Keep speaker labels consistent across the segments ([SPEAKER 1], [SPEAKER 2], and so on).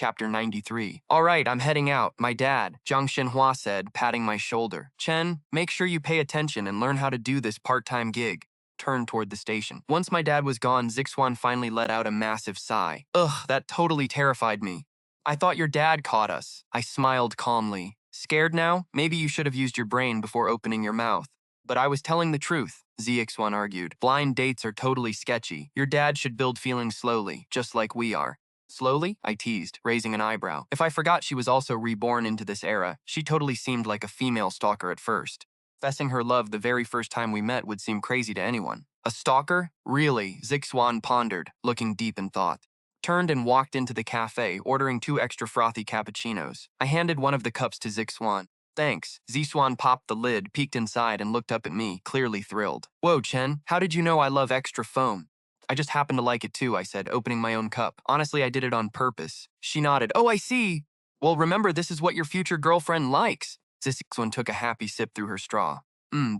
[SPEAKER 1] Chapter 93. All right, I'm heading out. My dad, Zhang Xinhua said, patting my shoulder. Chen, make sure you pay attention and learn how to do this part-time gig. Turned toward the station. Once my dad was gone, Zixuan finally let out a massive sigh. Ugh, that totally terrified me. I thought your dad caught us. I smiled calmly. Scared now? Maybe you should have used your brain before opening your mouth. But I was telling the truth, ZX1 argued. Blind dates are totally sketchy. Your dad should build feelings slowly, just like we are. Slowly? I teased, raising an eyebrow. If I forgot she was also reborn into this era, she totally seemed like a female stalker at first. Confessing her love the very first time we met would seem crazy to anyone. A stalker? Really? Zixuan pondered, looking deep in thought. Turned and walked into the cafe, ordering 2 extra frothy cappuccinos. I handed one of the cups to Zixuan. Thanks. Zixuan popped the lid, peeked inside, and looked up at me, clearly thrilled. Whoa, Chen, how did you know I love extra foam? I just happen to like it too, I said, opening my own cup. Honestly, I did it on purpose. She nodded. Oh, I see. Well, remember, this is what your future girlfriend likes. Zixuan took a happy sip through her straw.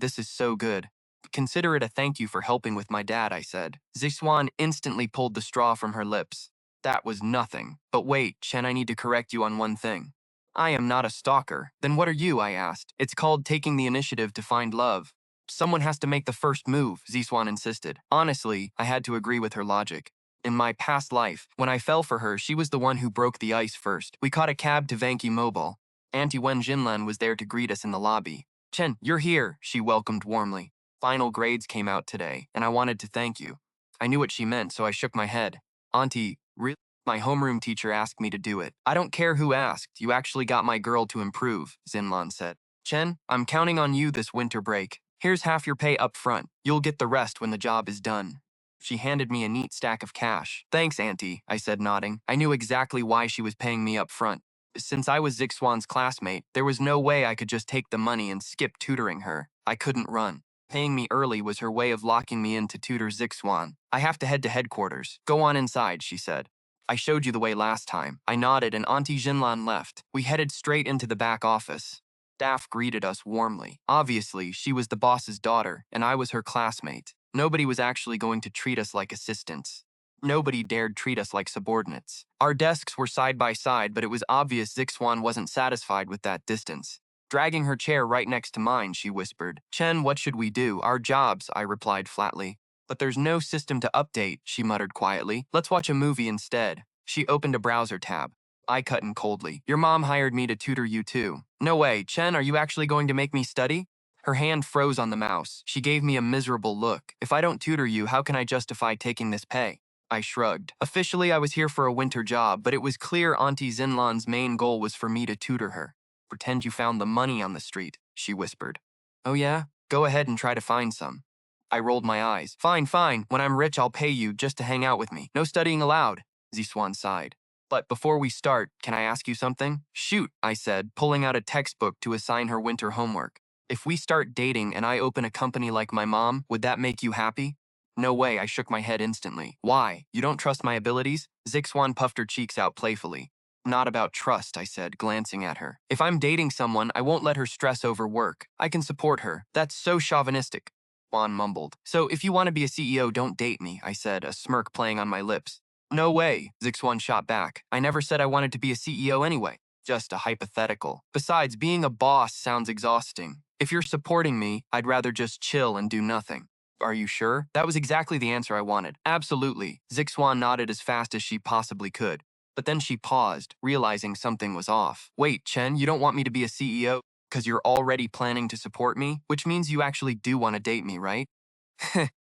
[SPEAKER 1] This is so good. Consider it a thank you for helping with my dad, I said. Zixuan instantly pulled the straw from her lips. That was nothing. But wait, Chen, I need to correct you on one thing. I am not a stalker. Then what are you, I asked. It's called taking the initiative to find love. Someone has to make the first move, Zixuan insisted. Honestly, I had to agree with her logic. In my past life, when I fell for her, she was the one who broke the ice first. We caught a cab to Vanke Mobile. Auntie Wen Jinlan was there to greet us in the lobby. Chen, you're here, she welcomed warmly. Final grades came out today, and I wanted to thank you. I knew what she meant, so I shook my head. Auntie, really? My homeroom teacher asked me to do it. I don't care who asked, you actually got my girl to improve, Zinlan said. Chen, I'm counting on you this winter break. Here's half your pay up front. You'll get the rest when the job is done. She handed me a neat stack of cash. Thanks, Auntie, I said, nodding. I knew exactly why she was paying me up front. Since I was Zixuan's classmate, there was no way I could just take the money and skip tutoring her. I couldn't run. Paying me early was her way of locking me in to tutor Zixuan. I have to head to headquarters. Go on inside, she said. I showed you the way last time. I nodded and Auntie Jinlan left. We headed straight into the back office. Staff greeted us warmly. Obviously, she was the boss's daughter, and I was her classmate. Nobody was actually going to treat us like assistants. Nobody dared treat us like subordinates. Our desks were side by side, but it was obvious Zixuan wasn't satisfied with that distance. Dragging her chair right next to mine, she whispered. Chen, what should we do? Our jobs, I replied flatly. But there's no system to update, she muttered quietly. Let's watch a movie instead. She opened a browser tab. I cut in coldly. Your mom hired me to tutor you too. No way. Chen, are you actually going to make me study? Her hand froze on the mouse. She gave me a miserable look. If I don't tutor you, how can I justify taking this pay? I shrugged. Officially, I was here for a winter job, but it was clear Auntie Zinlan's main goal was for me to tutor her. Pretend you found the money on the street, she whispered. Oh yeah? Go ahead and try to find some. I rolled my eyes. Fine, fine. When I'm rich, I'll pay you just to hang out with me. No studying allowed. Zixuan sighed. But before we start, can I ask you something? Shoot, I said, pulling out a textbook to assign her winter homework. If we start dating and I open a company like my mom, would that make you happy? No way, I shook my head instantly. Why? You don't trust my abilities? Zixuan puffed her cheeks out playfully. Not about trust, I said, glancing at her. If I'm dating someone, I won't let her stress over work. I can support her. That's so chauvinistic. Juan mumbled. So if you want to be a CEO, don't date me, I said, a smirk playing on my lips. No way, Zixuan shot back. I never said I wanted to be a CEO anyway. Just a hypothetical. Besides, being a boss sounds exhausting. If you're supporting me, I'd rather just chill and do nothing. Are you sure? That was exactly the answer I wanted. Absolutely. Zixuan nodded as fast as she possibly could. But then she paused, realizing something was off. Wait, Chen, you don't want me to be a CEO? Because you're already planning to support me? Which means you actually do want to date me, right?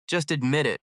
[SPEAKER 1] Just admit it.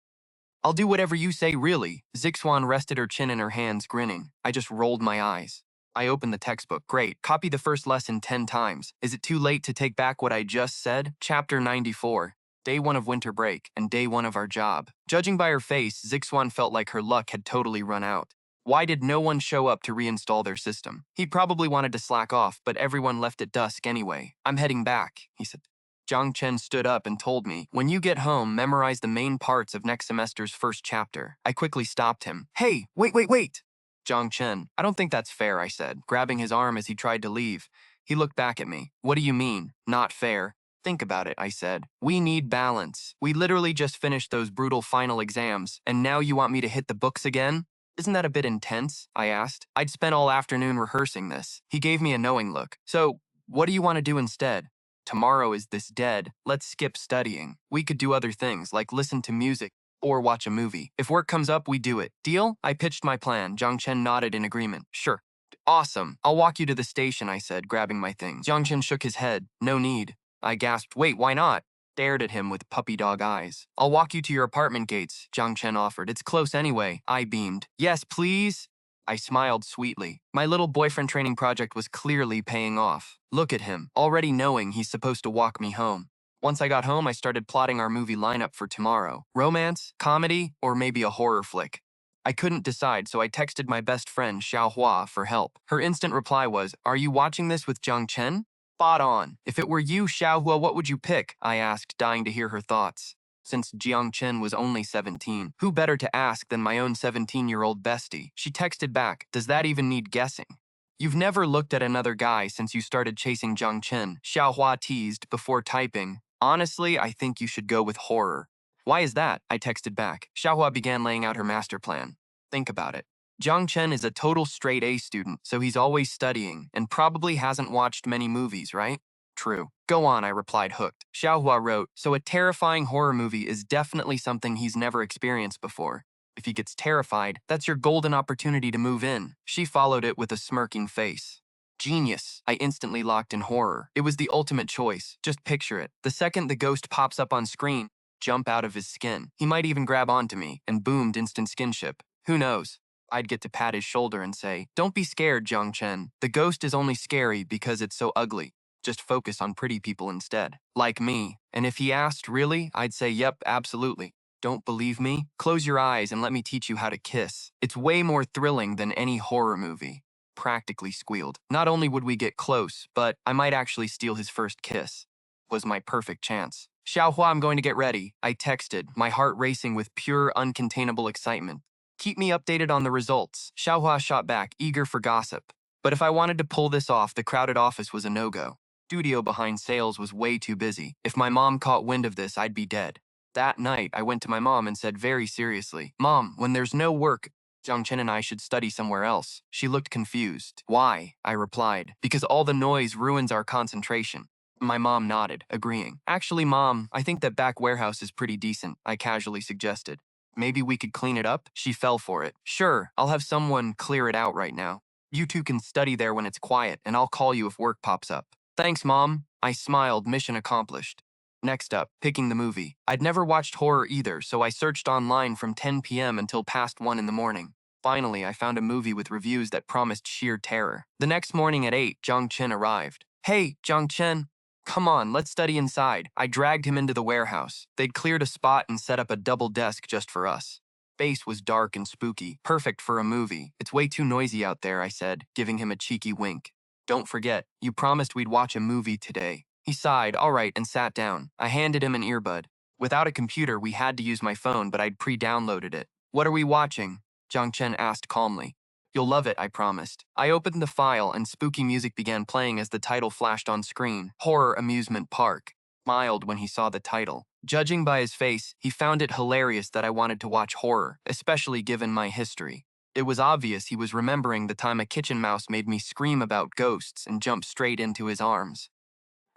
[SPEAKER 1] I'll do whatever you say, really. Zixuan rested her chin in her hands, grinning. I just rolled my eyes. I opened the textbook. Great. Copy the first lesson 10 times. Is it too late to take back what I just said? Chapter 94. Day 1 of winter break, and day 1 of our job. Judging by her face, Zixuan felt like her luck had totally run out. Why did no one show up to reinstall their system? He probably wanted to slack off, but everyone left at dusk anyway. I'm heading back, he said. Zhang Chen stood up and told me, when you get home, memorize the main parts of next semester's first chapter. I quickly stopped him. Hey, wait! Zhang Chen, I don't think that's fair, I said, grabbing his arm as he tried to leave. He looked back at me. What do you mean, not fair? Think about it, I said. We need balance. We literally just finished those brutal final exams, and now you want me to hit the books again? Isn't that a bit intense? I asked. I'd spent all afternoon rehearsing this. He gave me a knowing look. So, what do you want to do instead? Tomorrow is this dead. Let's skip studying. We could do other things, like listen to music or watch a movie. If work comes up, we do it. Deal? I pitched my plan. Jiang Chen nodded in agreement. Sure. Awesome. I'll walk you to the station, I said, grabbing my things. Jiang Chen shook his head. No need. I gasped. Wait, why not? Stared at him with puppy dog eyes. I'll walk you to your apartment gates, Jiang Chen offered. It's close anyway. I beamed. Yes, please. I smiled sweetly. My little boyfriend training project was clearly paying off. Look at him, already knowing he's supposed to walk me home. Once I got home, I started plotting our movie lineup for tomorrow. Romance, comedy, or maybe a horror flick. I couldn't decide, so I texted my best friend, Xiaohua, for help. Her instant reply was, "Are you watching this with Jiang Chen?" Spot on. If it were you, Xiaohua, what would you pick? I asked, dying to hear her thoughts. Since Jiang Chen was only 17, who better to ask than my own 17-year-old bestie? She texted back, does that even need guessing? You've never looked at another guy since you started chasing Jiang Chen, Xiaohua teased before typing. Honestly, I think you should go with horror. Why is that? I texted back. Xiaohua began laying out her master plan. Think about it. Jiang Chen is a total straight A student, so he's always studying and probably hasn't watched many movies, right? True. Go on, I replied, hooked. Xiaohua wrote, so a terrifying horror movie is definitely something he's never experienced before. If he gets terrified, that's your golden opportunity to move in. She followed it with a smirking face. Genius. I instantly locked in horror. It was the ultimate choice. Just picture it. The second the ghost pops up on screen, jump out of his skin. He might even grab onto me, and boomed instant skinship. Who knows? I'd get to pat his shoulder and say, don't be scared, Jiang Chen. The ghost is only scary because it's so ugly. Just focus on pretty people instead. Like me. And if he asked, really, I'd say, yep, absolutely. Don't believe me? Close your eyes and let me teach you how to kiss. It's way more thrilling than any horror movie. Practically squealed. Not only would we get close, but I might actually steal his first kiss. Was my perfect chance. Xiaohua, I'm going to get ready. I texted, my heart racing with pure, uncontainable excitement. Keep me updated on the results. Xiaohua shot back, eager for gossip. But if I wanted to pull this off, the crowded office was a no-go. Studio behind sales was way too busy. If my mom caught wind of this, I'd be dead. That night, I went to my mom and said very seriously, Mom, when there's no work, Jiang Chen and I should study somewhere else. She looked confused. Why? I replied. Because all the noise ruins our concentration. My mom nodded, agreeing. Actually, Mom, I think that back warehouse is pretty decent, I casually suggested. Maybe we could clean it up? She fell for it. Sure, I'll have someone clear it out right now. You two can study there when it's quiet, and I'll call you if work pops up. Thanks, Mom. I smiled, mission accomplished. Next up, picking the movie. I'd never watched horror either, so I searched online from 10 p.m. until past 1 in the morning. Finally, I found a movie with reviews that promised sheer terror. The next morning at 8, Jiang Chen arrived. Hey, Jiang Chen. Come on, let's study inside. I dragged him into the warehouse. They'd cleared a spot and set up a double desk just for us. Space was dark and spooky, perfect for a movie. It's way too noisy out there, I said, giving him a cheeky wink. Don't forget, you promised we'd watch a movie today. He sighed, all right, and sat down. I handed him an earbud. Without a computer, we had to use my phone, but I'd pre-downloaded it. What are we watching? Jiang Chen asked calmly. You'll love it, I promised. I opened the file and spooky music began playing as the title flashed on screen. Horror Amusement Park. Smiled when he saw the title. Judging by his face, he found it hilarious that I wanted to watch horror, especially given my history. It was obvious he was remembering the time a kitchen mouse made me scream about ghosts and jump straight into his arms.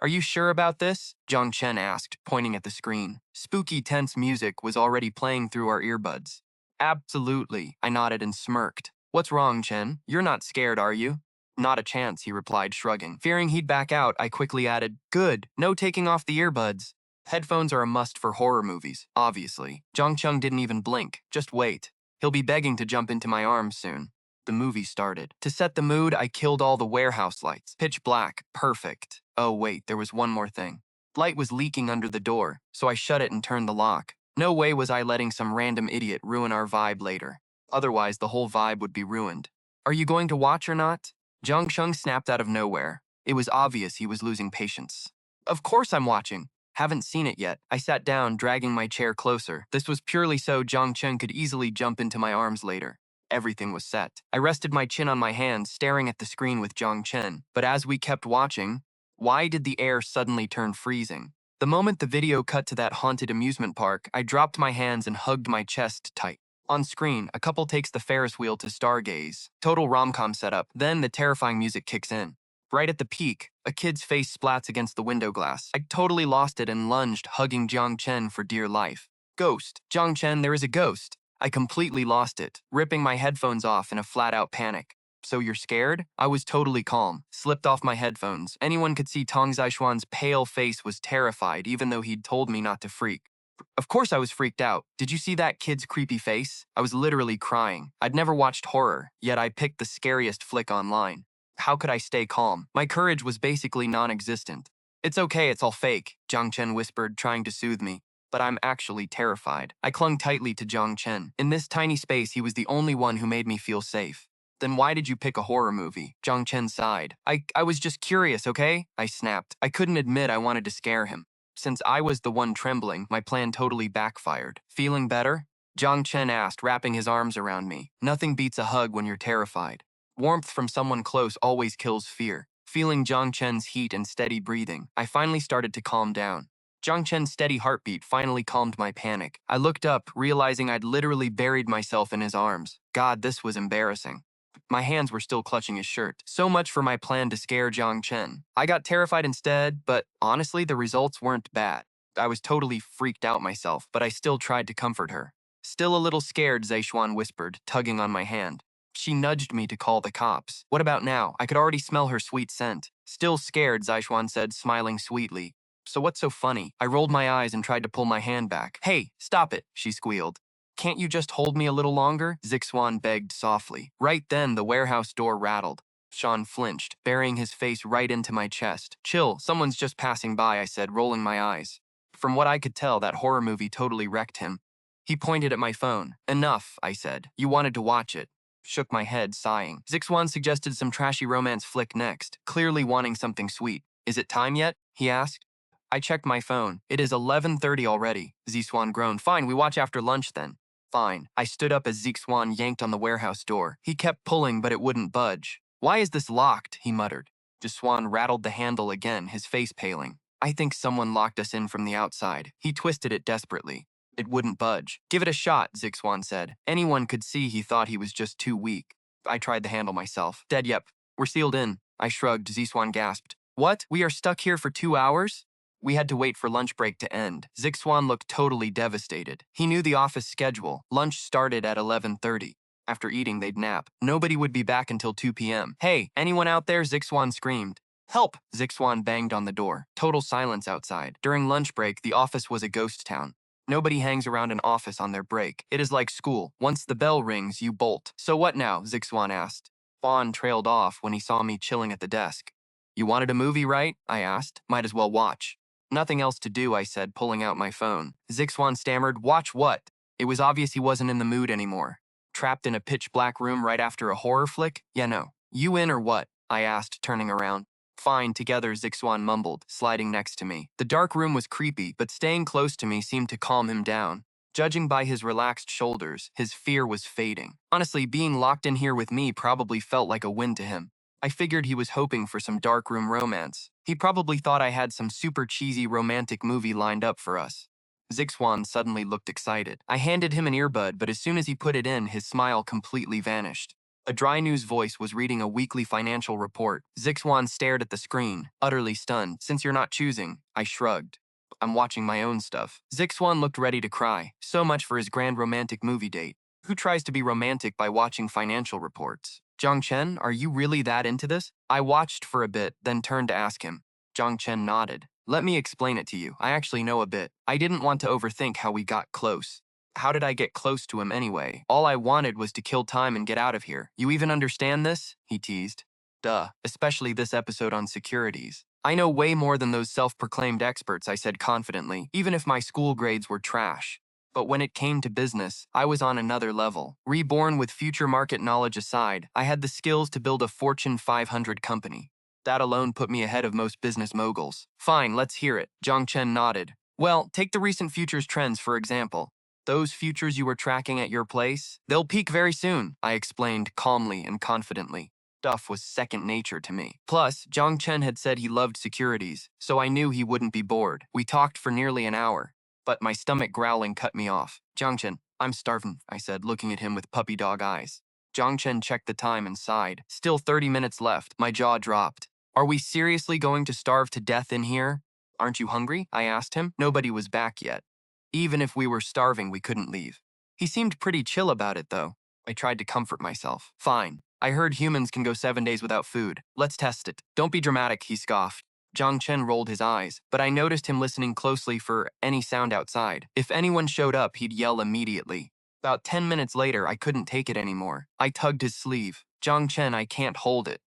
[SPEAKER 1] Are you sure about this? Jiang Chen asked, pointing at the screen. Spooky, tense music was already playing through our earbuds. Absolutely, I nodded and smirked. What's wrong, Chen? You're not scared, are you? Not a chance, he replied, shrugging. Fearing he'd back out, I quickly added, good, no taking off the earbuds. Headphones are a must for horror movies, obviously. Jiang Chen didn't even blink. Just wait. He'll be begging to jump into my arms soon. The movie started. To set the mood, I killed all the warehouse lights. Pitch black. Perfect. Oh, wait, there was one more thing. Light was leaking under the door, so I shut it and turned the lock. No way was I letting some random idiot ruin our vibe later. Otherwise, the whole vibe would be ruined. Are you going to watch or not? Jiang Chen snapped out of nowhere. It was obvious he was losing patience. Of course I'm watching. Haven't seen it yet. I sat down, dragging my chair closer. This was purely so Jiang Chen could easily jump into my arms later. Everything was set. I rested my chin on my hand, staring at the screen with Jiang Chen. But as we kept watching, why did the air suddenly turn freezing? The moment the video cut to that haunted amusement park, I dropped my hands and hugged my chest tight. On screen, a couple takes the Ferris wheel to stargaze. Total rom-com setup. Then the terrifying music kicks in. Right at the peak, a kid's face splats against the window glass. I totally lost it and lunged, hugging Jiang Chen for dear life. Ghost. Jiang Chen, there is a ghost. I completely lost it, ripping my headphones off in a flat-out panic. So you're scared? I was totally calm, slipped off my headphones. Anyone could see Tong Zhaixuan's pale face was terrified, even though he'd told me not to freak. Of course I was freaked out. Did you see that kid's creepy face? I was literally crying. I'd never watched horror, yet I picked the scariest flick online. How could I stay calm? My courage was basically non-existent. It's okay, it's all fake, Jiang Chen whispered, trying to soothe me. But I'm actually terrified. I clung tightly to Jiang Chen. In this tiny space, he was the only one who made me feel safe. Then why did you pick a horror movie? Jiang Chen sighed. I was just curious, okay? I snapped. I couldn't admit I wanted to scare him. Since I was the one trembling, my plan totally backfired. Feeling better? Jiang Chen asked, wrapping his arms around me. Nothing beats a hug when you're terrified. Warmth from someone close always kills fear. Feeling Jiang Chen's heat and steady breathing, I finally started to calm down. Jiang Chen's steady heartbeat finally calmed my panic. I looked up, realizing I'd literally buried myself in his arms. God, this was embarrassing. My hands were still clutching his shirt. So much for my plan to scare Jiang Chen. I got terrified instead, but honestly, the results weren't bad. I was totally freaked out myself, but I still tried to comfort her. Still a little scared, Zhaixuan whispered, tugging on my hand. She nudged me to call the cops. What about now? I could already smell her sweet scent. Still scared, Zhaixuan said, smiling sweetly. So what's so funny? I rolled my eyes and tried to pull my hand back. Hey, stop it, she squealed. Can't you just hold me a little longer? Zixuan begged softly. Right then, the warehouse door rattled. Sean flinched, burying his face right into my chest. Chill, someone's just passing by, I said, rolling my eyes. From what I could tell, that horror movie totally wrecked him. He pointed at my phone. Enough, I said. You wanted to watch it. Shook my head, sighing. Zixuan suggested some trashy romance flick next, clearly wanting something sweet. Is it time yet? He asked. I checked my phone. It is 11:30 already. Zixuan groaned. Fine, we watch after lunch then. Fine. I stood up as Zixuan yanked on the warehouse door. He kept pulling, but it wouldn't budge. Why is this locked? He muttered. Zixuan rattled the handle again, his face paling. I think someone locked us in from the outside. He twisted it desperately. It wouldn't budge. Give it a shot, Zixuan said. Anyone could see he thought he was just too weak. I tried the handle myself. Dead, yep. We're sealed in. I shrugged. Zixuan gasped. What? We are stuck here for 2 hours? We had to wait for lunch break to end. Zixuan looked totally devastated. He knew the office schedule. Lunch started at 11:30. After eating, they'd nap. Nobody would be back until 2 p.m. Hey, anyone out there? Zixuan screamed. Help! Zixuan banged on the door. Total silence outside. During lunch break, the office was a ghost town. Nobody hangs around an office on their break. It is like school. Once the bell rings, you bolt. So what now? Zixuan asked. Fawn trailed off when he saw me chilling at the desk. You wanted a movie, right? I asked. Might as well watch. Nothing else to do, I said, pulling out my phone. Zixuan stammered, watch what? It was obvious he wasn't in the mood anymore. Trapped in a pitch-black room right after a horror flick? Yeah, no. You in or what? I asked, turning around. Fine, together, Zixuan mumbled, sliding next to me. The dark room was creepy, but staying close to me seemed to calm him down. Judging by his relaxed shoulders, his fear was fading. Honestly, being locked in here with me probably felt like a win to him. I figured he was hoping for some darkroom romance. He probably thought I had some super cheesy romantic movie lined up for us. Zixuan suddenly looked excited. I handed him an earbud, but as soon as he put it in, his smile completely vanished. A dry news voice was reading a weekly financial report. Zixuan stared at the screen, utterly stunned. Since you're not choosing, I shrugged. I'm watching my own stuff. Zixuan looked ready to cry. So much for his grand romantic movie date. Who tries to be romantic by watching financial reports? Jiang Chen, are you really that into this? I watched for a bit, then turned to ask him. Jiang Chen nodded. Let me explain it to you. I actually know a bit. I didn't want to overthink how we got close. How did I get close to him anyway? All I wanted was to kill time and get out of here. You even understand this? He teased. Duh, especially this episode on securities. I know way more than those self-proclaimed experts, I said confidently, even if my school grades were trash. But when it came to business, I was on another level. Reborn with future market knowledge aside, I had the skills to build a Fortune 500 company. That alone put me ahead of most business moguls. Fine, let's hear it. Jiang Chen nodded. Well, take the recent futures trends, for example. Those futures you were tracking at your place, they'll peak very soon, I explained calmly and confidently. Stuff was second nature to me. Plus, Jiang Chen had said he loved securities, so I knew he wouldn't be bored. We talked for nearly an hour. But my stomach growling cut me off. Jiang Chen, I'm starving, I said, looking at him with puppy dog eyes. Zhang Chen checked the time and sighed. Still 30 minutes left. My jaw dropped. Are we seriously going to starve to death in here? Aren't you hungry? I asked him. Nobody was back yet. Even if we were starving, we couldn't leave. He seemed pretty chill about it, though. I tried to comfort myself. Fine. I heard humans can go 7 days without food. Let's test it. Don't be dramatic, he scoffed. Zhang Chen rolled his eyes, but I noticed him listening closely for any sound outside. If anyone showed up, he'd yell immediately. About 10 minutes later, I couldn't take it anymore. I tugged his sleeve. Zhang Chen, I can't hold it.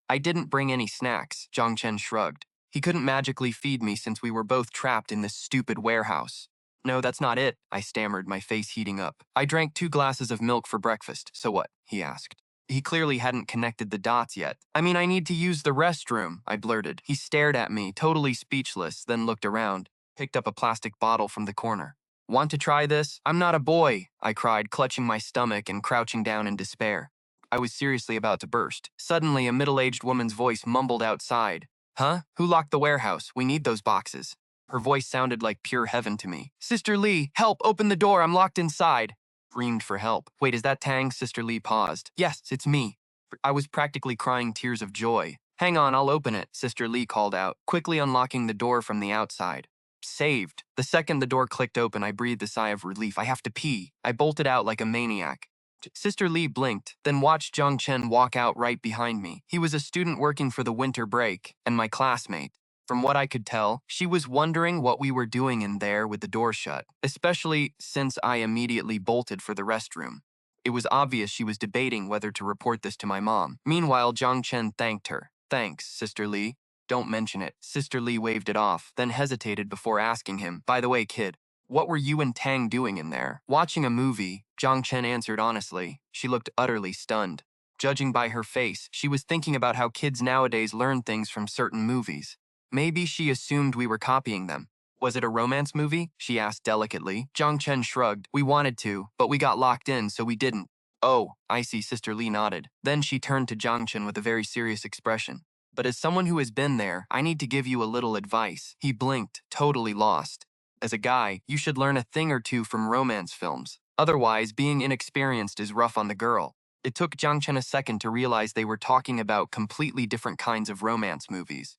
[SPEAKER 1] I didn't bring any snacks, Zhang Chen shrugged. He couldn't magically feed me since we were both trapped in this stupid warehouse. No, that's not it, I stammered, my face heating up. I drank 2 glasses of milk for breakfast, so what? He asked. He clearly hadn't connected the dots yet. I mean, I need to use the restroom, I blurted. He stared at me, totally speechless, then looked around, picked up a plastic bottle from the corner. Want to try this? I'm not a boy, I cried, clutching my stomach and crouching down in despair. I was seriously about to burst. Suddenly, a middle-aged woman's voice mumbled outside. Huh? Who locked the warehouse? We need those boxes. Her voice sounded like pure heaven to me. Sister Lee, help, open the door, I'm locked inside. Screamed for help. Wait, is that Tang? Sister Lee paused. Yes, it's me. I was practically crying tears of joy. Hang on, I'll open it, Sister Lee called out, quickly unlocking the door from the outside. Saved. The second the door clicked open, I breathed a sigh of relief. I have to pee. I bolted out like a maniac. Sister Lee blinked, then watched Zhang Chen walk out right behind me. He was a student working for the winter break, and my classmate. From what I could tell, she was wondering what we were doing in there with the door shut, especially since I immediately bolted for the restroom. It was obvious she was debating whether to report this to my mom. Meanwhile, Zhang Chen thanked her. Thanks, Sister Lee. Don't mention it. Sister Lee waved it off, then hesitated before asking him, by the way, kid, what were you and Tang doing in there? Watching a movie, Zhang Chen answered honestly. She looked utterly stunned. Judging by her face, she was thinking about how kids nowadays learn things from certain movies. Maybe she assumed we were copying them. Was it a romance movie? She asked delicately. Zhang Chen shrugged. We wanted to, but we got locked in, so we didn't. Oh, I see, Sister Lee nodded. Then she turned to Zhang Chen with a very serious expression. But as someone who has been there, I need to give you a little advice. He blinked, totally lost. As a guy, you should learn a thing or two from romance films. Otherwise, being inexperienced is rough on the girl. It took Zhang Chen a second to realize they were talking about completely different kinds of romance movies.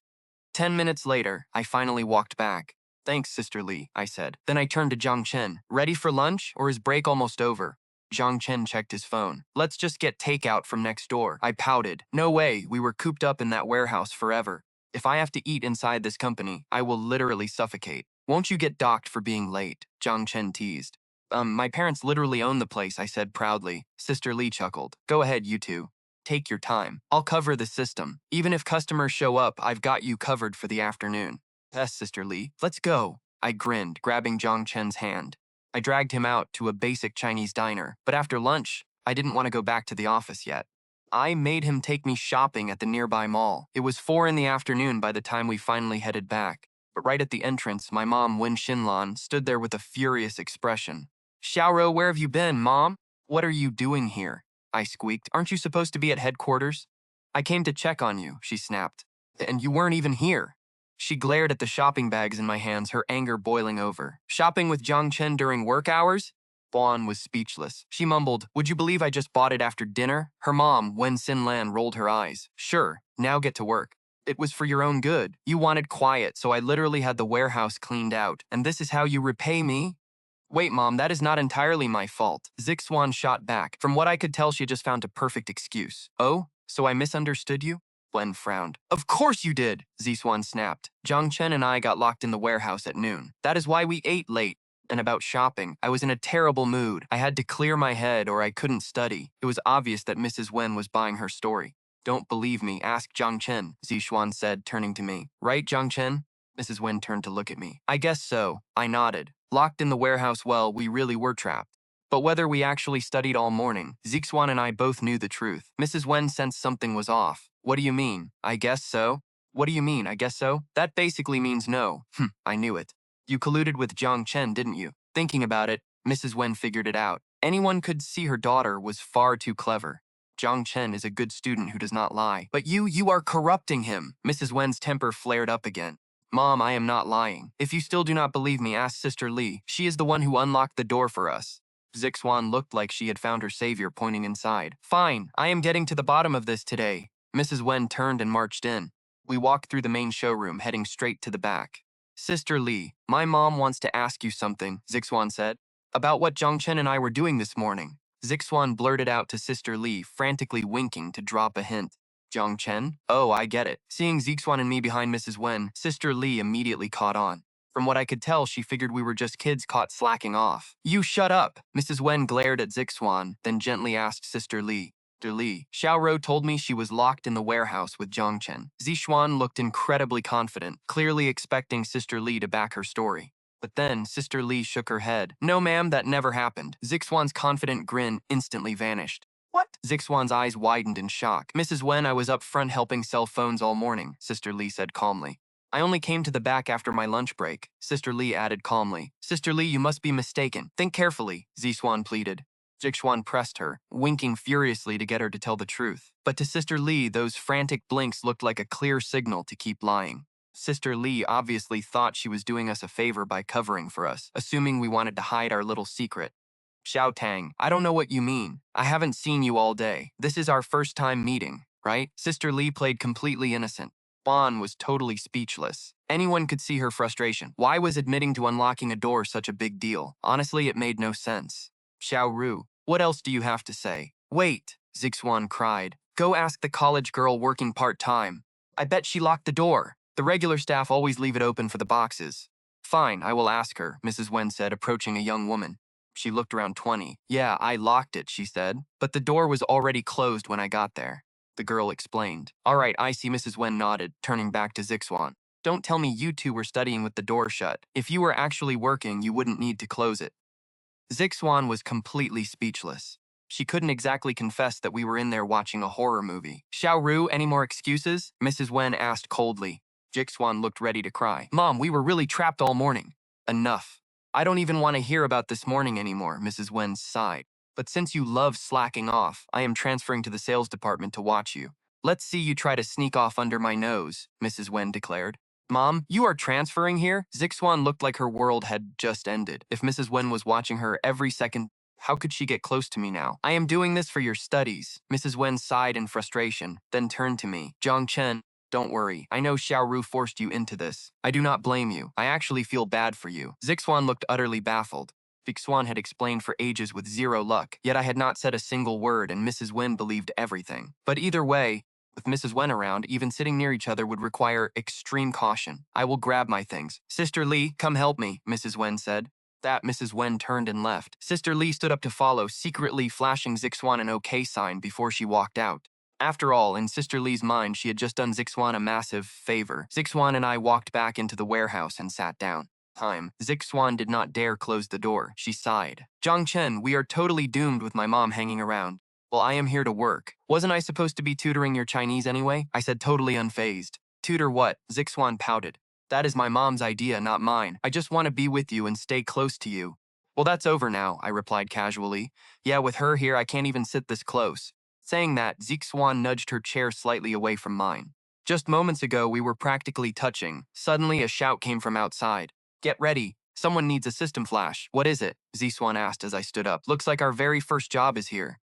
[SPEAKER 1] 10 minutes later, I finally walked back. Thanks, Sister Lee, I said. Then I turned to Zhang Chen. Ready for lunch, or is break almost over? Zhang Chen checked his phone. Let's just get takeout from next door. I pouted. No way, we were cooped up in that warehouse forever. If I have to eat inside this company, I will literally suffocate. Won't you get docked for being late? Zhang Chen teased. My parents literally own the place, I said proudly. Sister Lee chuckled. Go ahead, you two. Take your time. I'll cover the system. Even if customers show up, I've got you covered for the afternoon. Yes, Sister Lee. Let's go. I grinned, grabbing Zhang Chen's hand. I dragged him out to a basic Chinese diner, but after lunch, I didn't want to go back to the office yet. I made him take me shopping at the nearby mall. It was 4 in the afternoon by the time we finally headed back. But right at the entrance, my mom, Wen Xinlan, stood there with a furious expression. Xiaoro, where have you been, Mom? What are you doing here? I squeaked. Aren't you supposed to be at headquarters? I came to check on you, she snapped. And you weren't even here. She glared at the shopping bags in my hands, her anger boiling over. Shopping with Zhang Chen during work hours? Fawn was speechless. She mumbled, would you believe I just bought it after dinner? Her mom, Wen Xinlan, rolled her eyes. Sure, now get to work. It was for your own good. You wanted quiet, so I literally had the warehouse cleaned out. And this is how you repay me? Wait, Mom, that is not entirely my fault. Zixuan shot back. From what I could tell, she just found a perfect excuse. Oh, so I misunderstood you? Wen frowned. Of course you did, Zixuan snapped. Zhang Chen and I got locked in the warehouse at noon. That is why we ate late. And about shopping, I was in a terrible mood. I had to clear my head or I couldn't study. It was obvious that Mrs. Wen was buying her story. Don't believe me, ask Zhang Chen, Zixuan said, turning to me. Right, Zhang Chen? Mrs. Wen turned to look at me. I guess so. I nodded. Locked in the warehouse, well, we really were trapped. But whether we actually studied all morning, Zixuan and I both knew the truth. Mrs. Wen sensed something was off. What do you mean? I guess so? What do you mean, I guess so? That basically means no. I knew it. You colluded with Zhang Chen, didn't you? Thinking about it, Mrs. Wen figured it out. Anyone could see her daughter was far too clever. Zhang Chen is a good student who does not lie. But you are corrupting him. Mrs. Wen's temper flared up again. Mom, I am not lying. If you still do not believe me, ask Sister Lee. She is the one who unlocked the door for us. Zixuan looked like she had found her savior pointing inside. Fine, I am getting to the bottom of this today. Mrs. Wen turned and marched in. We walked through the main showroom, heading straight to the back. Sister Lee, my mom wants to ask you something, Zixuan said. About what Zhangchen and I were doing this morning. Zixuan blurted out to Sister Lee, frantically winking to drop a hint. Zhangchen? Oh, I get it. Seeing Zixuan and me behind Mrs. Wen, Sister Lee immediately caught on. From what I could tell, she figured we were just kids caught slacking off. You shut up! Mrs. Wen glared at Zixuan, then gently asked Sister Lee. Sister Lee, Xiaorou told me she was locked in the warehouse with Zhangchen. Zixuan looked incredibly confident, clearly expecting Sister Lee to back her story. But then, Sister Lee shook her head. No, ma'am, that never happened. Zixuan's confident grin instantly vanished. What? Zixuan's eyes widened in shock. Mrs. Wen, I was up front helping sell phones all morning, Sister Lee said calmly. I only came to the back after my lunch break, Sister Lee added calmly. Sister Lee, you must be mistaken. Think carefully, Zixuan pleaded. Zixuan pressed her, winking furiously to get her to tell the truth. But to Sister Lee, those frantic blinks looked like a clear signal to keep lying. Sister Lee obviously thought she was doing us a favor by covering for us, assuming we wanted to hide our little secret. Xiao Tang, I don't know what you mean. I haven't seen you all day. This is our first time meeting, right? Sister Lee played completely innocent. Juan was totally speechless. Anyone could see her frustration. Why was admitting to unlocking a door such a big deal? Honestly, it made no sense. Xiaorou, what else do you have to say? Wait, Zixuan cried. Go ask the college girl working part-time. I bet she locked the door. The regular staff always leave it open for the boxes. Fine, I will ask her, Mrs. Wen said, approaching a young woman. She looked around 20. Yeah, I locked it, she said, but the door was already closed when I got there. The girl explained. All right, I see, Mrs. Wen nodded, turning back to Zixuan. Don't tell me you two were studying with the door shut. If you were actually working, you wouldn't need to close it. Zixuan was completely speechless. She couldn't exactly confess that we were in there watching a horror movie. Xiaorou, any more excuses? Mrs. Wen asked coldly. Zixuan looked ready to cry. Mom, we were really trapped all morning. Enough. I don't even want to hear about this morning anymore, Mrs. Wen sighed. But since you love slacking off, I am transferring to the sales department to watch you. Let's see you try to sneak off under my nose, Mrs. Wen declared. Mom, you are transferring here? Zixuan looked like her world had just ended. If Mrs. Wen was watching her every second, how could she get close to me now? I am doing this for your studies. Mrs. Wen sighed in frustration, then turned to me. Zhangchen, don't worry. I know Xiaorou forced you into this. I do not blame you. I actually feel bad for you. Zixuan looked utterly baffled. Zixuan had explained for ages with zero luck, yet I had not said a single word and Mrs. Wen believed everything. But either way, with Mrs. Wen around, even sitting near each other would require extreme caution. I will grab my things. Sister Lee, come help me, Mrs. Wen said. That Mrs. Wen turned and left. Sister Lee stood up to follow, secretly flashing Zixuan an okay sign before she walked out. After all, in Sister Lee's mind, she had just done Zixuan a massive favor. Zixuan and I walked back into the warehouse and sat down. Zixuan did not dare close the door. She sighed. Zhangchen, we are totally doomed with my mom hanging around. Well, I am here to work. Wasn't I supposed to be tutoring your Chinese anyway? I said totally unfazed. Tutor what? Zixuan pouted. That is my mom's idea, not mine. I just want to be with you and stay close to you. Well, that's over now, I replied casually. Yeah, with her here, I can't even sit this close. Saying that, Zixuan nudged her chair slightly away from mine. Just moments ago, we were practically touching. Suddenly, a shout came from outside. Get ready. Someone needs a system flash. What is it? Zixuan asked as I stood up. Looks like our very first job is here.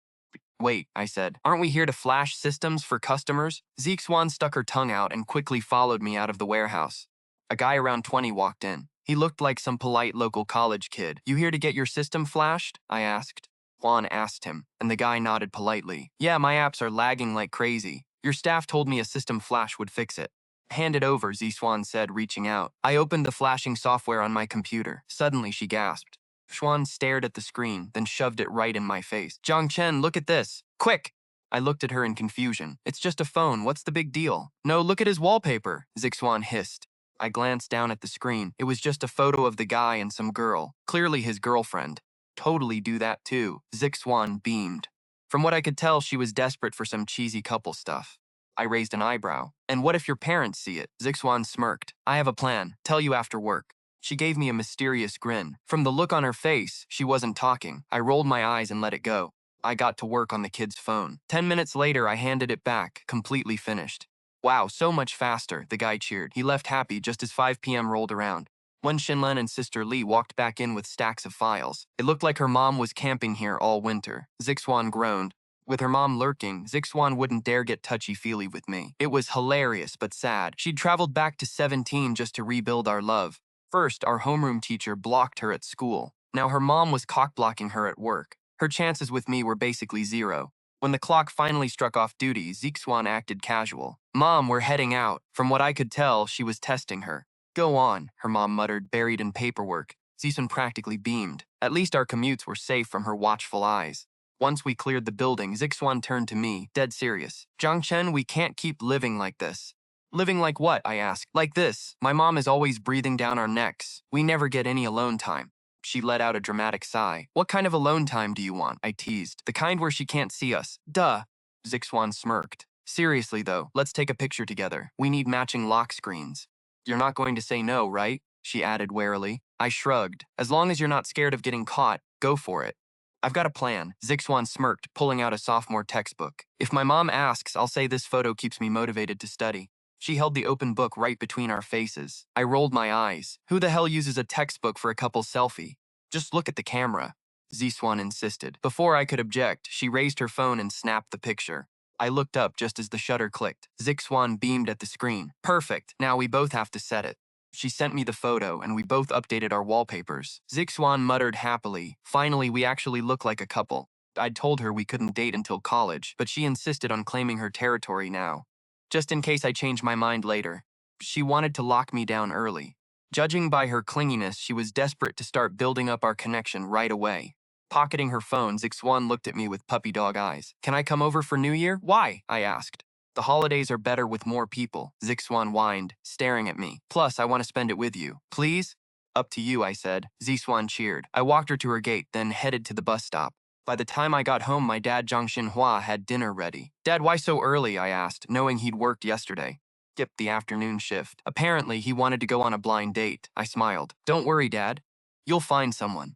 [SPEAKER 1] Wait, I said. Aren't we here to flash systems for customers? Zixuan stuck her tongue out and quickly followed me out of the warehouse. A guy around 20 walked in. He looked like some polite local college kid. You here to get your system flashed? I asked. Juan asked him, and the guy nodded politely. Yeah, my apps are lagging like crazy. Your staff told me a system flash would fix it. Hand it over, Zixuan said, reaching out. I opened the flashing software on my computer. Suddenly, she gasped. Xuan stared at the screen, then shoved it right in my face. Zhangchen, look at this. Quick! I looked at her in confusion. It's just a phone. What's the big deal? No, look at his wallpaper, Zixuan hissed. I glanced down at the screen. It was just a photo of the guy and some girl. Clearly his girlfriend. Totally do that too. Zixuan beamed. From what I could tell, she was desperate for some cheesy couple stuff. I raised an eyebrow. And what if your parents see it? Zixuan smirked. I have a plan. Tell you after work. She gave me a mysterious grin. From the look on her face, she wasn't talking. I rolled my eyes and let it go. I got to work on the kid's phone. 10 minutes later, I handed it back, completely finished. Wow, so much faster, the guy cheered. He left happy just as 5 p.m. rolled around. When Shinlen and Sister Lee walked back in with stacks of files, it looked like her mom was camping here all winter. Zixuan groaned. With her mom lurking, Zixuan wouldn't dare get touchy-feely with me. It was hilarious but sad. She'd traveled back to 17 just to rebuild our love. First, our homeroom teacher blocked her at school. Now her mom was cock-blocking her at work. Her chances with me were basically zero. When the clock finally struck off duty, Zixuan acted casual. "Mom, we're heading out." From what I could tell, she was testing her. "Go on," her mom muttered, buried in paperwork. Zixuan practically beamed. At least our commutes were safe from her watchful eyes. Once we cleared the building, Zixuan turned to me, dead serious. "Zhang Chen, we can't keep living like this." "Living like what?" I asked. "Like this. My mom is always breathing down our necks. We never get any alone time." She let out a dramatic sigh. "What kind of alone time do you want?" I teased. "The kind where she can't see us." "Duh." Zixuan smirked. "Seriously though, let's take a picture together. We need matching lock screens." "You're not going to say no, right?" she added warily. I shrugged. "As long as you're not scared of getting caught, go for it." "I've got a plan." Zixuan smirked, pulling out a sophomore textbook. "If my mom asks, I'll say this photo keeps me motivated to study." She held the open book right between our faces. I rolled my eyes. Who the hell uses a textbook for a couple selfie? "Just look at the camera," Zixuan insisted. Before I could object, she raised her phone and snapped the picture. I looked up just as the shutter clicked. Zixuan beamed at the screen. "Perfect. Now we both have to set it." She sent me the photo, and we both updated our wallpapers. Zixuan muttered happily. Finally, we actually look like a couple. I'd told her we couldn't date until college, but she insisted on claiming her territory now, just in case I changed my mind later. She wanted to lock me down early. Judging by her clinginess, she was desperate to start building up our connection right away. Pocketing her phone, Zixuan looked at me with puppy dog eyes. "Can I come over for New Year?" "Why?" I asked. "The holidays are better with more people," Zixuan whined, staring at me. "Plus, I want to spend it with you." "Please?" "Up to you," I said. Zixuan cheered. I walked her to her gate, then headed to the bus stop. By the time I got home, my dad, Zhang Xinhua, had dinner ready. "Dad, why so early?" I asked, knowing he'd worked yesterday. "Skipped the afternoon shift." Apparently, he wanted to go on a blind date. I smiled. "Don't worry, Dad. You'll find someone."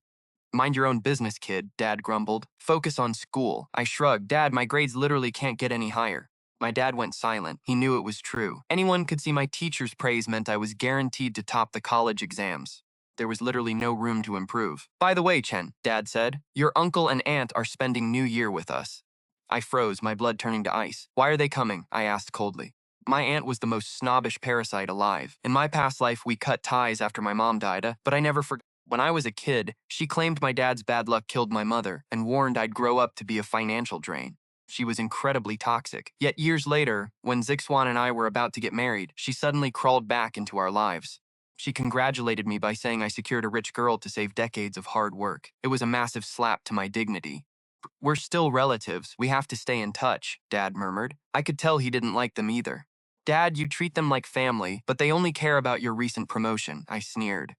[SPEAKER 1] "Mind your own business, kid," Dad grumbled. "Focus on school." I shrugged. "Dad, my grades literally can't get any higher." My dad went silent. He knew it was true. Anyone could see my teacher's praise meant I was guaranteed to top the college exams. There was literally no room to improve. "By the way, Chen," Dad said, "your uncle and aunt are spending New Year with us." I froze, my blood turning to ice. "Why are they coming?" I asked coldly. My aunt was the most snobbish parasite alive. In my past life, we cut ties after my mom died, but I never forgot. When I was a kid, she claimed my dad's bad luck killed my mother and warned I'd grow up to be a financial drain. She was incredibly toxic. Yet years later, when Zixuan and I were about to get married, she suddenly crawled back into our lives. She congratulated me by saying I secured a rich girl to save decades of hard work. It was a massive slap to my dignity. "We're still relatives. We have to stay in touch," Dad murmured. I could tell he didn't like them either. "Dad, you treat them like family, but they only care about your recent promotion," I sneered.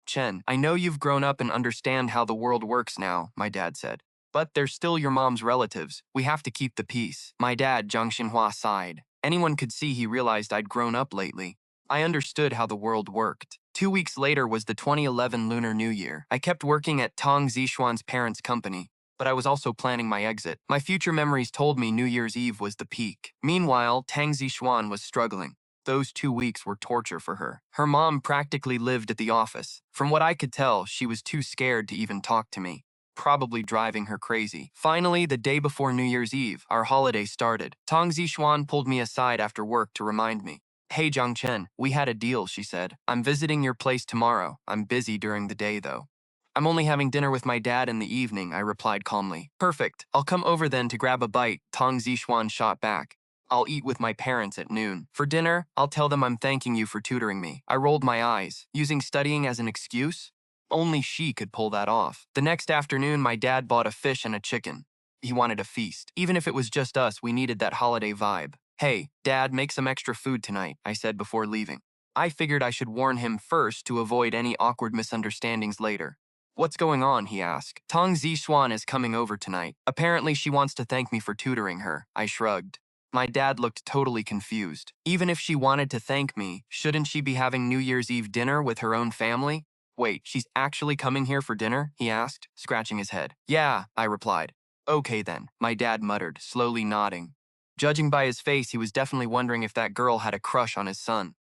[SPEAKER 1] "Chen, I know you've grown up and understand how the world works now," my dad said. "But they're still your mom's relatives. We have to keep the peace." My dad, Zhang Xinhua, sighed. Anyone could see he realized I'd grown up lately. I understood how the world worked. 2 weeks later was the 2011 Lunar New Year. I kept working at Tang Zixuan's parents' company, but I was also planning my exit. My future memories told me New Year's Eve was the peak. Meanwhile, Tang Zixuan was struggling. Those 2 weeks were torture for her. Her mom practically lived at the office. From what I could tell, she was too scared to even talk to me, probably driving her crazy. Finally, the day before New Year's Eve, our holiday started. Tang Zixuan pulled me aside after work to remind me. "Hey, Zhang Chen, we had a deal," she said. "I'm visiting your place tomorrow. I'm busy during the day, though." "I'm only having dinner with my dad in the evening," I replied calmly. "Perfect. I'll come over then to grab a bite," Tang Zixuan shot back. "I'll eat with my parents at noon. For dinner, I'll tell them I'm thanking you for tutoring me." I rolled my eyes. Using studying as an excuse? Only she could pull that off. The next afternoon, my dad bought a fish and a chicken. He wanted a feast. Even if it was just us, we needed that holiday vibe. "Hey, Dad, make some extra food tonight," I said before leaving. I figured I should warn him first to avoid any awkward misunderstandings later. "What's going on?" he asked. "Tang Zixuan is coming over tonight. Apparently she wants to thank me for tutoring her." I shrugged. My dad looked totally confused. Even if she wanted to thank me, shouldn't she be having New Year's Eve dinner with her own family? "Wait, she's actually coming here for dinner?" he asked, scratching his head. "Yeah," I replied. "Okay then," my dad muttered, slowly nodding. Judging by his face, he was definitely wondering if that girl had a crush on his son.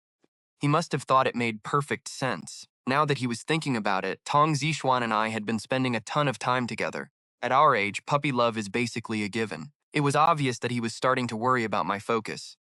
[SPEAKER 1] He must have thought it made perfect sense. Now that he was thinking about it, Tong Zixuan and I had been spending a ton of time together. At our age, puppy love is basically a given. It was obvious that he was starting to worry about my focus.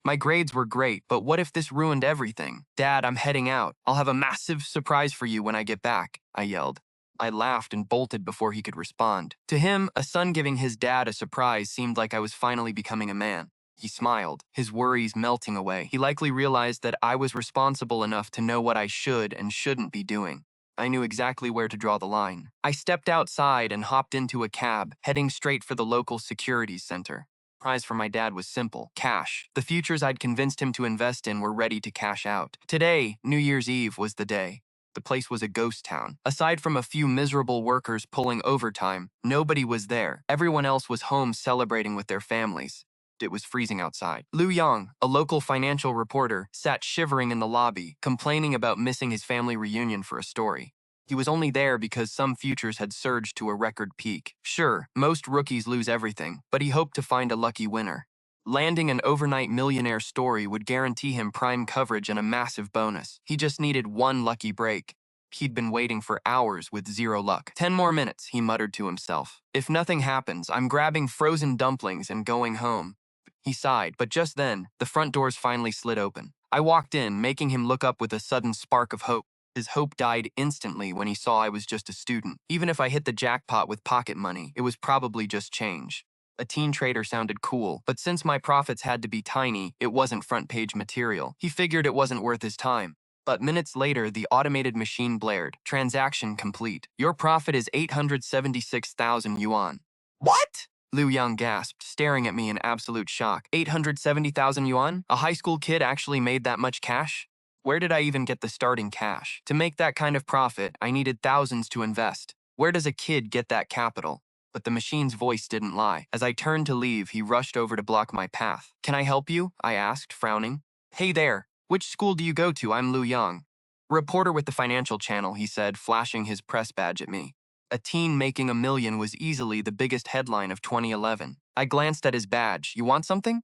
[SPEAKER 1] My grades were great, but what if this ruined everything? Dad, I'm heading out. I'll have a massive surprise for you when I get back, I yelled. I laughed and bolted before he could respond. To him, a son giving his dad a surprise seemed like I was finally becoming a man. He smiled, his worries melting away. He likely realized that I was responsible enough to know what I should and shouldn't be doing. I knew exactly where to draw the line. I stepped outside and hopped into a cab, heading straight for the local securities center. The prize for my dad was simple: cash. The futures I'd convinced him to invest in were ready to cash out. Today, New Year's Eve, was the day. The place was a ghost town. Aside from a few miserable workers pulling overtime, nobody was there. Everyone else was home celebrating with their families. It was freezing outside. Liu Yang, a local financial reporter, sat shivering in the lobby, complaining about missing his family reunion for a story. He was only there because some futures had surged to a record peak. Sure, most rookies lose everything, but he hoped to find a lucky winner. Landing an overnight millionaire story would guarantee him prime coverage and a massive bonus. He just needed one lucky break. He'd been waiting for hours with zero luck. 10 more minutes, he muttered to himself. If nothing happens, I'm grabbing frozen dumplings and going home. He sighed, but just then, the front doors finally slid open. I walked in, making him look up with a sudden spark of hope. His hope died instantly when he saw I was just a student. Even if I hit the jackpot with pocket money, it was probably just change. A teen trader sounded cool, but since my profits had to be tiny, it wasn't front-page material. He figured it wasn't worth his time. But minutes later, the automated machine blared. Transaction complete. Your profit is 876,000 yuan. What? Liu Yang gasped, staring at me in absolute shock. 870,000 yuan? A high school kid actually made that much cash? Where did I even get the starting cash? To make that kind of profit, I needed thousands to invest. Where does a kid get that capital? But the machine's voice didn't lie. As I turned to leave, he rushed over to block my path. Can I help you? I asked, frowning. Hey there, which school do you go to? I'm Liu Yang. Reporter with the Financial Channel, he said, flashing his press badge at me. A teen making $1 million was easily the biggest headline of 2011. I glanced at his badge. You want something?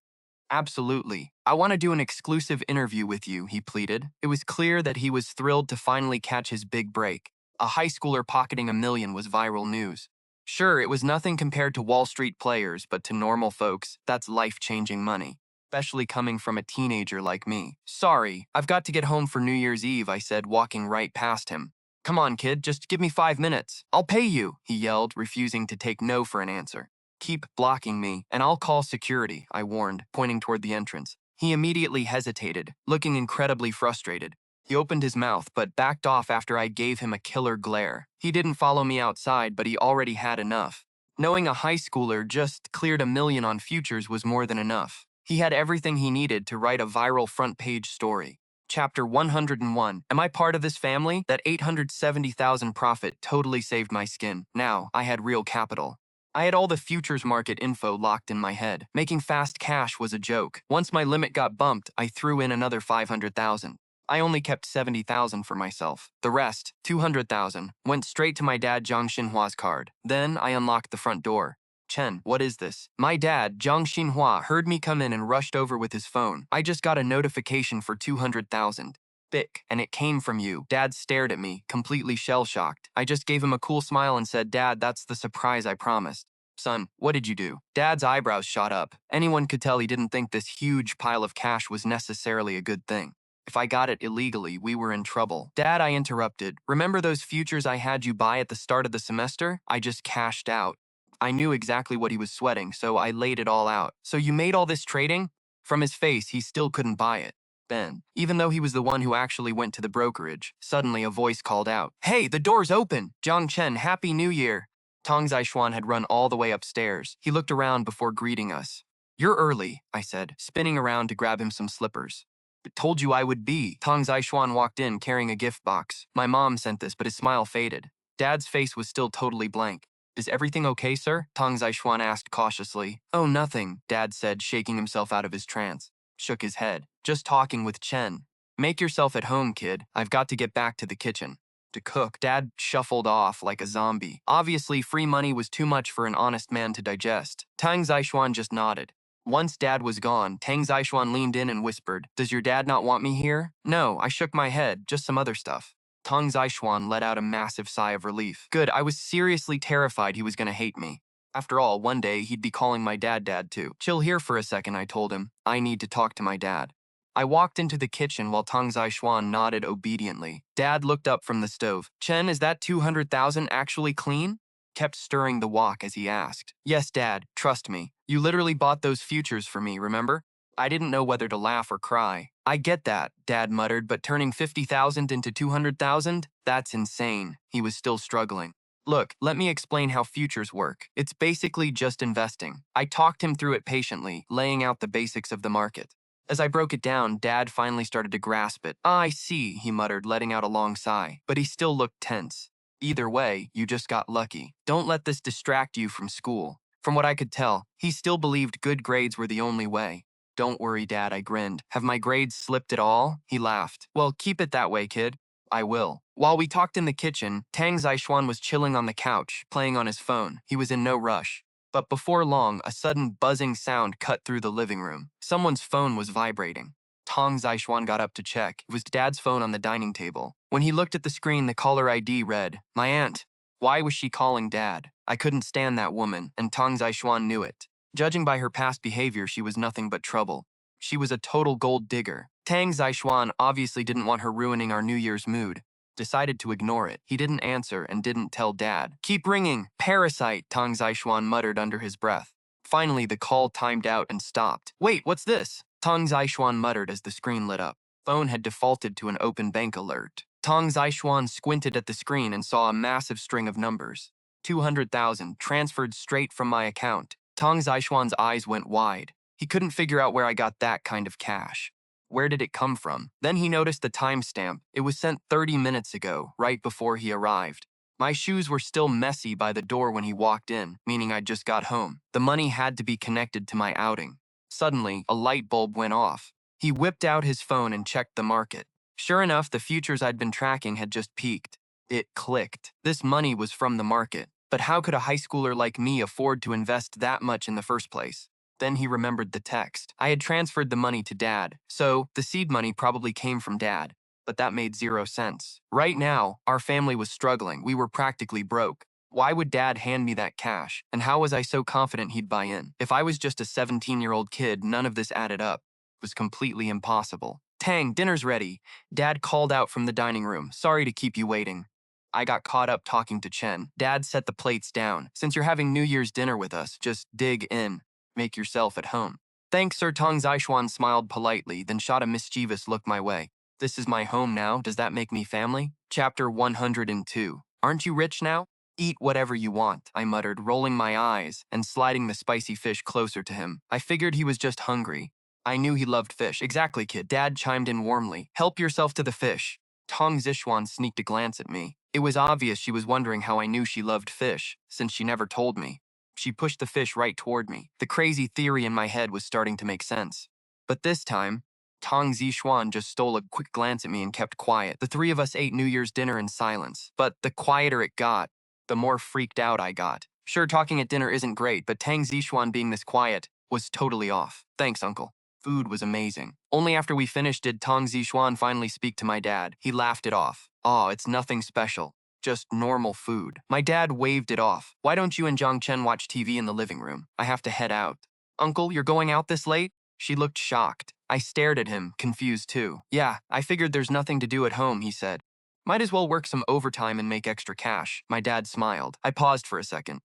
[SPEAKER 1] Absolutely. I want to do an exclusive interview with you, he pleaded. It was clear that he was thrilled to finally catch his big break. A high schooler pocketing $1 million was viral news. Sure, it was nothing compared to Wall Street players, but to normal folks, that's life-changing money, especially coming from a teenager like me. Sorry, I've got to get home for New Year's Eve, I said, walking right past him. Come on, kid, just give me 5 minutes. I'll pay you, he yelled, refusing to take no for an answer. Keep blocking me, and I'll call security, I warned, pointing toward the entrance. He immediately hesitated, looking incredibly frustrated. He opened his mouth, but backed off after I gave him a killer glare. He didn't follow me outside, but he already had enough. Knowing a high schooler just cleared $1 million on futures was more than enough. He had everything he needed to write a viral front-page story. Chapter 101. Am I part of this family? That 870,000 profit totally saved my skin. Now, I had real capital. I had all the futures market info locked in my head. Making fast cash was a joke. Once my limit got bumped, I threw in another 500,000. I only kept 70,000 for myself. The rest, 200,000, went straight to my dad Zhang Xinhua's card. Then I unlocked the front door. Chen, what is this? My dad, Zhang Xinhua, heard me come in and rushed over with his phone. I just got a notification for 200,000. Bick, and it came from you. Dad stared at me, completely shell-shocked. I just gave him a cool smile and said, Dad, that's the surprise I promised. Son, what did you do? Dad's eyebrows shot up. Anyone could tell he didn't think this huge pile of cash was necessarily a good thing. If I got it illegally, we were in trouble. Dad, I interrupted. Remember those futures I had you buy at the start of the semester? I just cashed out. I knew exactly what he was sweating, so I laid it all out. So you made all this trading? From his face, he still couldn't buy it. Then, even though he was the one who actually went to the brokerage, suddenly a voice called out, Hey, the door's open! Zhang Chen, Happy New Year! Tong Zixuan had run all the way upstairs. He looked around before greeting us. You're early, I said, spinning around to grab him some slippers. I told you I would be. Tong Zixuan walked in carrying a gift box. My mom sent this, but his smile faded. Dad's face was still totally blank. Is everything okay, sir? Tong Zixuan asked cautiously. Oh, nothing, Dad said, shaking himself out of his trance. Shook his head. Just talking with Chen. Make yourself at home, kid. I've got to get back to the kitchen. To cook. Dad shuffled off like a zombie. Obviously, free money was too much for an honest man to digest. Tang Zixuan just nodded. Once Dad was gone, Tang Zixuan leaned in and whispered, Does your dad not want me here? No, I shook my head, just some other stuff. Tang Zishuan let out a massive sigh of relief. Good, I was seriously terrified he was gonna hate me. After all, one day he'd be calling my dad too. Chill here for a second, I told him. I need to talk to my dad. I walked into the kitchen while Tang Zishuan nodded obediently. Dad looked up from the stove. Chen, is that 200,000 actually clean? Kept stirring the wok as he asked. Yes, Dad, trust me. You literally bought those futures for me, remember? I didn't know whether to laugh or cry. I get that, Dad muttered, but turning 50,000 into 200,000? That's insane. He was still struggling. Look, let me explain how futures work. It's basically just investing. I talked him through it patiently, laying out the basics of the market. As I broke it down, Dad finally started to grasp it. Ah, I see, he muttered, letting out a long sigh. But he still looked tense. Either way, you just got lucky. Don't let this distract you from school. From what I could tell, he still believed good grades were the only way. Don't worry, Dad, I grinned. Have my grades slipped at all? He laughed. Well, keep it that way, kid. I will. While we talked in the kitchen, Tang Zishuan was chilling on the couch, playing on his phone. He was in no rush. But before long, a sudden buzzing sound cut through the living room. Someone's phone was vibrating. Tang Zishuan got up to check. It was Dad's phone on the dining table. When he looked at the screen, the caller ID read, "My aunt." Why was she calling Dad? I couldn't stand that woman, and Tang Zishuan knew it. Judging by her past behavior, she was nothing but trouble. She was a total gold digger. Tang Zishuan obviously didn't want her ruining our New Year's mood. Decided to ignore it. He didn't answer and didn't tell Dad. Keep ringing. Parasite, Tang Zishuan muttered under his breath. Finally, the call timed out and stopped. Wait, what's this? Tang Zishuan muttered as the screen lit up. Phone had defaulted to an open bank alert. Tang Zishuan squinted at the screen and saw a massive string of numbers. 200,000 transferred straight from my account. Tang Zishuan's eyes went wide. He couldn't figure out where I got that kind of cash. Where did it come from? Then he noticed the timestamp. It was sent 30 minutes ago, right before he arrived. My shoes were still messy by the door when he walked in, meaning I'd just got home. The money had to be connected to my outing. Suddenly, a light bulb went off. He whipped out his phone and checked the market. Sure enough, the futures I'd been tracking had just peaked. It clicked. This money was from the market. But how could a high schooler like me afford to invest that much in the first place? Then he remembered the text. I had transferred the money to Dad, so the seed money probably came from Dad. But that made 0 sense. Right now, our family was struggling. We were practically broke. Why would Dad hand me that cash? And how was I so confident he'd buy in? If I was just a 17-year-old kid, none of this added up. It was completely impossible. Tang, dinner's ready. Dad called out from the dining room. Sorry to keep you waiting. I got caught up talking to Chen. Dad set the plates down. Since you're having New Year's dinner with us, just dig in. Make yourself at home. Thanks, Sir. Tang Zishuan smiled politely, then shot a mischievous look my way. This is my home now. Does that make me family? Chapter 102. Aren't you rich now? Eat whatever you want, I muttered, rolling my eyes and sliding the spicy fish closer to him. I figured he was just hungry. I knew he loved fish. Exactly, kid. Dad chimed in warmly. Help yourself to the fish. Tang Zishuan sneaked a glance at me. It was obvious she was wondering how I knew she loved fish, since she never told me. She pushed the fish right toward me. The crazy theory in my head was starting to make sense. But this time, Tang Zishuan just stole a quick glance at me and kept quiet. The three of us ate New Year's dinner in silence. But the quieter it got, the more freaked out I got. Sure, talking at dinner isn't great, but Tang Zishuan being this quiet was totally off. Thanks, Uncle. Food was amazing. Only after we finished did Tang Zishuan finally speak to my dad. He laughed it off. Aw, it's nothing special. Just normal food. My dad waved it off. Why don't you and Zhang Chen watch TV in the living room? I have to head out. Uncle, you're going out this late? She looked shocked. I stared at him, confused too. Yeah, I figured there's nothing to do at home, he said. Might as well work some overtime and make extra cash. My dad smiled. I paused for a second.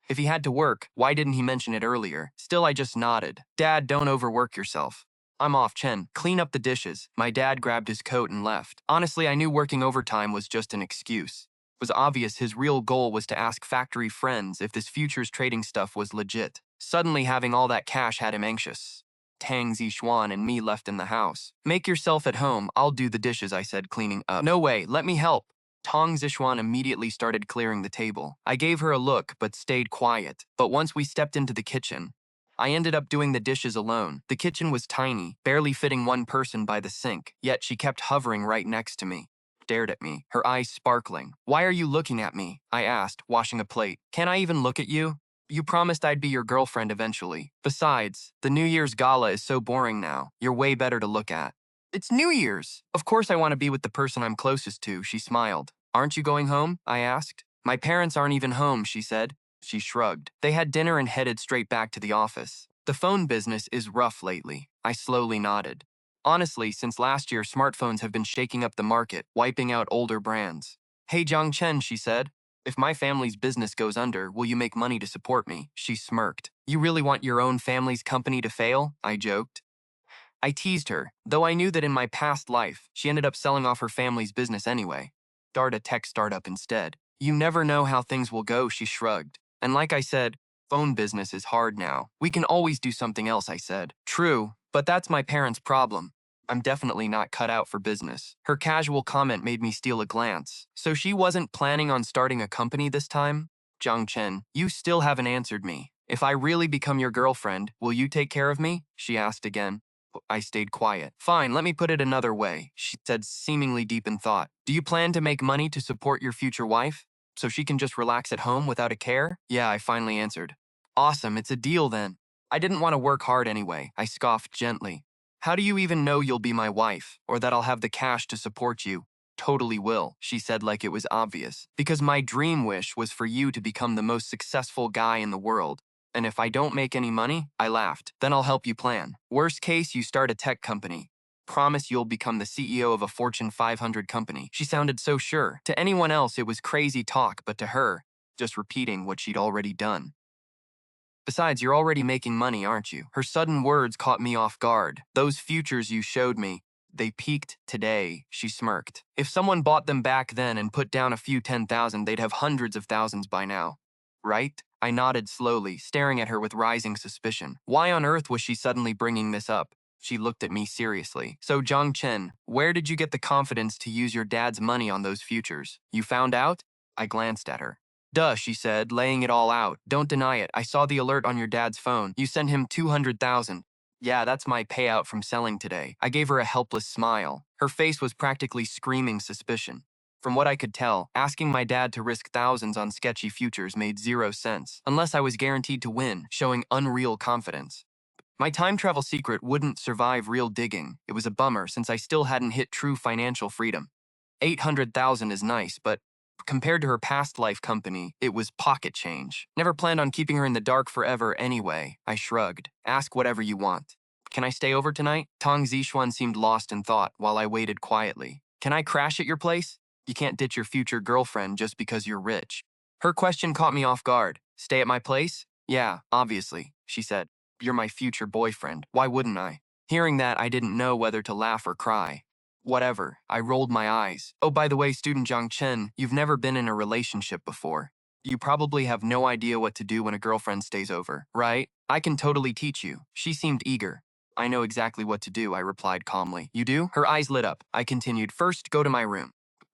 [SPEAKER 1] If he had to work, why didn't he mention it earlier? Still, I just nodded. Dad, don't overwork yourself. I'm off, Chen. Clean up the dishes. My dad grabbed his coat and left. Honestly, I knew working overtime was just an excuse. It was obvious his real goal was to ask factory friends if this futures trading stuff was legit. Suddenly having all that cash had him anxious. Tang Zishuan and me left in the house. Make yourself at home. I'll do the dishes, I said, cleaning up. No way, let me help. Tang Zishuan immediately started clearing the table. I gave her a look, but stayed quiet. But once we stepped into the kitchen, I ended up doing the dishes alone. The kitchen was tiny, barely fitting one person by the sink, yet she kept hovering right next to me. Stared at me, her eyes sparkling. Why are you looking at me? I asked, washing a plate. Can I even look at you? You promised I'd be your girlfriend eventually. Besides, the New Year's gala is so boring now. You're way better to look at. It's New Year's. Of course I want to be with the person I'm closest to, she smiled. Aren't you going home? I asked. My parents aren't even home, she said. She shrugged. They had dinner and headed straight back to the office. The phone business is rough lately. I slowly nodded. Honestly, since last year, smartphones have been shaking up the market, wiping out older brands. Hey, Jiang Chen, she said. If my family's business goes under, will you make money to support me? She smirked. You really want your own family's company to fail? I joked. I teased her, though I knew that in my past life, she ended up selling off her family's business anyway. Start a tech startup instead. You never know how things will go, she shrugged. And like I said, phone business is hard now. We can always do something else, I said. True, but that's my parents' problem. I'm definitely not cut out for business. Her casual comment made me steal a glance. So she wasn't planning on starting a company this time? Zhang Chen, you still haven't answered me. If I really become your girlfriend, will you take care of me? She asked again. I stayed quiet. Fine, let me put it another way, she said, seemingly deep in thought. Do you plan to make money to support your future wife? So she can just relax at home without a care? Yeah, I finally answered. Awesome, it's a deal then. I didn't want to work hard anyway, I scoffed gently. How do you even know you'll be my wife, or that I'll have the cash to support you? Totally will, she said like it was obvious. Because my dream wish was for you to become the most successful guy in the world. And if I don't make any money, I laughed, then I'll help you plan. Worst case, you start a tech company. Promise you'll become the CEO of a Fortune 500 company. She sounded so sure. To anyone else, it was crazy talk, but to her, just repeating what she'd already done. Besides, you're already making money, aren't you? Her sudden words caught me off guard. Those futures you showed me, they peaked today, she smirked. If someone bought them back then and put down a few 10,000, they'd have hundreds of thousands by now. Right? I nodded slowly, staring at her with rising suspicion. Why on earth was she suddenly bringing this up? She looked at me seriously. So, Zhang Chen, where did you get the confidence to use your dad's money on those futures? You found out? I glanced at her. Duh, she said, laying it all out. Don't deny it. I saw the alert on your dad's phone. You sent him 200,000. Yeah, that's my payout from selling today. I gave her a helpless smile. Her face was practically screaming suspicion. From what I could tell, asking my dad to risk thousands on sketchy futures made zero sense, unless I was guaranteed to win, showing unreal confidence. My time travel secret wouldn't survive real digging. It was a bummer since I still hadn't hit true financial freedom. 800,000 is nice, but compared to her past life company, it was pocket change. Never planned on keeping her in the dark forever anyway, I shrugged. Ask whatever you want. Can I stay over tonight? Tang Zixuan seemed lost in thought while I waited quietly. Can I crash at your place? You can't ditch your future girlfriend just because you're rich. Her question caught me off guard. Stay at my place? Yeah, obviously, she said. You're my future boyfriend. Why wouldn't I? Hearing that, I didn't know whether to laugh or cry. Whatever. I rolled my eyes. Oh, by the way, student Zhang Chen, you've never been in a relationship before. You probably have no idea what to do when a girlfriend stays over, right? I can totally teach you. She seemed eager. I know exactly what to do, I replied calmly. You do? Her eyes lit up. I continued, first, go to my room.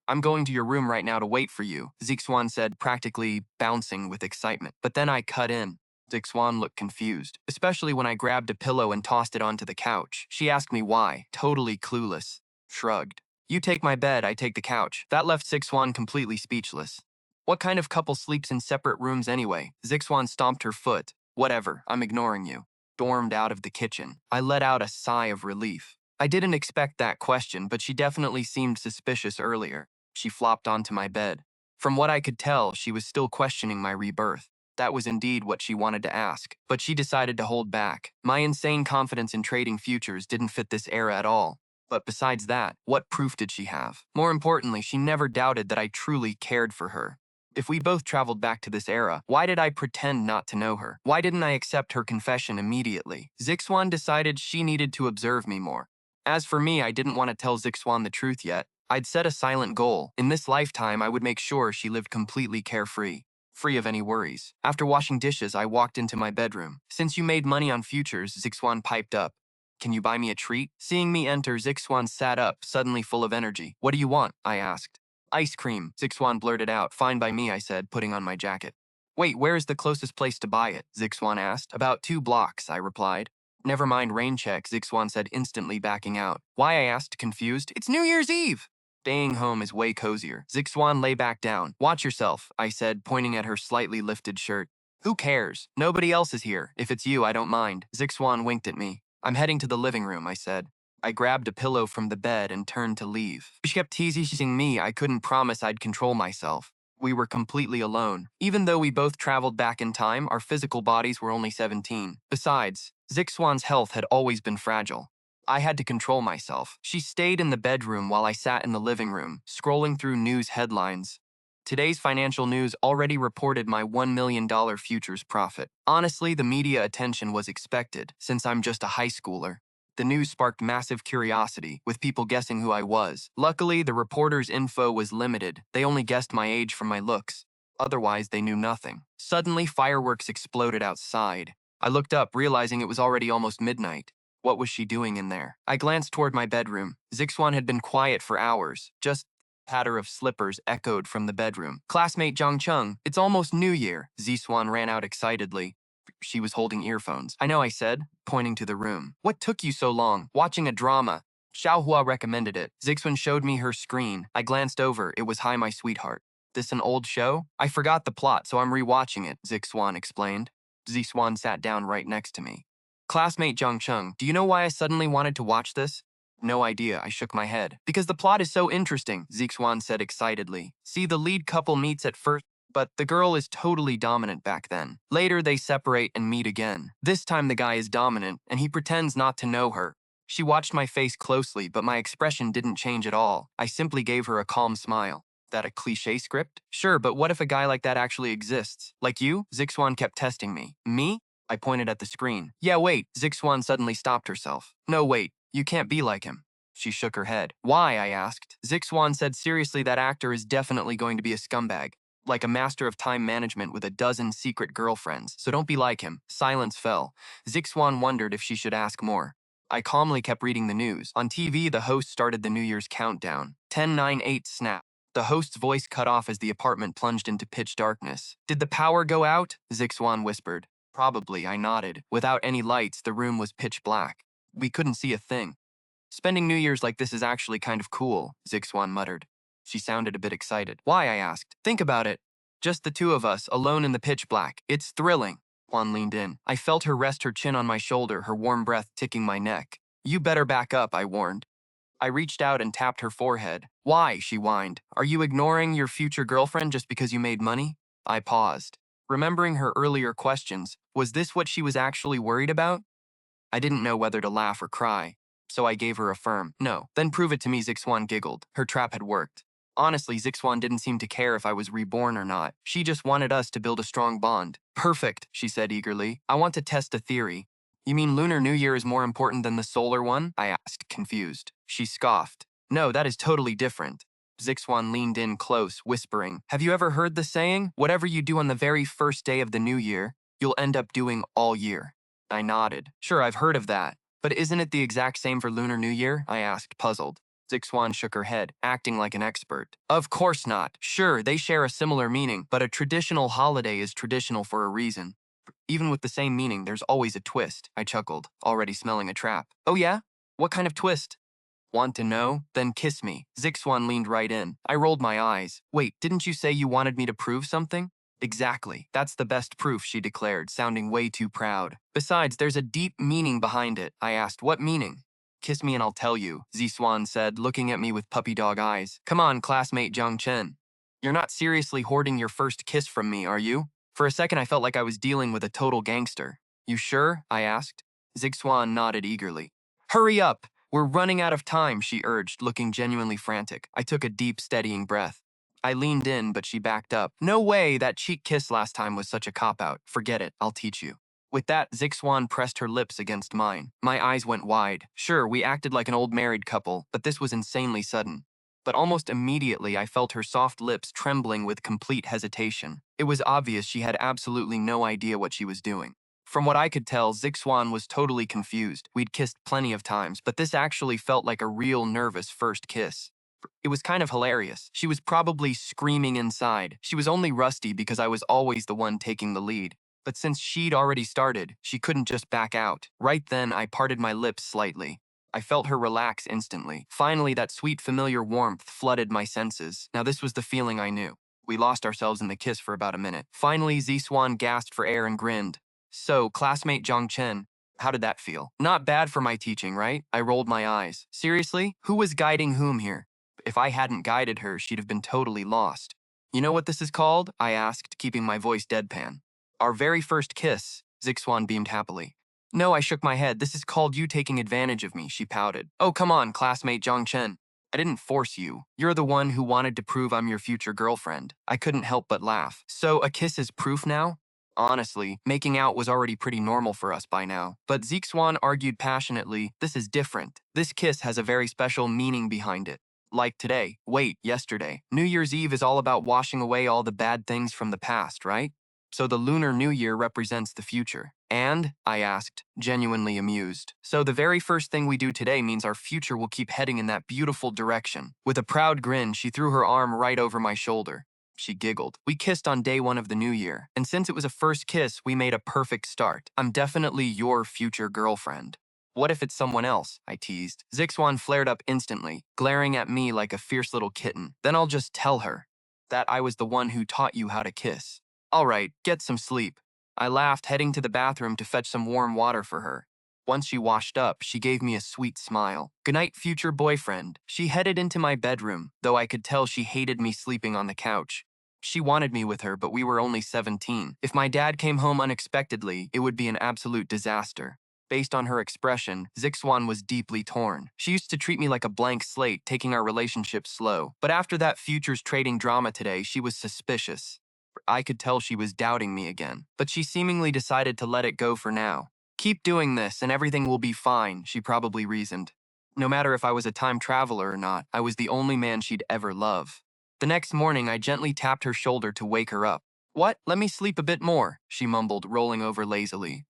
[SPEAKER 1] I'm going to your room right now to wait for you, Zixuan said, practically bouncing with excitement. But then I cut in. Zixuan looked confused, especially when I grabbed a pillow and tossed it onto the couch. She asked me why, totally clueless. Shrugged. You take my bed, I take the couch. That left Zixuan completely speechless. What kind of couple sleeps in separate rooms anyway? Zixuan stomped her foot. Whatever, I'm ignoring you. Stormed out of the kitchen. I let out a sigh of relief. I didn't expect that question, but she definitely seemed suspicious earlier. She flopped onto my bed. From what I could tell, she was still questioning my rebirth. That was indeed what she wanted to ask, but she decided to hold back. My insane confidence in trading futures didn't fit this era at all. But besides that, what proof did she have? More importantly, she never doubted that I truly cared for her. If we both traveled back to this era, why did I pretend not to know her? Why didn't I accept her confession immediately? Zixuan decided she needed to observe me more. As for me, I didn't want to tell Zixuan the truth yet. I'd set a silent goal. In this lifetime, I would make sure she lived completely carefree, free of any worries. After washing dishes, I walked into my bedroom. Since you made money on futures, Zixuan piped up. Can you buy me a treat? Seeing me enter, Zixuan sat up, suddenly full of energy. What do you want? I asked. Ice cream, Zixuan blurted out. Fine by me, I said, putting on my jacket. Wait, where is the closest place to buy it? Zixuan asked. About 2 blocks, I replied. Never mind rain check, Zixuan said, instantly backing out. Why, I asked, confused. It's New Year's Eve! Staying home is way cozier. Zixuan lay back down. Watch yourself, I said, pointing at her slightly lifted shirt. Who cares? Nobody else is here. If it's you, I don't mind. Zixuan winked at me. I'm heading to the living room, I said. I grabbed a pillow from the bed and turned to leave. She kept teasing me. I couldn't promise I'd control myself. We were completely alone. Even though we both traveled back in time, our physical bodies were only 17. Besides, Zixuan's health had always been fragile. I had to control myself. She stayed in the bedroom while I sat in the living room, scrolling through news headlines. Today's financial news already reported my $1 million futures profit. Honestly, the media attention was expected, since I'm just a high schooler. The news sparked massive curiosity, with people guessing who I was. Luckily, the reporters' info was limited. They only guessed my age from my looks. Otherwise, they knew nothing. Suddenly, fireworks exploded outside. I looked up, realizing it was already almost midnight. What was she doing in there? I glanced toward my bedroom. Zixuan had been quiet for hours. Just patter of slippers echoed from the bedroom. Classmate Zhang Cheng, it's almost New Year. Zixuan ran out excitedly. She was holding earphones. I know, I said, pointing to the room. What took you so long? Watching a drama. Xiaohua recommended it. Zixuan showed me her screen. I glanced over. It was Hi, My Sweetheart. This an old show? I forgot the plot, so I'm rewatching it, Zixuan explained. Zixuan sat down right next to me. Classmate Zhang Cheng, do you know why I suddenly wanted to watch this? No idea, I shook my head. Because the plot is so interesting, Zixuan said excitedly. See, the lead couple meets at first, but the girl is totally dominant back then. Later, they separate and meet again. This time, the guy is dominant, and he pretends not to know her. She watched my face closely, but my expression didn't change at all. I simply gave her a calm smile. That a cliché script? Sure, but what if a guy like that actually exists? Like you? Zixuan kept testing me. Me? I pointed at the screen. Yeah, wait. Zixuan suddenly stopped herself. No, wait. You can't be like him. She shook her head. Why? I asked. Zixuan said seriously that actor is definitely going to be a scumbag. Like a master of time management with a dozen secret girlfriends, so don't be like him. Silence fell. Zixuan wondered if she should ask more. I calmly kept reading the news. On TV, the host started the New Year's countdown. 10, 9, 8, snap. The host's voice cut off as the apartment plunged into pitch darkness. Did the power go out? Zixuan whispered. Probably, I nodded. Without any lights, the room was pitch black. We couldn't see a thing. Spending New Year's like this is actually kind of cool, Zixuan muttered. She sounded a bit excited. Why? I asked. Think about it. Just the two of us, alone in the pitch black. It's thrilling. Juan leaned in. I felt her rest her chin on my shoulder, her warm breath ticking my neck. You better back up, I warned. I reached out and tapped her forehead. Why? She whined. Are you ignoring your future girlfriend just because you made money? I paused. Remembering her earlier questions, was this what she was actually worried about? I didn't know whether to laugh or cry, so I gave her a firm no. Then prove it to me, Zixuan giggled. Her trap had worked. Honestly, Zixuan didn't seem to care if I was reborn or not. She just wanted us to build a strong bond. Perfect, she said eagerly. I want to test a theory. You mean Lunar New Year is more important than the solar one? I asked, confused. She scoffed. No, that is totally different. Zixuan leaned in close, whispering, have you ever heard the saying? Whatever you do on the very first day of the new year, you'll end up doing all year. I nodded. Sure, I've heard of that. But isn't it the exact same for Lunar New Year? I asked, puzzled. Zixuan shook her head, acting like an expert. Of course not. Sure, they share a similar meaning, but a traditional holiday is traditional for a reason. Even with the same meaning, there's always a twist, I chuckled, already smelling a trap. Oh yeah? What kind of twist? Want to know? Then kiss me. Zixuan leaned right in. I rolled my eyes. Wait, didn't you say you wanted me to prove something? Exactly. That's the best proof, she declared, sounding way too proud. Besides, there's a deep meaning behind it. I asked, what meaning? Kiss me and I'll tell you, Zixuan said, looking at me with puppy dog eyes. Come on, classmate Zhang Chen. You're not seriously hoarding your first kiss from me, are you? For a second, I felt like I was dealing with a total gangster. You sure? I asked. Zixuan nodded eagerly. Hurry up! We're running out of time, she urged, looking genuinely frantic. I took a deep, steadying breath. I leaned in, but she backed up. No way, that cheek kiss last time was such a cop-out. Forget it, I'll teach you. With that, Zixuan pressed her lips against mine. My eyes went wide. Sure, we acted like an old married couple, but this was insanely sudden. But almost immediately, I felt her soft lips trembling with complete hesitation. It was obvious she had absolutely no idea what she was doing. From what I could tell, Zixuan was totally confused. We'd kissed plenty of times, but this actually felt like a real nervous first kiss. It was kind of hilarious. She was probably screaming inside. She was only rusty because I was always the one taking the lead. But since she'd already started, she couldn't just back out. Right then, I parted my lips slightly. I felt her relax instantly. Finally, that sweet familiar warmth flooded my senses. Now this was the feeling I knew. We lost ourselves in the kiss for about a minute. Finally, Zixuan gasped for air and grinned. So, classmate Zhang Chen, How did that feel? Not bad for my teaching, right? I rolled my eyes. Seriously? Who was guiding whom here? If I hadn't guided her, she'd have been totally lost. You know what this is called? I asked, keeping my voice deadpan. Our very first kiss, Zixuan beamed happily. No, I shook my head. This is called you taking advantage of me, she pouted. Oh, come on, classmate Zhang Chen. I didn't force you. You're the one who wanted to prove I'm your future girlfriend. I couldn't help but laugh. So a kiss is proof now? Honestly, making out was already pretty normal for us by now. But Zixuan argued passionately, this is different. This kiss has a very special meaning behind it. Like today, wait, yesterday. New Year's Eve is all about washing away all the bad things from the past, right? So the Lunar New Year represents the future. And? I asked, genuinely amused. So the very first thing we do today means our future will keep heading in that beautiful direction. With a proud grin, she threw her arm right over my shoulder. She giggled. We kissed on day one of the new year, and since it was a first kiss, we made a perfect start. I'm definitely your future girlfriend. What if it's someone else? I teased. Zixuan flared up instantly, glaring at me like a fierce little kitten. Then I'll just tell her that I was the one who taught you how to kiss. All right, get some sleep. I laughed, heading to the bathroom to fetch some warm water for her. Once she washed up, she gave me a sweet smile. Goodnight, future boyfriend. She headed into my bedroom, though I could tell she hated me sleeping on the couch. She wanted me with her, but we were only 17. If my dad came home unexpectedly, it would be an absolute disaster. Based on her expression, Zixuan was deeply torn. She used to treat me like a blank slate, taking our relationship slow. But after that futures trading drama today, she was suspicious. I could tell she was doubting me again. But she seemingly decided to let it go for now. Keep doing this and everything will be fine, she probably reasoned. No matter if I was a time traveler or not, I was the only man she'd ever love. The next morning, I gently tapped her shoulder to wake her up. What? Let me sleep a bit more, she mumbled, rolling over lazily.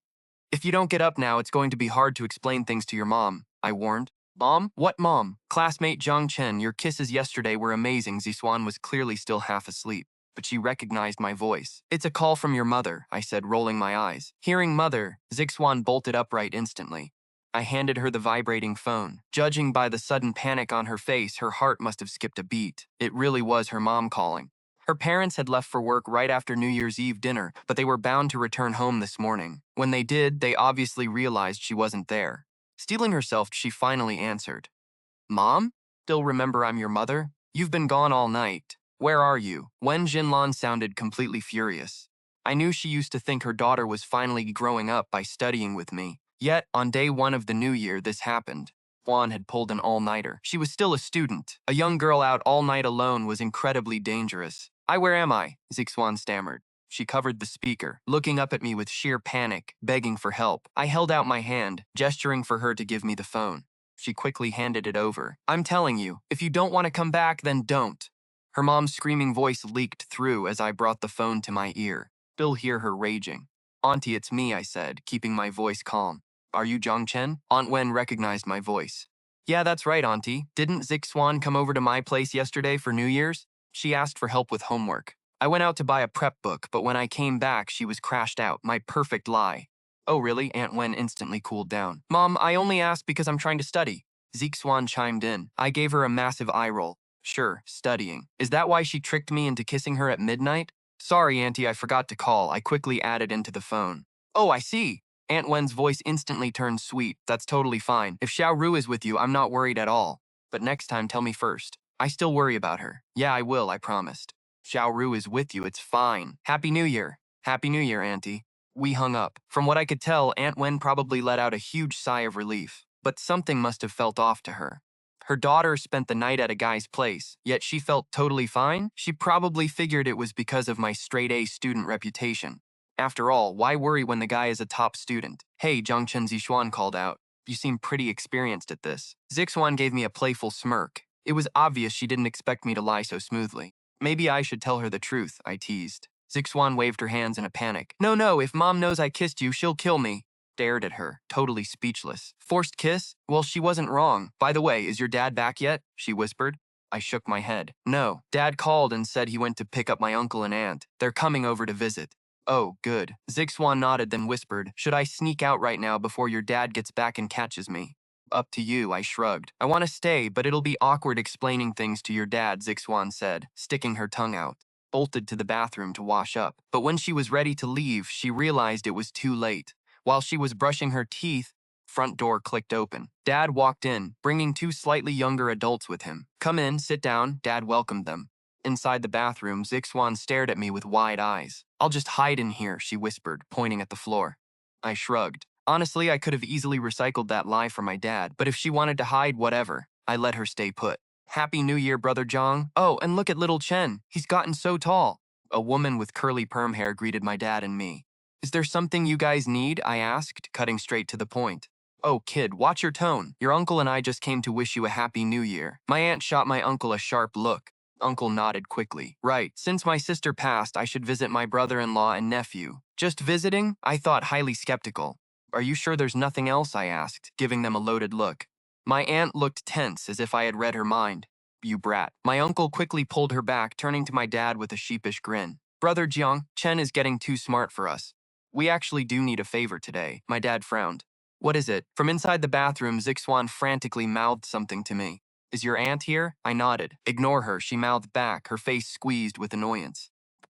[SPEAKER 1] If you don't get up now, it's going to be hard to explain things to your mom, I warned. Mom? What mom? Classmate Zhang Chen, your kisses yesterday were amazing. Zixuan was clearly still half asleep, but she recognized my voice. It's a call from your mother, I said, rolling my eyes. Hearing mother, Zixuan bolted upright instantly. I handed her the vibrating phone. Judging by the sudden panic on her face, her heart must have skipped a beat. It really was her mom calling. Her parents had left for work right after New Year's Eve dinner, but they were bound to return home this morning. When they did, they obviously realized she wasn't there. Steeling herself, she finally answered. Mom? Still remember I'm your mother? You've been gone all night. Where are you? Wen Jinlan sounded completely furious. I knew she used to think her daughter was finally growing up by studying with me. Yet, on day one of the new year, this happened. Juan had pulled an all-nighter. She was still a student. A young girl out all night alone was incredibly dangerous. Where am I? Zixuan stammered. She covered the speaker, looking up at me with sheer panic, begging for help. I held out my hand, gesturing for her to give me the phone. She quickly handed it over. I'm telling you, if you don't want to come back, then don't. Her mom's screaming voice leaked through as I brought the phone to my ear. Still hear her raging. Auntie, it's me, I said, keeping my voice calm. Are you Zhang Chen? Aunt Wen recognized my voice. Yeah, that's right, Auntie. Didn't Zixuan come over to my place yesterday for New Year's? She asked for help with homework. I went out to buy a prep book, but when I came back, she was crashed out, my perfect lie. Oh, really? Aunt Wen instantly cooled down. Mom, I only asked because I'm trying to study. Zixuan chimed in. I gave her a massive eye roll. Sure, studying. Is that why she tricked me into kissing her at midnight? Sorry, Auntie, I forgot to call. I quickly added into the phone. Oh, I see. Aunt Wen's voice instantly turned sweet. That's totally fine. If Xiao Ru is with you, I'm not worried at all. But next time, tell me first. I still worry about her. Yeah, I will, I promised. Xiao Ru is with you, it's fine. Happy New Year. Happy New Year, Auntie. We hung up. From what I could tell, Aunt Wen probably let out a huge sigh of relief. But something must have felt off to her. Her daughter spent the night at a guy's place, yet she felt totally fine? She probably figured it was because of my straight-A student reputation. After all, why worry when the guy is a top student? Hey, Zhangchen Zixuan called out. You seem pretty experienced at this. Zixuan gave me a playful smirk. It was obvious she didn't expect me to lie so smoothly. Maybe I should tell her the truth, I teased. Zixuan waved her hands in a panic. No, if Mom knows I kissed you, she'll kill me. Stared at her, totally speechless. Forced kiss? Well, she wasn't wrong. By the way, is your dad back yet? She whispered. I shook my head. No, Dad called and said he went to pick up my uncle and aunt. They're coming over to visit. Oh, good. Zixuan nodded, then whispered, should I sneak out right now before your dad gets back and catches me? Up to you, I shrugged. I want to stay, but it'll be awkward explaining things to your dad, Zixuan said, sticking her tongue out. Bolted to the bathroom to wash up. But when she was ready to leave, she realized it was too late. While she was brushing her teeth, front door clicked open. Dad walked in, bringing two slightly younger adults with him. "Come in, sit down," Dad welcomed them. Inside the bathroom, Zixwan stared at me with wide eyes. "I'll just hide in here," she whispered, pointing at the floor. I shrugged. Honestly, I could have easily recycled that lie for my dad, but if she wanted to hide, whatever. I let her stay put. "Happy New Year, Brother Zhang. Oh, and look at little Chen. He's gotten so tall." A woman with curly perm hair greeted my dad and me. "Is there something you guys need?" I asked, cutting straight to the point. "Oh, kid, watch your tone. Your uncle and I just came to wish you a happy new year." My aunt shot my uncle a sharp look. Uncle nodded quickly. "Right, since my sister passed, I should visit my brother-in-law and nephew." "Just visiting?" I thought, highly skeptical. "Are you sure there's nothing else?" I asked, giving them a loaded look. My aunt looked tense, as if I had read her mind. "You brat." My uncle quickly pulled her back, turning to my dad with a sheepish grin. "Brother Jiang, Chen is getting too smart for us. We actually do need a favor today." My dad frowned. "What is it?" From inside the bathroom, Zixwan frantically mouthed something to me. "Is your aunt here?" I nodded. "Ignore her," she mouthed back, her face squeezed with annoyance.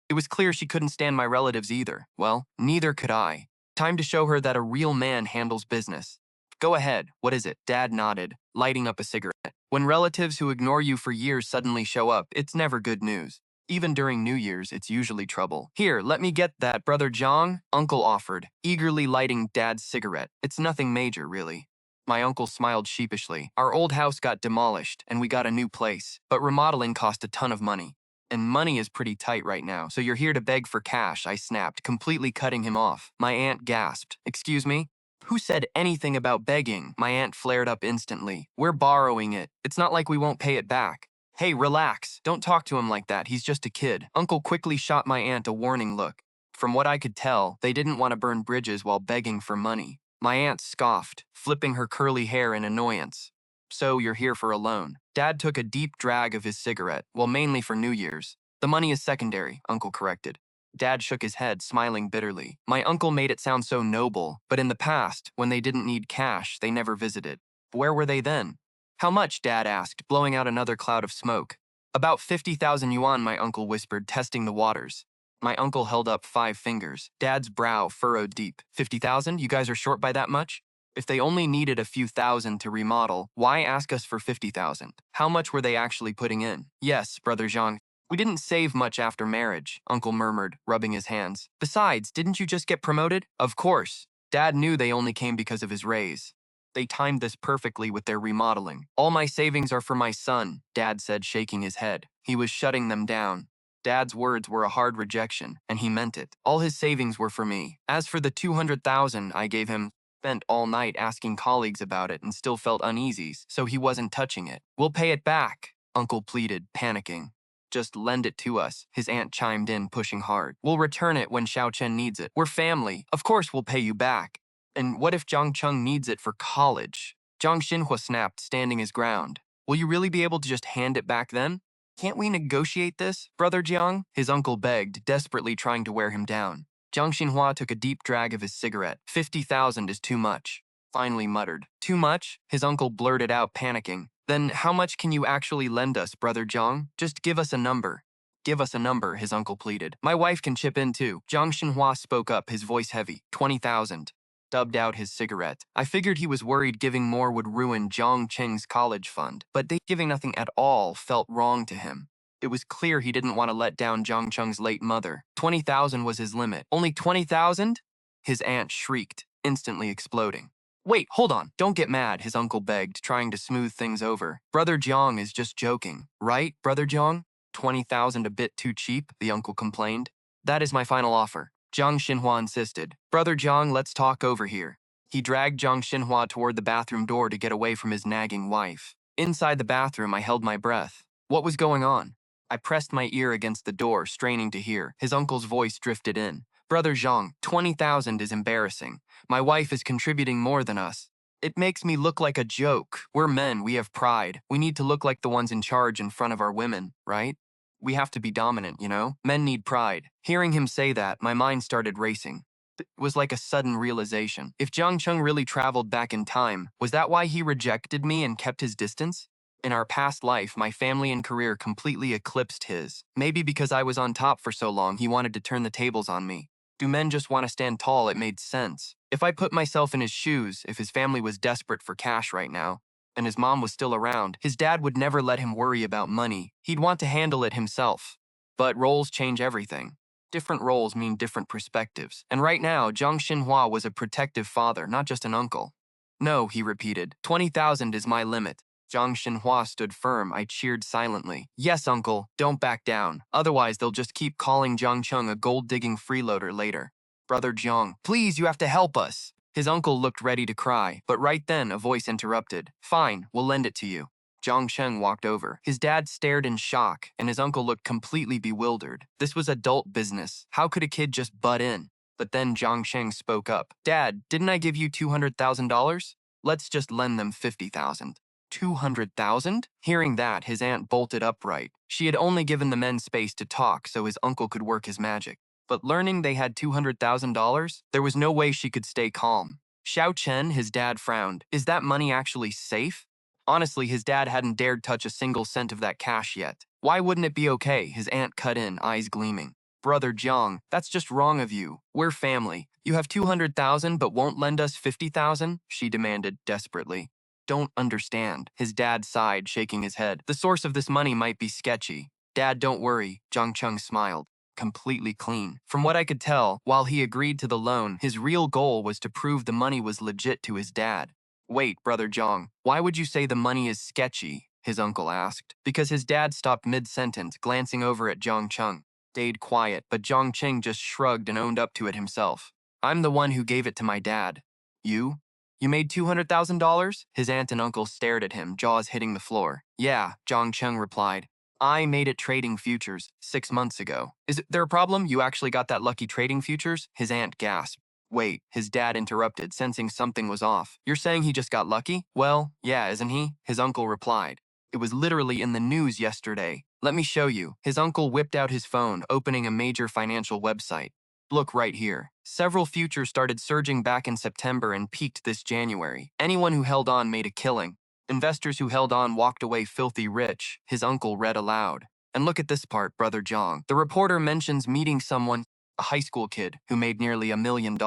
[SPEAKER 1] It was clear she couldn't stand my relatives either. Well, neither could I. Time to show her that a real man handles business. "Go ahead, what is it?" Dad nodded, lighting up a cigarette. When relatives who ignore you for years suddenly show up, it's never good news. Even during New Year's, it's usually trouble. "Here, let me get that, Brother Zhang," Uncle offered, eagerly lighting Dad's cigarette. "It's nothing major, really." My uncle smiled sheepishly. "Our old house got demolished, and we got a new place, but remodeling cost a ton of money. And money is pretty tight right now, so you're here to beg for cash," I snapped, completely cutting him off. My aunt gasped. "Excuse me? Who said anything about begging?" My aunt flared up instantly. "We're borrowing it. It's not like we won't pay it back." "Hey, relax. Don't talk to him like that. He's just a kid." Uncle quickly shot my aunt a warning look. From what I could tell, they didn't want to burn bridges while begging for money. My aunt scoffed, flipping her curly hair in annoyance. "So you're here for a loan." Dad took a deep drag of his cigarette, well, mainly for New Year's. "The money is secondary," Uncle corrected. Dad shook his head, smiling bitterly. My uncle made it sound so noble, but in the past, when they didn't need cash, they never visited. Where were they then? "How much?" Dad asked, blowing out another cloud of smoke. "About 50,000 yuan," my uncle whispered, testing the waters. My uncle held up 5 fingers. Dad's brow furrowed deep. 50,000? You guys are short by that much? If they only needed a few thousand to remodel, why ask us for 50,000? How much were they actually putting in? "Yes, Brother Zhang. We didn't save much after marriage," Uncle murmured, rubbing his hands. "Besides, didn't you just get promoted?" "Of course." Dad knew they only came because of his raise. They timed this perfectly with their remodeling. "All my savings are for my son," Dad said, shaking his head. He was shutting them down. Dad's words were a hard rejection, and he meant it. All his savings were for me. As for the 200,000 I gave him, spent all night asking colleagues about it and still felt uneasy, so he wasn't touching it. "We'll pay it back," Uncle pleaded, panicking. "Just lend it to us," his aunt chimed in, pushing hard. "We'll return it when Xiao Chen needs it. We're family. Of course we'll pay you back." "And what if Zhang Cheng needs it for college?" Zhang Xinhua snapped, standing his ground. "Will you really be able to just hand it back then? Can't we negotiate this, Brother Jiang?" his uncle begged, desperately trying to wear him down. Zhang Xinhua took a deep drag of his cigarette. 50,000 is too much," finally muttered. "Too much?" his uncle blurted out, panicking. "Then how much can you actually lend us, Brother Zhang? Just give us a number." "Give us a number," his uncle pleaded. "My wife can chip in too." Zhang Xinhua spoke up, his voice heavy. 20,000. Stubbed out his cigarette. I figured he was worried giving more would ruin Zhang Cheng's college fund, but giving nothing at all felt wrong to him. It was clear he didn't want to let down Zhang Cheng's late mother. 20,000 was his limit. "Only 20,000? His aunt shrieked, instantly exploding. "Wait, hold on. Don't get mad," his uncle begged, trying to smooth things over. "Brother Jiang is just joking. Right, Brother Jiang? 20,000 a bit too cheap," the uncle complained. "That is my final offer." Zhang Xinhua insisted. "Brother Jiang, let's talk over here." He dragged Zhang Xinhua toward the bathroom door to get away from his nagging wife. Inside the bathroom, I held my breath. What was going on? I pressed my ear against the door, straining to hear. His uncle's voice drifted in. "Brother Zhang, 20,000 is embarrassing. My wife is contributing more than us. It makes me look like a joke. We're men, we have pride. We need to look like the ones in charge in front of our women, right? We have to be dominant, you know? Men need pride." Hearing him say that, my mind started racing. It was like a sudden realization. If Jiang Cheng really traveled back in time, was that why he rejected me and kept his distance? In our past life, my family and career completely eclipsed his. Maybe because I was on top for so long, he wanted to turn the tables on me. Do men just want to stand tall? It made sense. If I put myself in his shoes, if his family was desperate for cash right now, and his mom was still around, his dad would never let him worry about money. He'd want to handle it himself. But roles change everything. Different roles mean different perspectives. And right now, Zhang Xinhua was a protective father, not just an uncle. No, he repeated. 20,000 is my limit. Zhang Xinhua stood firm. I cheered silently. Yes, uncle, don't back down. Otherwise, they'll just keep calling Jiang Cheng a gold-digging freeloader later. Brother Jiang, please, you have to help us. His uncle looked ready to cry, but right then a voice interrupted. Fine, we'll lend it to you. Jiang Cheng walked over. His dad stared in shock, and his uncle looked completely bewildered. This was adult business. How could a kid just butt in? But then Jiang Cheng spoke up. Dad, didn't I give you $200,000? Let's just lend them $50,000. 200,000? Hearing that, his aunt bolted upright. She had only given the men space to talk so his uncle could work his magic. But learning they had $200,000, there was no way she could stay calm. Xiao Chen, his dad, frowned. Is that money actually safe? Honestly, his dad hadn't dared touch a single cent of that cash yet. Why wouldn't it be okay? His aunt cut in, eyes gleaming. Brother Jiang, that's just wrong of you. We're family. You have 200,000 but won't lend us 50,000? She demanded desperately. Don't understand. His dad sighed, shaking his head. The source of this money might be sketchy. Dad, don't worry. Jiang Cheng smiled. Completely clean. From what I could tell, while he agreed to the loan, his real goal was to prove the money was legit to his dad. Wait, Brother Jiang, why would you say the money is sketchy? His uncle asked. Because his dad stopped mid-sentence, glancing over at Jiang Cheng. Stayed quiet, but Jiang Cheng just shrugged and owned up to it himself. I'm the one who gave it to my dad. You? You made $200,000? His aunt and uncle stared at him, jaws hitting the floor. Yeah, Jiang Cheng replied. I made it trading futures 6 months ago. Is there a problem? You actually got that lucky trading futures? His aunt gasped. Wait, his dad interrupted, sensing something was off. You're saying he just got lucky? Well, yeah, isn't he? His uncle replied. It was literally in the news yesterday. Let me show you. His uncle whipped out his phone, opening a major financial website. Look right here. Several futures started surging back in September and peaked this January. Anyone who held on made a killing. Investors who held on walked away filthy rich, his uncle read aloud. And look at this part, Brother Jiang. The reporter mentions meeting someone, a high school kid, who made nearly $1 million.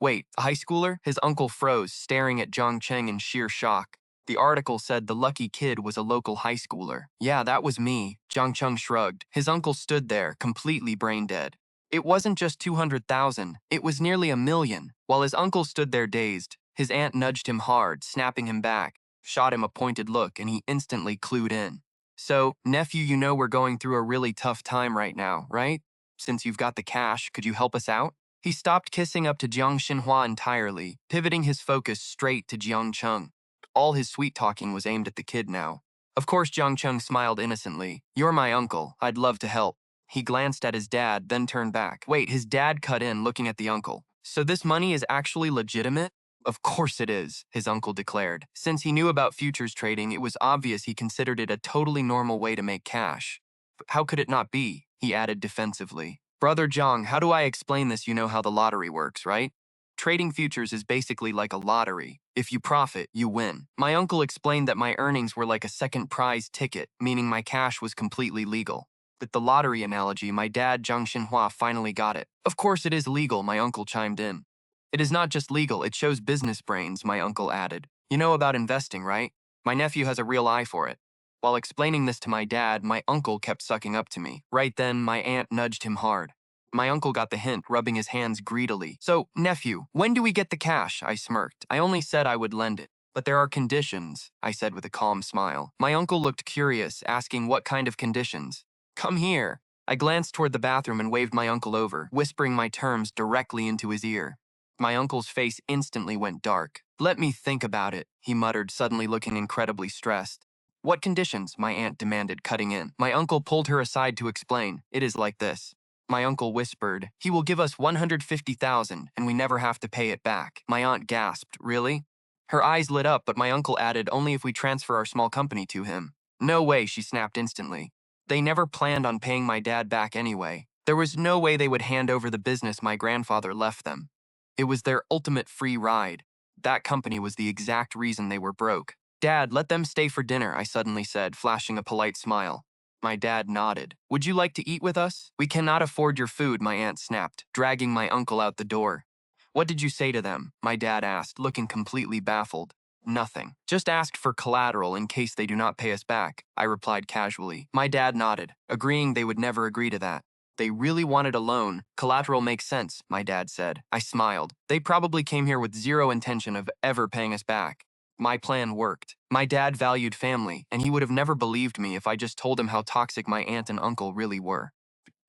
[SPEAKER 1] Wait, a high schooler? His uncle froze, staring at Jiang Cheng in sheer shock. The article said the lucky kid was a local high schooler. Yeah, that was me. Jiang Cheng shrugged. His uncle stood there, completely brain dead. It wasn't just 200,000, it was nearly $1 million. While his uncle stood there dazed, his aunt nudged him hard, snapping him back, shot him a pointed look, and he instantly clued in. So, nephew, you know we're going through a really tough time right now, right? Since you've got the cash, could you help us out? He stopped kissing up to Jiang Xinhua entirely, pivoting his focus straight to Jiang Cheng. All his sweet-talking was aimed at the kid now. Of course, Jiang Cheng smiled innocently. You're my uncle. I'd love to help. He glanced at his dad, then turned back. Wait, his dad cut in, looking at the uncle. So this money is actually legitimate? Of course it is, his uncle declared. Since he knew about futures trading, it was obvious he considered it a totally normal way to make cash. But how could it not be? He added defensively. Brother Jiang, how do I explain this? You know how the lottery works, right? Trading futures is basically like a lottery. If you profit, you win. My uncle explained that my earnings were like a second prize ticket, meaning my cash was completely legal. With the lottery analogy, my dad, Zhang Xinhua, finally got it. Of course it is legal, my uncle chimed in. It is not just legal, it shows business brains, my uncle added. You know about investing, right? My nephew has a real eye for it. While explaining this to my dad, my uncle kept sucking up to me. Right then, my aunt nudged him hard. My uncle got the hint, rubbing his hands greedily. So, nephew, when do we get the cash? I smirked. I only said I would lend it. But there are conditions, I said with a calm smile. My uncle looked curious, asking what kind of conditions. Come here. I glanced toward the bathroom and waved my uncle over, whispering my terms directly into his ear. My uncle's face instantly went dark. Let me think about it, he muttered, suddenly looking incredibly stressed. What conditions? My aunt demanded, cutting in. My uncle pulled her aside to explain. It is like this. My uncle whispered, he will give us 150,000 and we never have to pay it back. My aunt gasped, really? Her eyes lit up, but my uncle added, only if we transfer our small company to him. No way, she snapped instantly. They never planned on paying my dad back anyway. There was no way they would hand over the business my grandfather left them. It was their ultimate free ride. That company was the exact reason they were broke. Dad, let them stay for dinner, I suddenly said, flashing a polite smile. My dad nodded. Would you like to eat with us? We cannot afford your food, my aunt snapped, dragging my uncle out the door. What did you say to them? My dad asked, looking completely baffled. Nothing. Just asked for collateral in case they do not pay us back, I replied casually. My dad nodded, agreeing they would never agree to that. They really wanted a loan. Collateral makes sense, my dad said. I smiled. They probably came here with zero intention of ever paying us back. My plan worked. My dad valued family, and he would have never believed me if I just told him how toxic my aunt and uncle really were.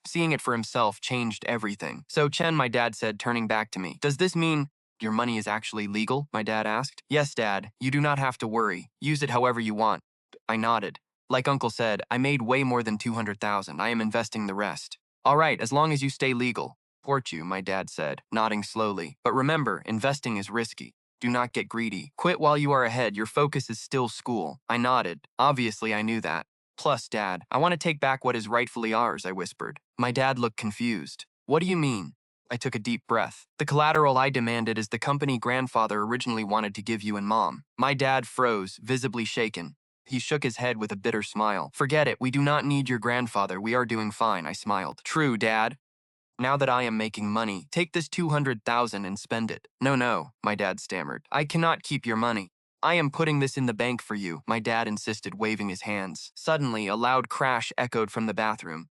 [SPEAKER 1] Seeing it for himself changed everything. So Chen, my dad said, turning back to me, does this mean your money is actually legal? My dad asked. Yes, Dad. You do not have to worry. Use it however you want. I nodded. Like Uncle said, I made way more than 200,000. I am investing the rest. All right, as long as you stay legal. Support you, my dad said, nodding slowly. But remember, investing is risky. Do not get greedy. Quit while you are ahead. Your focus is still school. I nodded. Obviously, I knew that. Plus, Dad, I want to take back what is rightfully ours, I whispered. My dad looked confused. What do you mean? I took a deep breath. The collateral I demanded is the company grandfather originally wanted to give you and Mom. My dad froze, visibly shaken. He shook his head with a bitter smile. Forget it, we do not need your grandfather. We are doing fine, I smiled. True, Dad. Now that I am making money, take this 200,000 and spend it. No, my dad stammered. I cannot keep your money. I am putting this in the bank for you, my dad insisted, waving his hands. Suddenly, a loud crash echoed from the bathroom.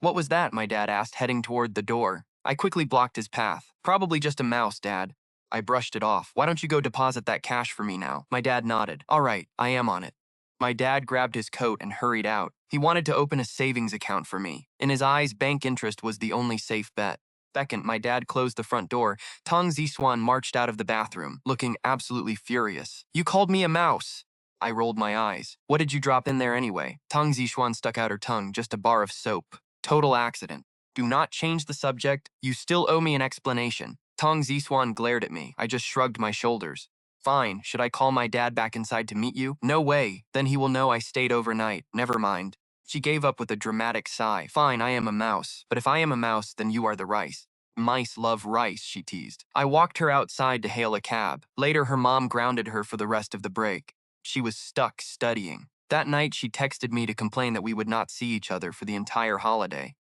[SPEAKER 1] What was that? My dad asked, heading toward the door. I quickly blocked his path. Probably just a mouse, Dad. I brushed it off. Why don't you go deposit that cash for me now? My dad nodded. All right, I am on it. My dad grabbed his coat and hurried out. He wanted to open a savings account for me. In his eyes, bank interest was the only safe bet. Second, my dad closed the front door. Tong Zishuan marched out of the bathroom, looking absolutely furious. You called me a mouse. I rolled my eyes. What did you drop in there anyway? Tong Zishuan stuck out her tongue, just a bar of soap. Total accident. Do not change the subject. You still owe me an explanation. Tong Zishuan glared at me. I just shrugged my shoulders. Fine, should I call my dad back inside to meet you? No way, then he will know I stayed overnight. Never mind. She gave up with a dramatic sigh. Fine, I am a mouse. But if I am a mouse, then you are the rice. Mice love rice, she teased. I walked her outside to hail a cab. Later, her mom grounded her for the rest of the break. She was stuck studying. That night, she texted me to complain that we would not see each other for the entire holiday.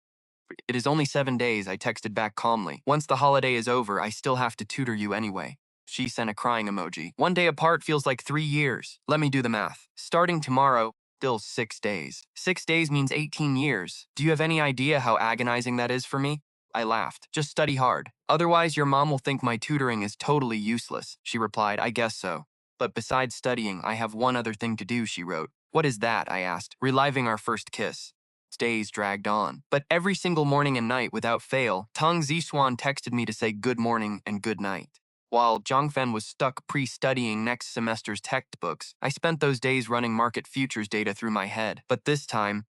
[SPEAKER 1] It is only 7 days, I texted back calmly. Once the holiday is over, I still have to tutor you anyway. She sent a crying emoji. 1 day apart feels like 3 years. Let me do the math. Starting tomorrow, still 6 days. 6 days means 18 years. Do you have any idea how agonizing that is for me? I laughed. Just study hard. Otherwise, your mom will think my tutoring is totally useless. She replied, I guess so. But besides studying, I have one other thing to do, she wrote. What is that? I asked, reliving our first kiss. Days dragged on. But every single morning and night, without fail, Tang Zishuan texted me to say good morning and good night. While Zhangfen was stuck pre-studying next semester's textbooks, I spent those days running market futures data through my head. But this time,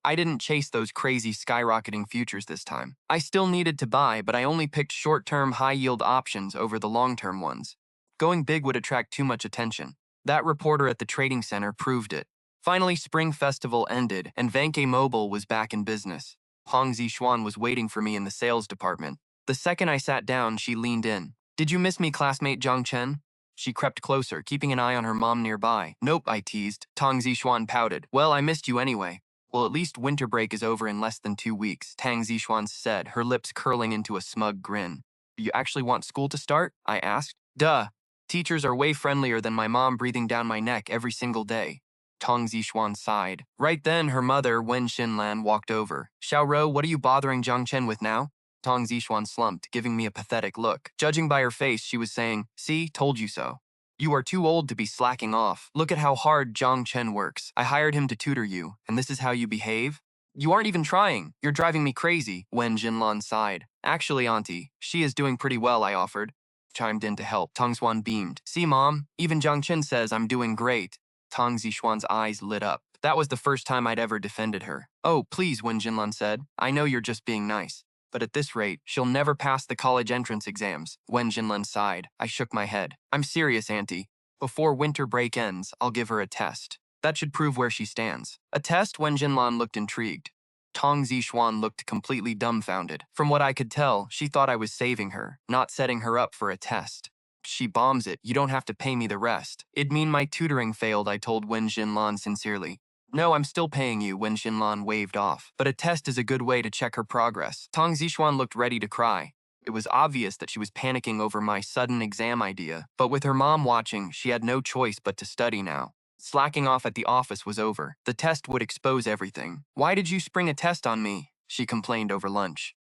[SPEAKER 1] I didn't chase those crazy skyrocketing futures this time. I still needed to buy, but I only picked short-term high-yield options over the long-term ones. Going big would attract too much attention. That reporter at the trading center proved it. Finally, Spring Festival ended, and Vanke Mobile was back in business. Hong Zishuan was waiting for me in the sales department. The second I sat down, she leaned in. Did you miss me, classmate Zhang Chen? She crept closer, keeping an eye on her mom nearby. Nope, I teased. Tang Zishuan pouted. Well, I missed you anyway. Well, at least winter break is over in less than 2 weeks, Tang Zishuan said, her lips curling into a smug grin. Do you actually want school to start? I asked. Duh. Teachers are way friendlier than my mom breathing down my neck every single day. Tong Zishuan sighed. Right then, her mother, Wen Xinlan, walked over. Xiaoro, what are you bothering Zhang Chen with now? Tong Zishuan slumped, giving me a pathetic look. Judging by her face, she was saying, see, told you so. You are too old to be slacking off. Look at how hard Zhang Chen works. I hired him to tutor you, and this is how you behave? You aren't even trying. You're driving me crazy, Wen Jinlan sighed. Actually, Auntie, she is doing pretty well, I offered. Chimed in to help. Tong Zishuan beamed. See, Mom, even Zhang Chen says I'm doing great. Tong Zishuan's eyes lit up. That was the first time I'd ever defended her. Oh, please, Wen Jinlan said. I know you're just being nice. But at this rate, she'll never pass the college entrance exams. Wen Jinlan sighed. I shook my head. I'm serious, Auntie. Before winter break ends, I'll give her a test. That should prove where she stands. A test? Wen Jinlan looked intrigued. Tong Zishuan looked completely dumbfounded. From what I could tell, she thought I was saving her, not setting her up for a test. She bombs it, you don't have to pay me the rest. It'd mean my tutoring failed, I told Wen Jinlan sincerely. No, I'm still paying you, Wen Xinlan waved off. But a test is a good way to check her progress. Tang Zixuan looked ready to cry. It was obvious that she was panicking over my sudden exam idea, but with her mom watching, she had no choice but to study now. Slacking off at the office was over. The test would expose everything. Why did you spring a test on me? She complained over lunch.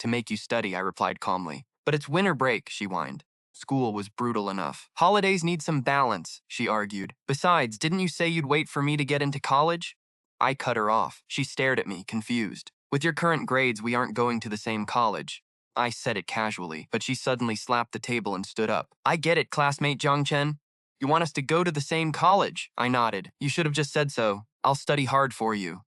[SPEAKER 1] To make you study, I replied calmly. But it's winter break, she whined. School was brutal enough. Holidays need some balance, she argued. Besides, didn't you say you'd wait for me to get into college? I cut her off. She stared at me, confused. With your current grades, we aren't going to the same college. I said it casually, but she suddenly slapped the table and stood up. I get it, classmate Zhang Chen. You want us to go to the same college? I nodded. You should have just said so. I'll study hard for you.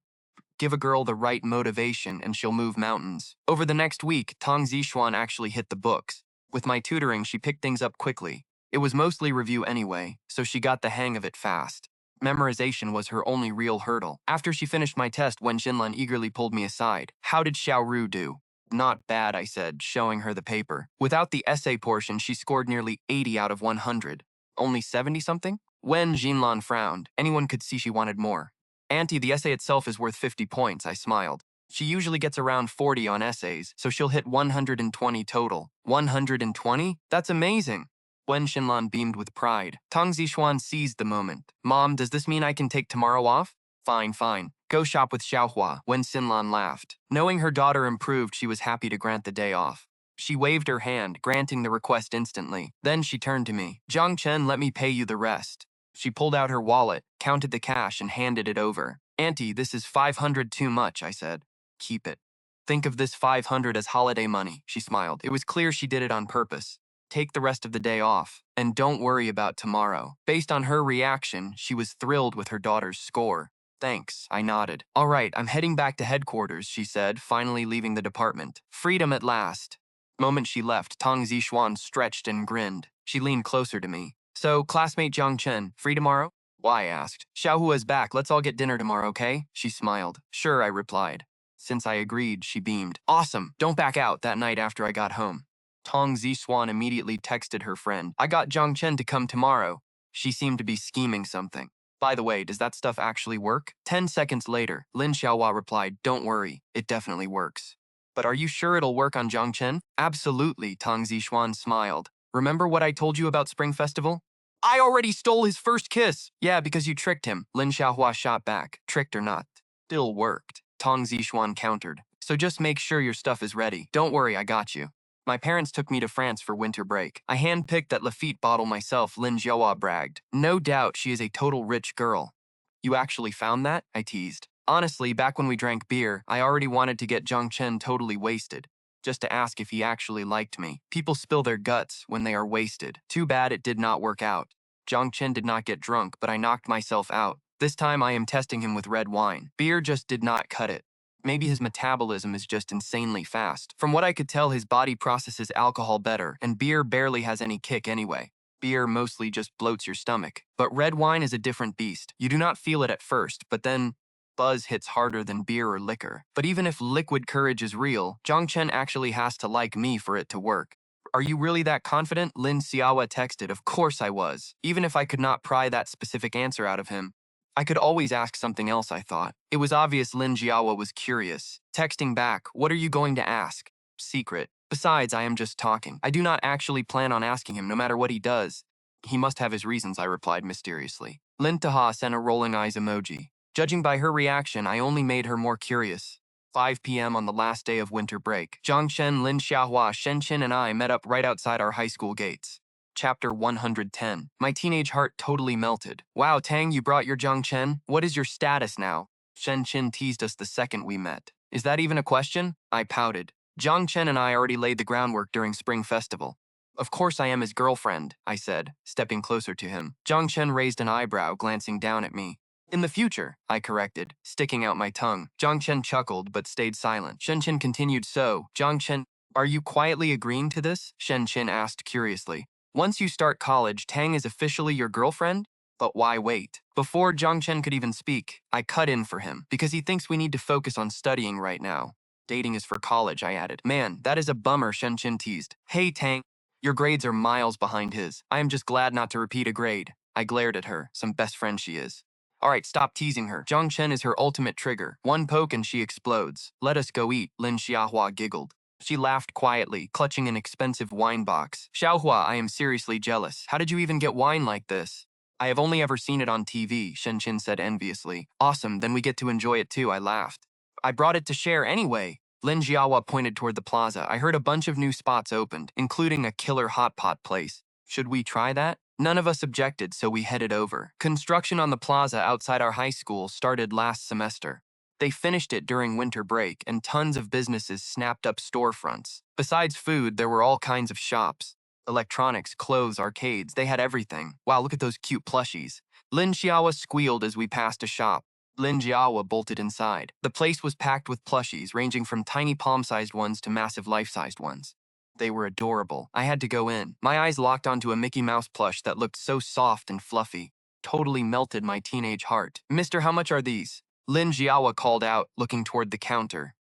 [SPEAKER 1] Give a girl the right motivation and she'll move mountains. Over the next week, Tang Zixuan actually hit the books. With my tutoring, she picked things up quickly. It was mostly review anyway, so she got the hang of it fast. Memorization was her only real hurdle. After she finished my test, Wen Xinlan eagerly pulled me aside. How did Xiao Ru do? Not bad, I said, showing her the paper. Without the essay portion, she scored nearly 80 out of 100. Only 70-something? Wen Xinlan frowned. Anyone could see she wanted more. Auntie, the essay itself is worth 50 points, I smiled. She usually gets around 40 on essays, so she'll hit 120 total. 120? That's amazing. Wen Xinlan beamed with pride. Tang Zixuan seized the moment. Mom, does this mean I can take tomorrow off? Fine, fine. Go shop with Xiaohua. Wen Xinlan laughed. Knowing her daughter improved, she was happy to grant the day off. She waved her hand, granting the request instantly. Then she turned to me. Zhang Chen, let me pay you the rest. She pulled out her wallet, counted the cash, and handed it over. Auntie, this is 500 too much, I said. Keep it. Think of this 500 as holiday money, she smiled. It was clear she did it on purpose. Take the rest of the day off, and don't worry about tomorrow. Based on her reaction, she was thrilled with her daughter's score. Thanks, I nodded. All right, I'm heading back to headquarters, she said, finally leaving the department. Freedom at last. The moment she left, Tang Zixuan stretched and grinned. She leaned closer to me. So, classmate Zhang Chen, free tomorrow? Why, I asked. Xiaohua's back, let's all get dinner tomorrow, okay? She smiled. Sure, I replied. Since I agreed, she beamed. Awesome, don't back out that night after I got home. Tang Zixuan immediately texted her friend. I got Zhang Chen to come tomorrow. She seemed to be scheming something. By the way, does that stuff actually work? 10 seconds later, Lin Xiaohua replied, don't worry, it definitely works. But are you sure it'll work on Zhang Chen? Absolutely, Tang Zixuan smiled. Remember what I told you about Spring Festival? I already stole his first kiss. Yeah, because you tricked him, Lin Xiaohua shot back. Tricked or not, still worked. Tang Zixuan countered. So just make sure your stuff is ready. Don't worry, I got you. My parents took me to France for winter break. I handpicked that Lafitte bottle myself, Lin Xiaohua bragged. No doubt she is a total rich girl. You actually found that? I teased. Honestly, back when we drank beer, I already wanted to get Zhang Chen totally wasted, just to ask if he actually liked me. People spill their guts when they are wasted. Too bad it did not work out. Zhang Chen did not get drunk, but I knocked myself out. This time I am testing him with red wine. Beer just did not cut it. Maybe his metabolism is just insanely fast. From what I could tell, his body processes alcohol better, and beer barely has any kick anyway. Beer mostly just bloats your stomach. But red wine is a different beast. You do not feel it at first, but then buzz hits harder than beer or liquor. But even if liquid courage is real, Zhang Chen actually has to like me for it to work. Are you really that confident? Lin Xiaohua texted. Of course I was. Even if I could not pry that specific answer out of him, I could always ask something else, I thought. It was obvious Lin Xiaohua was curious. Texting back, what are you going to ask? Secret. Besides, I am just talking. I do not actually plan on asking him, no matter what he does. He must have his reasons, I replied mysteriously. Lin Taha sent a rolling eyes emoji. Judging by her reaction, I only made her more curious. 5 p.m. on the last day of winter break. Zhang Chen, Lin Xiaohua, Shen Qin, and I met up right outside our high school gates. Chapter 110. My teenage heart totally melted. Wow, Tang, you brought your Zhang Chen? What is your status now? Shen Qin teased us the second we met. Is that even a question? I pouted. Zhang Chen and I already laid the groundwork during Spring Festival. Of course I am his girlfriend, I said, stepping closer to him. Zhang Chen raised an eyebrow, glancing down at me. In the future, I corrected, sticking out my tongue. Zhang Chen chuckled but stayed silent. Shen Qin continued, so, Zhang Chen, are you quietly agreeing to this? Shen Qin asked curiously. Once you start college, Tang is officially your girlfriend? But why wait? Before Zhang Chen could even speak, I cut in for him, because he thinks we need to focus on studying right now. Dating is for college, I added. Man, that is a bummer, Shen Qin teased. Hey, Tang, your grades are miles behind his. I am just glad not to repeat a grade. I glared at her, some best friend she is. All right, stop teasing her. Zhang Chen is her ultimate trigger. One poke and she explodes. Let us go eat, Lin Xiaohua giggled. She laughed quietly, clutching an expensive wine box. Xiaohua, I am seriously jealous. How did you even get wine like this? I have only ever seen it on TV, Shen Qin said enviously. Awesome, then we get to enjoy it too, I laughed. I brought it to share anyway. Lin Jiawa pointed toward the plaza. I heard a bunch of new spots opened, including a killer hot pot place. Should we try that? None of us objected, so we headed over. Construction on the plaza outside our high school started last semester. They finished it during winter break, and tons of businesses snapped up storefronts. Besides food, there were all kinds of shops. Electronics, clothes, arcades, they had everything. Wow, look at those cute plushies. Lin Xiaowa squealed as we passed a shop. Lin Jiawa bolted inside. The place was packed with plushies, ranging from tiny palm-sized ones to massive life-sized ones. They were adorable. I had to go in. My eyes locked onto a Mickey Mouse plush that looked so soft and fluffy. Totally melted my teenage heart. Mister, how much are these? Lin Jiawa called out, looking toward the counter.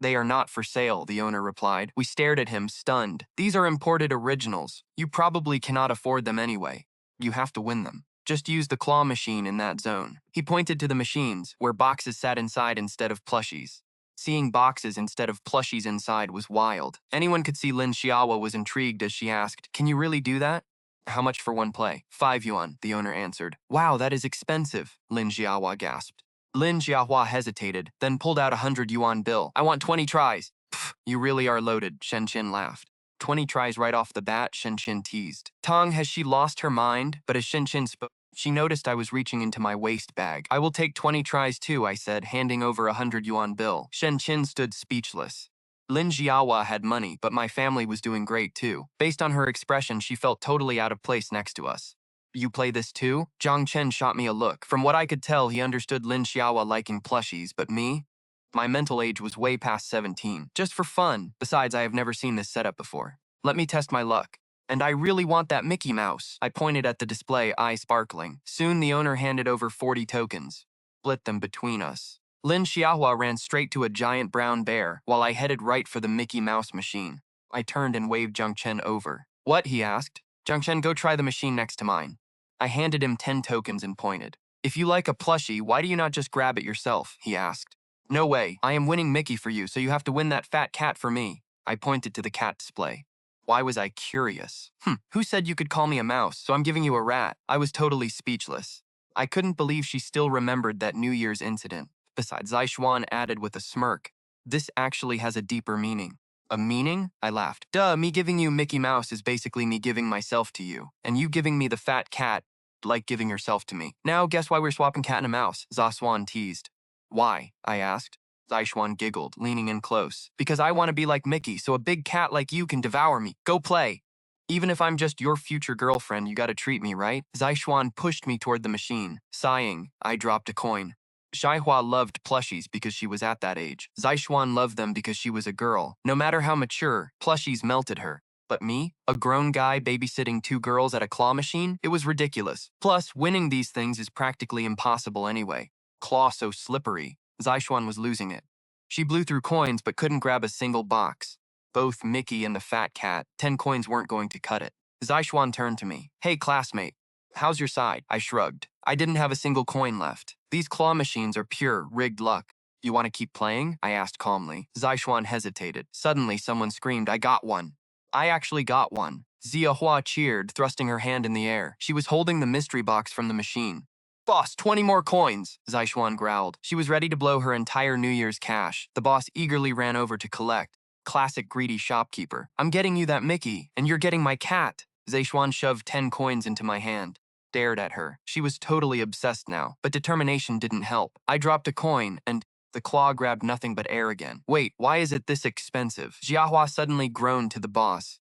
[SPEAKER 1] They are not for sale, the owner replied. We stared at him, stunned. These are imported originals. You probably cannot afford them anyway. You have to win them. Just use the claw machine in that zone. He pointed to the machines, where boxes sat inside instead of plushies. Seeing boxes instead of plushies inside was wild. Anyone could see Lin Xiaowa was intrigued as she asked, Can you really do that? How much for one play? 5 yuan, the owner answered. Wow, that is expensive, Lin Xiaowa gasped. Lin Jiahua hesitated, then pulled out a 100 yuan bill. I want 20 tries. Pfft, you really are loaded, Shen Qin laughed. 20 tries right off the bat, Shen Qin teased. Tong, has she lost her mind? But as Shen Qin spoke, she noticed I was reaching into my waist bag. I will take 20 tries too, I said, handing over a 100 yuan bill. Shen Qin stood speechless. Lin Jiawa had money, but my family was doing great too. Based on her expression, she felt totally out of place next to us. You play this too? Zhang Chen shot me a look. From what I could tell, he understood Lin Xiaowa liking plushies, but me? My mental age was way past 17. Just for fun. Besides, I have never seen this setup before. Let me test my luck. And I really want that Mickey Mouse. I pointed at the display, eye sparkling. Soon the owner handed over 40 tokens. Split them between us. Lin Xiaohua ran straight to a giant brown bear, while I headed right for the Mickey Mouse machine. I turned and waved Zhang Chen over. What? He asked. Zhang Chen, go try the machine next to mine. I handed him 10 tokens and pointed. If you like a plushie, why do you not just grab it yourself? He asked. No way. I am winning Mickey for you, so you have to win that fat cat for me. I pointed to the cat display. Why was I curious? Who said you could call me a mouse, so I'm giving you a rat? I was totally speechless. I couldn't believe she still remembered that New Year's incident. Besides, Zaishuan added with a smirk. This actually has a deeper meaning. A meaning? I laughed. Duh, me giving you Mickey Mouse is basically me giving myself to you. And you giving me the fat cat, like giving yourself to me. Now guess why we're swapping cat and a mouse? Zaswan teased. Why? I asked. Zaishuan giggled, leaning in close. Because I want to be like Mickey, so a big cat like you can devour me. Go play. Even if I'm just your future girlfriend, you gotta treat me, right? Zaishuan pushed me toward the machine. Sighing, I dropped a coin. Shaihua loved plushies because she was at that age. Zaishuan loved them because she was a girl. No matter how mature, plushies melted her. But me, a grown guy babysitting 2 girls at a claw machine, it was ridiculous. Plus, winning these things is practically impossible anyway. Claw so slippery. Zaishuan was losing it. She blew through coins but couldn't grab a single box. Both Mickey and the fat cat, 10 coins weren't going to cut it. Zaishuan turned to me. Hey, classmate. How's your side? I shrugged. I didn't have a single coin left. These claw machines are pure, rigged luck. You want to keep playing? I asked calmly. Zaishuan hesitated. Suddenly, someone screamed, I got one. I actually got one. Zia Hua cheered, thrusting her hand in the air. She was holding the mystery box from the machine. Boss, 20 more coins, Zaishuan growled. She was ready to blow her entire New Year's cash. The boss eagerly ran over to collect. Classic greedy shopkeeper. I'm getting you that Mickey, and you're getting my cat. Zaishuan shoved 10 coins into my hand. Stared at her. She was totally obsessed now, but determination didn't help. I dropped a coin, and the claw grabbed nothing but air again. Wait, why is it this expensive? Jiahua suddenly groaned to the boss.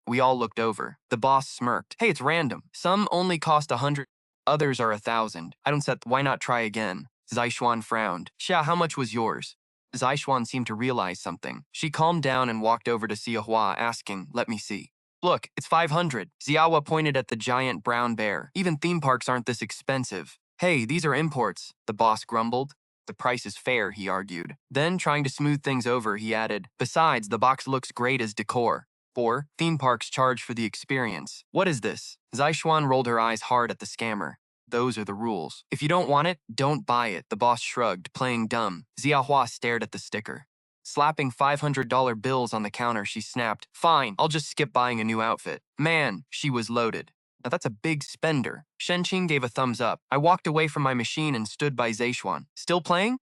[SPEAKER 1] We all looked over. The boss smirked. Hey, it's random. Some only cost 100, others are 1,000. I don't set, why not try again? Zaishuan frowned. Xia, how much was yours? Zaishuan seemed to realize something. She calmed down and walked over to Xiahua, asking, let me see. Look, it's 500. Xiahua pointed at the giant brown bear. Even theme parks aren't this expensive. Hey, these are imports, the boss grumbled. The price is fair, he argued. Then, trying to smooth things over, he added, besides, the box looks great as decor. 4. Theme parks charge for the experience. What is this? Zaishuan rolled her eyes hard at the scammer. Those are the rules. If you don't want it, don't buy it, the boss shrugged, playing dumb. Ziahua stared at the sticker. Slapping $500 bills on the counter, she snapped, "Fine, I'll just skip buying a new outfit." Man, she was loaded. Now that's a big spender. Shenqing gave a thumbs up. I walked away from my machine and stood by Zeishuan. Still playing?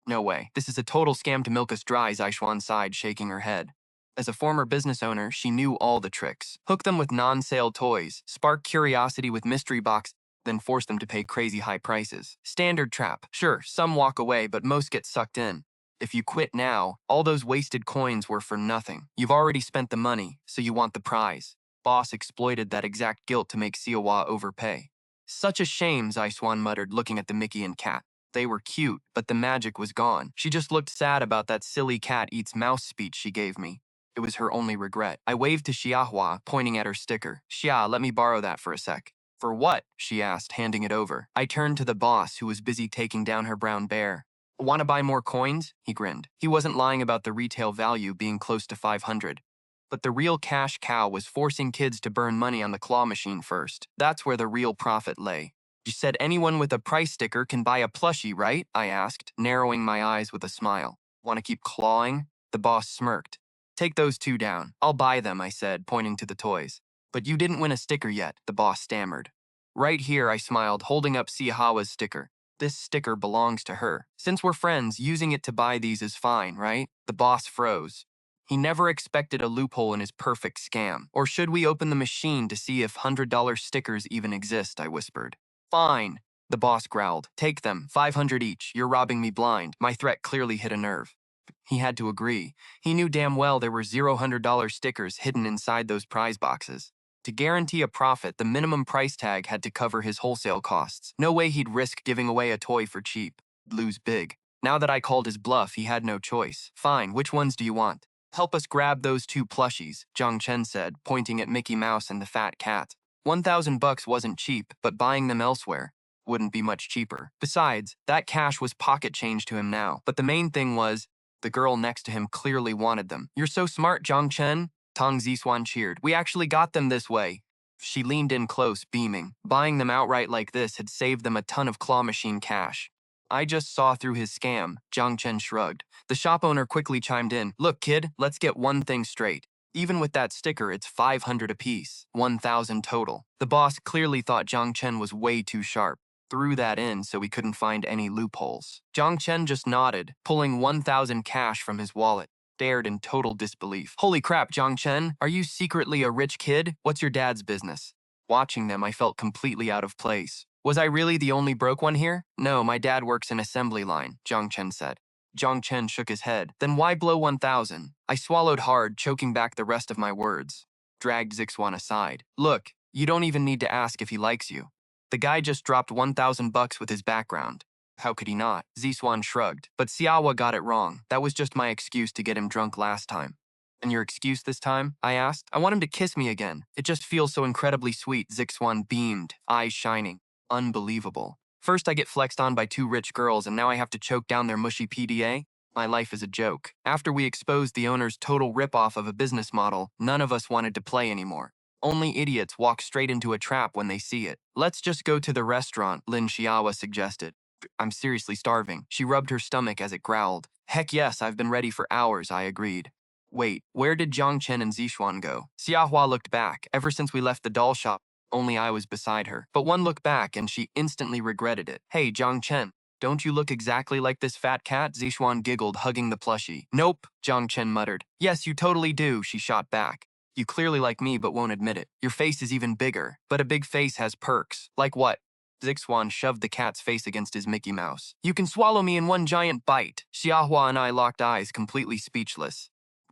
[SPEAKER 1] No way. This is a total scam to milk us dry, Zeishuan sighed, shaking her head. As a former business owner, she knew all the tricks. Hook them with non-sale toys, spark curiosity with mystery box, then force them to pay crazy high prices. Standard trap. Sure, some walk away, but most get sucked in. If you quit now, all those wasted coins were for nothing. You've already spent the money, so you want the prize. Boss exploited that exact guilt to make Siawa overpay. Such a shame, Zaishuan muttered, looking at the Mickey and cat. They were cute, but the magic was gone. She just looked sad about that silly cat eats mouse speech she gave me. It was her only regret. I waved to Xiahua, pointing at her sticker. "Xia, let me borrow that for a sec." "For what?" she asked, handing it over. I turned to the boss, who was busy taking down her brown bear. "Want to buy more coins?" He grinned. He wasn't lying about the retail value being close to 500. But the real cash cow was forcing kids to burn money on the claw machine first. That's where the real profit lay. "You said anyone with a price sticker can buy a plushie, right?" I asked, narrowing my eyes with a smile. "Want to keep clawing?" The boss smirked. "Take those two down. I'll buy them," I said, pointing to the toys. "But you didn't win a sticker yet," the boss stammered. "Right here," I smiled, holding up Siahawa's sticker. "This sticker belongs to her. Since we're friends, using it to buy these is fine, right?" The boss froze. He never expected a loophole in his perfect scam. "Or should we open the machine to see if $100 stickers even exist?" I whispered. "Fine," the boss growled. "Take them, 500 each. You're robbing me blind." My threat clearly hit a nerve. He had to agree. He knew damn well there were $0 stickers hidden inside those prize boxes. To guarantee a profit, the minimum price tag had to cover his wholesale costs. No way he'd risk giving away a toy for cheap. Lose big. Now that I called his bluff, he had no choice. "Fine, which ones do you want?" "Help us grab those two plushies," Zhang Chen said, pointing at Mickey Mouse and the fat cat. $1,000 wasn't cheap, but buying them elsewhere wouldn't be much cheaper. Besides, that cash was pocket change to him now. But the main thing was, the girl next to him clearly wanted them. "You're so smart, Zhang Chen," Tang Ziswan cheered. "We actually got them this way." She leaned in close, beaming. Buying them outright like this had saved them a ton of claw machine cash. "I just saw through his scam," Zhang Chen shrugged. The shop owner quickly chimed in. "Look, kid, let's get one thing straight. Even with that sticker, it's 500 apiece, 1,000 total." The boss clearly thought Zhang Chen was way too sharp. Threw that in so he couldn't find any loopholes. Zhang Chen just nodded, pulling 1,000 cash from his wallet. Stared in total disbelief. "Holy crap, Zhang Chen, are you secretly a rich kid? What's your dad's business?" Watching them, I felt completely out of place. Was I really the only broke one here? "No, my dad works in assembly line," Zhang Chen said. Zhang Chen shook his head. "Then why blow 1,000? I swallowed hard, choking back the rest of my words. Dragged Zixuan aside. "Look, you don't even need to ask if he likes you. The guy just dropped $1,000 with his background. How could he not?" Ziswan shrugged. "But Siawa got it wrong. That was just my excuse to get him drunk last time." "And your excuse this time?" I asked. "I want him to kiss me again. It just feels so incredibly sweet." Zixuan beamed, eyes shining. Unbelievable. First I get flexed on by two rich girls and now I have to choke down their mushy PDA? My life is a joke. After we exposed the owner's total ripoff of a business model, none of us wanted to play anymore. Only idiots walk straight into a trap when they see it. "Let's just go to the restaurant," Lin Xiaowa suggested. "I'm seriously starving." She rubbed her stomach as it growled. "Heck yes, I've been ready for hours," I agreed. Wait, where did Zhang Chen and Zishuan go? Xiahua looked back. Ever since we left the doll shop, only I was beside her. But one look back and she instantly regretted it. "Hey, Zhang Chen, don't you look exactly like this fat cat?" Zishuan giggled, hugging the plushie. "Nope," Zhang Chen muttered. "Yes, you totally do," she shot back. "You clearly like me but won't admit it. Your face is even bigger. But a big face has perks." "Like what?" Zixuan shoved the cat's face against his Mickey Mouse. "You can swallow me in one giant bite." Xiahua and I locked eyes, completely speechless.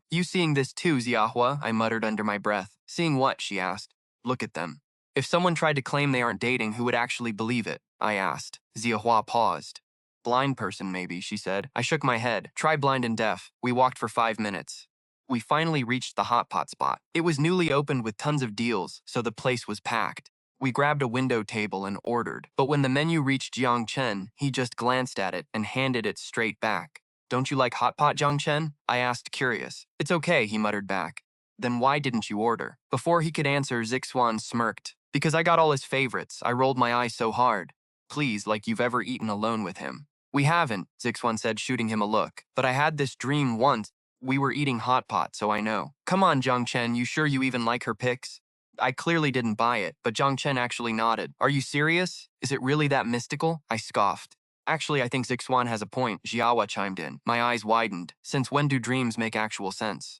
[SPEAKER 1] "You seeing this too, Xiahua?" I muttered under my breath. "Seeing what?" she asked. "Look at them." "If someone tried to claim they aren't dating, who would actually believe it?" I asked. Xiahua paused. "Blind person, maybe," she said. I shook my head. "Try blind and deaf." We walked for 5 minutes. We finally reached the hot pot spot. It was newly opened with tons of deals, so the place was packed. We grabbed a window table and ordered. But when the menu reached Jiang Chen, he just glanced at it and handed it straight back. "Don't you like hot pot, Jiang Chen?" I asked, curious. "It's okay," he muttered back. "Then why didn't you order?" Before he could answer, Zixuan smirked. "Because I got all his favorites." I rolled my eyes so hard. Please, like you've ever eaten alone with him. We haven't, Zixuan said, shooting him a look. But I had this dream once. We were eating hot pot, so I know. Come on, Zhangchen, you sure you even like her pics? I clearly didn't buy it, but Zhangchen actually nodded. Are you serious? Is it really that mystical? I scoffed. Actually, I think Zixuan has a point, Jiawa chimed in. My eyes widened. Since when do dreams make actual sense?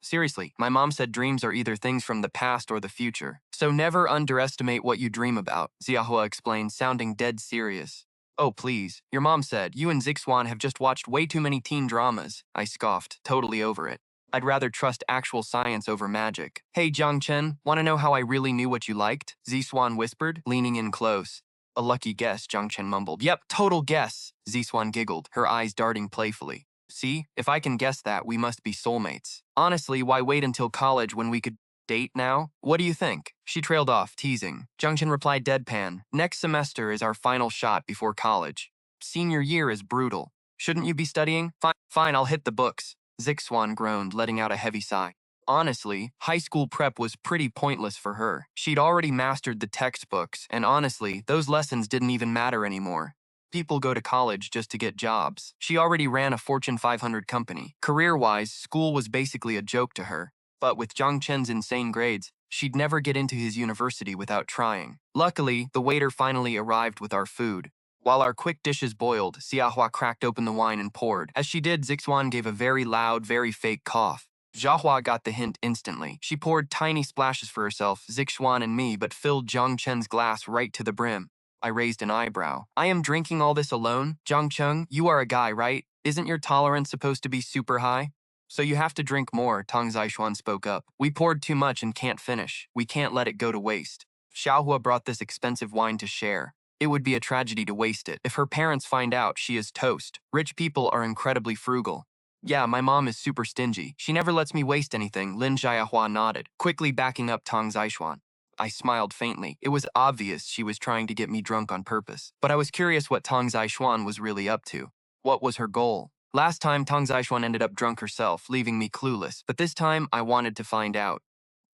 [SPEAKER 1] Seriously, my mom said dreams are either things from the past or the future. So never underestimate what you dream about, Xiahua explained, sounding dead serious. Oh, please. Your mom said, you and Zixuan have just watched way too many teen dramas. I scoffed, totally over it. I'd rather trust actual science over magic. Hey, Zhangchen, want to know how I really knew what you liked? Zixuan whispered, leaning in close. A lucky guess, Zhangchen mumbled. Yep, total guess, Zixuan giggled, her eyes darting playfully. See, if I can guess that, we must be soulmates. Honestly, why wait until college when we could date now? What do you think? She trailed off, teasing. Zhangchen replied deadpan. Next semester is our final shot before college. Senior year is brutal. Shouldn't you be studying? Fine, I'll hit the books. Zixuan groaned, letting out a heavy sigh. Honestly, high school prep was pretty pointless for her. She'd already mastered the textbooks, and honestly, those lessons didn't even matter anymore. People go to college just to get jobs. She already ran a Fortune 500 company. Career-wise, school was basically a joke to her. But with Zhang Chen's insane grades, she'd never get into his university without trying. Luckily, the waiter finally arrived with our food. While our quick dishes boiled, Xiahua cracked open the wine and poured. As she did, Zixuan gave a very loud, very fake cough. Xiahua got the hint instantly. She poured tiny splashes for herself, Zixuan and me, but filled Zhang Chen's glass right to the brim. I raised an eyebrow. I am drinking all this alone? Zhangcheng, you are a guy, right? Isn't your tolerance supposed to be super high? So you have to drink more, Tang Zixuan spoke up. We poured too much and can't finish. We can't let it go to waste. Xiaohua brought this expensive wine to share. It would be a tragedy to waste it. If her parents find out, she is toast. Rich people are incredibly frugal. Yeah, my mom is super stingy. She never lets me waste anything, Lin Xiaohua nodded, quickly backing up Tang Zixuan. I smiled faintly. It was obvious she was trying to get me drunk on purpose. But I was curious what Tang Zixuan was really up to. What was her goal? Last time, Tang Zixuan ended up drunk herself, leaving me clueless. But this time, I wanted to find out.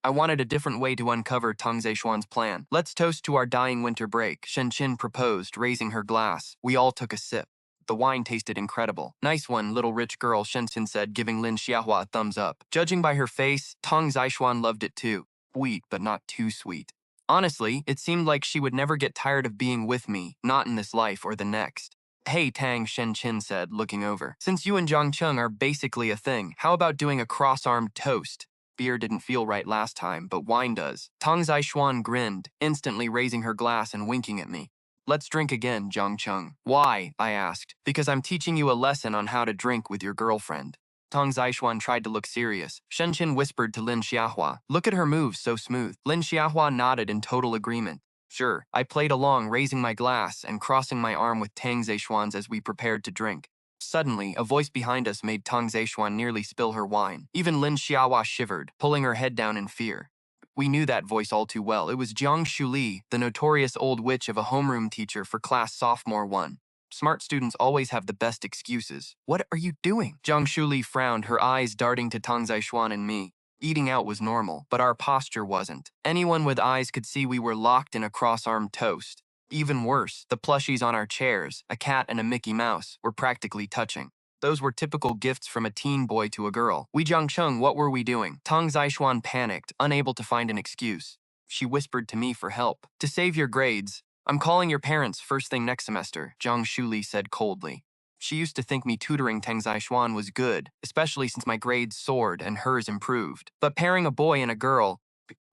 [SPEAKER 1] I wanted a different way to uncover Tang Zixuan's plan. Let's toast to our dying winter break, Shen Qin proposed, raising her glass. We all took a sip. The wine tasted incredible. Nice one, little rich girl, Shen Qin said, giving Lin Xiahua a thumbs up. Judging by her face, Tang Zixuan loved it too. Sweet, but not too sweet. Honestly, it seemed like she would never get tired of being with me, not in this life or the next. Hey, Tang, Shen Qin said, looking over. Since you and Zhangcheng are basically a thing, how about doing a cross-armed toast? Beer didn't feel right last time, but wine does. Tang Zixuan grinned, instantly raising her glass and winking at me. Let's drink again, Zhangcheng. Why? I asked. Because I'm teaching you a lesson on how to drink with your girlfriend. Tang Zixuan tried to look serious. Shen Qin whispered to Lin Xiahua. Look at her moves, so smooth. Lin Xiahua nodded in total agreement. Sure, I played along, raising my glass and crossing my arm with Tang Zixuan's as we prepared to drink. Suddenly, a voice behind us made Tang Zixuan nearly spill her wine. Even Lin Xiahua shivered, pulling her head down in fear. We knew that voice all too well. It was Jiang Shuli, the notorious old witch of a homeroom teacher for class sophomore 1. Smart students always have the best excuses. What are you doing? Jiang Shuli frowned, her eyes darting to Tang Zixuan and me. Eating out was normal, but our posture wasn't. Anyone with eyes could see we were locked in a cross-armed toast. Even worse, the plushies on our chairs, a cat and a Mickey Mouse, were practically touching. Those were typical gifts from a teen boy to a girl. We Zhangcheng, what were we doing? Tang Zixuan panicked, unable to find an excuse. She whispered to me for help. To save your grades, I'm calling your parents first thing next semester, Jiang Shuli said coldly. She used to think me tutoring Tang Zixuan was good, especially since my grades soared and hers improved. But pairing a boy and a girl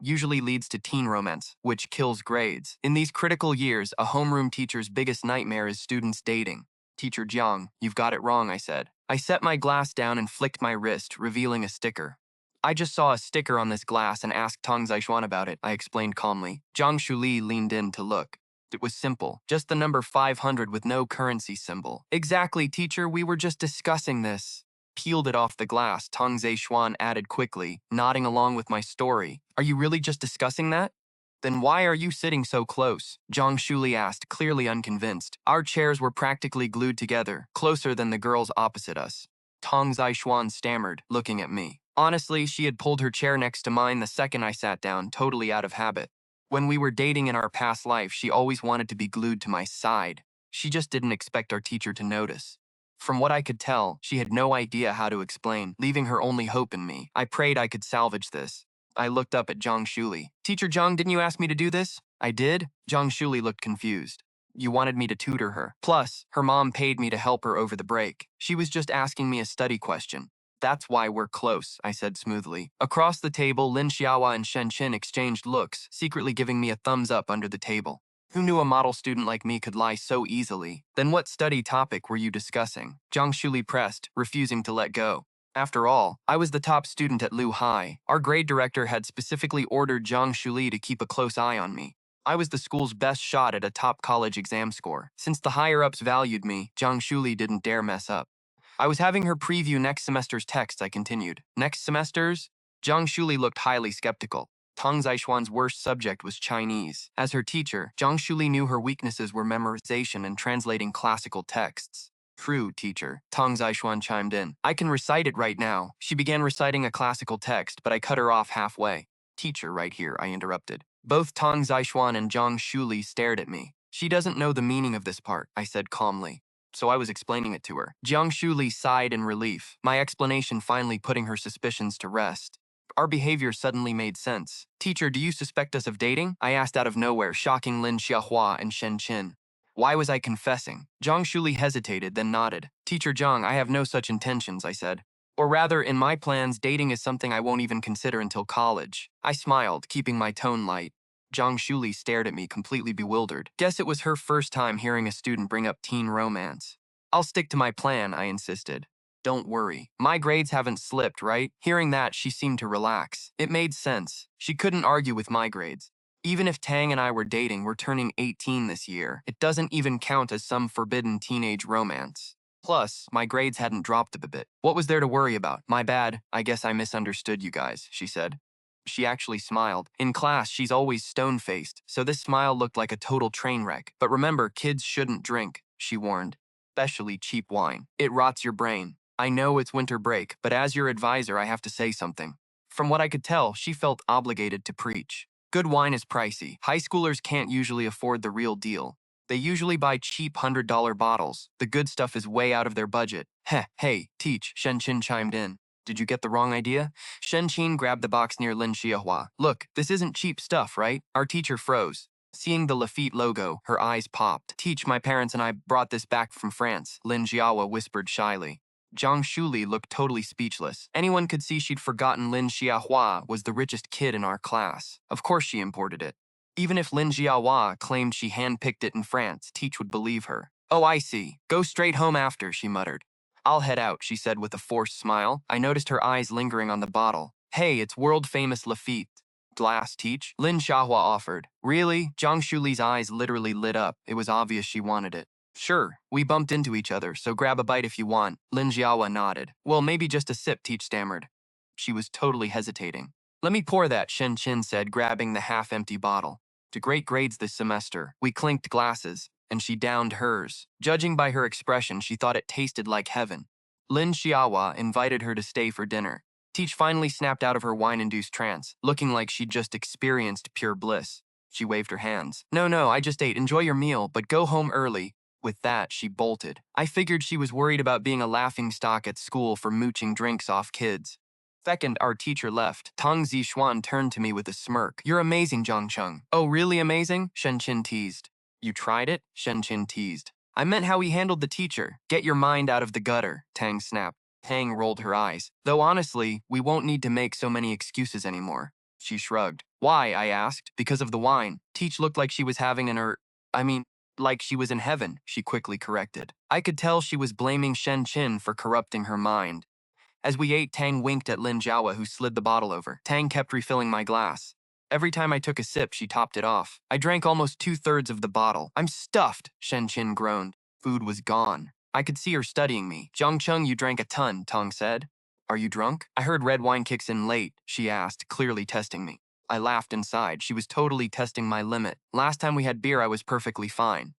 [SPEAKER 1] usually leads to teen romance, which kills grades. In these critical years, a homeroom teacher's biggest nightmare is students dating. Teacher Jiang, you've got it wrong, I said. I set my glass down and flicked my wrist, revealing a sticker. I just saw a sticker on this glass and asked Tang Zixuan about it, I explained calmly. Jiang Shuli leaned in to look. It was simple, just the number 500 with no currency symbol. Exactly, teacher, we were just discussing this. Peeled it off the glass, Tang Zixuan added quickly, nodding along with my story. Are you really just discussing that? Then why are you sitting so close? Jiang Shuli asked, clearly unconvinced. Our chairs were practically glued together, closer than the girls opposite us. Tang Zixuan stammered, looking at me. Honestly, she had pulled her chair next to mine the second I sat down, totally out of habit. When we were dating in our past life, she always wanted to be glued to my side. She just didn't expect our teacher to notice. From what I could tell, she had no idea how to explain, leaving her only hope in me. I prayed I could salvage this. I looked up at Zhang Shuli. Teacher Zhang, didn't you ask me to do this? I did? Zhang Shuli looked confused. You wanted me to tutor her. Plus, her mom paid me to help her over the break. She was just asking me a study question. That's why we're close, I said smoothly. Across the table, Lin Xiaohua and Shen Qin exchanged looks, secretly giving me a thumbs up under the table. Who knew a model student like me could lie so easily? Then what study topic were you discussing? Zhang Shuli pressed, refusing to let go. After all, I was the top student at Lu Hai. Our grade director had specifically ordered Zhang Shuli to keep a close eye on me. I was the school's best shot at a top college exam score. Since the higher-ups valued me, Zhang Shuli didn't dare mess up. I was having her preview next semester's text, I continued. Next semester's? Zhang Shuli looked highly skeptical. Tang Zixuan's worst subject was Chinese. As her teacher, Zhang Shuli knew her weaknesses were memorization and translating classical texts. True, teacher, Tang Zixuan chimed in. I can recite it right now. She began reciting a classical text, but I cut her off halfway. Teacher, right here, I interrupted. Both Tang Zixuan and Zhang Shuli stared at me. She doesn't know the meaning of this part, I said calmly. So I was explaining it to her. Zhang Shuli sighed in relief, my explanation finally putting her suspicions to rest. Our behavior suddenly made sense. Teacher, do you suspect us of dating? I asked out of nowhere, shocking Lin Xiaohua and Shen Qin. Why was I confessing? Zhang Shuli hesitated, then nodded. Teacher Zhang, I have no such intentions, I said. Or rather, in my plans, dating is something I won't even consider until college. I smiled, keeping my tone light. Zhang Shuli stared at me, completely bewildered. Guess it was her first time hearing a student bring up teen romance. I'll stick to my plan, I insisted. Don't worry. My grades haven't slipped, right? Hearing that, she seemed to relax. It made sense. She couldn't argue with my grades. Even if Tang and I were dating, we're turning 18 this year. It doesn't even count as some forbidden teenage romance. Plus, my grades hadn't dropped a bit. What was there to worry about? My bad. I guess I misunderstood you guys, she said. She actually smiled. In class, she's always stone-faced, so this smile looked like a total train wreck. But remember, kids shouldn't drink, she warned. Especially cheap wine. It rots your brain. I know it's winter break, but as your advisor, I have to say something. From what I could tell, she felt obligated to preach. Good wine is pricey. High schoolers can't usually afford the real deal. They usually buy cheap $100 bottles. The good stuff is way out of their budget. Heh, hey, teach, Shen Qin chimed in. Did you get the wrong idea? Shen Qin grabbed the box near Lin Xiaohua. Look, this isn't cheap stuff, right? Our teacher froze. Seeing the Lafitte logo, her eyes popped. Teach, my parents and I brought this back from France, Lin Xiaohua whispered shyly. Zhang Shuli looked totally speechless. Anyone could see she'd forgotten Lin Xiaohua was the richest kid in our class. Of course she imported it. Even if Lin Xiaohua claimed she handpicked it in France, Teach would believe her. Oh, I see. Go straight home after, she muttered. I'll head out, she said with a forced smile. I noticed her eyes lingering on the bottle. Hey, it's world-famous Lafitte. Glass, Teach? Lin Xiaohua offered. Really? Zhang Shuli's eyes literally lit up. It was obvious she wanted it. Sure, we bumped into each other, so grab a bite if you want. Lin Xiaohua nodded. Well, maybe just a sip, Teach stammered. She was totally hesitating. Let me pour that, Shen Qin said, grabbing the half-empty bottle. To great grades this semester. We clinked glasses, and she downed hers. Judging by her expression, she thought it tasted like heaven. Lin Xiaohua invited her to stay for dinner. Teach finally snapped out of her wine-induced trance, looking like she'd just experienced pure bliss. She waved her hands. No, I just ate. Enjoy your meal, but go home early. With that, she bolted. I figured she was worried about being a laughingstock at school for mooching drinks off kids. Second, our teacher left. Tang Zixuan turned to me with a smirk. You're amazing, Zhang Cheng. Oh, really amazing? Shen Qin teased. You tried it? Shen Qin teased. I meant how he handled the teacher. Get your mind out of the gutter, Tang snapped. Tang rolled her eyes. Though honestly, we won't need to make so many excuses anymore. She shrugged. Why, I asked. Because of the wine. Teach looked like she was having like she was in heaven, she quickly corrected. I could tell she was blaming Shen Qin for corrupting her mind. As we ate, Tang winked at Lin Jiawa, who slid the bottle over. Tang kept refilling my glass. Every time I took a sip, she topped it off. I drank almost 2/3 of the bottle. I'm stuffed, Shen Qin groaned. Food was gone. I could see her studying me. Zhang Cheng, you drank a ton, Tang said. Are you drunk? I heard red wine kicks in late, she asked, clearly testing me. I laughed inside. She was totally testing my limit. Last time we had beer, I was perfectly fine.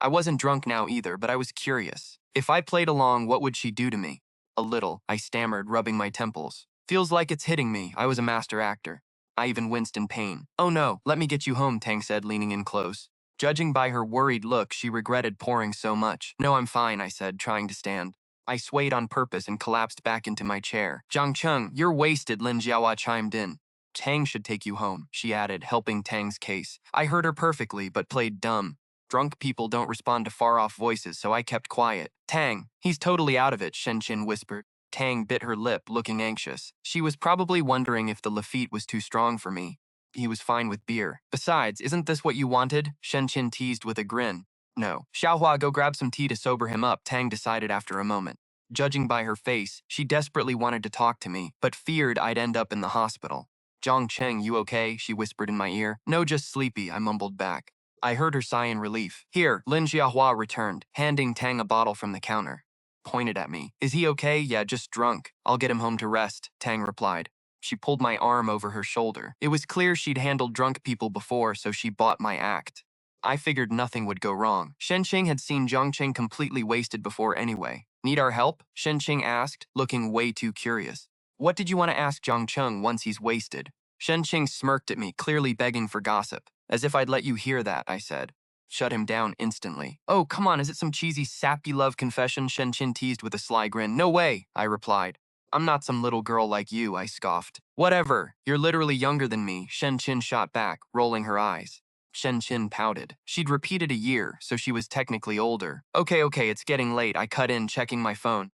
[SPEAKER 1] I wasn't drunk now either, but I was curious. If I played along, what would she do to me? A little, I stammered, rubbing my temples. Feels like it's hitting me. I was a master actor. I even winced in pain. Oh no, let me get you home, Tang said, leaning in close. Judging by her worried look, she regretted pouring so much. No, I'm fine, I said, trying to stand. I swayed on purpose and collapsed back into my chair. Zhang Cheng, you're wasted, Lin Jiahua chimed in. Tang should take you home, she added, helping Tang's case. I heard her perfectly, but played dumb. Drunk people don't respond to far-off voices, so I kept quiet. Tang, he's totally out of it, Shen Qin whispered. Tang bit her lip, looking anxious. She was probably wondering if the Lafitte was too strong for me. He was fine with beer. Besides, isn't this what you wanted? Shen Qin teased with a grin. No. Xiaohua, go grab some tea to sober him up, Tang decided after a moment. Judging by her face, she desperately wanted to talk to me, but feared I'd end up in the hospital. Zhang Cheng, you okay? She whispered in my ear. No, just sleepy, I mumbled back. I heard her sigh in relief. Here, Lin Jiahua returned, handing Tang a bottle from the counter. Pointed at me. Is he okay? Yeah, just drunk. I'll get him home to rest, Tang replied. She pulled my arm over her shoulder. It was clear she'd handled drunk people before, so she bought my act. I figured nothing would go wrong. Shenqing had seen Zhangcheng completely wasted before anyway. Need our help? Shenqing asked, looking way too curious. What did you want to ask Zhangcheng once he's wasted? Shenqing smirked at me, clearly begging for gossip. As if I'd let you hear that, I said. Shut him down instantly. Oh, come on, is it some cheesy sappy love confession? Shenqin teased with a sly grin. No way, I replied. I'm not some little girl like you, I scoffed. Whatever, you're literally younger than me, Shenqin shot back, rolling her eyes. Shenqin pouted. She'd repeated a year, so she was technically older. Okay, it's getting late, I cut in, checking my phone.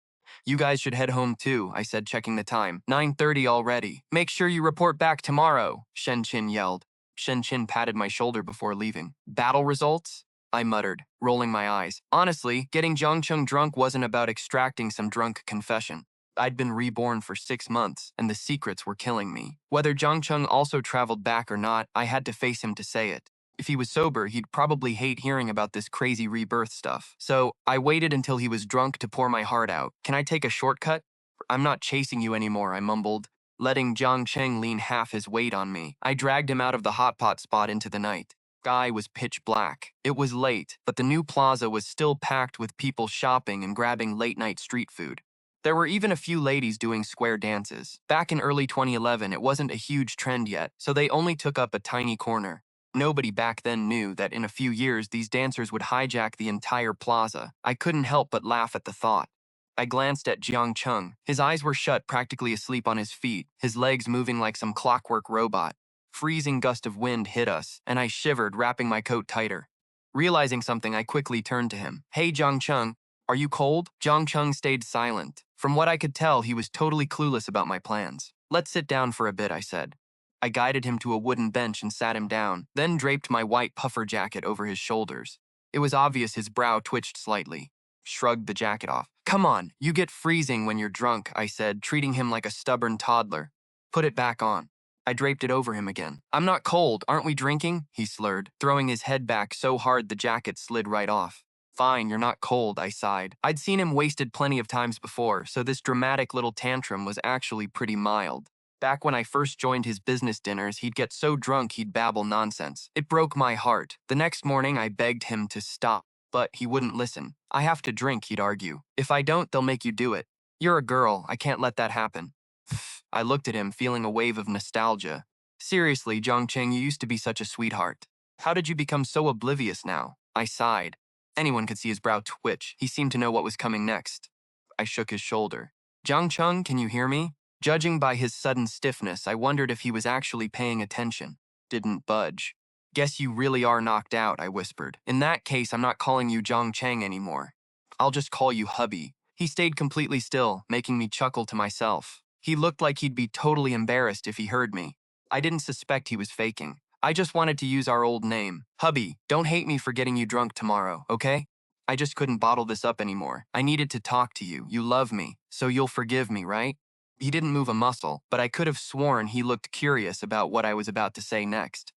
[SPEAKER 1] You guys should head home too, I said, checking the time. 9:30 already. Make sure you report back tomorrow, Shenqin yelled. Shenqin patted my shoulder before leaving. Battle results? I muttered, rolling my eyes. Honestly, getting Zhangcheng drunk wasn't about extracting some drunk confession. I'd been reborn for 6 months, and the secrets were killing me. Whether Zhangcheng also traveled back or not, I had to face him to say it. If he was sober, he'd probably hate hearing about this crazy rebirth stuff. So, I waited until he was drunk to pour my heart out. Can I take a shortcut? I'm not chasing you anymore, I mumbled, letting Jiang Cheng lean half his weight on me. I dragged him out of the hot pot spot into the night. Sky was pitch black. It was late, but the new plaza was still packed with people shopping and grabbing late-night street food. There were even a few ladies doing square dances. Back in early 2011, it wasn't a huge trend yet, so they only took up a tiny corner. Nobody back then knew that in a few years these dancers would hijack the entire plaza. I couldn't help but laugh at the thought. I glanced at Jiang Cheng. His eyes were shut, practically asleep on his feet, his legs moving like some clockwork robot. Freezing gust of wind hit us, and I shivered, wrapping my coat tighter. Realizing something, I quickly turned to him. Hey, Jiang Cheng, are you cold? Jiang Cheng stayed silent. From what I could tell, he was totally clueless about my plans. Let's sit down for a bit, I said. I guided him to a wooden bench and sat him down, then draped my white puffer jacket over his shoulders. It was obvious his brow twitched slightly. Shrugged the jacket off. Come on, you get freezing when you're drunk, I said, treating him like a stubborn toddler. Put it back on. I draped it over him again. I'm not cold, aren't we drinking? He slurred, throwing his head back so hard the jacket slid right off. Fine, you're not cold, I sighed. I'd seen him wasted plenty of times before, so this dramatic little tantrum was actually pretty mild. Back when I first joined his business dinners, he'd get so drunk he'd babble nonsense. It broke my heart. The next morning, I begged him to stop, but he wouldn't listen. I have to drink, he'd argue. If I don't, they'll make you do it. You're a girl, I can't let that happen. I looked at him, feeling a wave of nostalgia. Seriously, Zhangcheng, you used to be such a sweetheart. How did you become so oblivious now? I sighed. Anyone could see his brow twitch. He seemed to know what was coming next. I shook his shoulder. Zhangcheng, can you hear me? Judging by his sudden stiffness, I wondered if he was actually paying attention. Didn't budge. Guess you really are knocked out, I whispered. In that case, I'm not calling you Zhangcheng anymore. I'll just call you hubby. He stayed completely still, making me chuckle to myself. He looked like he'd be totally embarrassed if he heard me. I didn't suspect he was faking. I just wanted to use our old name. Hubby, don't hate me for getting you drunk tomorrow, okay? I just couldn't bottle this up anymore. I needed to talk to you. You love me, so you'll forgive me, right? He didn't move a muscle, but I could have sworn he looked curious about what I was about to say next.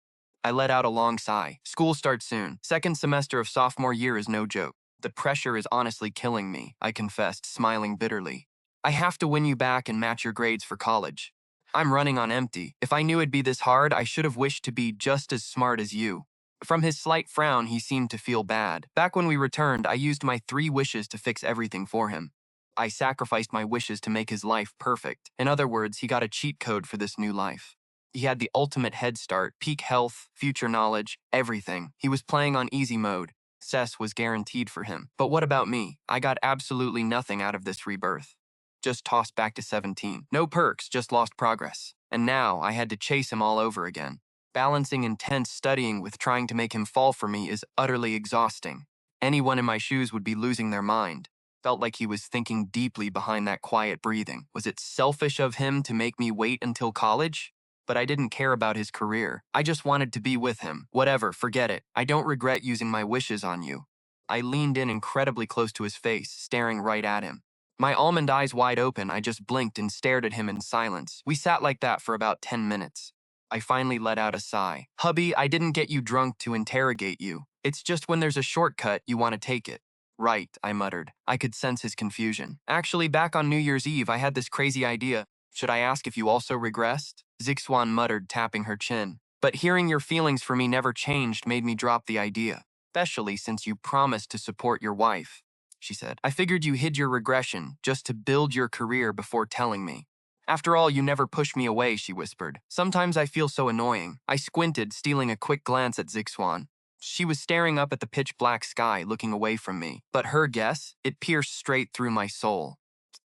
[SPEAKER 1] I let out a long sigh. School starts soon. Second semester of sophomore year is no joke. The pressure is honestly killing me, I confessed, smiling bitterly. I have to win you back and match your grades for college. I'm running on empty. If I knew it'd be this hard, I should have wished to be just as smart as you. From his slight frown, he seemed to feel bad. Back when we returned, I used my 3 wishes to fix everything for him. I sacrificed my wishes to make his life perfect. In other words, he got a cheat code for this new life. He had the ultimate head start, peak health, future knowledge, everything. He was playing on easy mode. Success was guaranteed for him. But what about me? I got absolutely nothing out of this rebirth. Just tossed back to 17. No perks, just lost progress. And now I had to chase him all over again. Balancing intense studying with trying to make him fall for me is utterly exhausting. Anyone in my shoes would be losing their mind. Felt like he was thinking deeply behind that quiet breathing. Was it selfish of him to make me wait until college? But I didn't care about his career. I just wanted to be with him. Whatever, forget it. I don't regret using my wishes on you. I leaned in incredibly close to his face, staring right at him. My almond eyes wide open, I just blinked and stared at him in silence. We sat like that for about 10 minutes. I finally let out a sigh. Hubby, I didn't get you drunk to interrogate you. It's just when there's a shortcut, you want to take it. Right, I muttered. I could sense his confusion. Actually, back on New Year's Eve, I had this crazy idea. Should I ask if you also regressed? Zixuan muttered, tapping her chin. But hearing your feelings for me never changed made me drop the idea. Especially since you promised to support your wife, she said. I figured you hid your regression just to build your career before telling me. After all, you never push me away, she whispered. Sometimes I feel so annoying. I squinted, stealing a quick glance at Zixuan. She was staring up at the pitch-black sky, looking away from me. But her guess, it pierced straight through my soul.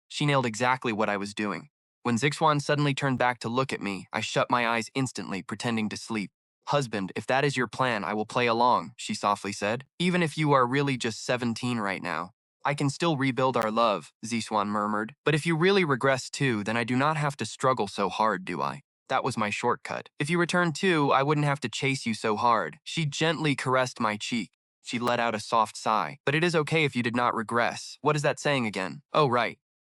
[SPEAKER 1] She nailed exactly what I was doing. When Zixuan suddenly turned back to look at me, I shut my eyes instantly, pretending to sleep. Husband, if that is your plan, I will play along, she softly said. Even if you are really just 17 right now. I can still rebuild our love, Zixuan murmured. But if you really regress too, then I do not have to struggle so hard, do I? That was my shortcut. If you return too, I wouldn't have to chase you so hard. She gently caressed my cheek. She let out a soft sigh. But it is okay if you did not regress. What is that saying again? Oh, right.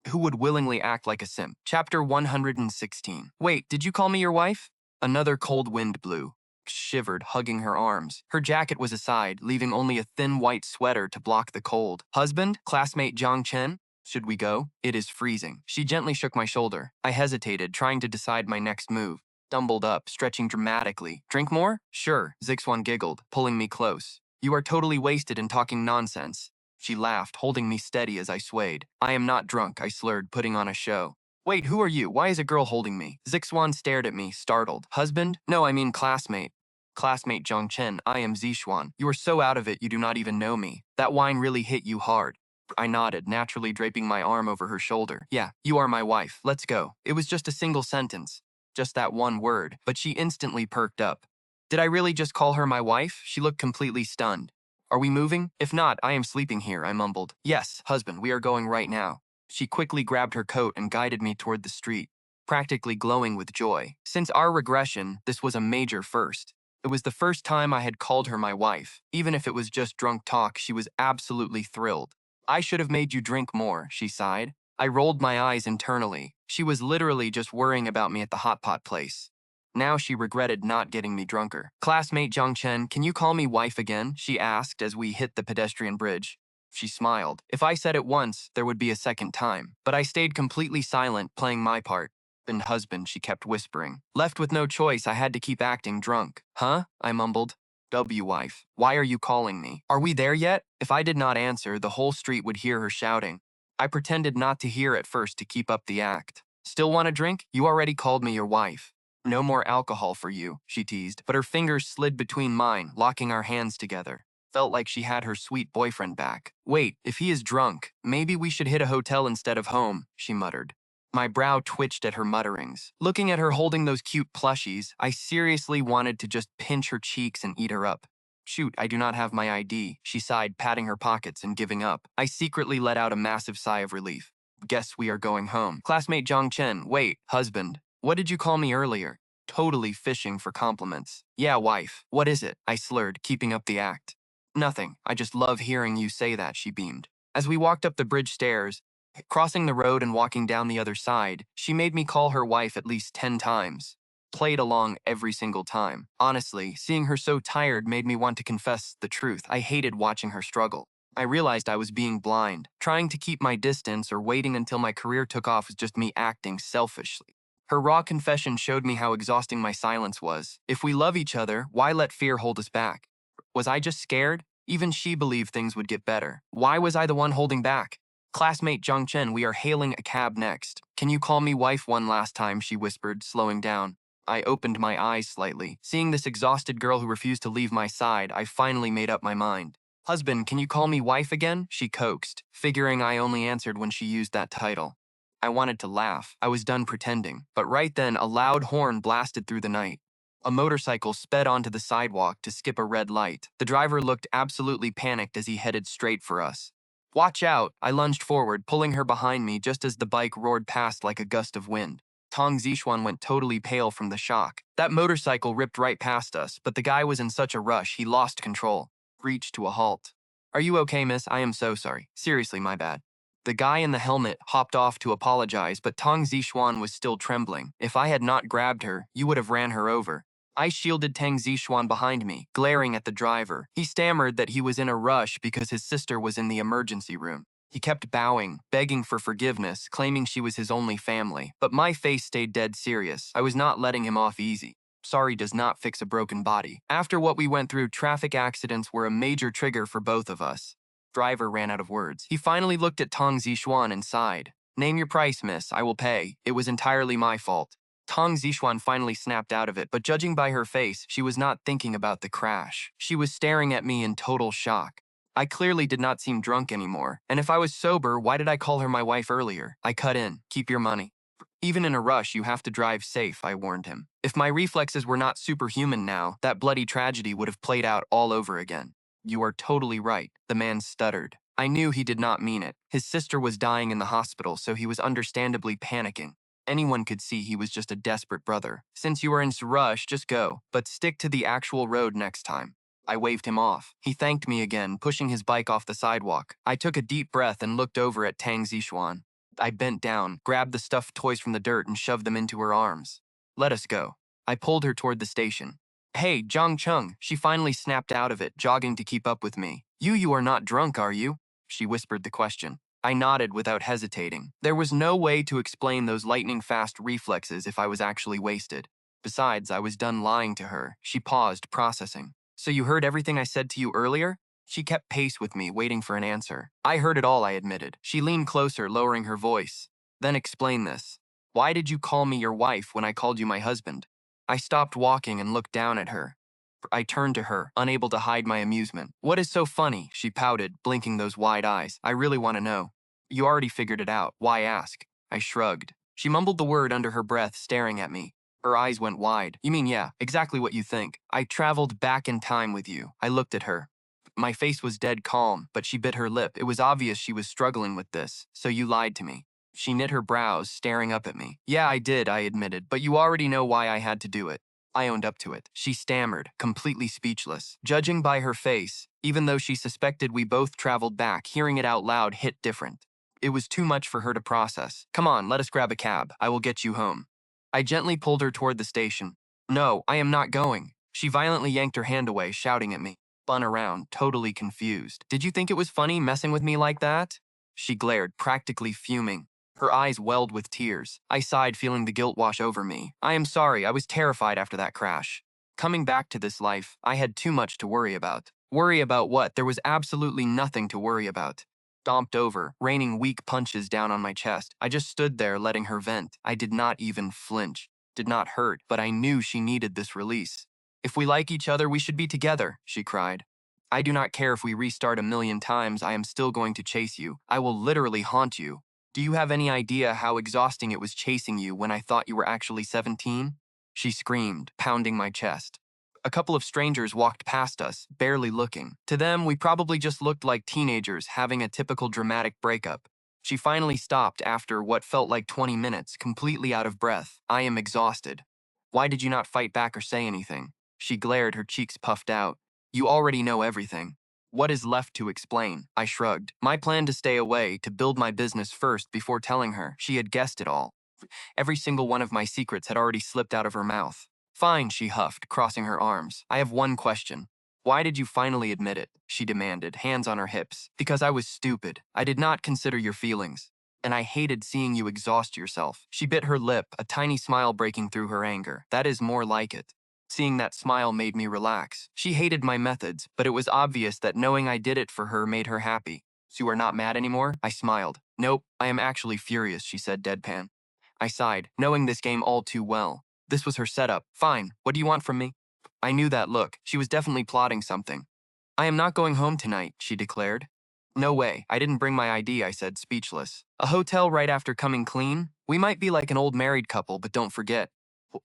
[SPEAKER 1] Who would willingly act like a simp? Chapter 116. Wait, did you call me your wife? Another cold wind blew. Shivered, hugging her arms. Her jacket was aside, leaving only a thin white sweater to block the cold. Husband? Classmate Zhang Chen? Should we go? It is freezing. She gently shook my shoulder. I hesitated, trying to decide my next move. Stumbled up, stretching dramatically. Drink more? Sure, Zixuan giggled, pulling me close. You are totally wasted and talking nonsense. She laughed, holding me steady as I swayed. I am not drunk, I slurred, putting on a show. Wait, who are you? Why is a girl holding me? Zixuan stared at me, startled. Husband? No, I mean classmate. Classmate Zhang Chen, I am Zixuan. You are so out of it you do not even know me. That wine really hit you hard. I nodded, naturally draping my arm over her shoulder. Yeah, you are my wife. Let's go. It was just a single sentence. Just that one word, but she instantly perked up. Did I really just call her my wife? She looked completely stunned. Are we moving? If not, I am sleeping here, I mumbled. Yes, husband, we are going right now. She quickly grabbed her coat and guided me toward the street, practically glowing with joy. Since our regression, this was a major first. It was the first time I had called her my wife. Even if it was just drunk talk, she was absolutely thrilled. I should have made you drink more, she sighed. I rolled my eyes internally. She was literally just worrying about me at the hot pot place. Now she regretted not getting me drunker. Classmate Zhang Chen, can you call me wife again? She asked as we hit the pedestrian bridge. She smiled. If I said it once, there would be a second time. But I stayed completely silent, playing my part. And husband, she kept whispering. Left with no choice, I had to keep acting drunk. Huh? I mumbled. Wife, why are you calling me? Are we there yet? If I did not answer, the whole street would hear her shouting. I pretended not to hear at first to keep up the act. Still want a drink? You already called me your wife. No more alcohol for you, she teased, but her fingers slid between mine, locking our hands together. Felt like she had her sweet boyfriend back. Wait, if he is drunk, maybe we should hit a hotel instead of home, she muttered. My brow twitched at her mutterings. Looking at her holding those cute plushies, I seriously wanted to just pinch her cheeks and eat her up. Shoot, I do not have my ID, she sighed, patting her pockets and giving up. I secretly let out a massive sigh of relief. Guess we are going home. Classmate Zhang Chen, wait, husband. What did you call me earlier? Totally fishing for compliments. Yeah, wife. What is it? I slurred, keeping up the act. Nothing. I just love hearing you say that, she beamed. As we walked up the bridge stairs, crossing the road and walking down the other side, she made me call her wife at least 10 times. Played along every single time. Honestly, seeing her so tired made me want to confess the truth. I hated watching her struggle. I realized I was being blind. Trying to keep my distance or waiting until my career took off was just me acting selfishly. Her raw confession showed me how exhausting my silence was. If we love each other, why let fear hold us back? Was I just scared? Even she believed things would get better. Why was I the one holding back? Classmate Zhang Chen, we are hailing a cab next. Can you call me wife one last time, she whispered, slowing down. I opened my eyes slightly. Seeing this exhausted girl who refused to leave my side, I finally made up my mind. Husband, can you call me wife again? She coaxed, figuring I only answered when she used that title. I wanted to laugh. I was done pretending. But right then, a loud horn blasted through the night. A motorcycle sped onto the sidewalk to skip a red light. The driver looked absolutely panicked as he headed straight for us. Watch out! I lunged forward, pulling her behind me just as the bike roared past like a gust of wind. Tong Zixuan went totally pale from the shock. That motorcycle ripped right past us, but the guy was in such a rush he lost control. Reached to a halt. Are you okay, miss? I am so sorry. Seriously, my bad. The guy in the helmet hopped off to apologize, but Tong Zixuan was still trembling. If I had not grabbed her, you would have ran her over. I shielded Tang Zixuan behind me, glaring at the driver. He stammered that he was in a rush because his sister was in the emergency room. He kept bowing, begging for forgiveness, claiming she was his only family. But my face stayed dead serious. I was not letting him off easy. Sorry does not fix a broken body. After what we went through, traffic accidents were a major trigger for both of us. Driver ran out of words. He finally looked at Tong Zixuan and sighed. Name your price, miss. I will pay. It was entirely my fault. Tong Zixuan finally snapped out of it, but judging by her face, she was not thinking about the crash. She was staring at me in total shock. I clearly did not seem drunk anymore, and if I was sober, why did I call her my wife earlier? I cut in. Keep your money. Even in a rush, you have to drive safe, I warned him. If my reflexes were not superhuman now, that bloody tragedy would have played out all over again. You are totally right, the man stuttered. I knew he did not mean it. His sister was dying in the hospital, so he was understandably panicking. Anyone could see he was just a desperate brother. Since you are in a rush, just go, but stick to the actual road next time. I waved him off. He thanked me again, pushing his bike off the sidewalk. I took a deep breath and looked over at Tang Zixuan. I bent down, grabbed the stuffed toys from the dirt and shoved them into her arms. Let us go. I pulled her toward the station. Hey, Zhang Cheng, she finally snapped out of it, jogging to keep up with me. You are not drunk, are you? She whispered the question. I nodded without hesitating. There was no way to explain those lightning-fast reflexes if I was actually wasted. Besides, I was done lying to her. She paused, processing. So you heard everything I said to you earlier? She kept pace with me, waiting for an answer. I heard it all, I admitted. She leaned closer, lowering her voice. Then explain this. Why did you call me your wife when I called you my husband? I stopped walking and looked down at her. I turned to her, unable to hide my amusement. What is so funny? She pouted, blinking those wide eyes. I really want to know. You already figured it out. Why ask? I shrugged. She mumbled the word under her breath, staring at me. Her eyes went wide. You mean, yeah, exactly what you think. I traveled back in time with you. I looked at her. My face was dead calm, but she bit her lip. It was obvious she was struggling with this. So you lied to me. She knit her brows, staring up at me. Yeah, I did, I admitted, but you already know why I had to do it. I owned up to it. She stammered, completely speechless. Judging by her face, even though she suspected we both traveled back, hearing it out loud hit different. It was too much for her to process. Come on, let us grab a cab. I will get you home. I gently pulled her toward the station. No, I am not going. She violently yanked her hand away, shouting at me. Spun around, totally confused. Did you think it was funny messing with me like that? She glared, practically fuming. Her eyes welled with tears. I sighed, feeling the guilt wash over me. I am sorry, I was terrified after that crash. Coming back to this life, I had too much to worry about. Worry about what? There was absolutely nothing to worry about. Stomped over, raining weak punches down on my chest. I just stood there letting her vent. I did not even flinch. Did not hurt, but I knew she needed this release. If we like each other, we should be together, she cried. I do not care if we restart a million times, I am still going to chase you. I will literally haunt you. Do you have any idea how exhausting it was chasing you when I thought you were actually 17? She screamed, pounding my chest. A couple of strangers walked past us, barely looking. To them, we probably just looked like teenagers having a typical dramatic breakup. She finally stopped after what felt like 20 minutes, completely out of breath. I am exhausted. Why did you not fight back or say anything? She glared, her cheeks puffed out. You already know everything. What is left to explain? I shrugged. My plan to stay away, to build my business first before telling her. She had guessed it all. Every single one of my secrets had already slipped out of her mouth. Fine, she huffed, crossing her arms. I have one question. Why did you finally admit it? She demanded, hands on her hips. Because I was stupid. I did not consider your feelings. And I hated seeing you exhaust yourself. She bit her lip, a tiny smile breaking through her anger. That is more like it. Seeing that smile made me relax. She hated my methods, but it was obvious that knowing I did it for her made her happy. So you are not mad anymore? I smiled. Nope, I am actually furious, she said deadpan. I sighed, knowing this game all too well. This was her setup. Fine, what do you want from me? I knew that look. She was definitely plotting something. I am not going home tonight, she declared. No way, I didn't bring my ID, I said, speechless. A hotel right after coming clean? We might be like an old married couple, but don't forget.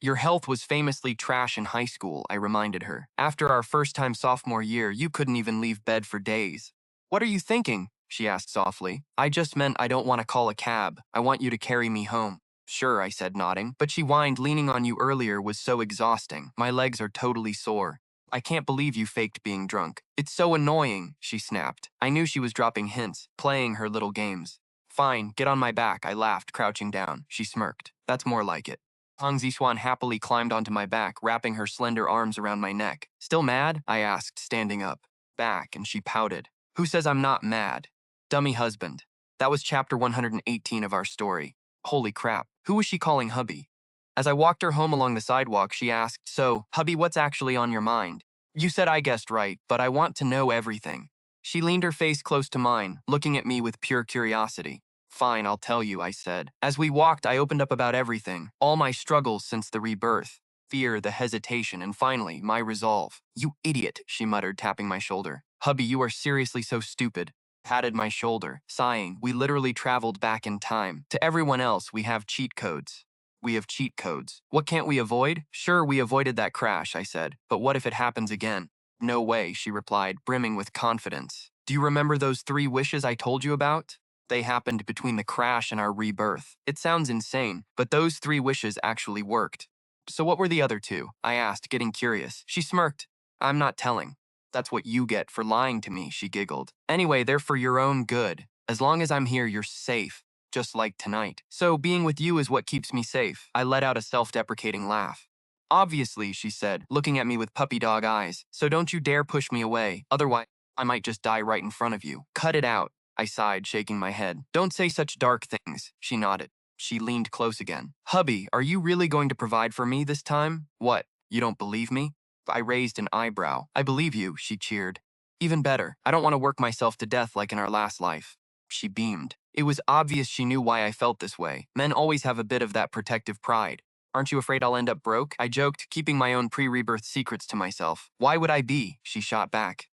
[SPEAKER 1] Your health was famously trash in high school, I reminded her. After our first time sophomore year, you couldn't even leave bed for days. What are you thinking? She asked softly. I just meant I don't want to call a cab. I want you to carry me home. Sure, I said, nodding. But she whined leaning on you earlier was so exhausting. My legs are totally sore. I can't believe you faked being drunk. It's so annoying, she snapped. I knew she was dropping hints, playing her little games. Fine, get on my back, I laughed, crouching down. She smirked. That's more like it. Hang Zishuan happily climbed onto my back, wrapping her slender arms around my neck. Still mad? I asked, standing up. Back, and she pouted. Who says I'm not mad? Dummy husband. That was chapter 118 of our story. Holy crap, who was she calling hubby? As I walked her home along the sidewalk, she asked, So, hubby, what's actually on your mind? You said I guessed right, but I want to know everything. She leaned her face close to mine, looking at me with pure curiosity. Fine, I'll tell you, I said. As we walked, I opened up about everything, all my struggles since the rebirth. Fear, the hesitation, and finally, my resolve. You idiot, she muttered, tapping my shoulder. Hubby, you are seriously so stupid. Patted my shoulder, sighing. We literally traveled back in time. To everyone else, we have cheat codes. We have cheat codes. What can't we avoid? Sure, we avoided that crash, I said. But what if it happens again? No way, she replied, brimming with confidence. Do you remember those 3 wishes I told you about? They happened between the crash and our rebirth. It sounds insane, but those 3 wishes actually worked. So what were the other 2? I asked, getting curious. She smirked. I'm not telling. That's what you get for lying to me, she giggled. Anyway, they're for your own good. As long as I'm here, you're safe. Just like tonight. So being with you is what keeps me safe. I let out a self-deprecating laugh. Obviously, she said, looking at me with puppy dog eyes. So don't you dare push me away. Otherwise, I might just die right in front of you. Cut it out, I sighed, shaking my head. Don't say such dark things, she nodded. She leaned close again. Hubby, are you really going to provide for me this time? What, you don't believe me? I raised an eyebrow. I believe you, she cheered. Even better, I don't want to work myself to death like in our last life. She beamed. It was obvious she knew why I felt this way. Men always have a bit of that protective pride. Aren't you afraid I'll end up broke? I joked, keeping my own pre-rebirth secrets to myself. Why would I be? She shot back.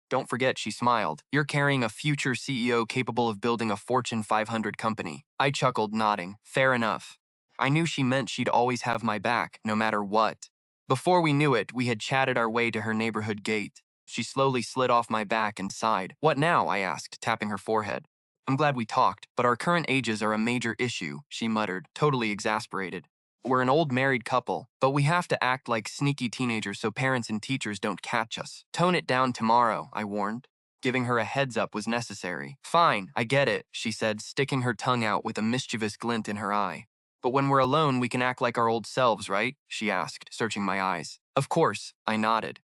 [SPEAKER 1] Don't forget, she smiled. You're carrying a future CEO capable of building a Fortune 500 company. I chuckled, nodding. Fair enough. I knew she meant she'd always have my back, no matter what. Before we knew it, we had chatted our way to her neighborhood gate. She slowly slid off my back and sighed. What now? I asked, tapping her forehead. I'm glad we talked, but our current ages are a major issue, she muttered, totally exasperated. We're an old married couple, but we have to act like sneaky teenagers so parents and teachers don't catch us. Tone it down tomorrow, I warned. Giving her a heads up was necessary. Fine, I get it, she said, sticking her tongue out with a mischievous glint in her eye. But when we're alone, we can act like our old selves, right? She asked, searching my eyes. Of course, I nodded.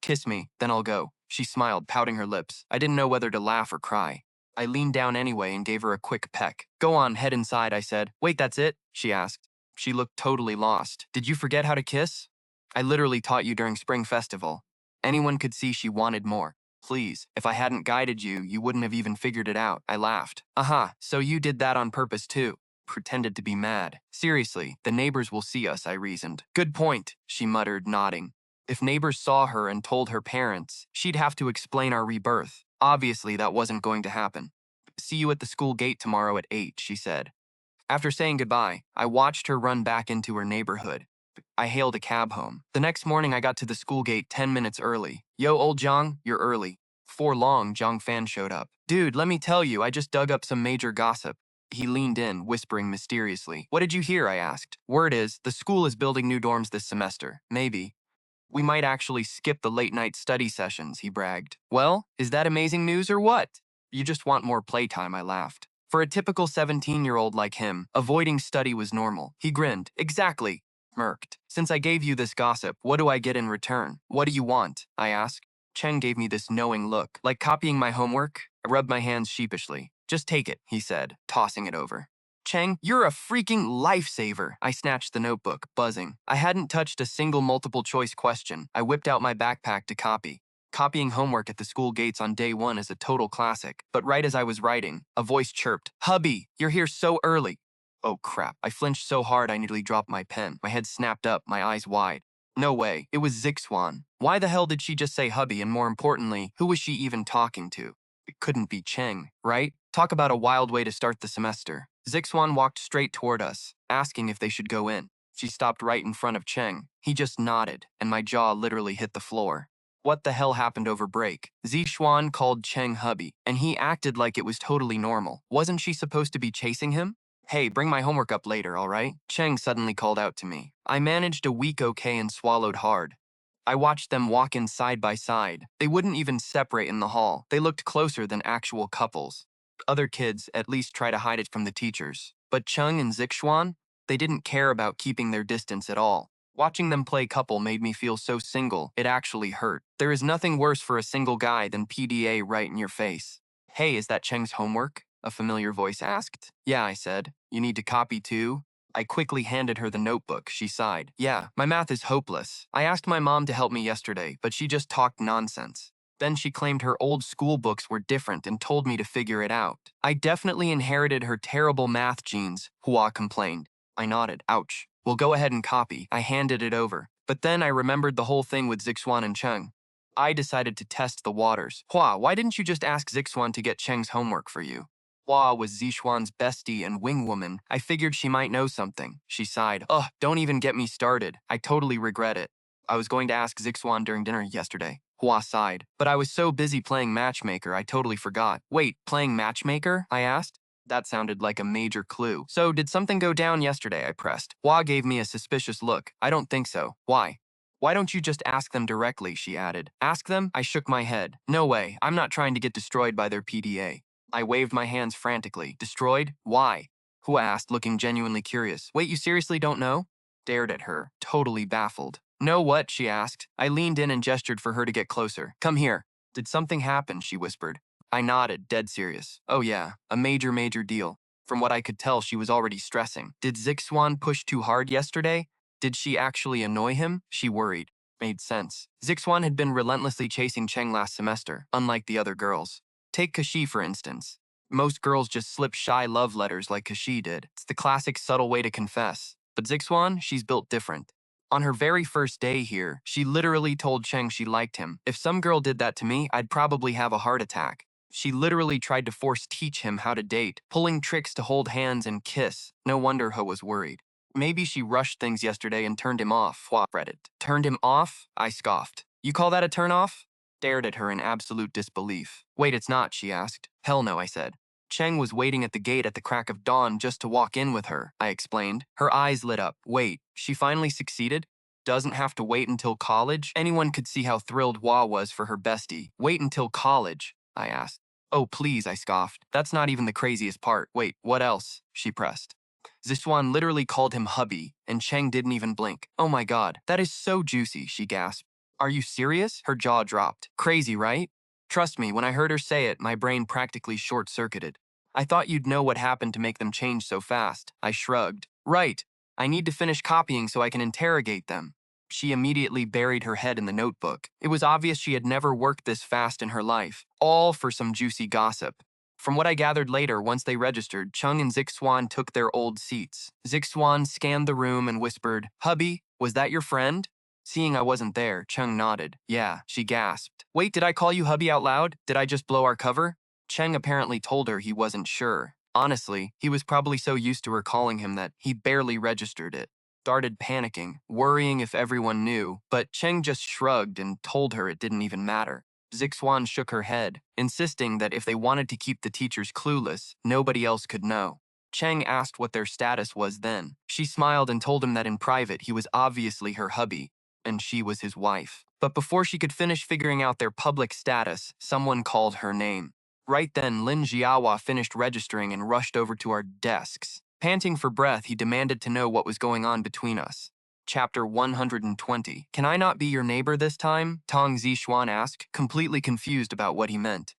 [SPEAKER 1] Kiss me, then I'll go. She smiled, pouting her lips. I didn't know whether to laugh or cry. I leaned down anyway and gave her a quick peck. Go on, head inside, I said. Wait, that's it? She asked. She looked totally lost. Did you forget how to kiss? I literally taught you during Spring Festival. Anyone could see she wanted more. Please, if I hadn't guided you, you wouldn't have even figured it out. I laughed. Aha, so you did that on purpose too. Pretended to be mad. Seriously, the neighbors will see us, I reasoned. Good point, she muttered, nodding. If neighbors saw her and told her parents, she'd have to explain our rebirth. Obviously, that wasn't going to happen. See you at the school gate tomorrow at 8, she said. After saying goodbye, I watched her run back into her neighborhood. I hailed a cab home. The next morning, I got to the school gate 10 minutes early. Yo, old Zhang, you're early. Before long, Zhang Fan showed up. Dude, let me tell you, I just dug up some major gossip. He leaned in, whispering mysteriously. What did you hear? I asked. Word is, the school is building new dorms this semester. Maybe. We might actually skip the late-night study sessions, he bragged. Well, is that amazing news or what? You just want more playtime, I laughed. For a typical 17-year-old like him, avoiding study was normal. He grinned. Exactly. Smirked. Since I gave you this gossip, what do I get in return? What do you want? I asked. Chen gave me this knowing look. Like copying my homework? I rubbed my hands sheepishly. Just take it, he said, tossing it over. Cheng, you're a freaking lifesaver. I snatched the notebook, buzzing. I hadn't touched a single multiple-choice question. I whipped out my backpack to copy. Copying homework at the school gates on day 1 is a total classic. But right as I was writing, a voice chirped, Hubby, you're here so early. Oh crap, I flinched so hard I nearly dropped my pen. My head snapped up, my eyes wide. No way, it was Zixuan. Why the hell did she just say hubby, and more importantly, who was she even talking to? It couldn't be Cheng, right? Talk about a wild way to start the semester. Zixuan walked straight toward us, asking if they should go in. She stopped right in front of Cheng. He just nodded, and my jaw literally hit the floor. What the hell happened over break? Zixuan called Cheng hubby, and he acted like it was totally normal. Wasn't she supposed to be chasing him? Hey, bring my homework up later, all right? Cheng suddenly called out to me. I managed a week okay and swallowed hard. I watched them walk in side by side. They wouldn't even separate in the hall. They looked closer than actual couples. Other kids at least try to hide it from the teachers. But Chung and Zixuan, they didn't care about keeping their distance at all. Watching them play couple made me feel so single, it actually hurt. There is nothing worse for a single guy than PDA right in your face. Hey, is that Cheng's homework? A familiar voice asked. Yeah, I said. You need to copy too? I quickly handed her the notebook. She sighed. Yeah, my math is hopeless. I asked my mom to help me yesterday, but she just talked nonsense. Then she claimed her old school books were different and told me to figure it out. I definitely inherited her terrible math genes, Hua complained. I nodded. Ouch. Well, go ahead and copy. I handed it over. But then I remembered the whole thing with Zixuan and Cheng. I decided to test the waters. Hua, why didn't you just ask Zixuan to get Cheng's homework for you? Hua was Zixuan's bestie and wingwoman. I figured she might know something. She sighed. Ugh, don't even get me started. I totally regret it. I was going to ask Zixuan during dinner yesterday. Hua sighed. But I was so busy playing matchmaker, I totally forgot. Wait, playing matchmaker? I asked. That sounded like a major clue. So, did something go down yesterday? I pressed. Hua gave me a suspicious look. I don't think so. Why? Why don't you just ask them directly, she added. Ask them? I shook my head. No way, I'm not trying to get destroyed by their PDA. I waved my hands frantically. Destroyed? Why? Hua asked, looking genuinely curious. Wait, you seriously don't know? Stared at her, totally baffled. Know what? She asked. I leaned in and gestured for her to get closer. Come here. Did something happen? She whispered. I nodded, dead serious. Oh yeah, a major deal. From what I could tell, she was already stressing. Did Zixuan push too hard yesterday? Did she actually annoy him? She worried. Made sense. Zixuan had been relentlessly chasing Cheng last semester, unlike the other girls. Take Kashi, for instance. Most girls just slip shy love letters like Kashi did. It's the classic subtle way to confess. But Zixuan, she's built different. On her very first day here, she literally told Cheng she liked him. If some girl did that to me, I'd probably have a heart attack. She literally tried to teach him how to date, pulling tricks to hold hands and kiss. No wonder Ho was worried. Maybe she rushed things yesterday and turned him off, Hua fretted. Turned him off? I scoffed. You call that a turn off? Stared at her in absolute disbelief. Wait, it's not, she asked. Hell no, I said. Cheng was waiting at the gate at the crack of dawn just to walk in with her, I explained. Her eyes lit up. Wait, she finally succeeded? Doesn't have to wait until college? Anyone could see how thrilled Hua was for her bestie. Wait until college? I asked. Oh, please, I scoffed. That's not even the craziest part. Wait, what else? She pressed. Zixuan literally called him hubby, and Cheng didn't even blink. Oh my god, that is so juicy, she gasped. Are you serious? Her jaw dropped. Crazy, right? Trust me, when I heard her say it, my brain practically short-circuited. I thought you'd know what happened to make them change so fast. I shrugged. Right. I need to finish copying so I can interrogate them. She immediately buried her head in the notebook. It was obvious she had never worked this fast in her life, all for some juicy gossip. From what I gathered later, once they registered, Chung and Zixuan took their old seats. Zixuan scanned the room and whispered, Hubby, was that your friend? Seeing I wasn't there, Chung nodded. Yeah, she gasped. Wait, did I call you hubby out loud? Did I just blow our cover? Cheng apparently told her he wasn't sure. Honestly, he was probably so used to her calling him that he barely registered it. Started panicking, worrying if everyone knew, but Cheng just shrugged and told her it didn't even matter. Zixuan shook her head, insisting that if they wanted to keep the teachers clueless, nobody else could know. Cheng asked what their status was then. She smiled and told him that in private he was obviously her hubby, and she was his wife. But before she could finish figuring out their public status, someone called her name. Right then, Lin Jiawa finished registering and rushed over to our desks. Panting for breath, he demanded to know what was going on between us. Chapter 120. Can I not be your neighbor this time? Tong Zixuan asked, completely confused about what he meant.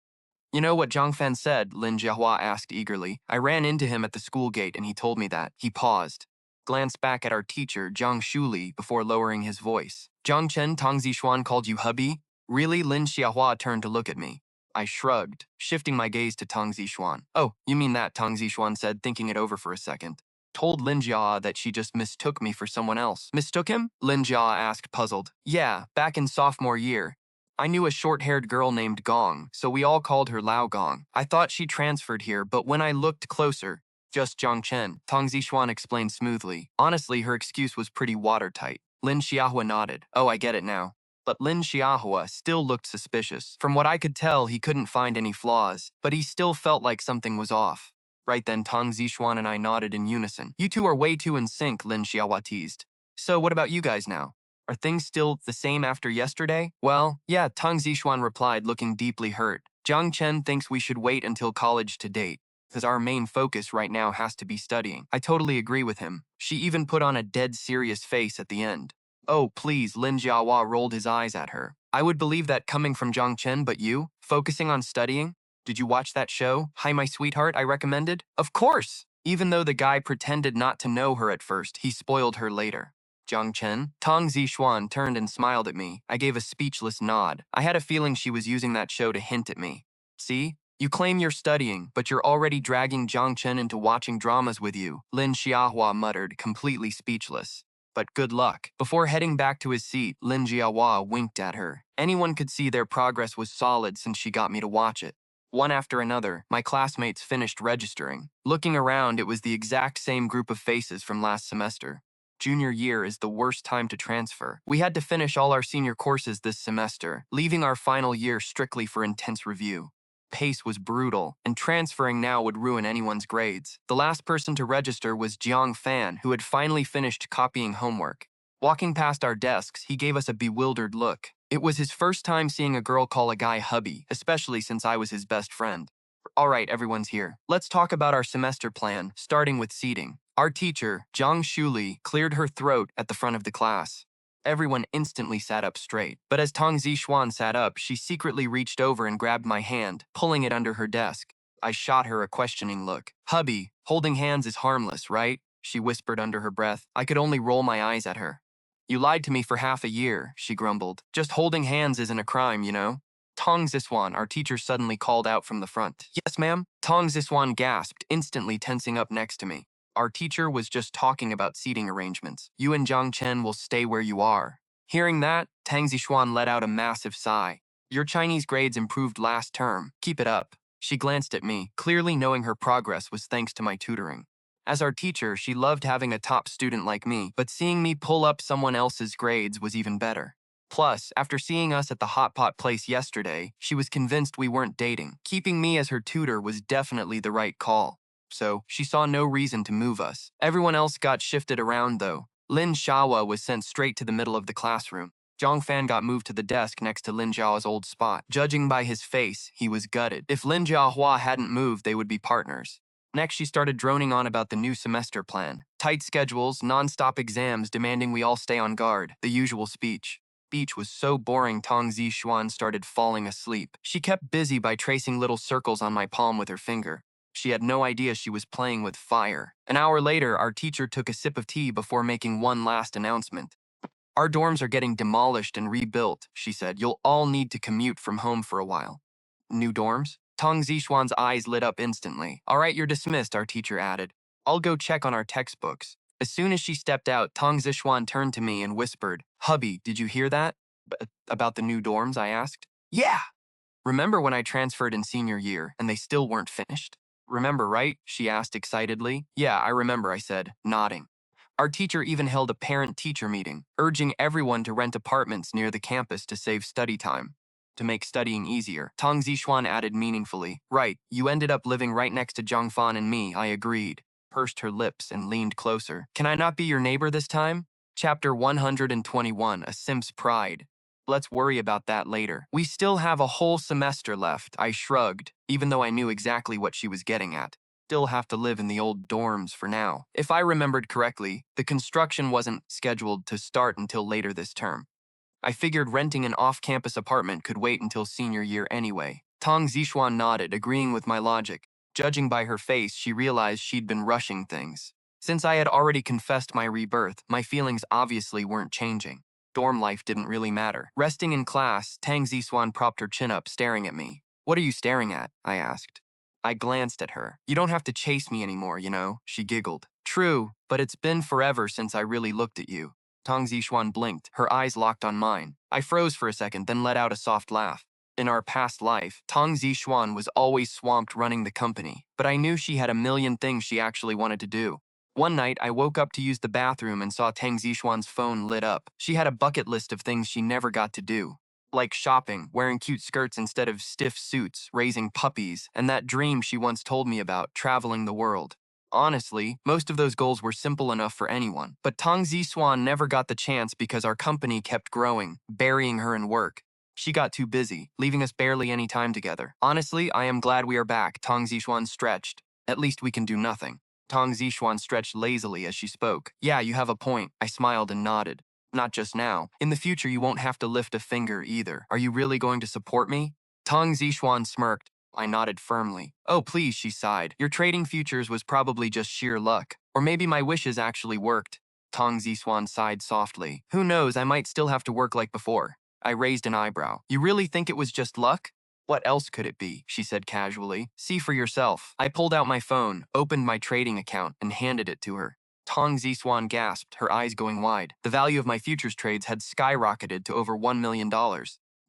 [SPEAKER 1] You know what Zhang Fan said? Lin Jiahua asked eagerly. I ran into him at the school gate and he told me that. He paused. Glanced back at our teacher, Zhang Shuli, before lowering his voice. Zhang Chen, Tong Zixuan called you hubby? Really? Lin Xiahua turned to look at me. I shrugged, shifting my gaze to Tong Zixuan. Oh, you mean that, Tong Zixuan said, thinking it over for a second. Told Lin Jia that she just mistook me for someone else. Mistook him? Lin Jia asked, puzzled. Yeah, back in sophomore year. I knew a short-haired girl named Gong, so we all called her Lao Gong. I thought she transferred here, but when I looked closer, just Zhang Chen, Tang Zixuan explained smoothly. Honestly, her excuse was pretty watertight. Lin Xiahua nodded. Oh, I get it now. But Lin Xiahua still looked suspicious. From what I could tell, he couldn't find any flaws, but he still felt like something was off. Right then, Tang Zixuan and I nodded in unison. You two are way too in sync, Lin Xiahua teased. So what about you guys now? Are things still the same after yesterday? Well, yeah, Tang Zixuan replied, looking deeply hurt. Zhang Chen thinks we should wait until college to date, because our main focus right now has to be studying. I totally agree with him. She even put on a dead serious face at the end. Oh, please, Lin Jiahua rolled his eyes at her. I would believe that coming from Zhang Chen, but you? Focusing on studying? Did you watch that show, Hi My Sweetheart, I recommended? Of course! Even though the guy pretended not to know her at first, he spoiled her later. Zhang Chen? Tang Zixuan turned and smiled at me. I gave a speechless nod. I had a feeling she was using that show to hint at me. See? You claim you're studying, but you're already dragging Zhang Chen into watching dramas with you, Lin Xiahua muttered, completely speechless. But good luck. Before heading back to his seat, Lin Jiahua winked at her. Anyone could see their progress was solid since she got me to watch it. One after another, my classmates finished registering. Looking around, it was the exact same group of faces from last semester. Junior year is the worst time to transfer. We had to finish all our senior courses this semester, leaving our final year strictly for intense review. Pace was brutal, and transferring now would ruin anyone's grades. The last person to register was Jiang Fan, who had finally finished copying homework. Walking past our desks, he gave us a bewildered look. It was his first time seeing a girl call a guy hubby, especially since I was his best friend. All right, everyone's here. Let's talk about our semester plan, starting with seating. Our teacher, Zhang Shuli, cleared her throat at the front of the class. Everyone instantly sat up straight, but as Tang Zixuan sat up, she secretly reached over and grabbed my hand, pulling it under her desk. I shot her a questioning look. Hubby, holding hands is harmless, right? She whispered under her breath. I could only roll my eyes at her. You lied to me for half a year, she grumbled. Just holding hands isn't a crime, you know? Tang Zixuan, our teacher suddenly called out from the front. Yes, ma'am? Tang Zixuan gasped, instantly tensing up next to me. Our teacher was just talking about seating arrangements. You and Zhang Chen will stay where you are. Hearing that, Tang Zixuan let out a massive sigh. Your Chinese grades improved last term. Keep it up. She glanced at me, clearly knowing her progress was thanks to my tutoring. As our teacher, she loved having a top student like me, but seeing me pull up someone else's grades was even better. Plus, after seeing us at the hot pot place yesterday, she was convinced we weren't dating. Keeping me as her tutor was definitely the right call. So, she saw no reason to move us. Everyone else got shifted around, though. Lin Xiahua was sent straight to the middle of the classroom. Zhang Fan got moved to the desk next to Lin Jiao's old spot. Judging by his face, he was gutted. If Lin Jiahua hadn't moved, they would be partners. Next, she started droning on about the new semester plan. Tight schedules, non-stop exams demanding we all stay on guard. The usual speech. Speech was so boring Tang Zixuan started falling asleep. She kept busy by tracing little circles on my palm with her finger. She had no idea she was playing with fire. An hour later, our teacher took a sip of tea before making one last announcement. Our dorms are getting demolished and rebuilt, she said. You'll all need to commute from home for a while. New dorms? Tang Zixuan's eyes lit up instantly. All right, you're dismissed, our teacher added. I'll go check on our textbooks. As soon as she stepped out, Tang Zixuan turned to me and whispered, Hubby, did you hear that? About the new dorms, I asked. Yeah! Remember when I transferred in senior year and they still weren't finished? Remember, right? She asked excitedly. Yeah, I remember, I said, nodding. Our teacher even held a parent-teacher meeting, urging everyone to rent apartments near the campus to save study time. To make studying easier, Tang Zixuan added meaningfully, Right, you ended up living right next to Zhang Fan and me, I agreed. Pursed her lips and leaned closer. Can I not be your neighbor this time? Chapter 121, A Simp's Pride. Let's worry about that later. We still have a whole semester left, I shrugged, even though I knew exactly what she was getting at. Still have to live in the old dorms for now. If I remembered correctly, the construction wasn't scheduled to start until later this term. I figured renting an off-campus apartment could wait until senior year anyway. Tang Zixuan nodded, agreeing with my logic. Judging by her face, she realized she'd been rushing things. Since I had already confessed my rebirth, my feelings obviously weren't changing. Dorm life didn't really matter. Resting in class, Tang Zixuan propped her chin up, staring at me. What are you staring at? I asked. I glanced at her. You don't have to chase me anymore, you know, she giggled. True, but it's been forever since I really looked at you. Tang Zixuan blinked, her eyes locked on mine. I froze for a second, then let out a soft laugh. In our past life, Tang Zixuan was always swamped running the company, but I knew she had a million things she actually wanted to do. One night, I woke up to use the bathroom and saw Tang Zixuan's phone lit up. She had a bucket list of things she never got to do. Like shopping, wearing cute skirts instead of stiff suits, raising puppies, and that dream she once told me about, traveling the world. Honestly, most of those goals were simple enough for anyone, but Tang Zixuan never got the chance because our company kept growing, burying her in work. She got too busy, leaving us barely any time together. Honestly, I am glad we are back, Tang Zixuan stretched. At least we can do nothing. Tang Zixuan stretched lazily as she spoke. Yeah, you have a point. I smiled and nodded. Not just now. In the future, you won't have to lift a finger either. Are you really going to support me? Tang Zixuan smirked. I nodded firmly. Oh, please, she sighed. Your trading futures was probably just sheer luck. Or maybe my wishes actually worked. Tang Zixuan sighed softly. Who knows, I might still have to work like before. I raised an eyebrow. You really think it was just luck? What else could it be? She said casually. See for yourself. I pulled out my phone, opened my trading account, and handed it to her. Tang Zixuan gasped, her eyes going wide. The value of my futures trades had skyrocketed to over $1 million.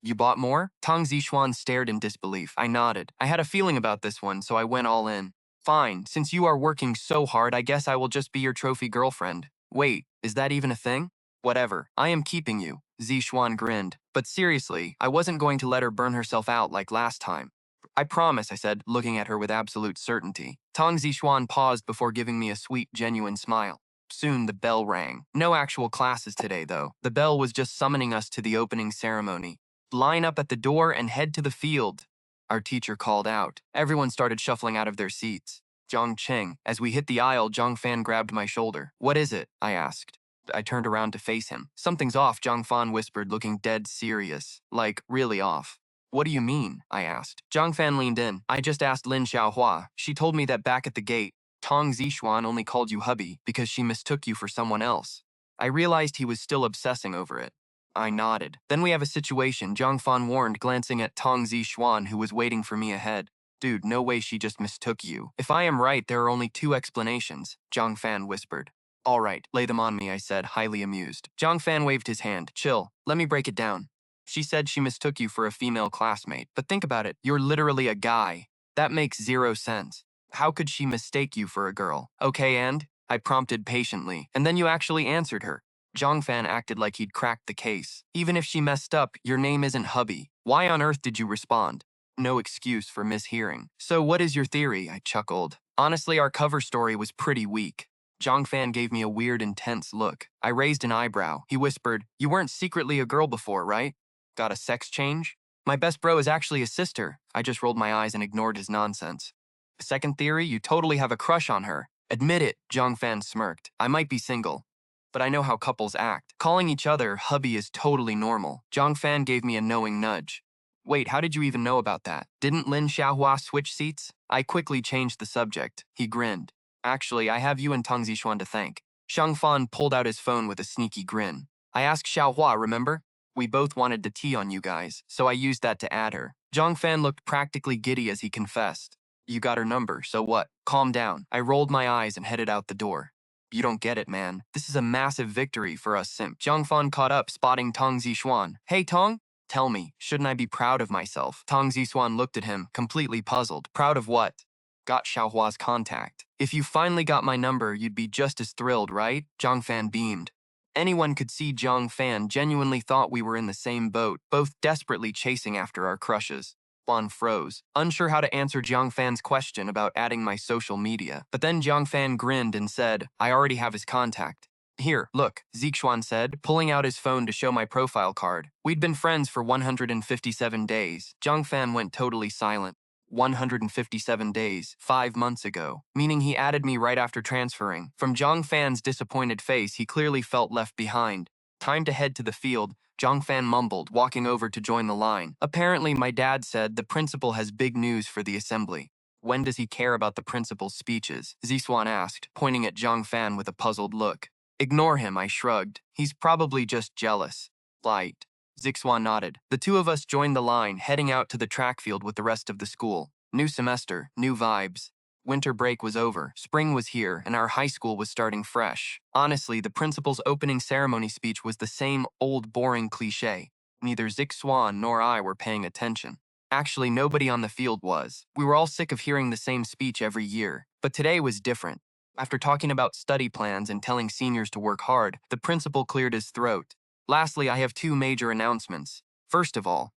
[SPEAKER 1] You bought more? Tang Zixuan stared in disbelief. I nodded. I had a feeling about this one, so I went all in. Fine, since you are working so hard, I guess I will just be your trophy girlfriend. Wait, is that even a thing? Whatever, I am keeping you. Zixuan grinned. But seriously, I wasn't going to let her burn herself out like last time. I promise, I said, looking at her with absolute certainty. Tang Zixuan paused before giving me a sweet, genuine smile. Soon the bell rang. No actual classes today, though. The bell was just summoning us to the opening ceremony. Line up at the door and head to the field. Our teacher called out. Everyone started shuffling out of their seats. Zhang Cheng. As we hit the aisle, Zhang Fan grabbed my shoulder. What is it? I asked. I turned around to face him. Something's off, Zhang Fan whispered, looking dead serious. Like, really off. What do you mean? I asked. Zhang Fan leaned in. I just asked Lin Xiaohua. She told me that back at the gate, Tang Zixuan only called you hubby because she mistook you for someone else. I realized he was still obsessing over it. I nodded. Then we have a situation, Zhang Fan warned, glancing at Tang Zixuan, who was waiting for me ahead. Dude, no way she just mistook you. If I am right, there are only two explanations, Zhang Fan whispered. All right, lay them on me, I said, highly amused. Zhang Fan waved his hand. Chill, let me break it down. She said she mistook you for a female classmate, but think about it, you're literally a guy. That makes zero sense. How could she mistake you for a girl? Okay, and? I prompted patiently, and then you actually answered her. Zhang Fan acted like he'd cracked the case. Even if she messed up, your name isn't hubby. Why on earth did you respond? No excuse for mishearing. So what is your theory? I chuckled. Honestly, our cover story was pretty weak. Zhang Fan gave me a weird, intense look. I raised an eyebrow. He whispered, you weren't secretly a girl before, right? Got a sex change? My best bro is actually a sister. I just rolled my eyes and ignored his nonsense. Second theory, you totally have a crush on her. Admit it, Zhang Fan smirked. I might be single, but I know how couples act. Calling each other hubby is totally normal. Zhang Fan gave me a knowing nudge. Wait, how did you even know about that? Didn't Lin Xiaohua switch seats? I quickly changed the subject. He grinned. Actually, I have you and Tang Zixuan to thank. Shang Fan pulled out his phone with a sneaky grin. I asked Xiaohua, remember? We both wanted to tea on you guys, so I used that to add her. Zhang Fan looked practically giddy as he confessed. You got her number, so what? Calm down. I rolled my eyes and headed out the door. You don't get it, man. This is a massive victory for us simp. Zhang Fan caught up, spotting Tang Zixuan. Hey, Tang? Tell me, shouldn't I be proud of myself? Tang Zixuan looked at him, completely puzzled. Proud of what? Got Xiaohua's contact. If you finally got my number, you'd be just as thrilled, right? Zhang Fan beamed. Anyone could see Zhang Fan genuinely thought we were in the same boat, both desperately chasing after our crushes. Fan froze, unsure how to answer Zhang Fan's question about adding my social media. But then Zhang Fan grinned and said, I already have his contact. Here, look, Zixuan said, pulling out his phone to show my profile card. We'd been friends for 157 days. Zhang Fan went totally silent. 157 days, 5 months ago, meaning he added me right after transferring. From Zhang Fan's disappointed face, he clearly felt left behind. Time to head to the field, Zhang Fan mumbled, walking over to join the line. Apparently, my dad said the principal has big news for the assembly. When does he care about the principal's speeches? Zixuan asked, pointing at Zhang Fan with a puzzled look. Ignore him, I shrugged. He's probably just jealous. Light. Zixuan nodded. The two of us joined the line, heading out to the track field with the rest of the school. New semester, new vibes. Winter break was over, spring was here, and our high school was starting fresh. Honestly, the principal's opening ceremony speech was the same old boring cliche. Neither Zick Swan nor I were paying attention. Actually, nobody on the field was. We were all sick of hearing the same speech every year. But today was different. After talking about study plans and telling seniors to work hard, the principal cleared his throat. Lastly, I have two major announcements. First of all,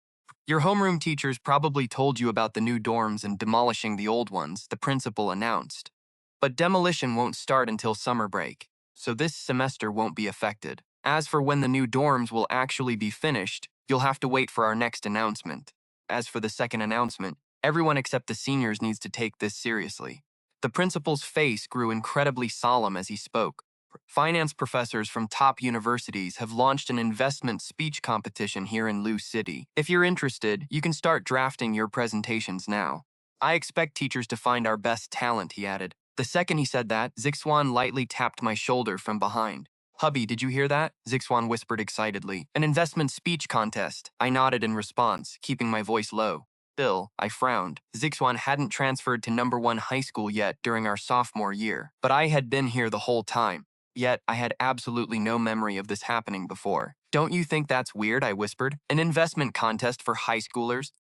[SPEAKER 1] your homeroom teachers probably told you about the new dorms and demolishing the old ones, the principal announced. But demolition won't start until summer break, so this semester won't be affected. As for when the new dorms will actually be finished, you'll have to wait for our next announcement. As for the second announcement, everyone except the seniors needs to take this seriously. The principal's face grew incredibly solemn as he spoke. Finance professors from top universities have launched an investment speech competition here in Lou City. If you're interested, you can start drafting your presentations now. I expect teachers to find our best talent, he added. The second he said that, Zixwan lightly tapped my shoulder from behind. Hubby, did you hear that? Zixwan whispered excitedly. An investment speech contest. I nodded in response, keeping my voice low. Still, I frowned. Zixwan hadn't transferred to #1 high school yet during our sophomore year, but I had been here the whole time. Yet, I had absolutely no memory of this happening before. Don't you think that's weird? I whispered. An investment contest for high schoolers?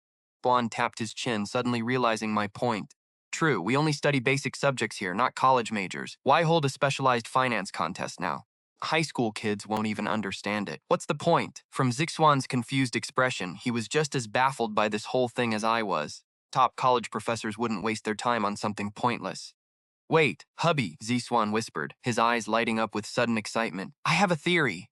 [SPEAKER 1] Juan tapped his chin, suddenly realizing my point. True, we only study basic subjects here, not college majors. Why hold a specialized finance contest now? High school kids won't even understand it. What's the point? From Zixwan's confused expression, he was just as baffled by this whole thing as I was. Top college professors wouldn't waste their time on something pointless. Wait, hubby, Zixwan whispered, his eyes lighting up with sudden excitement. I have a theory.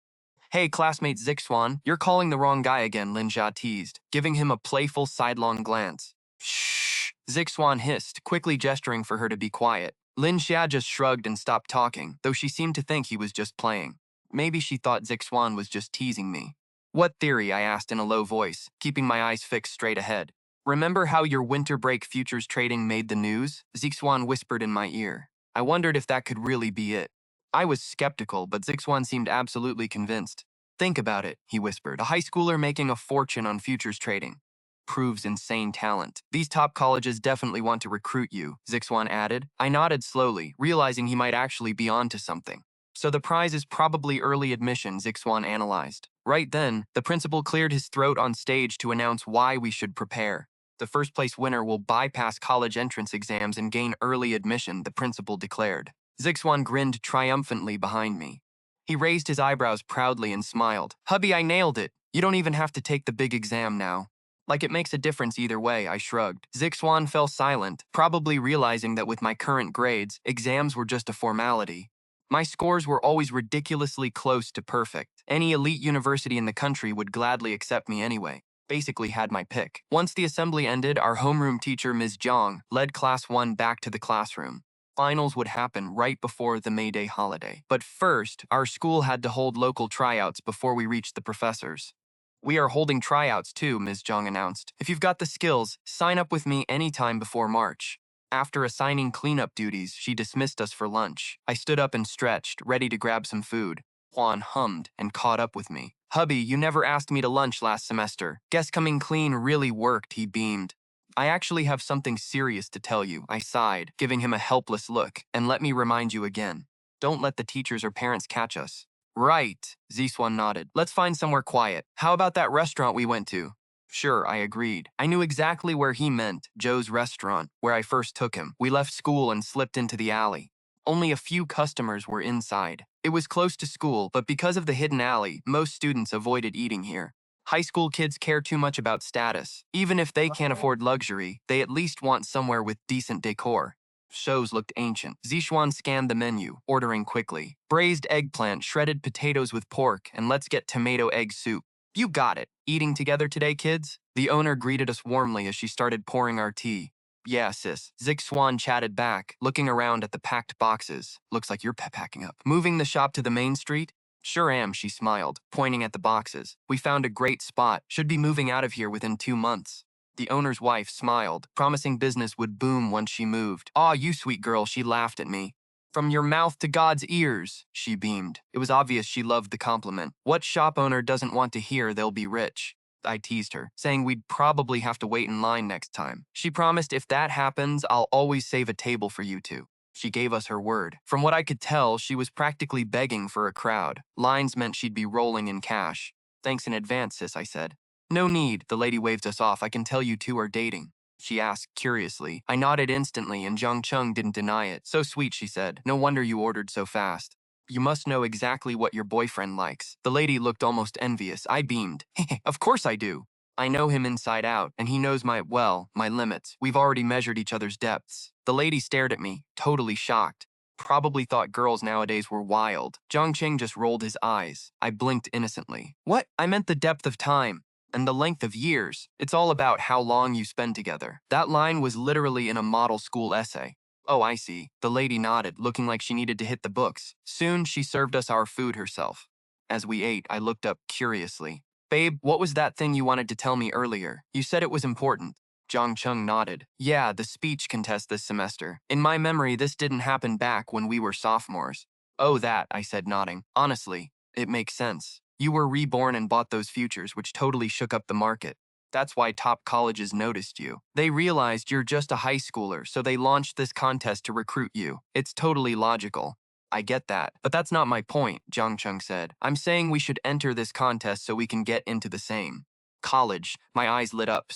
[SPEAKER 1] Hey, classmate Zixwan, you're calling the wrong guy again, Lin Jia teased, giving him a playful sidelong glance. Shh, Zixwan hissed, quickly gesturing for her to be quiet. Lin Xia just shrugged and stopped talking, though she seemed to think he was just playing. Maybe she thought Zixwan was just teasing me. What theory? I asked in a low voice, keeping my eyes fixed straight ahead. Remember how your winter break futures trading made the news? Zixwan whispered in my ear. I wondered if that could really be it. I was skeptical, but Zixwan seemed absolutely convinced. Think about it, he whispered. A high schooler making a fortune on futures trading. Proves insane talent. These top colleges definitely want to recruit you, Zixwan added. I nodded slowly, realizing he might actually be onto something. So the prize is probably early admission, Zixwan analyzed. Right then, the principal cleared his throat on stage to announce why we should prepare. The first place winner will bypass college entrance exams and gain early admission, the principal declared. Zixwan grinned triumphantly behind me. He raised his eyebrows proudly and smiled. Hubby, I nailed it. You don't even have to take the big exam now. Like it makes a difference either way, I shrugged. Zixwan fell silent, probably realizing that with my current grades, exams were just a formality. My scores were always ridiculously close to perfect. Any elite university in the country would gladly accept me anyway. Basically had my pick. Once the assembly ended, our homeroom teacher, Ms. Zhang, led Class 1 back to the classroom. Finals would happen right before the May Day holiday. But first, our school had to hold local tryouts before we reached the professors. We are holding tryouts too, Ms. Zhang announced. If you've got the skills, sign up with me anytime before March. After assigning cleanup duties, she dismissed us for lunch. I stood up and stretched, ready to grab some food. Juan hummed and caught up with me. Hubby, you never asked me to lunch last semester. Guess coming clean really worked, he beamed. I actually have something serious to tell you, I sighed, giving him a helpless look. And let me remind you again. Don't let the teachers or parents catch us. Right, Ziswan nodded. Let's find somewhere quiet. How about that restaurant we went to? Sure, I agreed. I knew exactly where he meant, Joe's restaurant, where I first took him. We left school and slipped into the alley. Only a few customers were inside. It was close to school, but because of the hidden alley, most students avoided eating here. High school kids care too much about status. Even if they can't afford luxury, they at least want somewhere with decent decor. Shows looked ancient. Zishuan scanned the menu, ordering quickly. Braised eggplant, shredded potatoes with pork, and let's get tomato egg soup. You got it. Eating together today, kids? The owner greeted us warmly as she started pouring our tea. Yeah, sis. Zixwan chatted back, looking around at the packed boxes. Looks like you're packing up. Moving the shop to the main street? Sure am, she smiled, pointing at the boxes. We found a great spot. Should be moving out of here within 2 months. The owner's wife smiled, promising business would boom once she moved. Aw, you sweet girl, she laughed at me. From your mouth to God's ears, she beamed. It was obvious she loved the compliment. What shop owner doesn't want to hear they'll be rich? I teased her, saying we'd probably have to wait in line next time. She promised if that happens, I'll always save a table for you two. She gave us her word. From what I could tell, she was practically begging for a crowd. Lines meant she'd be rolling in cash. Thanks in advance, sis, I said. No need, the lady waved us off. I can tell you two are dating. She asked curiously. I nodded instantly, and Zhang Cheng didn't deny it. So sweet, she said. No wonder you ordered so fast. You must know exactly what your boyfriend likes. The lady looked almost envious. I beamed. Of course I do. I know him inside out, and he knows my limits. We've already measured each other's depths. The lady stared at me, totally shocked. Probably thought girls nowadays were wild. Zhongqing just rolled his eyes. I blinked innocently. What? I meant the depth of time. And the length of years. It's all about how long you spend together. That line was literally in a model school essay. Oh, I see. The lady nodded, looking like she needed to hit the books. Soon, she served us our food herself. As we ate, I looked up curiously. Babe, what was that thing you wanted to tell me earlier? You said it was important. Zhang Cheng nodded. Yeah, the speech contest this semester. In my memory, this didn't happen back when we were sophomores. Oh, that, I said, nodding. Honestly, it makes sense. You were reborn and bought those futures, which totally shook up the market. That's why top colleges noticed you. They realized you're just a high schooler, so they launched this contest to recruit you. It's totally logical. I get that, but that's not my point, Zhang Cheng said. I'm saying we should enter this contest so we can get into the same college. My eyes lit up.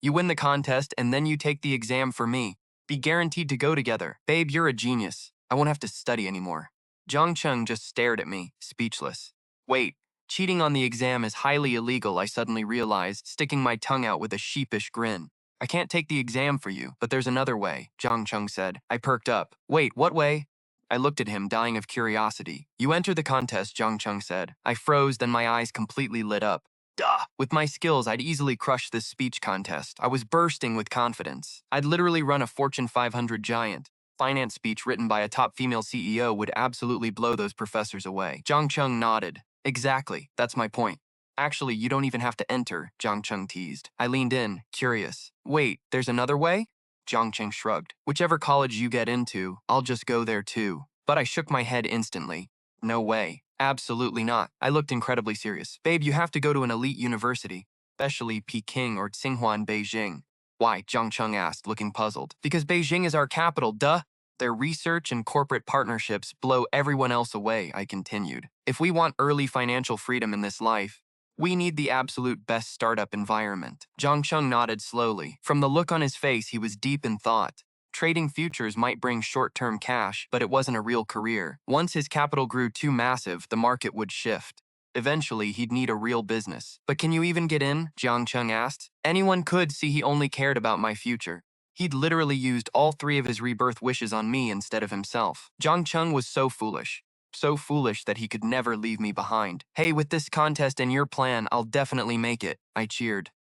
[SPEAKER 1] You win the contest, and then you take the exam for me. Be guaranteed to go together. Babe, you're a genius. I won't have to study anymore. Zhang Cheng just stared at me, speechless. Wait. Cheating on the exam is highly illegal, I suddenly realized, sticking my tongue out with a sheepish grin. I can't take the exam for you, but there's another way, Zhang Cheng said. I perked up. Wait, what way? I looked at him, dying of curiosity. You enter the contest, Zhang Cheng said. I froze, then my eyes completely lit up. Duh! With my skills, I'd easily crush this speech contest. I was bursting with confidence. I'd literally run a Fortune 500 giant. Finance speech written by a top female CEO would absolutely blow those professors away. Zhang Cheng nodded. Exactly, that's my point. Actually, you don't even have to enter, Zhang Cheng teased. I leaned in, curious. Wait, there's another way? Zhang Cheng shrugged. Whichever college you get into, I'll just go there too. But I shook my head instantly. No way. Absolutely not. I looked incredibly serious. Babe, you have to go to an elite university, especially Peking or Tsinghua in Beijing. Why? Zhang Cheng asked, looking puzzled. Because Beijing is our capital, duh. Their research and corporate partnerships blow everyone else away, I continued. If we want early financial freedom in this life, we need the absolute best startup environment. Zhang Cheng nodded slowly. From the look on his face, he was deep in thought. Trading futures might bring short-term cash, but it wasn't a real career. Once his capital grew too massive, the market would shift. Eventually, he'd need a real business. But can you even get in? Zhang Cheng asked. Anyone could see he only cared about my future. He'd literally used all three of his rebirth wishes on me instead of himself. Zhang Cheng was so foolish. So foolish that he could never leave me behind. Hey, with this contest and your plan, I'll definitely make it. I cheered.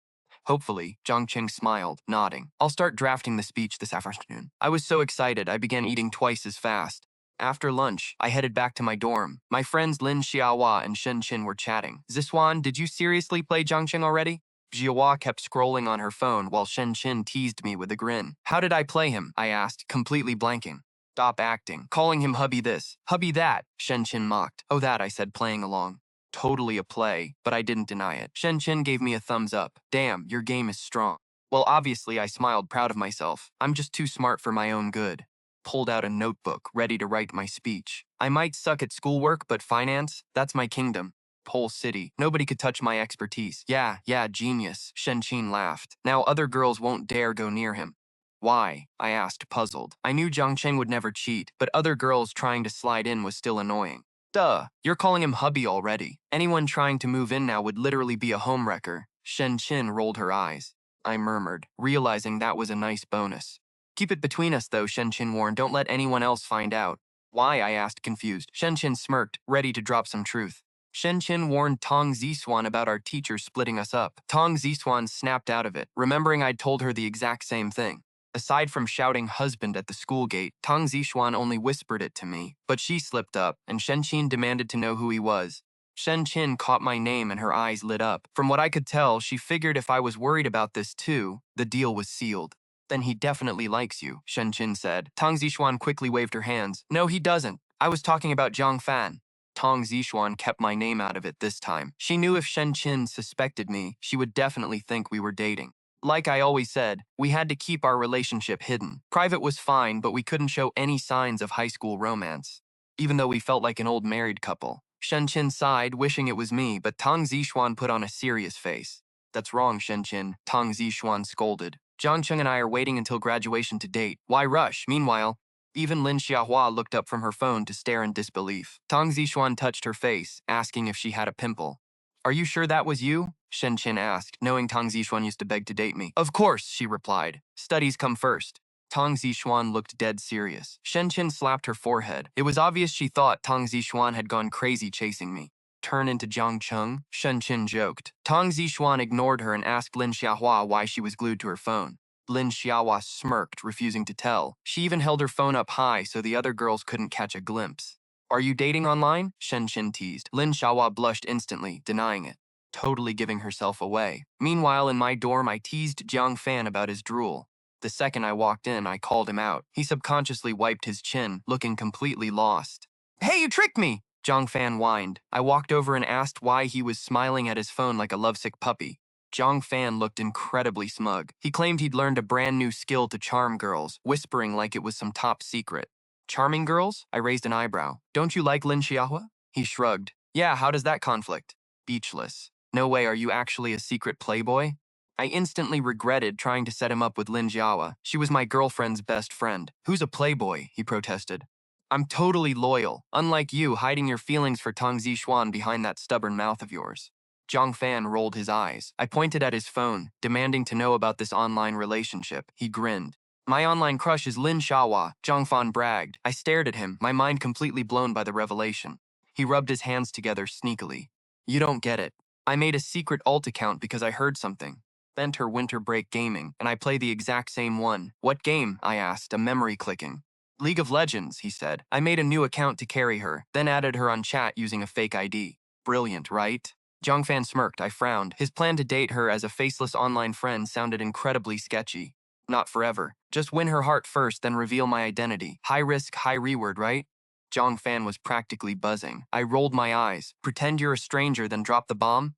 [SPEAKER 1] Hopefully, Zhang Cheng smiled, nodding. I'll start drafting the speech this afternoon. I was so excited, I began eating twice as fast. After lunch, I headed back to my dorm. My friends Lin Xiaohua and Shen Qin were chatting. Ziswan, did you seriously play Zhang Cheng already? Xiaohua kept scrolling on her phone while Shen Qin teased me with a grin. How did I play him? I asked, completely blanking. Stop acting. Calling him hubby this, hubby that, Shen Qin mocked. Oh, that, I said, playing along. Totally a play, but I didn't deny it. Shen Qin gave me a thumbs up. Damn, your game is strong. Well, obviously, I smiled, proud of myself. I'm just too smart for my own good. Pulled out a notebook, ready to write my speech. I might suck at schoolwork, but finance, that's my kingdom. Whole city. Nobody could touch my expertise. Yeah, genius. Shen Qin laughed. Now other girls won't dare go near him. Why? I asked, puzzled. I knew Zhang Cheng would never cheat, but other girls trying to slide in was still annoying. Duh, you're calling him hubby already. Anyone trying to move in now would literally be a homewrecker. Shen Qin rolled her eyes. I murmured, realizing that was a nice bonus. Keep it between us though, Shen Qin warned. Don't let anyone else find out. Why? I asked, confused. Shen Qin smirked, ready to drop some truth. Shen Qin warned Tong Ziswan about our teacher splitting us up. Tong Ziswan snapped out of it, remembering I'd told her the exact same thing. Aside from shouting husband at the school gate, Tong Zishuan only whispered it to me, but she slipped up, and Shen Qin demanded to know who he was. Shen Qin caught my name and her eyes lit up. From what I could tell, she figured if I was worried about this too, the deal was sealed. Then he definitely likes you, Shen Qin said. Tong Zishuan quickly waved her hands. No, he doesn't. I was talking about Zhang Fan. Tong Zixuan kept my name out of it this time. She knew if Shen Qin suspected me, she would definitely think we were dating. Like I always said, we had to keep our relationship hidden. Private was fine, but we couldn't show any signs of high school romance, even though we felt like an old married couple. Shen Qin sighed, wishing it was me, but Tang Zixuan put on a serious face. That's wrong, Shen Qin, Tang Zixuan scolded. Jiang Cheng and I are waiting until graduation to date. Why rush? Meanwhile, even Lin Xiaohua looked up from her phone to stare in disbelief. Tang Zixuan touched her face, asking if she had a pimple. Are you sure that was you? Shen Qin asked, knowing Tang Zixuan used to beg to date me. Of course, she replied. Studies come first. Tang Zixuan looked dead serious. Shen Qin slapped her forehead. It was obvious she thought Tang Zixuan had gone crazy chasing me. Turn into Jiang Cheng? Shen Qin joked. Tang Zixuan ignored her and asked Lin Xiaohua why she was glued to her phone. Lin Xiaohua smirked, refusing to tell. She even held her phone up high so the other girls couldn't catch a glimpse. Are you dating online? Shen Qin teased. Lin Xiaohua blushed instantly, denying it, totally giving herself away. Meanwhile, in my dorm, I teased Jiang Fan about his drool. The second I walked in, I called him out. He subconsciously wiped his chin, looking completely lost. Hey, you tricked me! Jiang Fan whined. I walked over and asked why he was smiling at his phone like a lovesick puppy. Jiang Fan looked incredibly smug. He claimed he'd learned a brand new skill to charm girls, whispering like it was some top secret. Charming girls? I raised an eyebrow. Don't you like Lin Xiaohua? He shrugged. Yeah, how does that conflict? Speechless. No way, are you actually a secret playboy? I instantly regretted trying to set him up with Lin Xiaohua. She was my girlfriend's best friend. Who's a playboy? He protested. I'm totally loyal, unlike you hiding your feelings for Tang Zixuan behind that stubborn mouth of yours. Jiang Fan rolled his eyes. I pointed at his phone, demanding to know about this online relationship. He grinned. My online crush is Lin Xiaohua, Jiang Fan bragged. I stared at him, my mind completely blown by the revelation. He rubbed his hands together sneakily. You don't get it. I made a secret alt account because I heard something. Spent her winter break gaming, and I play the exact same one. What game? I asked, a memory clicking. League of Legends, he said. I made a new account to carry her, then added her on chat using a fake ID. Brilliant, right? Jiang Fan smirked. I frowned. His plan to date her as a faceless online friend sounded incredibly sketchy. Not forever. Just win her heart first, then reveal my identity. High risk, high reward, right? Jiang Fan was practically buzzing. I rolled my eyes. Pretend you're a stranger, then drop the bomb?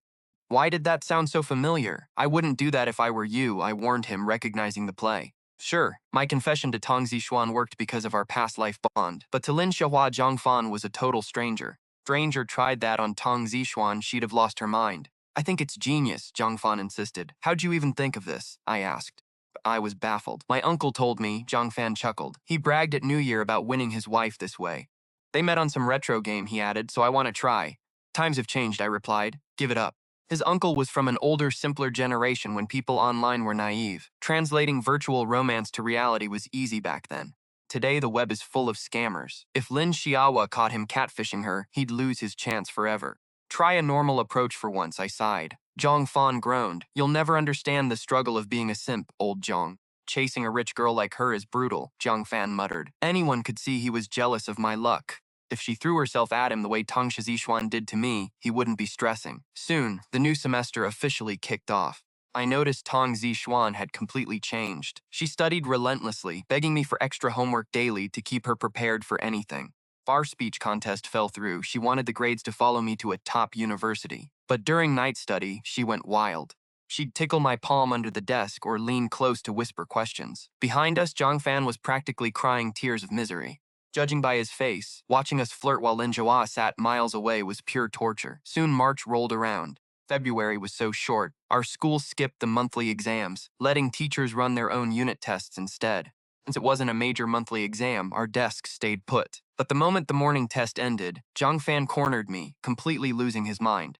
[SPEAKER 1] Why did that sound so familiar? I wouldn't do that if I were you, I warned him, recognizing the play. Sure, my confession to Tang Zixuan worked because of our past life bond, but to Lin Xiaohua, Jiang Fan was a total stranger. Stranger tried that on Tang Zixuan, she'd have lost her mind. I think it's genius, Jiang Fan insisted. How'd you even think of this? I asked. I was baffled. My uncle told me, Jiang Fan chuckled. He bragged at New Year about winning his wife this way. They met on some retro game, he added, so I want to try. Times have changed, I replied. Give it up. His uncle was from an older, simpler generation when people online were naive. Translating virtual romance to reality was easy back then. Today, the web is full of scammers. If Lin Xiaohua caught him catfishing her, he'd lose his chance forever. Try a normal approach for once, I sighed. Jiang Fan groaned. You'll never understand the struggle of being a simp, old Jiang. Chasing a rich girl like her is brutal, Jiang Fan muttered. Anyone could see he was jealous of my luck. If she threw herself at him the way Tang Zixuan did to me, he wouldn't be stressing. Soon, the new semester officially kicked off. I noticed Tang Zixuan had completely changed. She studied relentlessly, begging me for extra homework daily to keep her prepared for anything. Our speech contest fell through. She wanted the grades to follow me to a top university. But during night study, she went wild. She'd tickle my palm under the desk or lean close to whisper questions. Behind us, Jiang Fan was practically crying tears of misery. Judging by his face, watching us flirt while Lin Xiaohua sat miles away was pure torture. Soon March rolled around. February was so short, our school skipped the monthly exams, letting teachers run their own unit tests instead. Since it wasn't a major monthly exam, our desks stayed put. But the moment the morning test ended, Jiang Fan cornered me, completely losing his mind.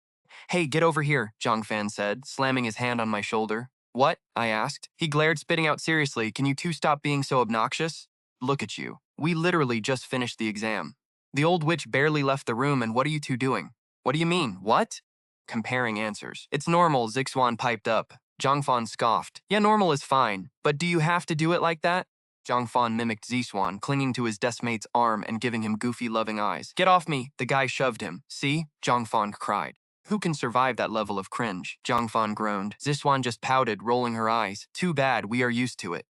[SPEAKER 1] Hey, get over here, Jiang Fan said, slamming his hand on my shoulder. What? I asked. He glared, spitting out seriously, can you two stop being so obnoxious? Look at you. We literally just finished the exam. The old witch barely left the room, and what are you two doing? What do you mean, what? Comparing answers. It's normal, Zixuan piped up. Jiang Fan scoffed. Yeah, normal is fine, but do you have to do it like that? Jiang Fan mimicked Zixuan, clinging to his deskmate's arm and giving him goofy, loving eyes. Get off me, the guy shoved him. See? Jiang Fan cried. Who can survive that level of cringe? Jiang Fan groaned. Zixuan just pouted, rolling her eyes. Too bad, we are used to it.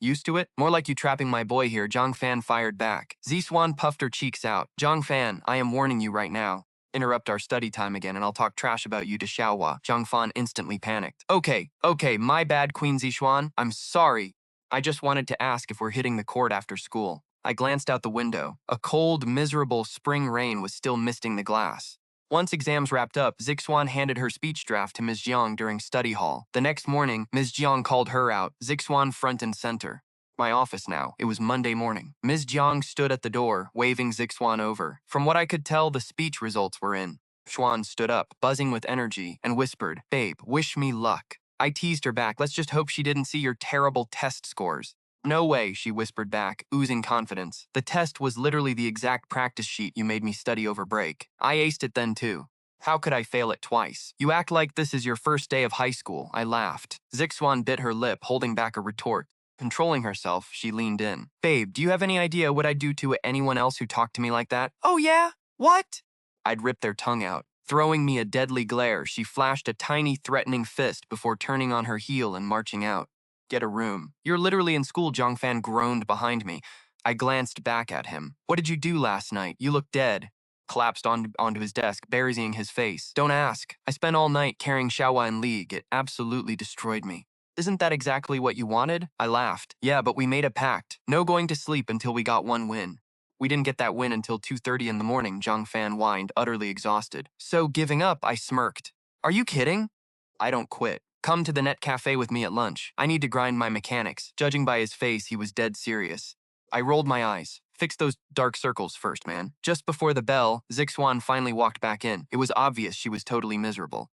[SPEAKER 1] Used to it? More like you trapping my boy here, Zhang Fan fired back. Ziswan puffed her cheeks out. Zhang Fan, I am warning you right now. Interrupt our study time again and I'll talk trash about you to Xiaohua. Zhang Fan instantly panicked. Okay, my bad, Queen Zishuan. I'm sorry. I just wanted to ask if we're hitting the court after school. I glanced out the window. A cold, miserable spring rain was still misting the glass. Once exams wrapped up, Zixuan handed her speech draft to Ms. Jiang during study hall. The next morning, Ms. Jiang called her out, Zixuan front and center. My office now. It was Monday morning. Ms. Jiang stood at the door, waving Zixuan over. From what I could tell, the speech results were in. Xuan stood up, buzzing with energy, and whispered, Babe, wish me luck. I teased her back, let's just hope she didn't see your terrible test scores. No way, she whispered back, oozing confidence. The test was literally the exact practice sheet you made me study over break. I aced it then too. How could I fail it twice? You act like this is your first day of high school, I laughed. Zixuan bit her lip, holding back a retort. Controlling herself, she leaned in. Babe, do you have any idea what I'd do to anyone else who talked to me like that? Oh yeah? What? I'd rip their tongue out. Throwing me a deadly glare, she flashed a tiny, threatening fist before turning on her heel and marching out. Get a room. You're literally in school, Zhang Fan groaned behind me. I glanced back at him. What did you do last night? You look dead. Collapsed onto his desk, burying his face. Don't ask. I spent all night carrying Xiaohua in league. It absolutely destroyed me. Isn't that exactly what you wanted? I laughed. Yeah, but we made a pact. No going to sleep until we got one win. We didn't get that win until 2:30 in the morning, Zhang Fan whined, utterly exhausted. So giving up, I smirked. Are you kidding? I don't quit. Come to the net cafe with me at lunch. I need to grind my mechanics. Judging by his face, he was dead serious. I rolled my eyes. Fix those dark circles first, man. Just before the bell, Zixuan finally walked back in. It was obvious she was totally miserable.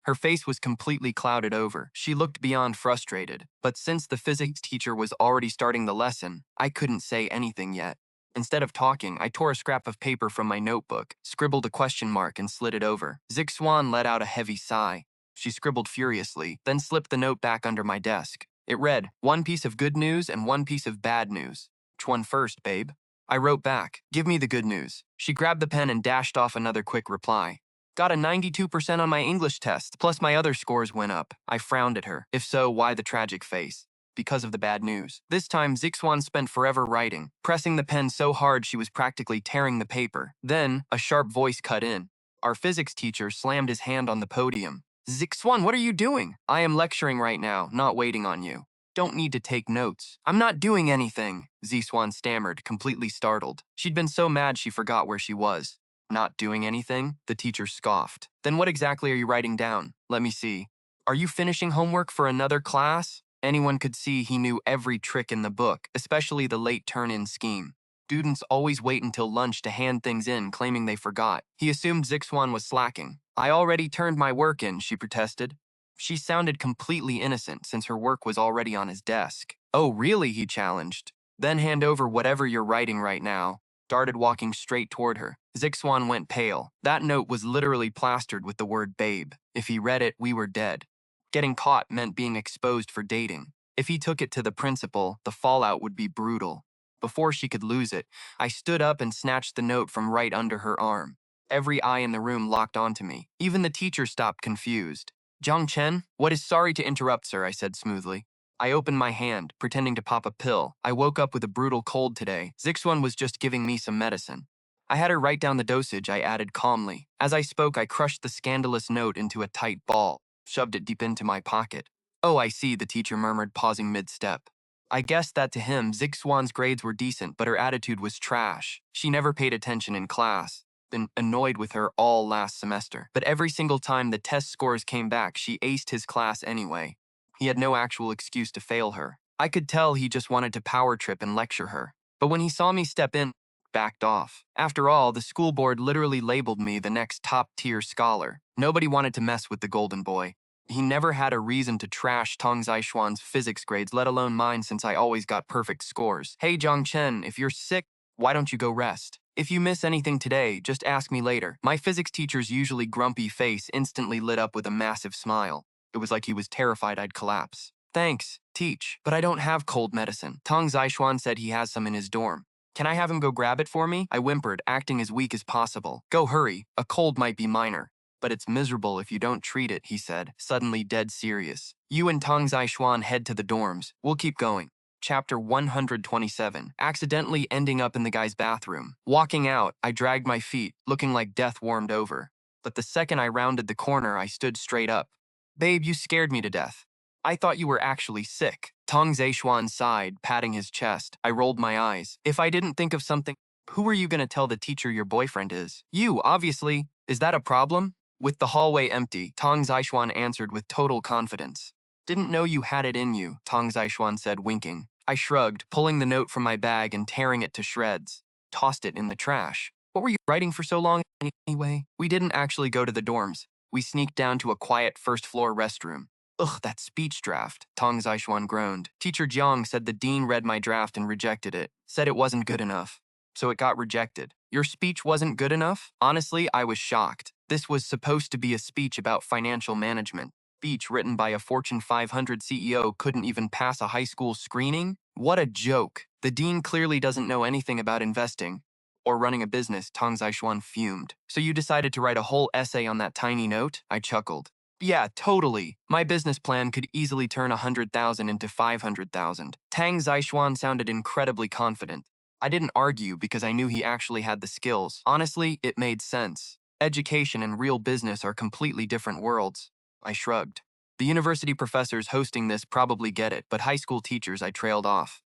[SPEAKER 1] Her face was completely clouded over. She looked beyond frustrated. But since the physics teacher was already starting the lesson, I couldn't say anything yet. Instead of talking, I tore a scrap of paper from my notebook, scribbled a question mark, and slid it over. Zixuan let out a heavy sigh. She scribbled furiously, then slipped the note back under my desk. It read, 1 piece of good news and 1 piece of bad news. Which one first, babe? I wrote back, give me the good news. She grabbed the pen and dashed off another quick reply. Got a 92% on my English test, plus my other scores went up. I frowned at her. If so, why the tragic face? Because of the bad news. This time, Zixuan spent forever writing, pressing the pen so hard she was practically tearing the paper. Then, a sharp voice cut in. Our physics teacher slammed his hand on the podium. Zixuan, what are you doing? I am lecturing right now, not waiting on you. Don't need to take notes. I'm not doing anything, Zixuan stammered, completely startled. She'd been so mad she forgot where she was. Not doing anything? The teacher scoffed. Then what exactly are you writing down? Let me see. Are you finishing homework for another class? Anyone could see he knew every trick in the book, especially the late turn-in scheme. Students always wait until lunch to hand things in, claiming they forgot. He assumed Zixuan was slacking. I already turned my work in, she protested. She sounded completely innocent since her work was already on his desk. Oh, really? He challenged. Then hand over whatever you're writing right now. Started walking straight toward her. Zixuan went pale. That note was literally plastered with the word babe. If he read it, we were dead. Getting caught meant being exposed for dating. If he took it to the principal, the fallout would be brutal. Before she could lose it, I stood up and snatched the note from right under her arm. Every eye in the room locked onto me. Even the teacher stopped confused. Jiang Chen? What is sorry to interrupt, sir, I said smoothly. I opened my hand, pretending to pop a pill. I woke up with a brutal cold today. Zixuan was just giving me some medicine. I had her write down the dosage, I added calmly. As I spoke, I crushed the scandalous note into a tight ball, shoved it deep into my pocket. Oh, I see, the teacher murmured, pausing mid-step. I guessed that to him, Zixuan's grades were decent, but her attitude was trash. She never paid attention in class. Been annoyed with her all last semester. But every single time the test scores came back, she aced his class anyway. He had no actual excuse to fail her. I could tell he just wanted to power trip and lecture her. But when he saw me step in, backed off. After all, the school board literally labeled me the next top-tier scholar. Nobody wanted to mess with the golden boy. He never had a reason to trash Tong Zishuan's physics grades, let alone mine, since I always got perfect scores. Hey, Zhang Chen, if you're sick, why don't you go rest? If you miss anything today, just ask me later. My physics teacher's usually grumpy face instantly lit up with a massive smile. It was like he was terrified I'd collapse. Thanks, teach, but I don't have cold medicine. Tong Zishuan said he has some in his dorm. Can I have him go grab it for me? I whimpered, acting as weak as possible. Go hurry, a cold might be minor. But it's miserable if you don't treat it, he said, suddenly dead serious. You and Tong Zishuan head to the dorms. We'll keep going. Chapter 127, accidentally ending up in the guy's bathroom. Walking out, I dragged my feet, looking like death warmed over. But the second I rounded the corner, I stood straight up. Babe, you scared me to death. I thought you were actually sick. Tong Zeishuan sighed, patting his chest. I rolled my eyes. If I didn't think of something, who are you going to tell the teacher your boyfriend is? You, obviously. Is that a problem? With the hallway empty, Tong Zeishuan answered with total confidence. Didn't know you had it in you, Tong Zeishuan said, winking. I shrugged, pulling the note from my bag and tearing it to shreds. Tossed it in the trash. What were you writing for so long anyway? We didn't actually go to the dorms. We sneaked down to a quiet first-floor restroom. Ugh, that speech draft, Tong Zeishuan groaned. Teacher Jiang said the dean read my draft and rejected it. Said it wasn't good enough. So it got rejected. Your speech wasn't good enough? Honestly, I was shocked. This was supposed to be a speech about financial management. Speech written by a Fortune 500 CEO couldn't even pass a high school screening? What a joke. The dean clearly doesn't know anything about investing or running a business, Tong Zeishuan fumed. So you decided to write a whole essay on that tiny note? I chuckled. Yeah, totally. My business plan could easily turn 100,000 into 500,000. Tang Zeishuan sounded incredibly confident. I didn't argue because I knew he actually had the skills. Honestly, it made sense. Education and real business are completely different worlds. I shrugged. The university professors hosting this probably get it, but high school teachers I trailed off.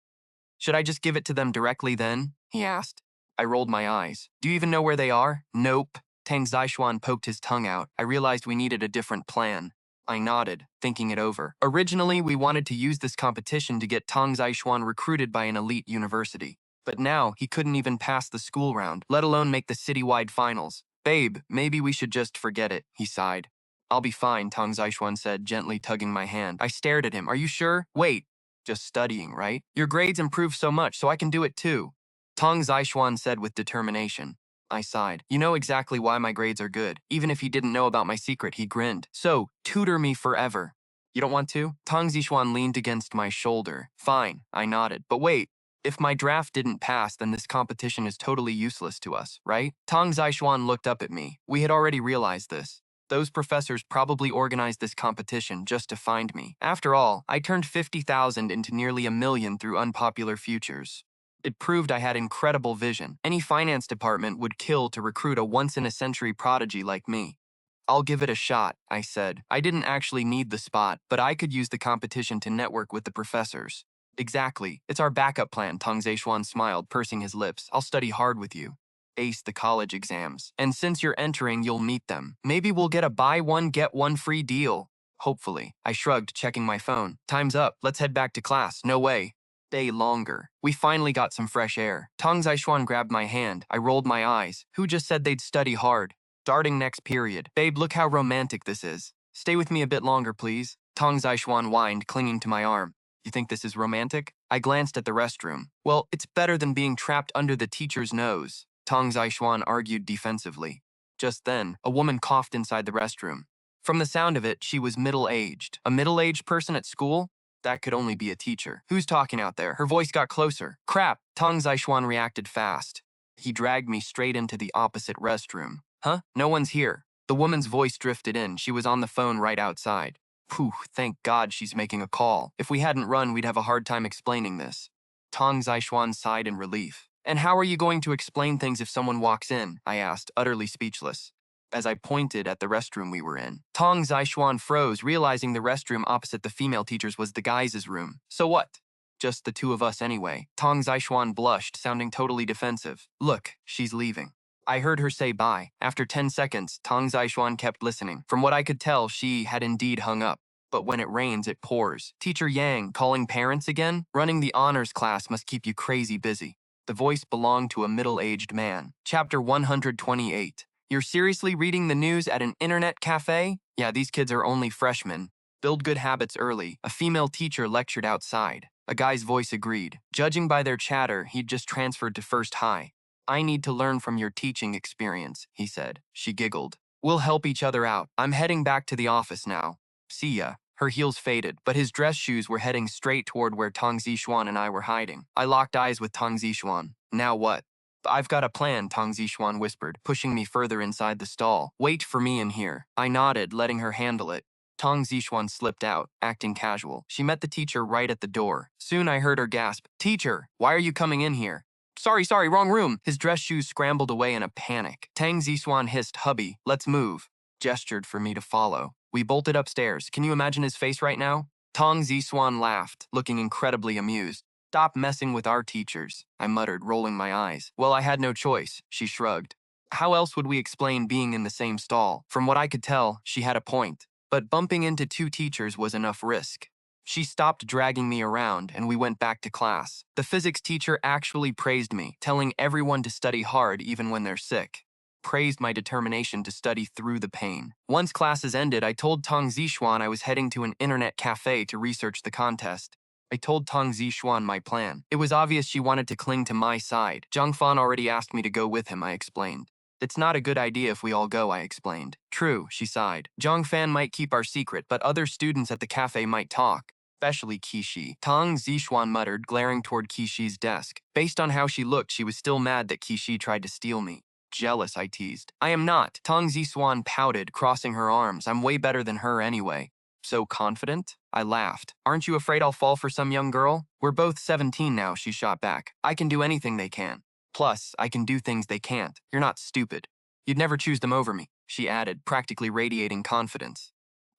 [SPEAKER 1] Should I just give it to them directly then? He asked. I rolled my eyes. Do you even know where they are? Nope. Tang Zeishuan poked his tongue out. I realized we needed a different plan. I nodded, thinking it over. Originally, we wanted to use this competition to get Tang Zeishuan recruited by an elite university. But now, he couldn't even pass the school round, let alone make the citywide finals. Babe, maybe we should just forget it, he sighed. I'll be fine, Tang Zeishuan said, gently tugging my hand. I stared at him. Are you sure? Wait. Just studying, right? Your grades improved so much, so I can do it too. Tang Zeishuan said with determination. I sighed. You know exactly why my grades are good. Even if he didn't know about my secret, he grinned. So, tutor me forever. You don't want to? Tang Zeishuan leaned against my shoulder. Fine, I nodded. But wait. If my draft didn't pass, then this competition is totally useless to us, right? Tang Zeishuan looked up at me. We had already realized this. Those professors probably organized this competition just to find me. After all, I turned 50,000 into nearly 1,000,000 through unpopular futures. It proved I had incredible vision. Any finance department would kill to recruit a once-in-a-century prodigy like me. I'll give it a shot, I said. I didn't actually need the spot, but I could use the competition to network with the professors. Exactly. It's our backup plan, Tang Zeishuan smiled, pursing his lips. I'll study hard with you. Ace the college exams. And since you're entering, you'll meet them. Maybe we'll get a buy one, get one free deal. Hopefully. I shrugged, checking my phone. Time's up. Let's head back to class. No way. Stay longer. We finally got some fresh air. Tang Zeishuan grabbed my hand. I rolled my eyes. Who just said they'd study hard? Starting next period. Babe, look how romantic this is. Stay with me a bit longer, please. Tang Zeishuan whined, clinging to my arm. You think this is romantic? I glanced at the restroom. Well, it's better than being trapped under the teacher's nose. Tang Zeishuan argued defensively. Just then, a woman coughed inside the restroom. From the sound of it, she was middle-aged. A middle-aged person at school? That could only be a teacher. Who's talking out there? Her voice got closer. Crap! Tang Zeishuan reacted fast. He dragged me straight into the opposite restroom. Huh? No one's here. The woman's voice drifted in. She was on the phone right outside. Phew, thank God she's making a call. If we hadn't run, we'd have a hard time explaining this. Tang Zeishuan sighed in relief. And how are you going to explain things if someone walks in? I asked, utterly speechless. As I pointed at the restroom we were in. Tang Zeishuan froze, realizing the restroom opposite the female teacher's was the guys' room. So what? Just the two of us anyway. Tang Zeishuan blushed, sounding totally defensive. Look, she's leaving. I heard her say bye. After 10 seconds, Tang Zeishuan kept listening. From what I could tell, she had indeed hung up. But when it rains, it pours. Teacher Yang, calling parents again? Running the honors class must keep you crazy busy. The voice belonged to a middle-aged man. Chapter 128. You're seriously reading the news at an internet cafe? Yeah, these kids are only freshmen. Build good habits early. A female teacher lectured outside. A guy's voice agreed. Judging by their chatter, he'd just transferred to first high. I need to learn from your teaching experience, he said. She giggled. We'll help each other out. I'm heading back to the office now. See ya. Her heels faded, but his dress shoes were heading straight toward where Tang Zeishuan and I were hiding. I locked eyes with Tang Zeishuan. Now what? I've got a plan, Tang Zeishuan whispered, pushing me further inside the stall. Wait for me in here. I nodded, letting her handle it. Tang Zixuan slipped out, acting casual. She met the teacher right at the door. Soon I heard her gasp, "Teacher, why are you coming in here?" Sorry, wrong room." His dress shoes scrambled away in a panic. Tang Zixuan hissed, "Hubby, let's move," gestured for me to follow. We bolted upstairs. Can you imagine his face right now? Tang Zixuan laughed, looking incredibly amused. "Stop messing with our teachers," I muttered, rolling my eyes. "Well, I had no choice," she shrugged. How else would we explain being in the same stall? From what I could tell, she had a point. But bumping into two teachers was enough risk. She stopped dragging me around, and we went back to class. The physics teacher actually praised me, telling everyone to study hard even when they're sick. Praised my determination to study through the pain. Once classes ended, I told Tang Zixuan I was heading to an internet cafe to research the contest. I told Tang Zixuan my plan. It was obvious she wanted to cling to my side. Zhang Fan already asked me to go with him, I explained. "It's not a good idea if we all go," I explained. "True," she sighed. "Zhang Fan might keep our secret, but other students at the cafe might talk. Especially Kishi." Tang Zixuan muttered, glaring toward Kishi's desk. Based on how she looked, she was still mad that Kishi tried to steal me. "Jealous," I teased. "I am not." Tang Zixuan pouted, crossing her arms. "I'm way better than her anyway." "So confident?" I laughed. "Aren't you afraid I'll fall for some young girl?" "We're both 17 now," she shot back. "I can do anything they can. Plus, I can do things they can't. You're not stupid. You'd never choose them over me," she added, practically radiating confidence.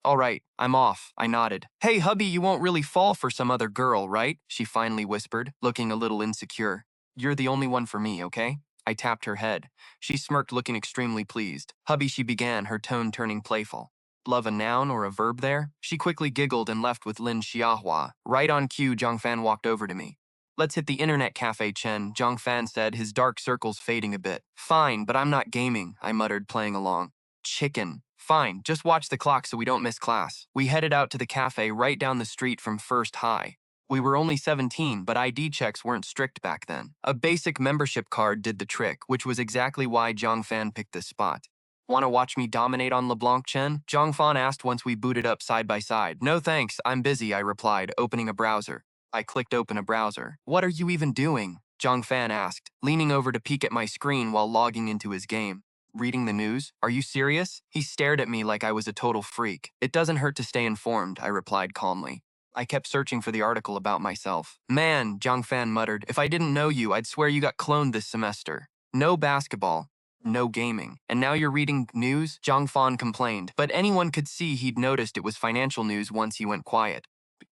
[SPEAKER 1] "All right, I'm off," I nodded. "Hey, hubby, you won't really fall for some other girl, right?" she finally whispered, looking a little insecure. "You're the only one for me, okay?" I tapped her head. She smirked, looking extremely pleased. "Hubby," she began, her tone turning playful. "Love a noun or a verb there?" She quickly giggled and left with Lin Xiahua. Right on cue, Zhang Fan walked over to me. "Let's hit the internet cafe, Chen," Zhang Fan said, his dark circles fading a bit. "Fine, but I'm not gaming," I muttered, playing along. "Chicken. Fine, just watch the clock so we don't miss class." We headed out to the cafe right down the street from First High. We were only 17, but ID checks weren't strict back then. A basic membership card did the trick, which was exactly why Zhang Fan picked this spot. "Want to watch me dominate on LeBlanc, Chen?" Zhang Fan asked once we booted up side by side. "No thanks, I'm busy," I replied, opening a browser. I clicked open a browser. "What are you even doing?" Zhang Fan asked, leaning over to peek at my screen while logging into his game. "Reading the news? Are you serious?" He stared at me like I was a total freak. "It doesn't hurt to stay informed," I replied calmly. I kept searching for the article about myself. "Man," Zhang Fan muttered, "if I didn't know you, I'd swear you got cloned this semester. No basketball, no gaming. And now you're reading news?" Zhang Fan complained, but anyone could see he'd noticed it was financial news once he went quiet.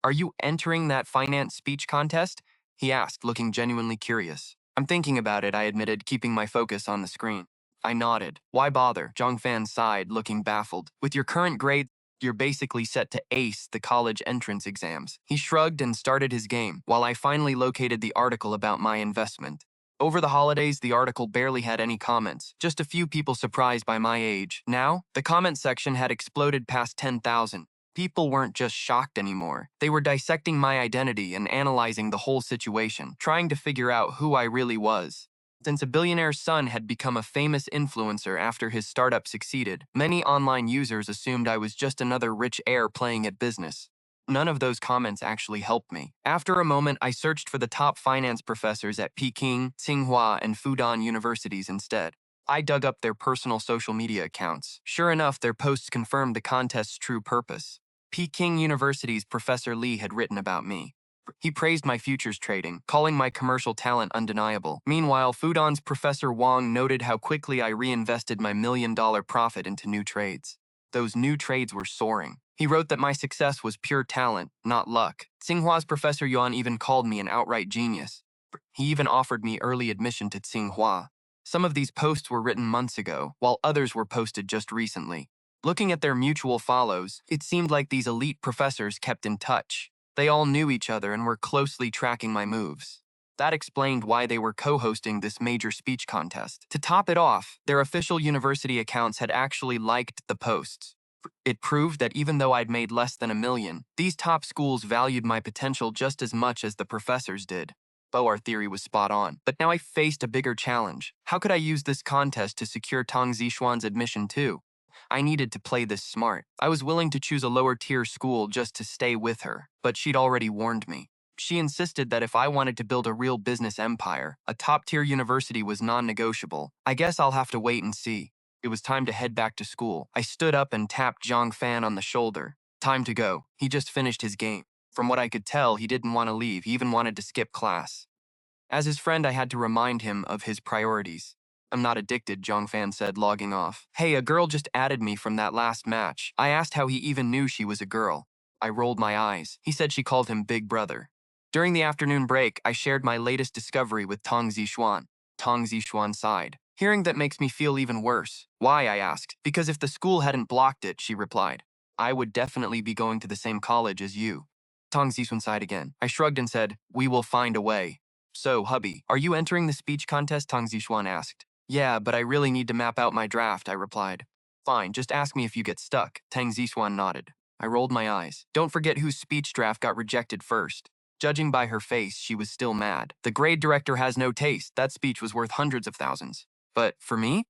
[SPEAKER 1] "Are you entering that finance speech contest?" he asked, looking genuinely curious. "I'm thinking about it," I admitted, keeping my focus on the screen. I nodded. "Why bother?" Zhang Fan sighed, looking baffled. "With your current grade, you're basically set to ace the college entrance exams." He shrugged and started his game, while I finally located the article about my investment. Over the holidays, the article barely had any comments, just a few people surprised by my age. Now, the comment section had exploded past 10,000. People weren't just shocked anymore. They were dissecting my identity and analyzing the whole situation, trying to figure out who I really was. Since a billionaire's son had become a famous influencer after his startup succeeded, many online users assumed I was just another rich heir playing at business. None of those comments actually helped me. After a moment, I searched for the top finance professors at Peking, Tsinghua, and Fudan universities instead. I dug up their personal social media accounts. Sure enough, their posts confirmed the contest's true purpose. Peking University's Professor Li had written about me. He praised my futures trading, calling my commercial talent undeniable. Meanwhile, Fudan's Professor Wang noted how quickly I reinvested my $1 million profit into new trades. Those new trades were soaring. He wrote that my success was pure talent, not luck. Tsinghua's Professor Yuan even called me an outright genius. He even offered me early admission to Tsinghua. Some of these posts were written months ago, while others were posted just recently. Looking at their mutual follows, it seemed like these elite professors kept in touch. They all knew each other and were closely tracking my moves. That explained why they were co-hosting this major speech contest. To top it off, their official university accounts had actually liked the posts. It proved that even though I'd made less than $1 million, these top schools valued my potential just as much as the professors did. Our theory was spot on. But now I faced a bigger challenge. How could I use this contest to secure Tang Zixuan's admission too? I needed to play this smart. I was willing to choose a lower-tier school just to stay with her, but she'd already warned me. She insisted that if I wanted to build a real business empire, a top-tier university was non-negotiable. I guess I'll have to wait and see. It was time to head back to school. I stood up and tapped Zhang Fan on the shoulder. Time to go. He just finished his game. From what I could tell, he didn't want to leave. He even wanted to skip class. As his friend, I had to remind him of his priorities. I'm not addicted, Zhongfan said, logging off. Hey, a girl just added me from that last match. I asked how he even knew she was a girl. I rolled my eyes. He said she called him Big Brother. During the afternoon break, I shared my latest discovery with Tong Zixuan. Tong Zixuan sighed. Hearing that makes me feel even worse. Why, I asked. Because if the school hadn't blocked it, she replied, I would definitely be going to the same college as you. Tong Zixuan sighed again. I shrugged and said, we will find a way. So, hubby, are you entering the speech contest? Tong Zixuan asked. Yeah, but I really need to map out my draft, I replied. Fine, just ask me if you get stuck. Tang Zixuan nodded. I rolled my eyes. Don't forget whose speech draft got rejected first. Judging by her face, she was still mad. The grade director has no taste. That speech was worth hundreds of thousands. But for me,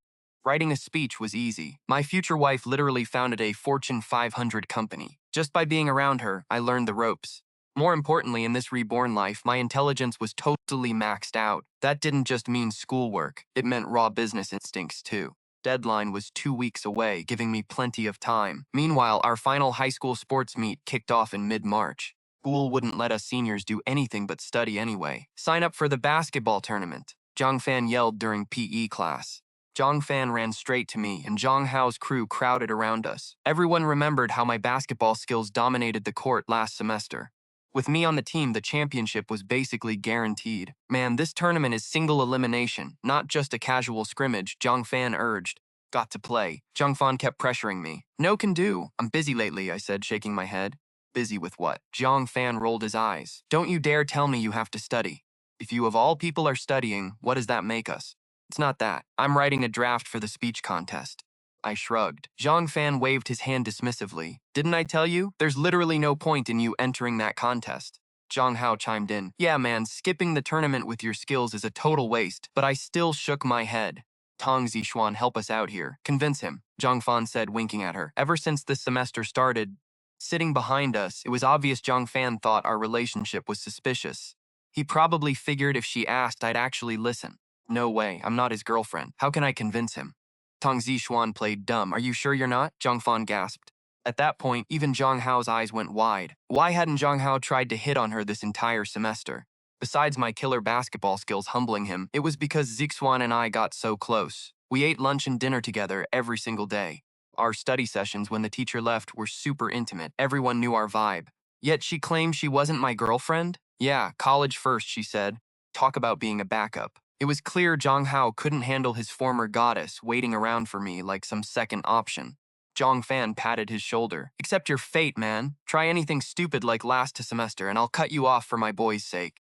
[SPEAKER 1] writing a speech was easy. My future wife literally founded a Fortune 500 company. Just by being around her, I learned the ropes. More importantly, in this reborn life, my intelligence was totally maxed out. That didn't just mean schoolwork. It meant raw business instincts, too. Deadline was 2 weeks away, giving me plenty of time. Meanwhile, our final high school sports meet kicked off in mid-March. School wouldn't let us seniors do anything but study anyway. Sign up for the basketball tournament, Zhang Fan yelled during PE class. Zhang Fan ran straight to me, and Zhang Hao's crew crowded around us. Everyone remembered how my basketball skills dominated the court last semester. With me on the team, the championship was basically guaranteed. Man, this tournament is single elimination, not just a casual scrimmage, Zhang Fan urged. Got to play. Zhang Fan kept pressuring me. No can do. I'm busy lately, I said, shaking my head. Busy with what? Zhang Fan rolled his eyes. Don't you dare tell me you have to study. If you of all people are studying, what does that make us? It's not that. I'm writing a draft for the speech contest. I shrugged. Zhang Fan waved his hand dismissively. Didn't I tell you? There's literally no point in you entering that contest. Zhang Hao chimed in. Yeah, man, skipping the tournament with your skills is a total waste, but I still shook my head. Tong Zixuan, help us out here. Convince him, Zhang Fan said, winking at her. Ever since this semester started, sitting behind us, it was obvious Zhang Fan thought our relationship was suspicious. He probably figured if she asked, I'd actually listen. No way, I'm not his girlfriend. How can I convince him? Tong Zixuan played dumb. Are you sure you're not? Zhang Fan gasped. At that point, even Zhang Hao's eyes went wide. Why hadn't Zhang Hao tried to hit on her this entire semester? Besides my killer basketball skills humbling him, it was because Zixuan and I got so close. We ate lunch and dinner together every single day. Our study sessions when the teacher left were super intimate. Everyone knew our vibe. Yet she claimed she wasn't my girlfriend? Yeah, college first, she said. Talk about being a backup. It was clear Zhang Hao couldn't handle his former goddess waiting around for me like some second option. Zhang Fan patted his shoulder. Accept your fate, man. Try anything stupid like last semester and I'll cut you off for my boy's sake.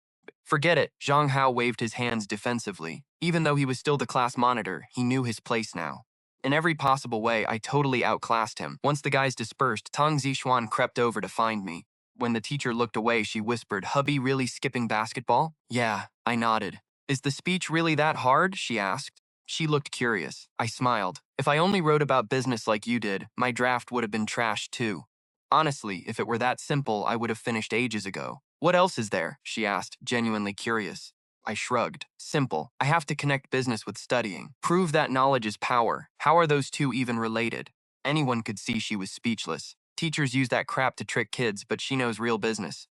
[SPEAKER 1] Forget it. Zhang Hao waved his hands defensively. Even though he was still the class monitor, he knew his place now. In every possible way, I totally outclassed him. Once the guys dispersed, Tong Zixuan crept over to find me. When the teacher looked away, she whispered, Hubby really skipping basketball? Yeah, I nodded. Is the speech really that hard? She asked. She looked curious. I smiled. If I only wrote about business like you did, my draft would have been trashed too. Honestly, if it were that simple, I would have finished ages ago. What else is there? She asked, genuinely curious. I shrugged. Simple. I have to connect business with studying. Prove that knowledge is power. How are those two even related? Anyone could see she was speechless. Teachers use that crap to trick kids, but she knows real business.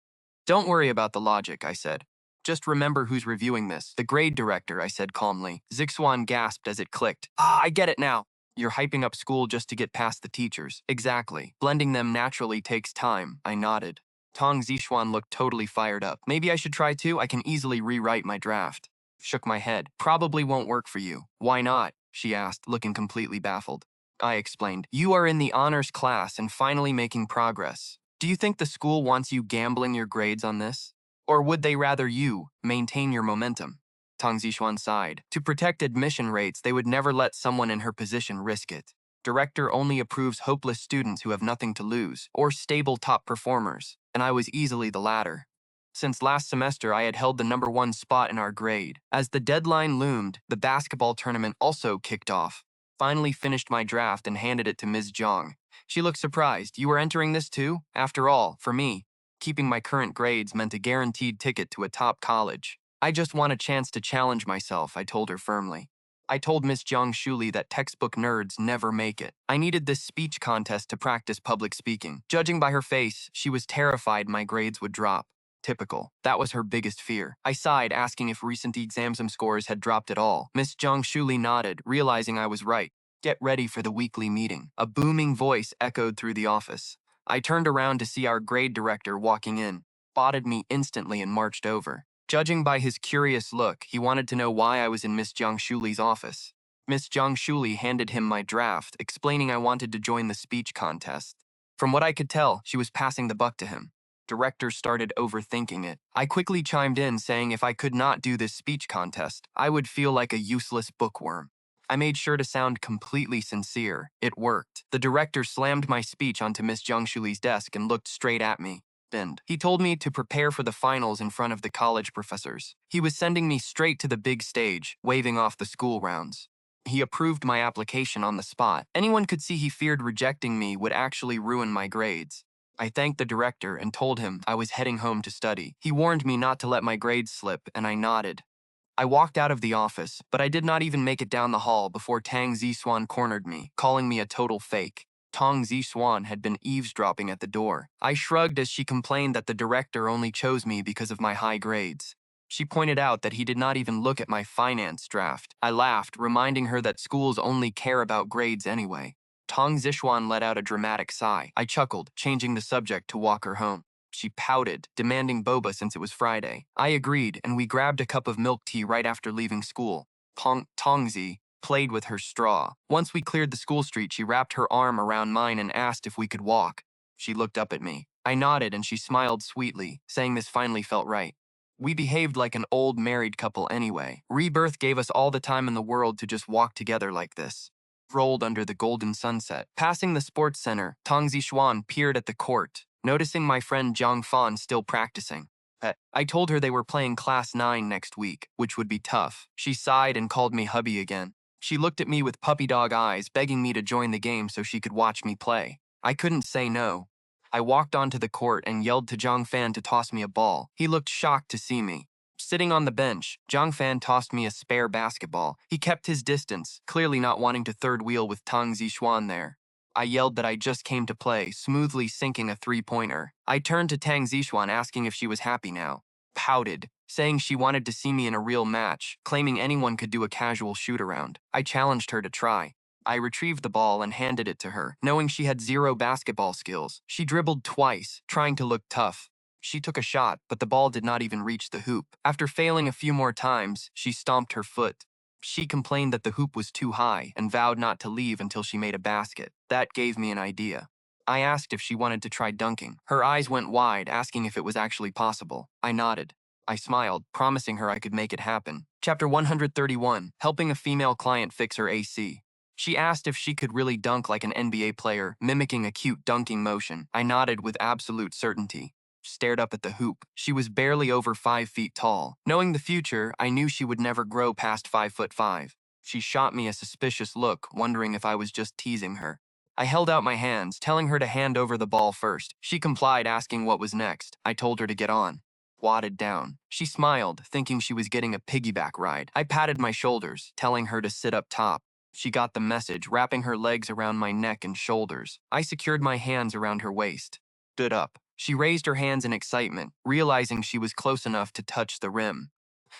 [SPEAKER 1] Don't worry about the logic, I said. Just remember who's reviewing this. The grade director, I said calmly. Zixuan gasped as it clicked. I get it now. You're hyping up school just to get past the teachers. Exactly. Blending them naturally takes time. I nodded. Tong Zixuan looked totally fired up. Maybe I should try too? I can easily rewrite my draft. Shook my head. Probably won't work for you. Why not? She asked, looking completely baffled. I explained. You are in the honors class and finally making progress. Do you think the school wants you gambling your grades on this? Or would they rather you maintain your momentum? Tang Zixuan sighed. To protect admission rates, they would never let someone in her position risk it. Director only approves hopeless students who have nothing to lose, or stable top performers, and I was easily the latter. Since last semester, I had held the #1 spot in our grade. As the deadline loomed, the basketball tournament also kicked off. Finally finished my draft and handed it to Ms. Zhang. She looked surprised. You were entering this too? After all, for me, keeping my current grades meant a guaranteed ticket to a top college. I just want a chance to challenge myself, I told her firmly. I told Miss Jiang Shuli that textbook nerds never make it. I needed this speech contest to practice public speaking. Judging by her face, she was terrified my grades would drop. Typical. That was her biggest fear. I sighed, asking if recent exam scores had dropped at all. Miss Jiang Shuli nodded, realizing I was right. Get ready for the weekly meeting. A booming voice echoed through the office. I turned around to see our grade director walking in, spotted me instantly and marched over. Judging by his curious look, he wanted to know why I was in Miss Jiang Shuli's office. Miss Jiang Shuli handed him my draft, explaining I wanted to join the speech contest. From what I could tell, she was passing the buck to him. Director started overthinking it. I quickly chimed in, saying if I could not do this speech contest, I would feel like a useless bookworm. I made sure to sound completely sincere. It worked. The director slammed my speech onto Miss Jiang Shuli's desk and looked straight at me. He told me to prepare for the finals in front of the college professors. He was sending me straight to the big stage, waving off the school rounds. He approved my application on the spot. Anyone could see he feared rejecting me would actually ruin my grades. I thanked the director and told him I was heading home to study. He warned me not to let my grades slip, and I nodded. I walked out of the office, but I did not even make it down the hall before Tang Ziswan cornered me, calling me a total fake. Tang Ziswan had been eavesdropping at the door. I shrugged as she complained that the director only chose me because of my high grades. She pointed out that he did not even look at my finance draft. I laughed, reminding her that schools only care about grades anyway. Tang Zishuan let out a dramatic sigh. I chuckled, changing the subject to walk her home. She pouted, demanding boba since it was Friday. I agreed, and we grabbed a cup of milk tea right after leaving school. Tongzi played with her straw. Once we cleared the school street, she wrapped her arm around mine and asked if we could walk. She looked up at me. I nodded, and she smiled sweetly, saying this finally felt right. We behaved like an old married couple anyway. Rebirth gave us all the time in the world to just walk together like this. Rolled under the golden sunset. Passing the sports center, Tang Zishuan peered at the court, noticing my friend Zhang Fan still practicing. I told her they were playing Class 9 next week, which would be tough. She sighed and called me hubby again. She looked at me with puppy dog eyes, begging me to join the game so she could watch me play. I couldn't say no. I walked onto the court and yelled to Zhang Fan to toss me a ball. He looked shocked to see me. Sitting on the bench, Zhang Fan tossed me a spare basketball. He kept his distance, clearly not wanting to third wheel with Tang Zishuan there. I yelled that I just came to play, smoothly sinking a three-pointer. I turned to Tang Zishuan asking if she was happy now. Pouted, saying she wanted to see me in a real match, claiming anyone could do a casual shoot-around. I challenged her to try. I retrieved the ball and handed it to her, knowing she had zero basketball skills. She dribbled twice, trying to look tough. She took a shot, but the ball did not even reach the hoop. After failing a few more times, she stomped her foot. She complained that the hoop was too high and vowed not to leave until she made a basket. That gave me an idea. I asked if she wanted to try dunking. Her eyes went wide, asking if it was actually possible. I nodded. I smiled, promising her I could make it happen. Chapter 131, Helping a Female Client Fix Her AC. She asked if she could really dunk like an NBA player, mimicking a cute dunking motion. I nodded with absolute certainty. Stared up at the hoop. She was barely over 5 feet tall. Knowing the future, I knew she would never grow past 5'5". She shot me a suspicious look, wondering if I was just teasing her. I held out my hands, telling her to hand over the ball first. She complied, asking what was next. I told her to get on. Wadded down. She smiled, thinking she was getting a piggyback ride. I patted my shoulders, telling her to sit up top. She got the message, wrapping her legs around my neck and shoulders. I secured my hands around her waist. Stood up. She raised her hands in excitement, realizing she was close enough to touch the rim.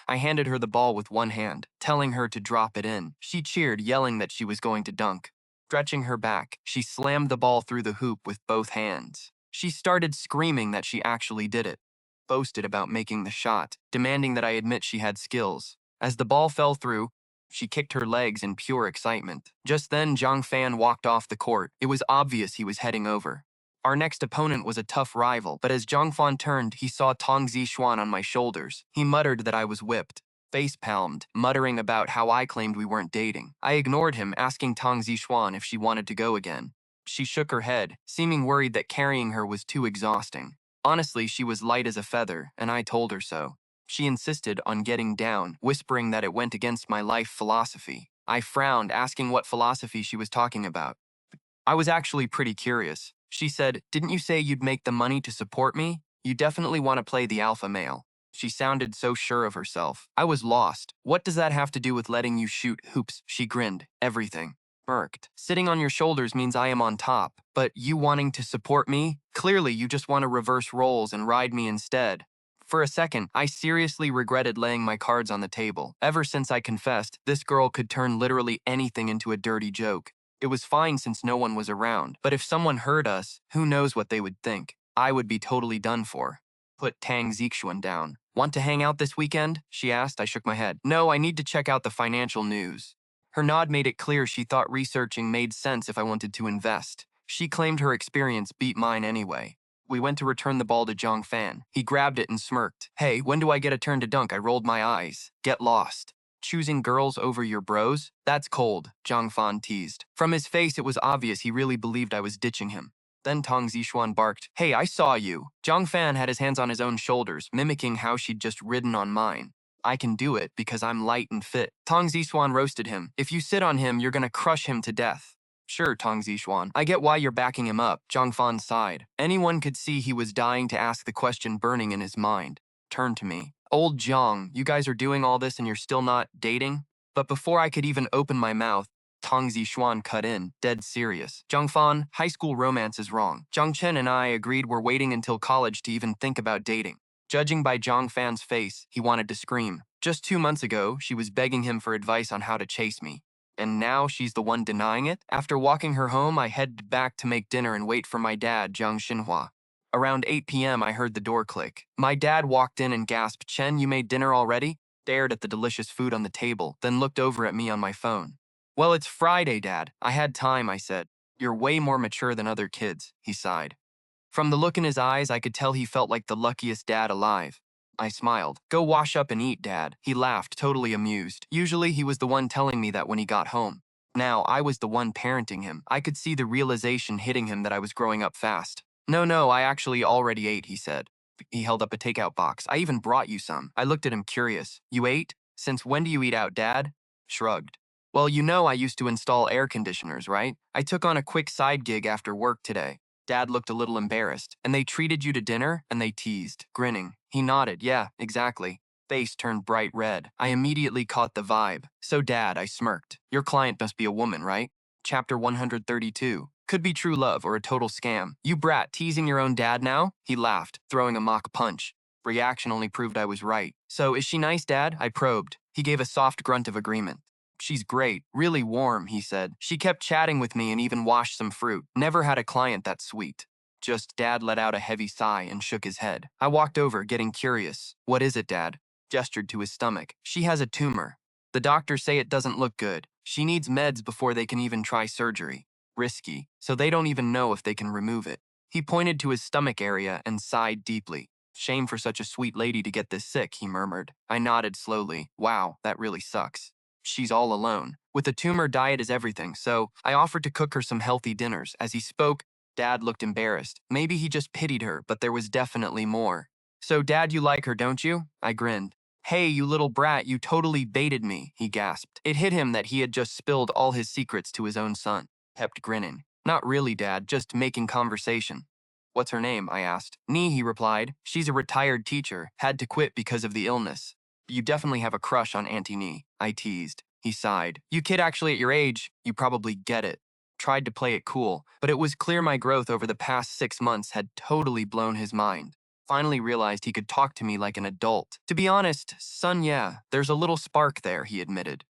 [SPEAKER 1] I handed her the ball with one hand, telling her to drop it in. She cheered, yelling that she was going to dunk. Stretching her back, she slammed the ball through the hoop with both hands. She started screaming that she actually did it. Boasted about making the shot, demanding that I admit she had skills. As the ball fell through, she kicked her legs in pure excitement. Just then, Zhang Fan walked off the court. It was obvious he was heading over. Our next opponent was a tough rival, but as Zhang Fan turned, he saw Tang Zishuan on my shoulders. He muttered that I was whipped. Face-palmed, muttering about how I claimed we weren't dating. I ignored him, asking Tang Zishuan if she wanted to go again. She shook her head, seeming worried that carrying her was too exhausting. Honestly, she was light as a feather, and I told her so. She insisted on getting down, whispering that it went against my life philosophy. I frowned, asking what philosophy she was talking about. I was actually pretty curious. She said, "Didn't you say you'd make the money to support me? You definitely want to play the alpha male." She sounded so sure of herself. I was lost. What does that have to do with letting you shoot hoops? She grinned. Everything. Smirked. Sitting on your shoulders means I am on top. But you wanting to support me? Clearly, you just want to reverse roles and ride me instead. For a second, I seriously regretted laying my cards on the table. Ever since I confessed, this girl could turn literally anything into a dirty joke. It was fine since no one was around, but if someone heard us, who knows what they would think. I would be totally done for. Put Tang Zixuan down. Want to hang out this weekend? She asked. I shook my head. No, I need to check out the financial news. Her nod made it clear she thought researching made sense if I wanted to invest. She claimed her experience beat mine anyway. We went to return the ball to Zhang Fan. He grabbed it and smirked. Hey, when do I get a turn to dunk? I rolled my eyes. Get lost. Choosing girls over your bros? That's cold, Zhang Fan teased. From his face, it was obvious he really believed I was ditching him. Then Tang Zixuan barked, Hey, I saw you. Zhang Fan had his hands on his own shoulders, mimicking how she'd just ridden on mine. I can do it because I'm light and fit. Tang Zixuan roasted him. If you sit on him, you're gonna crush him to death. Sure, Tang Zixuan. I get why you're backing him up, Zhang Fan sighed. Anyone could see he was dying to ask the question burning in his mind. Turned to me. Old Zhang, you guys are doing all this and you're still not dating? But before I could even open my mouth, Tang Zixuan cut in, dead serious. Zhang Fan, high school romance is wrong. Zhang Chen and I agreed we're waiting until college to even think about dating. Judging by Zhang Fan's face, he wanted to scream. Just 2 months ago, she was begging him for advice on how to chase me. And now she's the one denying it? After walking her home, I headed back to make dinner and wait for my dad, Jiang Xinhua. Around 8 p.m., I heard the door click. My dad walked in and gasped, Chen, you made dinner already? Stared at the delicious food on the table, then looked over at me on my phone. Well, it's Friday, Dad. I had time, I said. You're way more mature than other kids, he sighed. From the look in his eyes, I could tell he felt like the luckiest dad alive. I smiled. Go wash up and eat, Dad. He laughed, totally amused. Usually, he was the one telling me that when he got home. Now, I was the one parenting him. I could see the realization hitting him that I was growing up fast. No, I actually already ate, he said. He held up a takeout box. I even brought you some. I looked at him curious. You ate? Since when do you eat out, Dad? Shrugged. Well, you know I used to install air conditioners, right? I took on a quick side gig after work today. Dad looked a little embarrassed. And they treated you to dinner? And they teased, grinning. He nodded. Yeah, exactly. Face turned bright red. I immediately caught the vibe. So, Dad, I smirked. Your client must be a woman, right? Chapter 132. Could be true love or a total scam. You brat, teasing your own dad now? He laughed, throwing a mock punch. Reaction only proved I was right. So, is she nice, Dad? I probed. He gave a soft grunt of agreement. She's great, really warm, he said. She kept chatting with me and even washed some fruit. Never had a client that sweet. Just Dad let out a heavy sigh and shook his head. I walked over, getting curious. What is it, Dad? Gestured to his stomach. She has a tumor. The doctors say it doesn't look good. She needs meds before they can even try surgery. Risky, so they don't even know if they can remove it. He pointed to his stomach area and sighed deeply. Shame for such a sweet lady to get this sick, he murmured. I nodded slowly. Wow, that really sucks. She's all alone. With a tumor, diet is everything, so I offered to cook her some healthy dinners. As he spoke, Dad looked embarrassed. Maybe he just pitied her, but there was definitely more. So, Dad, you like her, don't you? I grinned. Hey, you little brat, you totally baited me, he gasped. It hit him that he had just spilled all his secrets to his own son. Kept grinning. Not really, Dad, just making conversation. What's her name? I asked. Nee, he replied. She's a retired teacher, had to quit because of the illness. You definitely have a crush on Auntie Nee, I teased. He sighed. You kid actually at your age, you probably get it. Tried to play it cool, but it was clear my growth over the past 6 months had totally blown his mind. Finally realized he could talk to me like an adult. To be honest, son, yeah, there's a little spark there, he admitted.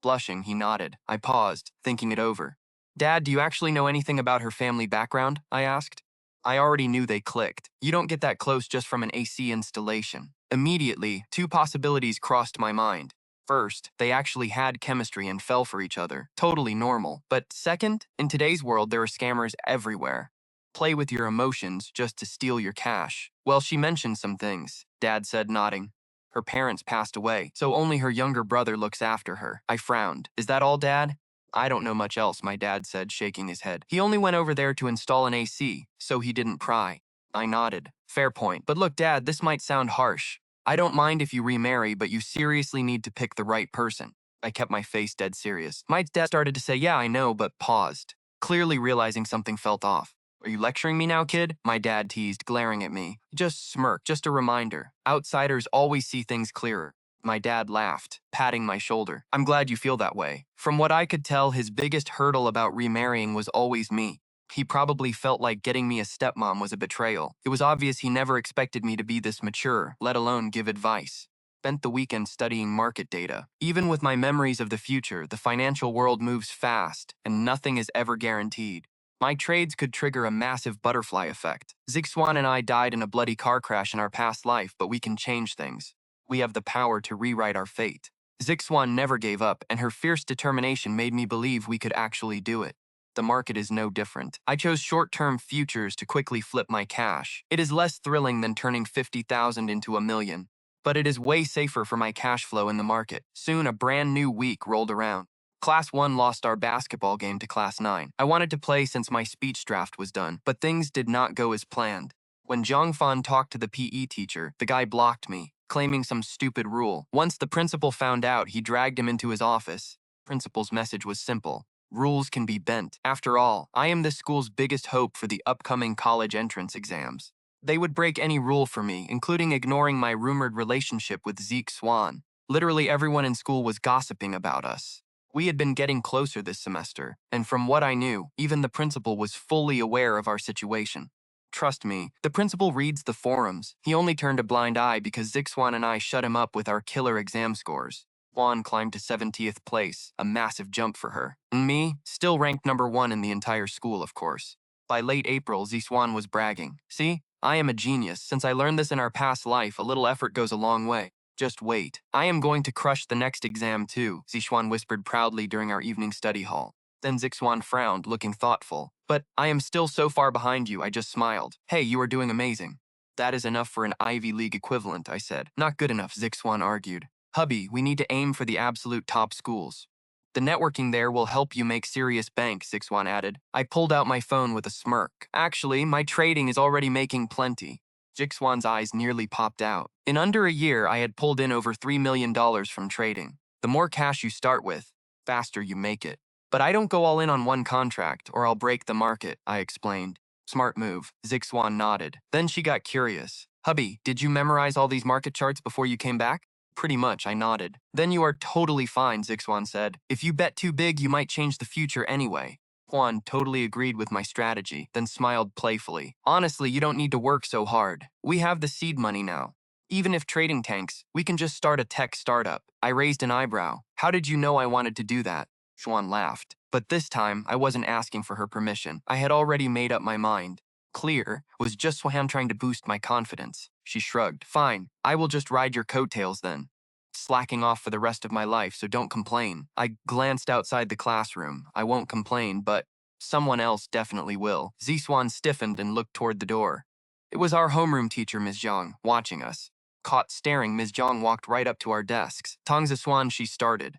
[SPEAKER 1] Blushing, he nodded. I paused, thinking it over. Dad, do you actually know anything about her family background? I asked. I already knew they clicked. You don't get that close just from an AC installation. Immediately, 2 possibilities crossed my mind. First, they actually had chemistry and fell for each other. Totally normal. But second, in today's world, there are scammers everywhere. Play with your emotions just to steal your cash. Well, she mentioned some things, Dad said, nodding. Her parents passed away, so only her younger brother looks after her. I frowned. Is that all, Dad? I don't know much else, my dad said, shaking his head. He only went over there to install an AC, so he didn't pry. I nodded. Fair point. But look, Dad, this might sound harsh. I don't mind if you remarry, but you seriously need to pick the right person. I kept my face dead serious. My dad started to say, yeah, I know, but paused, clearly realizing something felt off. Are you lecturing me now, kid? My dad teased, glaring at me. Just smirk, just a reminder. Outsiders always see things clearer. My dad laughed, patting my shoulder. I'm glad you feel that way. From what I could tell, his biggest hurdle about remarrying was always me. He probably felt like getting me a stepmom was a betrayal. It was obvious he never expected me to be this mature, let alone give advice. Spent the weekend studying market data. Even with my memories of the future, the financial world moves fast, and nothing is ever guaranteed. My trades could trigger a massive butterfly effect. Zixuan and I died in a bloody car crash in our past life, but we can change things. We have the power to rewrite our fate. Zixuan never gave up, and her fierce determination made me believe we could actually do it. The market is no different. I chose short-term futures to quickly flip my cash. It is less thrilling than turning 50,000 into a million, but it is way safer for my cash flow in the market. Soon, a brand new week rolled around. Class 1 lost our basketball game to Class 9. I wanted to play since my speech draft was done, but things did not go as planned. When Zhangfan talked to the PE teacher, the guy blocked me, claiming some stupid rule. Once the principal found out, he dragged him into his office. Principal's message was simple. Rules can be bent. After all, I am this school's biggest hope for the upcoming college entrance exams. They would break any rule for me, including ignoring my rumored relationship with Zeke Swan. Literally everyone in school was gossiping about us. We had been getting closer this semester, and from what I knew, even the principal was fully aware of our situation. Trust me, the principal reads the forums. He only turned a blind eye because Zixuan and I shut him up with our killer exam scores. Juan climbed to 70th place, a massive jump for her. And me, still ranked number 1 in the entire school, of course. By late April, Zixuan was bragging. See, I am a genius. Since I learned this in our past life, a little effort goes a long way. Just wait. I am going to crush the next exam too, Zixuan whispered proudly during our evening study hall. Then Zixuan frowned, looking thoughtful. But I am still so far behind you, I just smiled. Hey, you are doing amazing. That is enough for an Ivy League equivalent, I said. Not good enough, Zixuan argued. Hubby, we need to aim for the absolute top schools. The networking there will help you make serious bank, Zixuan added. I pulled out my phone with a smirk. Actually, my trading is already making plenty. Zixuan's eyes nearly popped out. In under a year, I had pulled in over $3 million from trading. The more cash you start with, faster you make it. But I don't go all in on one contract, or I'll break the market, I explained. Smart move, Zixuan nodded. Then she got curious. Hubby, did you memorize all these market charts before you came back? Pretty much, I nodded. Then you are totally fine, Zixuan said. If you bet too big, you might change the future anyway. Juan totally agreed with my strategy, then smiled playfully. Honestly, you don't need to work so hard. We have the seed money now. Even if trading tanks, we can just start a tech startup. I raised an eyebrow. How did you know I wanted to do that? Juan laughed. But this time, I wasn't asking for her permission. I had already made up my mind. Clear was just Swan trying to boost my confidence. She shrugged. Fine, I will just ride your coattails then. Slacking off for the rest of my life, so don't complain. I glanced outside the classroom. I won't complain, but someone else definitely will. Ziswan stiffened and looked toward the door. It was our homeroom teacher, Ms. Zhang, watching us. Caught staring, Ms. Zhang walked right up to our desks. Tong Ziswan, she started.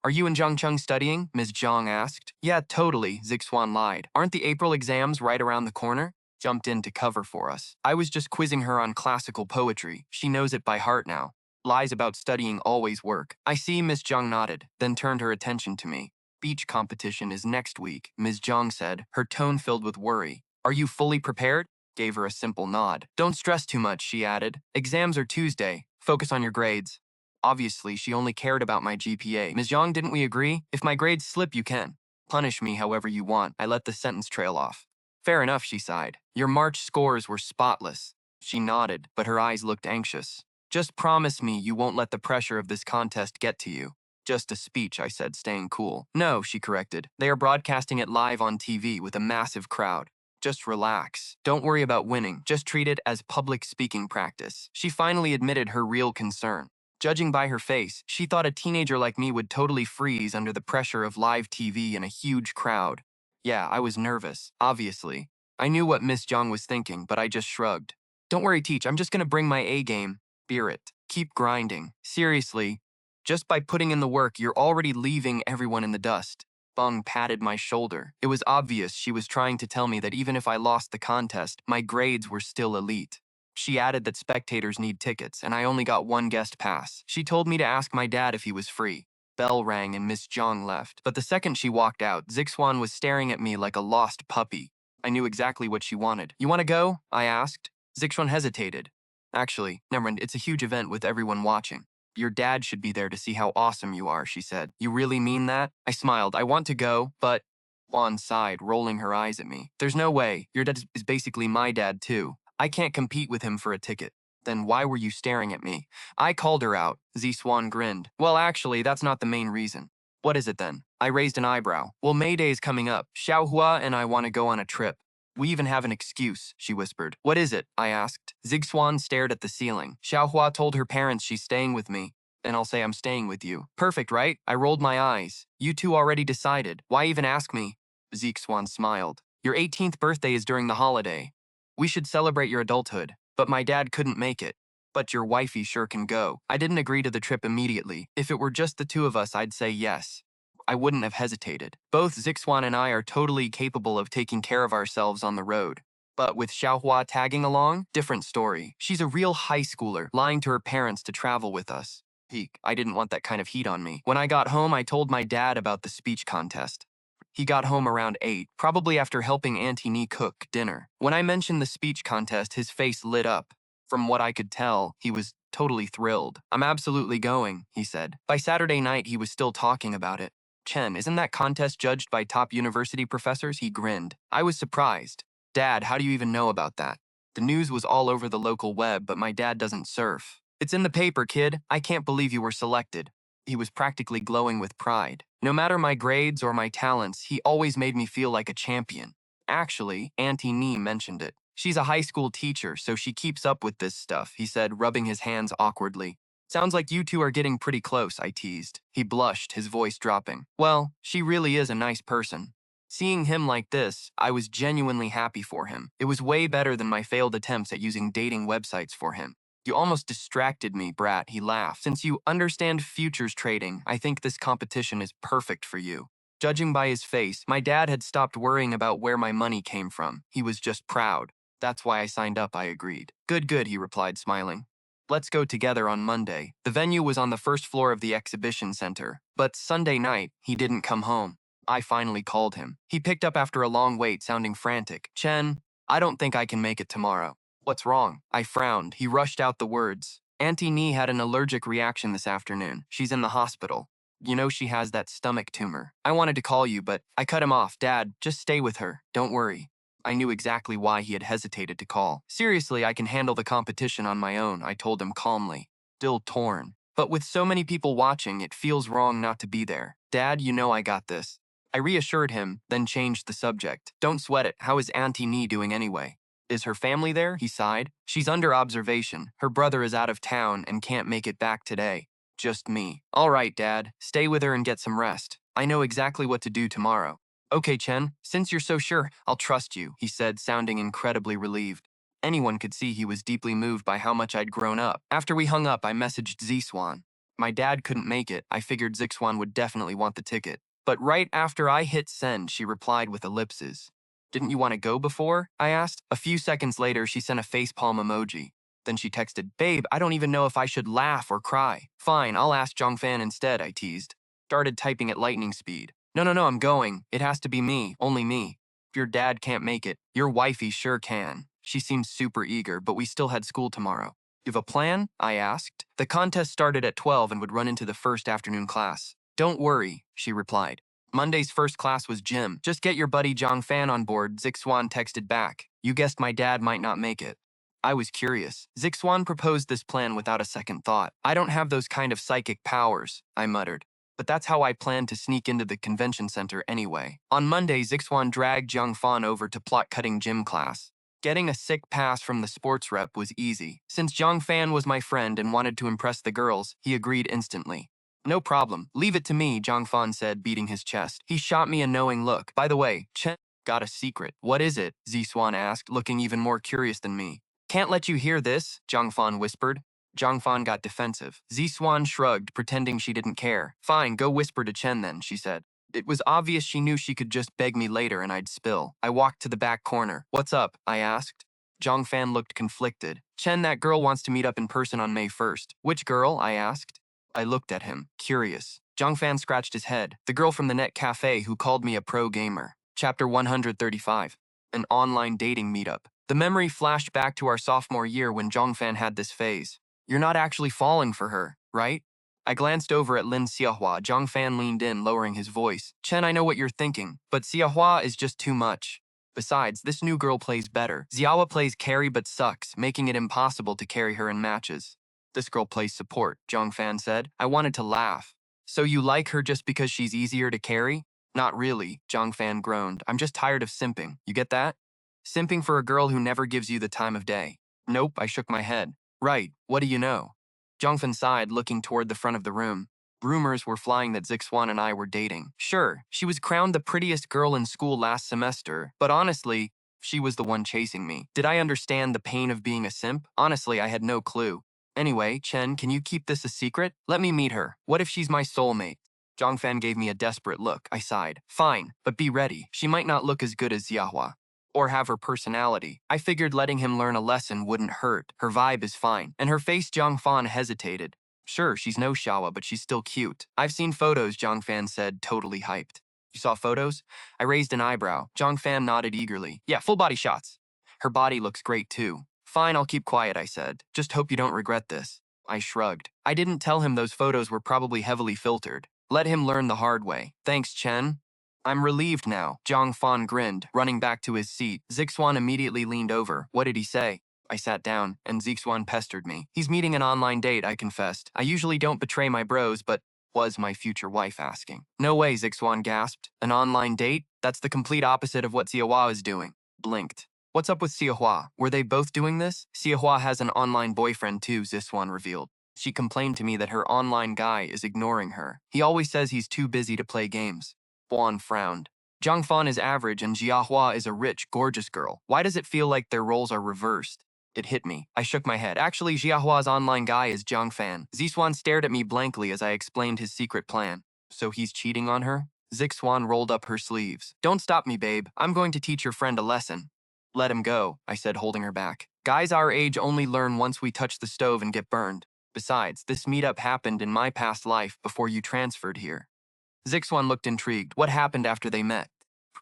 [SPEAKER 1] Are you and Zhang Cheng studying? Ms. Zhang asked. Yeah, totally, Zixuan lied. Aren't the April exams right around the corner? Jumped in to cover for us. I was just quizzing her on classical poetry. She knows it by heart now. Lies about studying always work. I see, Ms. Zhang nodded, then turned her attention to me. Beach competition is next week, Ms. Zhang said, her tone filled with worry. Are you fully prepared? Gave her a simple nod. Don't stress too much, she added. Exams are Tuesday. Focus on your grades. Obviously, she only cared about my GPA. Ms. Zhang, didn't we agree? If my grades slip, you can. Punish me however you want. I let the sentence trail off. Fair enough, she sighed. Your March scores were spotless. She nodded, but her eyes looked anxious. Just promise me you won't let the pressure of this contest get to you. Just a speech, I said, staying cool. No, she corrected. They are broadcasting it live on TV with a massive crowd. Just relax. Don't worry about winning. Just treat it as public speaking practice. She finally admitted her real concern. Judging by her face, she thought a teenager like me would totally freeze under the pressure of live TV and a huge crowd. Yeah, I was nervous, obviously. I knew what Miss Zhang was thinking, but I just shrugged. Don't worry, Teach, I'm just gonna bring my A game. Beer it. Keep grinding. Seriously. Just by putting in the work, you're already leaving everyone in the dust. Bung patted my shoulder. It was obvious she was trying to tell me that even if I lost the contest, my grades were still elite. She added that spectators need tickets, and I only got one guest pass. She told me to ask my dad if he was free. Bell rang and Miss Zhang left. But the second she walked out, Zixuan was staring at me like a lost puppy. I knew exactly what she wanted. You want to go? I asked. Zixuan hesitated. Actually, never mind, it's a huge event with everyone watching. Your dad should be there to see how awesome you are, she said. You really mean that? I smiled. I want to go, but… Juan sighed, rolling her eyes at me. There's no way. Your dad is basically my dad, too. I can't compete with him for a ticket. Then why were you staring at me? I called her out. Zixuan grinned. Well, actually, that's not the main reason. What is it then? I raised an eyebrow. Well, May Day is coming up. Xiaohua and I want to go on a trip. We even have an excuse, she whispered. What is it? I asked. Zixuan stared at the ceiling. Xiaohua told her parents she's staying with me, and I'll say I'm staying with you. Perfect, right? I rolled my eyes. You two already decided. Why even ask me? Zixuan smiled. Your 18th birthday is during the holiday. We should celebrate your adulthood, but my dad couldn't make it. But your wifey sure can go. I didn't agree to the trip immediately. If it were just the two of us, I'd say yes. I wouldn't have hesitated. Both Zixuan and I are totally capable of taking care of ourselves on the road. But with Xiaohua tagging along, different story. She's a real high schooler, lying to her parents to travel with us. Peak. I didn't want that kind of heat on me. When I got home, I told my dad about the speech contest. He got home around 8, probably after helping Auntie Nee cook dinner. When I mentioned the speech contest, his face lit up. From what I could tell, he was totally thrilled. I'm absolutely going, he said. By Saturday night, he was still talking about it. Chen, isn't that contest judged by top university professors? He grinned. I was surprised. Dad, how do you even know about that? The news was all over the local web, but my dad doesn't surf. It's in the paper, kid. I can't believe you were selected. He was practically glowing with pride. No matter my grades or my talents, he always made me feel like a champion. Actually, Auntie Nee mentioned it. She's a high school teacher, so she keeps up with this stuff, he said, rubbing his hands awkwardly. Sounds like you two are getting pretty close, I teased. He blushed, his voice dropping. Well, she really is a nice person. Seeing him like this, I was genuinely happy for him. It was way better than my failed attempts at using dating websites for him. You almost distracted me, brat, he laughed. Since you understand futures trading, I think this competition is perfect for you. Judging by his face, my dad had stopped worrying about where my money came from. He was just proud. That's why I signed up, I agreed. Good, he replied, smiling. Let's go together on Monday. The venue was on the first floor of the exhibition center, but Sunday night, he didn't come home. I finally called him. He picked up after a long wait, sounding frantic. Chen, I don't think I can make it tomorrow. What's wrong? I frowned. He rushed out the words. Auntie Nee had an allergic reaction this afternoon. She's in the hospital. You know she has that stomach tumor. I wanted to call you, but I cut him off. Dad, just stay with her. Don't worry. I knew exactly why he had hesitated to call. Seriously, I can handle the competition on my own, I told him calmly. Still torn. But with so many people watching, it feels wrong not to be there. Dad, you know I got this. I reassured him, then changed the subject. Don't sweat it. How is Auntie Nee doing anyway? Is her family there? He sighed. She's under observation. Her brother is out of town and can't make it back today. Just me. All right, Dad. Stay with her and get some rest. I know exactly what to do tomorrow. Okay, Chen, since you're so sure, I'll trust you, he said, sounding incredibly relieved. Anyone could see he was deeply moved by how much I'd grown up. After we hung up, I messaged Zixuan. My dad couldn't make it. I figured Zixuan would definitely want the ticket. But right after I hit send, she replied with ellipses. Didn't you want to go before? I asked. A few seconds later, she sent a facepalm emoji. Then she texted, Babe, I don't even know if I should laugh or cry. Fine, I'll ask Zhongfan instead, I teased. Started typing at lightning speed. No, I'm going. It has to be me, only me. If your dad can't make it, your wifey sure can. She seemed super eager, but we still had school tomorrow. You have a plan? I asked. The contest started at 12 and would run into the first afternoon class. Don't worry, she replied. Monday's first class was gym. Just get your buddy Zhongfan on board, Zixuan texted back. You guessed my dad might not make it. I was curious. Zixuan proposed this plan without a second thought. I don't have those kind of psychic powers, I muttered. But that's how I planned to sneak into the convention center anyway. On Monday, Zixuan dragged Zhongfan over to plot-cutting gym class. Getting a sick pass from the sports rep was easy. Since Zhongfan was my friend and wanted to impress the girls, he agreed instantly. No problem. Leave it to me, Zhongfan said, beating his chest. He shot me a knowing look. By the way, Chen got a secret. What is it? Zixuan asked, looking even more curious than me. Can't let you hear this, Zhongfan whispered. Zhongfan got defensive. Zixuan shrugged, pretending she didn't care. Fine, go whisper to Chen then, she said. It was obvious she knew she could just beg me later and I'd spill. I walked to the back corner. What's up? I asked. Zhongfan looked conflicted. Chen, that girl wants to meet up in person on May 1st. Which girl? I asked. I looked at him, curious. Zhongfan scratched his head. The girl from the net cafe who called me a pro gamer. Chapter 135. An online dating meetup. The memory flashed back to our sophomore year when Zhongfan had this phase. You're not actually falling for her, right? I glanced over at Lin Xiahua. Zhongfan leaned in, lowering his voice. Chen, I know what you're thinking, but Xiahua is just too much. Besides, this new girl plays better. Xiaowa plays carry but sucks, making it impossible to carry her in matches. This girl plays support, Zhongfan said. I wanted to laugh. So you like her just because she's easier to carry? Not really, Zhongfan groaned. I'm just tired of simping. You get that? Simping for a girl who never gives you the time of day. Nope, I shook my head. Right, what do you know? Zhongfan sighed, looking toward the front of the room. Rumors were flying that Zixuan and I were dating. Sure, she was crowned the prettiest girl in school last semester, but honestly, she was the one chasing me. Did I understand the pain of being a simp? Honestly, I had no clue. Anyway, Chen, can you keep this a secret? Let me meet her. What if she's my soulmate? Zhongfan gave me a desperate look. I sighed. Fine, but be ready. She might not look as good as Xiahua. Or have her personality. I figured letting him learn a lesson wouldn't hurt. Her vibe is fine. And her face, Zhongfan hesitated. Sure, she's no Xiahua, but she's still cute. I've seen photos, Zhongfan said, totally hyped. You saw photos? I raised an eyebrow. Zhongfan nodded eagerly. Yeah, full body shots. Her body looks great too. Fine, I'll keep quiet, I said. Just hope you don't regret this. I shrugged. I didn't tell him those photos were probably heavily filtered. Let him learn the hard way. Thanks, Chen. I'm relieved now. Zhang Fan grinned, running back to his seat. Zixuan immediately leaned over. What did he say? I sat down, and Zixuan pestered me. He's meeting an online date, I confessed. I usually don't betray my bros, but was my future wife asking. No way, Zixuan gasped. An online date? That's the complete opposite of what Xiahua is doing. Blinked. What's up with Xiahua? Were they both doing this? Xiahua has an online boyfriend too, Zixuan revealed. She complained to me that her online guy is ignoring her. He always says he's too busy to play games. Huan frowned. Zhang Fan is average and Jiahua is a rich, gorgeous girl. Why does it feel like their roles are reversed? It hit me. I shook my head. Actually, Jiahua's online guy is Zhang Fan. Zixuan stared at me blankly as I explained his secret plan. So he's cheating on her? Zixuan rolled up her sleeves. Don't stop me, babe. I'm going to teach your friend a lesson. Let him go, I said, holding her back. Guys our age only learn once we touch the stove and get burned. Besides, this meetup happened in my past life before you transferred here. Zixuan looked intrigued. What happened after they met?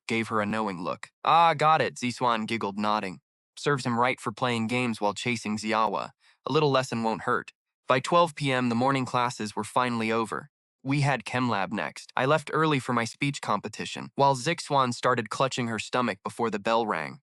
[SPEAKER 1] Gave her a knowing look. Ah, got it, Zixuan giggled, nodding. Serves him right for playing games while chasing Xiahua. A little lesson won't hurt. By 12 p.m., the morning classes were finally over. We had chem lab next. I left early for my speech competition, while Zixuan started clutching her stomach before the bell rang.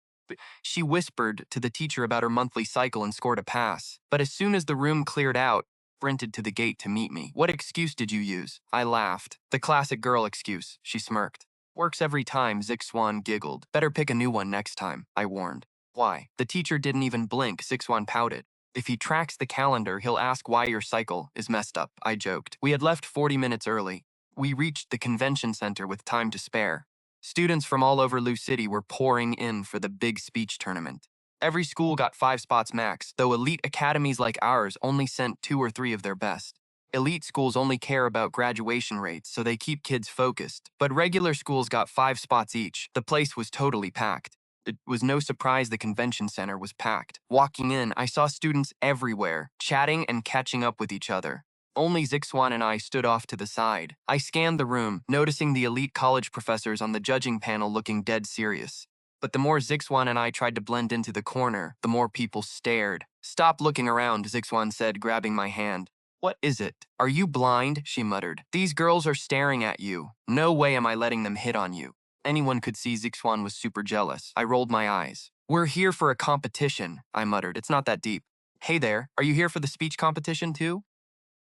[SPEAKER 1] She whispered to the teacher about her monthly cycle and scored a pass. But as soon as the room cleared out, sprinted to the gate to meet me. What excuse did you use? I laughed. The classic girl excuse, she smirked. Works every time, Zixuan giggled. Better pick a new one next time, I warned. Why? The teacher didn't even blink, Zixuan pouted. If he tracks the calendar, he'll ask why your cycle is messed up, I joked. We had left 40 minutes early. We reached the convention center with time to spare. Students from all over Lu City were pouring in for the big speech tournament. Every school got 5 spots max, though elite academies like ours only sent 2 or 3 of their best. Elite schools only care about graduation rates, so they keep kids focused. But regular schools got 5 spots each. The place was totally packed. It was no surprise the convention center was packed. Walking in, I saw students everywhere, chatting and catching up with each other. Only Zixuan and I stood off to the side. I scanned the room, noticing the elite college professors on the judging panel looking dead serious. But the more Zixuan and I tried to blend into the corner, the more people stared. Stop looking around, Zixuan said, grabbing my hand. What is it? Are you blind? She muttered. These girls are staring at you. No way am I letting them hit on you. Anyone could see Zixuan was super jealous. I rolled my eyes. We're here for a competition, I muttered. It's not that deep. Hey there, are you here for the speech competition too?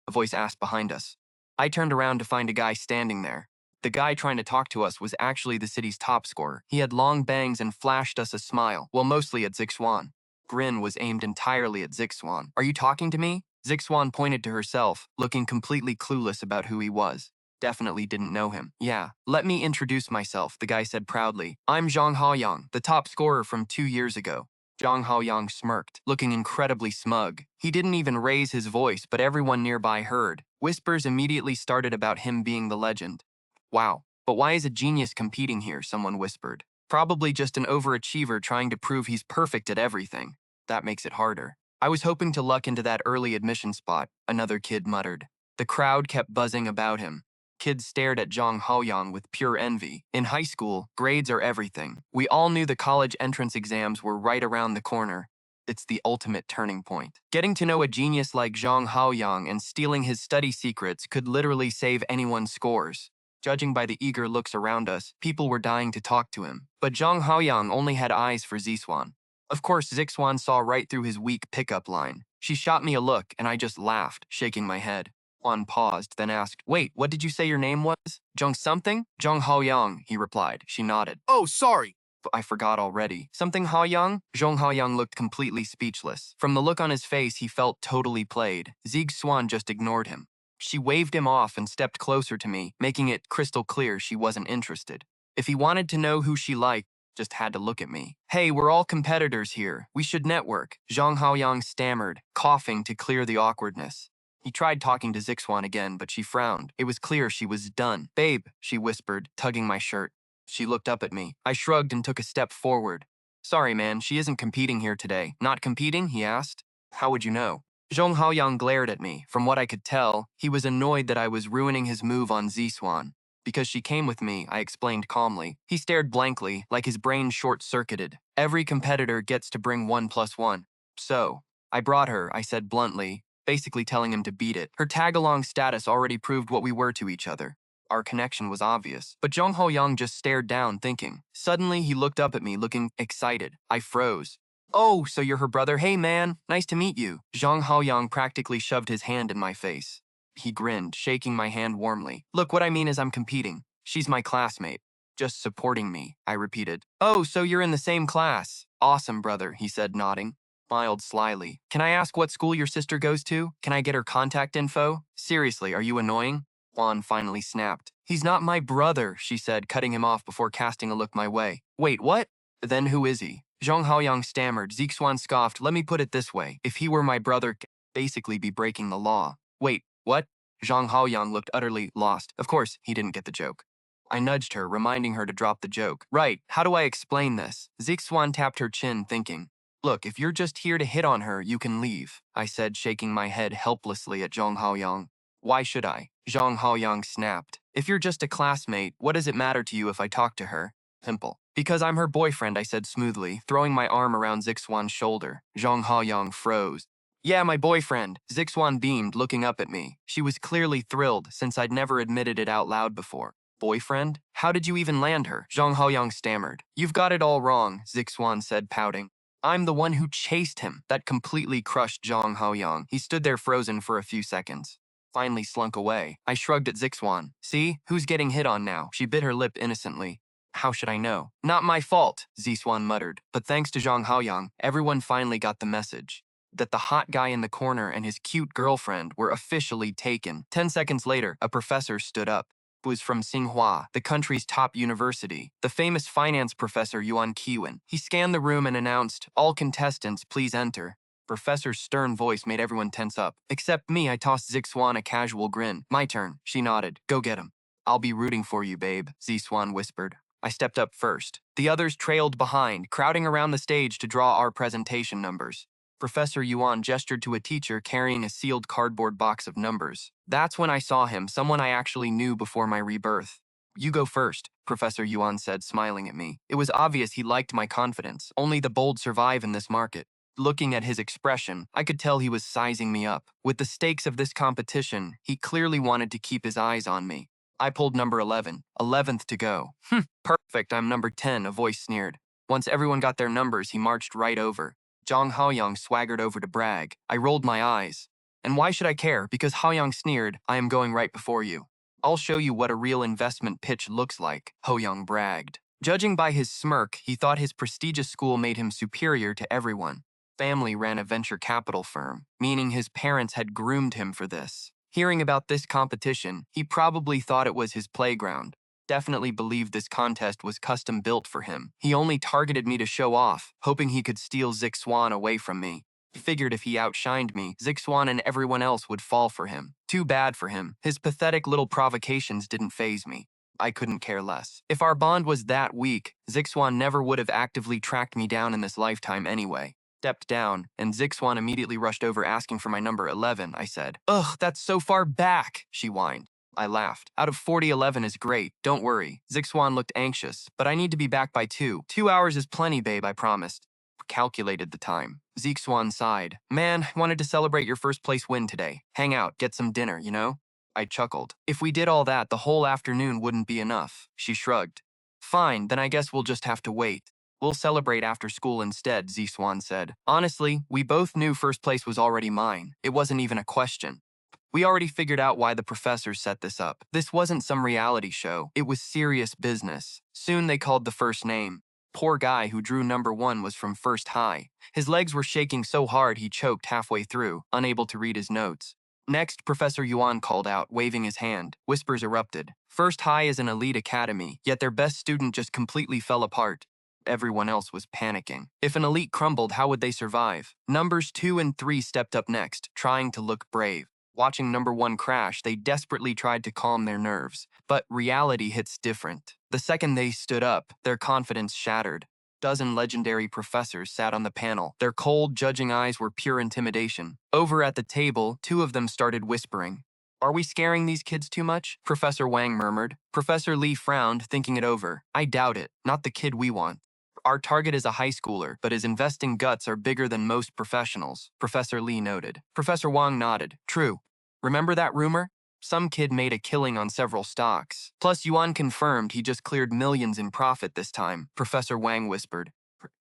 [SPEAKER 1] A voice asked behind us. I turned around to find a guy standing there. The guy trying to talk to us was actually the city's top scorer. He had long bangs and flashed us a smile, well, mostly at Zixuan. Grin was aimed entirely at Zixuan. Are you talking to me? Zixuan pointed to herself, looking completely clueless about who he was. Definitely didn't know him. Yeah, let me introduce myself, the guy said proudly. I'm Zhang Haoyang, the top scorer from 2 years ago. Zhang Haoyang smirked, looking incredibly smug. He didn't even raise his voice, but everyone nearby heard. Whispers immediately started about him being the legend. Wow, but why is a genius competing here, someone whispered. Probably just an overachiever trying to prove he's perfect at everything. That makes it harder. I was hoping to luck into that early admission spot, another kid muttered. The crowd kept buzzing about him. Kids stared at Zhang Haoyang with pure envy. In high school, grades are everything. We all knew the college entrance exams were right around the corner. It's the ultimate turning point. Getting to know a genius like Zhang Haoyang and stealing his study secrets could literally save anyone's scores. Judging by the eager looks around us, people were dying to talk to him. But Zhang Haoyang only had eyes for Ziswan. Of course, Zixuan saw right through his weak pickup line. She shot me a look, and I just laughed, shaking my head. Juan paused, then asked, "Wait, what did you say your name was?" "Zhang something?" "Zhang Haoyang," he replied. She nodded.
[SPEAKER 2] Oh, sorry.
[SPEAKER 1] I forgot already. "Something Haoyang?" Zhang Haoyang looked completely speechless. From the look on his face, he felt totally played. Zixuan just ignored him. She waved him off and stepped closer to me, making it crystal clear she wasn't interested. If he wanted to know who she liked, just had to look at me. "Hey, we're all competitors here. We should network," Zhang Haoyang stammered, coughing to clear the awkwardness. He tried talking to Zixuan again, but she frowned. It was clear she was done. "Babe," she whispered, tugging my shirt. She looked up at me. I shrugged and took a step forward. "Sorry, man, she isn't competing here today." "Not competing?" he asked. "How would you know?" Zhong Haoyang glared at me. From what I could tell, he was annoyed that I was ruining his move on Ziswan. "Because she came with me," I explained calmly. He stared blankly, like his brain short-circuited. "Every competitor gets to bring 1+1. So, I brought her," I said bluntly, basically telling him to beat it. Her tag-along status already proved what we were to each other. Our connection was obvious. But Zhong Haoyang just stared down, thinking. Suddenly, he looked up at me, looking excited. I froze. "Oh, so you're her brother? Hey, man, nice to meet you." Zhang Haoyang practically shoved his hand in my face. He grinned, shaking my hand warmly. "Look, what I mean is I'm competing. She's my classmate. Just supporting me," I repeated. "Oh, so you're in the same class. Awesome, brother," he said, nodding. Smiled slyly. "Can I ask what school your sister goes to? Can I get her contact info? Seriously, are you annoying?" Juan finally snapped. "He's not my brother," she said, cutting him off before casting a look my way. "Wait, what? Then who is he?" Zhang Haoyang stammered. Zixuan scoffed. "Let me put it this way. If he were my brother, basically be breaking the law." "Wait, what?" Zhang Haoyang looked utterly lost. Of course, he didn't get the joke. I nudged her, reminding her to drop the joke. "Right, how do I explain this?" Zixuan tapped her chin, thinking. "Look, if you're just here to hit on her, you can leave," I said, shaking my head helplessly at Zhang Haoyang. "Why should I?" Zhang Haoyang snapped. "If you're just a classmate, what does it matter to you if I talk to her?" Pimple. "Because I'm her boyfriend," I said smoothly, throwing my arm around Zixuan's shoulder. Zhang Haoyang froze. "Yeah, my boyfriend." Zixuan beamed, looking up at me. She was clearly thrilled, since I'd never admitted it out loud before. "Boyfriend? How did you even land her?" Zhang Haoyang stammered. "You've got it all wrong," Zixuan said, pouting. "I'm the one who chased him." That completely crushed Zhang Haoyang. He stood there frozen for a few seconds. Finally slunk away. I shrugged at Zixuan. "See? Who's getting hit on now?" She bit her lip innocently. "How should I know?" "Not my fault," Zixuan muttered. But thanks to Zhang Haoyang, everyone finally got the message. That the hot guy in the corner and his cute girlfriend were officially taken. 10 seconds later, a professor stood up. It was from Tsinghua, the country's top university, the famous finance professor Yuan Qiwen. He scanned the room and announced, "All contestants, please enter." Professor's stern voice made everyone tense up. Except me, I tossed Zixuan a casual grin. "My turn," she nodded. "Go get him." "I'll be rooting for you, babe," Zixuan whispered. I stepped up first. The others trailed behind, crowding around the stage to draw our presentation numbers. Professor Yuan gestured to a teacher carrying a sealed cardboard box of numbers. That's when I saw him, someone I actually knew before my rebirth. "You go first," Professor Yuan said, smiling at me. It was obvious he liked my confidence. Only the bold survive in this market. Looking at his expression, I could tell he was sizing me up. With the stakes of this competition, he clearly wanted to keep his eyes on me. I pulled number 11, 11th to go. Perfect, I'm number 10, a voice sneered. Once everyone got their numbers, he marched right over. Zhang Haoyang swaggered over to brag. I rolled my eyes. "And why should I care? Because Haoyang sneered, I am going right before you. I'll show you what a real investment pitch looks like," Haoyang bragged. Judging by his smirk, he thought his prestigious school made him superior to everyone. Family ran a venture capital firm, meaning his parents had groomed him for this. Hearing about this competition, he probably thought it was his playground. Definitely believed this contest was custom built for him. He only targeted me to show off, hoping he could steal Zixuan away from me. He figured if he outshined me, Zixuan and everyone else would fall for him. Too bad for him. His pathetic little provocations didn't faze me. I couldn't care less. If our bond was that weak, Zixuan never would have actively tracked me down in this lifetime anyway. Stepped down, and Zixuan immediately rushed over asking for my number 11, I said. "Ugh, that's so far back," she whined. I laughed. Out of 40, 11 is great. Don't worry. Zixuan looked anxious, but I need to be back by 2. 2 hours is plenty, babe, I promised. Calculated the time. Zixuan sighed. Man, I wanted to celebrate your first place win today. Hang out, get some dinner, you know? I chuckled. If we did all that, the whole afternoon wouldn't be enough. She shrugged. Fine, then I guess we'll just have to wait. We'll celebrate after school instead, Zixuan said. Honestly, we both knew first place was already mine. It wasn't even a question. We already figured out why the professors set this up. This wasn't some reality show. It was serious business. Soon they called the first name. Poor guy who drew number 1 was from First High. His legs were shaking so hard he choked halfway through, unable to read his notes. Next, Professor Yuan called out, waving his hand. Whispers erupted. First High is an elite academy, yet their best student just completely fell apart. Everyone else was panicking. If an elite crumbled, how would they survive? Numbers 2 and 3 stepped up next, trying to look brave. Watching number 1 crash, they desperately tried to calm their nerves. But reality hits different. The second they stood up, their confidence shattered. Dozen legendary professors sat on the panel. Their cold, judging eyes were pure intimidation. Over at the table, 2 of them started whispering. Are we scaring these kids too much? Professor Wang murmured. Professor Lee frowned, thinking it over. I doubt it. Not the kid we want. Our target is a high schooler, but his investing guts are bigger than most professionals, Professor Lee noted. Professor Wang nodded. True. Remember that rumor? Some kid made a killing on several stocks. Plus, Yuan confirmed he just cleared millions in profit this time, Professor Wang whispered.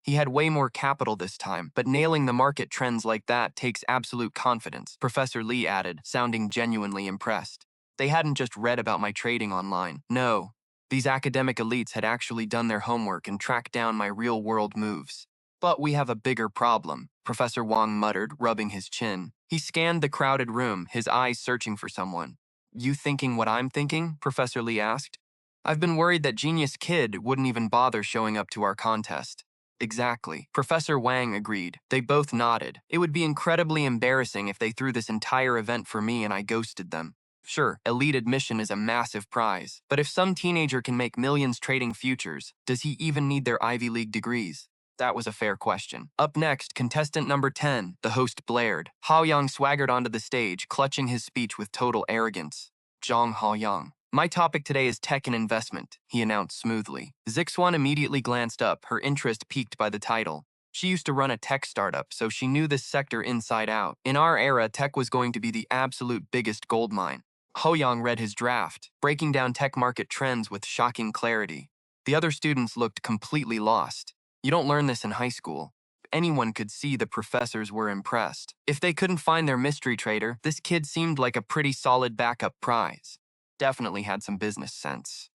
[SPEAKER 1] He had way more capital this time, but nailing the market trends like that takes absolute confidence, Professor Lee added, sounding genuinely impressed. They hadn't just read about my trading online. No. These academic elites had actually done their homework and tracked down my real-world moves. But we have a bigger problem, Professor Wang muttered, rubbing his chin. He scanned the crowded room, his eyes searching for someone. You thinking what I'm thinking? Professor Lee asked. I've been worried that Genius Kid wouldn't even bother showing up to our contest. Exactly. Professor Wang agreed. They both nodded. It would be incredibly embarrassing if they threw this entire event for me and I ghosted them. Sure, elite admission is a massive prize, but if some teenager can make millions trading futures, does he even need their Ivy League degrees? That was a fair question. Up next, contestant number 10, the host blared. Haoyang swaggered onto the stage, clutching his speech with total arrogance. Zhang Haoyang. My topic today is tech and investment, he announced smoothly. Zixuan immediately glanced up, her interest piqued by the title. She used to run a tech startup, so she knew this sector inside out. In our era, tech was going to be the absolute biggest goldmine. Haoyang read his draft, breaking down tech market trends with shocking clarity. The other students looked completely lost. You don't learn this in high school. Anyone could see the professors were impressed. If they couldn't find their mystery trader, this kid seemed like a pretty solid backup prize. Definitely had some business sense.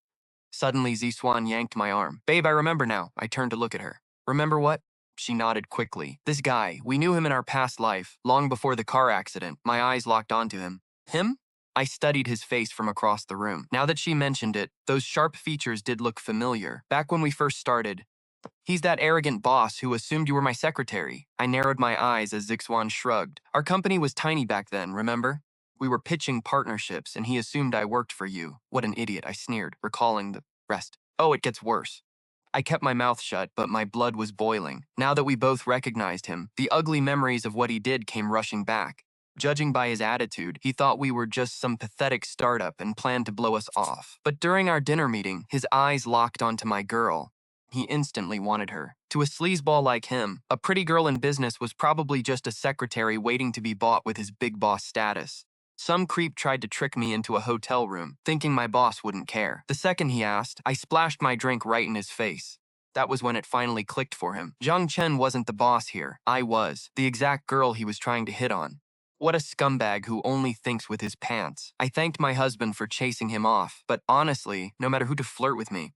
[SPEAKER 1] Suddenly, Zixuan yanked my arm. Babe, I remember now. I turned to look at her. Remember what? She nodded quickly. This guy, we knew him in our past life, long before the car accident. My eyes locked onto him. Him? I studied his face from across the room. Now that she mentioned it, those sharp features did look familiar. Back when we first started, he's that arrogant boss who assumed you were my secretary. I narrowed my eyes as Zixuan shrugged. Our company was tiny back then, remember? We were pitching partnerships, and he assumed I worked for you. What an idiot, I sneered, recalling the rest. Oh, it gets worse. I kept my mouth shut, but my blood was boiling. Now that we both recognized him, the ugly memories of what he did came rushing back. Judging by his attitude, he thought we were just some pathetic startup and planned to blow us off. But during our dinner meeting, his eyes locked onto my girl. He instantly wanted her. To a sleazeball like him, a pretty girl in business was probably just a secretary waiting to be bought with his big boss status. Some creep tried to trick me into a hotel room, thinking my boss wouldn't care. The second he asked, I splashed my drink right in his face. That was when it finally clicked for him. Zhang Chen wasn't the boss here. I was, the exact girl he was trying to hit on. What a scumbag who only thinks with his pants. I thanked my husband for chasing him off, but honestly, no matter who to flirt with me,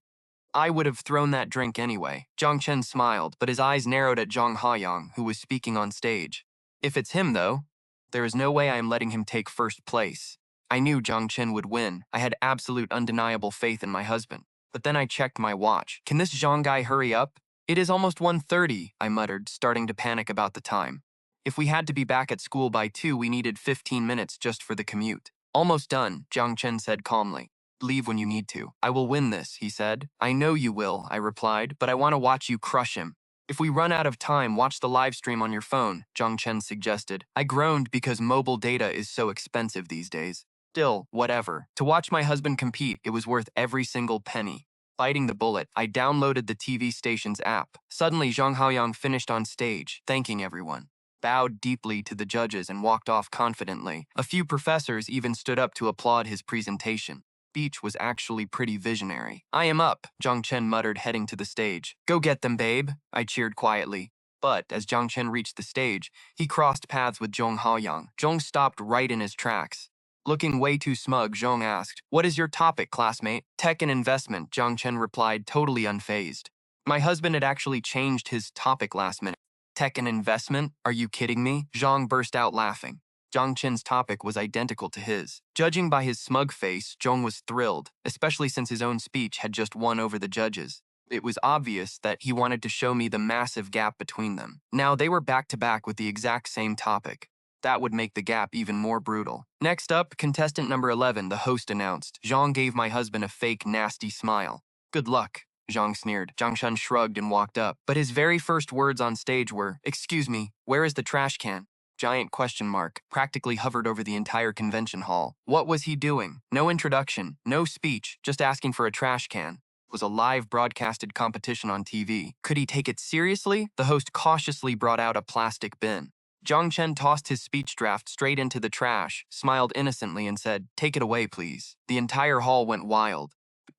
[SPEAKER 1] I would have thrown that drink anyway. Zhang Chen smiled, but his eyes narrowed at Zhang Haoyang, who was speaking on stage. If it's him, though, there is no way I am letting him take first place. I knew Zhang Chen would win. I had absolute undeniable faith in my husband. But then I checked my watch. Can this Zhang guy hurry up? It is almost 1:30, I muttered, starting to panic about the time. If we had to be back at school by 2, we needed 15 minutes just for the commute. Almost done, Zhang Chen said calmly. Leave when you need to. I will win this, he said. I know you will, I replied, but I want to watch you crush him. If we run out of time, watch the live stream on your phone, Zhang Chen suggested. I groaned because mobile data is so expensive these days. Still, whatever. To watch my husband compete, it was worth every single penny. Biting the bullet, I downloaded the TV station's app. Suddenly, Zhang Haoyang finished on stage, thanking everyone, bowed deeply to the judges, and walked off confidently. A few professors even stood up to applaud his presentation. Speech was actually pretty visionary. I am up, Zhang Chen muttered, heading to the stage. Go get them, babe, I cheered quietly. But as Zhang Chen reached the stage, he crossed paths with Zhong Haoyang. Zhong stopped right in his tracks. Looking way too smug, Zhong asked, "What is your topic, classmate?" "Tech and investment," Zhang Chen replied, totally unfazed. My husband had actually changed his topic last minute. Tech and investment? Are you kidding me? Zhang burst out laughing. Zhang Chen's topic was identical to his. Judging by his smug face, Zhong was thrilled, especially since his own speech had just won over the judges. It was obvious that he wanted to show me the massive gap between them. Now they were back to back with the exact same topic. That would make the gap even more brutal. Next up, contestant number 11, the host announced. Zhang gave my husband a fake, nasty smile. Good luck, Zhang sneered. Zhang Shen shrugged and walked up. But his very first words on stage were, "Excuse me, where is the trash can?" Giant question mark practically hovered over the entire convention hall. What was he doing? No introduction, no speech, just asking for a trash can. It was a live broadcasted competition on TV. Could he take it seriously? The host cautiously brought out a plastic bin. Zhang Chen tossed his speech draft straight into the trash, smiled innocently, and said, "Take it away, please." The entire hall went wild.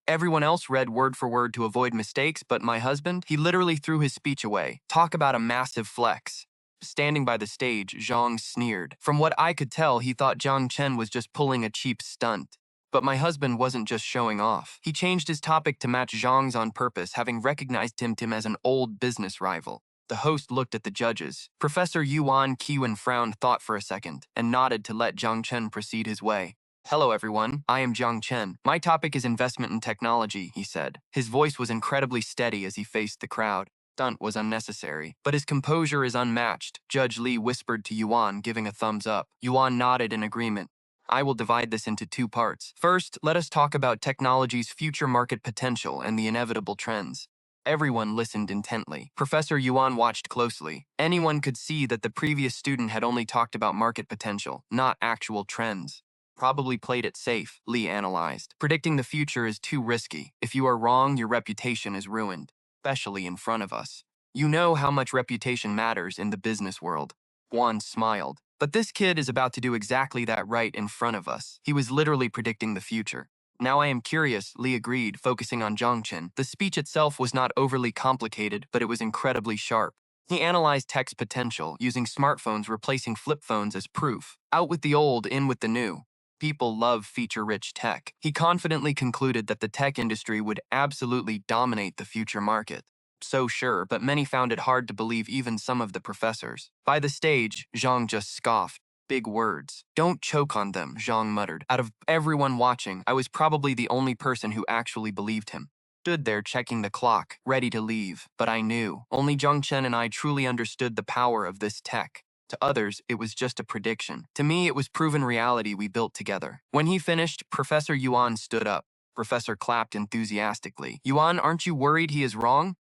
[SPEAKER 1] Everyone else read word for word to avoid mistakes, but my husband, he literally threw his speech away. Talk about a massive flex. Standing by the stage, Zhang sneered. From what I could tell, he thought Zhang Chen was just pulling a cheap stunt. But my husband wasn't just showing off. He changed his topic to match Zhang's on purpose, having recognized him as an old business rival. The host looked at the judges. Professor Yuan Qiwen frowned thought for a second and nodded to let Zhang Chen proceed his way. "Hello, everyone. I am Zhang Chen. My topic is investment in technology," he said. His voice was incredibly steady as he faced the crowd. Stunt was unnecessary, but his composure is unmatched, Judge Li whispered to Yuan, giving a thumbs up. Yuan nodded in agreement. I will divide this into two parts. First, let us talk about technology's future market potential and the inevitable trends. Everyone listened intently. Professor Yuan watched closely. Anyone could see that the previous student had only talked about market potential, not actual trends. Probably played it safe, Li analyzed. Predicting the future is too risky. If you are wrong, your reputation is ruined, especially in front of us. You know how much reputation matters in the business world. Juan smiled. But this kid is about to do exactly that right in front of us. He was literally predicting the future. Now I am curious, Li agreed, focusing on Zhongchen. The speech itself was not overly complicated, but it was incredibly sharp. He analyzed tech's potential, using smartphones replacing flip phones as proof. Out with the old, in with the new. People love feature-rich tech. He confidently concluded that the tech industry would absolutely dominate the future market. So sure, but many found it hard to believe, even some of the professors. By the stage, Zhang just scoffed. Big words. Don't choke on them, Zhang muttered. Out of everyone watching, I was probably the only person who actually believed him. Stood there checking the clock, ready to leave. But I knew. Only Zhang Chen and I truly understood the power of this tech. To others, it was just a prediction. To me, it was proven reality we built together. When he finished, Professor Yuan stood up. Professor clapped enthusiastically. Yuan, aren't you worried he is wrong?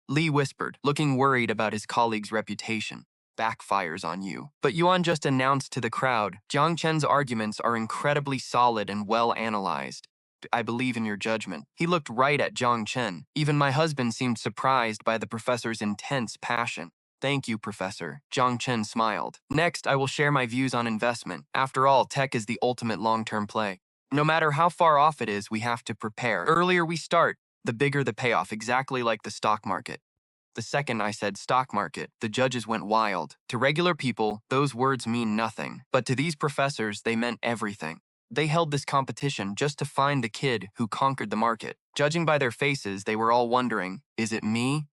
[SPEAKER 1] Li whispered, looking worried about his colleague's reputation. Backfires on you. But Yuan just announced to the crowd, Jiang Chen's arguments are incredibly solid and well analyzed. I believe in your judgment. He looked right at Jiang Chen. Even my husband seemed surprised by the professor's intense passion. Thank you, Professor. Jiang Chen smiled. Next, I will share my views on investment. After all, tech is the ultimate long-term play. No matter how far off it is, we have to prepare. Earlier we start, the bigger the payoff, exactly like the stock market. The second I said stock market, the judges went wild. To regular people, those words mean nothing. But to these professors, they meant everything. They held this competition just to find the kid who conquered the market. Judging by their faces, they were all wondering, is it me?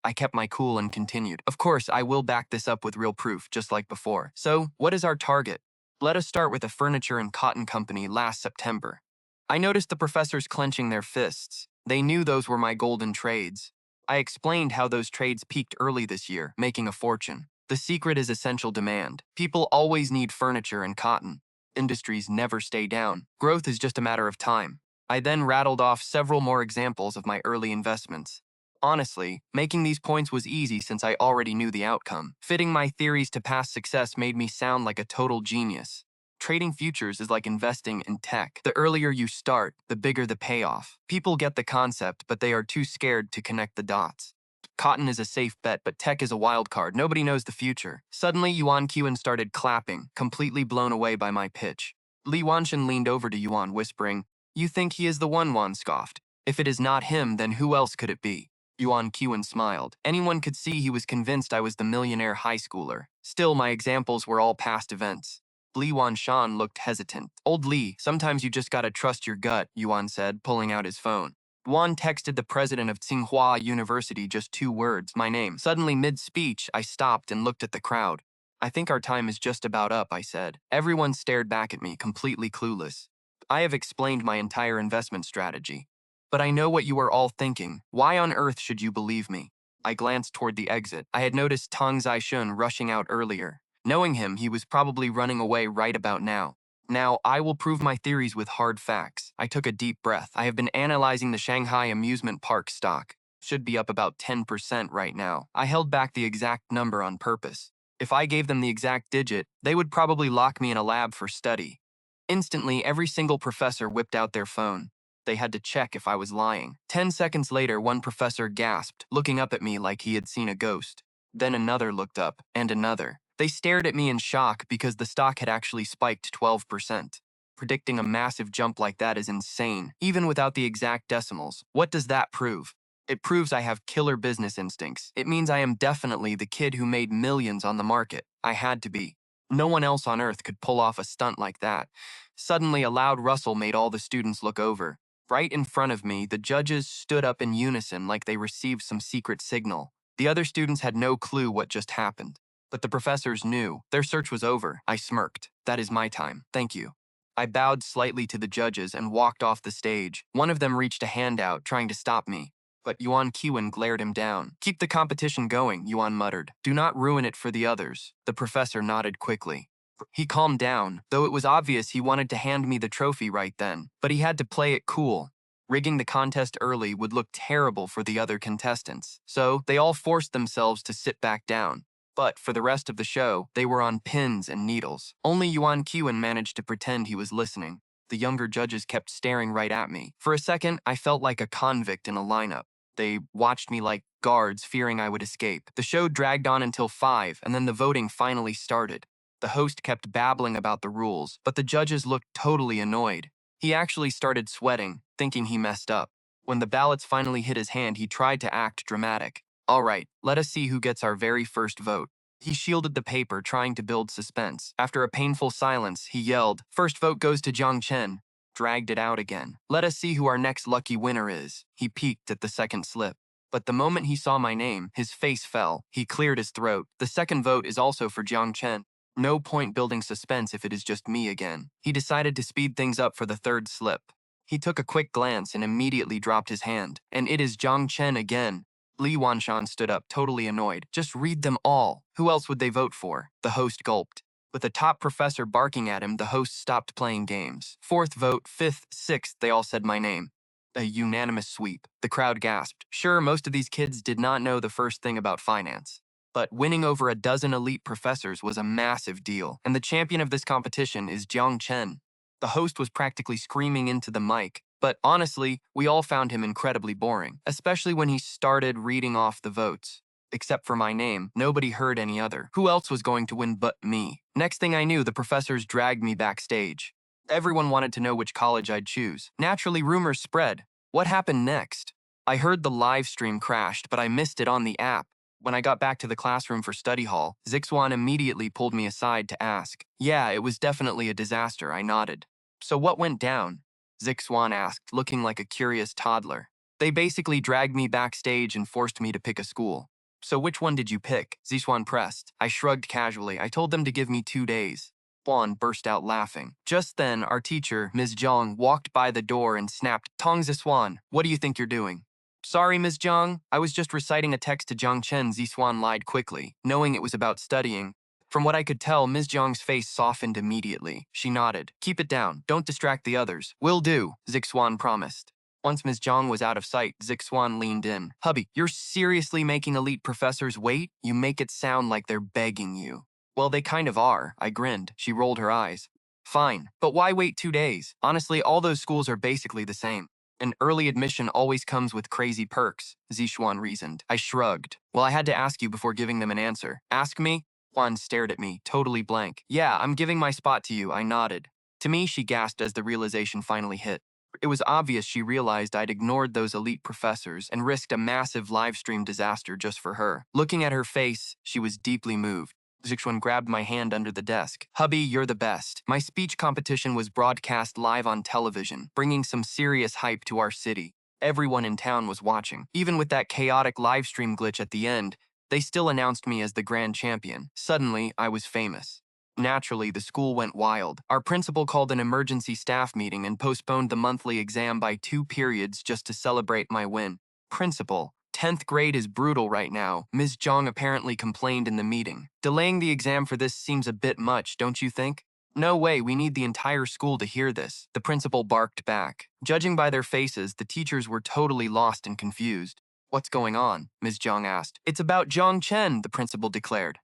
[SPEAKER 1] I kept my cool and continued. Of course, I will back this up with real proof, just like before. So, what is our target? Let us start with a furniture and cotton company last September. I noticed the professors clenching their fists. They knew those were my golden trades. I explained how those trades peaked early this year, making a fortune. The secret is essential demand. People always need furniture and cotton. Industries never stay down. Growth is just a matter of time. I then rattled off several more examples of my early investments. Honestly, making these points was easy since I already knew the outcome. Fitting my theories to past success made me sound like a total genius. Trading futures is like investing in tech. The earlier you start, the bigger the payoff. People get the concept, but they are too scared to connect the dots. Cotton is a safe bet, but tech is a wild card. Nobody knows the future. Suddenly, Yuan Qian started clapping, completely blown away by my pitch. Li Wanshan leaned over to Yuan, whispering, "You think he is the one?" Yuan scoffed. "If it is not him, then who else could it be?" Yuan Qian smiled. Anyone could see he was convinced I was the millionaire high schooler. Still, my examples were all past events. Li Wanshan looked hesitant. "Old Li, sometimes you just gotta trust your gut," Yuan said, pulling out his phone. Yuan texted the president of Tsinghua University just 2 words, "My name." Suddenly, mid-speech, I stopped and looked at the crowd. "I think our time is just about up," I said. Everyone stared back at me, completely clueless. I have explained my entire investment strategy. But I know what you are all thinking. Why on earth should you believe me? I glanced toward the exit. I had noticed Tang Zhaishun rushing out earlier. Knowing him, he was probably running away right about now. Now, I will prove my theories with hard facts. I took a deep breath. I have been analyzing the Shanghai amusement park stock. Should be up about 10% right now. I held back the exact number on purpose. If I gave them the exact digit, they would probably lock me in a lab for study. Instantly, every single professor whipped out their phone. They had to check if I was lying. 10 seconds later, one professor gasped, looking up at me like he had seen a ghost. Then another looked up, and another. They stared at me in shock because the stock had actually spiked 12%. Predicting a massive jump like that is insane, even without the exact decimals. What does that prove? It proves I have killer business instincts. It means I am definitely the kid who made millions on the market. I had to be. No one else on earth could pull off a stunt like that. Suddenly, a loud rustle made all the students look over. Right in front of me, the judges stood up in unison like they received some secret signal. The other students had no clue what just happened. But the professors knew. Their search was over. I smirked. "That is my time. Thank you." I bowed slightly to the judges and walked off the stage. One of them reached a hand out, trying to stop me. But Yuan Qian glared him down. "Keep the competition going," Yuan muttered. "Do not ruin it for the others." The professor nodded quickly. He calmed down, though it was obvious he wanted to hand me the trophy right then. But he had to play it cool. Rigging the contest early would look terrible for the other contestants. So they all forced themselves to sit back down. But for the rest of the show, they were on pins and needles. Only Yuan Qian managed to pretend he was listening. The younger judges kept staring right at me. For a second, I felt like a convict in a lineup. They watched me like guards, fearing I would escape. The show dragged on until 5, and then the voting finally started. The host kept babbling about the rules, but the judges looked totally annoyed. He actually started sweating, thinking he messed up. When the ballots finally hit his hand, he tried to act dramatic. "All right, let us see who gets our very first vote." He shielded the paper, trying to build suspense. After a painful silence, he yelled, "First vote goes to Jiang Chen." Dragged it out again. "Let us see who our next lucky winner is." He peeked at the second slip. But the moment he saw my name, his face fell. He cleared his throat. "The second vote is also for Jiang Chen." No point building suspense if it is just me again. He decided to speed things up for the third slip. He took a quick glance and immediately dropped his hand. "And it is Jiang Chen again." Li Wanshan stood up, totally annoyed. "Just read them all. Who else would they vote for?" The host gulped. With the top professor barking at him, the host stopped playing games. "Fourth vote, fifth, sixth," they all said my name. A unanimous sweep. The crowd gasped. Sure, most of these kids did not know the first thing about finance. But winning over a dozen elite professors was a massive deal, and the champion of this competition is Jiang Chen. The host was practically screaming into the mic. But honestly, we all found him incredibly boring, especially when he started reading off the votes. Except for my name, nobody heard any other. Who else was going to win but me? Next thing I knew, the professors dragged me backstage. Everyone wanted to know which college I'd choose. Naturally, rumors spread. What happened next? I heard the live stream crashed, but I missed it on the app. When I got back to the classroom for study hall, Zixuan immediately pulled me aside to ask. "Yeah, it was definitely a disaster," I nodded. "So what went down?" Zixuan asked, looking like a curious toddler. "They basically dragged me backstage and forced me to pick a school." "So which one did you pick?" Zixuan pressed. I shrugged casually. "I told them to give me 2 days." Juan burst out laughing. Just then, our teacher, Ms. Zhang, walked by the door and snapped, "Tong Zixuan, what do you think you're doing?" "Sorry, Ms. Zhang, I was just reciting a text to Jiang Chen." Zixuan lied quickly, knowing it was about studying. From what I could tell, Ms. Zhang's face softened immediately. She nodded. "Keep it down. Don't distract the others." "Will do," Zixuan promised. Once Ms. Zhang was out of sight, Zixuan leaned in. "Hubby, you're seriously making elite professors wait? You make it sound like they're begging you." "Well, they kind of are," I grinned. She rolled her eyes. Fine, but why wait 2 days? Honestly, all those schools are basically the same. And early admission always comes with crazy perks, Zixuan reasoned. I shrugged. Well, I had to ask you before giving them an answer. Ask me? Juan stared at me, totally blank. Yeah, I'm giving my spot to you, I nodded. To me, she gasped as the realization finally hit. It was obvious she realized I'd ignored those elite professors and risked a massive live stream disaster just for her. Looking at her face, she was deeply moved. Zixuan grabbed my hand under the desk. Hubby, you're the best. My speech competition was broadcast live on television, bringing some serious hype to our city. Everyone in town was watching. Even with that chaotic live stream glitch at the end, they still announced me as the grand champion. Suddenly, I was famous. Naturally, the school went wild. Our principal called an emergency staff meeting and postponed the monthly exam by 2 periods just to celebrate my win. Principal, 10th grade is brutal right now, Ms. Zhang apparently complained in the meeting. Delaying the exam for this seems a bit much, don't you think? No way, we need the entire school to hear this, the principal barked back. Judging by their faces, the teachers were totally lost and confused. What's going on? Ms. Zhang asked. It's about Zhang Chen, the principal declared.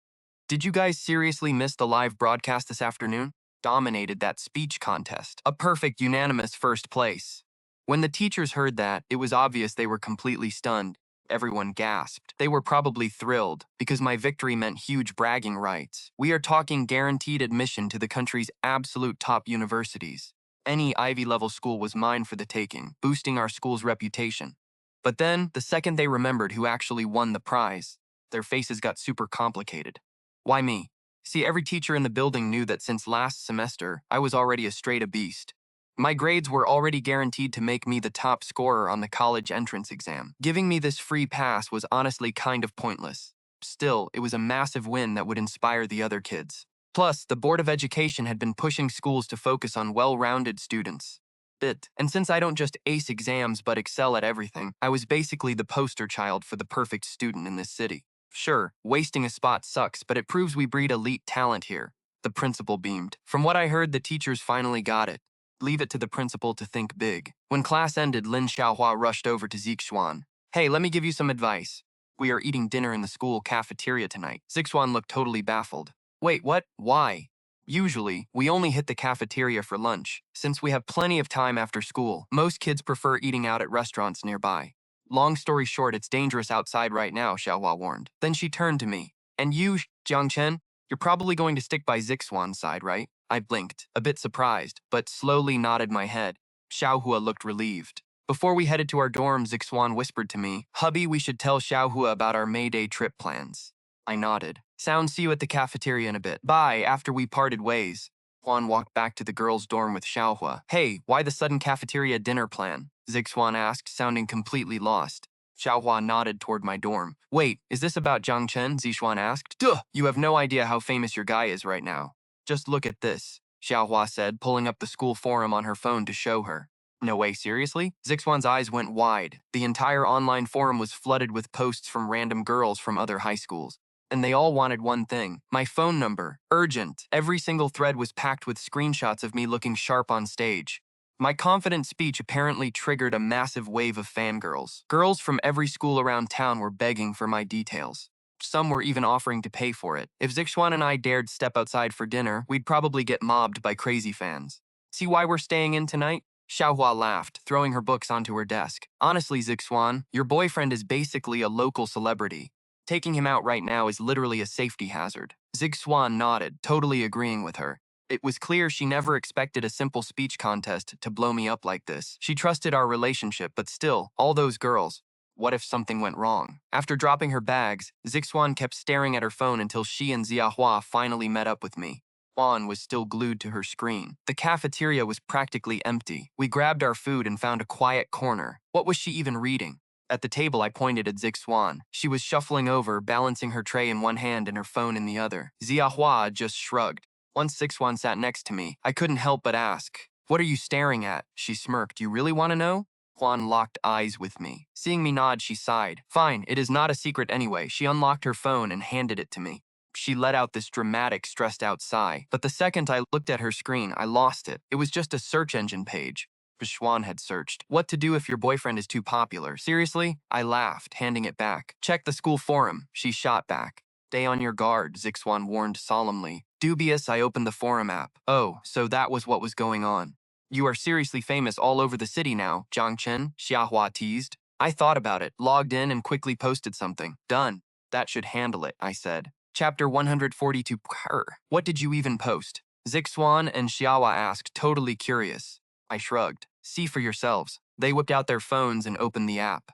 [SPEAKER 1] Did you guys seriously miss the live broadcast this afternoon? Dominated that speech contest. A perfect unanimous first place. When the teachers heard that, it was obvious they were completely stunned. Everyone gasped. They were probably thrilled, because my victory meant huge bragging rights. We are talking guaranteed admission to the country's absolute top universities. Any Ivy-level school was mine for the taking, boosting our school's reputation. But then, the second they remembered who actually won the prize, their faces got super complicated. Why me? See, every teacher in the building knew that since last semester, I was already a straight-a beast. My grades were already guaranteed to make me the top scorer on the college entrance exam. Giving me this free pass was honestly kind of pointless. Still, it was a massive win that would inspire the other kids. Plus, the Board of Education had been pushing schools to focus on well-rounded students. And since I don't just ace exams but excel at everything, I was basically the poster child for the perfect student in this city. Sure, wasting a spot sucks, but it proves we breed elite talent here. The principal beamed. From what I heard, the teachers finally got it. Leave it to the principal to think big. When class ended, Lin Xiaohua rushed over to Zixuan. Hey, let me give you some advice. We are eating dinner in the school cafeteria tonight. Zixuan looked totally baffled. Wait, what? Why? Usually, we only hit the cafeteria for lunch. Since we have plenty of time after school, most kids prefer eating out at restaurants nearby. Long story short, it's dangerous outside right now, Xiaohua warned. Then she turned to me. And you, Jiang Chen, you're probably going to stick by Zixuan's side, right? I blinked, a bit surprised, but slowly nodded my head. Xiaohua looked relieved. Before we headed to our dorm, Zixuan whispered to me, Hubby, we should tell Xiaohua about our May Day trip plans. I nodded. Sounds, see you at the cafeteria in a bit. Bye, after we parted ways. Juan walked back to the girls' dorm with Xiaohua. Hey, why the sudden cafeteria dinner plan? Zixuan asked, sounding completely lost. Xiaohua nodded toward my dorm. Wait, is this about Zhang Chen? Zixuan asked. Duh! You have no idea how famous your guy is right now. Just look at this, Xiaohua said, pulling up the school forum on her phone to show her. No way, seriously? Zixuan's eyes went wide. The entire online forum was flooded with posts from random girls from other high schools. And they all wanted one thing, my phone number. Urgent. Every single thread was packed with screenshots of me looking sharp on stage. My confident speech apparently triggered a massive wave of fangirls. Girls from every school around town were begging for my details. Some were even offering to pay for it. If Zixuan and I dared step outside for dinner, we'd probably get mobbed by crazy fans. See why we're staying in tonight? Xiaohua laughed, throwing her books onto her desk. Honestly, Zixuan, your boyfriend is basically a local celebrity. Taking him out right now is literally a safety hazard. Zixuan nodded, totally agreeing with her. It was clear she never expected a simple speech contest to blow me up like this. She trusted our relationship, but still, all those girls. What if something went wrong? After dropping her bags, Zixuan kept staring at her phone until she and Ziahua finally met up with me. Juan was still glued to her screen. The cafeteria was practically empty. We grabbed our food and found a quiet corner. What was she even reading? At the table, I pointed at Zixuan. She was shuffling over, balancing her tray in one hand and her phone in the other. Ziahua just shrugged. Once Zixuan sat next to me, I couldn't help but ask, "What are you staring at?" She smirked. "You really want to know?" Juan locked eyes with me. Seeing me nod, she sighed. "Fine, it is not a secret anyway." She unlocked her phone and handed it to me. She let out this dramatic, stressed-out sigh. But the second I looked at her screen, I lost it. It was just a search engine page. Bishwan had searched. What to do if your boyfriend is too popular? Seriously? I laughed, handing it back. Check the school forum, she shot back. Stay on your guard, Zixuan warned solemnly. Dubious, I opened the forum app. Oh, so that was what was going on. You are seriously famous all over the city now, Jiang Chen, Xiahua teased. I thought about it, logged in, and quickly posted something. Done. That should handle it, I said. Chapter 142. What did you even post? Zixuan and Xiahua asked, totally curious. I shrugged. See for yourselves. They whipped out their phones and opened the app.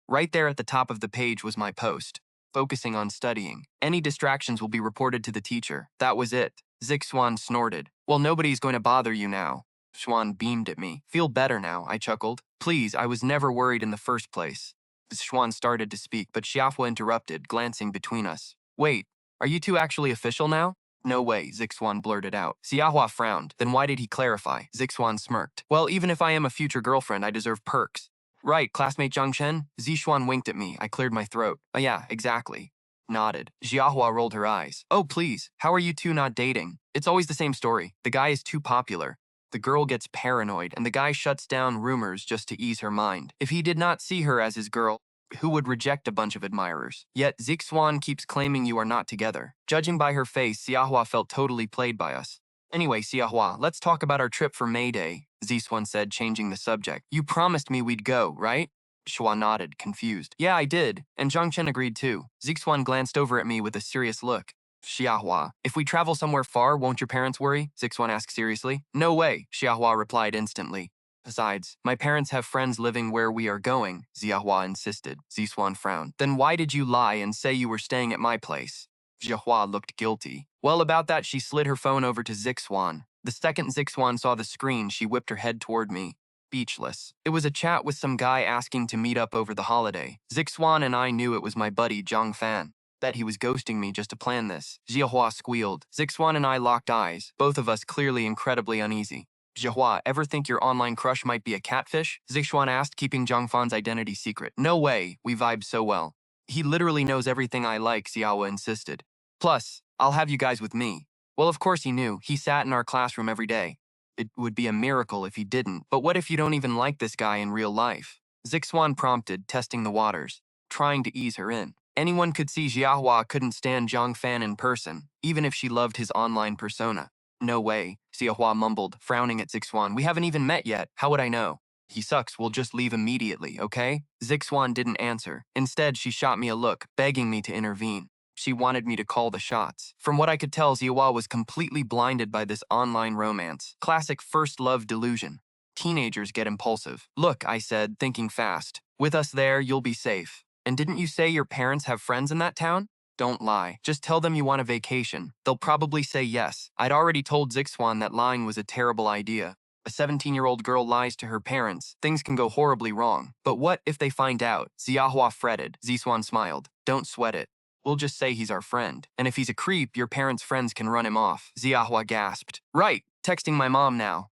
[SPEAKER 1] Right there at the top of the page was my post, focusing on studying. Any distractions will be reported to the teacher. That was it. Zixuan snorted. Well, nobody's going to bother you now. Xuan beamed at me. Feel better now, I chuckled. Please, I was never worried in the first place. Xuan started to speak, but Xiahua interrupted, glancing between us. Wait, are you two actually official now? No way, Zixuan blurted out. Xiahua frowned. Then why did he clarify? Zixuan smirked. Well, even if I am a future girlfriend, I deserve perks. Right, classmate Zhang Chen? Zixuan winked at me. I cleared my throat. Oh yeah, exactly. Nodded. Xiahua rolled her eyes. Oh, please, how are you two not dating? It's always the same story. The guy is too popular. The girl gets paranoid, and the guy shuts down rumors just to ease her mind. If he did not see her as his girl, who would reject a bunch of admirers? Yet Zixuan keeps claiming you are not together. Judging by her face, Xiahua felt totally played by us. Anyway, Xiahua, let's talk about our trip for May Day, Zixuan said, changing the subject. You promised me we'd go, right? Xua nodded, confused. Yeah, I did, and Zhang Chen agreed too. Zixuan glanced over at me with a serious look. Xiahua, if we travel somewhere far, won't your parents worry? Zixuan asked seriously. No way, Xiahua replied instantly. Besides, my parents have friends living where we are going, Xiahua insisted. Zixuan frowned. Then why did you lie and say you were staying at my place? Xiahua looked guilty. Well, about that, she slid her phone over to Zixuan. The second Zixuan saw the screen, she whipped her head toward me. Speechless. It was a chat with some guy asking to meet up over the holiday. Zixuan and I knew it was my buddy Zhang Fan. That he was ghosting me just to plan this. Xiahua squealed. Zixuan and I locked eyes, both of us clearly incredibly uneasy. Xiahua, ever think your online crush might be a catfish? Zixuan asked, keeping Zhang Fan's identity secret. No way, we vibe so well. He literally knows everything I like, Xiahua insisted. Plus, I'll have you guys with me. Well, of course he knew. He sat in our classroom every day. It would be a miracle if he didn't. But what if you don't even like this guy in real life? Zixuan prompted, testing the waters, trying to ease her in. Anyone could see Xiahua couldn't stand Zhang Fan in person, even if she loved his online persona. No way, Xiahua mumbled, frowning at Zixuan. We haven't even met yet. How would I know? He sucks, we'll just leave immediately, okay? Zixuan didn't answer. Instead, she shot me a look, begging me to intervene. She wanted me to call the shots. From what I could tell, Xiahua was completely blinded by this online romance. Classic first love delusion. Teenagers get impulsive. Look, I said, thinking fast. With us there, you'll be safe. And didn't you say your parents have friends in that town? Don't lie. Just tell them you want a vacation. They'll probably say yes. I'd already told Zixuan that lying was a terrible idea. A 17-year-old girl lies to her parents. Things can go horribly wrong. But what if they find out? Xiahua fretted. Zixuan smiled. Don't sweat it. We'll just say he's our friend. And if he's a creep, your parents' friends can run him off. Xiahua gasped. Right. Texting my mom now.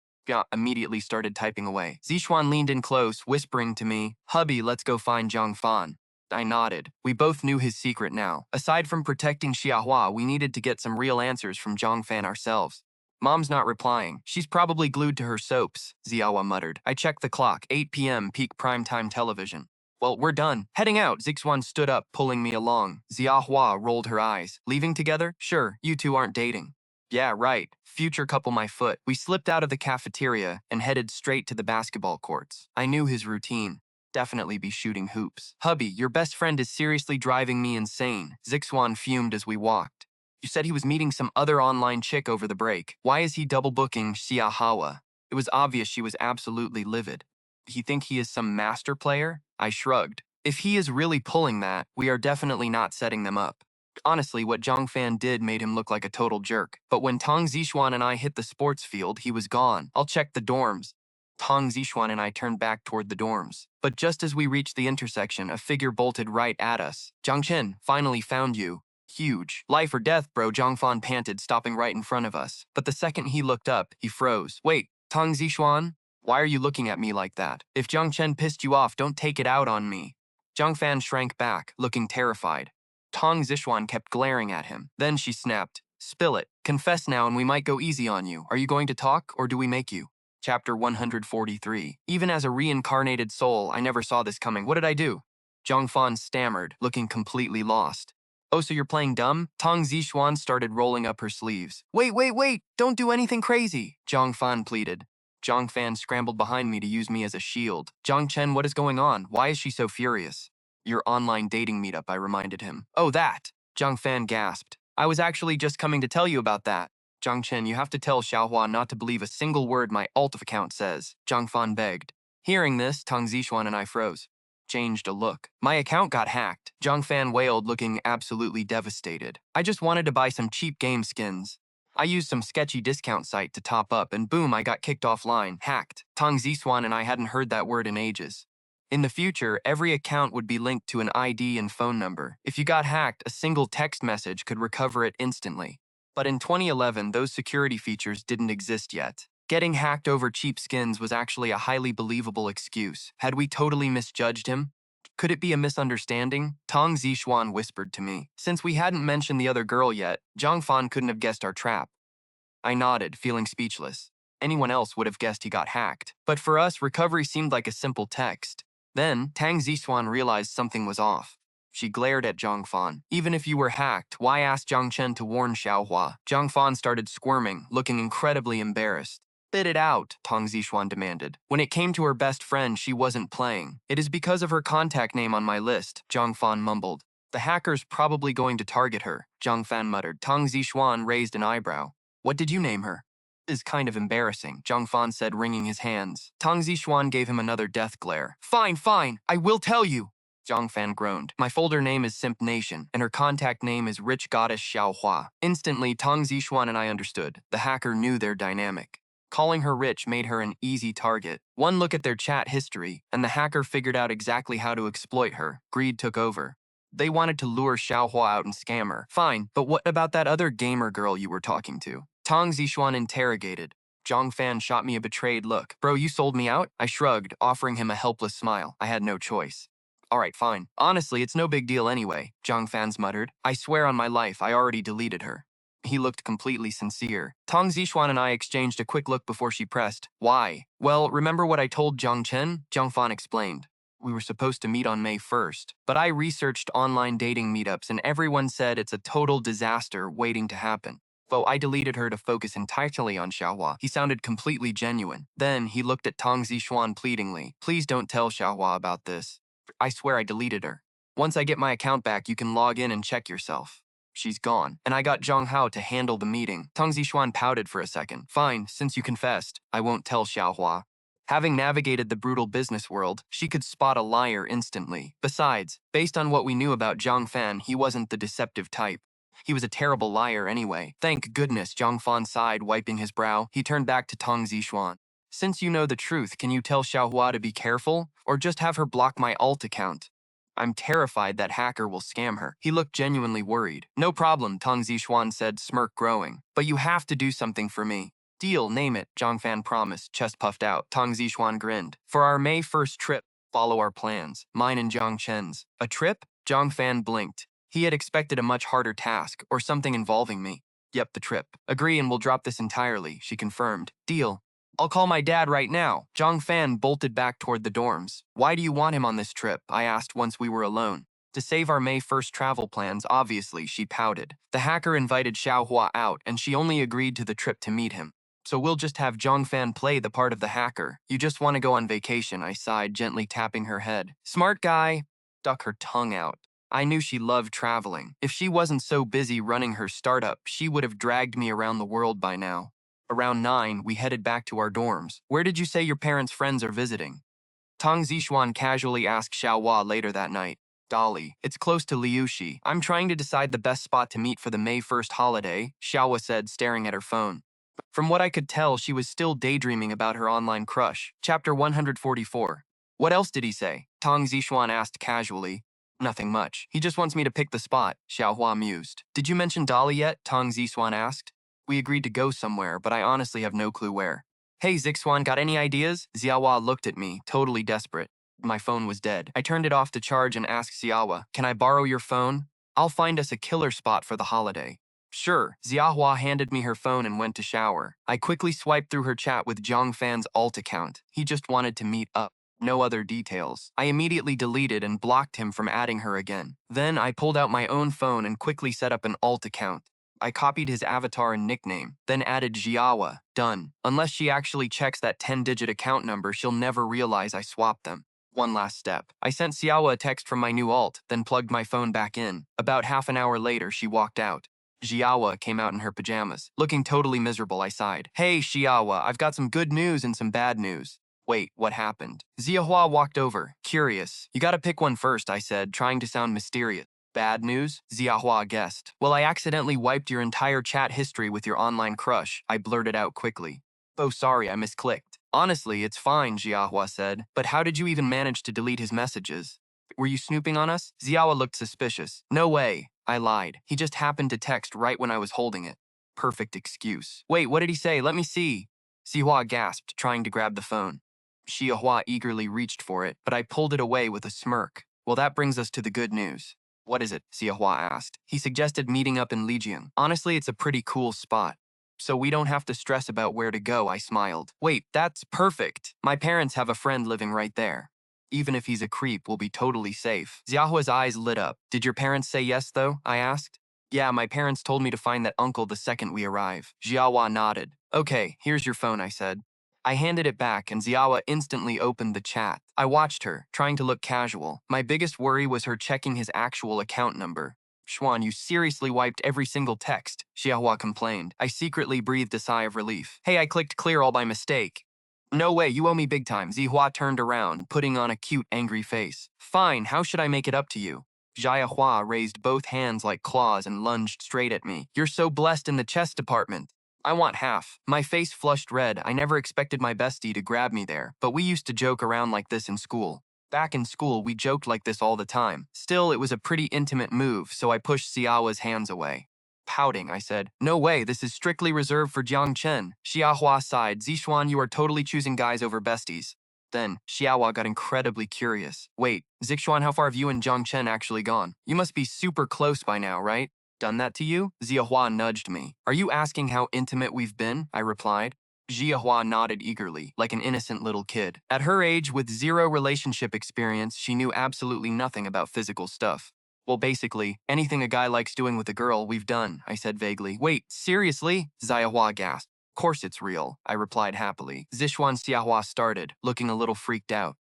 [SPEAKER 1] Immediately started typing away. Zixuan leaned in close, whispering to me, Hubby, let's go find Zhang Fan. I nodded. We both knew his secret now. Aside from protecting Xiahua, we needed to get some real answers from Zhang Fan ourselves. Mom's not replying. She's probably glued to her soaps, Xiahua muttered. I checked the clock, 8 p.m. peak primetime television. Well, we're done. Heading out, Zixuan stood up, pulling me along. Xiahua rolled her eyes. Leaving together? Sure, you two aren't dating. Yeah, right. Future couple my foot. We slipped out of the cafeteria and headed straight to the basketball courts. I knew his routine. Definitely be shooting hoops. Hubby, your best friend is seriously driving me insane. Zixuan fumed as we walked. You said he was meeting some other online chick over the break. Why is he double booking Xiahua? It was obvious she was absolutely livid. He think he is some master player? I shrugged. If he is really pulling that, we are definitely not setting them up. Honestly, what Zhang Fan did made him look like a total jerk. But when Tang Zixuan and I hit the sports field, he was gone. I'll check the dorms. Tang Zixuan and I turned back toward the dorms. But just as we reached the intersection, a figure bolted right at us. Zhang Chen, finally found you. Huge. Life or death, bro, Zhang Fan panted, stopping right in front of us. But the second he looked up, he froze. Wait, Tang Zixuan? Why are you looking at me like that? If Zhang Chen pissed you off, don't take it out on me. Zhang Fan shrank back, looking terrified. Tang Zixuan kept glaring at him. Then she snapped. Spill it. Confess now and we might go easy on you. Are you going to talk, or do we make you? Chapter 143. Even as a reincarnated soul, I never saw this coming. What did I do? Zhang Fan stammered, looking completely lost. Oh, so you're playing dumb? Tang Zixuan started rolling up her sleeves. Wait, don't do anything crazy, Zhang Fan pleaded. Zhang Fan scrambled behind me to use me as a shield. Zhang Chen, what is going on? Why is she so furious? Your online dating meetup, I reminded him. Oh, that! Zhang Fan gasped. I was actually just coming to tell you about that. Zhang Chen, you have to tell Xiaohua not to believe a single word my alt account says, Zhang Fan begged. Hearing this, Tang Zixuan and I froze. Changed a look. My account got hacked. Zhang Fan wailed, looking absolutely devastated. I just wanted to buy some cheap game skins. I used some sketchy discount site to top up, and boom, I got kicked offline, hacked. Tang Zixuan and I hadn't heard that word in ages. In the future, every account would be linked to an ID and phone number. If you got hacked, a single text message could recover it instantly. But in 2011, those security features didn't exist yet. Getting hacked over cheap skins was actually a highly believable excuse. Had we totally misjudged him? Could it be a misunderstanding? Tang Zixuan whispered to me. Since we hadn't mentioned the other girl yet, Zhang Fan couldn't have guessed our trap. I nodded, feeling speechless. Anyone else would have guessed he got hacked. But for us, recovery seemed like a simple text. Then, Tang Zixuan realized something was off. She glared at Zhang Fan. Even if you were hacked, why ask Zhang Chen to warn Xiaohua? Zhang Fan started squirming, looking incredibly embarrassed. Spit it out, Tang Zixuan demanded. When it came to her best friend, she wasn't playing. It is because of her contact name on my list, Zhang Fan mumbled. The hacker's probably going to target her, Zhang Fan muttered. Tang Zixuan raised an eyebrow. What did you name her? Is kind of embarrassing, Zhang Fan said, wringing his hands. Tang Zixuan gave him another death glare. Fine, I will tell you. Zhang Fan groaned. My folder name is Simp Nation, and her contact name is Rich Goddess Xiaohua. Instantly, Tang Zixuan and I understood. The hacker knew their dynamic. Calling her rich made her an easy target. One look at their chat history, and the hacker figured out exactly how to exploit her. Greed took over. They wanted to lure Xiaohua out and scam her. Fine, but what about that other gamer girl you were talking to? Tang Zixuan interrogated. Zhang Fan shot me a betrayed look. Bro, you sold me out? I shrugged, offering him a helpless smile. I had no choice. Alright, fine. Honestly, it's no big deal anyway, Zhang Fan muttered. I swear on my life, I already deleted her. He looked completely sincere. Tang Zixuan and I exchanged a quick look before she pressed. Why? Well, remember what I told Zhang Chen? Zhang Fan explained. We were supposed to meet on May 1st, but I researched online dating meetups and everyone said it's a total disaster waiting to happen. So I deleted her to focus entirely on Xiaohua. He sounded completely genuine. Then he looked at Tang Zixuan pleadingly. Please don't tell Xiaohua about this. I swear I deleted her. Once I get my account back, you can log in and check yourself. She's gone, and I got Zhang Hao to handle the meeting. Tang Zixuan pouted for a second. Fine, since you confessed, I won't tell Xiaohua. Having navigated the brutal business world, she could spot a liar instantly. Besides, based on what we knew about Zhang Fan, he wasn't the deceptive type. He was a terrible liar anyway. Thank goodness, Zhang Fan sighed, wiping his brow. He turned back to Tang Zixuan. Since you know the truth, can you tell Xiaohua to be careful, or just have her block my alt account? I'm terrified that hacker will scam her. He looked genuinely worried. No problem, Tang Zixuan said, smirk growing. But you have to do something for me. Deal, name it, Zhang Fan promised, chest puffed out. Tang Zixuan grinned. For our May 1st trip, follow our plans. Mine and Zhang Chen's. A trip? Zhang Fan blinked. He had expected a much harder task, or something involving me. Yep, the trip. Agree and we'll drop this entirely, she confirmed. Deal. I'll call my dad right now. Zhang Fan bolted back toward the dorms. Why do you want him on this trip? I asked once we were alone. To save our May 1st travel plans, obviously, she pouted. The hacker invited Xiaohua out, and she only agreed to the trip to meet him. So we'll just have Zhang Fan play the part of the hacker. You just want to go on vacation, I sighed, gently tapping her head. Smart guy. Stuck her tongue out. I knew she loved traveling. If she wasn't so busy running her startup, she would have dragged me around the world by now. Around 9, we headed back to our dorms. Where did you say your parents' friends are visiting? Tang Zixuan casually asked Xiaohua later that night. Dolly, it's close to Liushi. I'm trying to decide the best spot to meet for the May 1st holiday, Xiaohua said, staring at her phone. From what I could tell, she was still daydreaming about her online crush. Chapter 144. What else did he say? Tang Zixuan asked casually. Nothing much. He just wants me to pick the spot, Xiaohua mused. Did you mention Dolly yet? Tang Zixuan asked. We agreed to go somewhere, but I honestly have no clue where. Hey, Zixuan, got any ideas? Xiaohua looked at me, totally desperate. My phone was dead. I turned it off to charge and asked Xiaohua, can I borrow your phone? I'll find us a killer spot for the holiday. Sure. Xiaohua handed me her phone and went to shower. I quickly swiped through her chat with Zhang Fan's alt account. He just wanted to meet up. No other details. I immediately deleted and blocked him from adding her again. Then I pulled out my own phone and quickly set up an alt account. I copied his avatar and nickname, then added Jiawa. Done. Unless she actually checks that 10-digit account number, she'll never realize I swapped them. One last step. I sent Xiaowa a text from my new alt, then plugged my phone back in. About half an hour later, she walked out. Xiaowa came out in her pajamas. Looking totally miserable, I sighed. Hey, Xiaowa, I've got some good news and some bad news. Wait, what happened? Ziahua walked over, curious. You gotta pick one first, I said, trying to sound mysterious. Bad news? Ziahua guessed. Well, I accidentally wiped your entire chat history with your online crush, I blurted out quickly. Oh, sorry, I misclicked. Honestly, it's fine, Jiahua said. But how did you even manage to delete his messages? Were you snooping on us? Ziawa looked suspicious. No way, I lied. He just happened to text right when I was holding it. Perfect excuse. Wait, what did he say? Let me see. Zihua gasped, trying to grab the phone. Xiahua eagerly reached for it, but I pulled it away with a smirk. Well, that brings us to the good news. What is it? Xiahua asked. He suggested meeting up in Lijiang. Honestly, it's a pretty cool spot. So we don't have to stress about where to go, I smiled. Wait, that's perfect. My parents have a friend living right there. Even if he's a creep, we'll be totally safe. Xiaohua's eyes lit up. Did your parents say yes, though? I asked. Yeah, my parents told me to find that uncle the second we arrive. Xiaohua nodded. Okay, here's your phone, I said. I handed it back and Xiaohua instantly opened the chat. I watched her, trying to look casual. My biggest worry was her checking his actual account number. Xuan, you seriously wiped every single text, Xiaohua complained. I secretly breathed a sigh of relief. Hey, I clicked clear all by mistake. No way, you owe me big time. Zihua turned around, putting on a cute, angry face. Fine, how should I make it up to you? Jiahua raised both hands like claws and lunged straight at me. You're so blessed in the chess department. I want half. My face flushed red. I never expected my bestie to grab me there, but we used to joke around like this in school. Back in school, we joked like this all the time. Still, it was a pretty intimate move, so I pushed Xiaowa's hands away. Pouting, I said, no way, this is strictly reserved for Jiang Chen. Xiahua sighed, Zixuan, you are totally choosing guys over besties. Then, Xiahua got incredibly curious. Wait, Zixuan, how far have you and Jiang Chen actually gone? You must be super close by now, right? Done that to you? Ziahua nudged me. Are you asking how intimate we've been? I replied. Jiahua nodded eagerly, like an innocent little kid. At her age, with zero relationship experience, she knew absolutely nothing about physical stuff. Well, basically, anything a guy likes doing with a girl, we've done, I said vaguely. Wait, seriously? Ziahua gasped. Of course it's real, I replied happily. Zixuan Xiahua started, looking a little freaked out.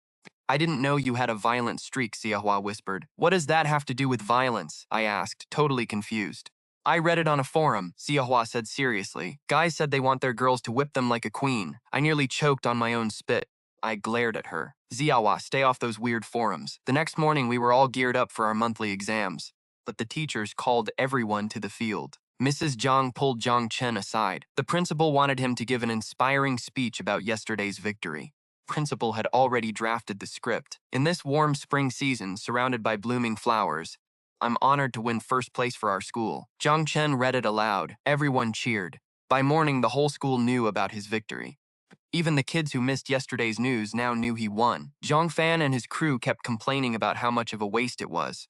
[SPEAKER 1] I didn't know you had a violent streak, Xiahua whispered. What does that have to do with violence? I asked, totally confused. I read it on a forum, Xiahua said seriously. Guys said they want their girls to whip them like a queen. I nearly choked on my own spit. I glared at her. Xiahua, stay off those weird forums. The next morning, we were all geared up for our monthly exams. But the teachers called everyone to the field. Mrs. Zhang pulled Jiang Chen aside. The principal wanted him to give an inspiring speech about yesterday's victory. Principal had already drafted the script. In this warm spring season, surrounded by blooming flowers, I'm honored to win first place for our school. Jiang Chen read it aloud. Everyone cheered. By morning, the whole school knew about his victory. Even the kids who missed yesterday's news now knew he won. Zhang Fan and his crew kept complaining about how much of a waste it was.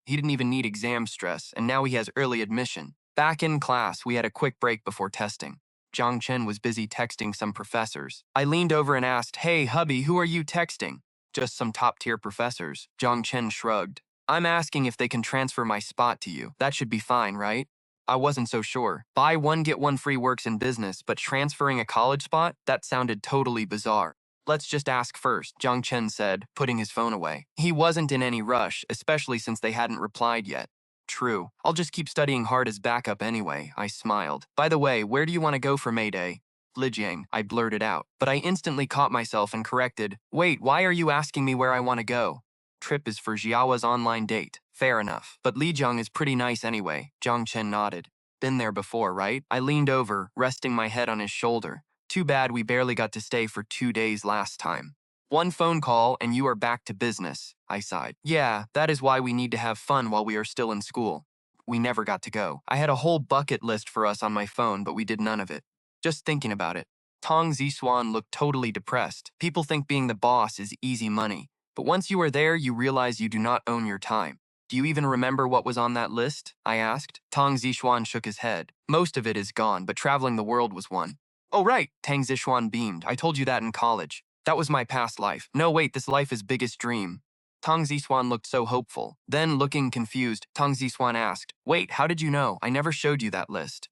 [SPEAKER 1] He didn't even need exam stress, and now he has early admission. Back in class, we had a quick break before testing. Jiang Chen was busy texting some professors. I leaned over and asked, Hey, hubby, who are you texting? Just some top-tier professors. Jiang Chen shrugged. I'm asking if they can transfer my spot to you. That should be fine, right? I wasn't so sure. Buy one, get one free works in business, but transferring a college spot? That sounded totally bizarre. Let's just ask first, Jiang Chen said, putting his phone away. He wasn't in any rush, especially since they hadn't replied yet. True. I'll just keep studying hard as backup anyway, I smiled. By the way, where do you want to go for May Day? Lijiang, I blurted out, but I instantly caught myself and corrected. Wait, why are you asking me where I want to go? Trip is for Xiaowa's online date. Fair enough. But Lijiang is pretty nice anyway. Jiang Chen nodded. Been there before, right? I leaned over, resting my head on his shoulder. Too bad we barely got to stay for 2 days last time. One phone call and you are back to business, I sighed. Yeah, that is why we need to have fun while we are still in school. We never got to go. I had a whole bucket list for us on my phone, but we did none of it. Just thinking about it. Tong Zixuan looked totally depressed. People think being the boss is easy money. But once you are there, you realize you do not own your time. Do you even remember what was on that list? I asked. Tang Zixuan shook his head. Most of it is gone, but traveling the world was one. Oh right, Tang Zixuan beamed. I told you that in college. That was my past life. No, wait, this life is biggest dream. Tang Ziswan looked so hopeful. Then, looking confused, Tang Ziswan asked, wait, how did you know? I never showed you that list.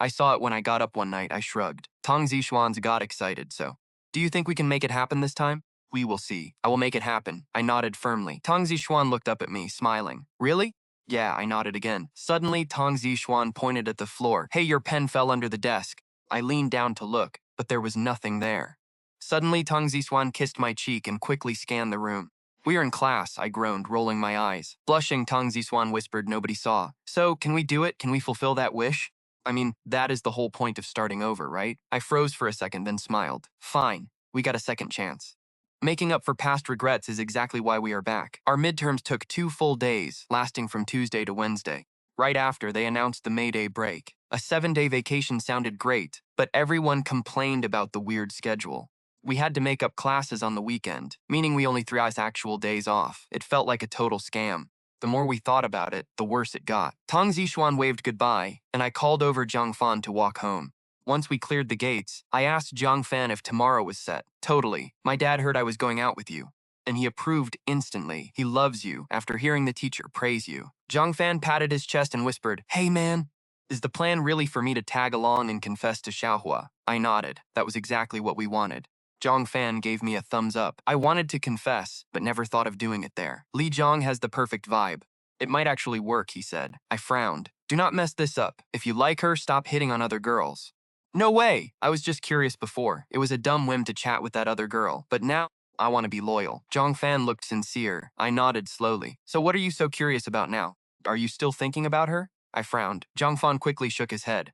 [SPEAKER 1] I saw it when I got up one night, I shrugged. Tang Zishuans got excited, so. Do you think we can make it happen this time? We will see. I will make it happen. I nodded firmly. Tang Zishuan looked up at me, smiling. Really? Yeah, I nodded again. Suddenly, Tang Zishuan pointed at the floor. Hey, your pen fell under the desk. I leaned down to look, but there was nothing there. Suddenly, Tang Zishuan kissed my cheek and quickly scanned the room. We are in class, I groaned, rolling my eyes. Blushing, Tang Zishuan whispered nobody saw. So, can we do it? Can we fulfill that wish? I mean, that is the whole point of starting over, right? I froze for a second, then smiled. Fine, we got a second chance. Making up for past regrets is exactly why we are back. Our midterms took 2 full days, lasting from Tuesday to Wednesday. Right after, they announced the May Day break. A 7-day vacation sounded great, but everyone complained about the weird schedule. We had to make up classes on the weekend, meaning we only 3 actual days off. It felt like a total scam. The more we thought about it, the worse it got. Tang Zishuan waved goodbye, and I called over Zhang Fan to walk home. Once we cleared the gates, I asked Zhang Fan if tomorrow was set. Totally. My dad heard I was going out with you. And he approved instantly. He loves you after hearing the teacher praise you. Zhang Fan patted his chest and whispered, Hey man, is the plan really for me to tag along and confess to Xiaohua? I nodded. That was exactly what we wanted. Zhang Fan gave me a thumbs up. I wanted to confess, but never thought of doing it there. Li Zhang has the perfect vibe. It might actually work, he said. I frowned. Do not mess this up. If you like her, stop hitting on other girls. No way! I was just curious before. It was a dumb whim to chat with that other girl. But now, I want to be loyal. Zhang Fan looked sincere. I nodded slowly. So what are you so curious about now? Are you still thinking about her? I frowned. Zhang Fan quickly shook his head.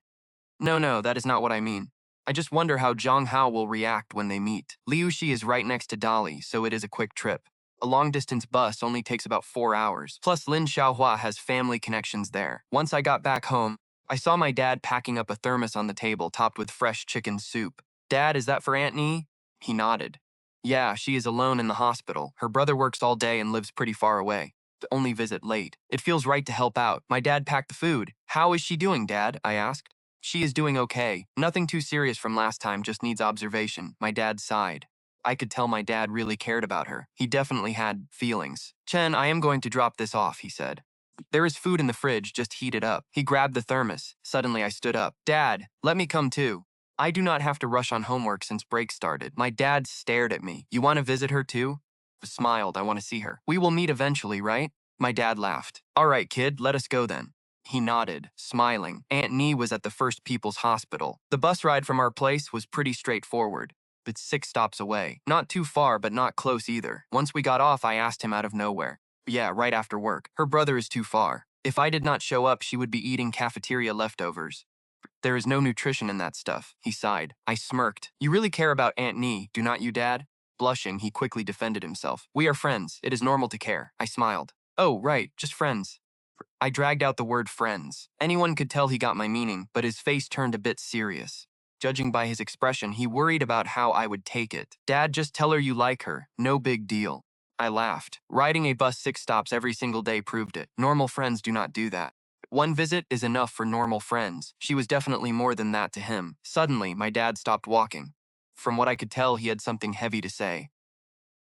[SPEAKER 1] No, that is not what I mean. I just wonder how Zhang Hao will react when they meet. Liuxi is right next to Dali, so it is a quick trip. A long-distance bus only takes about 4 hours. Plus, Lin Xiaohua has family connections there. Once I got back home, I saw my dad packing up a thermos on the table topped with fresh chicken soup. Dad, is that for Aunt Nee? He nodded. Yeah, she is alone in the hospital. Her brother works all day and lives pretty far away. To only visit late. It feels right to help out. My dad packed the food. How is she doing, Dad? I asked. She is doing okay. Nothing too serious from last time, just needs observation. My dad sighed. I could tell my dad really cared about her. He definitely had feelings. Chen, I am going to drop this off, he said. There is food in the fridge, just heat it up. He grabbed the thermos. Suddenly I stood up. Dad, let me come too. I do not have to rush on homework since break started. My dad stared at me. You want to visit her too? I smiled. I want to see her. We will meet eventually, right? My dad laughed. All right, kid, let us go then. He nodded, smiling. Aunt Nee was at the First People's Hospital. The bus ride from our place was pretty straightforward. It's 6 stops away. Not too far, but not close either. Once we got off, I asked him out of nowhere. Yeah, right after work. Her brother is too far. If I did not show up, she would be eating cafeteria leftovers. There is no nutrition in that stuff, he sighed. I smirked. You really care about Aunt Nee, do not you, Dad? Blushing, he quickly defended himself. We are friends. It is normal to care. I smiled. Oh, right, just friends. I dragged out the word friends. Anyone could tell he got my meaning, but his face turned a bit serious. Judging by his expression, he worried about how I would take it. Dad, just tell her you like her. No big deal. I laughed. Riding a bus 6 stops every single day proved it. Normal friends do not do that. One visit is enough for normal friends. She was definitely more than that to him. Suddenly, my dad stopped walking. From what I could tell, he had something heavy to say.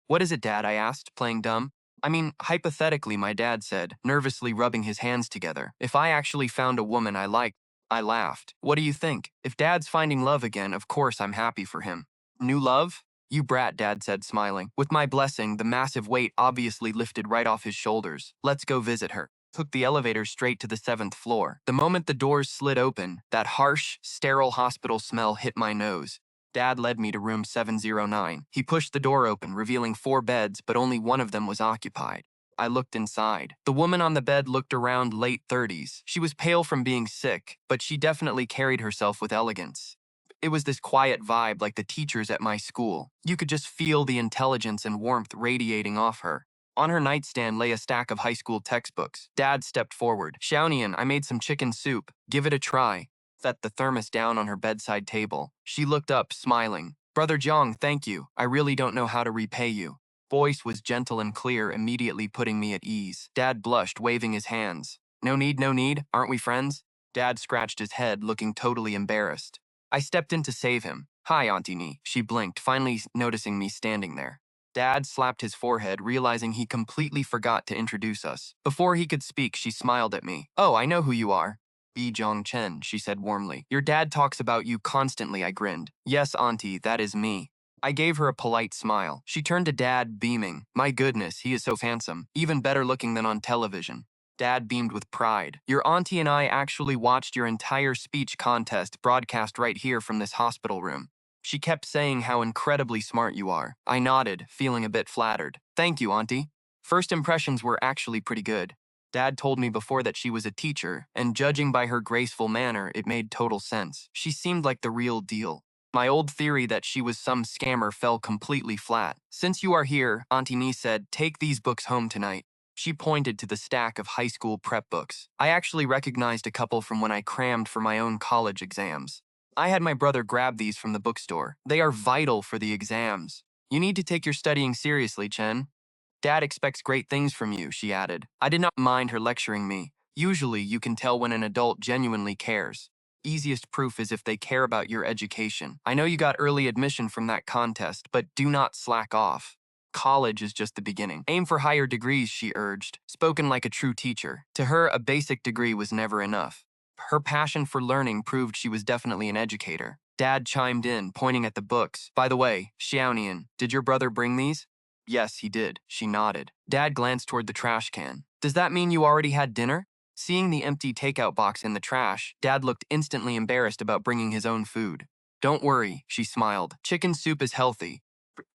[SPEAKER 1] What is it, Dad? I asked, playing dumb. I mean, hypothetically, my dad said, nervously rubbing his hands together. If I actually found a woman I liked, I laughed. What do you think? If Dad's finding love again, of course I'm happy for him. New love? You brat, Dad said, smiling. With my blessing, the massive weight obviously lifted right off his shoulders. Let's go visit her. Took the elevator straight to the 7th floor. The moment the doors slid open, that harsh, sterile hospital smell hit my nose. Dad led me to room 709. He pushed the door open, revealing 4 beds, but only one of them was occupied. I looked inside. The woman on the bed looked around late 30s. She was pale from being sick, but she definitely carried herself with elegance. It was this quiet vibe like the teachers at my school. You could just feel the intelligence and warmth radiating off her. On her nightstand lay a stack of high school textbooks. Dad stepped forward. Xiaonian, I made some chicken soup. Give it a try. Set the thermos down on her bedside table. She looked up, smiling. Brother Jiang, thank you. I really don't know how to repay you. Voice was gentle and clear, immediately putting me at ease. Dad blushed, waving his hands. No need, no need. Aren't we friends? Dad scratched his head, looking totally embarrassed. I stepped in to save him. Hi, Auntie Nee. She blinked, finally noticing me standing there. Dad slapped his forehead, realizing he completely forgot to introduce us. Before he could speak, she smiled at me. Oh, I know who you are. B. Jong Chen, she said warmly. Your dad talks about you constantly, I grinned. Yes, Auntie, that is me. I gave her a polite smile. She turned to Dad, beaming. My goodness, he is so handsome, even better looking than on television. Dad beamed with pride. Your auntie and I actually watched your entire speech contest broadcast right here from this hospital room. She kept saying how incredibly smart you are. I nodded, feeling a bit flattered. Thank you, Auntie. First impressions were actually pretty good. Dad told me before that she was a teacher, and judging by her graceful manner, it made total sense. She seemed like the real deal. My old theory that she was some scammer fell completely flat. Since you are here, Auntie Nee said, take these books home tonight. She pointed to the stack of high school prep books. I actually recognized a couple from when I crammed for my own college exams. I had my brother grab these from the bookstore. They are vital for the exams. You need to take your studying seriously, Chen. Dad expects great things from you, she added. I did not mind her lecturing me. Usually, you can tell when an adult genuinely cares. Easiest proof is if they care about your education. I know you got early admission from that contest, but do not slack off. College is just the beginning. Aim for higher degrees, she urged, spoken like a true teacher. To her, a basic degree was never enough. Her passion for learning proved she was definitely an educator. Dad chimed in, pointing at the books. By the way, Xiaonian, did your brother bring these? Yes, he did. She nodded. Dad glanced toward the trash can. Does that mean you already had dinner? Seeing the empty takeout box in the trash, Dad looked instantly embarrassed about bringing his own food. Don't worry, she smiled. Chicken soup is healthy.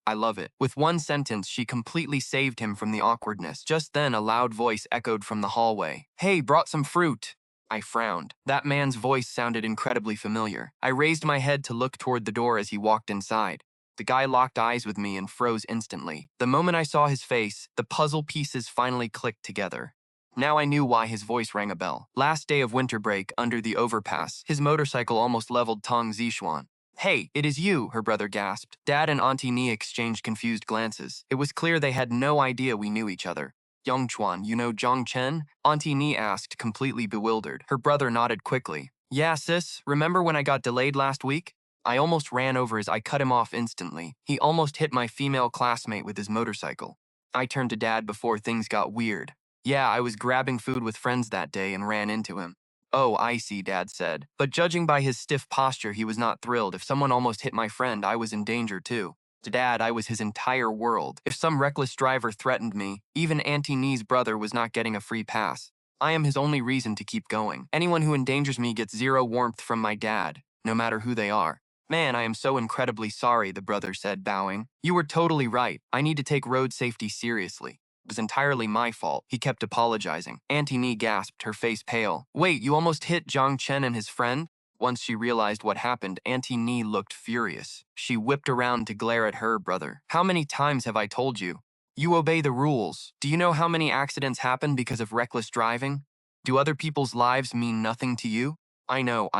[SPEAKER 1] I love it. With one sentence, she completely saved him from the awkwardness. Just then, a loud voice echoed from the hallway. Hey, brought some fruit. I frowned. That man's voice sounded incredibly familiar. I raised my head to look toward the door as he walked inside. The guy locked eyes with me and froze instantly. The moment I saw his face, the puzzle pieces finally clicked together. Now I knew why his voice rang a bell. Last day of winter break, under the overpass, his motorcycle almost leveled Tong Zishuan. Hey, it is you, her brother gasped. Dad and Auntie Nee exchanged confused glances. It was clear they had no idea we knew each other. Yongchuan, you know Zhang Chen? Auntie Nee asked, completely bewildered. Her brother nodded quickly. Yeah, sis, remember when I got delayed last week? I almost ran over as I cut him off instantly. He almost hit my female classmate with his motorcycle. I turned to Dad before things got weird. Yeah, I was grabbing food with friends that day and ran into him. Oh, I see, Dad said. But judging by his stiff posture, he was not thrilled. If someone almost hit my friend, I was in danger too. To Dad, I was his entire world. If some reckless driver threatened me, even Auntie Nee's brother was not getting a free pass. I am his only reason to keep going. Anyone who endangers me gets zero warmth from my dad, no matter who they are. Man, I am so incredibly sorry, the brother said, bowing. You were totally right. I need to take road safety seriously. It was entirely my fault. He kept apologizing. Auntie Nee gasped, her face pale. Wait, you almost hit Zhang Chen and his friend? Once she realized what happened, Auntie Nee looked furious. She whipped around to glare at her brother. How many times have I told you? You obey the rules. Do you know how many accidents happen because of reckless driving? Do other people's lives mean nothing to you? I know.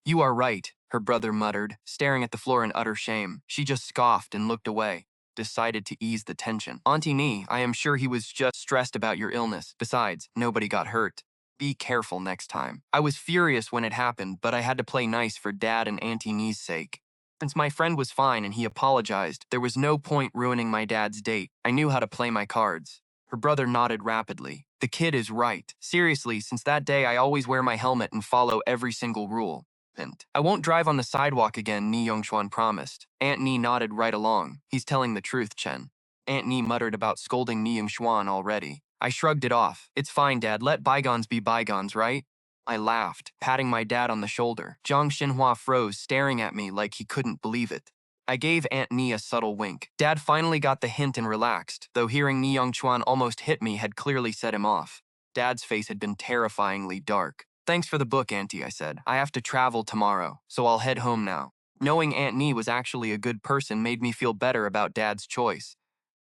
[SPEAKER 1] You are right, her brother muttered, staring at the floor in utter shame. She just scoffed and looked away, decided to ease the tension. Auntie Nee, I am sure he was just stressed about your illness. Besides, nobody got hurt. Be careful next time. I was furious when it happened, but I had to play nice for Dad and Auntie Nee's sake. Since my friend was fine and he apologized, there was no point ruining my dad's date. I knew how to play my cards. Her brother nodded rapidly. The kid is right. Seriously, since that day I always wear my helmet and follow every single rule. I won't drive on the sidewalk again, Ni Yongchuan promised. Aunt Nee nodded right along. He's telling the truth, Chen. Aunt Nee muttered about scolding Ni Yongchuan already. I shrugged it off. It's fine, Dad. Let bygones be bygones, right? I laughed, patting my dad on the shoulder. Zhang Xinhua froze, staring at me like he couldn't believe it. I gave Aunt Nee a subtle wink. Dad finally got the hint and relaxed, though hearing Ni Yongchuan almost hit me had clearly set him off. Dad's face had been terrifyingly dark. Thanks for the book, Auntie, I said. I have to travel tomorrow, so I'll head home now. Knowing Aunt Nee was actually a good person made me feel better about Dad's choice.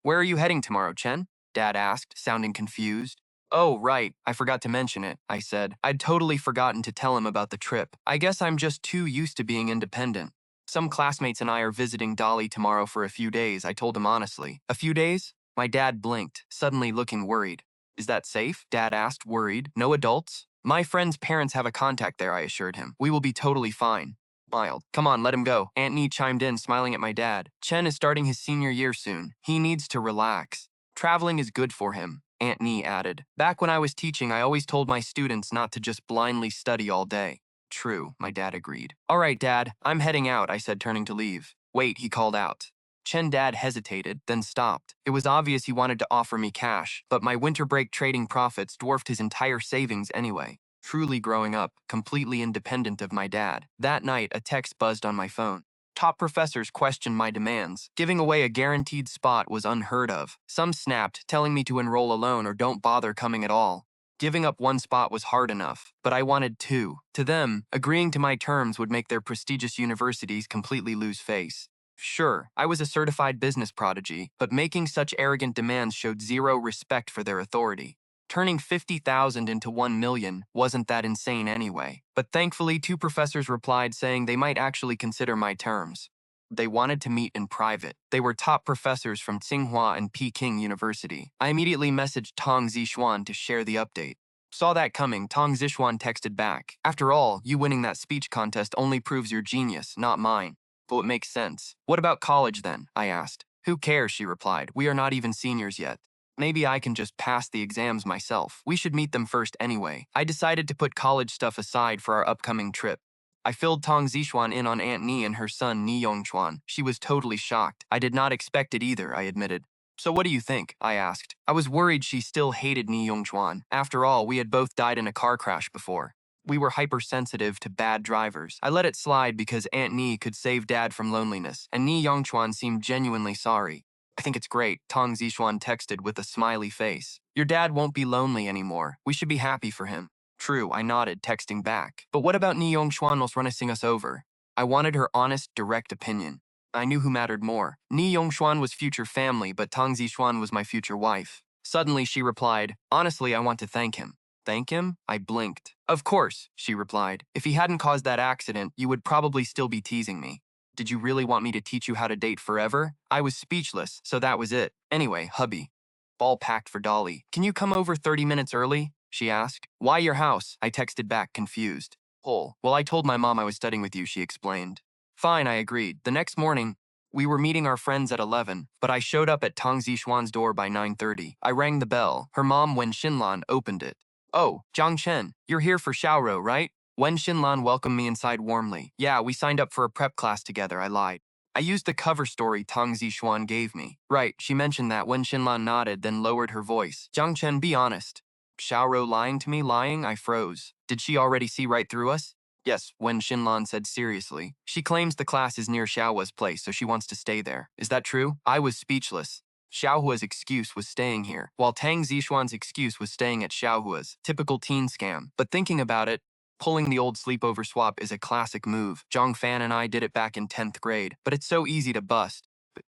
[SPEAKER 1] Where are you heading tomorrow, Chen? Dad asked, sounding confused. Oh, right. I forgot to mention it, I said. I'd totally forgotten to tell him about the trip. I guess I'm just too used to being independent. Some classmates and I are visiting Dolly tomorrow for a few days, I told him honestly. A few days? My dad blinked, suddenly looking worried. Is that safe? Dad asked, worried. No adults? My friend's parents have a contact there, I assured him. We will be totally fine. smiled. Come on, let him go. Aunt Nee chimed in, smiling at my dad. Chen is starting his senior year soon. He needs to relax. Traveling is good for him, Aunt Nee added. Back when I was teaching, I always told my students not to just blindly study all day. True, my dad agreed. All right, Dad, I'm heading out, I said, turning to leave. Wait, he called out. Chen Dad hesitated, then stopped. It was obvious he wanted to offer me cash, but my winter break trading profits dwarfed his entire savings anyway. Truly growing up, completely independent of my dad. That night, a text buzzed on my phone. Top professors questioned my demands. Giving away a guaranteed spot was unheard of. Some snapped, telling me to enroll alone or don't bother coming at all. Giving up one spot was hard enough, but I wanted two. To them, agreeing to my terms would make their prestigious universities completely lose face. Sure, I was a certified business prodigy, but making such arrogant demands showed zero respect for their authority. Turning 50,000 into 1 million wasn't that insane anyway. But thankfully, two professors replied saying they might actually consider my terms. They wanted to meet in private. They were top professors from Tsinghua and Peking University. I immediately messaged Tong Zixuan to share the update. Saw that coming, Tong Zixuan texted back. After all, you winning that speech contest only proves your genius, not mine. But it makes sense. What about college then? I asked. Who cares, she replied. We are not even seniors yet. Maybe I can just pass the exams myself. We should meet them first anyway. I decided to put college stuff aside for our upcoming trip. I filled Tong Zixuan in on Aunt Nee and her son Ni Yongchuan. She was totally shocked. I did not expect it either, I admitted. So what do you think? I asked. I was worried she still hated Ni Yongchuan. After all, we had both died in a car crash before. We were hypersensitive to bad drivers. I let it slide because Aunt Nee could save Dad from loneliness, and Ni Yongchuan seemed genuinely sorry. I think it's great, Tong Zixuan texted with a smiley face. Your dad won't be lonely anymore. We should be happy for him. True, I nodded, texting back. But what about Ni Yongchuan running us over? I wanted her honest, direct opinion. I knew who mattered more. Ni Yongchuan was future family, but Tong Zixuan was my future wife. Suddenly, she replied, honestly, I want to thank him. Thank him? I blinked. Of course, she replied. If he hadn't caused that accident, you would probably still be teasing me. Did you really want me to teach you how to date forever? I was speechless, so that was it. Anyway, hubby. Ball packed for Dolly. Can you come over 30 minutes early? She asked. Why your house? I texted back, confused. Well, I told my mom I was studying with you, she explained. Fine, I agreed. The next morning, we were meeting our friends at 11, but I showed up at Tong Zixuan's door by 9:30. I rang the bell. Her mom, Wen Xinlan, opened it. Oh, Jiang Chen, you're here for Xiaoro, right? Wen Xinlan welcomed me inside warmly. Yeah, we signed up for a prep class together, I lied. I used the cover story Tong Zixuan gave me. Right, she mentioned that. Wen Xinlan nodded, then lowered her voice. Jiang Chen, be honest. Xiaoro lying to me? Lying? I froze. Did she already see right through us? Yes, Wen Xinlan said seriously. She claims the class is near Xiaohua's place, so she wants to stay there. Is that true? I was speechless. Xiaohua's excuse was staying here, while Tang Zixuan's excuse was staying at Xiaohua's. Typical teen scam. But thinking about it, pulling the old sleepover swap is a classic move. Zhang Fan and I did it back in 10th grade, but it's so easy to bust.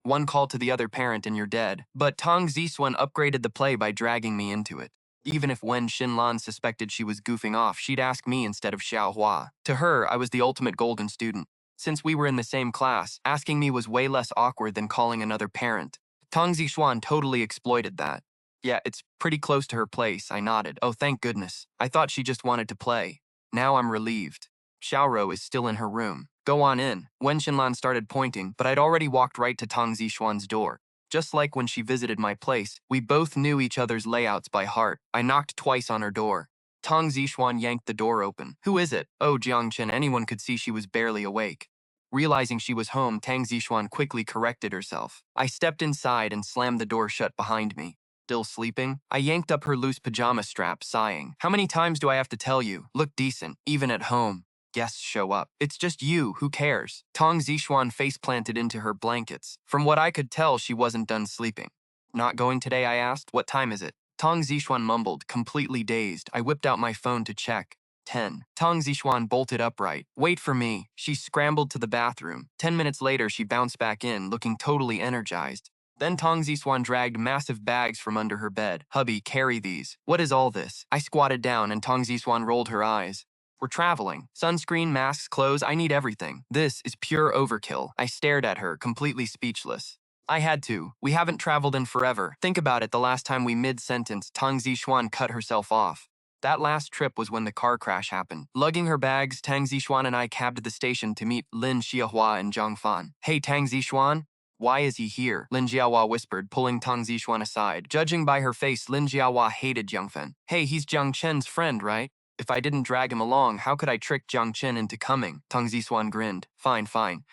[SPEAKER 1] One call to the other parent and you're dead. But Tang Zixuan upgraded the play by dragging me into it. Even if Wen Xinlan suspected she was goofing off, she'd ask me instead of Xiaohua. To her, I was the ultimate golden student. Since we were in the same class, asking me was way less awkward than calling another parent. Tang Zixuan totally exploited that. Yeah, it's pretty close to her place, I nodded. Oh, thank goodness. I thought she just wanted to play. Now I'm relieved. Xiaoro is still in her room. Go on in. Wen Xinlan started pointing, but I'd already walked right to Tang Zixuan's door. Just like when she visited my place, we both knew each other's layouts by heart. I knocked twice on her door. Tang Zixuan yanked the door open. Who is it? Oh, Jiangchen, anyone could see she was barely awake. Realizing she was home, Tang Zixuan quickly corrected herself. I stepped inside and slammed the door shut behind me. Still sleeping? I yanked up her loose pajama strap, sighing. How many times do I have to tell you? Look decent, even at home. Guests show up. It's just you, who cares? Tang Zixuan face-planted into her blankets. From what I could tell, she wasn't done sleeping. Not going today, I asked. What time is it? Tang Zixuan mumbled, completely dazed. I whipped out my phone to check. 10. Tang Zixuan bolted upright. Wait for me. She scrambled to the bathroom. 10 minutes later, she bounced back in, looking totally energized. Then Tang Zixuan dragged massive bags from under her bed. Hubby, carry these. What is all this? I squatted down and Tang Zixuan rolled her eyes. We're traveling. Sunscreen, masks, clothes, I need everything. This is pure overkill. I stared at her, completely speechless. I had to. We haven't traveled in forever. Think about it, the last time we mid-sentence, Tang Zixuan cut herself off. That last trip was when the car crash happened. Lugging her bags, Tang Zixuan and I cabbed to the station to meet Lin Xiahua and Zhang Fan. Hey, Tang Zixuan, why is he here? Lin Jiahua whispered, pulling Tang Zixuan aside. Judging by her face, Lin Jiahua hated Jiang Fen. Hey, he's Jiang Chen's friend, right? If I didn't drag him along, how could I trick Jiang Chen into coming? Tang Zixuan grinned. Fine, fine.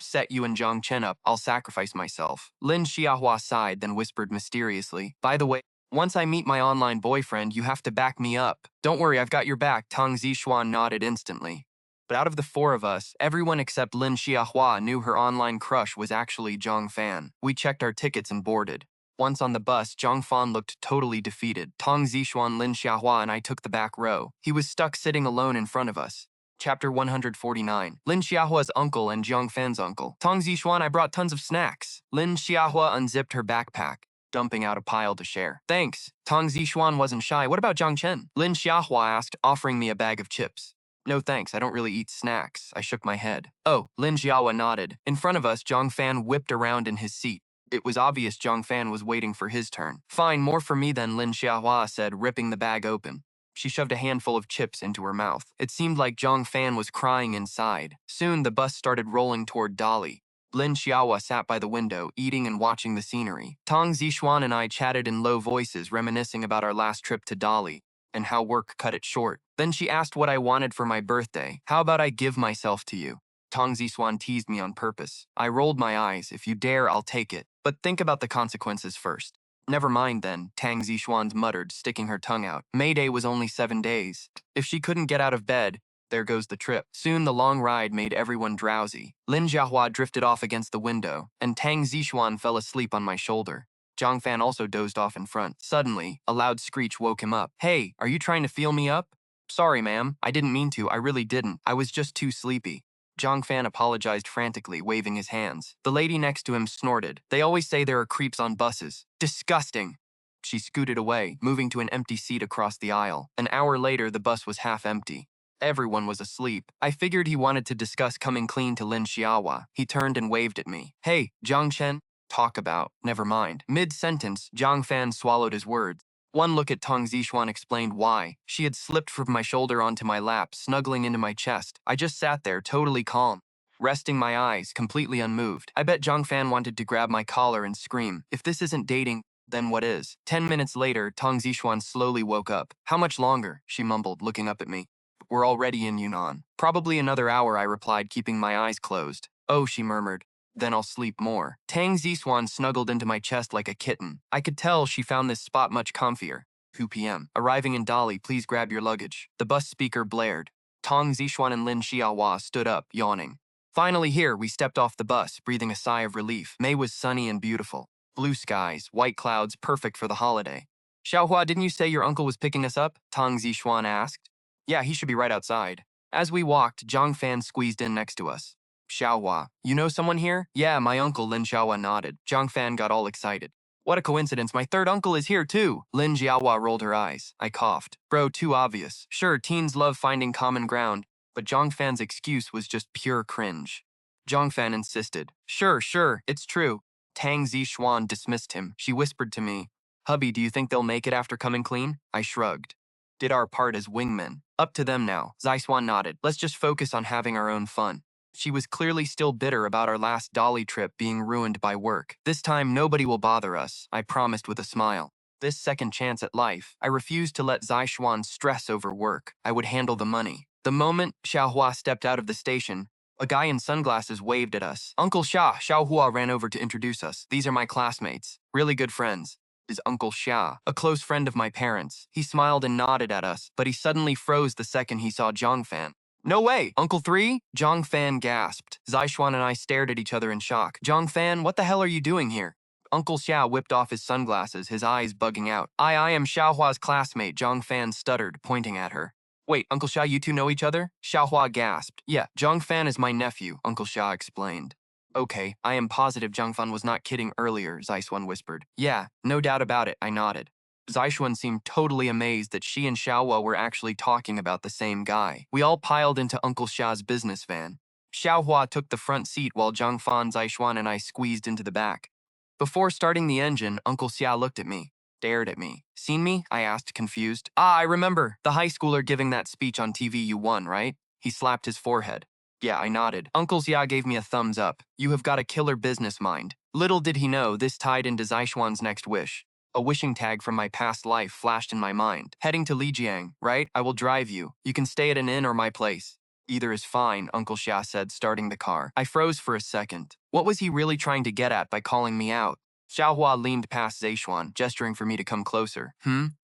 [SPEAKER 1] Set you and Jiang Chen up, I'll sacrifice myself. Lin Xiahua sighed, then whispered mysteriously. By the way, once I meet my online boyfriend, you have to back me up. Don't worry, I've got your back, Tang Zixuan nodded instantly. But out of the four of us, everyone except Lin Xiahua knew her online crush was actually Zhang Fan. We checked our tickets and boarded. Once on the bus, Zhang Fan looked totally defeated. Tang Zixuan, Lin Xiahua, and I took the back row. He was stuck sitting alone in front of us. Chapter 149. Lin Xiahua's uncle and Jiang Fan's uncle. Tang Zixuan, I brought tons of snacks. Lin Xiahua unzipped her backpack, dumping out a pile to share. Thanks. Tang Zixuan wasn't shy. What about Jiang Chen? Lin Xiahua asked, offering me a bag of chips. No thanks, I don't really eat snacks. I shook my head. Oh, Lin Xiahua nodded. In front of us, Jiang Fan whipped around in his seat. It was obvious Jiang Fan was waiting for his turn. Fine, more for me then, Lin Xiahua said, ripping the bag open. She shoved a handful of chips into her mouth. It seemed like Jiang Fan was crying inside. Soon, the bus started rolling toward Dali. Lin Xiahua sat by the window, eating and watching the scenery. Tang Zixuan and I chatted in low voices, reminiscing about our last trip to Dali and how work cut it short. Then she asked what I wanted for my birthday. How about I give myself to you? Tang Zixuan teased me on purpose. I rolled my eyes. If you dare, I'll take it. But think about the consequences first. Never mind then, Tang Zixuan muttered, sticking her tongue out. May Day was only 7 days. If she couldn't get out of bed, there goes the trip. Soon the long ride made everyone drowsy. Lin Jiahua drifted off against the window, and Tang Zixuan fell asleep on my shoulder. Zhang Fan also dozed off in front. Suddenly, a loud screech woke him up. Hey, are you trying to feel me up? Sorry, ma'am. I didn't mean to. I really didn't. I was just too sleepy. Zhang Fan apologized frantically, waving his hands. The lady next to him snorted. They always say there are creeps on buses. Disgusting. She scooted away, moving to an empty seat across the aisle. An hour later, the bus was half empty. Everyone was asleep. I figured he wanted to discuss coming clean to Lin Xiahua. He turned and waved at me. Hey, Jiang Chen. Talk about. Never mind. Mid-sentence, Jiang Fan swallowed his words. One look at Tang Zixuan explained why. She had slipped from my shoulder onto my lap, snuggling into my chest. I just sat there, totally calm, resting my eyes, completely unmoved. I bet Zhang Fan wanted to grab my collar and scream. If this isn't dating, then what is? 10 minutes later, Tang Zixuan slowly woke up. How much longer? She mumbled, looking up at me. We're already in Yunnan. Probably another hour, I replied, keeping my eyes closed. Oh, she murmured. Then I'll sleep more. Tang Zixuan snuggled into my chest like a kitten. I could tell she found this spot much comfier. 2 p.m. Arriving in Dali, please grab your luggage. The bus speaker blared. Tang Zixuan and Lin Xiahua stood up, yawning. Finally here, we stepped off the bus, breathing a sigh of relief. May was sunny and beautiful. Blue skies, white clouds, perfect for the holiday. Xiaohua, didn't you say your uncle was picking us up? Tang Zixuan asked. Yeah, he should be right outside. As we walked, Zhang Fan squeezed in next to us. Xiaohua, you know someone here? Yeah, my uncle, Lin Xiaohua nodded. Zhang Fan got all excited. What a coincidence, my third uncle is here too. Lin Jiahua rolled her eyes. I coughed. Bro, too obvious. Sure, teens love finding common ground, but Zhang Fan's excuse was just pure cringe. Zhang Fan insisted. Sure, it's true. Tang Zixuan dismissed him. She whispered to me, Hubby, do you think they'll make it after coming clean? I shrugged. Did our part as wingmen. Up to them now. Zixuan nodded. Let's just focus on having our own fun. She was clearly still bitter about our last Dali trip being ruined by work. This time, nobody will bother us, I promised with a smile. This second chance at life, I refused to let Zixuan stress over work. I would handle the money. The moment Xiaohua stepped out of the station, a guy in sunglasses waved at us. Uncle Xiaohua ran over to introduce us. These are my classmates. Really good friends. Is Uncle Xia, a close friend of my parents. He smiled and nodded at us, but he suddenly froze the second he saw Zhang Fan. No way! Uncle 3? Zhang Fan gasped. Zixuan and I stared at each other in shock. Zhang Fan, what the hell are you doing here? Uncle Xia whipped off his sunglasses, his eyes bugging out. I am Xiaohua's classmate, Zhang Fan stuttered, pointing at her. Wait, Uncle Xia, you two know each other? Xiaohua gasped. Yeah, Zhang Fan is my nephew, Uncle Xia explained. Okay, I am positive Zhang Fan was not kidding earlier, Zixuan whispered. Yeah, no doubt about it, I nodded. Zixuan seemed totally amazed that she and Xiaohua were actually talking about the same guy. We all piled into Uncle Xia's business van. Xiaohua took the front seat while Zhang Fan, Zixuan, and I squeezed into the back. Before starting the engine, Uncle Xia looked at me. stared at me. Seen me? I asked, confused. Ah, I remember. The high schooler giving that speech on TV you won, right? He slapped his forehead. Yeah, I nodded. Uncle Xia gave me a thumbs up. You have got a killer business mind. Little did he know this tied into Zaichuan's next wish. A wishing tag from my past life flashed in my mind. Heading to Lijiang, right? I will drive you. You can stay at an inn or my place. Either is fine, Uncle Xia said, starting the car. I froze for a second. What was he really trying to get at by calling me out? Xiaohua leaned past Zaichuan, gesturing for me to come closer.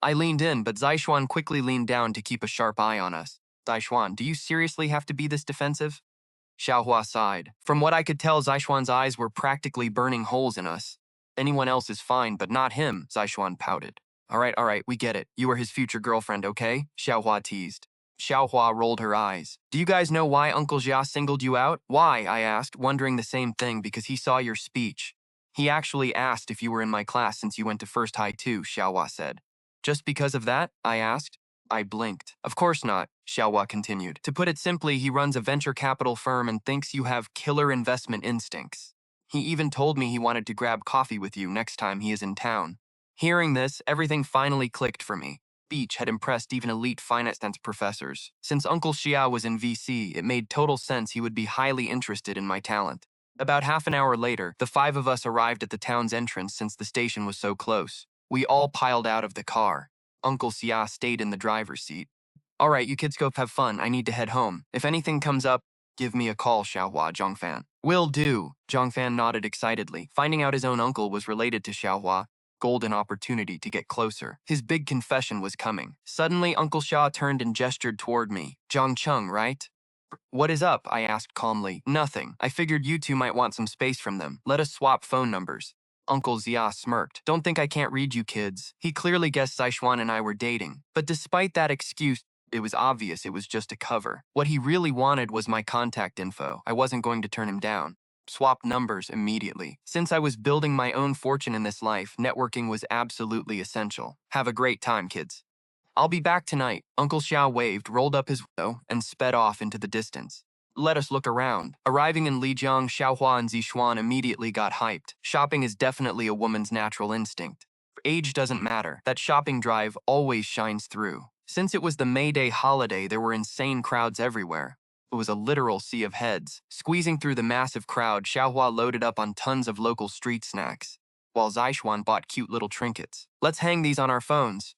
[SPEAKER 1] I leaned in, but Zaichuan quickly leaned down to keep a sharp eye on us. Zaichuan, do you seriously have to be this defensive? Xiaohua sighed. From what I could tell, Zaichuan's eyes were practically burning holes in us. Anyone else is fine, but not him, Zaichuan pouted. All right, we get it. You are his future girlfriend, okay? Xiaohua teased. Xiaohua rolled her eyes. Do you guys know why Uncle Jia singled you out? Why, I asked, wondering the same thing because he saw your speech. He actually asked if you were in my class since you went to First High too, Xiaohua said. Just because of that? I asked. I blinked. Of course not, Xiaohua continued. To put it simply, he runs a venture capital firm and thinks you have killer investment instincts. He even told me he wanted to grab coffee with you next time he is in town. Hearing this, everything finally clicked for me. Speech had impressed even elite finance professors. Since Uncle Xia was in VC, it made total sense he would be highly interested in my talent. About half an hour later, the five of us arrived at the town's entrance since the station was so close. We all piled out of the car. Uncle Xia stayed in the driver's seat. All right, you kids go have fun. I need to head home. If anything comes up, give me a call, Xiaohua, Zhongfan. Will do. Zhongfan nodded excitedly. Finding out his own uncle was related to Xiaohua, golden opportunity to get closer. His big confession was coming. Suddenly, Uncle Xia turned and gestured toward me. Zhongcheng, right? What is up? I asked calmly. Nothing. I figured you two might want some space from them. Let us swap phone numbers. Uncle Xia smirked. Don't think I can't read you kids. He clearly guessed Saichuan and I were dating. But despite that excuse, it was obvious it was just a cover. What he really wanted was my contact info. I wasn't going to turn him down. Swapped numbers immediately. Since I was building my own fortune in this life, networking was absolutely essential. Have a great time, kids. I'll be back tonight. Uncle Xiao waved, rolled up his window, and sped off into the distance. Let us look around. Arriving in Lijiang, Xiaohua and Zixuan immediately got hyped. Shopping is definitely a woman's natural instinct. Age doesn't matter. That shopping drive always shines through. Since it was the May Day holiday, there were insane crowds everywhere. It was a literal sea of heads. Squeezing through the massive crowd, Xiaohua loaded up on tons of local street snacks, while Zaichuan bought cute little trinkets. Let's hang these on our phones.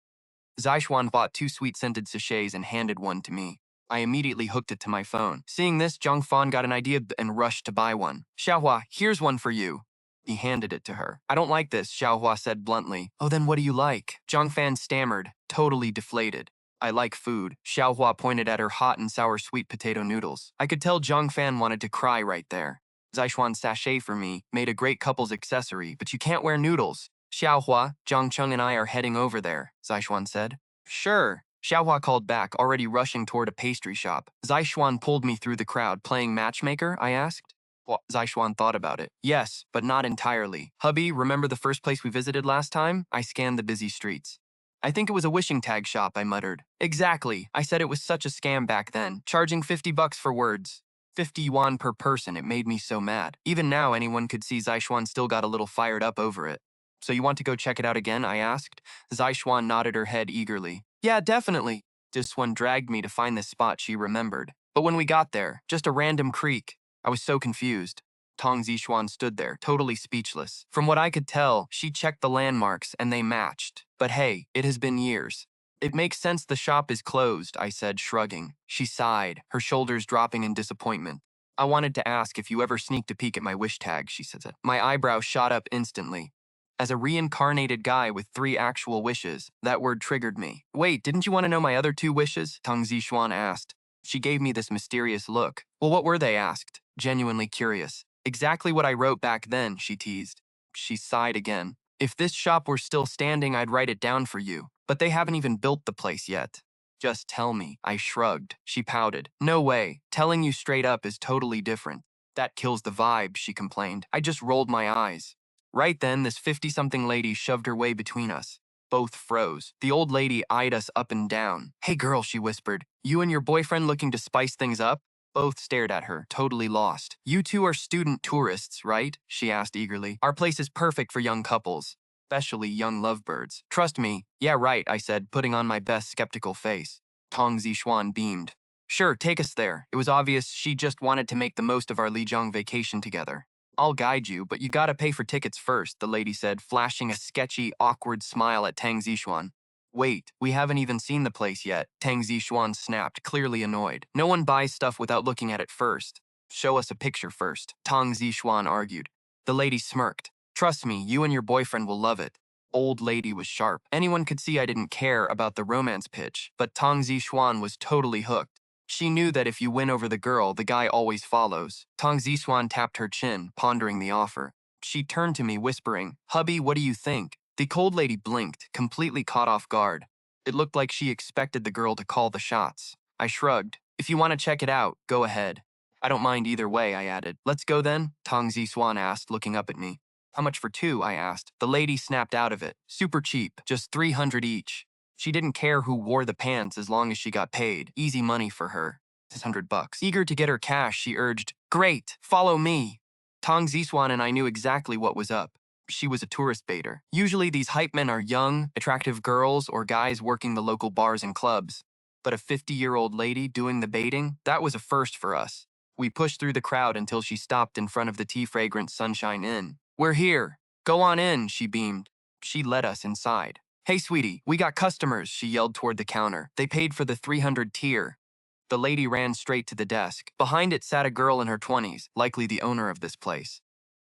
[SPEAKER 1] Zaichuan bought 2 sweet-scented sachets and handed one to me. I immediately hooked it to my phone. Seeing this, Zhongfan got an idea and rushed to buy one. Xiaohua, here's one for you. He handed it to her. I don't like this, Xiaohua said bluntly. Oh, then what do you like? Zhongfan stammered, totally deflated. I like food. Xiaohua pointed at her hot and sour sweet potato noodles. I could tell Zhongfan wanted to cry right there. Zaichuan's sachet for me made a great couple's accessory, but you can't wear noodles. Xiaohua, Zhongcheng and I are heading over there, Zaichuan said. Sure. Xiaohua called back, already rushing toward a pastry shop. Zaichuan pulled me through the crowd. Playing matchmaker? I asked. Well, Zaichuan thought about it. Yes, but not entirely. Hubby, remember the first place we visited last time? I scanned the busy streets. I think it was a wishing tag shop, I muttered. Exactly. I said it was such a scam back then, charging 50 bucks for words. 50 yuan per person, it made me so mad. Even now, anyone could see Zaichuan still got a little fired up over it. So you want to go check it out again, I asked. Zaichuan nodded her head eagerly. Yeah, definitely. This one dragged me to find the spot she remembered. But when we got there, just a random creek. I was so confused. Tong Zixuan stood there, totally speechless. From what I could tell, she checked the landmarks and they matched. But hey, it has been years. It makes sense the shop is closed, I said, shrugging. She sighed, her shoulders dropping in disappointment. I wanted to ask if you ever sneaked a peek at my wish tag, she said. My eyebrow shot up instantly. As a reincarnated guy with 3 actual wishes, that word triggered me. Wait, didn't you want to know my other 2 wishes? Tang Zixuan asked. She gave me this mysterious look. Well, what were they? Asked, genuinely curious. Exactly what I wrote back then, she teased. She sighed again. If this shop were still standing, I'd write it down for you. But they haven't even built the place yet. Just tell me. I shrugged. She pouted. No way. Telling you straight up is totally different. That kills the vibe, she complained. I just rolled my eyes. Right then, this 50-something lady shoved her way between us. Both froze. The old lady eyed us up and down. Hey girl, she whispered. You and your boyfriend looking to spice things up? Both stared at her, totally lost. You two are student tourists, right? She asked eagerly. Our place is perfect for young couples. especially young lovebirds. Trust me. Yeah, right, I said, putting on my best skeptical face. Tong Zixuan beamed. Sure, take us there. It was obvious she just wanted to make the most of our Lijiang vacation together. I'll guide you, but you gotta pay for tickets first, the lady said, flashing a sketchy, awkward smile at Tang Zixuan. Wait, we haven't even seen the place yet, Tang Zixuan snapped, clearly annoyed. No one buys stuff without looking at it first. Show us a picture first, Tang Zixuan argued. The lady smirked. Trust me, you and your boyfriend will love it. Old lady was sharp. Anyone could see I didn't care about the romance pitch, but Tang Zixuan was totally hooked. She knew that if you win over the girl, the guy always follows. Tang Zixuan tapped her chin, pondering the offer. She turned to me, whispering, Hubby, what do you think? The cold lady blinked, completely caught off guard. It looked like she expected the girl to call the shots. I shrugged. If you want to check it out, go ahead. I don't mind either way, I added. Let's go then? Tang Zixuan asked, looking up at me. How much for two? I asked. The lady snapped out of it. Super cheap, just 300 each. She didn't care who wore the pants as long as she got paid. Easy money for her. $600. Eager to get her cash, she urged, Great, follow me. Tang Zixuan and I knew exactly what was up. She was a tourist baiter. Usually these hype men are young, attractive girls or guys working the local bars and clubs. But a 50-year-old lady doing the baiting, that was a first for us. We pushed through the crowd until she stopped in front of the tea-fragrant Sunshine Inn. We're here. Go on in, she beamed. She led us inside. Hey, sweetie, we got customers, she yelled toward the counter. They paid for the 300 tier. The lady ran straight to the desk. Behind it sat a girl in her 20s, likely the owner of this place.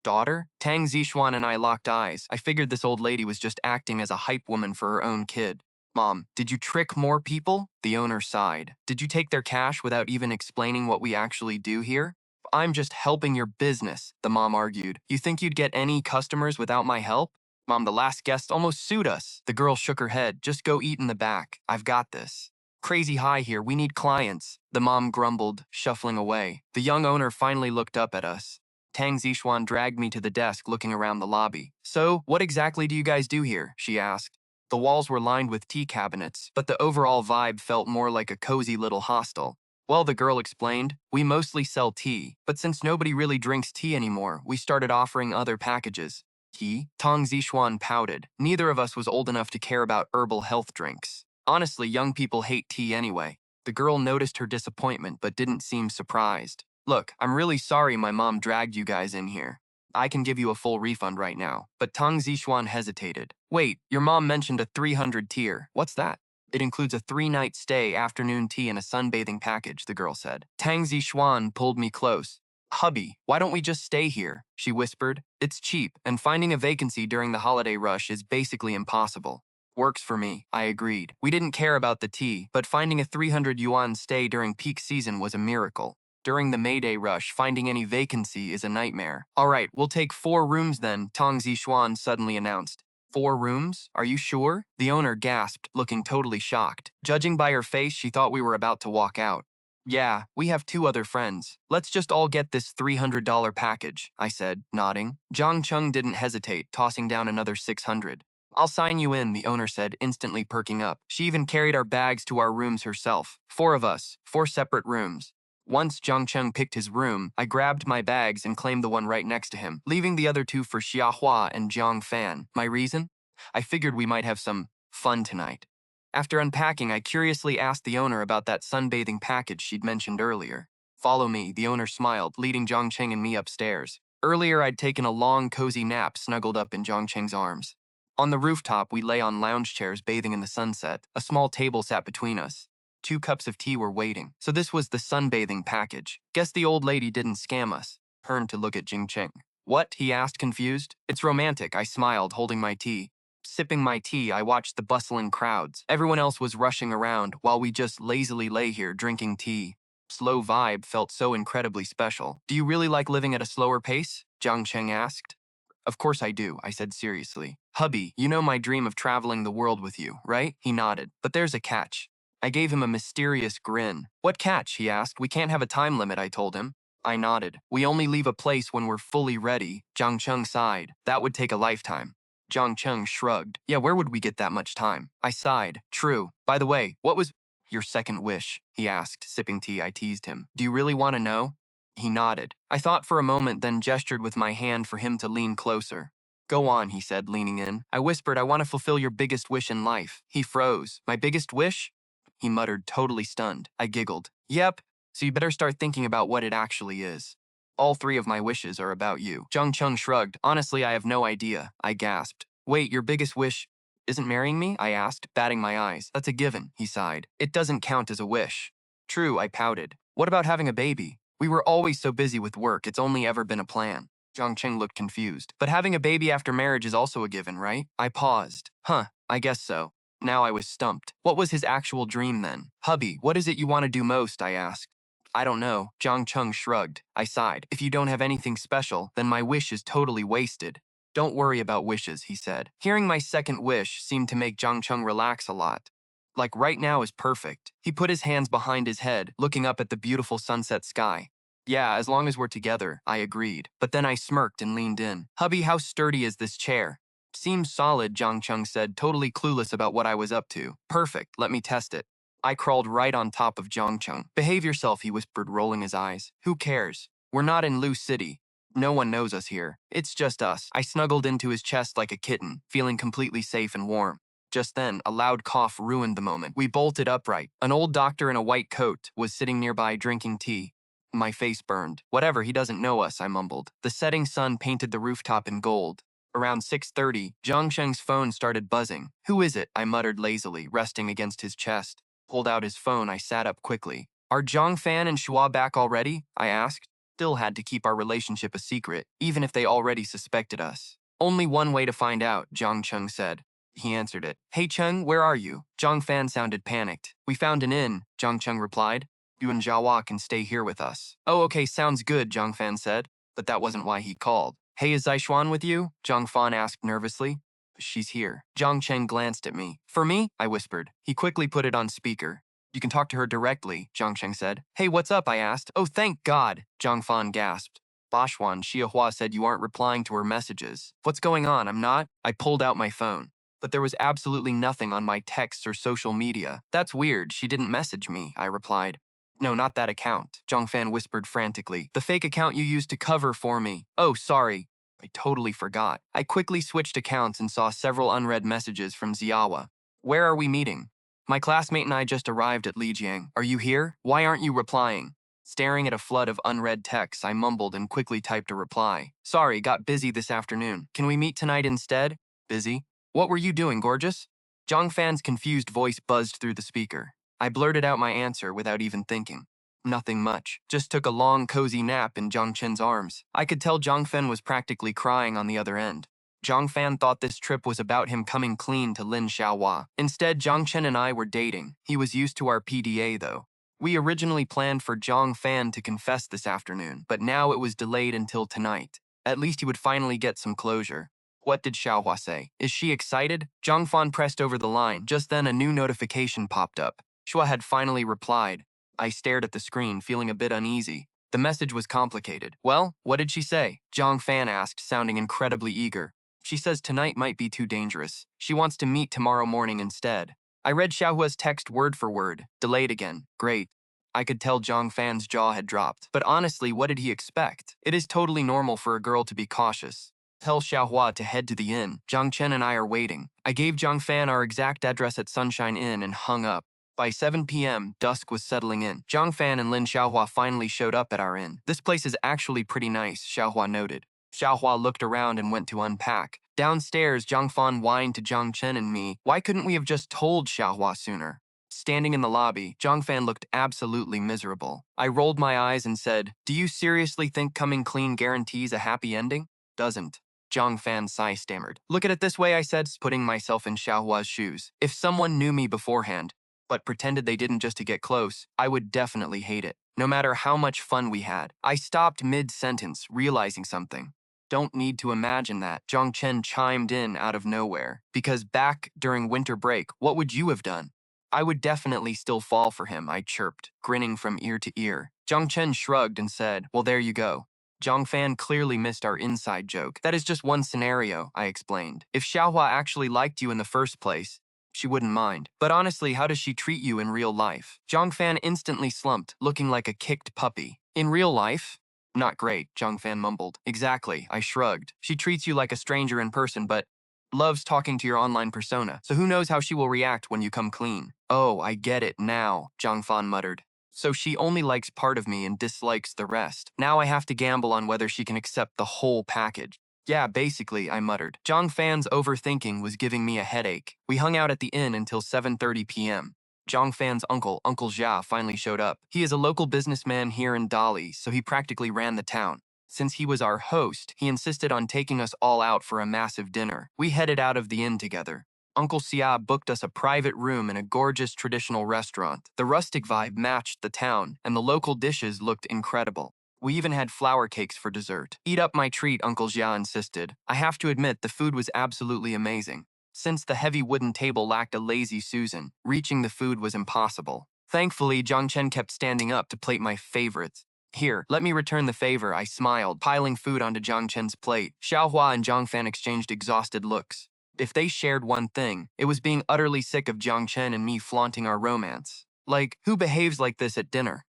[SPEAKER 1] Daughter? Tang Zixuan and I locked eyes. I figured this old lady was just acting as a hype woman for her own kid. Mom, did you trick more people? The owner sighed. Did you take their cash without even explaining what we actually do here? I'm just helping your business, the mom argued. You think you'd get any customers without my help? Mom, the last guest almost sued us. The girl shook her head. Just go eat in the back. I've got this. Crazy high here. We need clients. The mom grumbled, shuffling away. The young owner finally looked up at us. Tang Zixuan dragged me to the desk, looking around the lobby. So, what exactly do you guys do here? She asked. The walls were lined with tea cabinets, but the overall vibe felt more like a cozy little hostel. Well, the girl explained, we mostly sell tea, but since nobody really drinks tea anymore, we started offering other packages. Tea? Tang Zixuan pouted. Neither of us was old enough to care about herbal health drinks. Honestly, young people hate tea anyway. The girl noticed her disappointment but didn't seem surprised. Look, I'm really sorry my mom dragged you guys in here. I can give you a full refund right now. But Tang Zixuan hesitated. Wait, your mom mentioned a 300 tier. What's that? It includes a 3-night stay, afternoon tea, and a sunbathing package, the girl said. Tang Zixuan pulled me close. Hubby, why don't we just stay here? She whispered. It's cheap, and finding a vacancy during the holiday rush is basically impossible. Works for me, I agreed. We didn't care about the tea, but finding a 300 yuan stay during peak season was a miracle. During the May Day rush, finding any vacancy is a nightmare. All right, we'll take 4 rooms then, Tang Zixuan suddenly announced. 4 rooms? Are you sure? The owner gasped, looking totally shocked. Judging by her face, she thought we were about to walk out. Yeah, we have 2 other friends. Let's just all get this $300 package, I said, nodding. Zhang Cheng didn't hesitate, tossing down another 600. I'll sign you in, the owner said, instantly perking up. She even carried our bags to our rooms herself. 4 of us, 4 separate rooms. Once Zhang Cheng picked his room, I grabbed my bags and claimed the one right next to him, leaving the other 2 for Xia Hua and Jiang Fan. My reason? I figured we might have some fun tonight. After unpacking, I curiously asked the owner about that sunbathing package she'd mentioned earlier. Follow me, the owner smiled, leading Zhang Cheng and me upstairs. Earlier, I'd taken a long, cozy nap snuggled up in Zhang Cheng's arms. On the rooftop, we lay on lounge chairs bathing in the sunset. A small table sat between us. 2 cups of tea were waiting. So this was the sunbathing package. Guess the old lady didn't scam us. Turned to look at Jing Cheng. What? He asked, confused. It's romantic, I smiled, holding my tea. Sipping my tea, I watched the bustling crowds. Everyone else was rushing around, while we just lazily lay here drinking tea. Slow vibe felt so incredibly special. Do you really like living at a slower pace? Jiang Cheng asked. Of course I do, I said seriously. Hubby, you know my dream of traveling the world with you, right? He nodded. But there's a catch. I gave him a mysterious grin. What catch? He asked. We can't have a time limit, I told him. I nodded. We only leave a place when we're fully ready. Zhang Cheng sighed. That would take a lifetime. Zhang Cheng shrugged. Yeah, where would we get that much time? I sighed. True. By the way, what was your second wish? He asked, sipping tea. I teased him. Do you really want to know? He nodded. I thought for a moment, then gestured with my hand for him to lean closer. Go on, he said, leaning in. I whispered, I want to fulfill your biggest wish in life. He froze. My biggest wish? He muttered, totally stunned. I giggled. Yep, so you better start thinking about what it actually is. All three of my wishes are about you. Jung Chung shrugged. Honestly, I have no idea. I gasped. Wait, your biggest wish isn't marrying me? I asked, batting my eyes. That's a given, he sighed. It doesn't count as a wish. True, I pouted. What about having a baby? We were always so busy with work, it's only ever been a plan. Zhang Cheng looked confused. But having a baby after marriage is also a given, right? I paused. Huh, I guess so. Now I was stumped. What was his actual dream then? Hubby, what is it you want to do most? I asked. I don't know. Zhang Cheng shrugged. I sighed. If you don't have anything special, then my wish is totally wasted. Don't worry about wishes, he said. Hearing my second wish seemed to make Zhang Cheng relax a lot. Like right now is perfect. He put his hands behind his head, looking up at the beautiful sunset sky. Yeah, as long as we're together, I agreed. But then I smirked and leaned in. Hubby, how sturdy is this chair? Seems solid, Zhang Cheng said, totally clueless about what I was up to. Perfect, let me test it. I crawled right on top of Zhang Cheng. Behave yourself, he whispered, rolling his eyes. Who cares? We're not in Lu City. No one knows us here. It's just us. I snuggled into his chest like a kitten, feeling completely safe and warm. Just then, a loud cough ruined the moment. We bolted upright. An old doctor in a white coat was sitting nearby drinking tea. My face burned. Whatever, he doesn't know us, I mumbled. The setting sun painted the rooftop in gold. Around 6:30, Zhang Sheng's phone started buzzing. Who is it? I muttered lazily, resting against his chest. Pulled out his phone, I sat up quickly. Are Zhang Fan and Shua back already? I asked. Still had to keep our relationship a secret, even if they already suspected us. Only one way to find out, Zhang Cheng said. He answered it. Hey Cheng, where are you? Zhang Fan sounded panicked. We found an inn, Zhang Cheng replied. You and Jiahua can stay here with us. Oh, okay, sounds good, Zhang Fan said. But that wasn't why he called. Hey, is Zaishuan with you? Zhang Fan asked nervously. She's here. Zhang Cheng glanced at me. For me? I whispered. He quickly put it on speaker. You can talk to her directly, Zhang Cheng said. Hey, what's up? I asked. Oh, thank God, Zhang Fan gasped. Bashwan, Xiahua said you aren't replying to her messages. What's going on? I'm not? I pulled out my phone. But there was absolutely nothing on my texts or social media. That's weird. She didn't message me, I replied. No, not that account, Zhang Fan whispered frantically. The fake account you used to cover for me. Oh, sorry. I totally forgot. I quickly switched accounts and saw several unread messages from Ziawa. Where are we meeting? My classmate and I just arrived at Lijiang. Are you here? Why aren't you replying? Staring at a flood of unread texts, I mumbled and quickly typed a reply. Sorry, got busy this afternoon. Can we meet tonight instead? Busy? What were you doing, gorgeous? Zhang Fan's confused voice buzzed through the speaker. I blurted out my answer without even thinking. Nothing much. Just took a long, cozy nap in Zhang Chen's arms. I could tell Zhang Fan was practically crying on the other end. Zhang Fan thought this trip was about him coming clean to Lin Xiaohua. Instead, Zhang Chen and I were dating. He was used to our PDA, though. We originally planned for Zhang Fan to confess this afternoon, but now it was delayed until tonight. At least he would finally get some closure. What did Xiaohua say? Is she excited? Zhang Fan pressed over the line. Just then, a new notification popped up. Shua had finally replied. I stared at the screen, feeling a bit uneasy. The message was complicated. Well, what did she say? Zhang Fan asked, sounding incredibly eager. She says tonight might be too dangerous. She wants to meet tomorrow morning instead. I read Xiaohua's text word for word. Delayed again. Great. I could tell Zhang Fan's jaw had dropped. But honestly, what did he expect? It is totally normal for a girl to be cautious. Tell Xiaohua to head to the inn. Zhang Chen and I are waiting. I gave Zhang Fan our exact address at Sunshine Inn and hung up. By 7 p.m., dusk was settling in. Zhang Fan and Lin Xiaohua finally showed up at our inn. This place is actually pretty nice, Xiaohua noted. Xiaohua looked around and went to unpack. Downstairs, Zhang Fan whined to Zhang Chen and me. Why couldn't we have just told Xiaohua sooner? Standing in the lobby, Zhang Fan looked absolutely miserable. I rolled my eyes and said, Do you seriously think coming clean guarantees a happy ending? Doesn't. Zhang Fan sigh stammered. Look at it this way, I said, putting myself in Xiaohua's shoes. If someone knew me beforehand, but pretended they didn't just to get close, I would definitely hate it, no matter how much fun we had. I stopped mid-sentence, realizing something. Don't need to imagine that, Zhang Chen chimed in out of nowhere. Because back during winter break, what would you have done? I would definitely still fall for him, I chirped, grinning from ear to ear. Zhang Chen shrugged and said, Well, there you go. Zhang Fan clearly missed our inside joke. That is just one scenario, I explained. If Xiaohua actually liked you in the first place, she wouldn't mind. But honestly, how does she treat you in real life? Zhang Fan instantly slumped, looking like a kicked puppy. In real life? Not great, Zhang Fan mumbled. Exactly, I shrugged. She treats you like a stranger in person, but loves talking to your online persona, so who knows how she will react when you come clean. Oh, I get it now, Zhang Fan muttered. So she only likes part of me and dislikes the rest. Now I have to gamble on whether she can accept the whole package. Yeah, basically, I muttered. Zhang Fan's overthinking was giving me a headache. We hung out at the inn until 7:30 p.m. Zhang Fan's uncle, Uncle Jia, finally showed up. He is a local businessman here in Dali, so he practically ran the town. Since he was our host, he insisted on taking us all out for a massive dinner. We headed out of the inn together. Uncle Xia booked us a private room in a gorgeous traditional restaurant. The rustic vibe matched the town, and the local dishes looked incredible. We even had flour cakes for dessert. Eat up my treat, Uncle Xia insisted. I have to admit, the food was absolutely amazing. Since the heavy wooden table lacked a lazy Susan, reaching the food was impossible. Thankfully, Zhang Chen kept standing up to plate my favorites. Here, let me return the favor, I smiled, piling food onto Zhang Chen's plate. Xiaohua and Zhang Fan exchanged exhausted looks. If they shared one thing, it was being utterly sick of Zhang Chen and me flaunting our romance. Like, who behaves like this at dinner?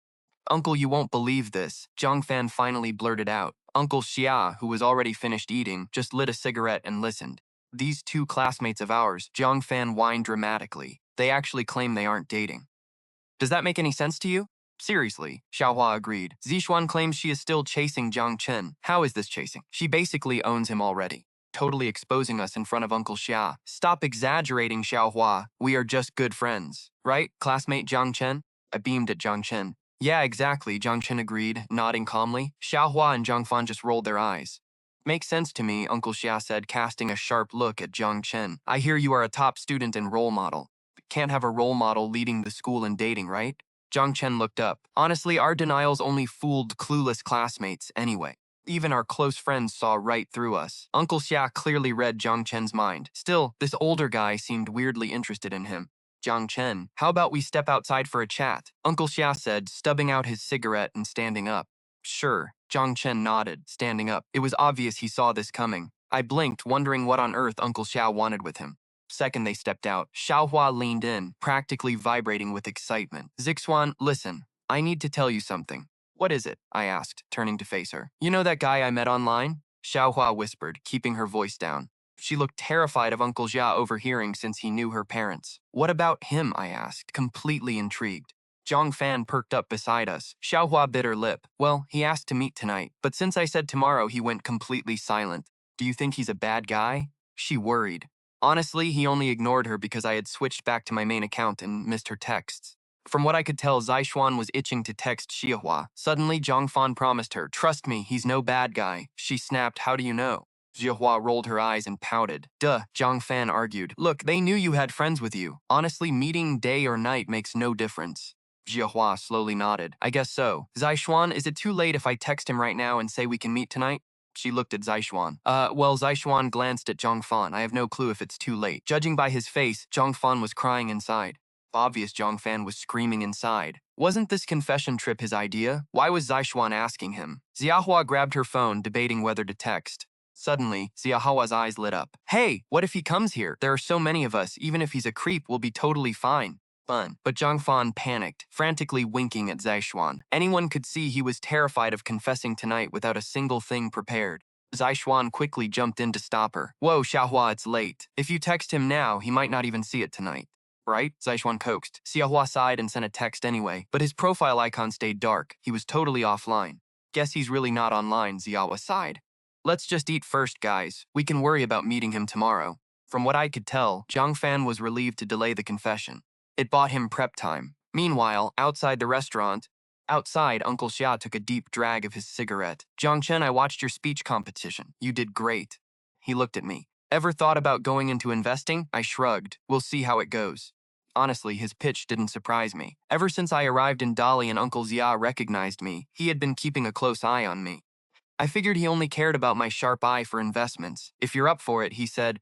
[SPEAKER 1] Uncle, you won't believe this, Zhang Fan finally blurted out. Uncle Xia, who was already finished eating, just lit a cigarette and listened. These two classmates of ours, Zhang Fan whined dramatically. They actually claim they aren't dating. Does that make any sense to you? Seriously, Xiaohua agreed. Zixuan claims she is still chasing Jiang Chen. How is this chasing? She basically owns him already, totally exposing us in front of Uncle Xia. Stop exaggerating, Xiaohua. We are just good friends. Right, classmate Jiang Chen? I beamed at Jiang Chen. Yeah, exactly, Jiang Chen agreed, nodding calmly. Xiaohua and Zhang Fan just rolled their eyes. Makes sense to me, Uncle Xia said, casting a sharp look at Jiang Chen. I hear you are a top student and role model. Can't have a role model leading the school in dating, right? Zhang Chen looked up. Honestly, our denials only fooled clueless classmates anyway. Even our close friends saw right through us. Uncle Xia clearly read Zhang Chen's mind. Still, this older guy seemed weirdly interested in him. Jiang Chen, how about we step outside for a chat? Uncle Xia said, stubbing out his cigarette and standing up. Sure, Jiang Chen nodded, standing up. It was obvious he saw this coming. I blinked, wondering what on earth Uncle Xia wanted with him. Second they stepped out, Xiaohua leaned in, practically vibrating with excitement. Zixuan, listen, I need to tell you something. What is it? I asked, turning to face her. You know that guy I met online? Xiaohua whispered, keeping her voice down. She looked terrified of Uncle Jia overhearing since he knew her parents. What about him? I asked, completely intrigued. Zhang Fan perked up beside us. Xiaohua bit her lip. Well, he asked to meet tonight, but since I said tomorrow, he went completely silent. Do you think he's a bad guy? She worried. Honestly, he only ignored her because I had switched back to my main account and missed her texts. From what I could tell, Zixuan was itching to text Xiahua. Suddenly, Zhang Fan promised her, trust me, he's no bad guy. She snapped, how do you know? Xiahua rolled her eyes and pouted. Duh, Zhang Fan argued. Look, they knew you had friends with you. Honestly, meeting day or night makes no difference. Xiahua slowly nodded. I guess so. Zixuan, is it too late if I text him right now and say we can meet tonight? She looked at Zixuan. Well, Zixuan glanced at Zhang Fan. I have no clue if it's too late. Judging by his face, Zhang Fan was crying inside. Obvious Zhang Fan was screaming inside. Wasn't this confession trip his idea? Why was Zixuan asking him? Xiahua grabbed her phone, debating whether to text. Suddenly, Xiaohua's eyes lit up. Hey, what if he comes here? There are so many of us, even if he's a creep, we'll be totally fine. Fun. But Zhang Fan panicked, frantically winking at Zixuan. Anyone could see he was terrified of confessing tonight without a single thing prepared. Zixuan quickly jumped in to stop her. Whoa, Xiaohua, it's late. If you text him now, he might not even see it tonight. Right? Zixuan coaxed. Xiaohua sighed and sent a text anyway, but his profile icon stayed dark. He was totally offline. Guess he's really not online, Xiaohua sighed. Let's just eat first, guys. We can worry about meeting him tomorrow. From what I could tell, Zhang Fan was relieved to delay the confession. It bought him prep time. Meanwhile, outside the restaurant, Uncle Xia took a deep drag of his cigarette. Zhang Chen, I watched your speech competition. You did great. He looked at me. Ever thought about going into investing? I shrugged. We'll see how it goes. Honestly, his pitch didn't surprise me. Ever since I arrived in Dali and Uncle Xia recognized me, he had been keeping a close eye on me. I figured he only cared about my sharp eye for investments. If you're up for it, he said,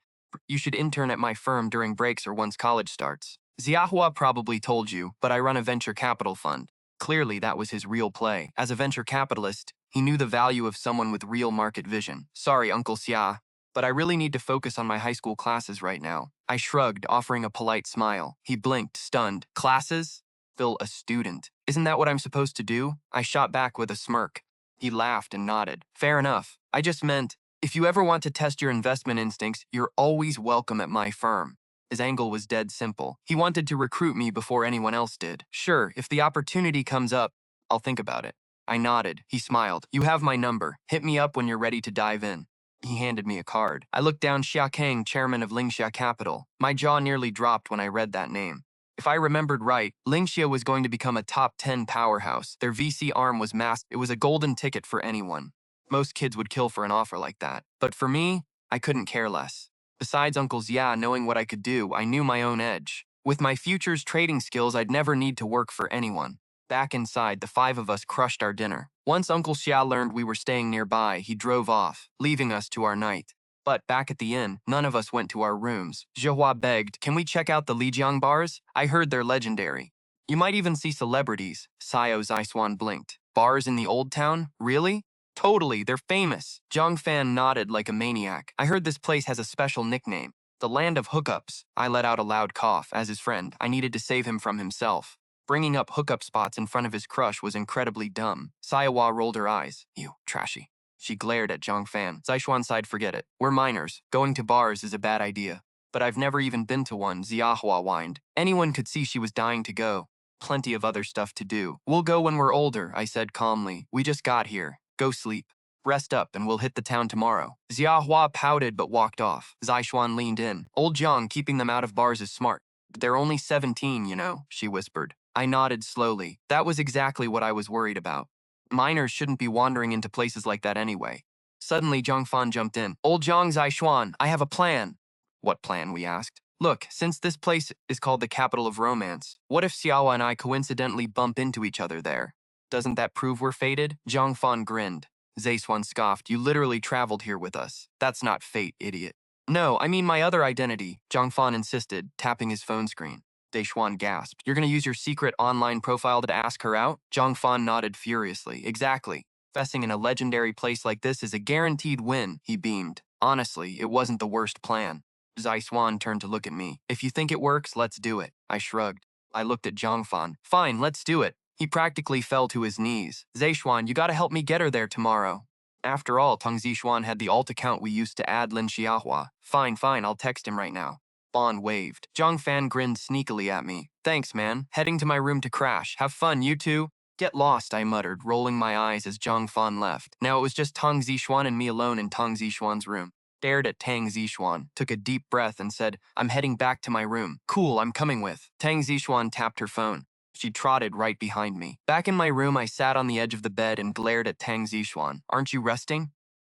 [SPEAKER 1] you should intern at my firm during breaks or once college starts. Xiahua probably told you, but I run a venture capital fund. Clearly, that was his real play. As a venture capitalist, he knew the value of someone with real market vision. Sorry, Uncle Xia, but I really need to focus on my high school classes right now. I shrugged, offering a polite smile. He blinked, stunned. Classes? Phil, a student. Isn't that what I'm supposed to do? I shot back with a smirk. He laughed and nodded. Fair enough. I just meant, if you ever want to test your investment instincts, you're always welcome at my firm. His angle was dead simple. He wanted to recruit me before anyone else did. Sure, if the opportunity comes up, I'll think about it. I nodded. He smiled. You have my number. Hit me up when you're ready to dive in. He handed me a card. I looked down Xia Kang, chairman of Lingxia Capital. My jaw nearly dropped when I read that name. If I remembered right, Lingxia was going to become a top 10 powerhouse. Their VC arm was massive. It was a golden ticket for anyone. Most kids would kill for an offer like that. But for me, I couldn't care less. Besides Uncle Xia knowing what I could do, I knew my own edge. With my futures trading skills, I'd never need to work for anyone. Back inside, the five of us crushed our dinner. Once Uncle Xia learned we were staying nearby, he drove off, leaving us to our night. But back at the inn, none of us went to our rooms. Zhihua begged, can we check out the Lijiang bars? I heard they're legendary. You might even see celebrities. Sayo Zaishuan blinked. Bars in the old town? Really? Totally, they're famous. Zhang Fan nodded like a maniac. I heard this place has a special nickname. The land of hookups. I let out a loud cough. As his friend, I needed to save him from himself. Bringing up hookup spots in front of his crush was incredibly dumb. Sayawa rolled her eyes. You, trashy. She glared at Zhang Fan. Zaishuan sighed, forget it. We're minors. Going to bars is a bad idea. But I've never even been to one, Ziahua whined. Anyone could see she was dying to go. Plenty of other stuff to do. We'll go when we're older, I said calmly. We just got here. Go sleep. Rest up and we'll hit the town tomorrow. Ziahua pouted but walked off. Zaishuan leaned in. Old Zhang keeping them out of bars is smart. They're only 17, you know, she whispered. I nodded slowly. That was exactly what I was worried about. Minors shouldn't be wandering into places like that anyway. Suddenly, Zhang Fan jumped in. Old Zhang Zaishuan, I have a plan. What plan, we asked. Look, since this place is called the capital of romance, what if Xiaowa and I coincidentally bump into each other there? Doesn't that prove we're fated? Zhang Fan grinned. Zaishuan scoffed. You literally traveled here with us. That's not fate, idiot. No, I mean my other identity, Zhang Fan insisted, tapping his phone screen. Daishuan gasped. You're going to use your secret online profile to ask her out? Zhang Fan nodded furiously. Exactly. Fessing in a legendary place like this is a guaranteed win, he beamed. Honestly, it wasn't the worst plan. Zaishuan turned to look at me. If you think it works, let's do it. I shrugged. I looked at Zhang Fan. Fine, let's do it. He practically fell to his knees. Zaishuan, you gotta help me get her there tomorrow. After all, Tang Zishuan had the alt account we used to add Lin Xiahua. Fine, I'll text him right now. Bon waved. Zhang Fan grinned sneakily at me. Thanks, man. Heading to my room to crash. Have fun, you two. Get lost, I muttered, rolling my eyes as Zhang Fan left. Now it was just Tang Zishuan and me alone in Tang Zishuan's room. Stared at Tang Zishuan, took a deep breath and said, I'm heading back to my room. Cool, I'm coming with. Tang Zishuan tapped her phone. She trotted right behind me. Back in my room, I sat on the edge of the bed and glared at Tang Zishuan. Aren't you resting?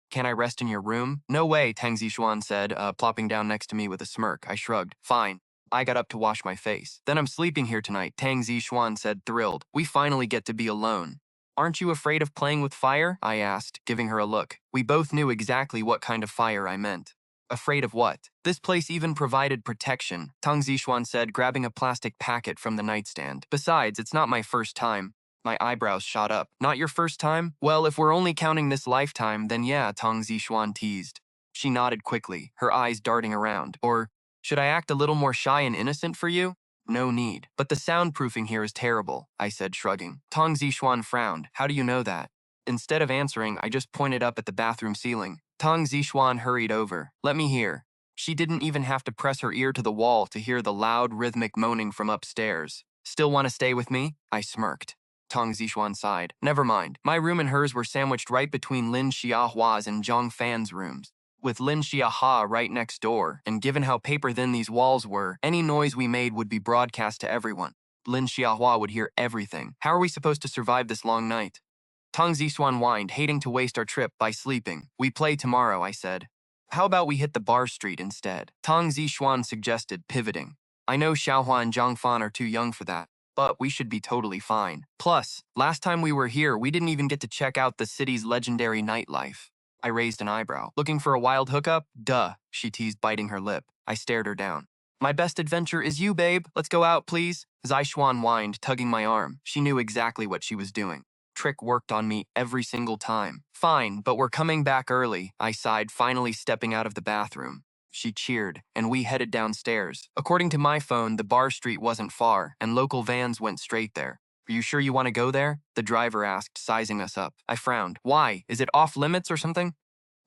[SPEAKER 1] Can I rest in your room? No way, Tang Zishuan said, plopping down next to me with a smirk. I shrugged. Fine. I got up to wash my face. Then I'm sleeping here tonight, Tang Zishuan said, thrilled. We finally get to be alone. Aren't you afraid of playing with fire? I asked, giving her a look. We both knew exactly what kind of fire I meant. Afraid of what? This place even provided protection, Tang Zishuan said, grabbing a plastic packet from the nightstand. Besides, it's not my first time. My eyebrows shot up. Not your first time? Well, if we're only counting this lifetime, then yeah, Tang Zishuan teased. She nodded quickly, her eyes darting around. Or, should I act a little more shy and innocent for you? No need. But the soundproofing here is terrible, I said, shrugging. Tang Zishuan frowned. How do you know that? Instead of answering, I just pointed up at the bathroom ceiling. Tang Zishuan hurried over. Let me hear. She didn't even have to press her ear to the wall to hear the loud, rhythmic moaning from upstairs. Still want to stay with me? I smirked. Tang Zishuan sighed. Never mind. My room and hers were sandwiched right between Lin Xiahua's and Zhang Fan's rooms. With Lin Xiahua right next door, and given how paper-thin these walls were, any noise we made would be broadcast to everyone. Lin Xiahua would hear everything. How are we supposed to survive this long night? Tang Zishuan whined, hating to waste our trip by sleeping. We play tomorrow, I said. How about we hit the bar street instead? Tang Zishuan suggested, pivoting. I know Xiaohua and Zhang Fan are too young for that, but we should be totally fine. Plus, last time we were here, we didn't even get to check out the city's legendary nightlife. I raised an eyebrow. Looking for a wild hookup? Duh, she teased, biting her lip. I stared her down. My best adventure is you, babe. Let's go out, please. Zaishuan whined, tugging my arm. She knew exactly what she was doing. Trick worked on me every single time. Fine, but we're coming back early, I sighed, finally stepping out of the bathroom. She cheered, and we headed downstairs. According to my phone, the bar street wasn't far, and local vans went straight there. Are you sure you want to go there? The driver asked, sizing us up. I frowned. Why? Is it off limits or something?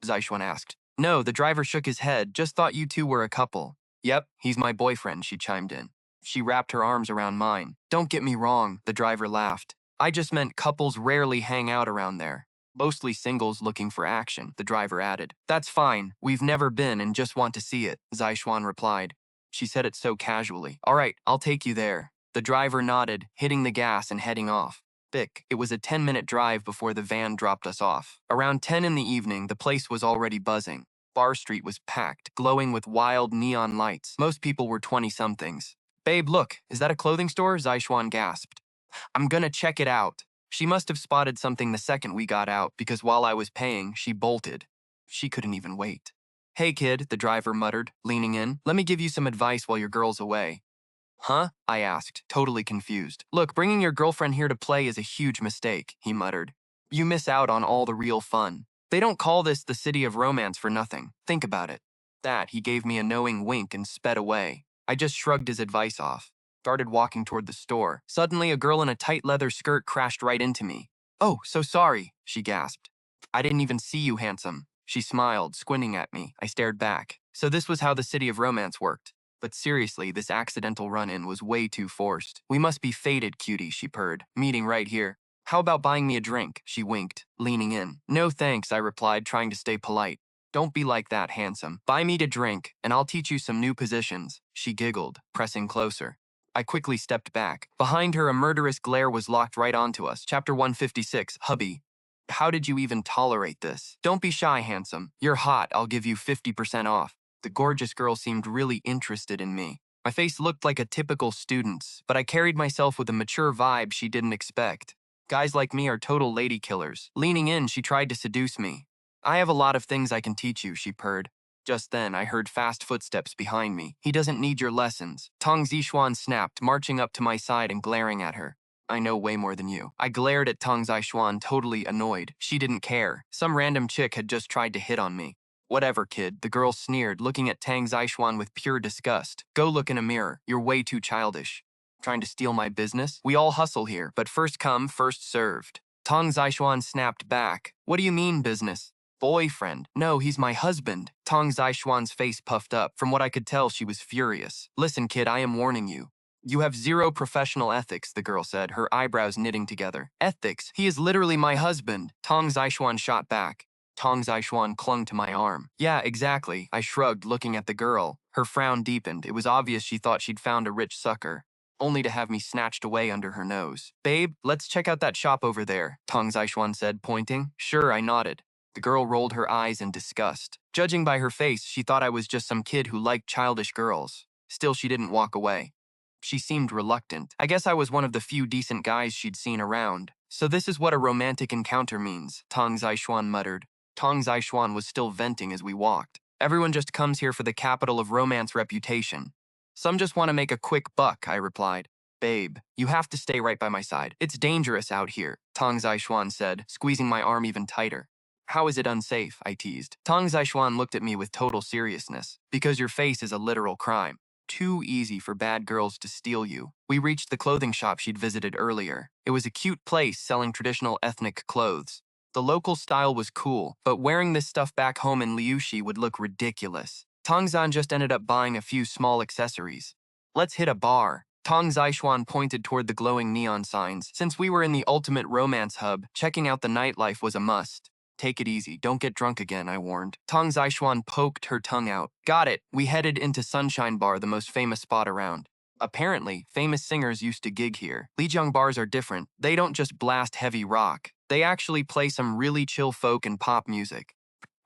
[SPEAKER 1] Zaishuan asked. No, the driver shook his head. Just thought you two were a couple. Yep, he's my boyfriend, she chimed in. She wrapped her arms around mine. Don't get me wrong, the driver laughed. I just meant couples rarely hang out around there. Mostly singles looking for action, the driver added. That's fine. We've never been and just want to see it, Zaishuan replied. She said it so casually. All right, I'll take you there. The driver nodded, hitting the gas and heading off. It was a 10-minute drive before the van dropped us off. Around 10 in the evening, the place was already buzzing. Bar Street was packed, glowing with wild neon lights. Most people were 20-somethings. Babe, look, is that a clothing store? Zaishuan gasped. I'm gonna check it out. She must have spotted something the second we got out because while I was paying, she bolted. She couldn't even wait. Hey kid, the driver muttered, leaning in. Let me give you some advice while your girl's away. Huh? I asked, totally confused. Look, bringing your girlfriend here to play is a huge mistake, he muttered. You miss out on all the real fun. They don't call this the city of romance for nothing. Think about it. He gave me a knowing wink and sped away. I just shrugged his advice off. Started walking toward the store. Suddenly, a girl in a tight leather skirt crashed right into me. Oh, so sorry, she gasped. I didn't even see you, handsome. She smiled, squinting at me. I stared back. So this was how the city of romance worked. But seriously, this accidental run-in was way too forced. We must be fated, cutie, she purred. Meeting right here. How about buying me a drink? She winked, leaning in. No thanks, I replied, trying to stay polite. Don't be like that, handsome. Buy me to drink, and I'll teach you some new positions. She giggled, pressing closer. I quickly stepped back. Behind her, a murderous glare was locked right onto us. Chapter 156, Hubby. How did you even tolerate this? Don't be shy, handsome. You're hot, I'll give you 50% off. The gorgeous girl seemed really interested in me. My face looked like a typical student's, but I carried myself with a mature vibe she didn't expect. Guys like me are total lady killers. Leaning in, she tried to seduce me. I have a lot of things I can teach you, she purred. Just then, I heard fast footsteps behind me. He doesn't need your lessons. Tong Zishuan snapped, marching up to my side and glaring at her. I know way more than you. I glared at Tong Zishuan, totally annoyed. She didn't care. Some random chick had just tried to hit on me. Whatever, kid, the girl sneered, looking at Tang Zishuan with pure disgust. Go look in a mirror. You're way too childish. Trying to steal my business? We all hustle here, but first come, first served. Tong Zishuan snapped back. What do you mean, business? Boyfriend. No, he's my husband. Tong Zishuan's face puffed up. From what I could tell, she was furious. Listen, kid, I am warning you. You have zero professional ethics, the girl said, her eyebrows knitting together. Ethics? He is literally my husband. Tong Zishuan shot back. Tong Zishuan clung to my arm. Yeah, exactly. I shrugged, looking at the girl. Her frown deepened. It was obvious she thought she'd found a rich sucker, only to have me snatched away under her nose. Babe, let's check out that shop over there, Tong Zishuan said, pointing. Sure, I nodded. The girl rolled her eyes in disgust. Judging by her face, she thought I was just some kid who liked childish girls. Still, she didn't walk away. She seemed reluctant. I guess I was one of the few decent guys she'd seen around. So this is what a romantic encounter means, Tong Zishuan muttered. Tong Zishuan was still venting as we walked. Everyone just comes here for the capital of romance reputation. Some just want to make a quick buck, I replied. Babe, you have to stay right by my side. It's dangerous out here, Tong Zishuan said, squeezing my arm even tighter. How is it unsafe? I teased. Tong Zishuan looked at me with total seriousness. Because your face is a literal crime. Too easy for bad girls to steal you. We reached the clothing shop she'd visited earlier. It was a cute place selling traditional ethnic clothes. The local style was cool, but wearing this stuff back home in Liushi would look ridiculous. Tongzan just ended up buying a few small accessories. Let's hit a bar. Tong Zishuan pointed toward the glowing neon signs. Since we were in the ultimate romance hub, checking out the nightlife was a must. Take it easy, don't get drunk again, I warned. Tong Zishuan poked her tongue out. Got it. We headed into Sunshine Bar, the most famous spot around. Apparently, famous singers used to gig here. Lijiang bars are different. They don't just blast heavy rock. They actually play some really chill folk and pop music.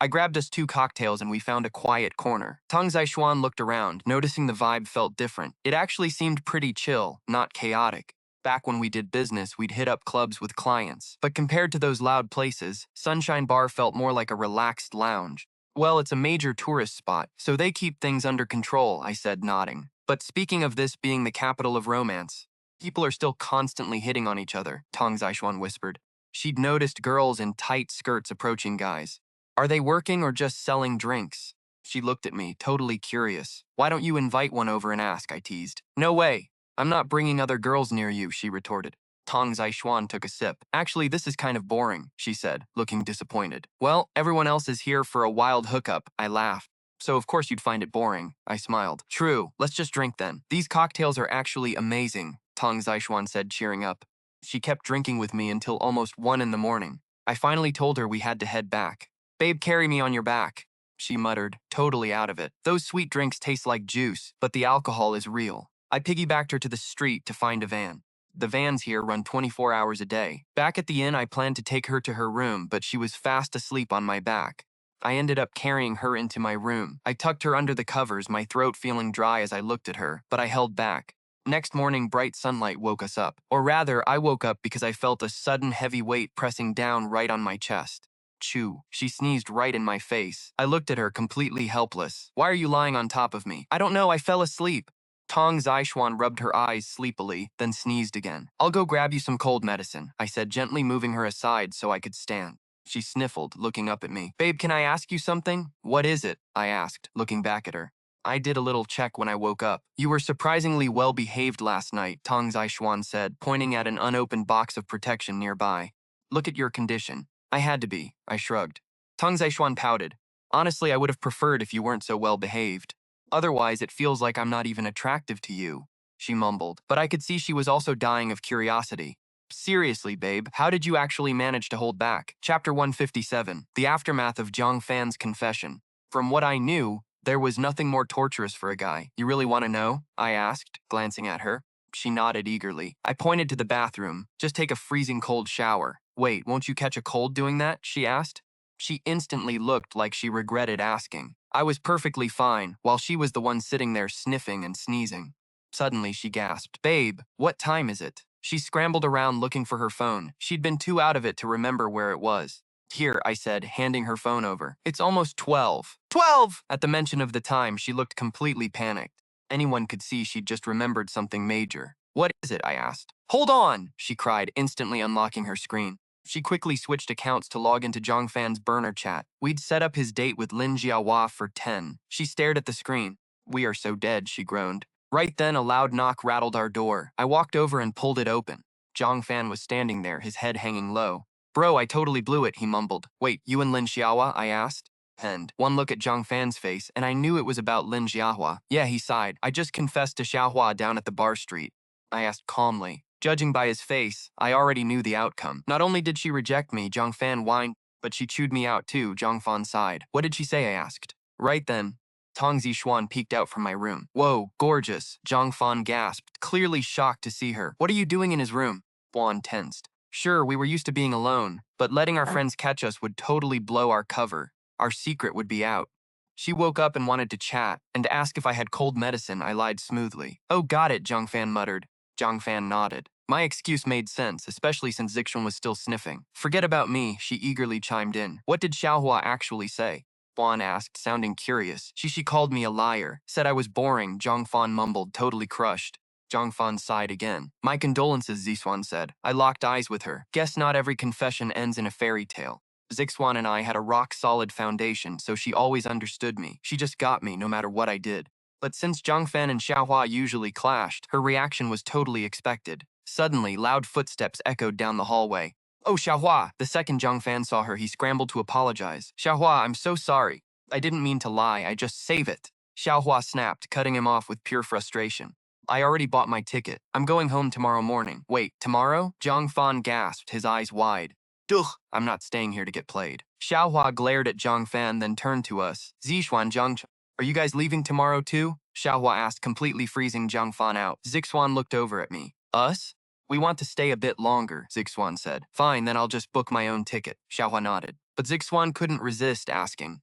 [SPEAKER 1] I grabbed us 2 cocktails and we found a quiet corner. Tong Zishuan looked around, noticing the vibe felt different. It actually seemed pretty chill, not chaotic. Back when we did business, we'd hit up clubs with clients. But compared to those loud places, Sunshine Bar felt more like a relaxed lounge. Well, it's a major tourist spot, so they keep things under control, I said, nodding. But speaking of this being the capital of romance, people are still constantly hitting on each other, Tong Zishuan whispered. She'd noticed girls in tight skirts approaching guys. Are they working or just selling drinks? She looked at me, totally curious. Why don't you invite one over and ask, I teased. No way. I'm not bringing other girls near you, she retorted. Tong Zixuan took a sip. Actually, this is kind of boring, she said, looking disappointed. Well, everyone else is here for a wild hookup, I laughed. So of course you'd find it boring, I smiled. True, let's just drink then. These cocktails are actually amazing, Tong Zixuan said, cheering up. She kept drinking with me until almost 1 in the morning. I finally told her we had to head back. Babe, carry me on your back, she muttered, totally out of it. Those sweet drinks taste like juice, but the alcohol is real. I piggybacked her to the street to find a van. The vans here run 24 hours a day. Back at the inn, I planned to take her to her room, but she was fast asleep on my back. I ended up carrying her into my room. I tucked her under the covers, my throat feeling dry as I looked at her, but I held back. Next morning, bright sunlight woke us up. Or rather, I woke up because I felt a sudden heavy weight pressing down right on my chest. Choo. She sneezed right in my face. I looked at her, completely helpless. Why are you lying on top of me? I don't know, I fell asleep. Tong Zixuan rubbed her eyes sleepily, then sneezed again. I'll go grab you some cold medicine, I said, gently moving her aside so I could stand. She sniffled, looking up at me. Babe, can I ask you something? What is it? I asked, looking back at her. I did a little check when I woke up. You were surprisingly well behaved last night, Tong Zixuan said, pointing at an unopened box of protection nearby. Look at your condition. I had to be, I shrugged. Tong Zixuan pouted. Honestly, I would have preferred if you weren't so well behaved. Otherwise, it feels like I'm not even attractive to you, she mumbled. But I could see she was also dying of curiosity. Seriously, babe, how did you actually manage to hold back? Chapter 157, The Aftermath of Zhang Fan's Confession. From what I knew, there was nothing more torturous for a guy. You really want to know? I asked, glancing at her. She nodded eagerly. I pointed to the bathroom. Just take a freezing cold shower. Wait, won't you catch a cold doing that? She asked. She instantly looked like she regretted asking. I was perfectly fine, while she was the one sitting there sniffing and sneezing. Suddenly, she gasped, Babe, what time is it? She scrambled around looking for her phone. She'd been too out of it to remember where it was. Here, I said, handing her phone over. It's almost 12. 12! At the mention of the time, she looked completely panicked. Anyone could see she'd just remembered something major. What is it? I asked. Hold on, she cried, instantly unlocking her screen. She quickly switched accounts to log into Zhang Fan's burner chat. We'd set up his date with Lin Jiahua for 10. She stared at the screen. We are so dead, she groaned. Right then, a loud knock rattled our door. I walked over and pulled it open. Zhang Fan was standing there, his head hanging low. Bro, I totally blew it, he mumbled. Wait, you and Lin Xiaohua? I asked. And one look at Zhang Fan's face, and I knew it was about Lin Xiaohua. Yeah, he sighed. I just confessed to Xiaohua down at the bar street. I asked calmly. Judging by his face, I already knew the outcome. Not only did she reject me, Zhang Fan whined, but she chewed me out too, Zhang Fan sighed. What did she say? I asked. Right then, Tong Zixuan peeked out from my room. Whoa, gorgeous, Zhang Fan gasped, clearly shocked to see her. What are you doing in his room? Juan tensed. Sure, we were used to being alone, but letting our friends catch us would totally blow our cover. Our secret would be out. She woke up and wanted to chat, and to ask if I had cold medicine, I lied smoothly. Oh, got it, Zhang Fan muttered. Zhang Fan nodded. My excuse made sense, especially since Zixuan was still sniffing. Forget about me, she eagerly chimed in. What did Xiaohua actually say? Juan asked, sounding curious. She called me a liar, said I was boring, Zhang Fan mumbled, totally crushed. Zhang Fan sighed again. My condolences, Zixuan said. I locked eyes with her. Guess not every confession ends in a fairy tale. Zixuan and I had a rock-solid foundation, so she always understood me. She just got me, no matter what I did. But since Zhang Fan and Xiaohua usually clashed, her reaction was totally expected. Suddenly, loud footsteps echoed down the hallway. Oh, Xiaohua! The second Zhang Fan saw her, he scrambled to apologize. Xiaohua, I'm so sorry. I didn't mean to lie, I just save it. Xiaohua snapped, cutting him off with pure frustration. I already bought my ticket. I'm going home tomorrow morning. Wait, tomorrow? Zhang Fan gasped, his eyes wide. Duh, I'm not staying here to get played. Xiaohua glared at Zhang Fan, then turned to us. Zixuan, Zhang, are you guys leaving tomorrow too? Xiaohua asked, completely freezing Zhang Fan out. Zixuan looked over at me. Us? We want to stay a bit longer, Zixuan said. Fine, then I'll just book my own ticket. Xiaohua nodded. But Zixuan couldn't resist asking,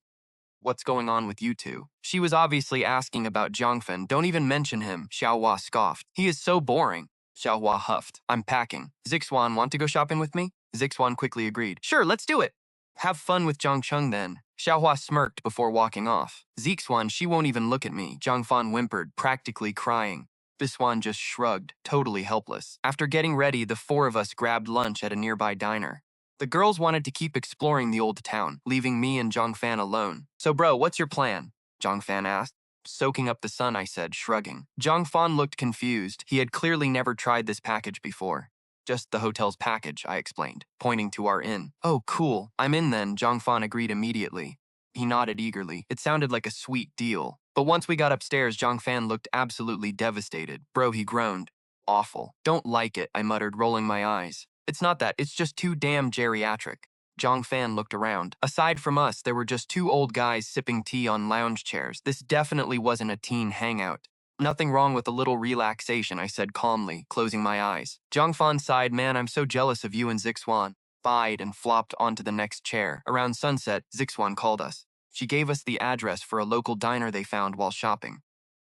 [SPEAKER 1] what's going on with you two? She was obviously asking about Zhangfen. Don't even mention him, Xiaohua scoffed. He is so boring. Xiaohua huffed. I'm packing. Zixuan, want to go shopping with me? Zixuan quickly agreed. Sure, let's do it. Have fun with Zhangcheng then. Xiaohua smirked before walking off. Zixuan, she won't even look at me. Zhangfan whimpered, practically crying. Biswan just shrugged, totally helpless. After getting ready, the four of us grabbed lunch at a nearby diner. The girls wanted to keep exploring the old town, leaving me and Zhang Fan alone. So bro, what's your plan? Zhang Fan asked. Soaking up the sun, I said, shrugging. Zhang Fan looked confused. He had clearly never tried this package before. Just the hotel's package, I explained, pointing to our inn. Oh, cool. I'm in then, Zhangfan agreed immediately. He nodded eagerly. It sounded like a sweet deal. But once we got upstairs, Zhangfan looked absolutely devastated. Bro, he groaned. Awful. Don't like it, I muttered, rolling my eyes. It's not that, it's just too damn geriatric. Zhangfan looked around. Aside from us, there were just two old guys sipping tea on lounge chairs. This definitely wasn't a teen hangout. Nothing wrong with a little relaxation, I said calmly, closing my eyes. Zhangfan sighed, man, I'm so jealous of you and Zixuan. Sighed and flopped onto the next chair. Around sunset, Zixuan called us. She gave us the address for a local diner they found while shopping.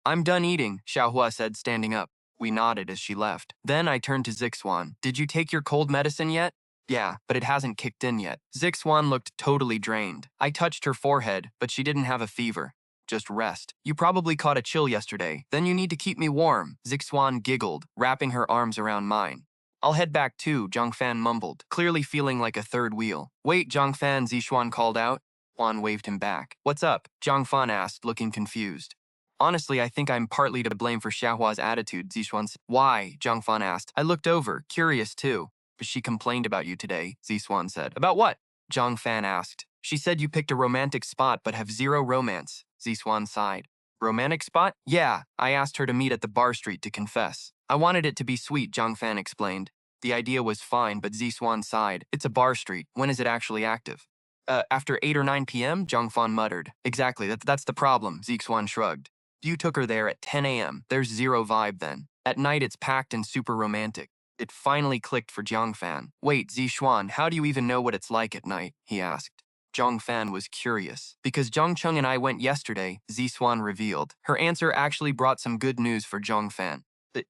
[SPEAKER 1] I'm done eating, Xiaohua said, standing up. We nodded as she left. Then I turned to Zixuan. Did you take your cold medicine yet? Yeah, but it hasn't kicked in yet. Zixuan looked totally drained. I touched her forehead, but she didn't have a fever. Just rest. You probably caught a chill yesterday. Then you need to keep me warm. Zixuan giggled, wrapping her arms around mine. I'll head back too, Zhangfan mumbled, clearly feeling like a third wheel. Wait, Zhangfan, Zixuan called out. Juan waved him back. What's up? Zhangfan asked, looking confused. Honestly, I think I'm partly to blame for Xiaohua's attitude, Zixuan said. Why? Zhangfan asked. I looked over, curious too. But she complained about you today, Zixuan said. About what? Zhangfan asked. She said you picked a romantic spot but have zero romance. Zixuan sighed. Romantic spot? Yeah, I asked her to meet at the bar street to confess. I wanted it to be sweet, Zhangfan explained. The idea was fine, but Zixuan sighed. It's a bar street. When is it actually active? After 8 or 9 p.m., Zhangfan muttered. Exactly, that's the problem, Zixuan shrugged. You took her there at 10 a.m. There's zero vibe then. At night, it's packed and super romantic. It finally clicked for Zhangfan. Wait, Zixuan, how do you even know what it's like at night? He asked. Zhangfan was curious. Because Zhangcheng and I went yesterday, Zixuan revealed. Her answer actually brought some good news for Zhangfan.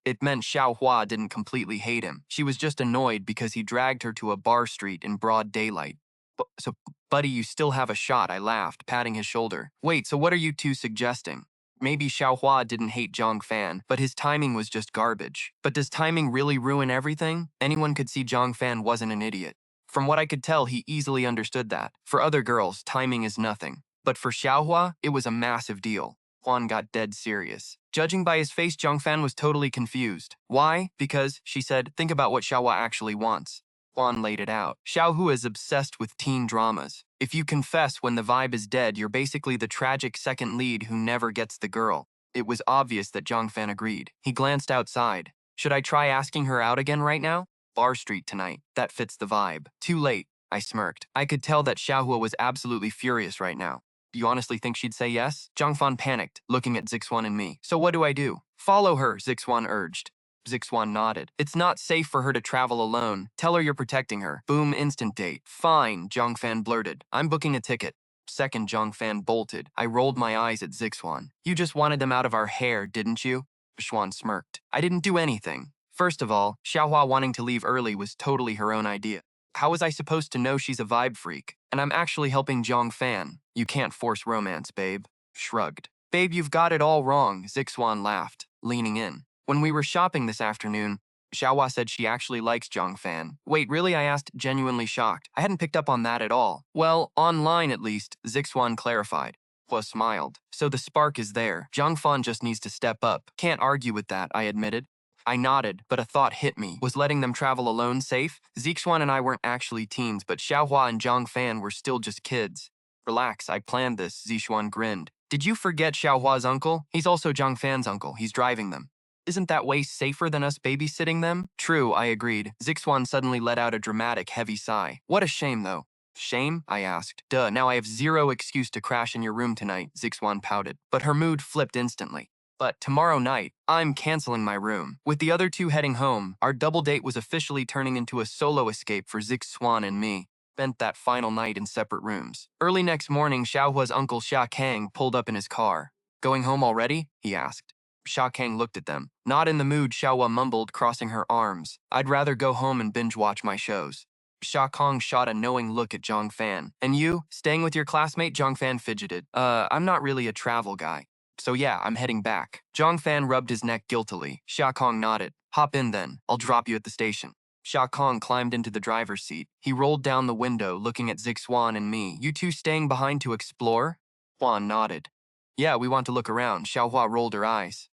[SPEAKER 1] It meant Xiaohua didn't completely hate him. She was just annoyed because he dragged her to a bar street in broad daylight. So, buddy, you still have a shot, I laughed, patting his shoulder. Wait, so what are you two suggesting? Maybe Xiaohua didn't hate Zhangfan, but his timing was just garbage. But does timing really ruin everything? Anyone could see Zhangfan wasn't an idiot. From what I could tell, he easily understood that. For other girls, timing is nothing. But for Xiaohua, it was a massive deal. Juan got dead serious. Judging by his face, Zhangfan was totally confused. Why? Because, she said, think about what Xiaohua actually wants. Juan laid it out. Xiaohua is obsessed with teen dramas. If you confess when the vibe is dead, you're basically the tragic second lead who never gets the girl. It was obvious that Zhangfan agreed. He glanced outside. Should I try asking her out again right now? Bar Street tonight. That fits the vibe. Too late. I smirked. I could tell that Xiaohua was absolutely furious right now. Do you honestly think she'd say yes? Zhangfan panicked, looking at Zixuan and me. So what do I do? Follow her, Zixuan urged. Zixuan nodded. It's not safe for her to travel alone. Tell her you're protecting her. Boom, instant date. Fine, Zhangfan blurted. I'm booking a ticket. Second, Zhangfan bolted. I rolled my eyes at Zixuan. You just wanted them out of our hair, didn't you? Xuan smirked. I didn't do anything. First of all, Xiaohua wanting to leave early was totally her own idea. How was I supposed to know she's a vibe freak? And I'm actually helping Zhangfan. You can't force romance, babe. Shrugged. Babe, you've got it all wrong, Zixuan laughed, leaning in. When we were shopping this afternoon, Xiaohua said she actually likes Zhangfan. Wait, really? I asked, genuinely shocked. I hadn't picked up on that at all. Well, online at least, Zixuan clarified. Hua smiled. So the spark is there. Zhangfan just needs to step up. Can't argue with that, I admitted. I nodded, but a thought hit me. Was letting them travel alone safe? Zixuan and I weren't actually teens, but Xiaohua and Zhangfan were still just kids. Relax, I planned this, Zixuan grinned. Did you forget Xiaohua's uncle? He's also Zhangfan's uncle. He's driving them. Isn't that way safer than us babysitting them? True, I agreed. Zixuan suddenly let out a dramatic, heavy sigh. What a shame, though. Shame? I asked. Duh, now I have zero excuse to crash in your room tonight, Zixuan pouted. But her mood flipped instantly. But tomorrow night, I'm canceling my room. With the other two heading home, our double date was officially turning into a solo escape for Zixuan and me. Spent that final night in separate rooms. Early next morning, Xiaohua's uncle Xia Kang pulled up in his car. Going home already? He asked. Xia Kang looked at them. Not in the mood, Xiaohua mumbled, crossing her arms. I'd rather go home and binge watch my shows. Xia Kang shot a knowing look at Zhangfan. And you? Staying with your classmate? Zhangfan fidgeted. I'm not really a travel guy. So yeah, I'm heading back. Zhangfan rubbed his neck guiltily. Xia Kang nodded. Hop in then. I'll drop you at the station. Xia Kang climbed into the driver's seat. He rolled down the window, looking at Zixuan and me. You two staying behind to explore? Juan nodded. Yeah, we want to look around. Xiaohua rolled her eyes.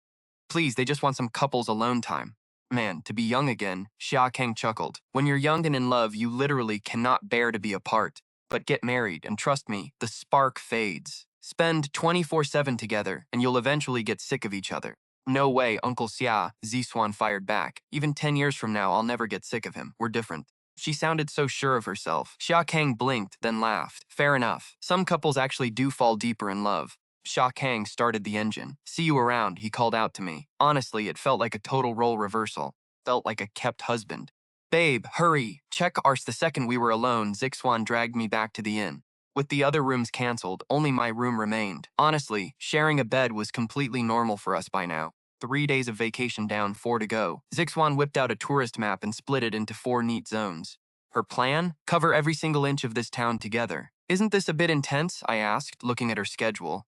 [SPEAKER 1] Please, they just want some couples alone time. Man, to be young again, Xia Kang chuckled. When you're young and in love, you literally cannot bear to be apart. But get married, and trust me, the spark fades. Spend 24/7 together, and you'll eventually get sick of each other. No way, Uncle Xia, Ziswan fired back. Even 10 years from now, I'll never get sick of him. We're different. She sounded so sure of herself. Xia Kang blinked, then laughed. Fair enough. Some couples actually do fall deeper in love. Xia Kang started the engine. See you around, he called out to me. Honestly, it felt like a total role reversal. Felt like a kept husband. Babe, hurry. Check ours. The second we were alone, Zixuan dragged me back to the inn. With the other rooms canceled, only my room remained. Honestly, sharing a bed was completely normal for us by now. 3 days of vacation down, 4 to go. Zixuan whipped out a tourist map and split it into 4 neat zones. Her plan? Cover every single inch of this town together. Isn't this a bit intense? I asked, looking at her schedule.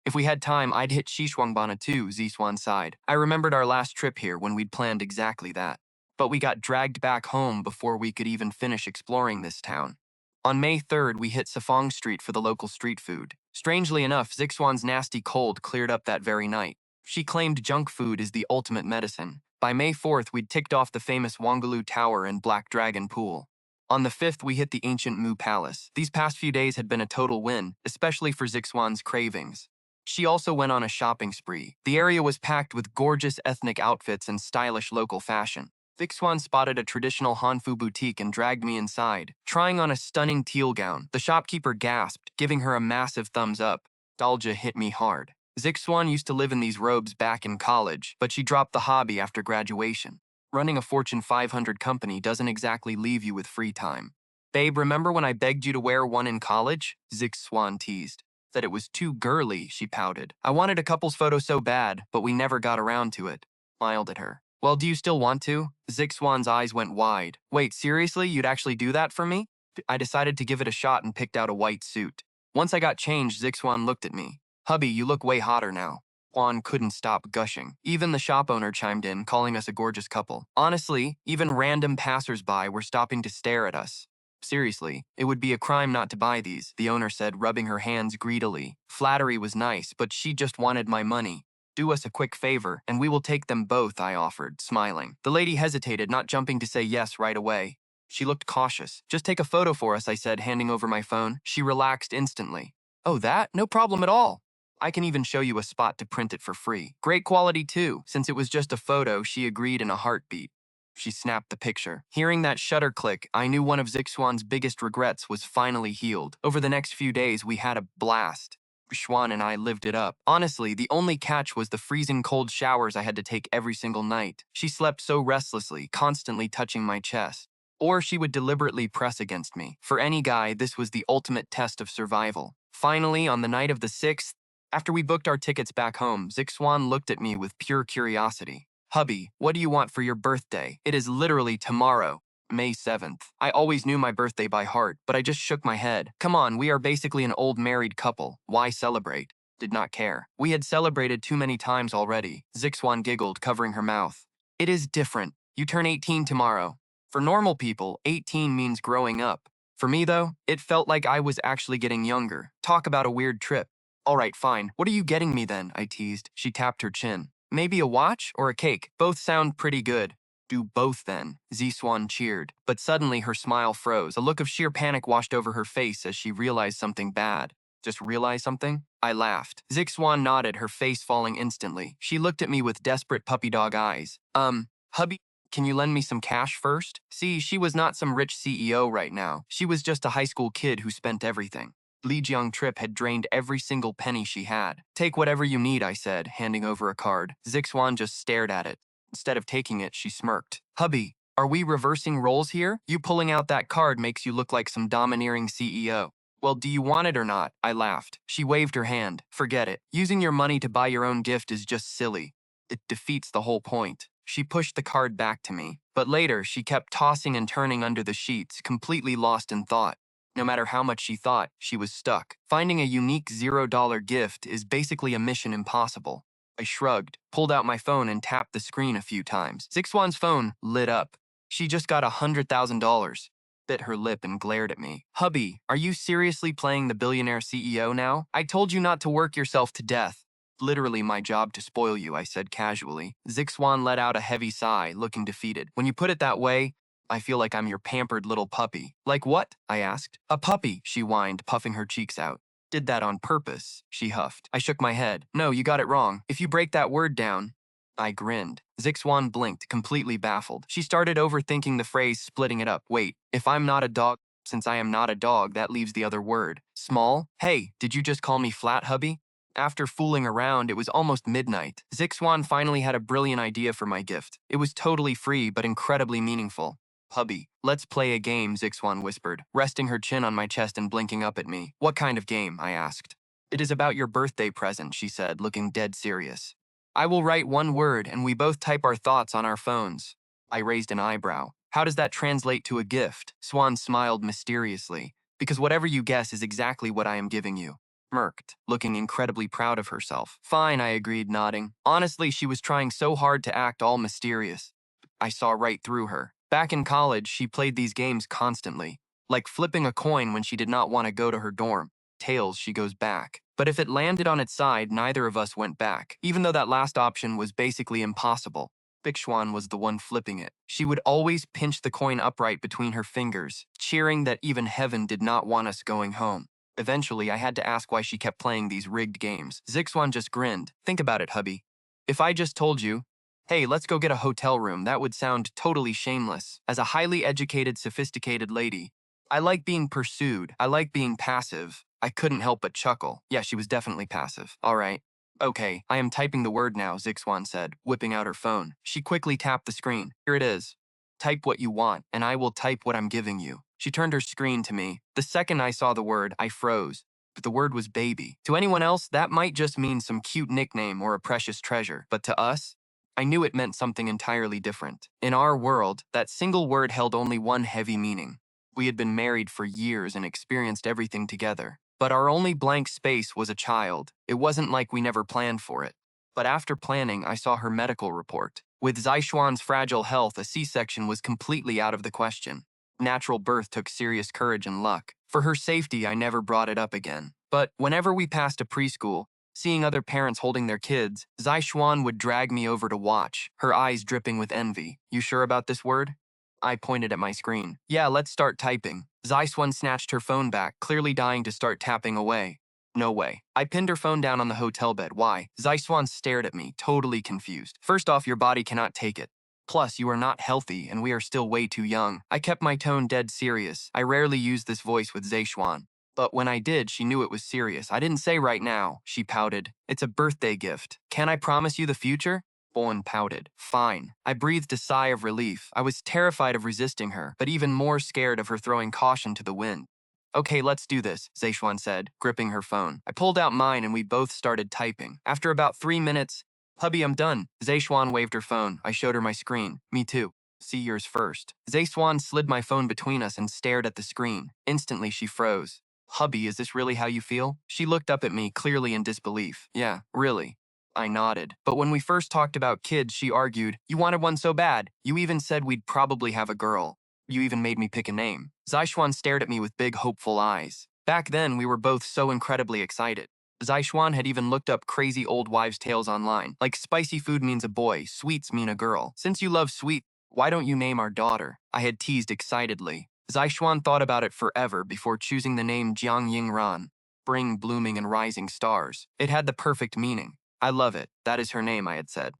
[SPEAKER 1] If we had time, I'd hit Xishuangbana too, Ziswan sighed. I remembered our last trip here when we'd planned exactly that. But we got dragged back home before we could even finish exploring this town. On May 3rd, we hit Safong Street for the local street food. Strangely enough, Zixuan's nasty cold cleared up that very night. She claimed junk food is the ultimate medicine. By May 4th, we'd ticked off the famous Wangaloo Tower and Black Dragon Pool. On the 5th, we hit the ancient Mu Palace. These past few days had been a total win, especially for Zixuan's cravings. She also went on a shopping spree. The area was packed with gorgeous ethnic outfits and stylish local fashion. Zixuan spotted a traditional Hanfu boutique and dragged me inside. Trying on a stunning teal gown, the shopkeeper gasped, giving her a massive thumbs up. Nostalgia hit me hard. Zixuan used to live in these robes back in college, but she dropped the hobby after graduation. Running a Fortune 500 company doesn't exactly leave you with free time. Babe, remember when I begged you to wear one in college? Zixuan teased. That it was too girly, she pouted. I wanted a couple's photo so bad, but we never got around to it. Smiled at her. Well, do you still want to? Zixuan's eyes went wide. Wait, seriously? You'd actually do that for me? I decided to give it a shot and picked out a white suit. Once I got changed, Zixuan looked at me. Hubby, you look way hotter now. Juan couldn't stop gushing. Even the shop owner chimed in, calling us a gorgeous couple. Honestly, even random passers-by were stopping to stare at us. Seriously, it would be a crime not to buy these, the owner said, rubbing her hands greedily. Flattery was nice, but she just wanted my money. Do us a quick favor, and we will take them both, I offered, smiling. The lady hesitated, not jumping to say yes right away. She looked cautious. Just take a photo for us, I said, handing over my phone. She relaxed instantly. Oh, that? No problem at all. I can even show you a spot to print it for free. Great quality too. Since it was just a photo, she agreed in a heartbeat. She snapped the picture. Hearing that shutter click, I knew one of Zixuan's biggest regrets was finally healed. Over the next few days, we had a blast. Xuan and I lived it up. Honestly, the only catch was the freezing cold showers I had to take every single night. She slept so restlessly, constantly touching my chest. Or she would deliberately press against me. For any guy, this was the ultimate test of survival. Finally, on the night of the 6th, after we booked our tickets back home, Zixuan looked at me with pure curiosity. Hubby, what do you want for your birthday? It is literally tomorrow, May 7th. I always knew my birthday by heart, but I just shook my head. Come on, we are basically an old married couple. Why celebrate? Did not care. We had celebrated too many times already. Zixuan giggled, covering her mouth. It is different. You turn 18 tomorrow. For normal people, 18 means growing up. For me, though, it felt like I was actually getting younger. Talk about a weird trip. All right, fine. What are you getting me then? I teased. She tapped her chin. Maybe a watch or a cake. Both sound pretty good. Do both then, Ziswan cheered. But suddenly her smile froze. A look of sheer panic washed over her face as she realized something bad. Just realized something? I laughed. Zixuan nodded, her face falling instantly. She looked at me with desperate puppy dog eyes. Hubby, can you lend me some cash first? See, she was not some rich CEO right now. She was just a high school kid who spent everything. Lijiang trip had drained every single penny she had. Take whatever you need, I said, handing over a card. Zixuan just stared at it. Instead of taking it, she smirked. Hubby, are we reversing roles here? You pulling out that card makes you look like some domineering CEO. Well, do you want it or not? I laughed. She waved her hand. Forget it. Using your money to buy your own gift is just silly. It defeats the whole point. She pushed the card back to me. But later, she kept tossing and turning under the sheets, completely lost in thought. No matter how much she thought, she was stuck. Finding a unique $0 gift is basically a mission impossible. I shrugged, pulled out my phone and tapped the screen a few times. Zixuan's phone lit up. She just got $100,000. Bit her lip and glared at me. Hubby, are you seriously playing the billionaire CEO now? I told you not to work yourself to death. Literally my job to spoil you, I said casually. Zixuan let out a heavy sigh, looking defeated. When you put it that way, I feel like I'm your pampered little puppy. Like what? I asked. A puppy, she whined, puffing her cheeks out. Did that on purpose, she huffed. I shook my head. No, you got it wrong. If you break that word down. I grinned. Zixuan blinked, completely baffled. She started overthinking the phrase, splitting it up. Wait, if I'm not a dog, since I am not a dog, that leaves the other word. Small? Hey, did you just call me flat, hubby? After fooling around, it was almost midnight. Zixuan finally had a brilliant idea for my gift. It was totally free, but incredibly meaningful. Hubby, let's play a game, Zixuan whispered, resting her chin on my chest and blinking up at me. What kind of game? I asked. It is about your birthday present, she said, looking dead serious. I will write one word, and we both type our thoughts on our phones. I raised an eyebrow. How does that translate to a gift? Swan smiled mysteriously. Because whatever you guess is exactly what I am giving you. Smirked, looking incredibly proud of herself. Fine, I agreed, nodding. Honestly, she was trying so hard to act all mysterious. I saw right through her. Back in college, she played these games constantly, like flipping a coin when she did not want to go to her dorm. Tails, she goes back. But if it landed on its side, neither of us went back, even though that last option was basically impossible. Bixuan was the one flipping it. She would always pinch the coin upright between her fingers, cheering that even heaven did not want us going home. Eventually, I had to ask why she kept playing these rigged games. Zixuan just grinned. Think about it, hubby. If I just told you, hey, let's go get a hotel room, that would sound totally shameless. As a highly educated, sophisticated lady, I like being pursued. I like being passive. I couldn't help but chuckle. Yeah, she was definitely passive. All right. Okay, I am typing the word now, Zixuan said, whipping out her phone. She quickly tapped the screen. Here it is. Type what you want, and I will type what I'm giving you. She turned her screen to me. The second I saw the word, I froze. But the word was baby. To anyone else, that might just mean some cute nickname or a precious treasure. But to us, I knew it meant something entirely different. In our world, that single word held only one heavy meaning. We had been married for years and experienced everything together. But our only blank space was a child. It wasn't like we never planned for it. But after planning, I saw her medical report. With Zixuan's fragile health, a C-section was completely out of the question. Natural birth took serious courage and luck. For her safety, I never brought it up again. But whenever we passed a preschool, seeing other parents holding their kids, Zixuan would drag me over to watch, her eyes dripping with envy. You sure about this word? I pointed at my screen. Yeah, let's start typing. Zixuan snatched her phone back, clearly dying to start tapping away. No way. I pinned her phone down on the hotel bed. Why? Zixuan stared at me, totally confused. First off, your body cannot take it. Plus, you are not healthy, and we are still way too young. I kept my tone dead serious. I rarely used this voice with Zixuan. But when I did, she knew it was serious. I didn't say right now, she pouted. It's a birthday gift. Can I promise you the future? Bowen pouted. Fine. I breathed a sigh of relief. I was terrified of resisting her, but even more scared of her throwing caution to the wind. Okay, let's do this, Zixuan said, gripping her phone. I pulled out mine and we both started typing. After about 3 minutes, hubby, I'm done. Zixuan waved her phone. I showed her my screen. Me too. See yours first. Zixuan slid my phone between us and stared at the screen. Instantly, she froze. Hubby, is this really how you feel? She looked up at me, clearly in disbelief. Yeah, really. I nodded. But when we first talked about kids, she argued, you wanted one so bad. You even said we'd probably have a girl. You even made me pick a name. Zixuan stared at me with big, hopeful eyes. Back then, we were both so incredibly excited. Zixuan had even looked up crazy old wives' tales online, like spicy food means a boy, sweets mean a girl. Since you love sweet, why don't you name our daughter? I had teased excitedly. Zixuan thought about it forever before choosing the name Jiang Yingran, spring blooming and rising stars. It had the perfect meaning. I love it. That is her name, I had said.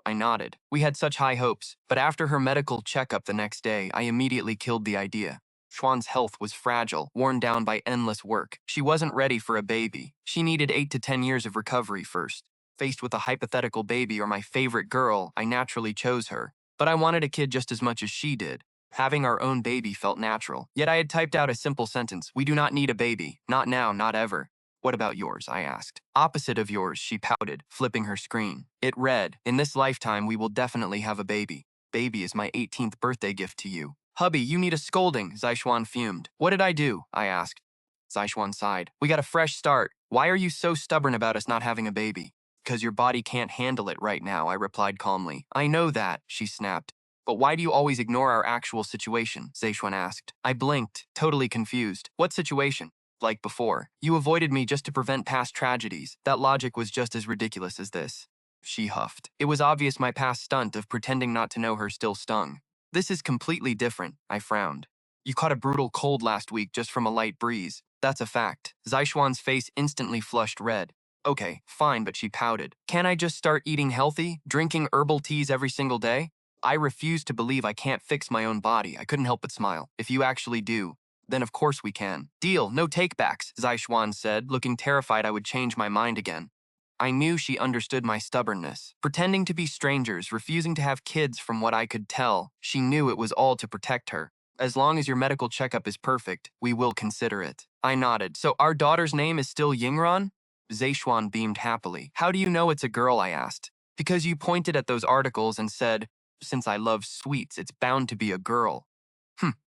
[SPEAKER 1] I nodded. We had such high hopes, but after her medical checkup the next day, I immediately killed the idea. Schwann's health was fragile, worn down by endless work. She wasn't ready for a baby. She needed 8 to 10 years of recovery first. Faced with a hypothetical baby or my favorite girl, I naturally chose her. But I wanted a kid just as much as she did. Having our own baby felt natural. Yet I had typed out a simple sentence. We do not need a baby. Not now, not ever. What about yours? I asked. Opposite of yours, she pouted, flipping her screen. It read, in this lifetime, we will definitely have a baby. Baby is my 18th birthday gift to you. Hubby, you need a scolding, Zixuan fumed. What did I do? I asked. Zixuan sighed. We got a fresh start. Why are you so stubborn about us not having a baby? Because your body can't handle it right now, I replied calmly. I know that, she snapped. But why do you always ignore our actual situation? Zixuan asked. I blinked, totally confused. What situation? Like before, you avoided me just to prevent past tragedies. That logic was just as ridiculous as this. She huffed. It was obvious my past stunt of pretending not to know her still stung. This is completely different, I frowned. You caught a brutal cold last week just from a light breeze. That's a fact. Zaishuan's face instantly flushed red. Okay, fine, but she pouted. Can't I just start eating healthy, drinking herbal teas every single day? I refuse to believe I can't fix my own body. I couldn't help but smile. If you actually do, then of course we can. Deal, no takebacks, Zaishuan said, looking terrified I would change my mind again. I knew she understood my stubbornness. Pretending to be strangers, refusing to have kids from what I could tell, she knew it was all to protect her. As long as your medical checkup is perfect, we will consider it. I nodded. So our daughter's name is still Yingran? Zaishuan beamed happily. How do you know it's a girl, I asked. Because you pointed at those articles and said, since I love sweets, it's bound to be a girl.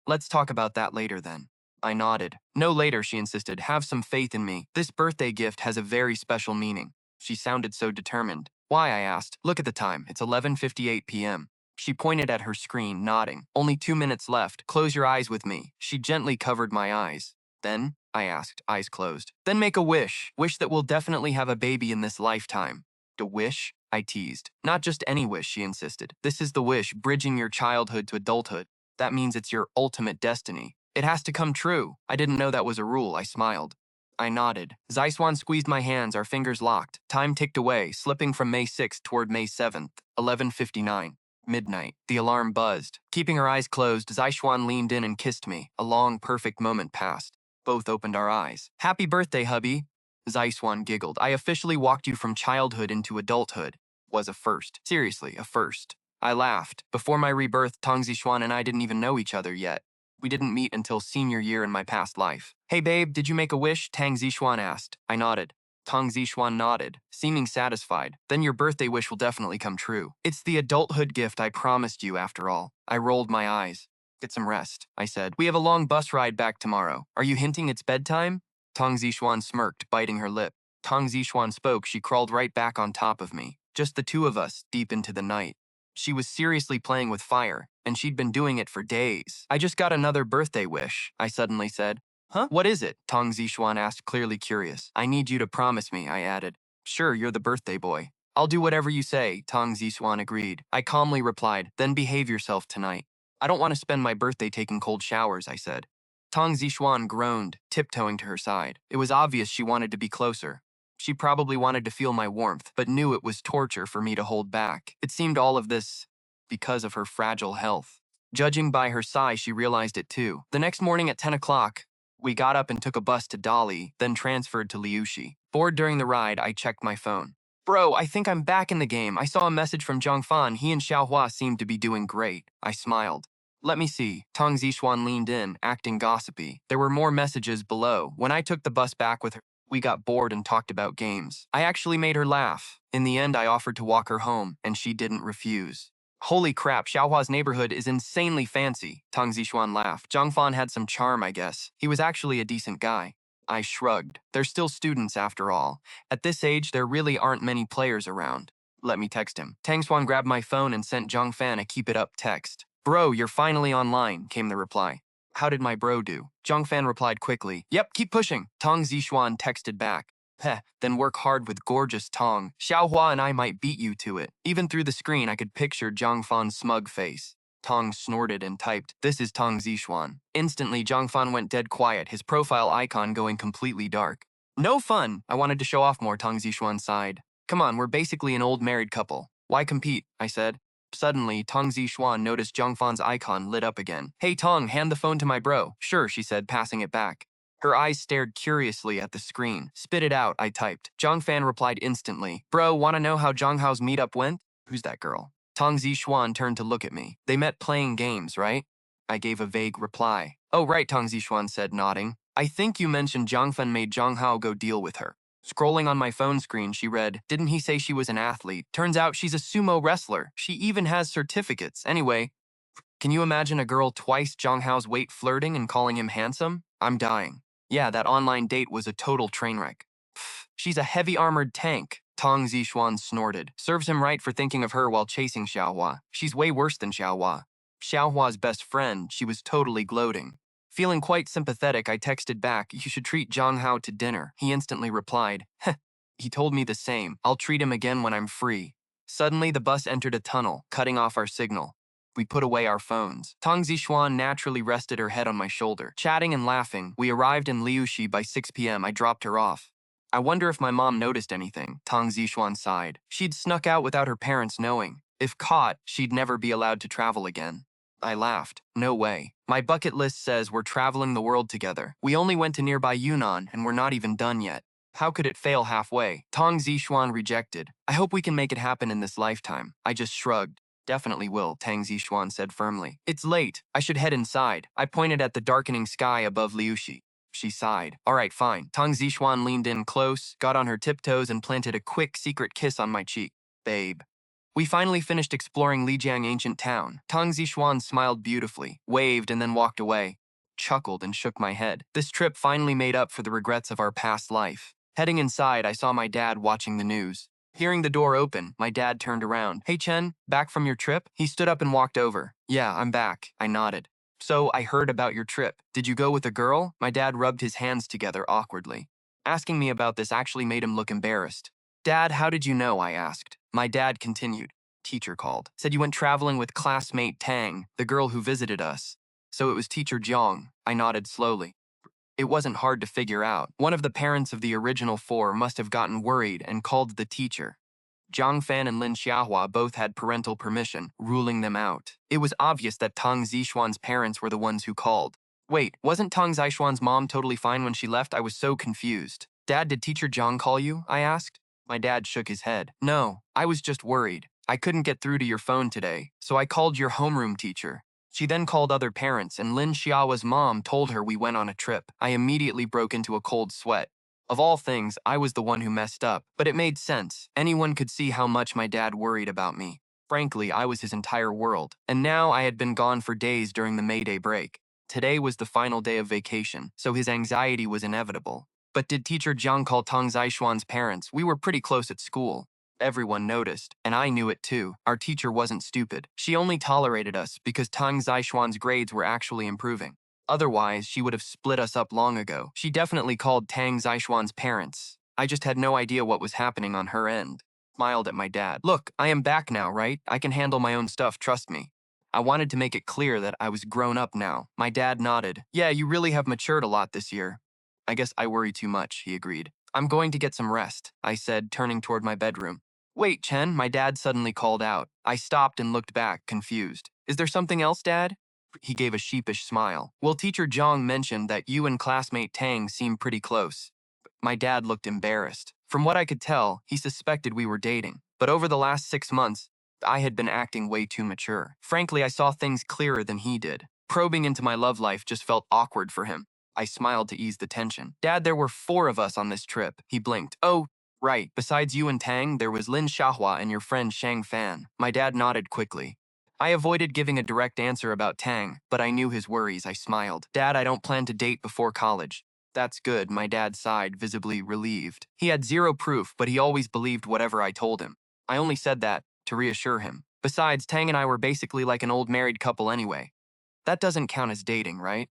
[SPEAKER 1] Let's talk about that later then. I nodded. No later, she insisted. Have some faith in me. This birthday gift has a very special meaning. She sounded so determined. Why, I asked. Look at the time. It's 11:58 p.m. She pointed at her screen, nodding. Only 2 minutes left. Close your eyes with me. She gently covered my eyes. Then, I asked, eyes closed. Then make a wish. Wish that we'll definitely have a baby in this lifetime. A wish? I teased. Not just any wish, she insisted. This is the wish, bridging your childhood to adulthood. That means it's your ultimate destiny. It has to come true. I didn't know that was a rule, I smiled. I nodded. Zaishuan squeezed my hands, our fingers locked. Time ticked away, slipping from May 6th toward May 7th, 11:59. Midnight. The alarm buzzed. Keeping her eyes closed, Zaishuan leaned in and kissed me. A long, perfect moment passed. Both opened our eyes. Happy birthday, hubby. Zaishuan giggled. I officially walked you from childhood into adulthood. Was a first. Seriously, a first. I laughed. Before my rebirth, Tang Zishuan and I didn't even know each other yet. We didn't meet until senior year in my past life. Hey babe, did you make a wish? Tang Zishuan asked. I nodded. Tang Zishuan nodded, seeming satisfied. Then your birthday wish will definitely come true. It's the adulthood gift I promised you after all. I rolled my eyes. Get some rest, I said. We have a long bus ride back tomorrow. Are you hinting it's bedtime? Tang Zishuan smirked, biting her lip. Tang Zishuan spoke, she crawled right back on top of me. Just the two of us, deep into the night. She was seriously playing with fire, and she'd been doing it for days. I just got another birthday wish, I suddenly said. Huh? What is it? Tang Zishuan asked, clearly curious. I need you to promise me, I added. Sure, you're the birthday boy. I'll do whatever you say, Tang Zishuan agreed. I calmly replied, then behave yourself tonight. I don't want to spend my birthday taking cold showers, I said. Tang Zishuan groaned, tiptoeing to her side. It was obvious she wanted to be closer. She probably wanted to feel my warmth, but knew it was torture for me to hold back. It seemed all of this because of her fragile health. Judging by her sigh, she realized it too. The next morning at 10 o'clock, we got up and took a bus to Dali, then transferred to Liushi. Bored during the ride, I checked my phone. Bro, I think I'm back in the game. I saw a message from Zhangfan. He and Xiaohua seemed to be doing great. I smiled. Let me see. Tang Zishuan leaned in, acting gossipy. There were more messages below. When I took the bus back with her, we got bored and talked about games. I actually made her laugh. In the end, I offered to walk her home, and she didn't refuse. Holy crap, Xiaohua's neighborhood is insanely fancy, Tang Zishuan laughed. Zhangfan had some charm, I guess. He was actually a decent guy. I shrugged. They're still students after all. At this age, there really aren't many players around. Let me text him. Tang Xuan grabbed my phone and sent Zhangfan a keep it up text. Bro, you're finally online, came the reply. How did my bro do? Zhangfan replied quickly. Yep, keep pushing. Tang Zishuan texted back. Heh, then work hard with gorgeous Tong. Xiaohua and I might beat you to it. Even through the screen, I could picture Zhangfan's smug face. Tong snorted and typed, this is Tang Zishuan. Instantly, Zhangfan went dead quiet, his profile icon going completely dark. No fun! I wanted to show off more, Tang Zishuan sighed. Come on, we're basically an old married couple. Why compete? I said. Suddenly, Tang Zishuan noticed Zhangfan's icon lit up again. Hey Tong, hand the phone to my bro. Sure, she said, passing it back. Her eyes stared curiously at the screen. Spit it out, I typed. Zhangfan replied instantly. Bro, wanna know how Zhanghao's meetup went? Who's that girl? Tang Zishuan turned to look at me. They met playing games, right? I gave a vague reply. Oh right, Tang Zishuan said, nodding. I think you mentioned Zhangfen made Zhanghao go deal with her. Scrolling on my phone screen, she read, didn't he say she was an athlete? Turns out she's a sumo wrestler. She even has certificates. Anyway, can you imagine a girl twice Zhanghao's weight flirting and calling him handsome? I'm dying. Yeah, that online date was a total train wreck. Pfft, she's a heavy-armored tank, Tang Zishuan snorted. Serves him right for thinking of her while chasing Xiaohua. She's way worse than Xiaohua. Xiaohua's best friend, she was totally gloating. Feeling quite sympathetic, I texted back, "You should treat Zhang Hao to dinner." He instantly replied, "Heh." He told me the same. "I'll treat him again when I'm free." Suddenly, the bus entered a tunnel, cutting off our signal. We put away our phones. Tang Zixuan naturally rested her head on my shoulder. Chatting and laughing, we arrived in Liushi by 6 p.m. I dropped her off. "I wonder if my mom noticed anything," Tang Zixuan sighed. "She'd snuck out without her parents knowing. If caught, she'd never be allowed to travel again." I laughed. "No way. My bucket list says we're traveling the world together. We only went to nearby Yunnan and we're not even done yet. How could it fail halfway?" Tang Zixuan rejected. "I hope we can make it happen in this lifetime." I just shrugged. "Definitely will," Tang Zixuan said firmly. "It's late. I should head inside." I pointed at the darkening sky above Liushi. She sighed. "All right, fine." Tang Zixuan leaned in close, got on her tiptoes, and planted a quick secret kiss on my cheek. "Babe." We finally finished exploring Lijiang ancient town. Tang Zixuan smiled beautifully, waved, and then walked away. Chuckled and shook my head. This trip finally made up for the regrets of our past life. Heading inside, I saw my dad watching the news. Hearing the door open, my dad turned around. "Hey Chen, back from your trip?" He stood up and walked over. "Yeah, I'm back." I nodded. "So, I heard about your trip. Did you go with a girl?" My dad rubbed his hands together awkwardly. Asking me about this actually made him look embarrassed. "Dad, how did you know?" I asked. My dad continued. "Teacher called. Said you went traveling with classmate Tang, the girl who visited us." "So it was teacher Jiang." I nodded slowly. It wasn't hard to figure out. One of the parents of the original four must have gotten worried and called the teacher. Zhang Fan and Lin Xiaohua both had parental permission, ruling them out. It was obvious that Tang Zixuan's parents were the ones who called. Wait, wasn't Tang Zixuan's mom totally fine when she left? I was so confused. "Dad, did teacher Zhang call you?" I asked. My dad shook his head. "No, I was just worried. I couldn't get through to your phone today, so I called your homeroom teacher." She then called other parents, and Lin Xiaohua's mom told her we went on a trip. I immediately broke into a cold sweat. Of all things, I was the one who messed up, but it made sense. Anyone could see how much my dad worried about me. Frankly, I was his entire world, and now I had been gone for days during the May Day break. Today was the final day of vacation, so his anxiety was inevitable. But did teacher Jiang call Tang Zixuan's parents? We were pretty close at school. Everyone noticed, and I knew it too. Our teacher wasn't stupid. She only tolerated us because Tang Zixuan's grades were actually improving. Otherwise, she would have split us up long ago. She definitely called Tang Zixuan's parents. I just had no idea what was happening on her end. Smiled at my dad. "Look, I am back now, right? I can handle my own stuff, trust me." I wanted to make it clear that I was grown up now. My dad nodded. "Yeah, you really have matured a lot this year." "I guess I worry too much," he agreed. "I'm going to get some rest," I said, turning toward my bedroom. "Wait, Chen," my dad suddenly called out. I stopped and looked back, confused. "Is there something else, Dad?" He gave a sheepish smile. "Well, teacher Zhang mentioned that you and classmate Tang seem pretty close." My dad looked embarrassed. From what I could tell, he suspected we were dating. But over the last 6 months, I had been acting way too mature. Frankly, I saw things clearer than he did. Probing into my love life just felt awkward for him. I smiled to ease the tension. "Dad, there were 4 of us on this trip." He blinked. "Oh, right. Besides you and Tang, there was Lin Xiaohua and your friend Shang Fan." My dad nodded quickly. I avoided giving a direct answer about Tang, but I knew his worries. I smiled. "Dad, I don't plan to date before college." "That's good," my dad sighed, visibly relieved. He had zero proof, but he always believed whatever I told him. I only said that to reassure him. Besides, Tang and I were basically like an old married couple anyway. That doesn't count as dating, right?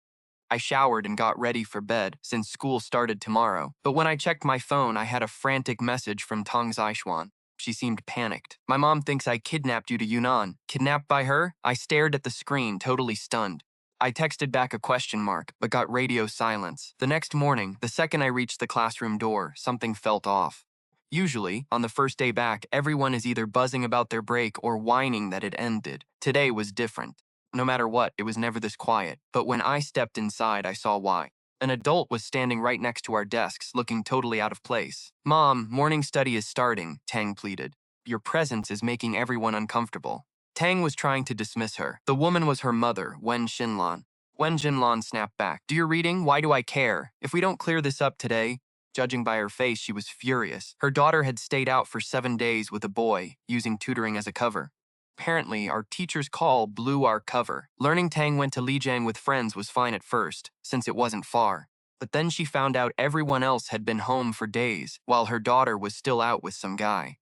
[SPEAKER 1] I showered and got ready for bed, since school started tomorrow. But when I checked my phone, I had a frantic message from Tang Zixuan. She seemed panicked. "My mom thinks I kidnapped you to Yunnan." Kidnapped by her? I stared at the screen, totally stunned. I texted back a question mark, but got radio silence. The next morning, the second I reached the classroom door, something felt off. Usually, on the first day back, everyone is either buzzing about their break or whining that it ended. Today was different. No matter what, it was never this quiet. But when I stepped inside, I saw why. An adult was standing right next to our desks, looking totally out of place. "Mom, morning study is starting," Tang pleaded. "Your presence is making everyone uncomfortable." Tang was trying to dismiss her. The woman was her mother, Wen Xinlan. Wen Xinlan snapped back. "Do your reading? Why do I care? If we don't clear this up today..." Judging by her face, she was furious. Her daughter had stayed out for 7 days with a boy, using tutoring as a cover. Apparently, our teacher's call blew our cover. Learning Tang went to Lijiang with friends was fine at first, since it wasn't far. But then she found out everyone else had been home for days, while her daughter was still out with some guy.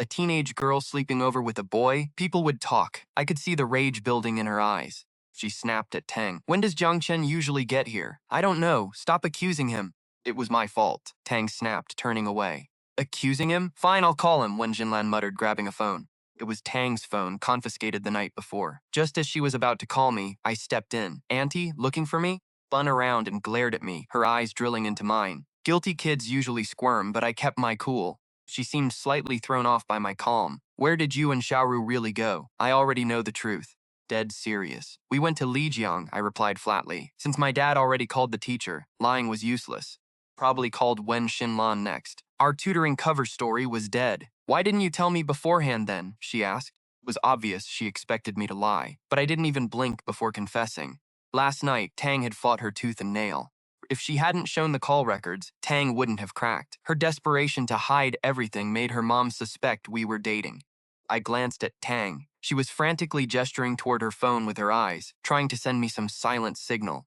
[SPEAKER 1] A teenage girl sleeping over with a boy? People would talk. I could see the rage building in her eyes. She snapped at Tang. When does Jiang Chen usually get here? I don't know. Stop accusing him. It was my fault, Tang snapped, turning away. Accusing him? Fine, I'll call him, Wen Jinlan muttered, grabbing a phone. It was Tang's phone, confiscated the night before. Just as she was about to call me, I stepped in. Auntie, looking for me? Spun around and glared at me, her eyes drilling into mine. Guilty kids usually squirm, but I kept my cool. She seemed slightly thrown off by my calm. Where did you and Xiaoru really go? I already know the truth. Dead serious. We went to Lijiang, I replied flatly. Since my dad already called the teacher, lying was useless. Probably called Wen Xinlan next. Our tutoring cover story was dead. Why didn't you tell me beforehand then? She asked. It was obvious she expected me to lie, but I didn't even blink before confessing. Last night, Tang had fought her tooth and nail. If she hadn't shown the call records, Tang wouldn't have cracked. Her desperation to hide everything made her mom suspect we were dating. I glanced at Tang. She was frantically gesturing toward her phone with her eyes, trying to send me some silent signal.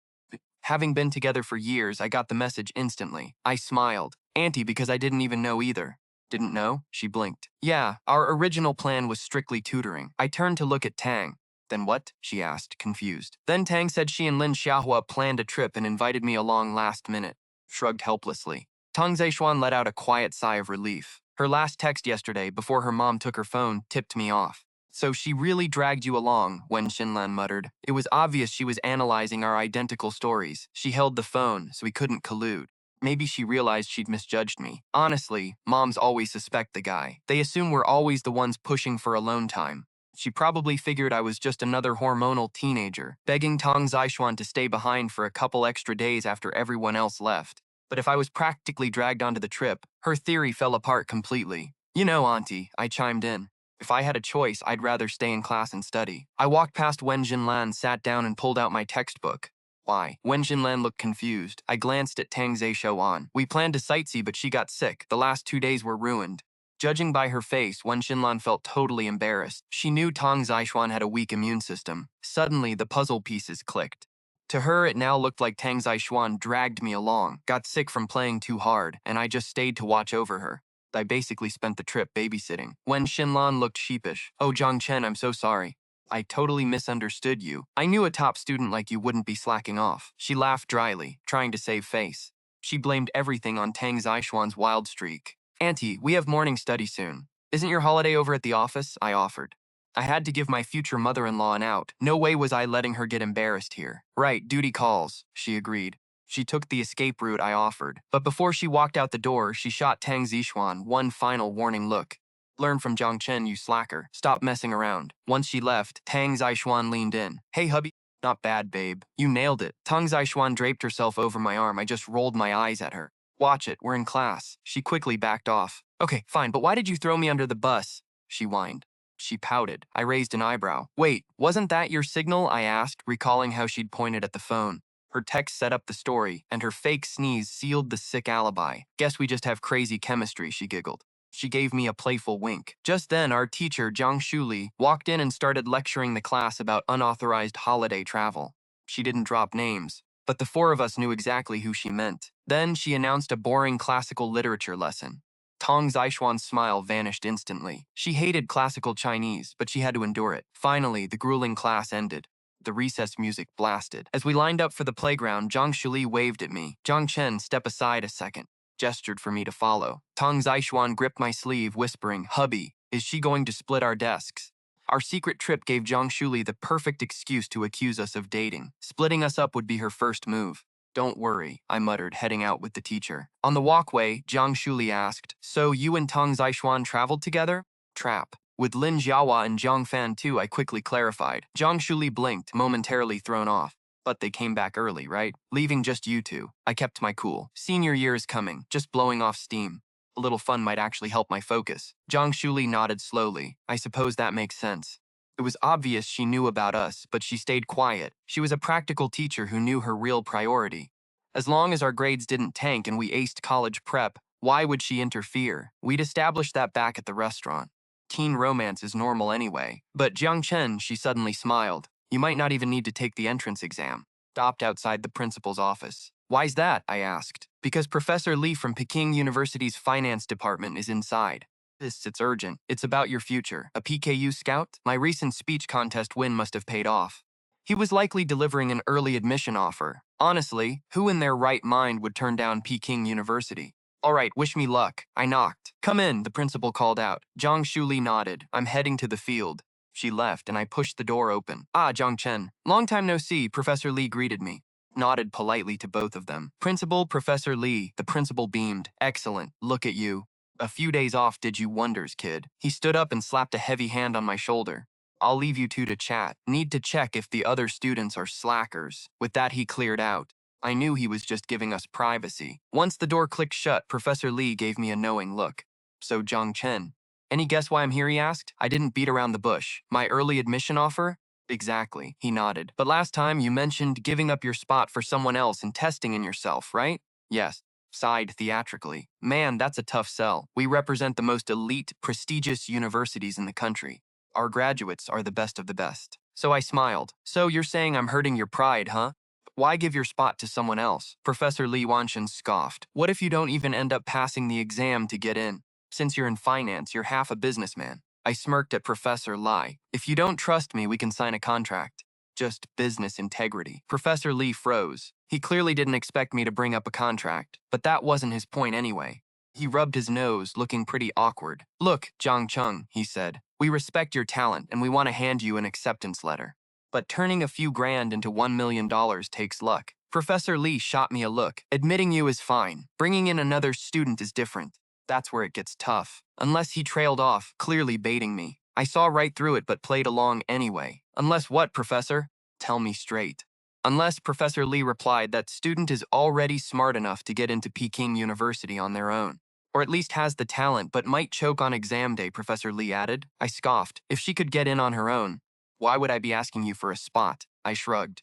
[SPEAKER 1] Having been together for years, I got the message instantly. I smiled. Auntie, because I didn't even know either. Didn't know? She blinked. Yeah, our original plan was strictly tutoring. I turned to look at Tang. Then what? She asked, confused. Then Tang said she and Lin Xiaohua planned a trip and invited me along last minute. Shrugged helplessly. Tang Zexuan let out a quiet sigh of relief. Her last text yesterday, before her mom took her phone, tipped me off. So she really dragged you along, Wen Xinlan muttered. It was obvious she was analyzing our identical stories. She held the phone, so we couldn't collude. Maybe she realized she'd misjudged me. Honestly, moms always suspect the guy. They assume we're always the ones pushing for alone time. She probably figured I was just another hormonal teenager, begging Tang Zexuan to stay behind for a couple extra days after everyone else left. But if I was practically dragged onto the trip, her theory fell apart completely. You know, Auntie, I chimed in. If I had a choice, I'd rather stay in class and study. I walked past Wen Jinlan, sat down, and pulled out my textbook. Why? Wen Jinlan looked confused. I glanced at Tang Zexuan. We planned to sightsee, but she got sick. The last 2 days were ruined. Judging by her face, Wen Xinlan felt totally embarrassed. She knew Tang Zexuan had a weak immune system. Suddenly, the puzzle pieces clicked. To her, it now looked like Tang Zexuan dragged me along, got sick from playing too hard, and I just stayed to watch over her. I basically spent the trip babysitting. Wen Xinlan looked sheepish. Oh, Jiang Chen, I'm so sorry. I totally misunderstood you. I knew a top student like you wouldn't be slacking off. She laughed dryly, trying to save face. She blamed everything on Tang Zexuan's wild streak. Auntie, we have morning study soon. Isn't your holiday over at the office? I offered. I had to give my future mother-in-law an out. No way was I letting her get embarrassed here. Right, duty calls, she agreed. She took the escape route I offered. But before she walked out the door, she shot Tang Zexuan one final warning look. Learn from Jiang Chen, you slacker. Stop messing around. Once she left, Tang Zexuan leaned in. Hey, hubby. Not bad, babe. You nailed it. Tang Zexuan draped herself over my arm. I just rolled my eyes at her. Watch it, we're in class. She quickly backed off. Okay, fine, but why did you throw me under the bus? She whined. She pouted. I raised an eyebrow. Wait, wasn't that your signal? I asked, recalling how she'd pointed at the phone. Her text set up the story, and her fake sneeze sealed the sick alibi. Guess we just have crazy chemistry, she giggled. She gave me a playful wink. Just then, our teacher, Zhang Shuli, walked in and started lecturing the class about unauthorized holiday travel. She didn't drop names, but the 4 of us knew exactly who she meant. Then she announced a boring classical literature lesson. Tang Zexuan's smile vanished instantly. She hated classical Chinese, but she had to endure it. Finally, the grueling class ended. The recess music blasted. As we lined up for the playground, Zhang Shuli waved at me. Jiang Chen, step aside a second, gestured for me to follow. Tang Zexuan gripped my sleeve, whispering, Hubby, is she going to split our desks? Our secret trip gave Zhang Shuli the perfect excuse to accuse us of dating. Splitting us up would be her first move. Don't worry, I muttered, heading out with the teacher. On the walkway, Zhang Shuli asked, So you and Tang Zexuan traveled together? Trap. With Lin Xiaohua and Zhang Fan too, I quickly clarified. Zhang Shuli blinked, momentarily thrown off. But they came back early, right? Leaving just you two. I kept my cool. Senior year is coming, just blowing off steam. A little fun might actually help my focus. Zhang Shuli nodded slowly. I suppose that makes sense. It was obvious she knew about us, but she stayed quiet. She was a practical teacher who knew her real priority. As long as our grades didn't tank and we aced college prep, why would she interfere? We'd established that back at the restaurant. Teen romance is normal anyway. But Jiang Chen, she suddenly smiled. You might not even need to take the entrance exam. Stopped outside the principal's office. Why's that? I asked. Because Professor Li from Peking University's finance department is inside. It's urgent. It's about your future. A PKU scout? My recent speech contest win must have paid off. He was likely delivering an early admission offer. Honestly, who in their right mind would turn down Peking University? All right, wish me luck. I knocked. Come in, the principal called out. Zhang Shuli nodded. I'm heading to the field. She left, and I pushed the door open. Ah, Zhang Chen. Long time no see, Professor Lee greeted me. Nodded politely to both of them. Principal, Professor Lee. The principal beamed. Excellent. Look at you. A few days off did you wonders, kid. He stood up and slapped a heavy hand on my shoulder. I'll leave you two to chat. Need to check if the other students are slackers. With that, he cleared out. I knew he was just giving us privacy. Once the door clicked shut, Professor Lee gave me a knowing look. So, Zhang Chen. Any guess why I'm here, he asked? I didn't beat around the bush. My early admission offer? Exactly, he nodded. But last time you mentioned giving up your spot for someone else and testing in yourself, right? Yes. Sighed theatrically. Man, that's a tough sell. We represent the most elite, prestigious universities in the country. Our graduates are the best of the best. So I smiled. So you're saying I'm hurting your pride, huh? Why give your spot to someone else? Professor Lee Wanshan scoffed. What if you don't even end up passing the exam to get in? Since you're in finance, you're half a businessman. I smirked at Professor Lai. If you don't trust me, we can sign a contract. Just business integrity. Professor Lee froze. He clearly didn't expect me to bring up a contract, but that wasn't his point anyway. He rubbed his nose, looking pretty awkward. Look, Zhang Cheng, he said, we respect your talent and we want to hand you an acceptance letter. But turning a few grand into $1 million takes luck. Professor Lee shot me a look. Admitting you is fine. Bringing in another student is different. That's where it gets tough. Unless he trailed off, clearly baiting me. I saw right through it but played along anyway. Unless what, Professor? Tell me straight. Unless Professor Lee replied that student is already smart enough to get into Peking University on their own. Or at least has the talent but might choke on exam day, Professor Lee added. I scoffed. If she could get in on her own, why would I be asking you for a spot? I shrugged.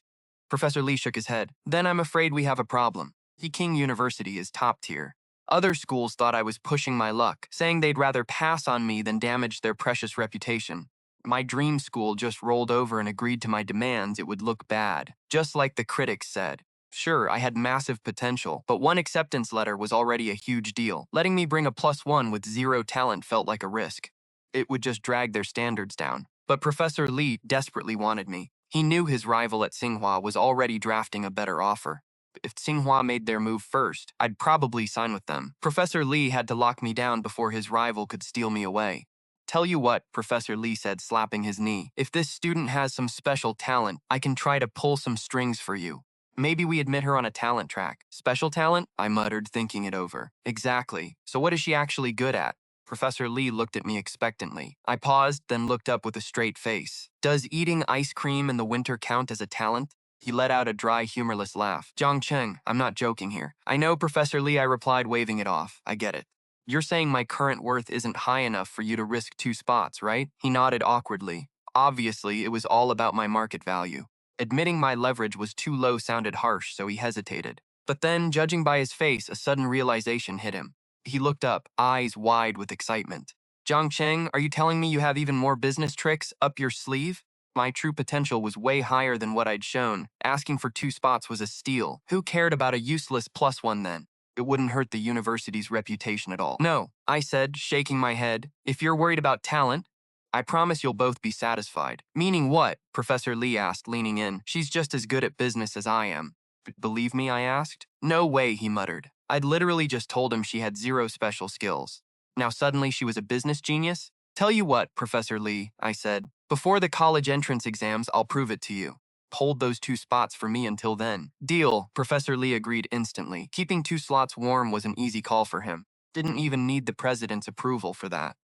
[SPEAKER 1] Professor Lee shook his head. Then I'm afraid we have a problem. Peking University is top tier. Other schools thought I was pushing my luck, saying they'd rather pass on me than damage their precious reputation. My dream school just rolled over and agreed to my demands it would look bad, just like the critics said. Sure, I had massive potential, but one acceptance letter was already a huge deal. Letting me bring a +1 with zero talent felt like a risk. It would just drag their standards down. But Professor Lee desperately wanted me. He knew his rival at Tsinghua was already drafting a better offer. If Tsinghua made their move first, I'd probably sign with them. Professor Lee had to lock me down before his rival could steal me away. Tell you what, Professor Lee said, slapping his knee. If this student has some special talent, I can try to pull some strings for you. Maybe we admit her on a talent track. Special talent? I muttered, thinking it over. Exactly. So what is she actually good at? Professor Lee looked at me expectantly. I paused, then looked up with a straight face. Does eating ice cream in the winter count as a talent? He let out a dry, humorless laugh. Zhang Cheng, I'm not joking here. I know, Professor Lee, I replied, waving it off. I get it. You're saying my current worth isn't high enough for you to risk 2 spots, right? He nodded awkwardly. Obviously, it was all about my market value. Admitting my leverage was too low sounded harsh, so he hesitated. But then, judging by his face, a sudden realization hit him. He looked up, eyes wide with excitement. Zhang Cheng, are you telling me you have even more business tricks up your sleeve? My true potential was way higher than what I'd shown. Asking for 2 spots was a steal. Who cared about a useless +1 then? It wouldn't hurt the university's reputation at all. No, I said, shaking my head. If you're worried about talent, I promise you'll both be satisfied. Meaning what? Professor Lee asked, leaning in. She's just as good at business as I am. Believe me, I asked. No way, he muttered. I'd literally just told him she had 0 special skills. Now suddenly she was a business genius? Tell you what, Professor Lee, I said. Before the college entrance exams, I'll prove it to you. Hold those 2 spots for me until then. Deal, Professor Lee agreed instantly. Keeping 2 slots warm was an easy call for him. Didn't even need the president's approval for that.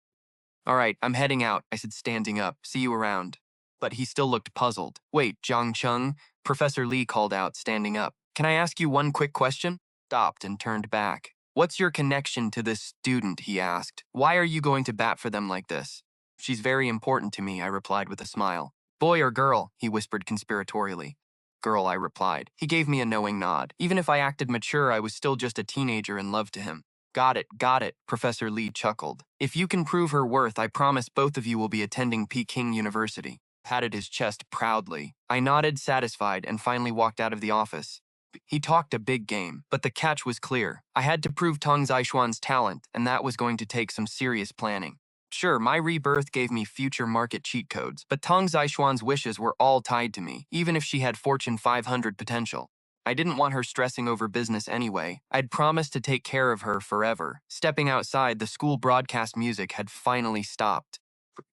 [SPEAKER 1] All right, I'm heading out, I said, standing up. See you around. But he still looked puzzled. Wait, Zhang Cheng? Professor Lee called out, standing up. Can I ask you one quick question? Stopped and turned back. What's your connection to this student, he asked. Why are you going to bat for them like this? She's very important to me, I replied with a smile. Boy or girl, he whispered conspiratorially. Girl, I replied. He gave me a knowing nod. Even if I acted mature, I was still just a teenager in love to him. Got it, Professor Lee chuckled. If you can prove her worth, I promise both of you will be attending Peking University. Patted his chest proudly. I nodded, satisfied, and finally walked out of the office. He talked a big game, but the catch was clear. I had to prove Tong Zishuan's talent, and that was going to take some serious planning. Sure, my rebirth gave me future market cheat codes, but Tang Zixuan's wishes were all tied to me, even if she had Fortune 500 potential. I didn't want her stressing over business anyway. I'd promised to take care of her forever. Stepping outside, the school broadcast music had finally stopped.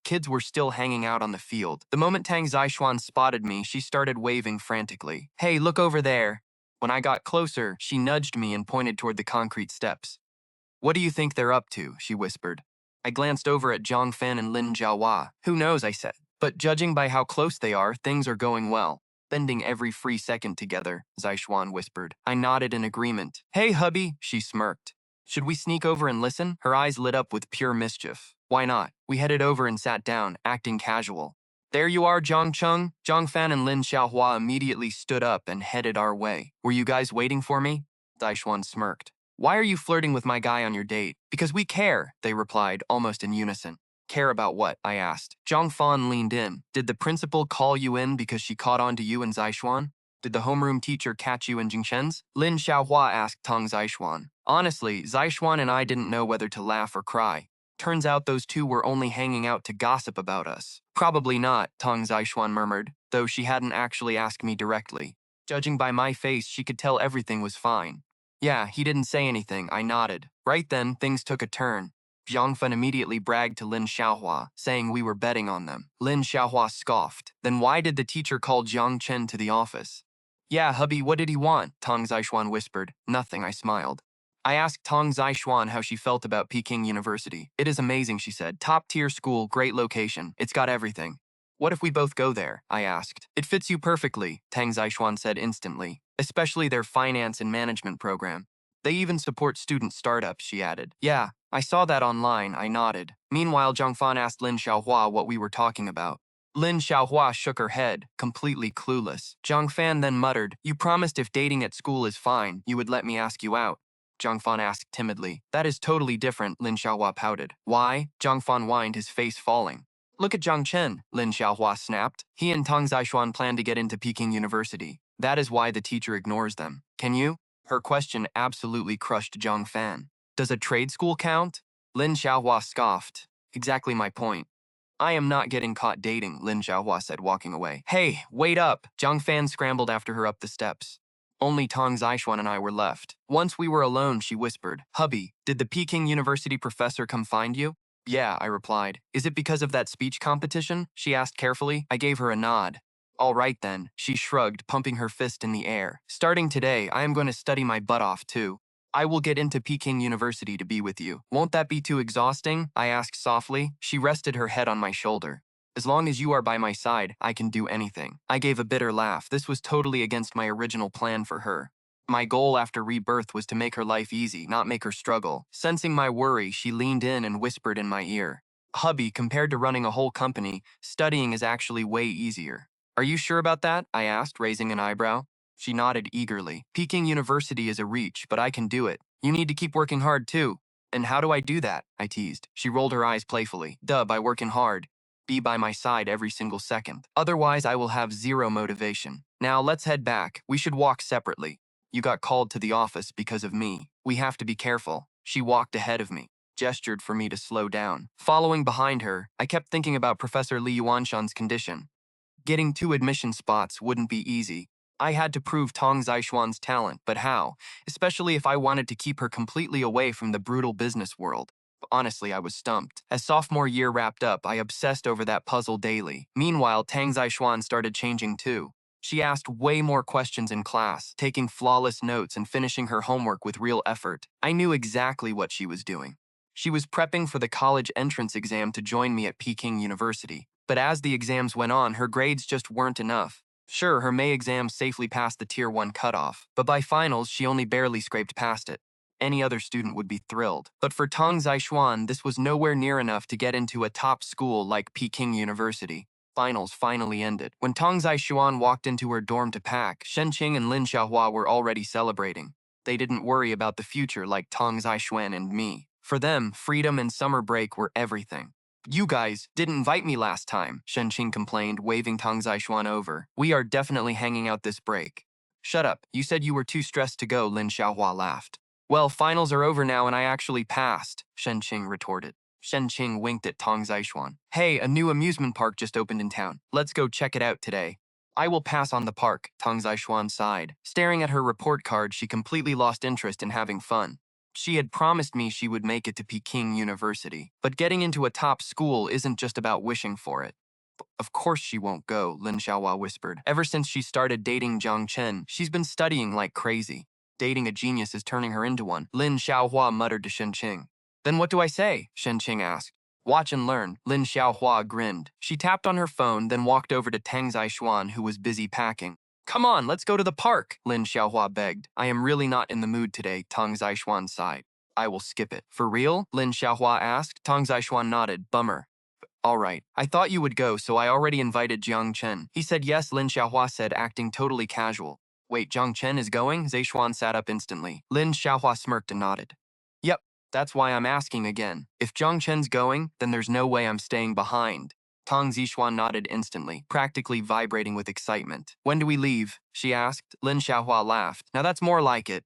[SPEAKER 1] Kids were still hanging out on the field. The moment Tang Zixuan spotted me, she started waving frantically. Hey, look over there. When I got closer, she nudged me and pointed toward the concrete steps. What do you think they're up to? She whispered. I glanced over at Zhang Fan and Lin Jiahua. Who knows, I said. But judging by how close they are, things are going well. Spending every free second together, Zixuan whispered. I nodded in agreement. Hey, hubby, she smirked. Should we sneak over and listen? Her eyes lit up with pure mischief. Why not? We headed over and sat down, acting casual. There you are, Zhang Cheng. Zhang Fan and Lin Xiaohua immediately stood up and headed our way. Were you guys waiting for me? Zixuan smirked. Why are you flirting with my guy on your date? Because we care, they replied, almost in unison. Care about what? I asked. Zhang Fan leaned in. Did the principal call you in because she caught on to you and Zixuan? Did the homeroom teacher catch you in Jingshen's? Lin Xiaohua asked Tang Zixuan. Honestly, Zixuan and I didn't know whether to laugh or cry. Turns out those two were only hanging out to gossip about us. Probably not, Tang Zixuan murmured, though she hadn't actually asked me directly. Judging by my face, she could tell everything was fine. Yeah, he didn't say anything, I nodded. Right then, things took a turn. Zhang Fen immediately bragged to Lin Xiaohua, saying we were betting on them. Lin Xiaohua scoffed. Then why did the teacher call Jiang Chen to the office? Yeah, hubby, what did he want? Tang Zixuan whispered. Nothing, I smiled. I asked Tang Zixuan how she felt about Peking University. It is amazing, she said. Top-tier school, great location. It's got everything. What if we both go there? I asked. It fits you perfectly, Tang Zixuan said instantly, especially their finance and management program. They even support student startups, she added. Yeah, I saw that online, I nodded. Meanwhile, Zhang Fan asked Lin Xiaohua what we were talking about. Lin Xiaohua shook her head, completely clueless. Zhang Fan then muttered, You promised if dating at school is fine, you would let me ask you out. Zhang Fan asked timidly. That is totally different, Lin Xiaohua pouted. Why? Zhang Fan whined, his face falling. Look at Zhang Chen, Lin Xiaohua snapped. He and Tang Zixuan plan to get into Peking University. That is why the teacher ignores them. Can you? Her question absolutely crushed Zhang Fan. Does a trade school count? Lin Xiaohua scoffed. Exactly my point. I am not getting caught dating, Lin Xiaohua said, walking away. Hey, wait up! Zhang Fan scrambled after her up the steps. Only Tang Zixuan and I were left. Once we were alone, she whispered, Hubby, did the Peking University professor come find you? Yeah, I replied. Is it because of that speech competition? She asked carefully. I gave her a nod. All right then, she shrugged, pumping her fist in the air. Starting today, I am going to study my butt off too. I will get into Peking University to be with you. Won't that be too exhausting? I asked softly. She rested her head on my shoulder. As long as you are by my side, I can do anything. I gave a bitter laugh. This was totally against my original plan for her. My goal after rebirth was to make her life easy, not make her struggle. Sensing my worry, she leaned in and whispered in my ear. Hubby, compared to running a whole company, studying is actually way easier. Are you sure about that? I asked, raising an eyebrow. She nodded eagerly. Peking University is a reach, but I can do it. You need to keep working hard too. And how do I do that? I teased. She rolled her eyes playfully. Duh, by working hard. Be by my side every single second. Otherwise, I will have zero motivation. Now, let's head back. We should walk separately. You got called to the office because of me. We have to be careful. She walked ahead of me, gestured for me to slow down. Following behind her, I kept thinking about Professor Li Yuanshan's condition. Getting 2 admission spots wouldn't be easy. I had to prove Tang Zixuan's talent, but how? Especially if I wanted to keep her completely away from the brutal business world. Honestly, I was stumped. As sophomore year wrapped up, I obsessed over that puzzle daily. Meanwhile, Tang Zixuan started changing too. She asked way more questions in class, taking flawless notes and finishing her homework with real effort. I knew exactly what she was doing. She was prepping for the college entrance exam to join me at Peking University. But as the exams went on, her grades just weren't enough. Sure, her May exam safely passed the Tier 1 cutoff, but by finals, she only barely scraped past it. Any other student would be thrilled. But for Tang Zixuan, this was nowhere near enough to get into a top school like Peking University. Finals finally ended. When Tang Zixuan walked into her dorm to pack, Shenqing and Lin Xiaohua were already celebrating. They didn't worry about the future like Tang Zixuan and me. For them, freedom and summer break were everything. You guys didn't invite me last time, Shenqing complained, waving Tang Zixuan over. We are definitely hanging out this break. Shut up, you said you were too stressed to go, Lin Xiaohua laughed. Well, finals are over now and I actually passed, Shenqing retorted. Shen Qing winked at Tang Zixuan. Hey, a new amusement park just opened in town. Let's go check it out today. I will pass on the park, Tang Zixuan sighed. Staring at her report card, she completely lost interest in having fun. She had promised me she would make it to Peking University. But getting into a top school isn't just about wishing for it. Of course she won't go, Lin Xiaohua whispered. Ever since she started dating Jiang Chen, she's been studying like crazy. Dating a genius is turning her into one, Lin Xiaohua muttered to Shen Qing. Then what do I say? Shen Qing asked. Watch and learn, Lin Xiaohua grinned. She tapped on her phone, then walked over to Tang Zixuan, who was busy packing. Come on, let's go to the park, Lin Xiaohua begged. I am really not in the mood today, Tang Zixuan sighed. I will skip it. For real? Lin Xiaohua asked. Tang Zixuan nodded. Bummer. All right. I thought you would go, so I already invited Jiang Chen. He said yes, Lin Xiaohua said, acting totally casual. Wait, Jiang Chen is going? Zixuan sat up instantly. Lin Xiaohua smirked and nodded. Yep, that's why I'm asking again. If Jiang Chen's going, then there's no way I'm staying behind. Tang Zixuan nodded instantly, practically vibrating with excitement. When do we leave? She asked. Lin Xiaohua laughed. Now that's more like it.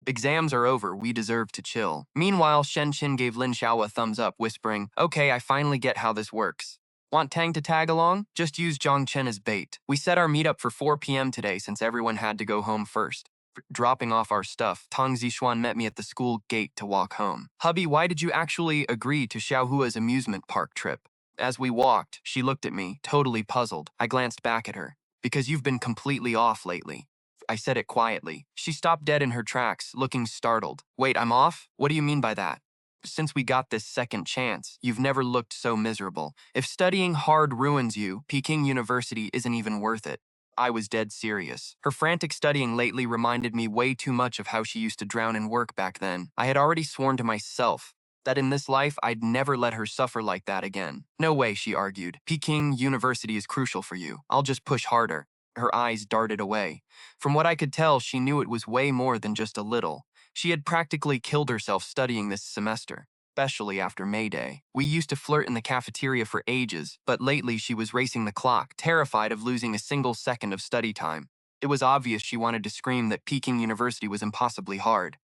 [SPEAKER 1] Exams are over, we deserve to chill. Meanwhile, Shen Qin gave Lin Xiao a thumbs up, whispering, Okay, I finally get how this works. Want Tang to tag along? Just use Jiang Chen as bait. We set our meetup for 4 p.m. today since everyone had to go home first. Dropping off our stuff, Tang Zixuan met me at the school gate to walk home. Hubby, why did you actually agree to Xiaohua's amusement park trip? As we walked, she looked at me, totally puzzled. I glanced back at her. Because you've been completely off lately. I said it quietly. She stopped dead in her tracks, looking startled. Wait, I'm off? What do you mean by that? Since we got this second chance, you've never looked so miserable. If studying hard ruins you, Peking University isn't even worth it. I was dead serious. Her frantic studying lately reminded me way too much of how she used to drown in work back then. I had already sworn to myself that in this life I'd never let her suffer like that again. No way, she argued. Peking University is crucial for you. I'll just push harder. Her eyes darted away. From what I could tell, she knew it was way more than just a little. She had practically killed herself studying this semester, especially after May Day. We used to flirt in the cafeteria for ages, but lately she was racing the clock, terrified of losing a single second of study time. It was obvious she wanted to scream that Peking University was impossibly hard.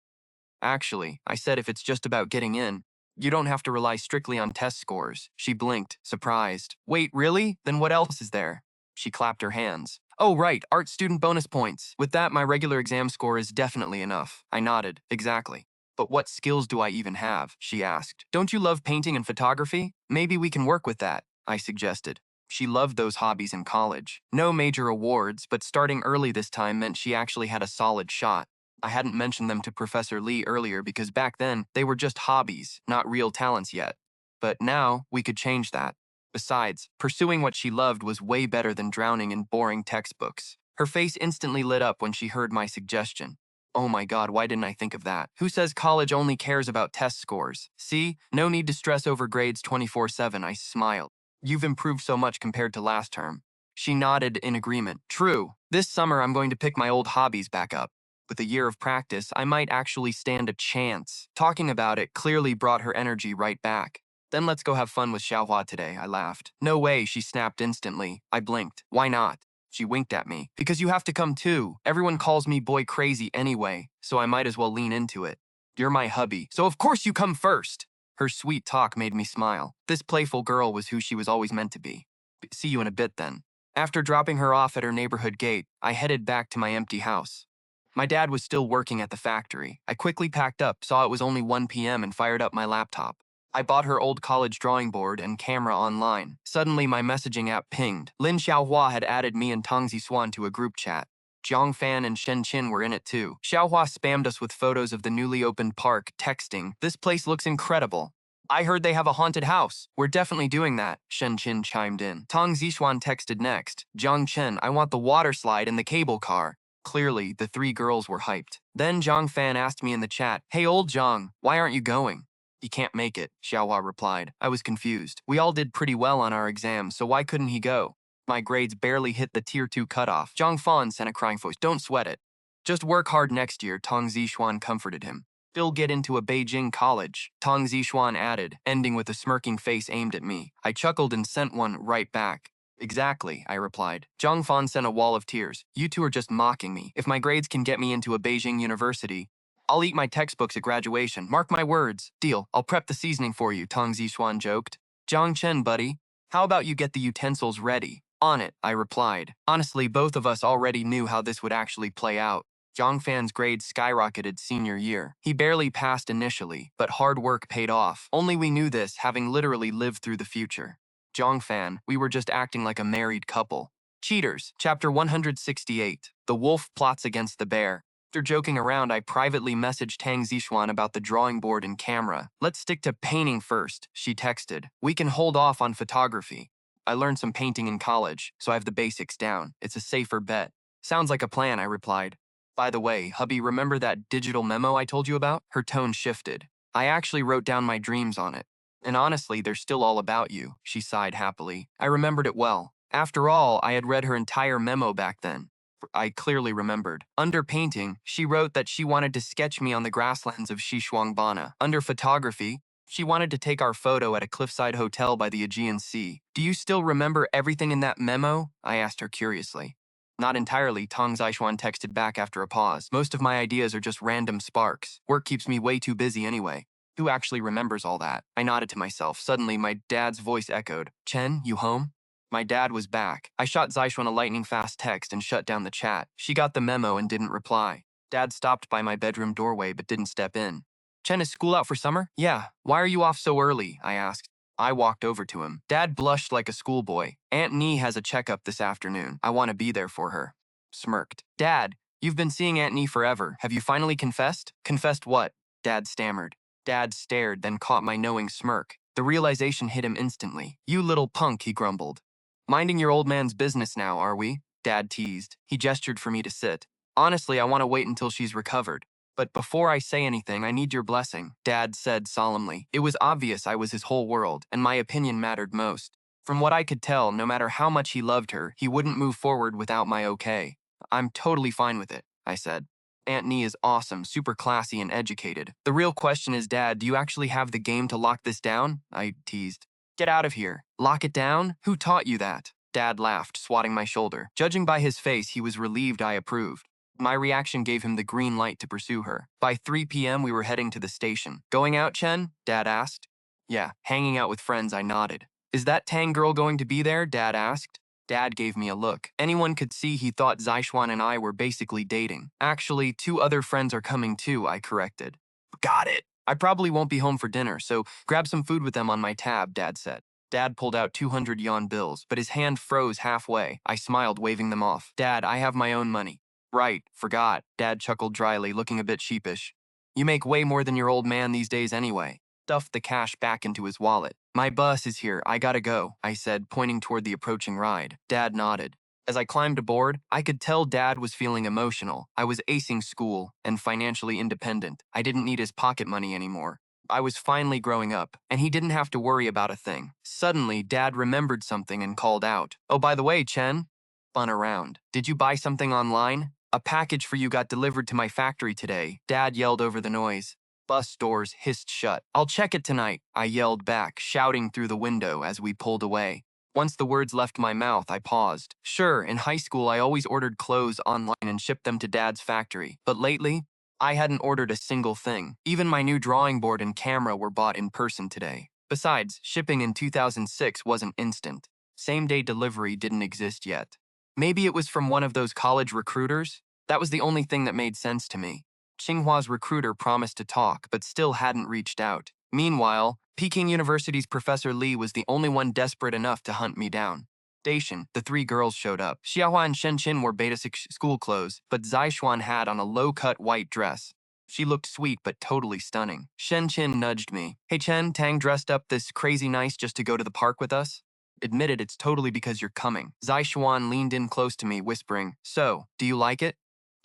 [SPEAKER 1] Actually, I said, if it's just about getting in, you don't have to rely strictly on test scores. She blinked, surprised. Wait, really? Then what else is there? She clapped her hands. Oh, right, art student bonus points. With that, my regular exam score is definitely enough. I nodded. Exactly. But what skills do I even have? She asked. Don't you love painting and photography? Maybe we can work with that, I suggested. She loved those hobbies in college. No major awards, but starting early this time meant she actually had a solid shot. I hadn't mentioned them to Professor Lee earlier because back then, they were just hobbies, not real talents yet. But now, we could change that. Besides, pursuing what she loved was way better than drowning in boring textbooks. Her face instantly lit up when she heard my suggestion. Oh my god, why didn't I think of that? Who says college only cares about test scores? See? No need to stress over grades 24/7, I smiled. You've improved so much compared to last term. She nodded in agreement. True. This summer I'm going to pick my old hobbies back up. With a year of practice, I might actually stand a chance. Talking about it clearly brought her energy right back. Then let's go have fun with Xiaohua today, I laughed. No way, she snapped instantly. I blinked. Why not? She winked at me. Because you have to come too. Everyone calls me boy crazy anyway, so I might as well lean into it. You're my hubby, so of course you come first. Her sweet talk made me smile. This playful girl was who she was always meant to be. See you in a bit then. After dropping her off at her neighborhood gate, I headed back to my empty house. My dad was still working at the factory. I quickly packed up, saw it was only 1 p.m. and fired up my laptop. I bought her old college drawing board and camera online. Suddenly, my messaging app pinged. Lin Xiaohua had added me and Tang Zixuan to a group chat. Jiang Fan and Shen Qin were in it too. Xiaohua spammed us with photos of the newly opened park, texting, "This place looks incredible. I heard they have a haunted house. We're definitely doing that," Shen Qin chimed in. Tang Zixuan texted next. Jiang Chen, I want the water slide and the cable car. Clearly, the 3 girls were hyped. Then Jiang Fan asked me in the chat, Hey old Jiang, why aren't you going? He can't make it, Xiaohua replied. I was confused. We all did pretty well on our exams, so why couldn't he go? My grades barely hit the Tier 2 cutoff. Zhang Fan sent a crying voice. Don't sweat it. Just work hard next year, Tang Zixuan comforted him. Still get into a Beijing college, Tang Zixuan added, ending with a smirking face aimed at me. I chuckled and sent one right back. Exactly, I replied. Zhang Fan sent a wall of tears. You two are just mocking me. If my grades can get me into a Beijing university, I'll eat my textbooks at graduation. Mark my words. Deal. I'll prep the seasoning for you, Tang Zishuan joked. Jiang Chen, buddy. How about you get the utensils ready? On it, I replied. Honestly, both of us already knew how this would actually play out. Zhang Fan's grades skyrocketed senior year. He barely passed initially, but hard work paid off. Only we knew this, having literally lived through the future. Zhang Fan, we were just acting like a married couple. Cheaters, Chapter 168. The Wolf Plots Against the Bear. After joking around, I privately messaged Tang Zishuan about the drawing board and camera. Let's stick to painting first, she texted. We can hold off on photography. I learned some painting in college, so I have the basics down. It's a safer bet. Sounds like a plan, I replied. By the way, hubby, remember that digital memo I told you about? Her tone shifted. I actually wrote down my dreams on it. And honestly, they're still all about you, she sighed happily. I remembered it well. After all, I had read her entire memo back then. I clearly remembered. Under painting, she wrote that she wanted to sketch me on the grasslands of Xishuangbana. Under photography, she wanted to take our photo at a cliffside hotel by the Aegean Sea. Do you still remember everything in that memo? I asked her curiously. Not entirely, Tang Zishuan texted back after a pause. Most of my ideas are just random sparks. Work keeps me way too busy anyway. Who actually remembers all that? I nodded to myself. Suddenly, my dad's voice echoed. Chen, you home? My dad was back. I shot Zishuan a lightning-fast text and shut down the chat. She got the memo and didn't reply. Dad stopped by my bedroom doorway but didn't step in. Chen, is school out for summer? Yeah. Why are you off so early? I asked. I walked over to him. Dad blushed like a schoolboy. Aunt Nee has a checkup this afternoon. I want to be there for her. Smirked. Dad, you've been seeing Aunt Nee forever. Have you finally confessed? Confessed what? Dad stammered. Dad stared, then caught my knowing smirk. The realization hit him instantly. You little punk, he grumbled. Minding your old man's business now, are we? Dad teased. He gestured for me to sit. Honestly, I want to wait until she's recovered. But before I say anything, I need your blessing, Dad said solemnly. It was obvious I was his whole world, and my opinion mattered most. From what I could tell, no matter how much he loved her, he wouldn't move forward without my okay. I'm totally fine with it, I said. Aunt Nee is awesome, super classy and educated. The real question is, Dad, do you actually have the game to lock this down? I teased. Get out of here. Lock it down? Who taught you that? Dad laughed, swatting my shoulder. Judging by his face, he was relieved I approved. My reaction gave him the green light to pursue her. By 3 p.m., we were heading to the station. Going out, Chen? Dad asked. Yeah, hanging out with friends, I nodded. Is that Tang girl going to be there? Dad asked. Dad gave me a look. Anyone could see he thought Zishuan and I were basically dating. Actually, 2 other friends are coming too, I corrected. Got it. I probably won't be home for dinner, so grab some food with them on my tab, Dad said. Dad pulled out 200 yuan bills, but his hand froze halfway. I smiled, waving them off. Dad, I have my own money. Right, forgot. Dad chuckled dryly, looking a bit sheepish. You make way more than your old man these days anyway. Stuffed the cash back into his wallet. My bus is here, I gotta go, I said, pointing toward the approaching ride. Dad nodded. As I climbed aboard, I could tell Dad was feeling emotional. I was acing school and financially independent. I didn't need his pocket money anymore. I was finally growing up, and he didn't have to worry about a thing. Suddenly, Dad remembered something and called out. Oh, by the way, Chen. Spun around. Did you buy something online? A package for you got delivered to my factory today, Dad yelled over the noise. Bus doors hissed shut. I'll check it tonight, I yelled back, shouting through the window as we pulled away. Once the words left my mouth, I paused. Sure, in high school I always ordered clothes online and shipped them to Dad's factory. But lately, I hadn't ordered a single thing. Even my new drawing board and camera were bought in person today. Besides, shipping in 2006 wasn't instant. Same-day delivery didn't exist yet. Maybe it was from one of those college recruiters? That was the only thing that made sense to me. Tsinghua's recruiter promised to talk, but still hadn't reached out. Meanwhile, Peking University's Professor Li was the only one desperate enough to hunt me down. Station, the 3 girls showed up. Xiaohua and Shenqin wore basic school clothes, but Zishuan had on a low-cut white dress. She looked sweet but totally stunning. Shenqin nudged me. Hey Chen, Tang dressed up this crazy nice just to go to the park with us? Admitted it's totally because you're coming. Zishuan leaned in close to me, whispering, So, do you like it?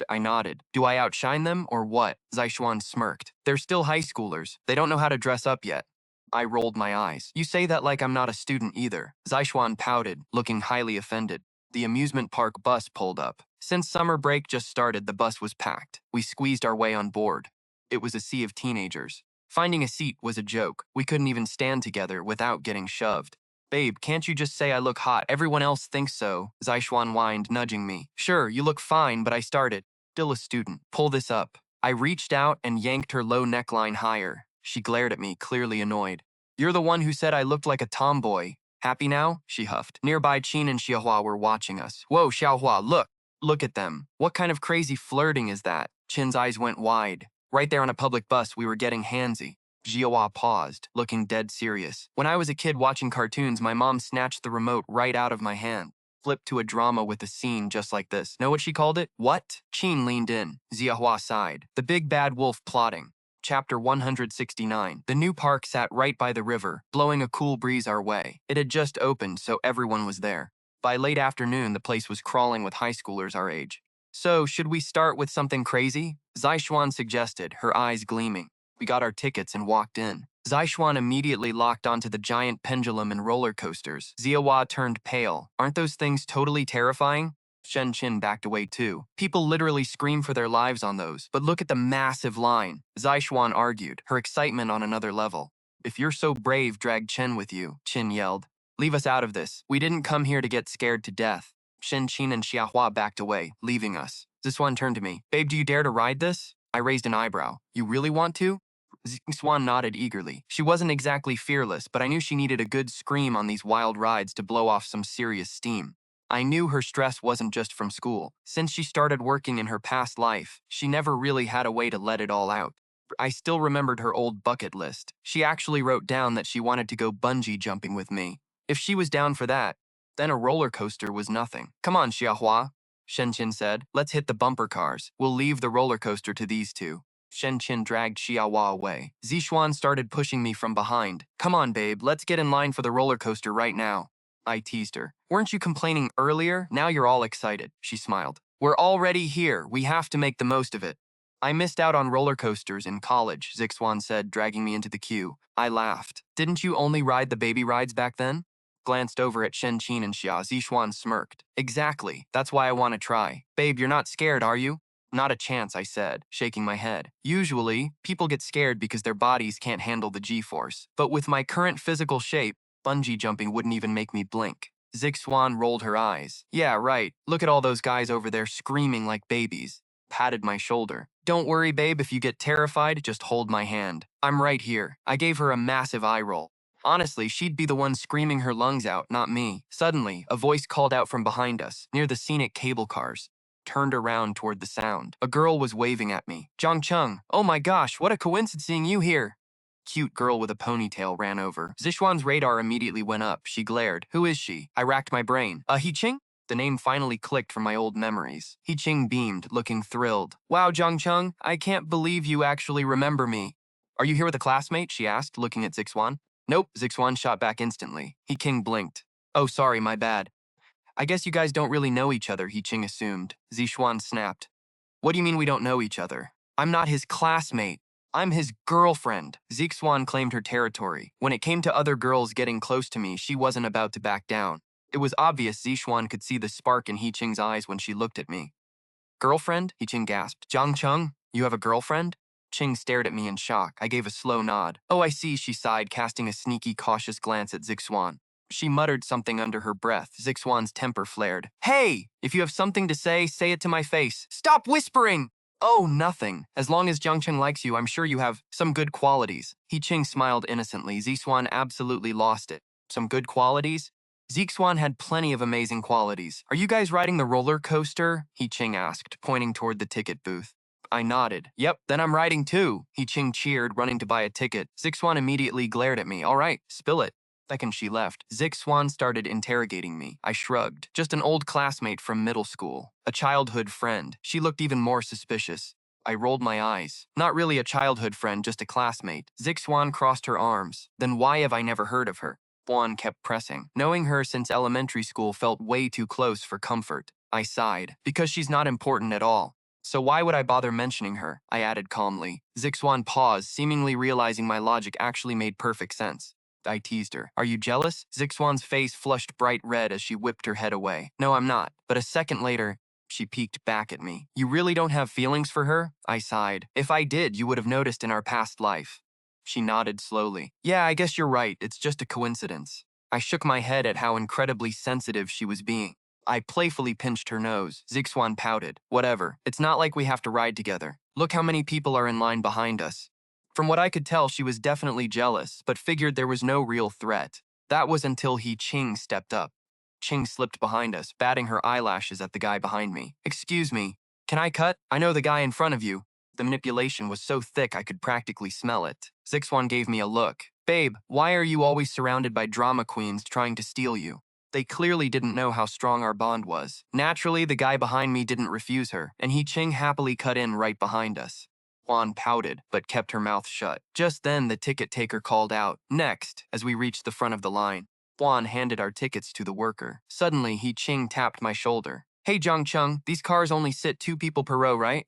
[SPEAKER 1] I nodded. Do I outshine them, or what? Zishuan smirked. They're still high schoolers. They don't know how to dress up yet. I rolled my eyes. You say that like I'm not a student either. Zishuan pouted, looking highly offended. The amusement park bus pulled up. Since summer break just started, the bus was packed. We squeezed our way on board. It was a sea of teenagers. Finding a seat was a joke. We couldn't even stand together without getting shoved. Babe, can't you just say I look hot? Everyone else thinks so, Zishuan whined, nudging me. Sure, you look fine, but I started. Still a student. Pull this up. I reached out and yanked her low neckline higher. She glared at me, clearly annoyed. You're the one who said I looked like a tomboy. Happy now? She huffed. Nearby, Qin and Xiaohua were watching us. Whoa, Xiaohua, look! Look at them. What kind of crazy flirting is that? Qin's eyes went wide. Right there on a public bus, we were getting handsy. Xiaohua paused, looking dead serious. When I was a kid watching cartoons, my mom snatched the remote right out of my hand. Flipped to a drama with a scene just like this. Know what she called it? What? Qin leaned in. Xiaohua sighed. The Big Bad Wolf Plotting. Chapter 169. The new park sat right by the river, blowing a cool breeze our way. It had just opened, so everyone was there. By late afternoon, the place was crawling with high schoolers our age. So, should we start with something crazy? Zaishuan suggested, her eyes gleaming. We got our tickets and walked in. Zaishuan immediately locked onto the giant pendulum and roller coasters. Xiaohua turned pale. Aren't those things totally terrifying? Shen Qin backed away too. People literally scream for their lives on those, but look at the massive line. Zaishuan argued, her excitement on another level. If you're so brave, drag Chen with you, Qin yelled. Leave us out of this. We didn't come here to get scared to death. Shen Qin and Xiaohua backed away, leaving us. Ziswan turned to me. Babe, do you dare to ride this? I raised an eyebrow. You really want to? Swan nodded eagerly. She wasn't exactly fearless, but I knew she needed a good scream on these wild rides to blow off some serious steam. I knew her stress wasn't just from school. Since she started working in her past life, she never really had a way to let it all out. I still remembered her old bucket list. She actually wrote down that she wanted to go bungee jumping with me. If she was down for that, then a roller coaster was nothing. Come on, Xiaohua, Shen Qin said. Let's hit the bumper cars. We'll leave the roller coaster to these two. Shen Qin dragged Xiaohua away. Zishuan started pushing me from behind. Come on, babe, let's get in line for the roller coaster right now. I teased her. Weren't you complaining earlier? Now you're all excited, she smiled. We're already here. We have to make the most of it. I missed out on roller coasters in college, Zixuan said, dragging me into the queue. I laughed. Didn't you only ride the baby rides back then? Glanced over at Shen Qin and Xia. Zishuan smirked. Exactly. That's why I want to try. Babe, you're not scared, are you? Not a chance, I said, shaking my head. Usually, people get scared because their bodies can't handle the G-force. But with my current physical shape, bungee jumping wouldn't even make me blink. Zixuan rolled her eyes. Yeah, right. Look at all those guys over there screaming like babies. Patted my shoulder. Don't worry, babe, if you get terrified, just hold my hand. I'm right here. I gave her a massive eye roll. Honestly, she'd be the one screaming her lungs out, not me. Suddenly, a voice called out from behind us, near the scenic cable cars. Turned around toward the sound. A girl was waving at me. Zhang Cheng, oh my gosh, what a coincidence seeing you here. Cute girl with a ponytail ran over. Zishuan's radar immediately went up. She glared. Who is she? I racked my brain. He-Ching? The name finally clicked from my old memories. He-Ching beamed, looking thrilled. Wow, Zhang Cheng, I can't believe you actually remember me. Are you here with a classmate? She asked, looking at Zixuan. Nope, Zixuan shot back instantly. He-King blinked. Oh, sorry, my bad. I guess you guys don't really know each other, He-Ching assumed. Zixuan snapped. What do you mean we don't know each other? I'm not his classmate. I'm his girlfriend. Zixuan claimed her territory. When it came to other girls getting close to me, she wasn't about to back down. It was obvious Zixuan could see the spark in He-Ching's eyes when she looked at me. Girlfriend? He-Ching gasped. Zhang Cheng, you have a girlfriend? Ching stared at me in shock. I gave a slow nod. Oh, I see, she sighed, casting a sneaky, cautious glance at Zixuan. She muttered something under her breath. Zixuan's temper flared. Hey! If you have something to say it to my face. Stop whispering! Oh, nothing. As long as Zhangcheng likes you, I'm sure you have some good qualities. He-Ching smiled innocently. Zixuan absolutely lost it. Some good qualities? Zixuan had plenty of amazing qualities. Are you guys riding the roller coaster? He-Ching asked, pointing toward the ticket booth. I nodded. Yep, then I'm riding too. He-Ching cheered, running to buy a ticket. Zixuan immediately glared at me. All right, spill it. The second she left, Zixuan started interrogating me. I shrugged. Just an old classmate from middle school. A childhood friend. She looked even more suspicious. I rolled my eyes. Not really a childhood friend, just a classmate. Zixuan crossed her arms. Then why have I never heard of her? Juan kept pressing. Knowing her since elementary school felt way too close for comfort. I sighed. Because she's not important at all. So why would I bother mentioning her? I added calmly. Zixuan paused, seemingly realizing my logic actually made perfect sense. I teased her. Are you jealous? Zixuan's face flushed bright red as she whipped her head away. No, I'm not. But a second later, she peeked back at me. You really don't have feelings for her? I sighed. If I did, you would have noticed in our past life. She nodded slowly. Yeah, I guess you're right. It's just a coincidence. I shook my head at how incredibly sensitive she was being. I playfully pinched her nose. Zixuan pouted. Whatever, it's not like we have to ride together. Look how many people are in line behind us. From what I could tell, she was definitely jealous, but figured there was no real threat. That was until Ching stepped up. Ching slipped behind us, batting her eyelashes at the guy behind me. Excuse me, can I cut? I know the guy in front of you. The manipulation was so thick I could practically smell it. Zixuan gave me a look. Babe, why are you always surrounded by drama queens trying to steal you? They clearly didn't know how strong our bond was. Naturally, the guy behind me didn't refuse her, and Ching happily cut in right behind us. Juan pouted, but kept her mouth shut. Just then, the ticket taker called out, "Next," as we reached the front of the line. Juan handed our tickets to the worker. Suddenly, Ching tapped my shoulder. Hey, Zhangcheng, these cars only sit 2 people per row, right?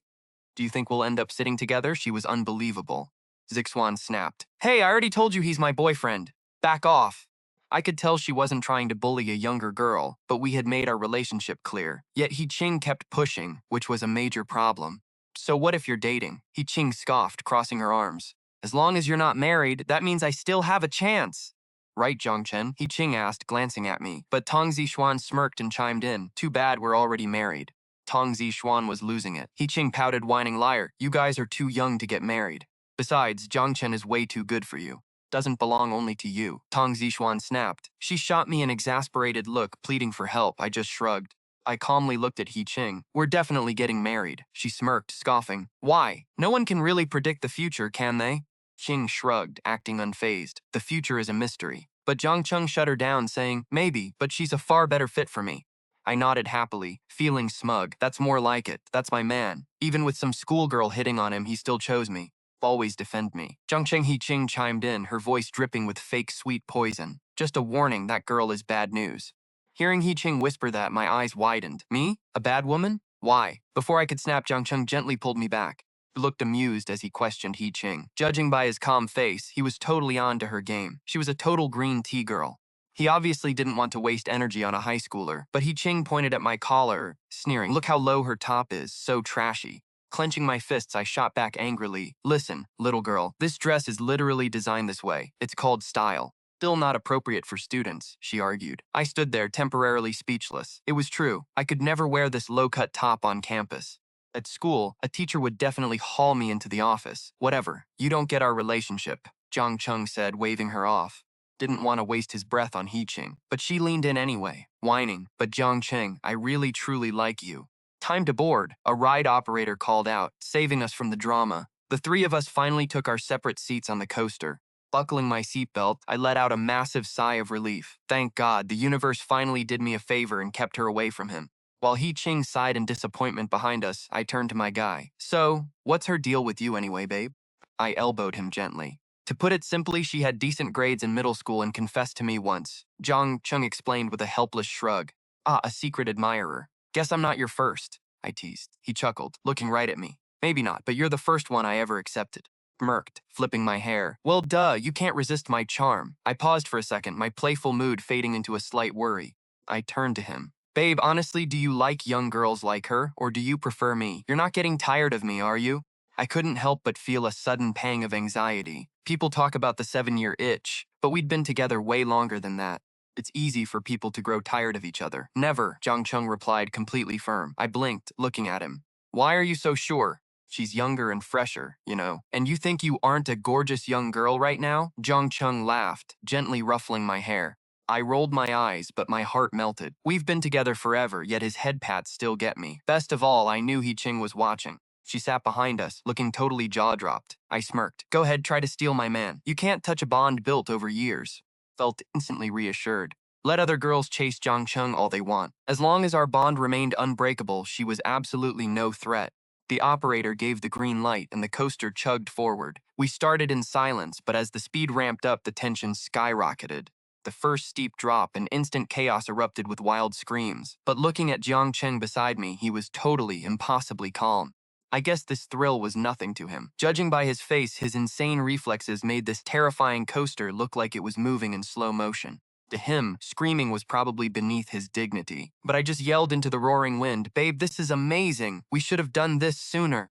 [SPEAKER 1] Do you think we'll end up sitting together? She was unbelievable. Zixuan snapped. Hey, I already told you he's my boyfriend. Back off. I could tell she wasn't trying to bully a younger girl, but we had made our relationship clear. Yet Ching kept pushing, which was a major problem. So what if you're dating? Ching scoffed, crossing her arms. As long as you're not married, that means I still have a chance. Right, Zhongchen? Ching asked, glancing at me. But Tong Zixuan smirked and chimed in. Too bad we're already married. Tong Zixuan was losing it. Ching pouted, whining, liar. You guys are too young to get married. Besides, Zhongchen is way too good for you. Doesn't belong only to you. Tong Zixuan snapped. She shot me an exasperated look, pleading for help. I just shrugged. I calmly looked at Ching. We're definitely getting married. She smirked, scoffing. Why? No one can really predict the future, can they? Ching shrugged, acting unfazed. The future is a mystery. But Zhangcheng shut her down, saying, maybe, but she's a far better fit for me. I nodded happily, feeling smug. That's more like it. That's my man. Even with some schoolgirl hitting on him, he still chose me. Always defend me. Zhangcheng Ching chimed in, her voice dripping with fake sweet poison. Just a warning, that girl is bad news. Hearing Ching whisper that, my eyes widened. Me? A bad woman? Why? Before I could snap, Zhangcheng gently pulled me back. He looked amused as he questioned Ching. Judging by his calm face, he was totally on to her game. She was a total green tea girl. He obviously didn't want to waste energy on a high schooler, but Ching pointed at my collar, sneering. Look how low her top is, so trashy. Clenching my fists, I shot back angrily. Listen, little girl, this dress is literally designed this way. It's called style. Still not appropriate for students, she argued. I stood there, temporarily speechless. It was true. I could never wear this low-cut top on campus. At school, a teacher would definitely haul me into the office. Whatever, you don't get our relationship, Zhang Cheng said, waving her off. Didn't want to waste his breath on Ching, but she leaned in anyway, whining. But Zhangcheng, I really truly like you. Time to board, a ride operator called out, saving us from the drama. The 3 of us finally took our separate seats on the coaster. Buckling my seatbelt, I let out a massive sigh of relief. Thank God, the universe finally did me a favor and kept her away from him. While Ching sighed in disappointment behind us, I turned to my guy. So, what's her deal with you anyway, babe? I elbowed him gently. To put it simply, she had decent grades in middle school and confessed to me once. Zhang Cheng explained with a helpless shrug. Ah, a secret admirer. Guess I'm not your first, I teased. He chuckled, looking right at me. Maybe not, but you're the first one I ever accepted. Smirked, flipping my hair. Well, duh, you can't resist my charm. I paused for a second, my playful mood fading into a slight worry. I turned to him. Babe, honestly, do you like young girls like her, or do you prefer me? You're not getting tired of me, are you? I couldn't help but feel a sudden pang of anxiety. People talk about the 7-year itch, but we'd been together way longer than that. It's easy for people to grow tired of each other. Never, Zhang Cheng replied, completely firm. I blinked, looking at him. Why are you so sure? She's younger and fresher, you know. And you think you aren't a gorgeous young girl right now? Zhang Cheng laughed, gently ruffling my hair. I rolled my eyes, but my heart melted. We've been together forever, yet his head pats still get me. Best of all, I knew Ching was watching. She sat behind us, looking totally jaw-dropped. I smirked. Go ahead, try to steal my man. You can't touch a bond built over years. Felt instantly reassured. Let other girls chase Zhang Cheng all they want. As long as our bond remained unbreakable, she was absolutely no threat. The operator gave the green light and the coaster chugged forward. We started in silence, but as the speed ramped up, the tension skyrocketed. The first steep drop and instant chaos erupted with wild screams. But looking at Zhang Cheng beside me, he was totally, impossibly calm. I guess this thrill was nothing to him. Judging by his face, his insane reflexes made this terrifying coaster look like it was moving in slow motion. To him, screaming was probably beneath his dignity. But I just yelled into the roaring wind, "Babe, this is amazing! We should have done this sooner!"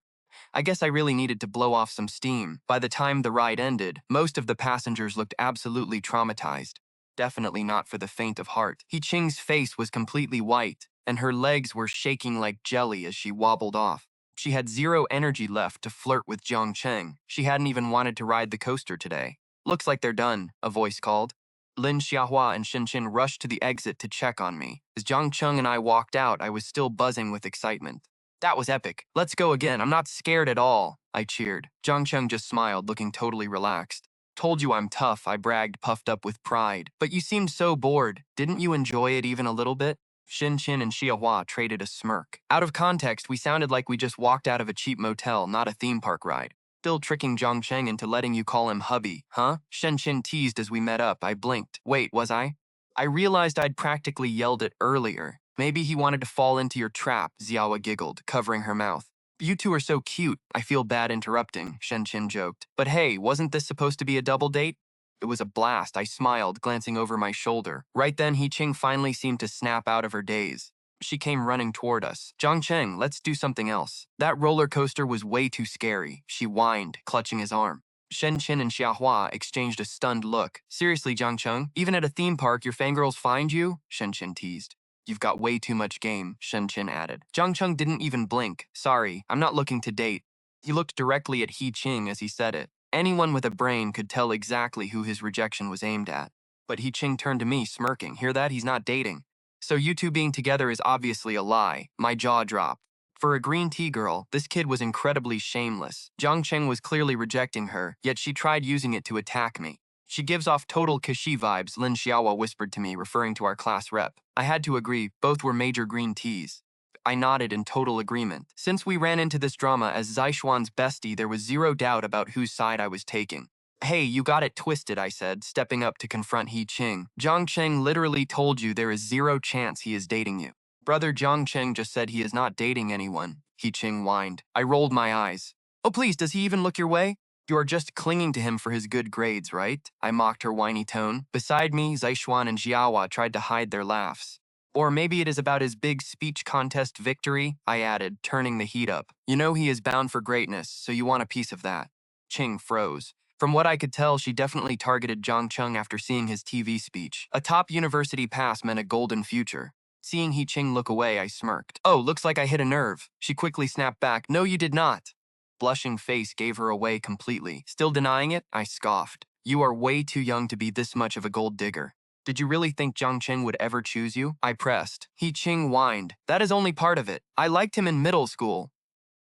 [SPEAKER 1] I guess I really needed to blow off some steam. By the time the ride ended, most of the passengers looked absolutely traumatized. Definitely not for the faint of heart. Ching's face was completely white, and her legs were shaking like jelly as she wobbled off. She had zero energy left to flirt with Jiang Cheng. She hadn't even wanted to ride the coaster today. Looks like they're done, a voice called. Lin Xiaohua and Shen Qin rushed to the exit to check on me. As Jiang Cheng and I walked out, I was still buzzing with excitement. That was epic. Let's go again. I'm not scared at all, I cheered. Jiang Cheng just smiled, looking totally relaxed. Told you I'm tough, I bragged, puffed up with pride. But you seemed so bored. Didn't you enjoy it even a little bit? Shin Qin and Xiahua traded a smirk. Out of context, we sounded like we just walked out of a cheap motel, not a theme park ride. Still tricking Jiang Cheng into letting you call him hubby, huh? Shen Qin teased as we met up. I blinked. Wait, was I? I realized I'd practically yelled it earlier. Maybe he wanted to fall into your trap, Xiaowa giggled, covering her mouth. You two are so cute. I feel bad interrupting, Shen Qin joked. But hey, wasn't this supposed to be a double date? It was a blast, I smiled, glancing over my shoulder. Right then, He Qing finally seemed to snap out of her daze. She came running toward us. Jiang Cheng, let's do something else. That roller coaster was way too scary, she whined, clutching his arm. Shen Qin and Xiahua exchanged a stunned look. Seriously, Jiang Cheng, even at a theme park, your fangirls find you? Shen Qin teased. You've got way too much game, Shen Qin added. Jiang Cheng didn't even blink. Sorry, I'm not looking to date. He looked directly at He Qing as he said it. Anyone with a brain could tell exactly who his rejection was aimed at. But He Qing turned to me, smirking. Hear that? He's not dating. So you two being together is obviously a lie. My jaw dropped. For a green tea girl, this kid was incredibly shameless. Jiang Cheng was clearly rejecting her, yet she tried using it to attack me. She gives off total Kashi vibes, Lin Xiaowa whispered to me, referring to our class rep. I had to agree, both were major green teas. I nodded in total agreement. Since we ran into this drama as Zaishuan's bestie, there was zero doubt about whose side I was taking. Hey, you got it twisted, I said, stepping up to confront He Qing. Jiang Cheng literally told you there is zero chance he is dating you. Brother Jiang Cheng just said he is not dating anyone, He Qing whined. I rolled my eyes. Oh please, does he even look your way? You are just clinging to him for his good grades, right? I mocked her whiny tone. Beside me, Zaishuan and Jiawa tried to hide their laughs. Or maybe it is about his big speech contest victory, I added, turning the heat up. You know he is bound for greatness, so you want a piece of that. Qing froze. From what I could tell, she definitely targeted Jiang Cheng after seeing his TV speech. A top university pass meant a golden future. Seeing He Qing look away, I smirked. Oh, looks like I hit a nerve. She quickly snapped back. No, you did not. Blushing face gave her away completely. Still denying it? I scoffed. You are way too young to be this much of a gold digger. Did you really think Jiang Cheng would ever choose you? I pressed. He Qing whined. That is only part of it. I liked him in middle school.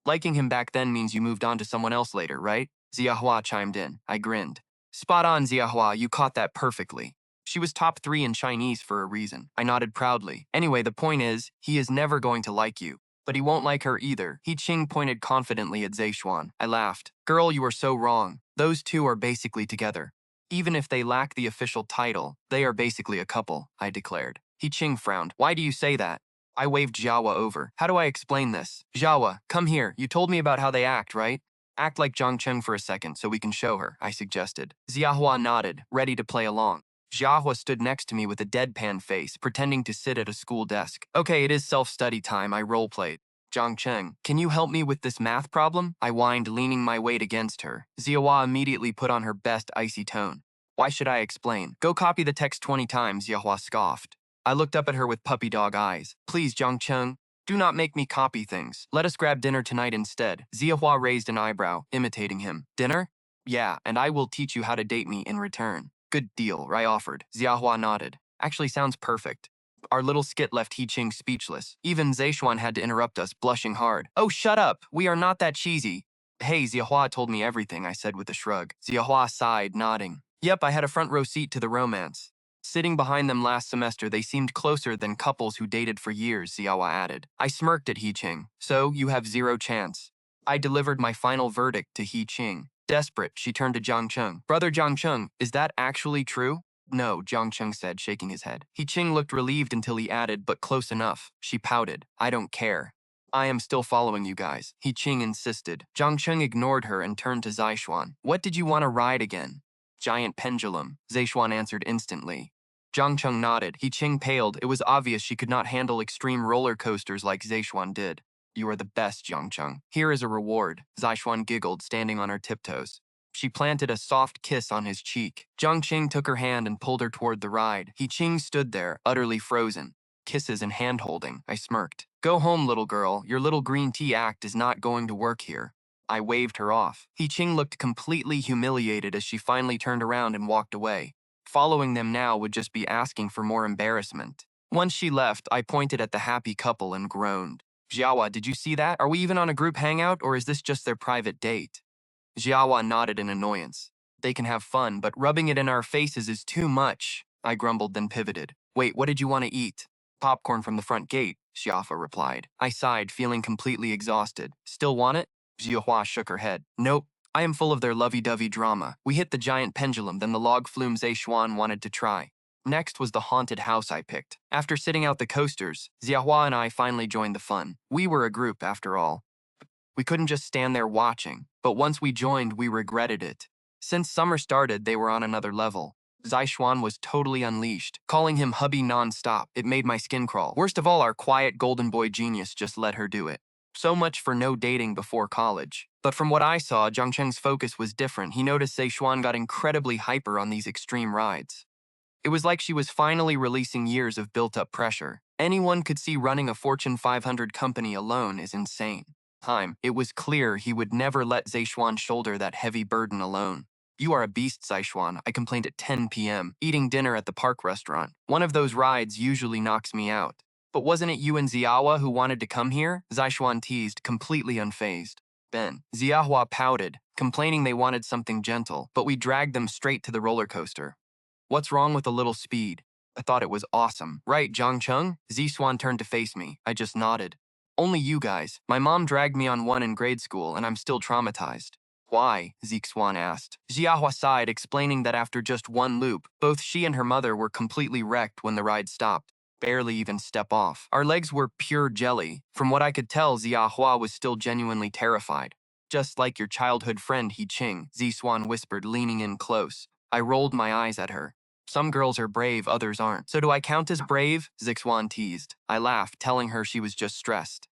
[SPEAKER 1] Liking him back then means you moved on to someone else later, right? Ziahua chimed in. I grinned. Spot on, Ziahua, you caught that perfectly. She was top 3 in Chinese for a reason. I nodded proudly. Anyway, the point is, he is never going to like you. But he won't like her either. He Qing pointed confidently at Zeishuan. I laughed. Girl, you are so wrong. Those two are basically together. Even if they lack the official title, they are basically a couple, I declared. He Qing frowned. Why do you say that? I waved Jiawa over. How do I explain this? Jiawa, come here. You told me about how they act, right? Act like Jiang Cheng for a second so we can show her, I suggested. Ziahua nodded, ready to play along. Jiahua stood next to me with a deadpan face, pretending to sit at a school desk. Okay, it is self-study time, I role-played. Jiang Cheng, can you help me with this math problem? I whined, leaning my weight against her. Ziahua immediately put on her best icy tone. Why should I explain? Go copy the text 20 times, Ziahua scoffed. I looked up at her with puppy dog eyes. Please, Jiang Cheng, do not make me copy things. Let us grab dinner tonight instead. Ziahua raised an eyebrow, imitating him. Dinner? Yeah, and I will teach you how to date me in return. Good deal, I offered. Ziahua nodded. Actually sounds perfect. Our little skit left He Qing speechless. Even Zeishuan had to interrupt us, blushing hard. Oh, shut up. We are not that cheesy. Hey, Ziahua told me everything, I said with a shrug. Ziahua sighed, nodding. Yep, I had a front row seat to the romance. Sitting behind them last semester, they seemed closer than couples who dated for years, Ziawa added. I smirked at He Qing. So, you have zero chance. I delivered my final verdict to He Qing. Desperate, she turned to Jiang Cheng. Brother Jiang Cheng, is that actually true? No, Jiang Cheng said, shaking his head. He Qing looked relieved until he added, but close enough. She pouted. I don't care. I am still following you guys, He Qing insisted. Jiang Cheng ignored her and turned to Zaishuan. What did you want to ride again? Giant pendulum, Zaishuan answered instantly. Jiang Cheng nodded. He Qing paled. It was obvious she could not handle extreme roller coasters like Zaishuan did. You are the best, Jiang Cheng. Here is a reward. Zaishuan giggled, standing on her tiptoes. She planted a soft kiss on his cheek. Jiang Qing took her hand and pulled her toward the ride. He Qing stood there, utterly frozen. kisses and hand-holding. I smirked. Go home, little girl. Your little green tea act is not going to work here. I waved her off. Ching looked completely humiliated as she finally turned around and walked away. Following them now would just be asking for more embarrassment. Once she left, I pointed at the happy couple and groaned. Jiawa, did you see that? Are we even on a group hangout, or is this just their private date? Jiawa nodded in annoyance. They can have fun, but rubbing it in our faces is too much, I grumbled, then pivoted. Wait, what did you want to eat? Popcorn from the front gate, Xiaofa replied. I sighed, feeling completely exhausted. Still want it? Jiahua shook her head. Nope. I am full of their lovey-dovey drama. We hit the giant pendulum, then the log flume Zexuan wanted to try. Next was the haunted house I picked. After sitting out the coasters, Xiahua and I finally joined the fun. We were a group, after all. We couldn't just stand there watching, but once we joined, we regretted it. Since summer started, they were on another level. Zexuan was totally unleashed, calling him hubby non-stop. It made my skin crawl. Worst of all, our quiet golden boy genius just let her do it. So much for no dating before college. But from what I saw, Zhangcheng's focus was different. He noticed Zexuan got incredibly hyper on these extreme rides. It was like she was finally releasing years of built-up pressure. Anyone could see running a Fortune 500 company alone is insane. It was clear he would never let Zexuan shoulder that heavy burden alone. You are a beast, Zexuan, I complained at 10 p.m., eating dinner at the park restaurant. One of those rides usually knocks me out. But wasn't it you and Ziawa who wanted to come here? Zexuan teased, completely unfazed. Ben. Ziahua pouted, complaining they wanted something gentle, but we dragged them straight to the roller coaster. What's wrong with a little speed? I thought it was awesome. Right, Zhangcheng? Zexuan turned to face me. I just nodded. Only you guys. My mom dragged me on one in grade school, and I'm still traumatized. Why? Zexuan asked. Jiahua sighed, explaining that after just one loop, both she and her mother were completely wrecked when the ride stopped. Barely even step off. Our legs were pure jelly. From what I could tell, Ziahua was still genuinely terrified. Just like your childhood friend Ching, Zexuan whispered, leaning in close. I rolled my eyes at her. Some girls are brave, others aren't. So do I count as brave? Zexuan teased. I laughed, telling her she was just stressed.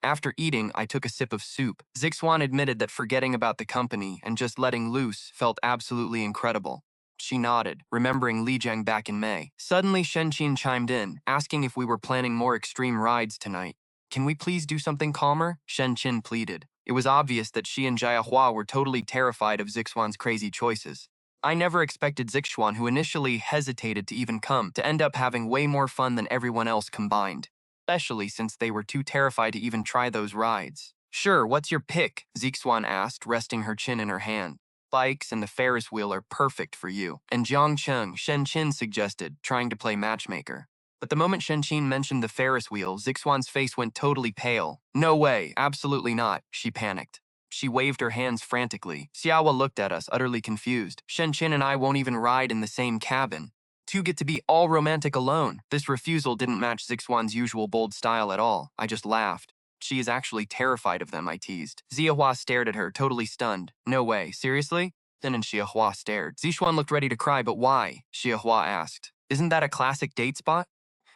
[SPEAKER 1] After eating, I took a sip of soup. Zexuan admitted that forgetting about the company and just letting loose felt absolutely incredible. She nodded, remembering Li Jiang back in May. Suddenly, Shenqin chimed in, asking if we were planning more extreme rides tonight. Can we please do something calmer? Shenqin pleaded. It was obvious that she and Jiahua were totally terrified of Zexuan's crazy choices. I never expected Zexuan, who initially hesitated to even come, to end up having way more fun than everyone else combined. Especially since they were too terrified to even try those rides. Sure, what's your pick? Zexuan asked, resting her chin in her hand. Bikes and the Ferris wheel are perfect for you. And Zhangcheng, Shenqin suggested, trying to play matchmaker. But the moment Shenqin mentioned the Ferris wheel, Zexuan's face went totally pale. No way, absolutely not, she panicked. She waved her hands frantically. Xiaowa looked at us, utterly confused. Shenqin and I won't even ride in the same cabin. Two get to be all romantic alone. This refusal didn't match Zexuan's usual bold style at all. I just laughed. She is actually terrified of them, I teased. Ziahua stared at her, totally stunned. No way, seriously? Then and Xiahua stared. Zexuan looked ready to cry, but why? Xiahua asked. Isn't that a classic date spot?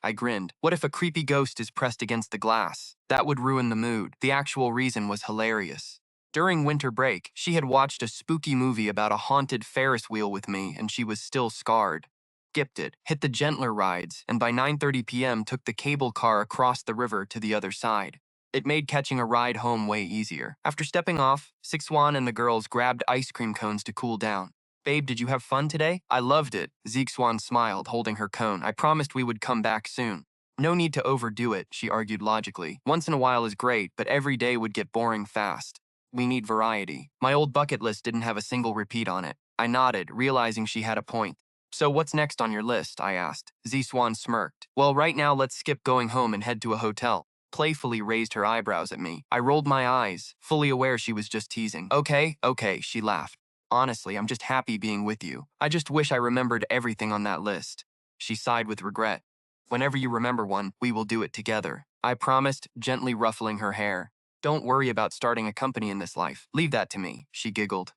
[SPEAKER 1] I grinned. What if a creepy ghost is pressed against the glass? That would ruin the mood. The actual reason was hilarious. During winter break, she had watched a spooky movie about a haunted Ferris wheel with me, and she was still scarred. Skipped it, hit the gentler rides, and by 9:30 p.m. took the cable car across the river to the other side. It made catching a ride home way easier. After stepping off, Zexuan and the girls grabbed ice cream cones to cool down. Babe, did you have fun today? I loved it. Zexuan smiled, holding her cone. I promised we would come back soon. No need to overdo it, she argued logically. Once in a while is great, but every day would get boring fast. We need variety. My old bucket list didn't have a single repeat on it. I nodded, realizing she had a point. So what's next on your list? I asked. Zexuan smirked. Well, right now let's skip going home and head to a hotel. Playfully raised her eyebrows at me. I rolled my eyes, fully aware she was just teasing. Okay, she laughed. Honestly, I'm just happy being with you. I just wish I remembered everything on that list. She sighed with regret. Whenever you remember one, we will do it together. I promised, gently ruffling her hair. Don't worry about starting a company in this life. Leave that to me, she giggled.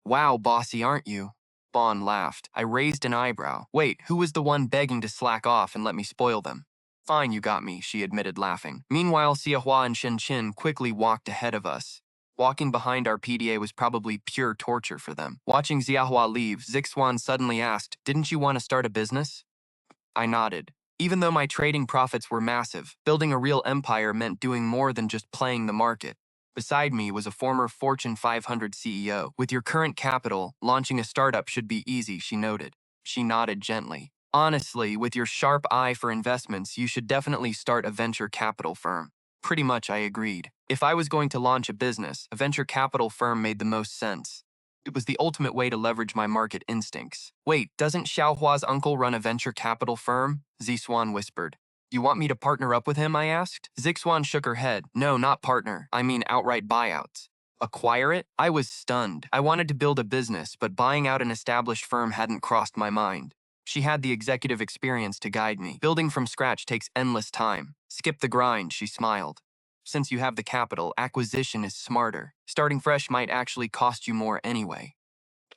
[SPEAKER 1] Wow, bossy, aren't you? Bon laughed. I raised an eyebrow. Wait, who was the one begging to slack off and let me spoil them? Fine, you got me, she admitted, laughing. Meanwhile, Xiahua and Shenqin quickly walked ahead of us. Walking behind our PDA was probably pure torture for them. Watching Xiahua leave, Zexuan suddenly asked, Didn't you want to start a business? I nodded. Even though my trading profits were massive, building a real empire meant doing more than just playing the market. Beside me was a former Fortune 500 CEO. With your current capital, launching a startup should be easy, she noted. She nodded gently. Honestly, with your sharp eye for investments, you should definitely start a venture capital firm. Pretty much, I agreed. If I was going to launch a business, a venture capital firm made the most sense. It was the ultimate way to leverage my market instincts. Wait, doesn't Xiaohua's uncle run a venture capital firm? Ziswan whispered. You want me to partner up with him, I asked. Zixuan shook her head. No, not partner. I mean outright buyouts. Acquire it? I was stunned. I wanted to build a business, but buying out an established firm hadn't crossed my mind. She had the executive experience to guide me. Building from scratch takes endless time. Skip the grind, she smiled. Since you have the capital, acquisition is smarter. Starting fresh might actually cost you more anyway.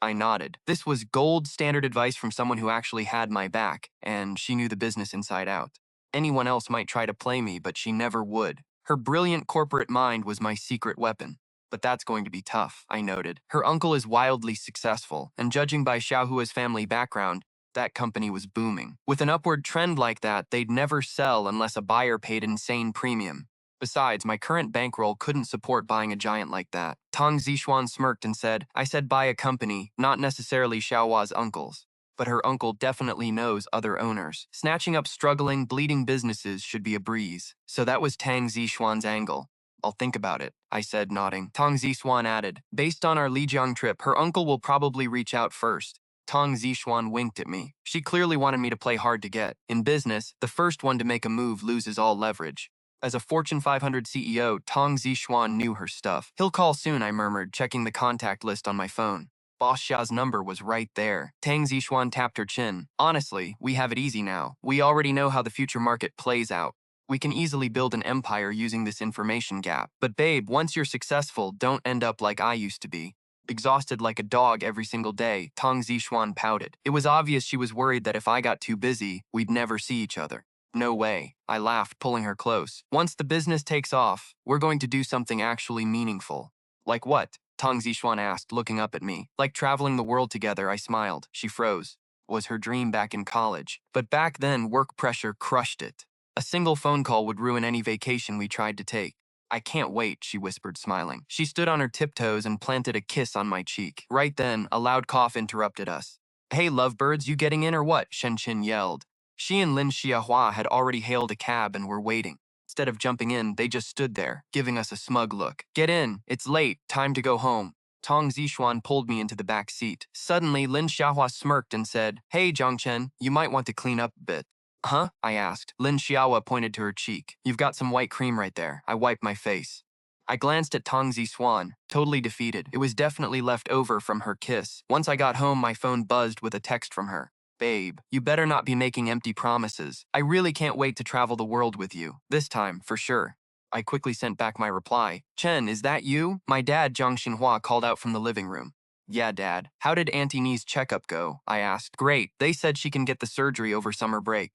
[SPEAKER 1] I nodded. This was gold standard advice from someone who actually had my back, and she knew the business inside out. Anyone else might try to play me, but she never would. Her brilliant corporate mind was my secret weapon. But that's going to be tough, I noted. Her uncle is wildly successful, and judging by Xiaohua's family background, that company was booming. With an upward trend like that, they'd never sell unless a buyer paid an insane premium. Besides, my current bankroll couldn't support buying a giant like that. Tang Zishuan smirked and said, I said buy a company, not necessarily Xiaohua's uncle's. But her uncle definitely knows other owners. Snatching up struggling, bleeding businesses should be a breeze. So that was Tang Zishuan's angle. I'll think about it, I said, nodding. Tang Zishuan added, based on our Lijiang trip, her uncle will probably reach out first. Tang Zishuan winked at me. She clearly wanted me to play hard to get. In business, the first one to make a move loses all leverage. As a Fortune 500 CEO, Tang Zishuan knew her stuff. He'll call soon, I murmured, checking the contact list on my phone. Boss Xia's number was right there. Tang Zishuan tapped her chin. Honestly, we have it easy now. We already know how the future market plays out. We can easily build an empire using this information gap. But babe, once you're successful, don't end up like I used to be. Exhausted like a dog every single day, Tang Zishuan pouted. It was obvious she was worried that if I got too busy, we'd never see each other. No way, I laughed, pulling her close. Once the business takes off, we're going to do something actually meaningful. Like what? Tang Zishuan asked, looking up at me. Like traveling the world together, I smiled. She froze. Was her dream back in college. But back then, work pressure crushed it. A single phone call would ruin any vacation we tried to take. I can't wait, she whispered, smiling. She stood on her tiptoes and planted a kiss on my cheek. Right then, a loud cough interrupted us. Hey, lovebirds, you getting in or what? Shen Qin yelled. She and Lin Xiahua had already hailed a cab and were waiting. Instead of jumping in, they just stood there, giving us a smug look. Get in, it's late, time to go home. Tang Zishuan pulled me into the back seat. Suddenly, Lin Xiahua smirked and said, Hey, Zhangchen, you might want to clean up a bit. Huh? I asked. Lin Xiahua pointed to her cheek. You've got some white cream right there. I wiped my face. I glanced at Tang Zishuan, totally defeated. It was definitely left over from her kiss. Once I got home, my phone buzzed with a text from her. Babe, you better not be making empty promises. I really can't wait to travel the world with you. This time, for sure. I quickly sent back my reply. Chen, is that you? My dad, Zhang Xinhua, called out from the living room. Yeah, Dad. How did Auntie Nee's checkup go? I asked. Great. They said she can get the surgery over summer break.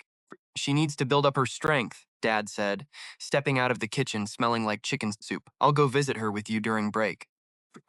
[SPEAKER 1] She needs to build up her strength, Dad said, stepping out of the kitchen smelling like chicken soup. I'll go visit her with you during break.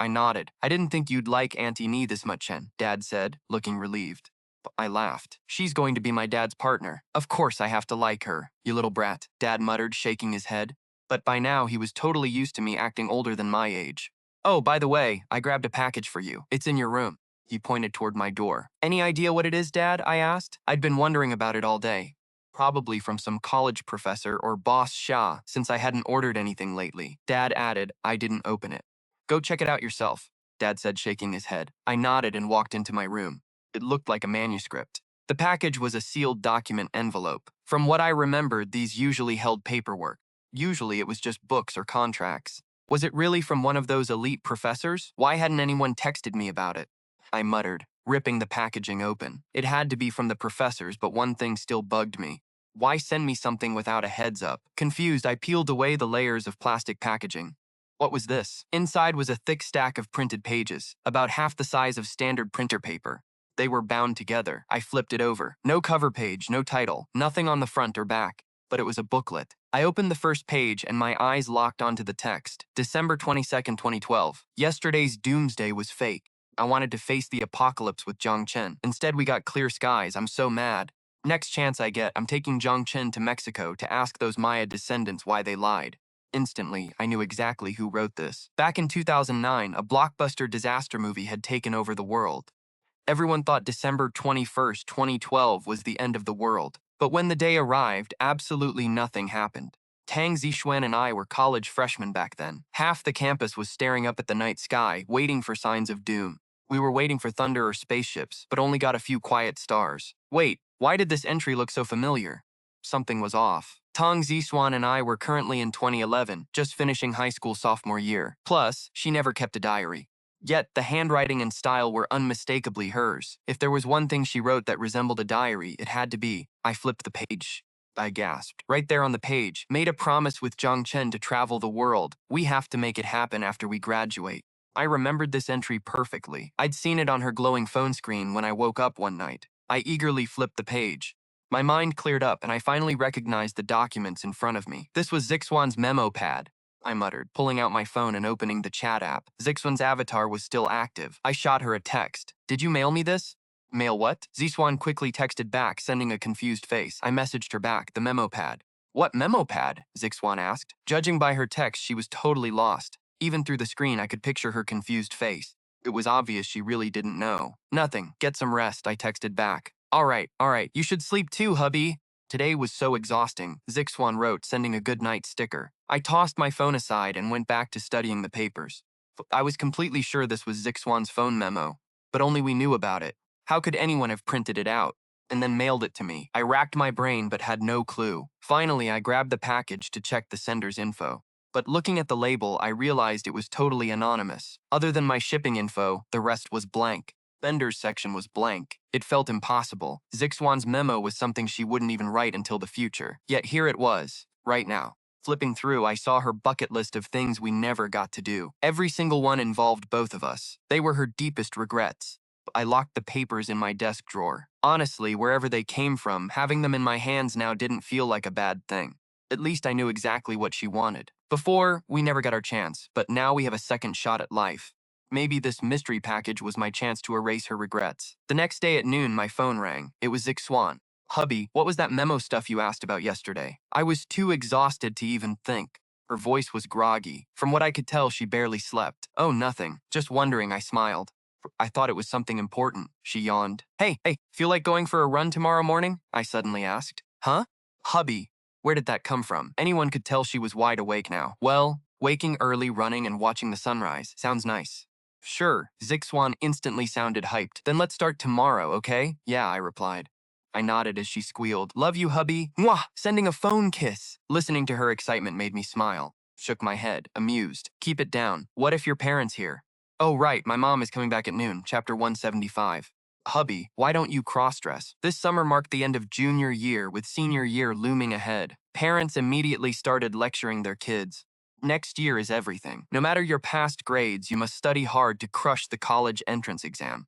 [SPEAKER 1] I nodded. I didn't think you'd like Auntie Nee this much, Chen, Dad said, looking relieved. I laughed. She's going to be my dad's partner. Of course I have to like her, you little brat, Dad muttered, shaking his head. But by now he was totally used to me acting older than my age. Oh, by the way, I grabbed a package for you. It's in your room. He pointed toward my door. Any idea what it is, Dad? I asked. I'd been wondering about it all day. Probably from some college professor or boss Xia, since I hadn't ordered anything lately. Dad added, I didn't open it. Go check it out yourself, Dad said, shaking his head. I nodded and walked into my room. It looked like a manuscript. The package was a sealed document envelope. From what I remembered, these usually held paperwork. Usually it was just books or contracts. Was it really from one of those elite professors? Why hadn't anyone texted me about it? I muttered, ripping the packaging open. It had to be from the professors, but one thing still bugged me. Why send me something without a heads up? Confused, I peeled away the layers of plastic packaging. What was this? Inside was a thick stack of printed pages, about half the size of standard printer paper. They were bound together. I flipped it over. No cover page, no title, nothing on the front or back. But it was a booklet. I opened the first page and my eyes locked onto the text. December 22nd, 2012. Yesterday's doomsday was fake. I wanted to face the apocalypse with Zhang Chen. Instead, we got clear skies. I'm so mad. Next chance I get, I'm taking Zhongchen to Mexico to ask those Maya descendants why they lied. Instantly, I knew exactly who wrote this. Back in 2009, a blockbuster disaster movie had taken over the world. Everyone thought December 21st, 2012 was the end of the world. But when the day arrived, absolutely nothing happened. Tang Zixuan and I were college freshmen back then. Half the campus was staring up at the night sky, waiting for signs of doom. We were waiting for thunder or spaceships, but only got a few quiet stars. Wait, why did this entry look so familiar? Something was off. Tang Zixuan and I were currently in 2011, just finishing high school sophomore year. Plus, she never kept a diary. Yet, the handwriting and style were unmistakably hers. If there was one thing she wrote that resembled a diary, it had to be, I flipped the page. I gasped. Right there on the page, made a promise with Zhongchen to travel the world. We have to make it happen after we graduate. I remembered this entry perfectly. I'd seen it on her glowing phone screen when I woke up one night. I eagerly flipped the page. My mind cleared up and I finally recognized the documents in front of me. This was Zixuan's memo pad, I muttered, pulling out my phone and opening the chat app. Zixuan's avatar was still active. I shot her a text. Did you mail me this? Mail what? Zixuan quickly texted back, sending a confused face. I messaged her back, the memo pad. What memo pad? Zixuan asked. Judging by her text, she was totally lost. Even through the screen, I could picture her confused face. It was obvious she really didn't know. Nothing. Get some rest, I texted back. All right. You should sleep too, hubby. Today was so exhausting, Zixuan wrote, sending a good night sticker. I tossed my phone aside and went back to studying the papers. I was completely sure this was Zixuan's phone memo, but only we knew about it. How could anyone have printed it out and then mailed it to me? I racked my brain but had no clue. Finally, I grabbed the package to check the sender's info. But looking at the label, I realized it was totally anonymous. Other than my shipping info, the rest was blank. Bender's section was blank. It felt impossible. Zixuan's memo was something she wouldn't even write until the future. Yet here it was, right now. Flipping through, I saw her bucket list of things we never got to do. Every single one involved both of us. They were her deepest regrets. I locked the papers in my desk drawer. Honestly, wherever they came from, having them in my hands now didn't feel like a bad thing. At least I knew exactly what she wanted. Before, we never got our chance, but now we have a second shot at life. Maybe this mystery package was my chance to erase her regrets. The next day at noon, my phone rang. It was Zixuan. Hubby, what was that memo stuff you asked about yesterday? I was too exhausted to even think. Her voice was groggy. From what I could tell, she barely slept. Oh, nothing. Just wondering, I smiled. I thought it was something important. She yawned. Hey, feel like going for a run tomorrow morning? I suddenly asked. Huh? Hubby. Where did that come from? Anyone could tell she was wide awake now. Well, waking early, running, and watching the sunrise. Sounds nice. Sure, Zixuan instantly sounded hyped. Then let's start tomorrow, okay? Yeah, I replied. I nodded as she squealed, Love you, hubby. Mwah! Sending a phone kiss. Listening to her excitement made me smile. Shook my head, amused. Keep it down. What if your parents here? Oh, right, my mom is coming back at noon, chapter 175. Hubby, why don't you cross-dress? This summer marked the end of junior year, with senior year looming ahead. Parents immediately started lecturing their kids. Next year is everything. No matter your past grades, you must study hard to crush the college entrance exam.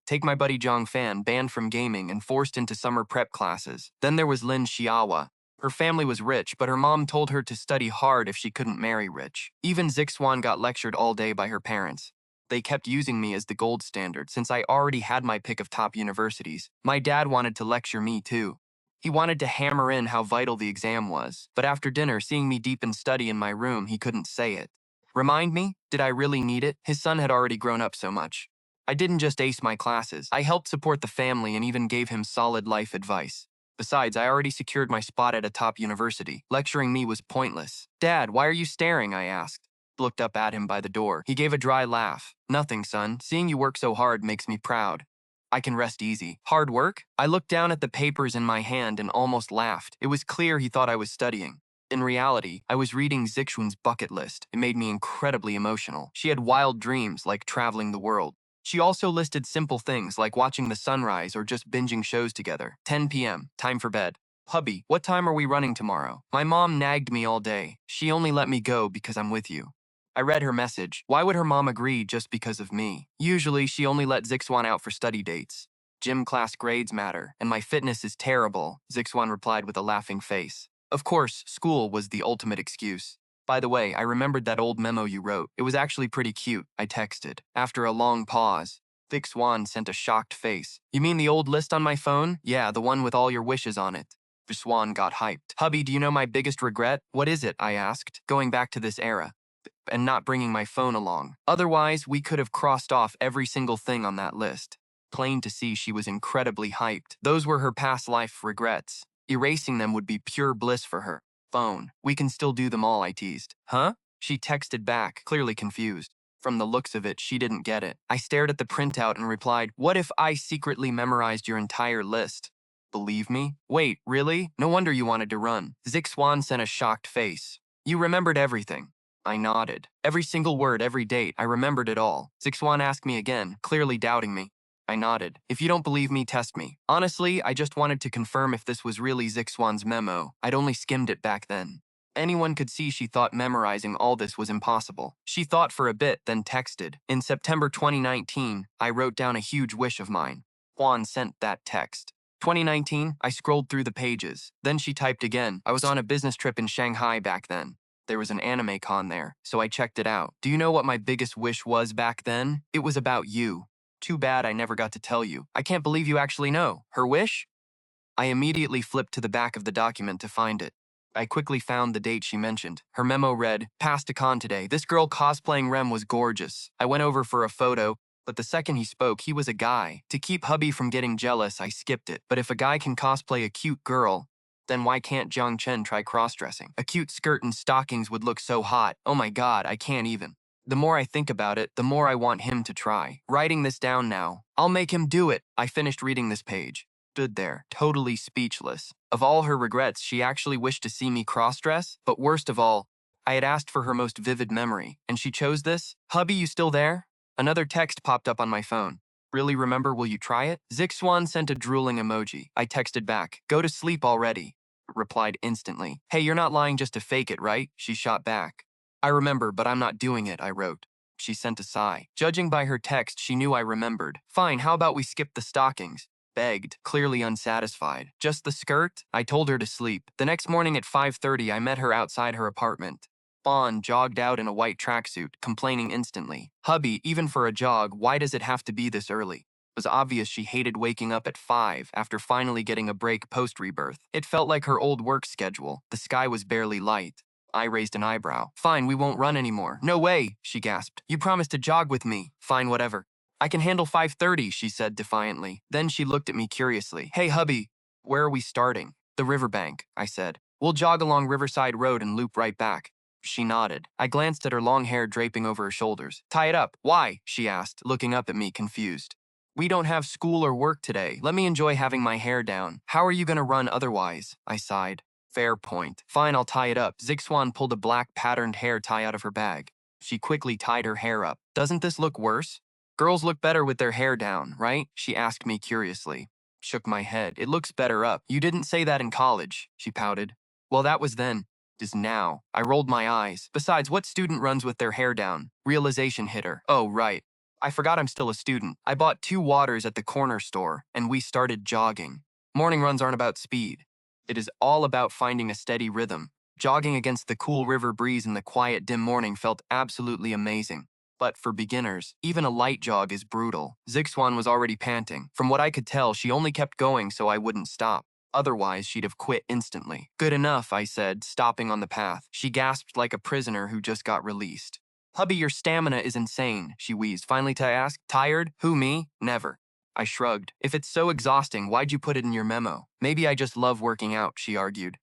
[SPEAKER 1] Take my buddy Zhang Fan, banned from gaming and forced into summer prep classes. Then there was Lin Xiaowa. Her family was rich, but her mom told her to study hard if she couldn't marry rich. Even Zixuan got lectured all day by her parents. They kept using me as the gold standard since I already had my pick of top universities. My dad wanted to lecture me too. He wanted to hammer in how vital the exam was, but after dinner, seeing me deep in study in my room, he couldn't say it. Remind me? Did I really need it? His son had already grown up so much. I didn't just ace my classes. I helped support the family and even gave him solid life advice. Besides, I already secured my spot at a top university. Lecturing me was pointless. Dad, why are you staring? I asked. Looked up at him by the door. He gave a dry laugh. Nothing, son. Seeing you work so hard makes me proud. I can rest easy. Hard work? I looked down at the papers in my hand and almost laughed. It was clear he thought I was studying. In reality, I was reading Zixuan's bucket list. It made me incredibly emotional. She had wild dreams like traveling the world. She also listed simple things like watching the sunrise or just binging shows together. 10 p.m. Time for bed. Hubby, what time are we running tomorrow? My mom nagged me all day. She only let me go because I'm with you. I read her message. Why would her mom agree just because of me? Usually, she only let Zixuan out for study dates. Gym class grades matter, and my fitness is terrible, Zixuan replied with a laughing face. Of course, school was the ultimate excuse. By the way, I remembered that old memo you wrote. It was actually pretty cute, I texted. After a long pause, Thick Swan sent a shocked face. You mean the old list on my phone? Yeah, the one with all your wishes on it. The Swan got hyped. Hubby, do you know my biggest regret? What is it? I asked, going back to this era and not bringing my phone along. Otherwise, we could have crossed off every single thing on that list. Plain to see she was incredibly hyped. Those were her past life regrets. Erasing them would be pure bliss for her. Phone. We can still do them all, I teased. Huh? She texted back, clearly confused. From the looks of it, she didn't get it. I stared at the printout and replied, what if I secretly memorized your entire list? Believe me? Wait, really? No wonder you wanted to run. Zick Swan sent a shocked face. You remembered everything. I nodded. Every single word, every date, I remembered it all. Zick Swan asked me again, clearly doubting me. I nodded. If you don't believe me, test me. Honestly, I just wanted to confirm if this was really Zick Swan's memo. I'd only skimmed it back then. Anyone could see she thought memorizing all this was impossible. She thought for a bit, then texted. In September 2019, I wrote down a huge wish of mine. Juan sent that text. 2019, I scrolled through the pages. Then she typed again. I was on a business trip in Shanghai back then. There was an anime con there, so I checked it out. Do you know what my biggest wish was back then? It was about you. Too bad I never got to tell you. I can't believe you actually know. Her wish? I immediately flipped to the back of the document to find it. I quickly found the date she mentioned. Her memo read, passed a con today. This girl cosplaying Rem was gorgeous. I went over for a photo, but the second he spoke, he was a guy. To keep hubby from getting jealous, I skipped it. But if a guy can cosplay a cute girl, then why can't Jiang Chen try cross-dressing? A cute skirt and stockings would look so hot. Oh my god, I can't even. The more I think about it, the more I want him to try. Writing this down now. I'll make him do it. I finished reading this page. Stood there, totally speechless. Of all her regrets, she actually wished to see me cross-dress, but worst of all, I had asked for her most vivid memory, and she chose this? Hubby, you still there? Another text popped up on my phone. Really remember, will you try it? Zick Swan sent a drooling emoji. I texted back, go to sleep already. Replied instantly. Hey, you're not lying just to fake it, right? She shot back. I remember, but I'm not doing it, I wrote. She sent a sigh. Judging by her text, she knew I remembered. Fine, how about we skip the stockings? Begged, clearly unsatisfied. Just the skirt? I told her to sleep. The next morning at 5:30, I met her outside her apartment. Fawn jogged out in a white tracksuit, complaining instantly. Hubby, even for a jog, why does it have to be this early? It was obvious she hated waking up at 5 after finally getting a break post-rebirth. It felt like her old work schedule. The sky was barely light. I raised an eyebrow. Fine, we won't run anymore. No way, she gasped. You promised to jog with me. Fine, whatever. I can handle 5:30, she said defiantly. Then she looked at me curiously. Hey, hubby, where are we starting? The riverbank, I said. We'll jog along Riverside Road and loop right back. She nodded. I glanced at her long hair draping over her shoulders. Tie it up. Why? She asked, looking up at me confused. We don't have school or work today. Let me enjoy having my hair down. How are you going to run otherwise? I sighed. Fair point. Fine, I'll tie it up. Zick Swan pulled a black patterned hair tie out of her bag. She quickly tied her hair up. Doesn't this look worse? Girls look better with their hair down, right? She asked me curiously. Shook my head. It looks better up. You didn't say that in college, she pouted. Well, that was then. Is now. I rolled my eyes. Besides, what student runs with their hair down? Realization hit her. Oh, right. I forgot I'm still a student. I bought 2 waters at the corner store, and we started jogging. Morning runs aren't about speed. It is all about finding a steady rhythm. Jogging against the cool river breeze in the quiet, dim morning felt absolutely amazing. But for beginners, even a light jog is brutal. Zick Swan was already panting. From what I could tell, she only kept going so I wouldn't stop. Otherwise, she'd have quit instantly. Good enough, I said, stopping on the path. She gasped like a prisoner who just got released. Hubby, your stamina is insane, she wheezed. Finally, I asked, tired? Who, me? Never. I shrugged. If it's so exhausting, why'd you put it in your memo? Maybe I just love working out, she argued.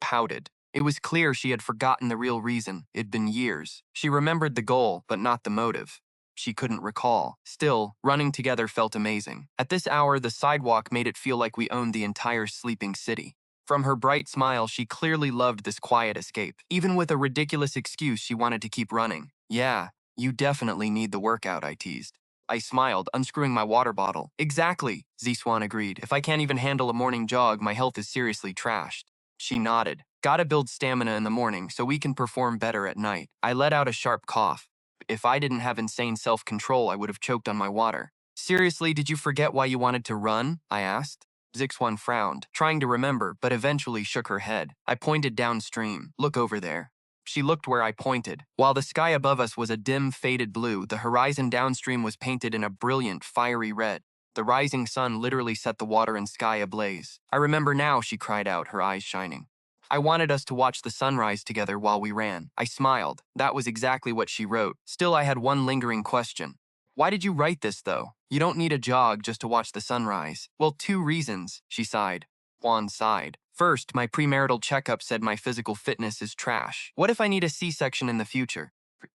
[SPEAKER 1] Pouted. It was clear she had forgotten the real reason. It'd been years. She remembered the goal, but not the motive. She couldn't recall. Still, running together felt amazing. At this hour, the sidewalk made it feel like we owned the entire sleeping city. From her bright smile, she clearly loved this quiet escape. Even with a ridiculous excuse, she wanted to keep running. Yeah, you definitely need the workout, I teased. I smiled, unscrewing my water bottle. Exactly, Z-Swan agreed. If I can't even handle a morning jog, my health is seriously trashed. She nodded. Gotta build stamina in the morning so we can perform better at night. I let out a sharp cough. If I didn't have insane self-control, I would have choked on my water. Seriously, did you forget why you wanted to run? I asked. Zick Swan frowned, trying to remember, but eventually shook her head. I pointed downstream. Look over there. She looked where I pointed. While the sky above us was a dim, faded blue, the horizon downstream was painted in a brilliant, fiery red. The rising sun literally set the water and sky ablaze. "I remember now," she cried out, her eyes shining. "I wanted us to watch the sunrise together while we ran." I smiled. That was exactly what she wrote. Still, I had one lingering question. "Why did you write this, though? You don't need a jog just to watch the sunrise." "Well, 2 reasons," she sighed. Juan sighed. "First, my premarital checkup said my physical fitness is trash. What if I need a C-section in the future?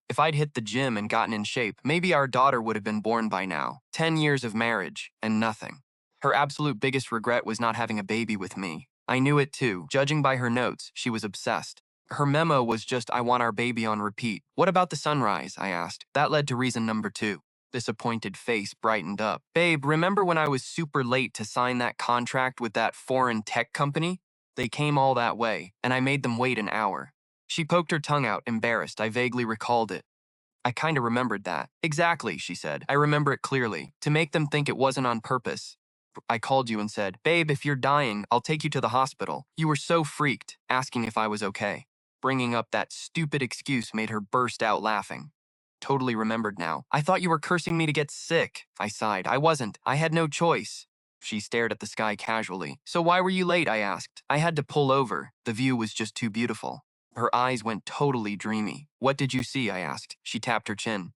[SPEAKER 1] If I'd hit the gym and gotten in shape, maybe our daughter would have been born by now. 10 years of marriage, and nothing." Her absolute biggest regret was not having a baby with me. I knew it too. Judging by her notes, she was obsessed. Her memo was just, "I want our baby" on repeat. "What about the sunrise?" I asked. That led to reason number 2. Disappointed face brightened up. "Babe, remember when I was super late to sign that contract with that foreign tech company? They came all that way, and I made them wait an hour." She poked her tongue out, embarrassed. I vaguely recalled it. "I kinda remembered that." "Exactly," she said. "I remember it clearly. To make them think it wasn't on purpose. I called you and said, 'Babe, if you're dying, I'll take you to the hospital.' You were so freaked, asking if I was okay." Bringing up that stupid excuse made her burst out laughing. Totally remembered now. "I thought you were cursing me to get sick." I sighed. "I wasn't. I had no choice." She stared at the sky casually. "So why were you late?" I asked. "I had to pull over. The view was just too beautiful." Her eyes went totally dreamy. "What did you see?" I asked. She tapped her chin.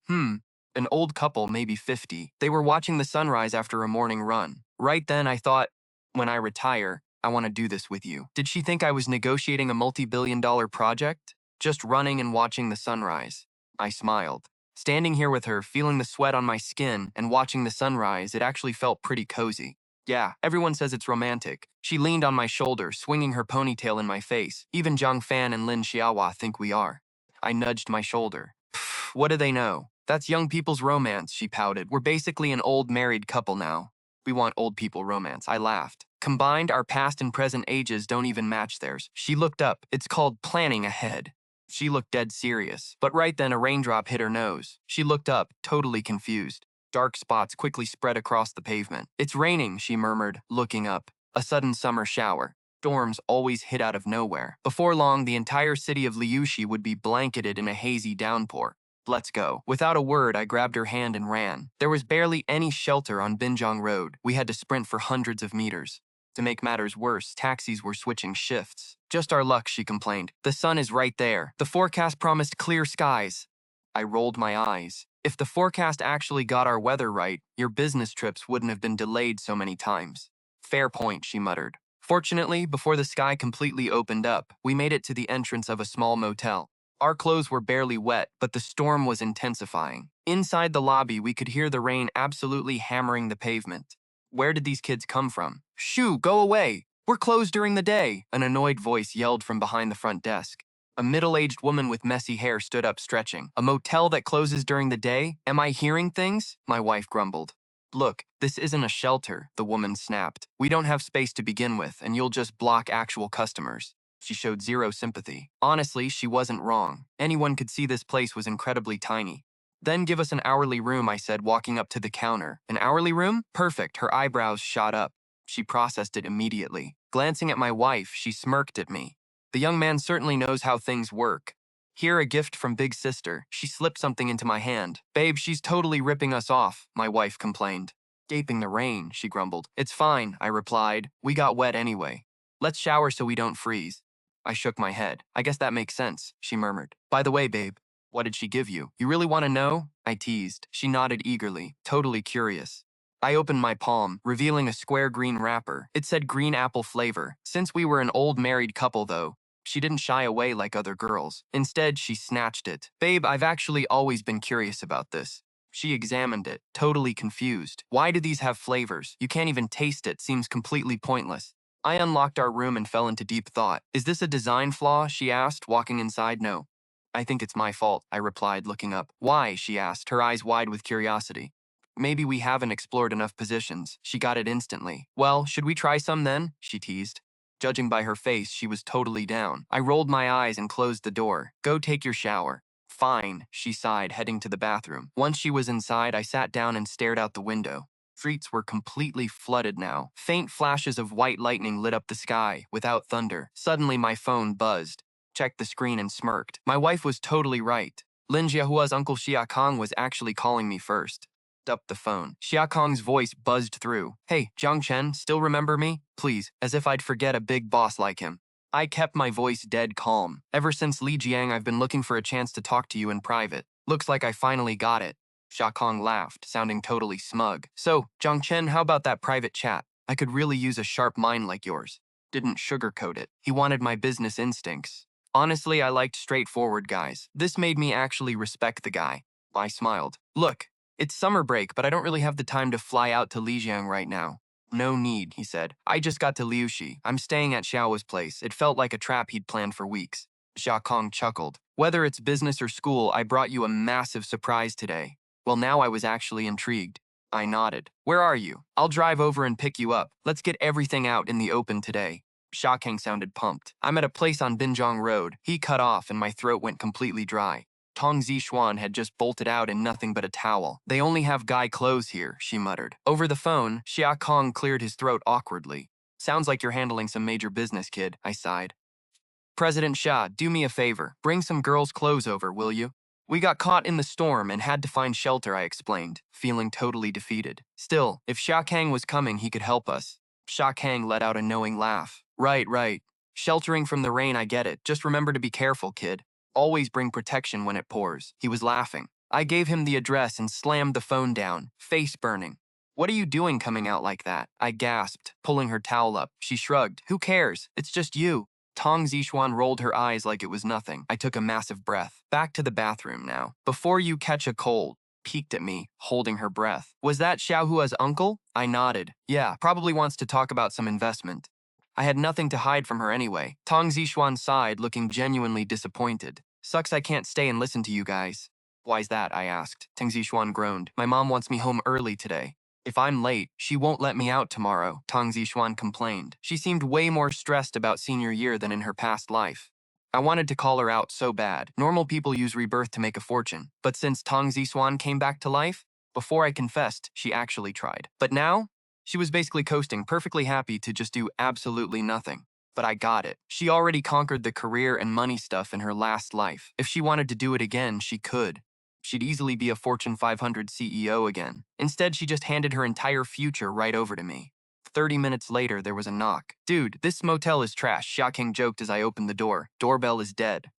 [SPEAKER 1] An old couple, maybe 50. They were watching the sunrise after a morning run. Right then I thought, when I retire, I want to do this with you." Did she think I was negotiating a multi-billion-dollar project? Just running and watching the sunrise. I smiled. Standing here with her, feeling the sweat on my skin, and watching the sunrise, it actually felt pretty cozy. "Yeah, everyone says it's romantic." She leaned on my shoulder, swinging her ponytail in my face. "Even Zhang Fan and Lin Xiaohua think we are." I nudged my shoulder. "Pfft, what do they know? That's young people's romance," she pouted. "We're basically an old married couple now." "We want old people romance," I laughed. "Combined, our past and present ages don't even match theirs." She looked up. "It's called planning ahead." She looked dead serious. But right then a raindrop hit her nose. She looked up, totally confused. Dark spots quickly spread across the pavement. "It's raining," she murmured, looking up. A sudden summer shower. Storms always hit out of nowhere. Before long, the entire city of Liushi would be blanketed in a hazy downpour. "Let's go." Without a word, I grabbed her hand and ran. There was barely any shelter on Binjiang Road. We had to sprint for hundreds of meters. To make matters worse, taxis were switching shifts. "Just our luck," she complained. "The sun is right there. The forecast promised clear skies." I rolled my eyes. "If the forecast actually got our weather right, your business trips wouldn't have been delayed so many times." "Fair point," she muttered. Fortunately, before the sky completely opened up, we made it to the entrance of a small motel. Our clothes were barely wet, but the storm was intensifying. Inside the lobby, we could hear the rain absolutely hammering the pavement. Where did these kids come from? "Shoo, go away! We're closed during the day," an annoyed voice yelled from behind the front desk. A middle-aged woman with messy hair stood up stretching. "A motel that closes during the day? Am I hearing things?" My wife grumbled. "Look, this isn't a shelter," the woman snapped. "We don't have space to begin with, and you'll just block actual customers." She showed zero sympathy. Honestly, she wasn't wrong. Anyone could see this place was incredibly tiny. "Then give us an hourly room," I said, walking up to the counter. "An hourly room? Perfect." Her eyebrows shot up. She processed it immediately. Glancing at my wife, she smirked at me. "The young man certainly knows how things work. Here, a gift from Big Sister." She slipped something into my hand. "Babe, she's totally ripping us off," my wife complained. "Escaping the rain," she grumbled. "It's fine," I replied. "We got wet anyway. Let's shower so we don't freeze." I shook my head. "I guess that makes sense," she murmured. "By the way, babe, what did she give you? You really want to know?" I teased. She nodded eagerly, totally curious. I opened my palm, revealing a square green wrapper. It said green apple flavor. Since we were an old married couple, though, she didn't shy away like other girls. Instead, she snatched it. "Babe, I've actually always been curious about this." She examined it, totally confused. "Why do these have flavors? You can't even taste it. Seems completely pointless." I unlocked our room and fell into deep thought. "Is this a design flaw?" she asked, walking inside. "No. I think it's my fault," I replied, looking up. "Why?" she asked, her eyes wide with curiosity. "Maybe we haven't explored enough positions." She got it instantly. "Well, should we try some then?" she teased. Judging by her face, she was totally down. I rolled my eyes and closed the door. "Go take your shower." "Fine," she sighed, heading to the bathroom. Once she was inside, I sat down and stared out the window. Streets were completely flooded now. Faint flashes of white lightning lit up the sky, without thunder. Suddenly, my phone buzzed. checked the screen and smirked. My wife was totally right. Lin Jiahua's Uncle Xia Kong was actually calling me first. Up the phone. Xia Kong's voice buzzed through. Hey, Jiang Chen, still remember me? Please, as if I'd forget a big boss like him. I kept my voice dead calm. Ever since Li Jiang, I've been looking for a chance to talk to you in private. Looks like I finally got it. Xia Kong laughed, sounding totally smug. So, Jiang Chen, how about that private chat? I could really use a sharp mind like yours. Didn't sugarcoat it. He wanted my business instincts. Honestly, I liked straightforward guys. This made me actually respect the guy. I smiled. Look, it's summer break, but I don't really have the time to fly out to Lijiang right now. No need, he said. I just got to Liuxi. I'm staying at Xiao's place. It felt like a trap he'd planned for weeks. Xia Kong chuckled. Whether it's business or school, I brought you a massive surprise today. Well, now I was actually intrigued. I nodded. Where are you? I'll drive over and pick you up. Let's get everything out in the open today. Xia Kang sounded pumped. I'm at a place on Binjiang Road. He cut off and my throat went completely dry. Tong Zixuan had just bolted out in nothing but a towel. They only have guy clothes here, she muttered. Over the phone, Xia Kong cleared his throat awkwardly. Sounds like you're handling some major business, kid, I sighed. President Xia, do me a favor. Bring some girls' clothes over, will you? We got caught in the storm and had to find shelter, I explained, feeling totally defeated. Still, if Xia Kang was coming, he could help us. Xia Kang let out a knowing laugh. Right. Sheltering from the rain, I get it. Just remember to be careful, kid. Always bring protection when it pours. He was laughing. I gave him the address and slammed the phone down, face burning. What are you doing coming out like that? I gasped, pulling her towel up. She shrugged. Who cares? It's just you. Tong Zixuan rolled her eyes like it was nothing. I took a massive breath. Back to the bathroom now. Before you catch a cold. Peeked at me, holding her breath. Was that Xiaohua's uncle? I nodded. Yeah, probably wants to talk about some investment. I had nothing to hide from her anyway. Tong Zixuan sighed, looking genuinely disappointed. Sucks I can't stay and listen to you guys. Why's that? I asked. Tong Zixuan groaned. My mom wants me home early today. If I'm late, she won't let me out tomorrow, Tong Zixuan complained. She seemed way more stressed about senior year than in her past life. I wanted to call her out so bad. Normal people use rebirth to make a fortune. But since Tong Zixuan came back to life, before I confessed, she actually tried. But now, she was basically coasting, perfectly happy to just do absolutely nothing. But I got it. She already conquered the career and money stuff in her last life. If she wanted to do it again, she could. She'd easily be a Fortune 500 CEO again. Instead, she just handed her entire future right over to me. 30 minutes later, there was a knock. Dude, this motel is trash, Xia Kang joked as I opened the door. Doorbell is dead.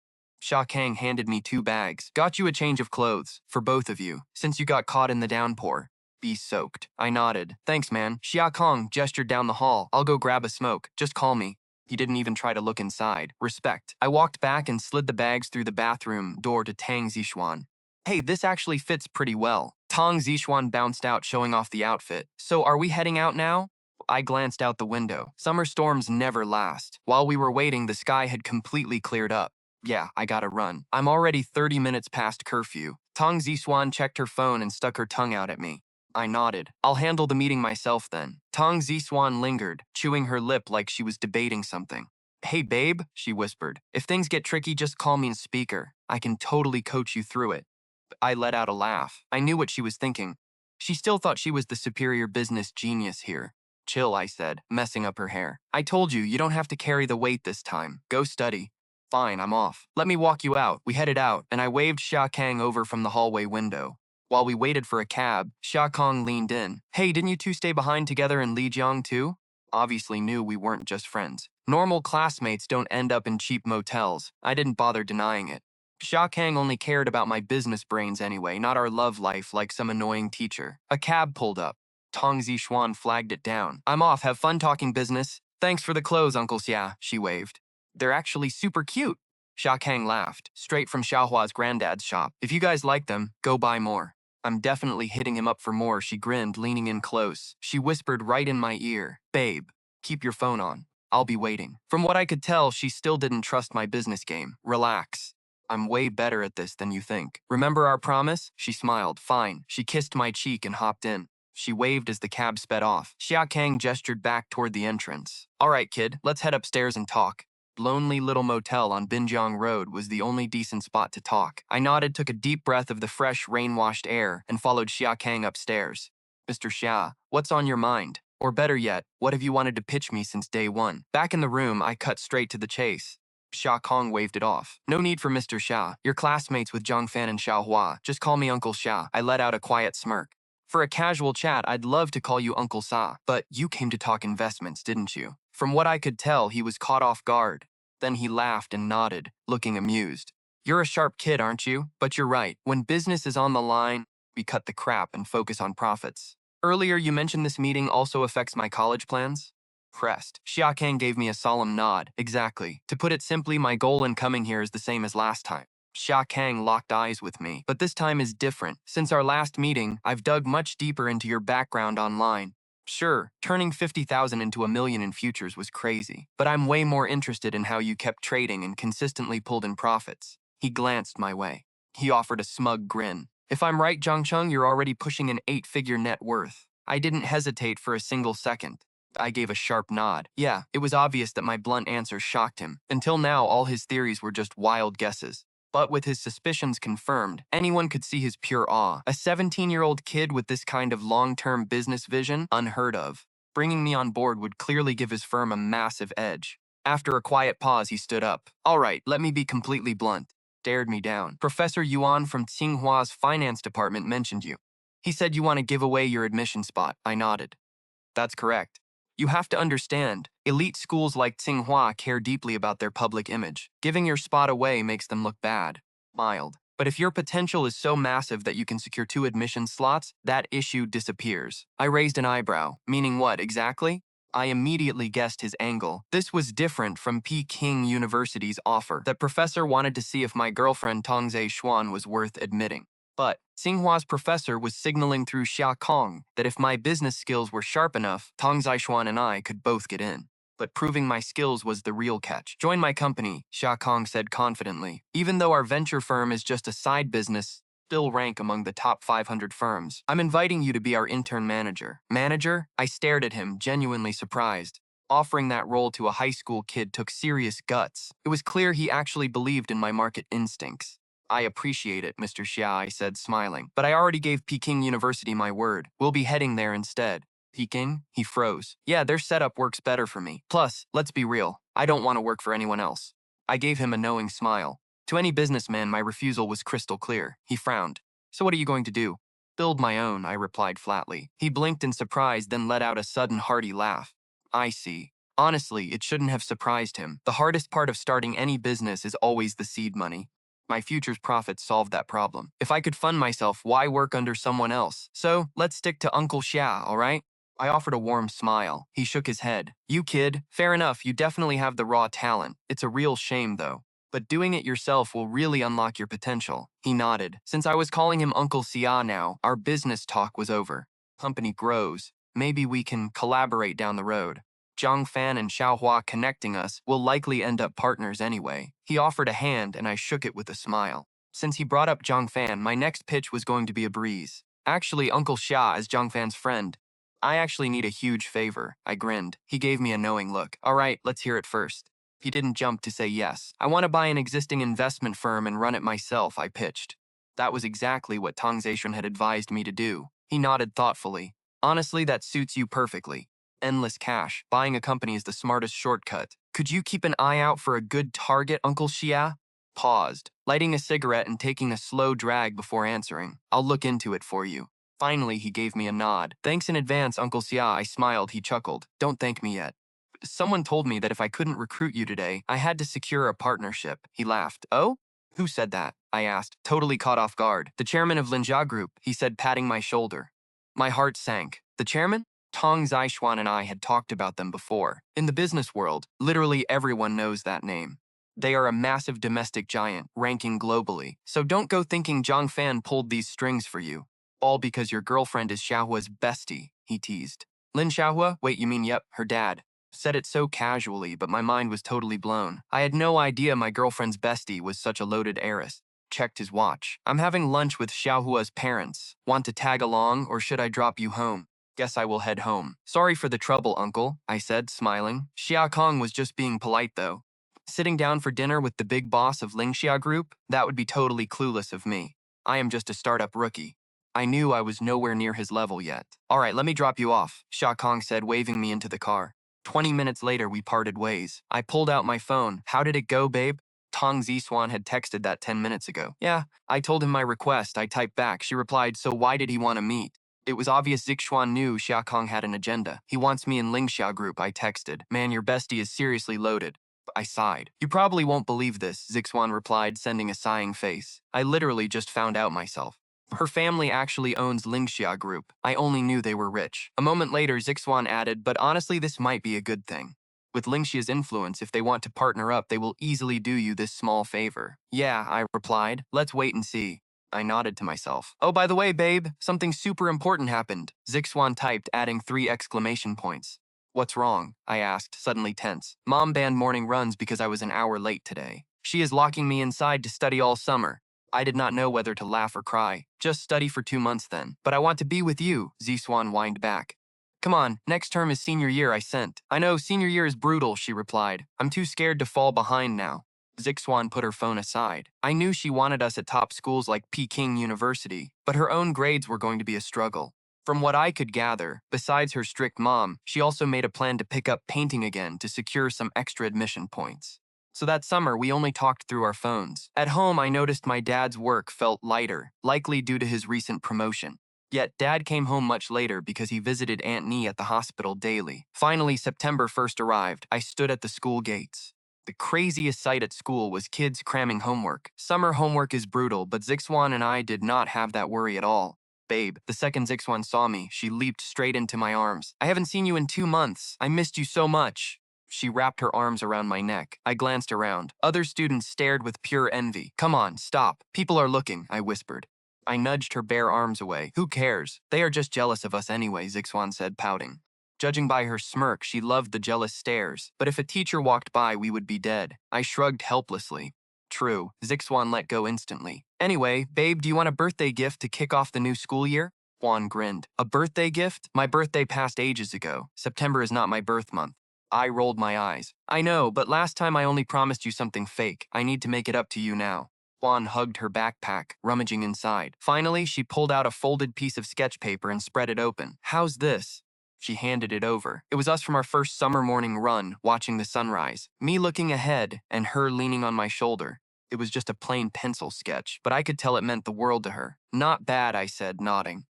[SPEAKER 1] Xia Kang handed me 2 bags. Got you a change of clothes, for both of you, since you got caught in the downpour. Be soaked. I nodded. Thanks, man. Xia Kang gestured down the hall. I'll go grab a smoke. Just call me. He didn't even try to look inside. Respect. I walked back and slid the bags through the bathroom door to Tang Zixuan. Hey, this actually fits pretty well. Tong Zixuan bounced out, showing off the outfit. So are we heading out now? I glanced out the window. Summer storms never last. While we were waiting, the sky had completely cleared up. Yeah, I gotta run. I'm already 30 minutes past curfew. Tong Zixuan checked her phone and stuck her tongue out at me. I nodded. I'll handle the meeting myself then. Tong Zixuan lingered, chewing her lip like she was debating something. Hey, babe, she whispered. If things get tricky, just call me in speaker. I can totally coach you through it. I let out a laugh. I knew what she was thinking. She still thought she was the superior business genius here. Chill, I said, messing up her hair. I told you, you don't have to carry the weight this time. Go study. Fine, I'm off. Let me walk you out. We headed out, and I waved Xia Kang over from the hallway window. While we waited for a cab, Xia Kang leaned in. Hey, didn't you two stay behind together in Lijiang too? Obviously knew we weren't just friends. Normal classmates don't end up in cheap motels. I didn't bother denying it. Xia Kang only cared about my business brains anyway, not our love life like some annoying teacher. A cab pulled up. Tong Zixuan flagged it down. I'm off, have fun talking business. Thanks for the clothes, Uncle Xia, she waved. They're actually super cute. Xia Kang laughed, straight from Xiaohua's granddad's shop. If you guys like them, go buy more. I'm definitely hitting him up for more, she grinned, leaning in close. She whispered right in my ear, Babe, keep your phone on. I'll be waiting. From what I could tell, she still didn't trust my business game. Relax. I'm way better at this than you think. Remember our promise? She smiled. Fine. She kissed my cheek and hopped in. She waved as the cab sped off. Xia Kang gestured back toward the entrance. All right, kid, let's head upstairs and talk. Lonely little motel on Binjiang Road was the only decent spot to talk. I nodded, took a deep breath of the fresh, rain-washed air, and followed Xia Kang upstairs. Mr. Xia, what's on your mind? Or better yet, what have you wanted to pitch me since day one? Back in the room, I cut straight to the chase. Xia Kong waved it off. No need for Mr. Xia. You're classmates with Zhang Fan and Xiao Hua. Just call me Uncle Xia. I let out a quiet smirk. For a casual chat, I'd love to call you Uncle Sa, but you came to talk investments, didn't you? From what I could tell, he was caught off guard. Then he laughed and nodded, looking amused. You're a sharp kid, aren't you? But you're right. When business is on the line, we cut the crap and focus on profits. Earlier, you mentioned this meeting also affects my college plans? Pressed. Xia Kang gave me a solemn nod. Exactly. To put it simply, my goal in coming here is the same as last time. Xia Kang locked eyes with me, but this time is different. Since our last meeting, I've dug much deeper into your background online. Sure, turning 50,000 into $1 million in futures was crazy, but I'm way more interested in how you kept trading and consistently pulled in profits. He glanced my way. He offered a smug grin. If I'm right, Zhangcheng, you're already pushing an 8-figure net worth. I didn't hesitate for a single second. I gave a sharp nod. Yeah, it was obvious that my blunt answer shocked him. Until now, all his theories were just wild guesses. But with his suspicions confirmed, anyone could see his pure awe. A 17-year-old kid with this kind of long-term business vision, unheard of. Bringing me on board would clearly give his firm a massive edge. After a quiet pause, he stood up. All right, let me be completely blunt. Stared me down. Professor Yuan from Tsinghua's finance department mentioned you. He said you want to give away your admission spot. I nodded. That's correct. You have to understand, elite schools like Tsinghua care deeply about their public image. Giving your spot away makes them look bad. Mild. But if your potential is so massive that you can secure 2 admission slots, that issue disappears. I raised an eyebrow. Meaning what, exactly? I immediately guessed his angle. This was different from Peking University's offer. The professor wanted to see if my girlfriend Tongze Xuan was worth admitting. But Tsinghua's professor was signaling through Xia Kong that if my business skills were sharp enough, Tong Zishuan and I could both get in. But proving my skills was the real catch. Join my company, Xia Kong said confidently. Even though our venture firm is just a side business, still rank among the top 500 firms. I'm inviting you to be our intern manager. Manager? I stared at him, genuinely surprised. Offering that role to a high school kid took serious guts. It was clear he actually believed in my market instincts. I appreciate it, Mr. Xia, I said, smiling. But I already gave Peking University my word. We'll be heading there instead. Peking? He froze. Yeah, their setup works better for me. Plus, let's be real, I don't want to work for anyone else. I gave him a knowing smile. To any businessman, my refusal was crystal clear. He frowned. So what are you going to do? Build my own, I replied flatly. He blinked in surprise, then let out a sudden hearty laugh. I see. Honestly, it shouldn't have surprised him. The hardest part of starting any business is always the seed money. My future's profits solved that problem. If I could fund myself, why work under someone else? So, let's stick to Uncle Xia, all right? I offered a warm smile. He shook his head. You kid, fair enough, you definitely have the raw talent. It's a real shame, though. But doing it yourself will really unlock your potential. He nodded. Since I was calling him Uncle Xia now, our business talk was over. Company grows. Maybe we can collaborate down the road. Zhang Fan and Xiao Hua connecting us will likely end up partners anyway. He offered a hand and I shook it with a smile. Since he brought up Zhang Fan, my next pitch was going to be a breeze. Actually, Uncle Xia is Zhang Fan's friend. I actually need a huge favor. I grinned. He gave me a knowing look. All right, let's hear it first. He didn't jump to say yes. I want to buy an existing investment firm and run it myself, I pitched. That was exactly what Tang Zeshun had advised me to do. He nodded thoughtfully. Honestly, that suits you perfectly. Endless cash. Buying a company is the smartest shortcut. Could you keep an eye out for a good target, Uncle Xia? Paused, lighting a cigarette and taking a slow drag before answering. I'll look into it for you. Finally, he gave me a nod. Thanks in advance, Uncle Xia, I smiled. He chuckled. Don't thank me yet. Someone told me that if I couldn't recruit you today, I had to secure a partnership. He laughed. Oh? Who said that? I asked, totally caught off guard. The chairman of Linjia Group, he said, patting my shoulder. My heart sank. The chairman? Tong Zishuan and I had talked about them before. In the business world, literally everyone knows that name. They are a massive domestic giant, ranking globally. So don't go thinking Zhang Fan pulled these strings for you. All because your girlfriend is Xiaohua's bestie, he teased. Lin Xiaohua? Wait, you mean yep, her dad. Said it so casually, but my mind was totally blown. I had no idea my girlfriend's bestie was such a loaded heiress. Checked his watch. I'm having lunch with Xiaohua's parents. Want to tag along, or should I drop you home? Guess I will head home. Sorry for the trouble, uncle, I said, smiling. Xia Kong was just being polite, though. Sitting down for dinner with the big boss of Lingxia Group? That would be totally clueless of me. I am just a startup rookie. I knew I was nowhere near his level yet. All right, let me drop you off, Xia Kong said, waving me into the car. 20 minutes later, we parted ways. I pulled out my phone. How did it go, babe? Tong Ziswan had texted that 10 minutes ago. Yeah, I told him my request. I typed back. She replied, so why did he want to meet? It was obvious Zixuan knew Xiaokong had an agenda. He wants me in Lingxiao group, I texted. Man, your bestie is seriously loaded. I sighed. You probably won't believe this, Zixuan replied, sending a sighing face. I literally just found out myself. Her family actually owns Lingxia Group. I only knew they were rich. A moment later, Zixuan added, but honestly, this might be a good thing. With Lingxia's influence, if they want to partner up, they will easily do you this small favor. Yeah, I replied. Let's wait and see. I nodded to myself. Oh, by the way, babe, something super important happened. Zixuan typed, adding 3 exclamation points. What's wrong? I asked, suddenly tense. Mom banned morning runs because I was an hour late today. She is locking me inside to study all summer. I did not know whether to laugh or cry. Just study for 2 months then. But I want to be with you, Ziswan whined back. Come on, next term is senior year, I sent. I know, senior year is brutal, she replied. I'm too scared to fall behind now. Zixuan put her phone aside. I knew she wanted us at top schools like Peking University, but her own grades were going to be a struggle. From what I could gather, besides her strict mom, she also made a plan to pick up painting again to secure some extra admission points. So that summer, we only talked through our phones. At home, I noticed my dad's work felt lighter, likely due to his recent promotion. Yet, Dad came home much later because he visited Aunt Nee at the hospital daily. Finally, September 1st arrived. I stood at the school gates. The craziest sight at school was kids cramming homework. Summer homework is brutal, but Zixuan and I did not have that worry at all. Babe, the second Zixuan saw me, she leaped straight into my arms. I haven't seen you in 2 months. I missed you so much. She wrapped her arms around my neck. I glanced around. Other students stared with pure envy. Come on, stop. People are looking, I whispered. I nudged her bare arms away. Who cares? They are just jealous of us anyway, Zixuan said, pouting. Judging by her smirk, she loved the jealous stares. But if a teacher walked by, we would be dead. I shrugged helplessly. True, Zixuan let go instantly. Anyway, babe, do you want a birthday gift to kick off the new school year? Juan grinned. A birthday gift? My birthday passed ages ago. September is not my birth month. I rolled my eyes. I know, but last time I only promised you something fake. I need to make it up to you now. Juan hugged her backpack, rummaging inside. Finally, she pulled out a folded piece of sketch paper and spread it open. How's this? She handed it over. It was us from our first summer morning run, watching the sunrise. Me looking ahead, and her leaning on my shoulder. It was just a plain pencil sketch, but I could tell it meant the world to her. Not bad, I said, nodding.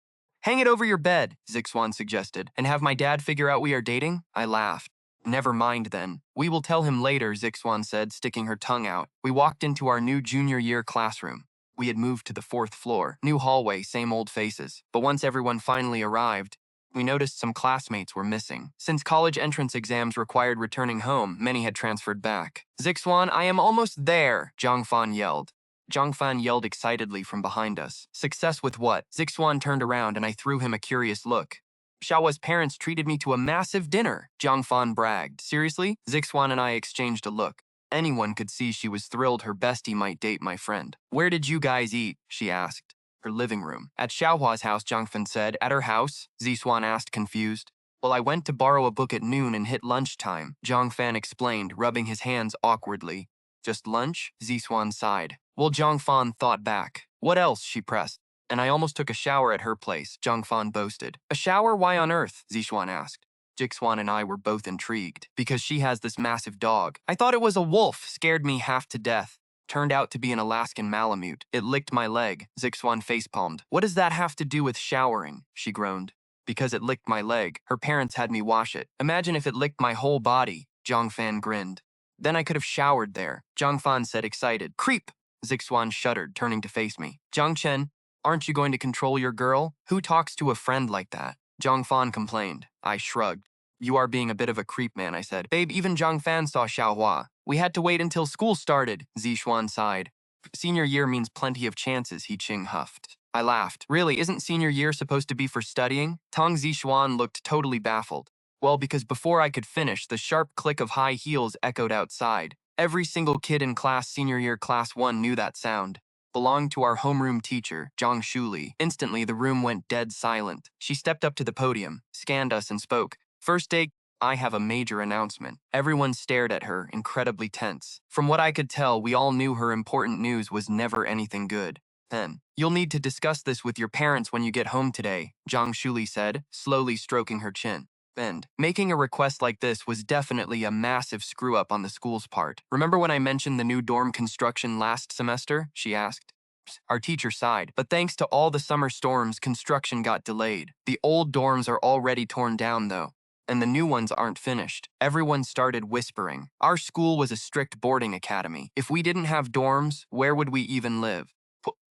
[SPEAKER 1] Hang it over your bed, Zixuan suggested, and have my dad figure out we are dating? I laughed. Never mind then. We will tell him later, Zixuan said, sticking her tongue out. We walked into our new junior year classroom. We had moved to the 4th floor. New hallway, same old faces. But once everyone finally arrived, we noticed some classmates were missing. Since college entrance exams required returning home, many had transferred back. Zixuan, I am almost there, Zhangfan yelled. Zhangfan yelled excitedly from behind us. Success with what? Zixuan turned around and I threw him a curious look. Xiaohua's parents treated me to a massive dinner, Zhangfan bragged. Seriously? Zixuan and I exchanged a look. Anyone could see she was thrilled her bestie might date my friend. Where did you guys eat? She asked. Her living room. At Xiaohua's house, Zhangfan said. At her house? Zixuan asked, confused. Well, I went to borrow a book at noon and hit lunchtime, Zhangfan explained, rubbing his hands awkwardly. Just lunch? Zixuan sighed. Well, Zhangfan thought back. What else? She pressed. And I almost took a shower at her place, Zhangfan boasted. A shower? Why on earth? Zixuan asked. Jixuan and I were both intrigued. Because she has this massive dog. I thought it was a wolf, scared me half to death. Turned out to be an Alaskan Malamute. It licked my leg, Zixuan facepalmed. What does that have to do with showering? She groaned. Because it licked my leg. Her parents had me wash it. Imagine if it licked my whole body, Zhangfan grinned. Then I could have showered there, Zhangfan said, excited. Creep! Zixuan shuddered, turning to face me. Zhangchen, aren't you going to control your girl? Who talks to a friend like that? Zhangfan complained. I shrugged. You are being a bit of a creep, man, I said. Babe, even Zhangfan saw Xiaohua. We had to wait until school started, Zixuan sighed. Senior year means plenty of chances, He Qing huffed. I laughed. Really, isn't senior year supposed to be for studying? Tang Zixuan looked totally baffled. Well, because before I could finish, the sharp click of high heels echoed outside. Every single kid in class senior year class 1 knew that sound. Belonged to our homeroom teacher, Zhang Shuli. Instantly, the room went dead silent. She stepped up to the podium, scanned us, and spoke. First day, I have a major announcement. Everyone stared at her, incredibly tense. From what I could tell, we all knew her important news was never anything good. Then, you'll need to discuss this with your parents when you get home today, Zhang Shuli said, slowly stroking her chin. Bend. Making a request like this was definitely a massive screw-up on the school's part. Remember when I mentioned the new dorm construction last semester? She asked. Our teacher sighed, but thanks to all the summer storms, construction got delayed. The old dorms are already torn down, though, and the new ones aren't finished. Everyone started whispering. Our school was a strict boarding academy. If we didn't have dorms, where would we even live?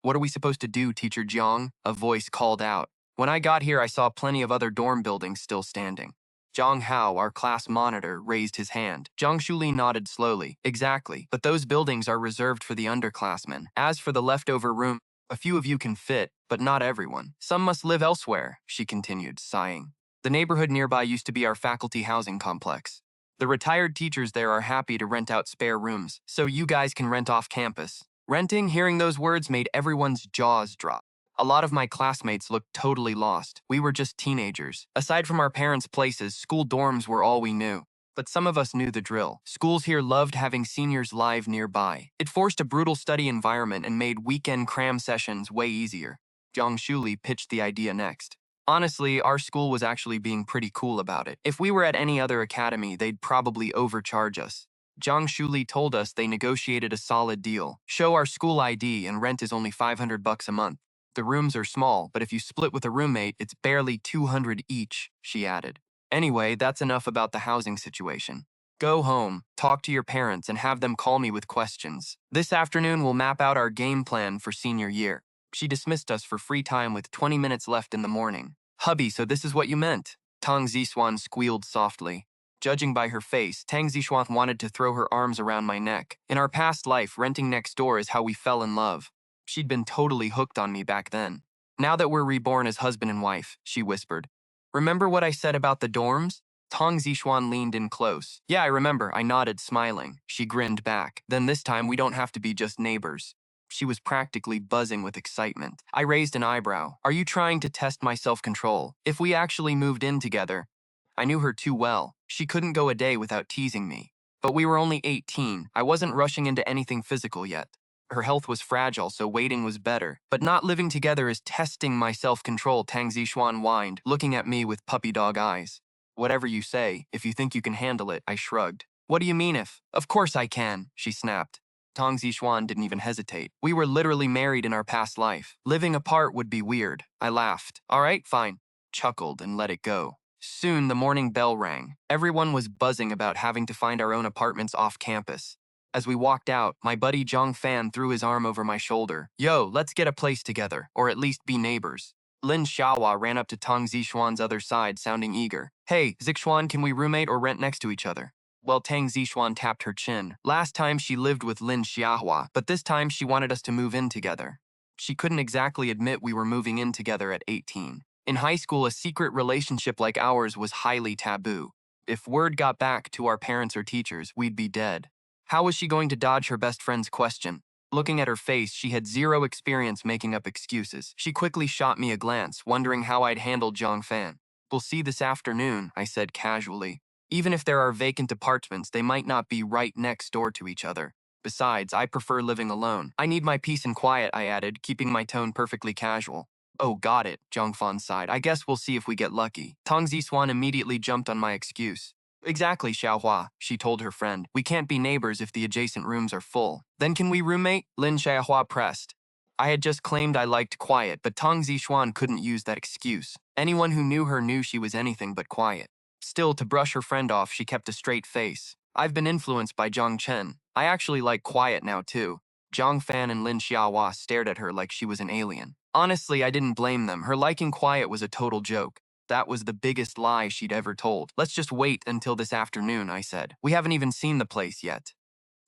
[SPEAKER 1] What are we supposed to do, Teacher Jiang? A voice called out. When I got here, I saw plenty of other dorm buildings still standing. Zhang Hao, our class monitor, raised his hand. Zhang Shuli nodded slowly. Exactly, but those buildings are reserved for the underclassmen. As for the leftover room, a few of you can fit, but not everyone. Some must live elsewhere, she continued, sighing. The neighborhood nearby used to be our faculty housing complex. The retired teachers there are happy to rent out spare rooms, so you guys can rent off campus. Renting, hearing those words made everyone's jaws drop. A lot of my classmates looked totally lost. We were just teenagers. Aside from our parents' places, school dorms were all we knew. But some of us knew the drill. Schools here loved having seniors live nearby. It forced a brutal study environment and made weekend cram sessions way easier. Zhang Shuli pitched the idea next. Honestly, our school was actually being pretty cool about it. If we were at any other academy, they'd probably overcharge us. Zhang Shuli told us they negotiated a solid deal. Show our school ID and rent is only $500 a month. The rooms are small, but if you split with a roommate, it's barely $200 each, she added. Anyway, that's enough about the housing situation. Go home, talk to your parents, and have them call me with questions. This afternoon, we'll map out our game plan for senior year. She dismissed us for free time with 20 minutes left in the morning. Hubby, so this is what you meant? Tang Zishuan squealed softly. Judging by her face, Tang Zishuan wanted to throw her arms around my neck. In our past life, renting next door is how we fell in love. She'd been totally hooked on me back then. Now that we're reborn as husband and wife, she whispered. Remember what I said about the dorms? Tang Zishuan leaned in close. Yeah, I remember, I nodded, smiling. She grinned back. Then this time we don't have to be just neighbors. She was practically buzzing with excitement. I raised an eyebrow. Are you trying to test my self-control? If we actually moved in together, I knew her too well. She couldn't go a day without teasing me. But we were only 18. I wasn't rushing into anything physical yet. Her health was fragile, so waiting was better. But not living together is testing my self-control, Tang Zishuan whined, looking at me with puppy dog eyes. Whatever you say, if you think you can handle it, I shrugged. What do you mean if? Of course I can, she snapped. Tang Zishuan didn't even hesitate. We were literally married in our past life. Living apart would be weird. I laughed. All right, fine. Chuckled and let it go. Soon the morning bell rang. Everyone was buzzing about having to find our own apartments off campus. As we walked out, my buddy Zhang Fan threw his arm over my shoulder. Yo, let's get a place together, or at least be neighbors. Lin Xiaohua ran up to Tang Zishuan's other side, sounding eager. Hey, Zixuan, can we roommate or rent next to each other? Well, Tang Zishuan tapped her chin. Last time she lived with Lin Xiaohua, but this time she wanted us to move in together. She couldn't exactly admit we were moving in together at 18. In high school, a secret relationship like ours was highly taboo. If word got back to our parents or teachers, we'd be dead. How was she going to dodge her best friend's question? Looking at her face, she had zero experience making up excuses. She quickly shot me a glance, wondering how I'd handle Zhang Fan. We'll see this afternoon, I said casually. Even if there are vacant apartments, they might not be right next door to each other. Besides, I prefer living alone. I need my peace and quiet, I added, keeping my tone perfectly casual. Oh, got it, Zhang Fan sighed. I guess we'll see if we get lucky. Tang Zishuan immediately jumped on my excuse. Exactly, Xiaohua, she told her friend. We can't be neighbors if the adjacent rooms are full. Then can we roommate? Lin Xiaohua pressed. I had just claimed I liked quiet, but Tang Zishuan couldn't use that excuse. Anyone who knew her knew she was anything but quiet. Still, to brush her friend off, she kept a straight face. I've been influenced by Zhang Chen. I actually like quiet now, too. Zhang Fan and Lin Xiaohua stared at her like she was an alien. Honestly, I didn't blame them. Her liking quiet was a total joke. That was the biggest lie she'd ever told. Let's just wait until this afternoon, I said. We haven't even seen the place yet.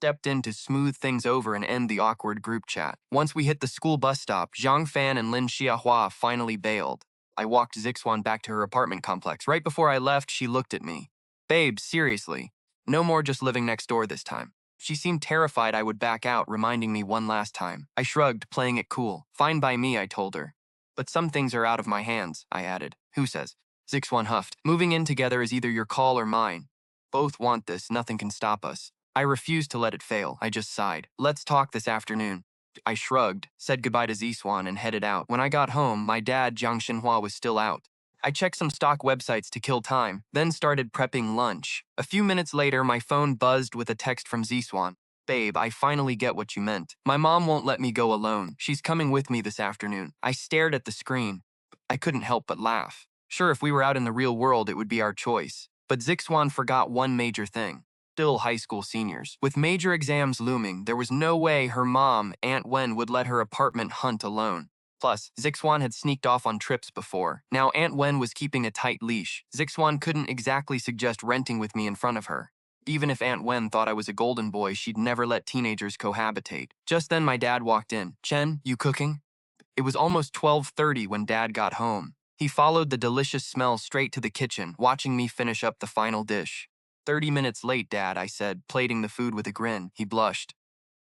[SPEAKER 1] Stepped in to smooth things over and end the awkward group chat. Once we hit the school bus stop, Zhang Fan and Lin Xiaohua finally bailed. I walked Zixuan back to her apartment complex. Right before I left, she looked at me. Babe, seriously. No more just living next door this time. She seemed terrified I would back out, reminding me one last time. I shrugged, playing it cool. Fine by me, I told her. But some things are out of my hands, I added. Who says? Zixuan huffed. Moving in together is either your call or mine. Both want this, nothing can stop us. I refused to let it fail, I just sighed. Let's talk this afternoon. I shrugged, said goodbye to Ziswan, and headed out. When I got home, my dad, Jiang Xinhua, was still out. I checked some stock websites to kill time, then started prepping lunch. A few minutes later, my phone buzzed with a text from Ziswan. Babe, I finally get what you meant. My mom won't let me go alone. She's coming with me this afternoon. I stared at the screen. I couldn't help but laugh. Sure, if we were out in the real world, it would be our choice. But Zixwan forgot one major thing. Still high school seniors. With major exams looming, there was no way her mom, Aunt Wen, would let her apartment hunt alone. Plus, Zixwan had sneaked off on trips before. Now Aunt Wen was keeping a tight leash. Zixwan couldn't exactly suggest renting with me in front of her. Even if Aunt Wen thought I was a golden boy, she'd never let teenagers cohabitate. Just then my dad walked in. Chen, you cooking? It was almost 12:30 when Dad got home. He followed the delicious smell straight to the kitchen, watching me finish up the final dish. 30 minutes late, Dad, I said, plating the food with a grin. He blushed.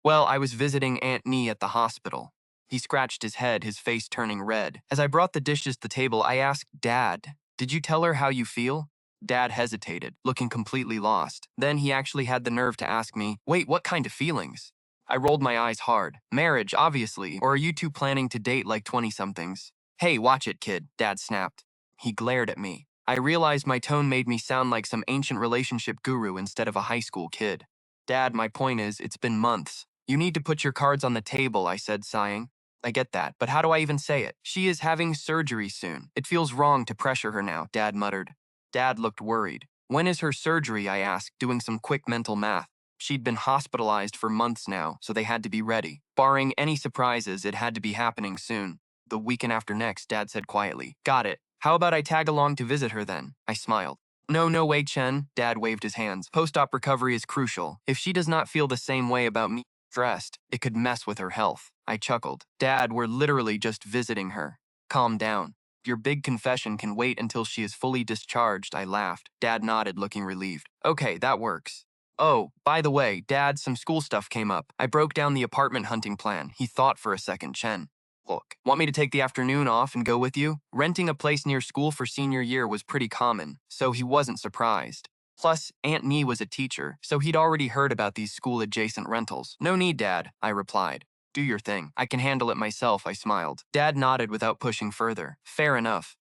[SPEAKER 1] Well, I was visiting Aunt Nee at the hospital. He scratched his head, his face turning red. As I brought the dishes to the table, I asked, Dad, did you tell her how you feel? Dad hesitated, looking completely lost. Then he actually had the nerve to ask me, wait, what kind of feelings? I rolled my eyes hard. Marriage, obviously, or are you two planning to date like 20-somethings? Hey, watch it, kid, Dad snapped. He glared at me. I realized my tone made me sound like some ancient relationship guru instead of a high school kid. Dad, my point is, it's been months. You need to put your cards on the table, I said, sighing. I get that, but how do I even say it? She is having surgery soon. It feels wrong to pressure her now, Dad muttered. Dad looked worried. When is her surgery, I asked, doing some quick mental math. She'd been hospitalized for months now, so they had to be ready. Barring any surprises, it had to be happening soon. The weekend after next, Dad said quietly. Got it. How about I tag along to visit her then? I smiled. No way, Chen. Dad waved his hands. Post-op recovery is crucial. If she does not feel the same way about me stressed, it could mess with her health. I chuckled. Dad, we're literally just visiting her. Calm down. Your big confession can wait until she is fully discharged, I laughed. Dad nodded, looking relieved. Okay, that works. Oh, by the way, Dad, some school stuff came up. I broke down the apartment hunting plan. He thought for a second. Chen. Look, want me to take the afternoon off and go with you? Renting a place near school for senior year was pretty common, so he wasn't surprised. Plus, Aunt Nee was a teacher, so he'd already heard about these school-adjacent rentals. No need, Dad, I replied. Do your thing. I can handle it myself, I smiled. Dad nodded without pushing further. Fair enough.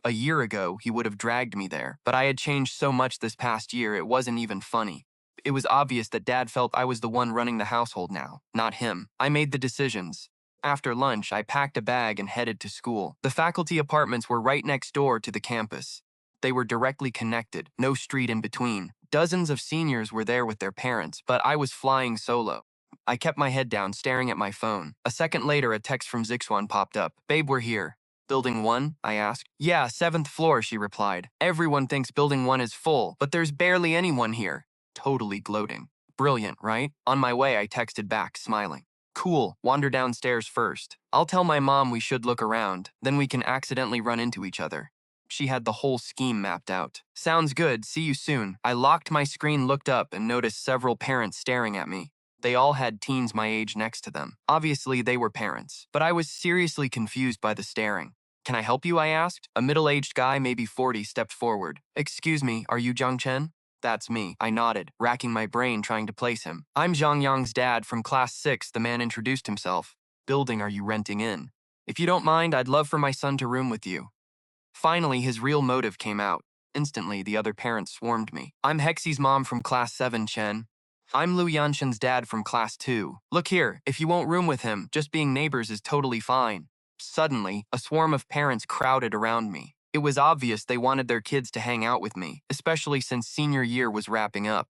[SPEAKER 1] A year ago, he would have dragged me there, but I had changed so much this past year it wasn't even funny. It was obvious that Dad felt I was the one running the household now, not him. I made the decisions. After lunch, I packed a bag and headed to school. The faculty apartments were right next door to the campus. They were directly connected, no street in between. Dozens of seniors were there with their parents, but I was flying solo. I kept my head down, staring at my phone. A second later, a text from Zixwan popped up. Babe, we're here. Building 1? I asked. Yeah, 7th floor, she replied. Everyone thinks Building 1 is full, but there's barely anyone here. Totally gloating. Brilliant, right? On my way, I texted back, smiling. Cool, wander downstairs first. I'll tell my mom we should look around, then we can accidentally run into each other. She had the whole scheme mapped out. Sounds good, see you soon. I locked my screen, looked up, and noticed several parents staring at me. They all had teens my age next to them. Obviously, they were parents, but I was seriously confused by the staring. Can I help you, I asked. A middle-aged guy, maybe 40, stepped forward. Excuse me, are you Zhang Chen? That's me, I nodded, racking my brain trying to place him. I'm Zhang Yang's dad from class 6, the man introduced himself. Building are you renting in? If you don't mind, I'd love for my son to room with you. Finally, his real motive came out. Instantly, the other parents swarmed me. I'm Hexy's mom from class 7, Chen. I'm Lu Yanshin's dad from class 2. Look here, if you won't room with him, just being neighbors is totally fine. Suddenly, a swarm of parents crowded around me. It was obvious they wanted their kids to hang out with me, especially since senior year was wrapping up.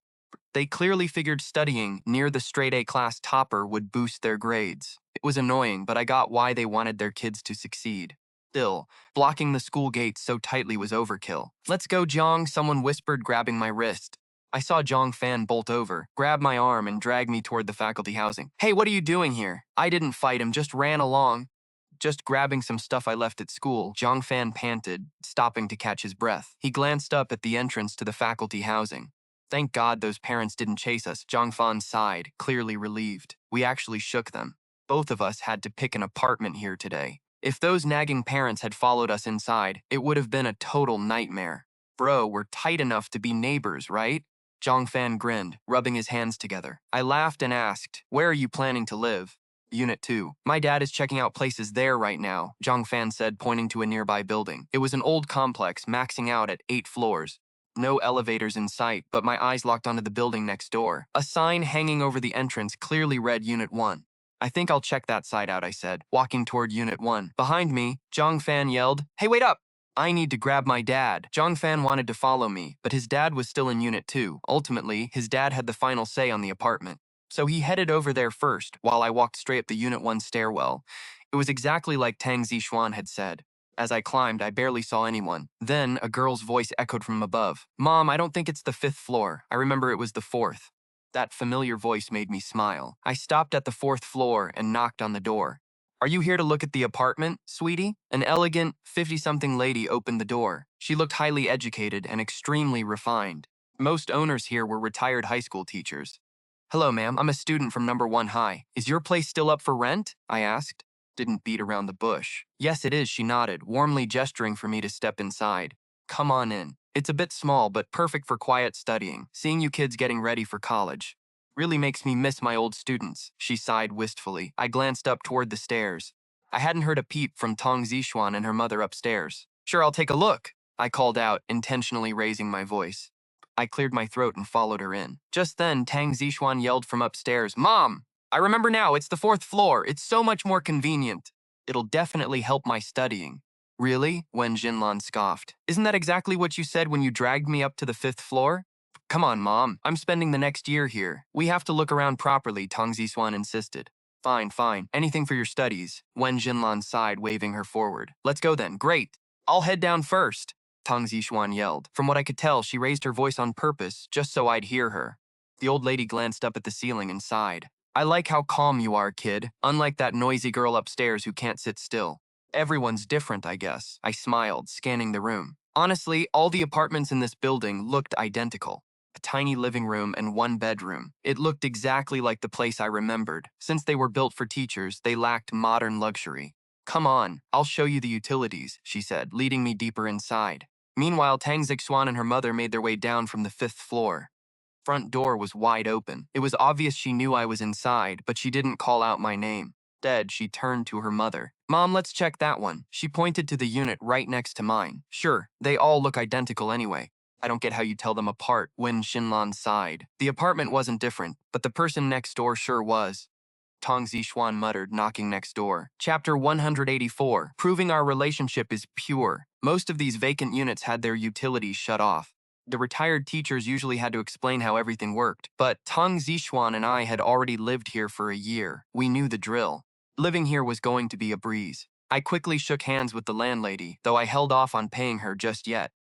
[SPEAKER 1] They clearly figured studying near the straight-A class topper would boost their grades. It was annoying, but I got why they wanted their kids to succeed. Still, blocking the school gates so tightly was overkill. Let's go, Zhang, someone whispered, grabbing my wrist. I saw Zhang Fan bolt over, grab my arm, and drag me toward the faculty housing. Hey, what are you doing here? I didn't fight him, just ran along. Just grabbing some stuff I left at school, Zhang Fan panted, stopping to catch his breath. He glanced up at the entrance to the faculty housing. Thank God those parents didn't chase us, Zhang Fan sighed, clearly relieved. We actually shook them. Both of us had to pick an apartment here today. If those nagging parents had followed us inside, it would have been a total nightmare. Bro, we're tight enough to be neighbors, right? Zhang Fan grinned, rubbing his hands together. I laughed and asked, where are you planning to live? Unit 2. My dad is checking out places there right now, Zhang Fan said, pointing to a nearby building. It was an old complex, maxing out at 8 floors. No elevators in sight, but my eyes locked onto the building next door. A sign hanging over the entrance clearly read Unit 1. I think I'll check that side out, I said, walking toward Unit 1. Behind me, Zhang Fan yelled, "Hey, wait up! I need to grab my dad." Zhang Fan wanted to follow me, but his dad was still in Unit 2. Ultimately, his dad had the final say on the apartment. So he headed over there first, while I walked straight up the Unit 1 stairwell. It was exactly like Tang Zixuan had said. As I climbed, I barely saw anyone. Then, a girl's voice echoed from above. "Mom, I don't think it's the 5th floor. I remember it was the 4th. That familiar voice made me smile. I stopped at the 4th floor and knocked on the door. "Are you here to look at the apartment, sweetie?" An elegant, 50-something lady opened the door. She looked highly educated and extremely refined. Most owners here were retired high school teachers. "Hello, ma'am. I'm a student from number 1 high. Is your place still up for rent?" I asked. Didn't beat around the bush. "Yes, it is," she nodded, warmly gesturing for me to step inside. "Come on in. It's a bit small, but perfect for quiet studying. Seeing you kids getting ready for college really makes me miss my old students," she sighed wistfully. I glanced up toward the stairs. I hadn't heard a peep from Tong Zixuan and her mother upstairs. "Sure, I'll take a look," I called out, intentionally raising my voice. I cleared my throat and followed her in. Just then, Tang Zixuan yelled from upstairs, "Mom! I remember now, it's the 4th floor. It's so much more convenient. It'll definitely help my studying." "Really?" Wen Jinlan scoffed. "Isn't that exactly what you said when you dragged me up to the 5th floor?" "Come on, Mom. I'm spending the next year here. We have to look around properly," Tang Zixuan insisted. Fine. Anything for your studies," Wen Jinlan sighed, waving her forward. "Let's go then." "Great. I'll head down first," Tang Zixuan yelled. From what I could tell, she raised her voice on purpose, just so I'd hear her. The old lady glanced up at the ceiling and sighed. "I like how calm you are, kid, unlike that noisy girl upstairs who can't sit still." "Everyone's different, I guess," I smiled, scanning the room. Honestly, all the apartments in this building looked identical. A tiny living room and 1 bedroom. It looked exactly like the place I remembered. Since they were built for teachers, they lacked modern luxury. "Come on, I'll show you the utilities," she said, leading me deeper inside. Meanwhile, Tang Zixuan and her mother made their way down from the 5th floor. Front door was wide open. It was obvious she knew I was inside, but she didn't call out my name. Instead, she turned to her mother. "Mom, let's check that one." She pointed to the unit right next to mine. "Sure, they all look identical anyway." "I don't get how you tell them apart," Wen Xinlan sighed. "The apartment wasn't different, but the person next door sure was." Tong Zixuan muttered, knocking next door. Chapter 184, Proving Our Relationship is Pure. Most of these vacant units had their utilities shut off. The retired teachers usually had to explain how everything worked, but Tong Zixuan and I had already lived here for a year. We knew the drill. Living here was going to be a breeze. I quickly shook hands with the landlady, though I held off on paying her just yet.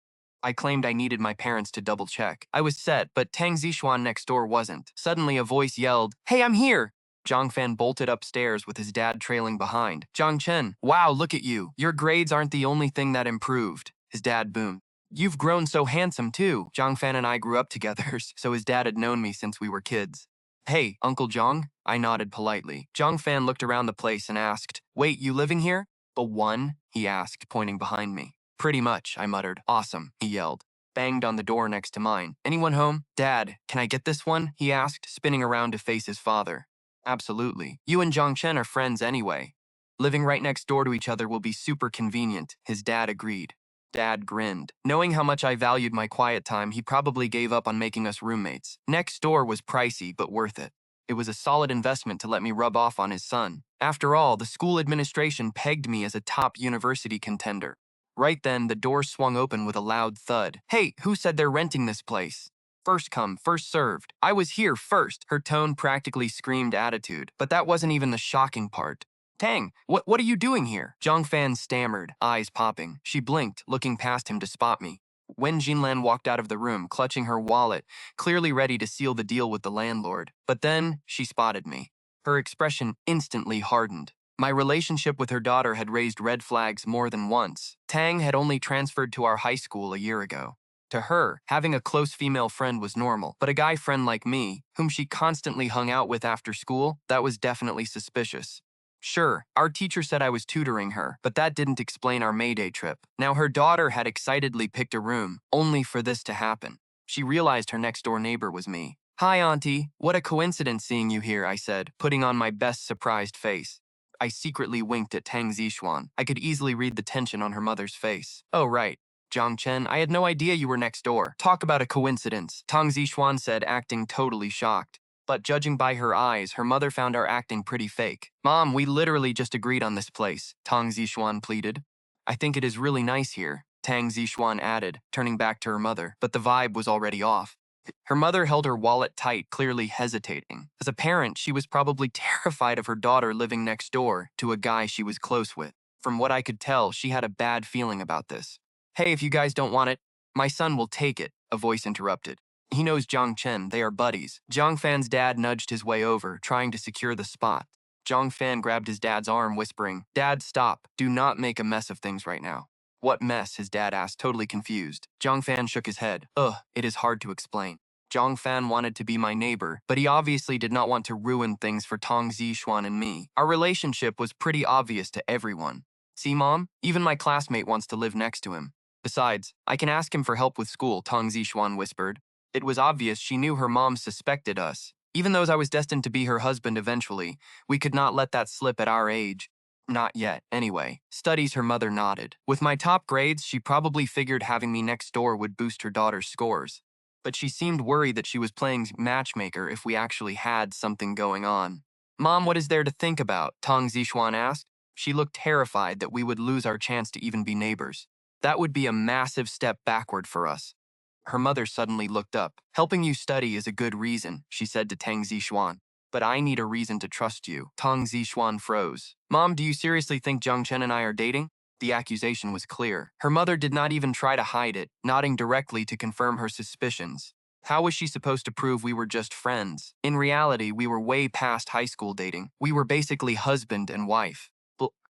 [SPEAKER 1] I claimed I needed my parents to double-check. I was set, but Tang Zixuan next door wasn't. Suddenly, a voice yelled, "Hey, I'm here!" Zhang Fan bolted upstairs with his dad trailing behind. "Zhang Chen, wow, look at you. Your grades aren't the only thing that improved," his dad boomed. "You've grown so handsome, too." Zhang Fan and I grew up together, so his dad had known me since we were kids. "Hey, Uncle Zhang?" I nodded politely. Zhang Fan looked around the place and asked, "Wait, you living here?" "The one?" he asked, pointing behind me. "Pretty much," I muttered. "Awesome," he yelled. Banged on the door next to mine. "Anyone home?" "Dad, can I get this one?" he asked, spinning around to face his father. "Absolutely. You and Zhang Chen are friends anyway. Living right next door to each other will be super convenient," his dad agreed. Dad grinned. Knowing how much I valued my quiet time, he probably gave up on making us roommates. Next door was pricey, but worth it. It was a solid investment to let me rub off on his son. After all, the school administration pegged me as a top university contender. Right then, the door swung open with a loud thud. "Hey, who said they're renting this place?" "First come, first served. I was here first." Her tone practically screamed attitude, but that wasn't even the shocking part. "Tang, what are you doing here?" Zhang Fan stammered, eyes popping. She blinked, looking past him to spot me. Wen Jinlan walked out of the room, clutching her wallet, clearly ready to seal the deal with the landlord. But then, she spotted me. Her expression instantly hardened. My relationship with her daughter had raised red flags more than once. Tang had only transferred to our high school a year ago. To her, having a close female friend was normal, but a guy friend like me, whom she constantly hung out with after school, that was definitely suspicious. Sure, our teacher said I was tutoring her, but that didn't explain our May Day trip. Now her daughter had excitedly picked a room, only for this to happen. She realized her next-door neighbor was me. Hi, Auntie. What a coincidence seeing you here, I said, putting on my best surprised face. I secretly winked at Tang Zixuan. I could easily read the tension on her mother's face. Oh, right. Zhang Chen, I had no idea you were next door. Talk about a coincidence, Tang Zixuan said, acting totally shocked. But judging by her eyes, her mother found our acting pretty fake. Mom, we literally just agreed on this place, Tang Zixuan pleaded. I think it is really nice here, Tang Zixuan added, turning back to her mother, but the vibe was already off. Her mother held her wallet tight, clearly hesitating. As a parent, she was probably terrified of her daughter living next door to a guy she was close with. From what I could tell, she had a bad feeling about this. Hey, if you guys don't want it, my son will take it, a voice interrupted. He knows Zhang Chen, they are buddies. Zhang Fan's dad nudged his way over, trying to secure the spot. Zhang Fan grabbed his dad's arm, whispering, Dad, stop. Do not make a mess of things right now. What mess? His dad asked, totally confused. Zhang Fan shook his head. It is hard to explain. Zhang Fan wanted to be my neighbor, but he obviously did not want to ruin things for Tang Zixuan and me. Our relationship was pretty obvious to everyone. See, Mom? Even my classmate wants to live next to him. Besides, I can ask him for help with school, Tang Zixuan whispered. It was obvious she knew her mom suspected us. Even though I was destined to be her husband eventually, we could not let that slip at our age. Not yet, anyway. Studies, her mother nodded. With my top grades, she probably figured having me next door would boost her daughter's scores. But she seemed worried that she was playing matchmaker if we actually had something going on. Mom, what is there to think about? Tang Zixuan asked. She looked terrified that we would lose our chance to even be neighbors. That would be a massive step backward for us. Her mother suddenly looked up. Helping you study is a good reason, she said to Tang Zixuan. But I need a reason to trust you. Tang Zixuan froze. Mom, do you seriously think Zhang Chen and I are dating? The accusation was clear. Her mother did not even try to hide it, nodding directly to confirm her suspicions. How was she supposed to prove we were just friends? In reality, we were way past high school dating. We were basically husband and wife.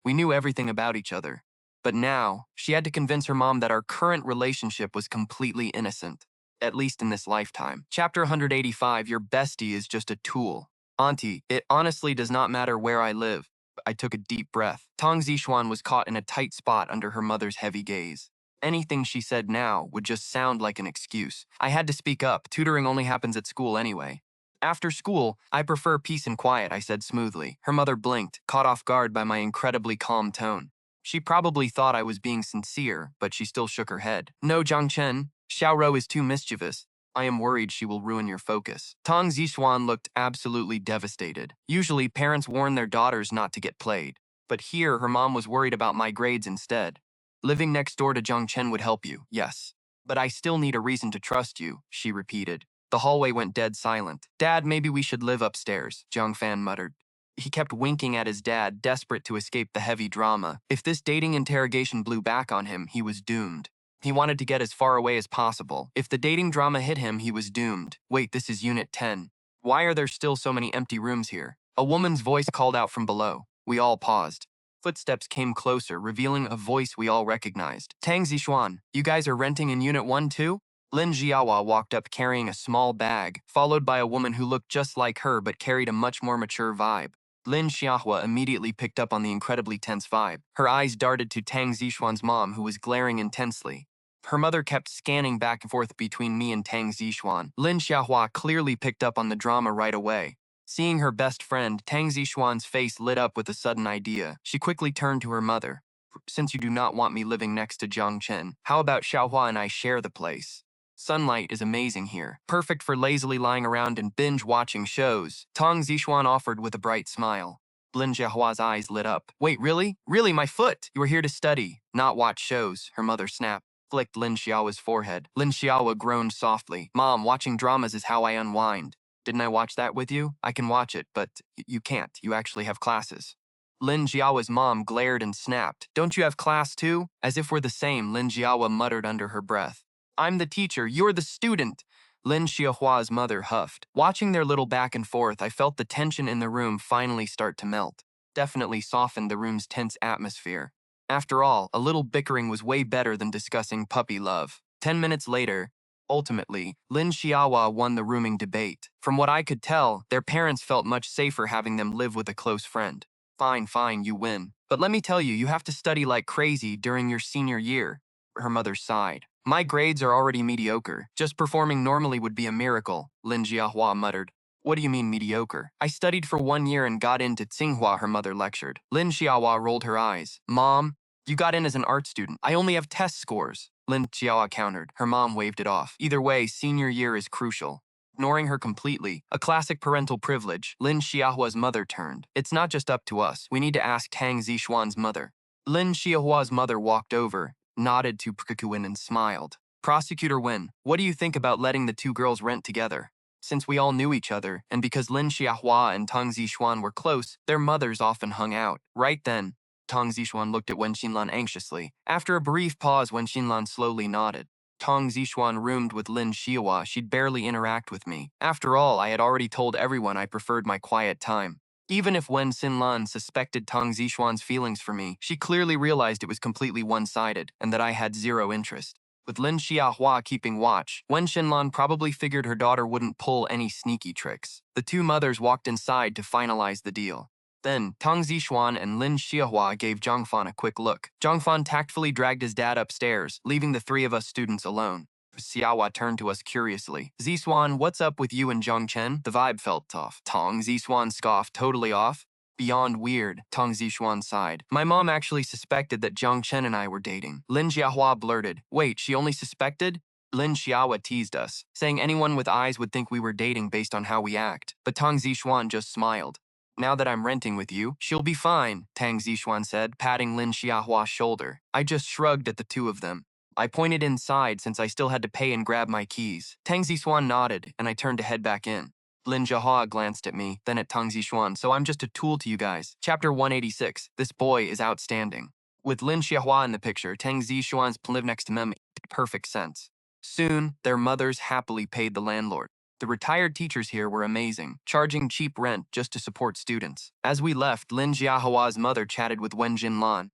[SPEAKER 1] We knew everything about each other. But now, she had to convince her mom that our current relationship was completely innocent. At least in this lifetime. Chapter 185, Your bestie is just a tool. Auntie, it honestly does not matter where I live. I took a deep breath. Tang Zixuan was caught in a tight spot under her mother's heavy gaze. Anything she said now would just sound like an excuse. I had to speak up. Tutoring only happens at school anyway. After school, I prefer peace and quiet, I said smoothly. Her mother blinked, caught off guard by my incredibly calm tone. She probably thought I was being sincere, but she still shook her head. No, Zhang Chen. Xiaorou is too mischievous. I am worried she will ruin your focus. Tang Zixuan looked absolutely devastated. Usually, parents warn their daughters not to get played. But here, her mom was worried about my grades instead. Living next door to Zhang Chen would help you, yes. But I still need a reason to trust you, she repeated. The hallway went dead silent. Dad, maybe we should live upstairs, Zhang Fan muttered. He kept winking at his dad, desperate to escape the heavy drama. If this dating interrogation blew back on him, he was doomed. He wanted to get as far away as possible. If the dating drama hit him, he was doomed. Wait, this is Unit 10. Why are there still so many empty rooms here? A woman's voice called out from below. We all paused. Footsteps came closer, revealing a voice we all recognized. Tang Zixuan, you guys are renting in Unit 1 too? Lin Jiawa walked up carrying a small bag, followed by a woman who looked just like her but carried a much more mature vibe. Lin Xiahua immediately picked up on the incredibly tense vibe. Her eyes darted to Tang Zixuan's mom, who was glaring intensely. Her mother kept scanning back and forth between me and Tang Zixuan. Lin Xiahua clearly picked up on the drama right away. Seeing her best friend, Tang Zixuan's face lit up with a sudden idea. She quickly turned to her mother. Since you do not want me living next to Zhang Chen, how about Xiaohua and I share the place? Sunlight is amazing here, perfect for lazily lying around and binge-watching shows, Tang Zixuan offered with a bright smile. Lin Jiahua's eyes lit up. Wait, really? Really, my foot? You are here to study, not watch shows, her mother snapped. Flicked Lin Xiaohua's forehead. Lin Xiaohua groaned softly. Mom, watching dramas is how I unwind. Didn't I watch that with you? I can watch it, but you can't. You actually have classes. Lin Jiaohua's mom glared and snapped. Don't you have class too? As if we're the same, Lin Jiahua muttered under her breath. I'm the teacher, you're the student. Lin Xiaohua's mother huffed. Watching their little back and forth, I felt the tension in the room finally start to melt. Definitely softened the room's tense atmosphere. After all, a little bickering was way better than discussing puppy love. 10 minutes later, ultimately, Lin Xiaohua won the rooming debate. From what I could tell, their parents felt much safer having them live with a close friend. Fine, you win. But let me tell you, you have to study like crazy during your senior year. Her mother sighed. My grades are already mediocre. Just performing normally would be a miracle, Lin Jiahua muttered. What do you mean mediocre? I studied for 1 year and got into Tsinghua, her mother lectured. Lin Xiaohua rolled her eyes. Mom, you got in as an art student. I only have test scores. Lin Xiaohua countered. Her mom waved it off. Either way, senior year is crucial. Ignoring her completely, a classic parental privilege, Lin Xiaohua's mother turned. It's not just up to us. We need to ask Tang Zixuan's mother. Lin Xiaohua's mother walked over, nodded to Prikuin and smiled. Prosecutor Wen, what do you think about letting the two girls rent together? Since we all knew each other, and because Lin Xiahua and Tang Zixuan were close, their mothers often hung out. Right then, Tang Zixuan looked at Wen Xinlan anxiously. After a brief pause, Wen Xinlan slowly nodded. Tang Zixuan roomed with Lin Xiahua. She'd barely interact with me. After all, I had already told everyone I preferred my quiet time. Even if Wen Xinlan suspected Tang Zixuan's feelings for me, she clearly realized it was completely one-sided and that I had zero interest. With Lin Xiahua keeping watch, Wen Xinlan probably figured her daughter wouldn't pull any sneaky tricks. The two mothers walked inside to finalize the deal. Then, Tang Zixuan and Lin Xiahua gave Zhang Fan a quick look. Zhang Fan tactfully dragged his dad upstairs, leaving the three of us students alone. Xiahua turned to us curiously. Zixuan, what's up with you and Zhang Chen? The vibe felt tough. Tang Zixuan scoffed, totally off. Beyond weird, Tang Zixuan sighed. My mom actually suspected that Zhang Chen and I were dating. Lin Jiahua blurted, wait, she only suspected? Lin Xiahua teased us, saying anyone with eyes would think we were dating based on how we act. But Tang Zixuan just smiled. Now that I'm renting with you, she'll be fine, Tang Zixuan said, patting Lin Xiahua's shoulder. I just shrugged at the two of them. I pointed inside since I still had to pay and grab my keys. Tang Zixuan nodded, and I turned to head back in. Lin Jiahua glanced at me, then at Tang Zixuan, so I'm just a tool to you guys. Chapter 186, This Boy is Outstanding. With Lin Xiahua in the picture, Tang Zixuan's live next to them made perfect sense. Soon, their mothers happily paid the landlord. The retired teachers here were amazing, charging cheap rent just to support students. As we left, Lin Jiahua's mother chatted with Wen Jinlan.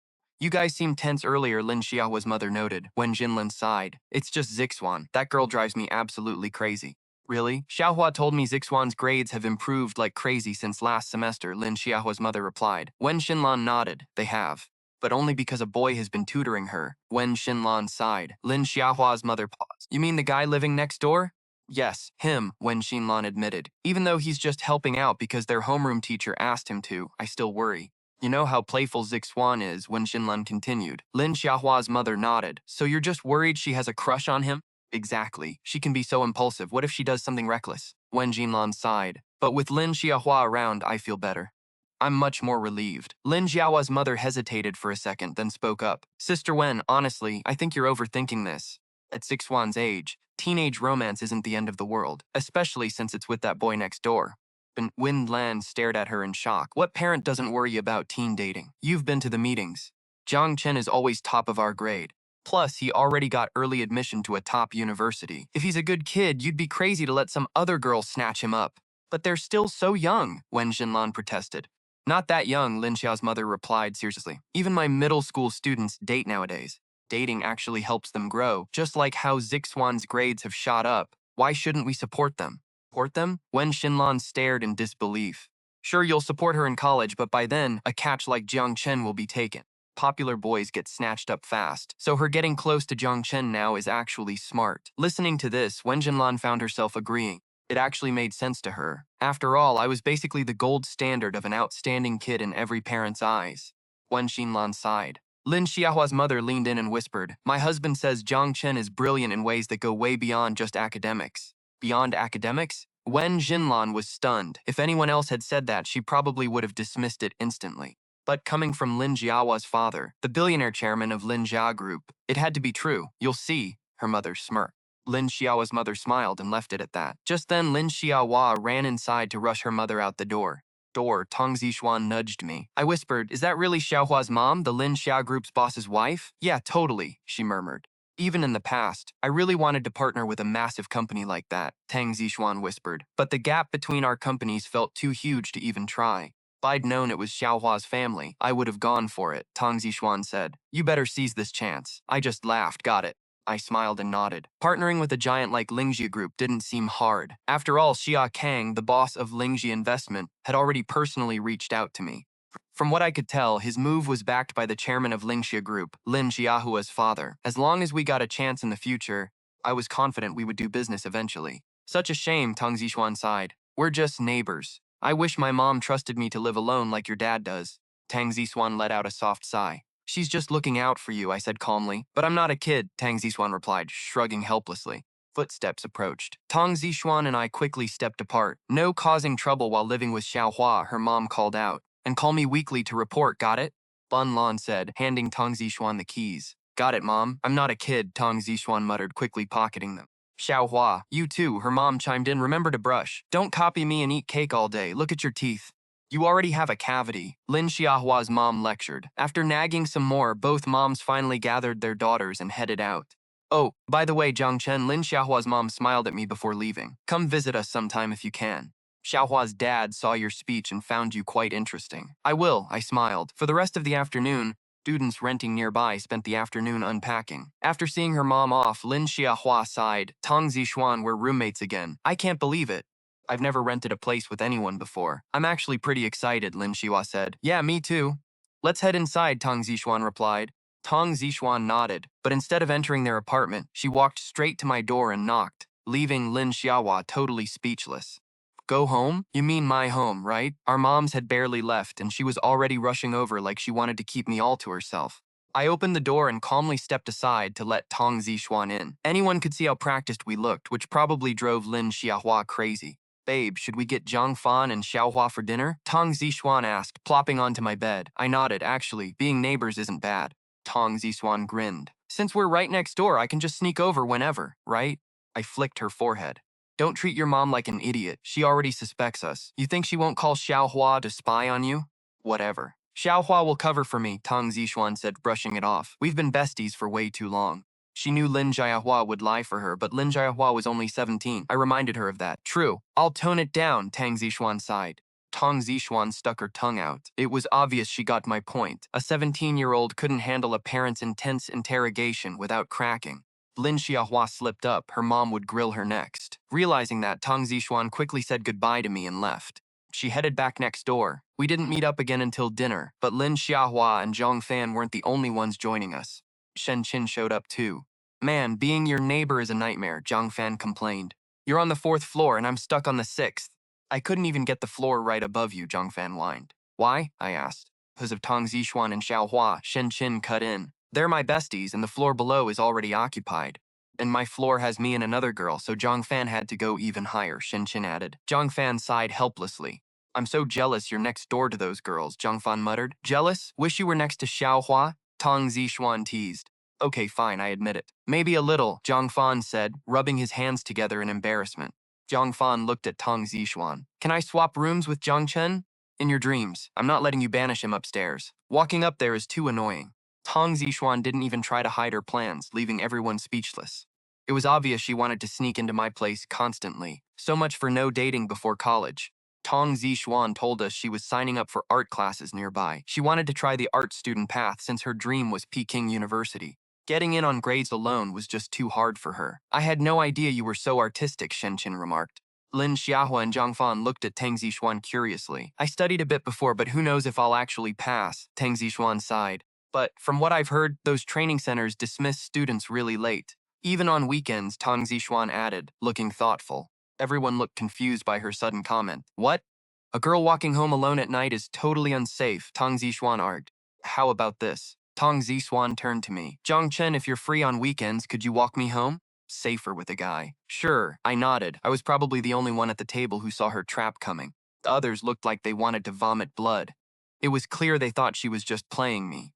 [SPEAKER 1] You guys seemed tense earlier, Lin Xiaohua's mother noted. Wen Jinlan sighed. It's just Zixuan. That girl drives me absolutely crazy. Really? Xiaohua told me Zixuan's grades have improved like crazy since last semester, Lin Xiaohua's mother replied. Wen Xinlan nodded. They have. But only because a boy has been tutoring her. Wen Xinlan sighed. Lin Xiaohua's mother paused. You mean the guy living next door? Yes, him, Wen Xinlan admitted. Even though he's just helping out because their homeroom teacher asked him to, I still worry. You know how playful Zixuan is, Wen Xinlan continued. Lin Xiaohua's mother nodded. So you're just worried she has a crush on him? Exactly. She can be so impulsive. What if she does something reckless? Wen Jinlan sighed. But with Lin Xiahua around, I feel better. I'm much more relieved. Lin Jiahua's mother hesitated for a second, then spoke up. Sister Wen, honestly, I think you're overthinking this. At Zixuan's age, teenage romance isn't the end of the world, especially since it's with that boy next door. Wen Lan stared at her in shock. What parent doesn't worry about teen dating? You've been to the meetings. Zhang Chen is always top of our grade. Plus, he already got early admission to a top university. If he's a good kid, you'd be crazy to let some other girl snatch him up. But they're still so young, Wen Xinlan protested. Not that young, Lin Xiao's mother replied seriously. Even my middle school students date nowadays. Dating actually helps them grow, just like how Zixuan's grades have shot up. Why shouldn't we support them? Support them? Wen Xinlan stared in disbelief. Sure, you'll support her in college, but by then, a catch like Jiang Chen will be taken. Popular boys get snatched up fast, so her getting close to Jiang Chen now is actually smart. Listening to this, Wen Jinlan found herself agreeing. It actually made sense to her. After all, I was basically the gold standard of an outstanding kid in every parent's eyes. Wen Xinlan sighed. Lin Xiaohua's mother leaned in and whispered, My husband says Jiang Chen is brilliant in ways that go way beyond just academics. Beyond academics? Wen Jinlan was stunned. If anyone else had said that, she probably would have dismissed it instantly. But coming from Lin Jiahua's father, the billionaire chairman of Lin Jia Group, it had to be true. You'll see, her mother smirked. Lin Xiaohua's mother smiled and left it at that. Just then, Lin Xiaohua ran inside to rush her mother out the door. Tang Zixuan nudged me. I whispered, Is that really Xiaohua's mom, the Lin Xia Group's boss's wife? Yeah, totally, she murmured. Even in the past, I really wanted to partner with a massive company like that, Tang Zixuan whispered. But the gap between our companies felt too huge to even try. If I'd known it was Xiaohua's family, I would have gone for it, Tang Zixuan said. You better seize this chance. I just laughed, got it. I smiled and nodded. Partnering with a giant like Lingjie Group didn't seem hard. After all, Xia Kang, the boss of Lingjie Investment, had already personally reached out to me. From what I could tell, his move was backed by the chairman of Lingxia Group, Lin Xiaohua's father. As long as we got a chance in the future, I was confident we would do business eventually. Such a shame, Tang Zixuan sighed. We're just neighbors. I wish my mom trusted me to live alone like your dad does. Tang Zixuan let out a soft sigh. She's just looking out for you, I said calmly. But I'm not a kid, Tang Zixuan replied, shrugging helplessly. Footsteps approached. Tang Zixuan and I quickly stepped apart. No causing trouble while living with Xiaohua, her mom called out. And call me weekly to report, got it? Bun Lan said, handing Tang Zixuan the keys. Got it, Mom. I'm not a kid, Tang Zixuan muttered, quickly pocketing them. Xiaohua, you too, her mom chimed in. Remember to brush. Don't copy me and eat cake all day. Look at your teeth. You already have a cavity, Lin Xiaohua's mom lectured. After nagging some more, both moms finally gathered their daughters and headed out. Oh, by the way, Jiang Chen, Lin Xiaohua's mom smiled at me before leaving. Come visit us sometime if you can. Xiaohua's dad saw your speech and found you quite interesting. I will, I smiled. For the rest of the afternoon, students renting nearby spent the afternoon unpacking. After seeing her mom off, Lin Xiaohua sighed. Tang Zixuan were roommates again. I can't believe it. I've never rented a place with anyone before. I'm actually pretty excited, Lin Xiaohua said. Yeah, me too. Let's head inside, Tang Zixuan replied. Tang Zixuan nodded, but instead of entering their apartment, she walked straight to my door and knocked, leaving Lin Xiaohua totally speechless. Go home? You mean my home, right? Our moms had barely left, and she was already rushing over like she wanted to keep me all to herself. I opened the door and calmly stepped aside to let Tang Zixuan in. Anyone could see how practiced we looked, which probably drove Lin Xiaohua crazy. Babe, should we get Zhang Fan and Xiaohua for dinner? Tang Zixuan asked, plopping onto my bed. I nodded. Actually, being neighbors isn't bad. Tang Zixuan grinned. Since we're right next door, I can just sneak over whenever, right? I flicked her forehead. Don't treat your mom like an idiot. She already suspects us. You think she won't call Xiaohua to spy on you? Whatever. Xiaohua will cover for me, Tang Zixuan said, brushing it off. We've been besties for way too long. She knew Lin Xiaohua would lie for her, but Lin Xiaohua was only 17. I reminded her of that. True. I'll tone it down, Tang Zixuan sighed. Tang Zixuan stuck her tongue out. It was obvious she got my point. A 17-year-old couldn't handle a parent's intense interrogation without cracking. Lin Xiaohua slipped up, her mom would grill her next. Realizing that, Tang Zixuan quickly said goodbye to me and left. She headed back next door. We didn't meet up again until dinner, but Lin Xiaohua and Zhang Fan weren't the only ones joining us. Shen Qin showed up too. Man, being your neighbor is a nightmare, Zhang Fan complained. You're on the 4th floor and I'm stuck on the 6th. I couldn't even get the floor right above you, Zhang Fan whined. Why? I asked. Because of Tang Zixuan and Xiaohua, Shen Qin cut in. They're my besties, and the floor below is already occupied. And my floor has me and another girl, so Zhang Fan had to go even higher, Shen Qin added. Zhang Fan sighed helplessly. I'm so jealous you're next door to those girls, Zhang Fan muttered. Jealous? Wish you were next to Xiaohua? Tang Zixuan teased. Okay, fine, I admit it. Maybe a little, Zhang Fan said, rubbing his hands together in embarrassment. Zhang Fan looked at Tang Zixuan. Can I swap rooms with Zhang Chen? In your dreams. I'm not letting you banish him upstairs. Walking up there is too annoying. Tang Zixuan didn't even try to hide her plans, leaving everyone speechless. It was obvious she wanted to sneak into my place constantly. So much for no dating before college. Tang Zixuan told us she was signing up for art classes nearby. She wanted to try the art student path since her dream was Peking University. Getting in on grades alone was just too hard for her. I had no idea you were so artistic, Shen Qin remarked. Lin Xiaohua and Zhang Fan looked at Tang Zixuan curiously. I studied a bit before, but who knows if I'll actually pass, Tang Zixuan sighed. But from what I've heard, those training centers dismiss students really late. Even on weekends, Tang Zixuan added, looking thoughtful. Everyone looked confused by her sudden comment. What? A girl walking home alone at night is totally unsafe, Tang Zixuan argued. How about this? Tang Zixuan turned to me. Zhang Chen, if you're free on weekends, could you walk me home? Safer with a guy. Sure, I nodded. I was probably the only one at the table who saw her trap coming. The others looked like they wanted to vomit blood. It was clear they thought she was just playing me.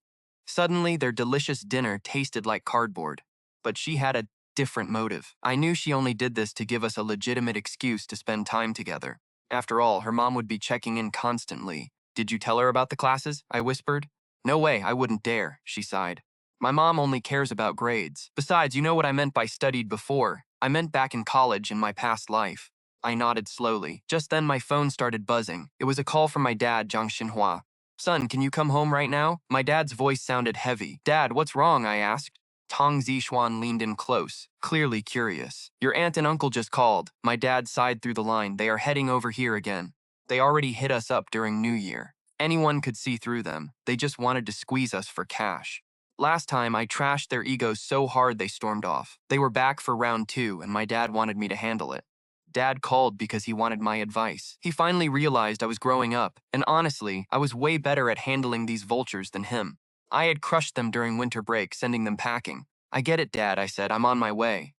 [SPEAKER 1] Suddenly, their delicious dinner tasted like cardboard. But she had a different motive. I knew she only did this to give us a legitimate excuse to spend time together. After all, her mom would be checking in constantly. Did you tell her about the classes? I whispered. No way, I wouldn't dare, she sighed. My mom only cares about grades. Besides, you know what I meant by studied before. I meant back in college in my past life. I nodded slowly. Just then my phone started buzzing. It was a call from my dad, Jiang Xinhua. Son, can you come home right now? My dad's voice sounded heavy. Dad, what's wrong? I asked. Tang Zixuan leaned in close, clearly curious. Your aunt and uncle just called. My dad sighed through the line. They are heading over here again. They already hit us up during New Year. Anyone could see through them. They just wanted to squeeze us for cash. Last time, I trashed their egos so hard they stormed off. They were back for round 2, and my dad wanted me to handle it. Dad called because he wanted my advice. He finally realized I was growing up, and honestly, I was way better at handling these vultures than him. I had crushed them during winter break, sending them packing. I get it, Dad, I said. I'm on my way.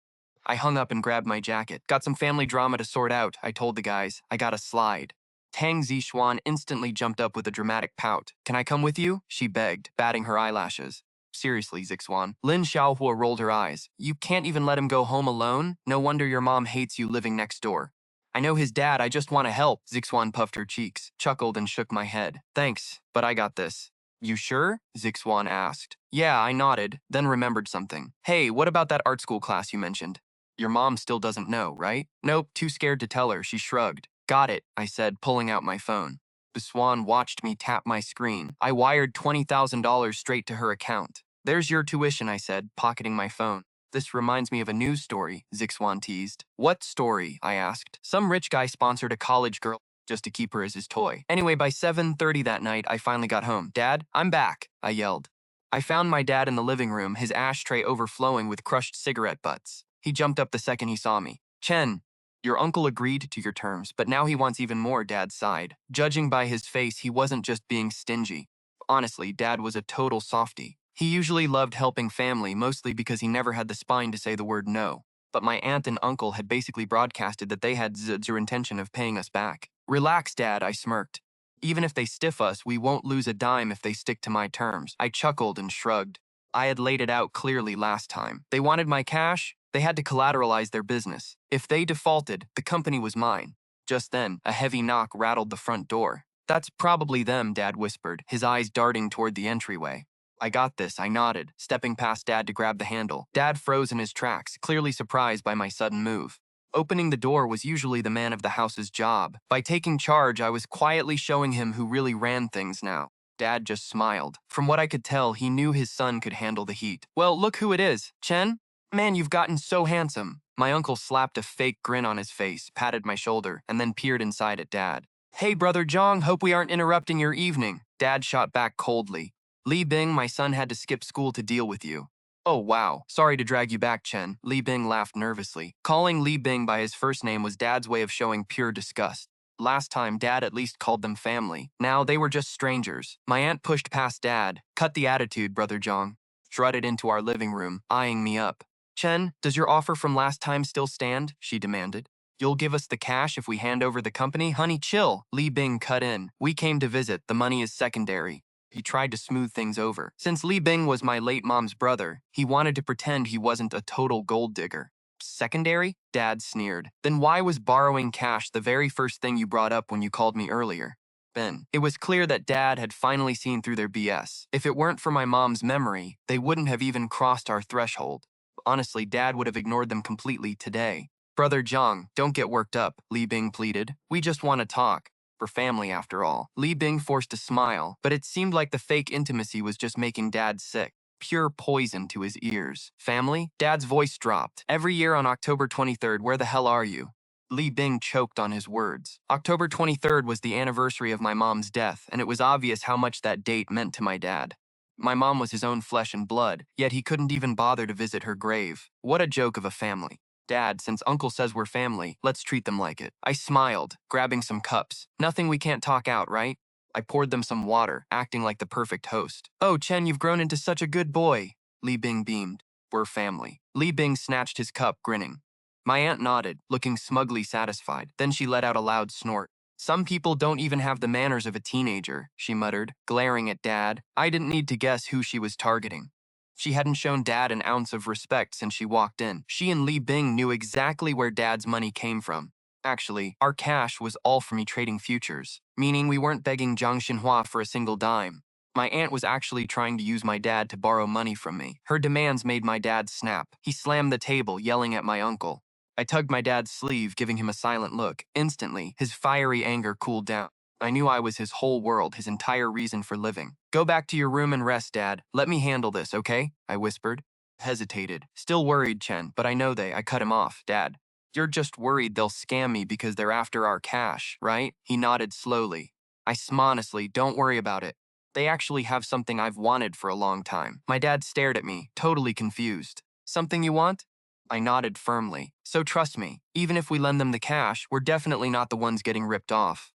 [SPEAKER 1] I hung up and grabbed my jacket. Got some family drama to sort out, I told the guys. I got a slide. Tang Zixuan instantly jumped up with a dramatic pout. Can I come with you? She begged, batting her eyelashes. Seriously, Zixuan. Lin Xiaohua rolled her eyes. You can't even let him go home alone? No wonder your mom hates you living next door. I know his dad, I just want to help. Zixuan puffed her cheeks, chuckled, and shook my head. Thanks, but I got this. You sure? Zixuan asked. Yeah, I nodded, then remembered something. Hey, what about that art school class you mentioned? Your mom still doesn't know, right? Nope, too scared to tell her, she shrugged. Got it, I said, pulling out my phone. The swan watched me tap my screen. I wired $20,000 straight to her account. There's your tuition, I said, pocketing my phone. This reminds me of a news story, Zixuan teased. What story? I asked. Some rich guy sponsored a college girl just to keep her as his toy. Anyway, by 7:30 that night, I finally got home. Dad, I'm back, I yelled. I found my dad in the living room, his ashtray overflowing with crushed cigarette butts. He jumped up the second he saw me. Chen, your uncle agreed to your terms, but now he wants even more, Dad sighed. Judging by his face, he wasn't just being stingy. Honestly, Dad was a total softie. He usually loved helping family, mostly because he never had the spine to say the word no. But my aunt and uncle had basically broadcasted that they had zero intention of paying us back. Relax, Dad, I smirked. Even if they stiff us, we won't lose a dime if they stick to my terms. I chuckled and shrugged. I had laid it out clearly last time. They wanted my cash. They had to collateralize their business. If they defaulted, the company was mine. Just then, a heavy knock rattled the front door. That's probably them, Dad whispered, his eyes darting toward the entryway. I got this, I nodded, stepping past Dad to grab the handle. Dad froze in his tracks, clearly surprised by my sudden move. Opening the door was usually the man of the house's job. By taking charge, I was quietly showing him who really ran things now. Dad just smiled. From what I could tell, he knew his son could handle the heat. Well, look who it is. Chen? Man, you've gotten so handsome. My uncle slapped a fake grin on his face, patted my shoulder, and then peered inside at Dad. Hey, Brother Zhang, hope we aren't interrupting your evening. Dad shot back coldly. Li Bing, my son had to skip school to deal with you. Oh, wow. Sorry to drag you back, Chen. Li Bing laughed nervously. Calling Li Bing by his first name was Dad's way of showing pure disgust. Last time, Dad at least called them family. Now they were just strangers. My aunt pushed past Dad. Cut the attitude, Brother Zhang. Strutted into our living room, eyeing me up. Chen, does your offer from last time still stand? She demanded. You'll give us the cash if we hand over the company? Honey, chill. Li Bing cut in. We came to visit. The money is secondary. He tried to smooth things over. Since Li Bing was my late mom's brother, he wanted to pretend he wasn't a total gold digger. Secondary? Dad sneered. Then why was borrowing cash the very first thing you brought up when you called me earlier? Ben. It was clear that Dad had finally seen through their BS. If it weren't for my mom's memory, they wouldn't have even crossed our threshold. Honestly, Dad would have ignored them completely today. Brother Zhang, don't get worked up, Li Bing pleaded. We just want to talk. For family, after all. Li Bing forced a smile, but it seemed like the fake intimacy was just making Dad sick. Pure poison to his ears. Family? Dad's voice dropped. Every year on October 23rd, where the hell are you? Li Bing choked on his words. October 23rd was the anniversary of my mom's death, and it was obvious how much that date meant to my dad. My mom was his own flesh and blood, yet he couldn't even bother to visit her grave. What a joke of a family. Dad, since Uncle says we're family, let's treat them like it. I smiled, grabbing some cups. Nothing we can't talk out, right? I poured them some water, acting like the perfect host. Oh, Chen, you've grown into such a good boy. Li Bing beamed. We're family. Li Bing snatched his cup, grinning. My aunt nodded, looking smugly satisfied. Then she let out a loud snort. Some people don't even have the manners of a teenager, she muttered, glaring at Dad. I didn't need to guess who she was targeting. She hadn't shown Dad an ounce of respect since she walked in. She and Li Bing knew exactly where Dad's money came from. Actually, our cash was all from me trading futures, meaning we weren't begging Zhang Xinhua for a single dime. My aunt was actually trying to use my dad to borrow money from me. Her demands made my dad snap. He slammed the table, yelling at my uncle. I tugged my dad's sleeve, giving him a silent look. Instantly, his fiery anger cooled down. I knew I was his whole world, his entire reason for living. Go back to your room and rest, Dad. Let me handle this, okay? I whispered. Hesitated. Still worried, Chen, but I know I cut him off. Dad, you're just worried they'll scam me because they're after our cash, right? He nodded slowly. Honestly, don't worry about it. They actually have something I've wanted for a long time. My dad stared at me, totally confused. Something you want? I nodded firmly. So trust me, even if we lend them the cash, we're definitely not the ones getting ripped off.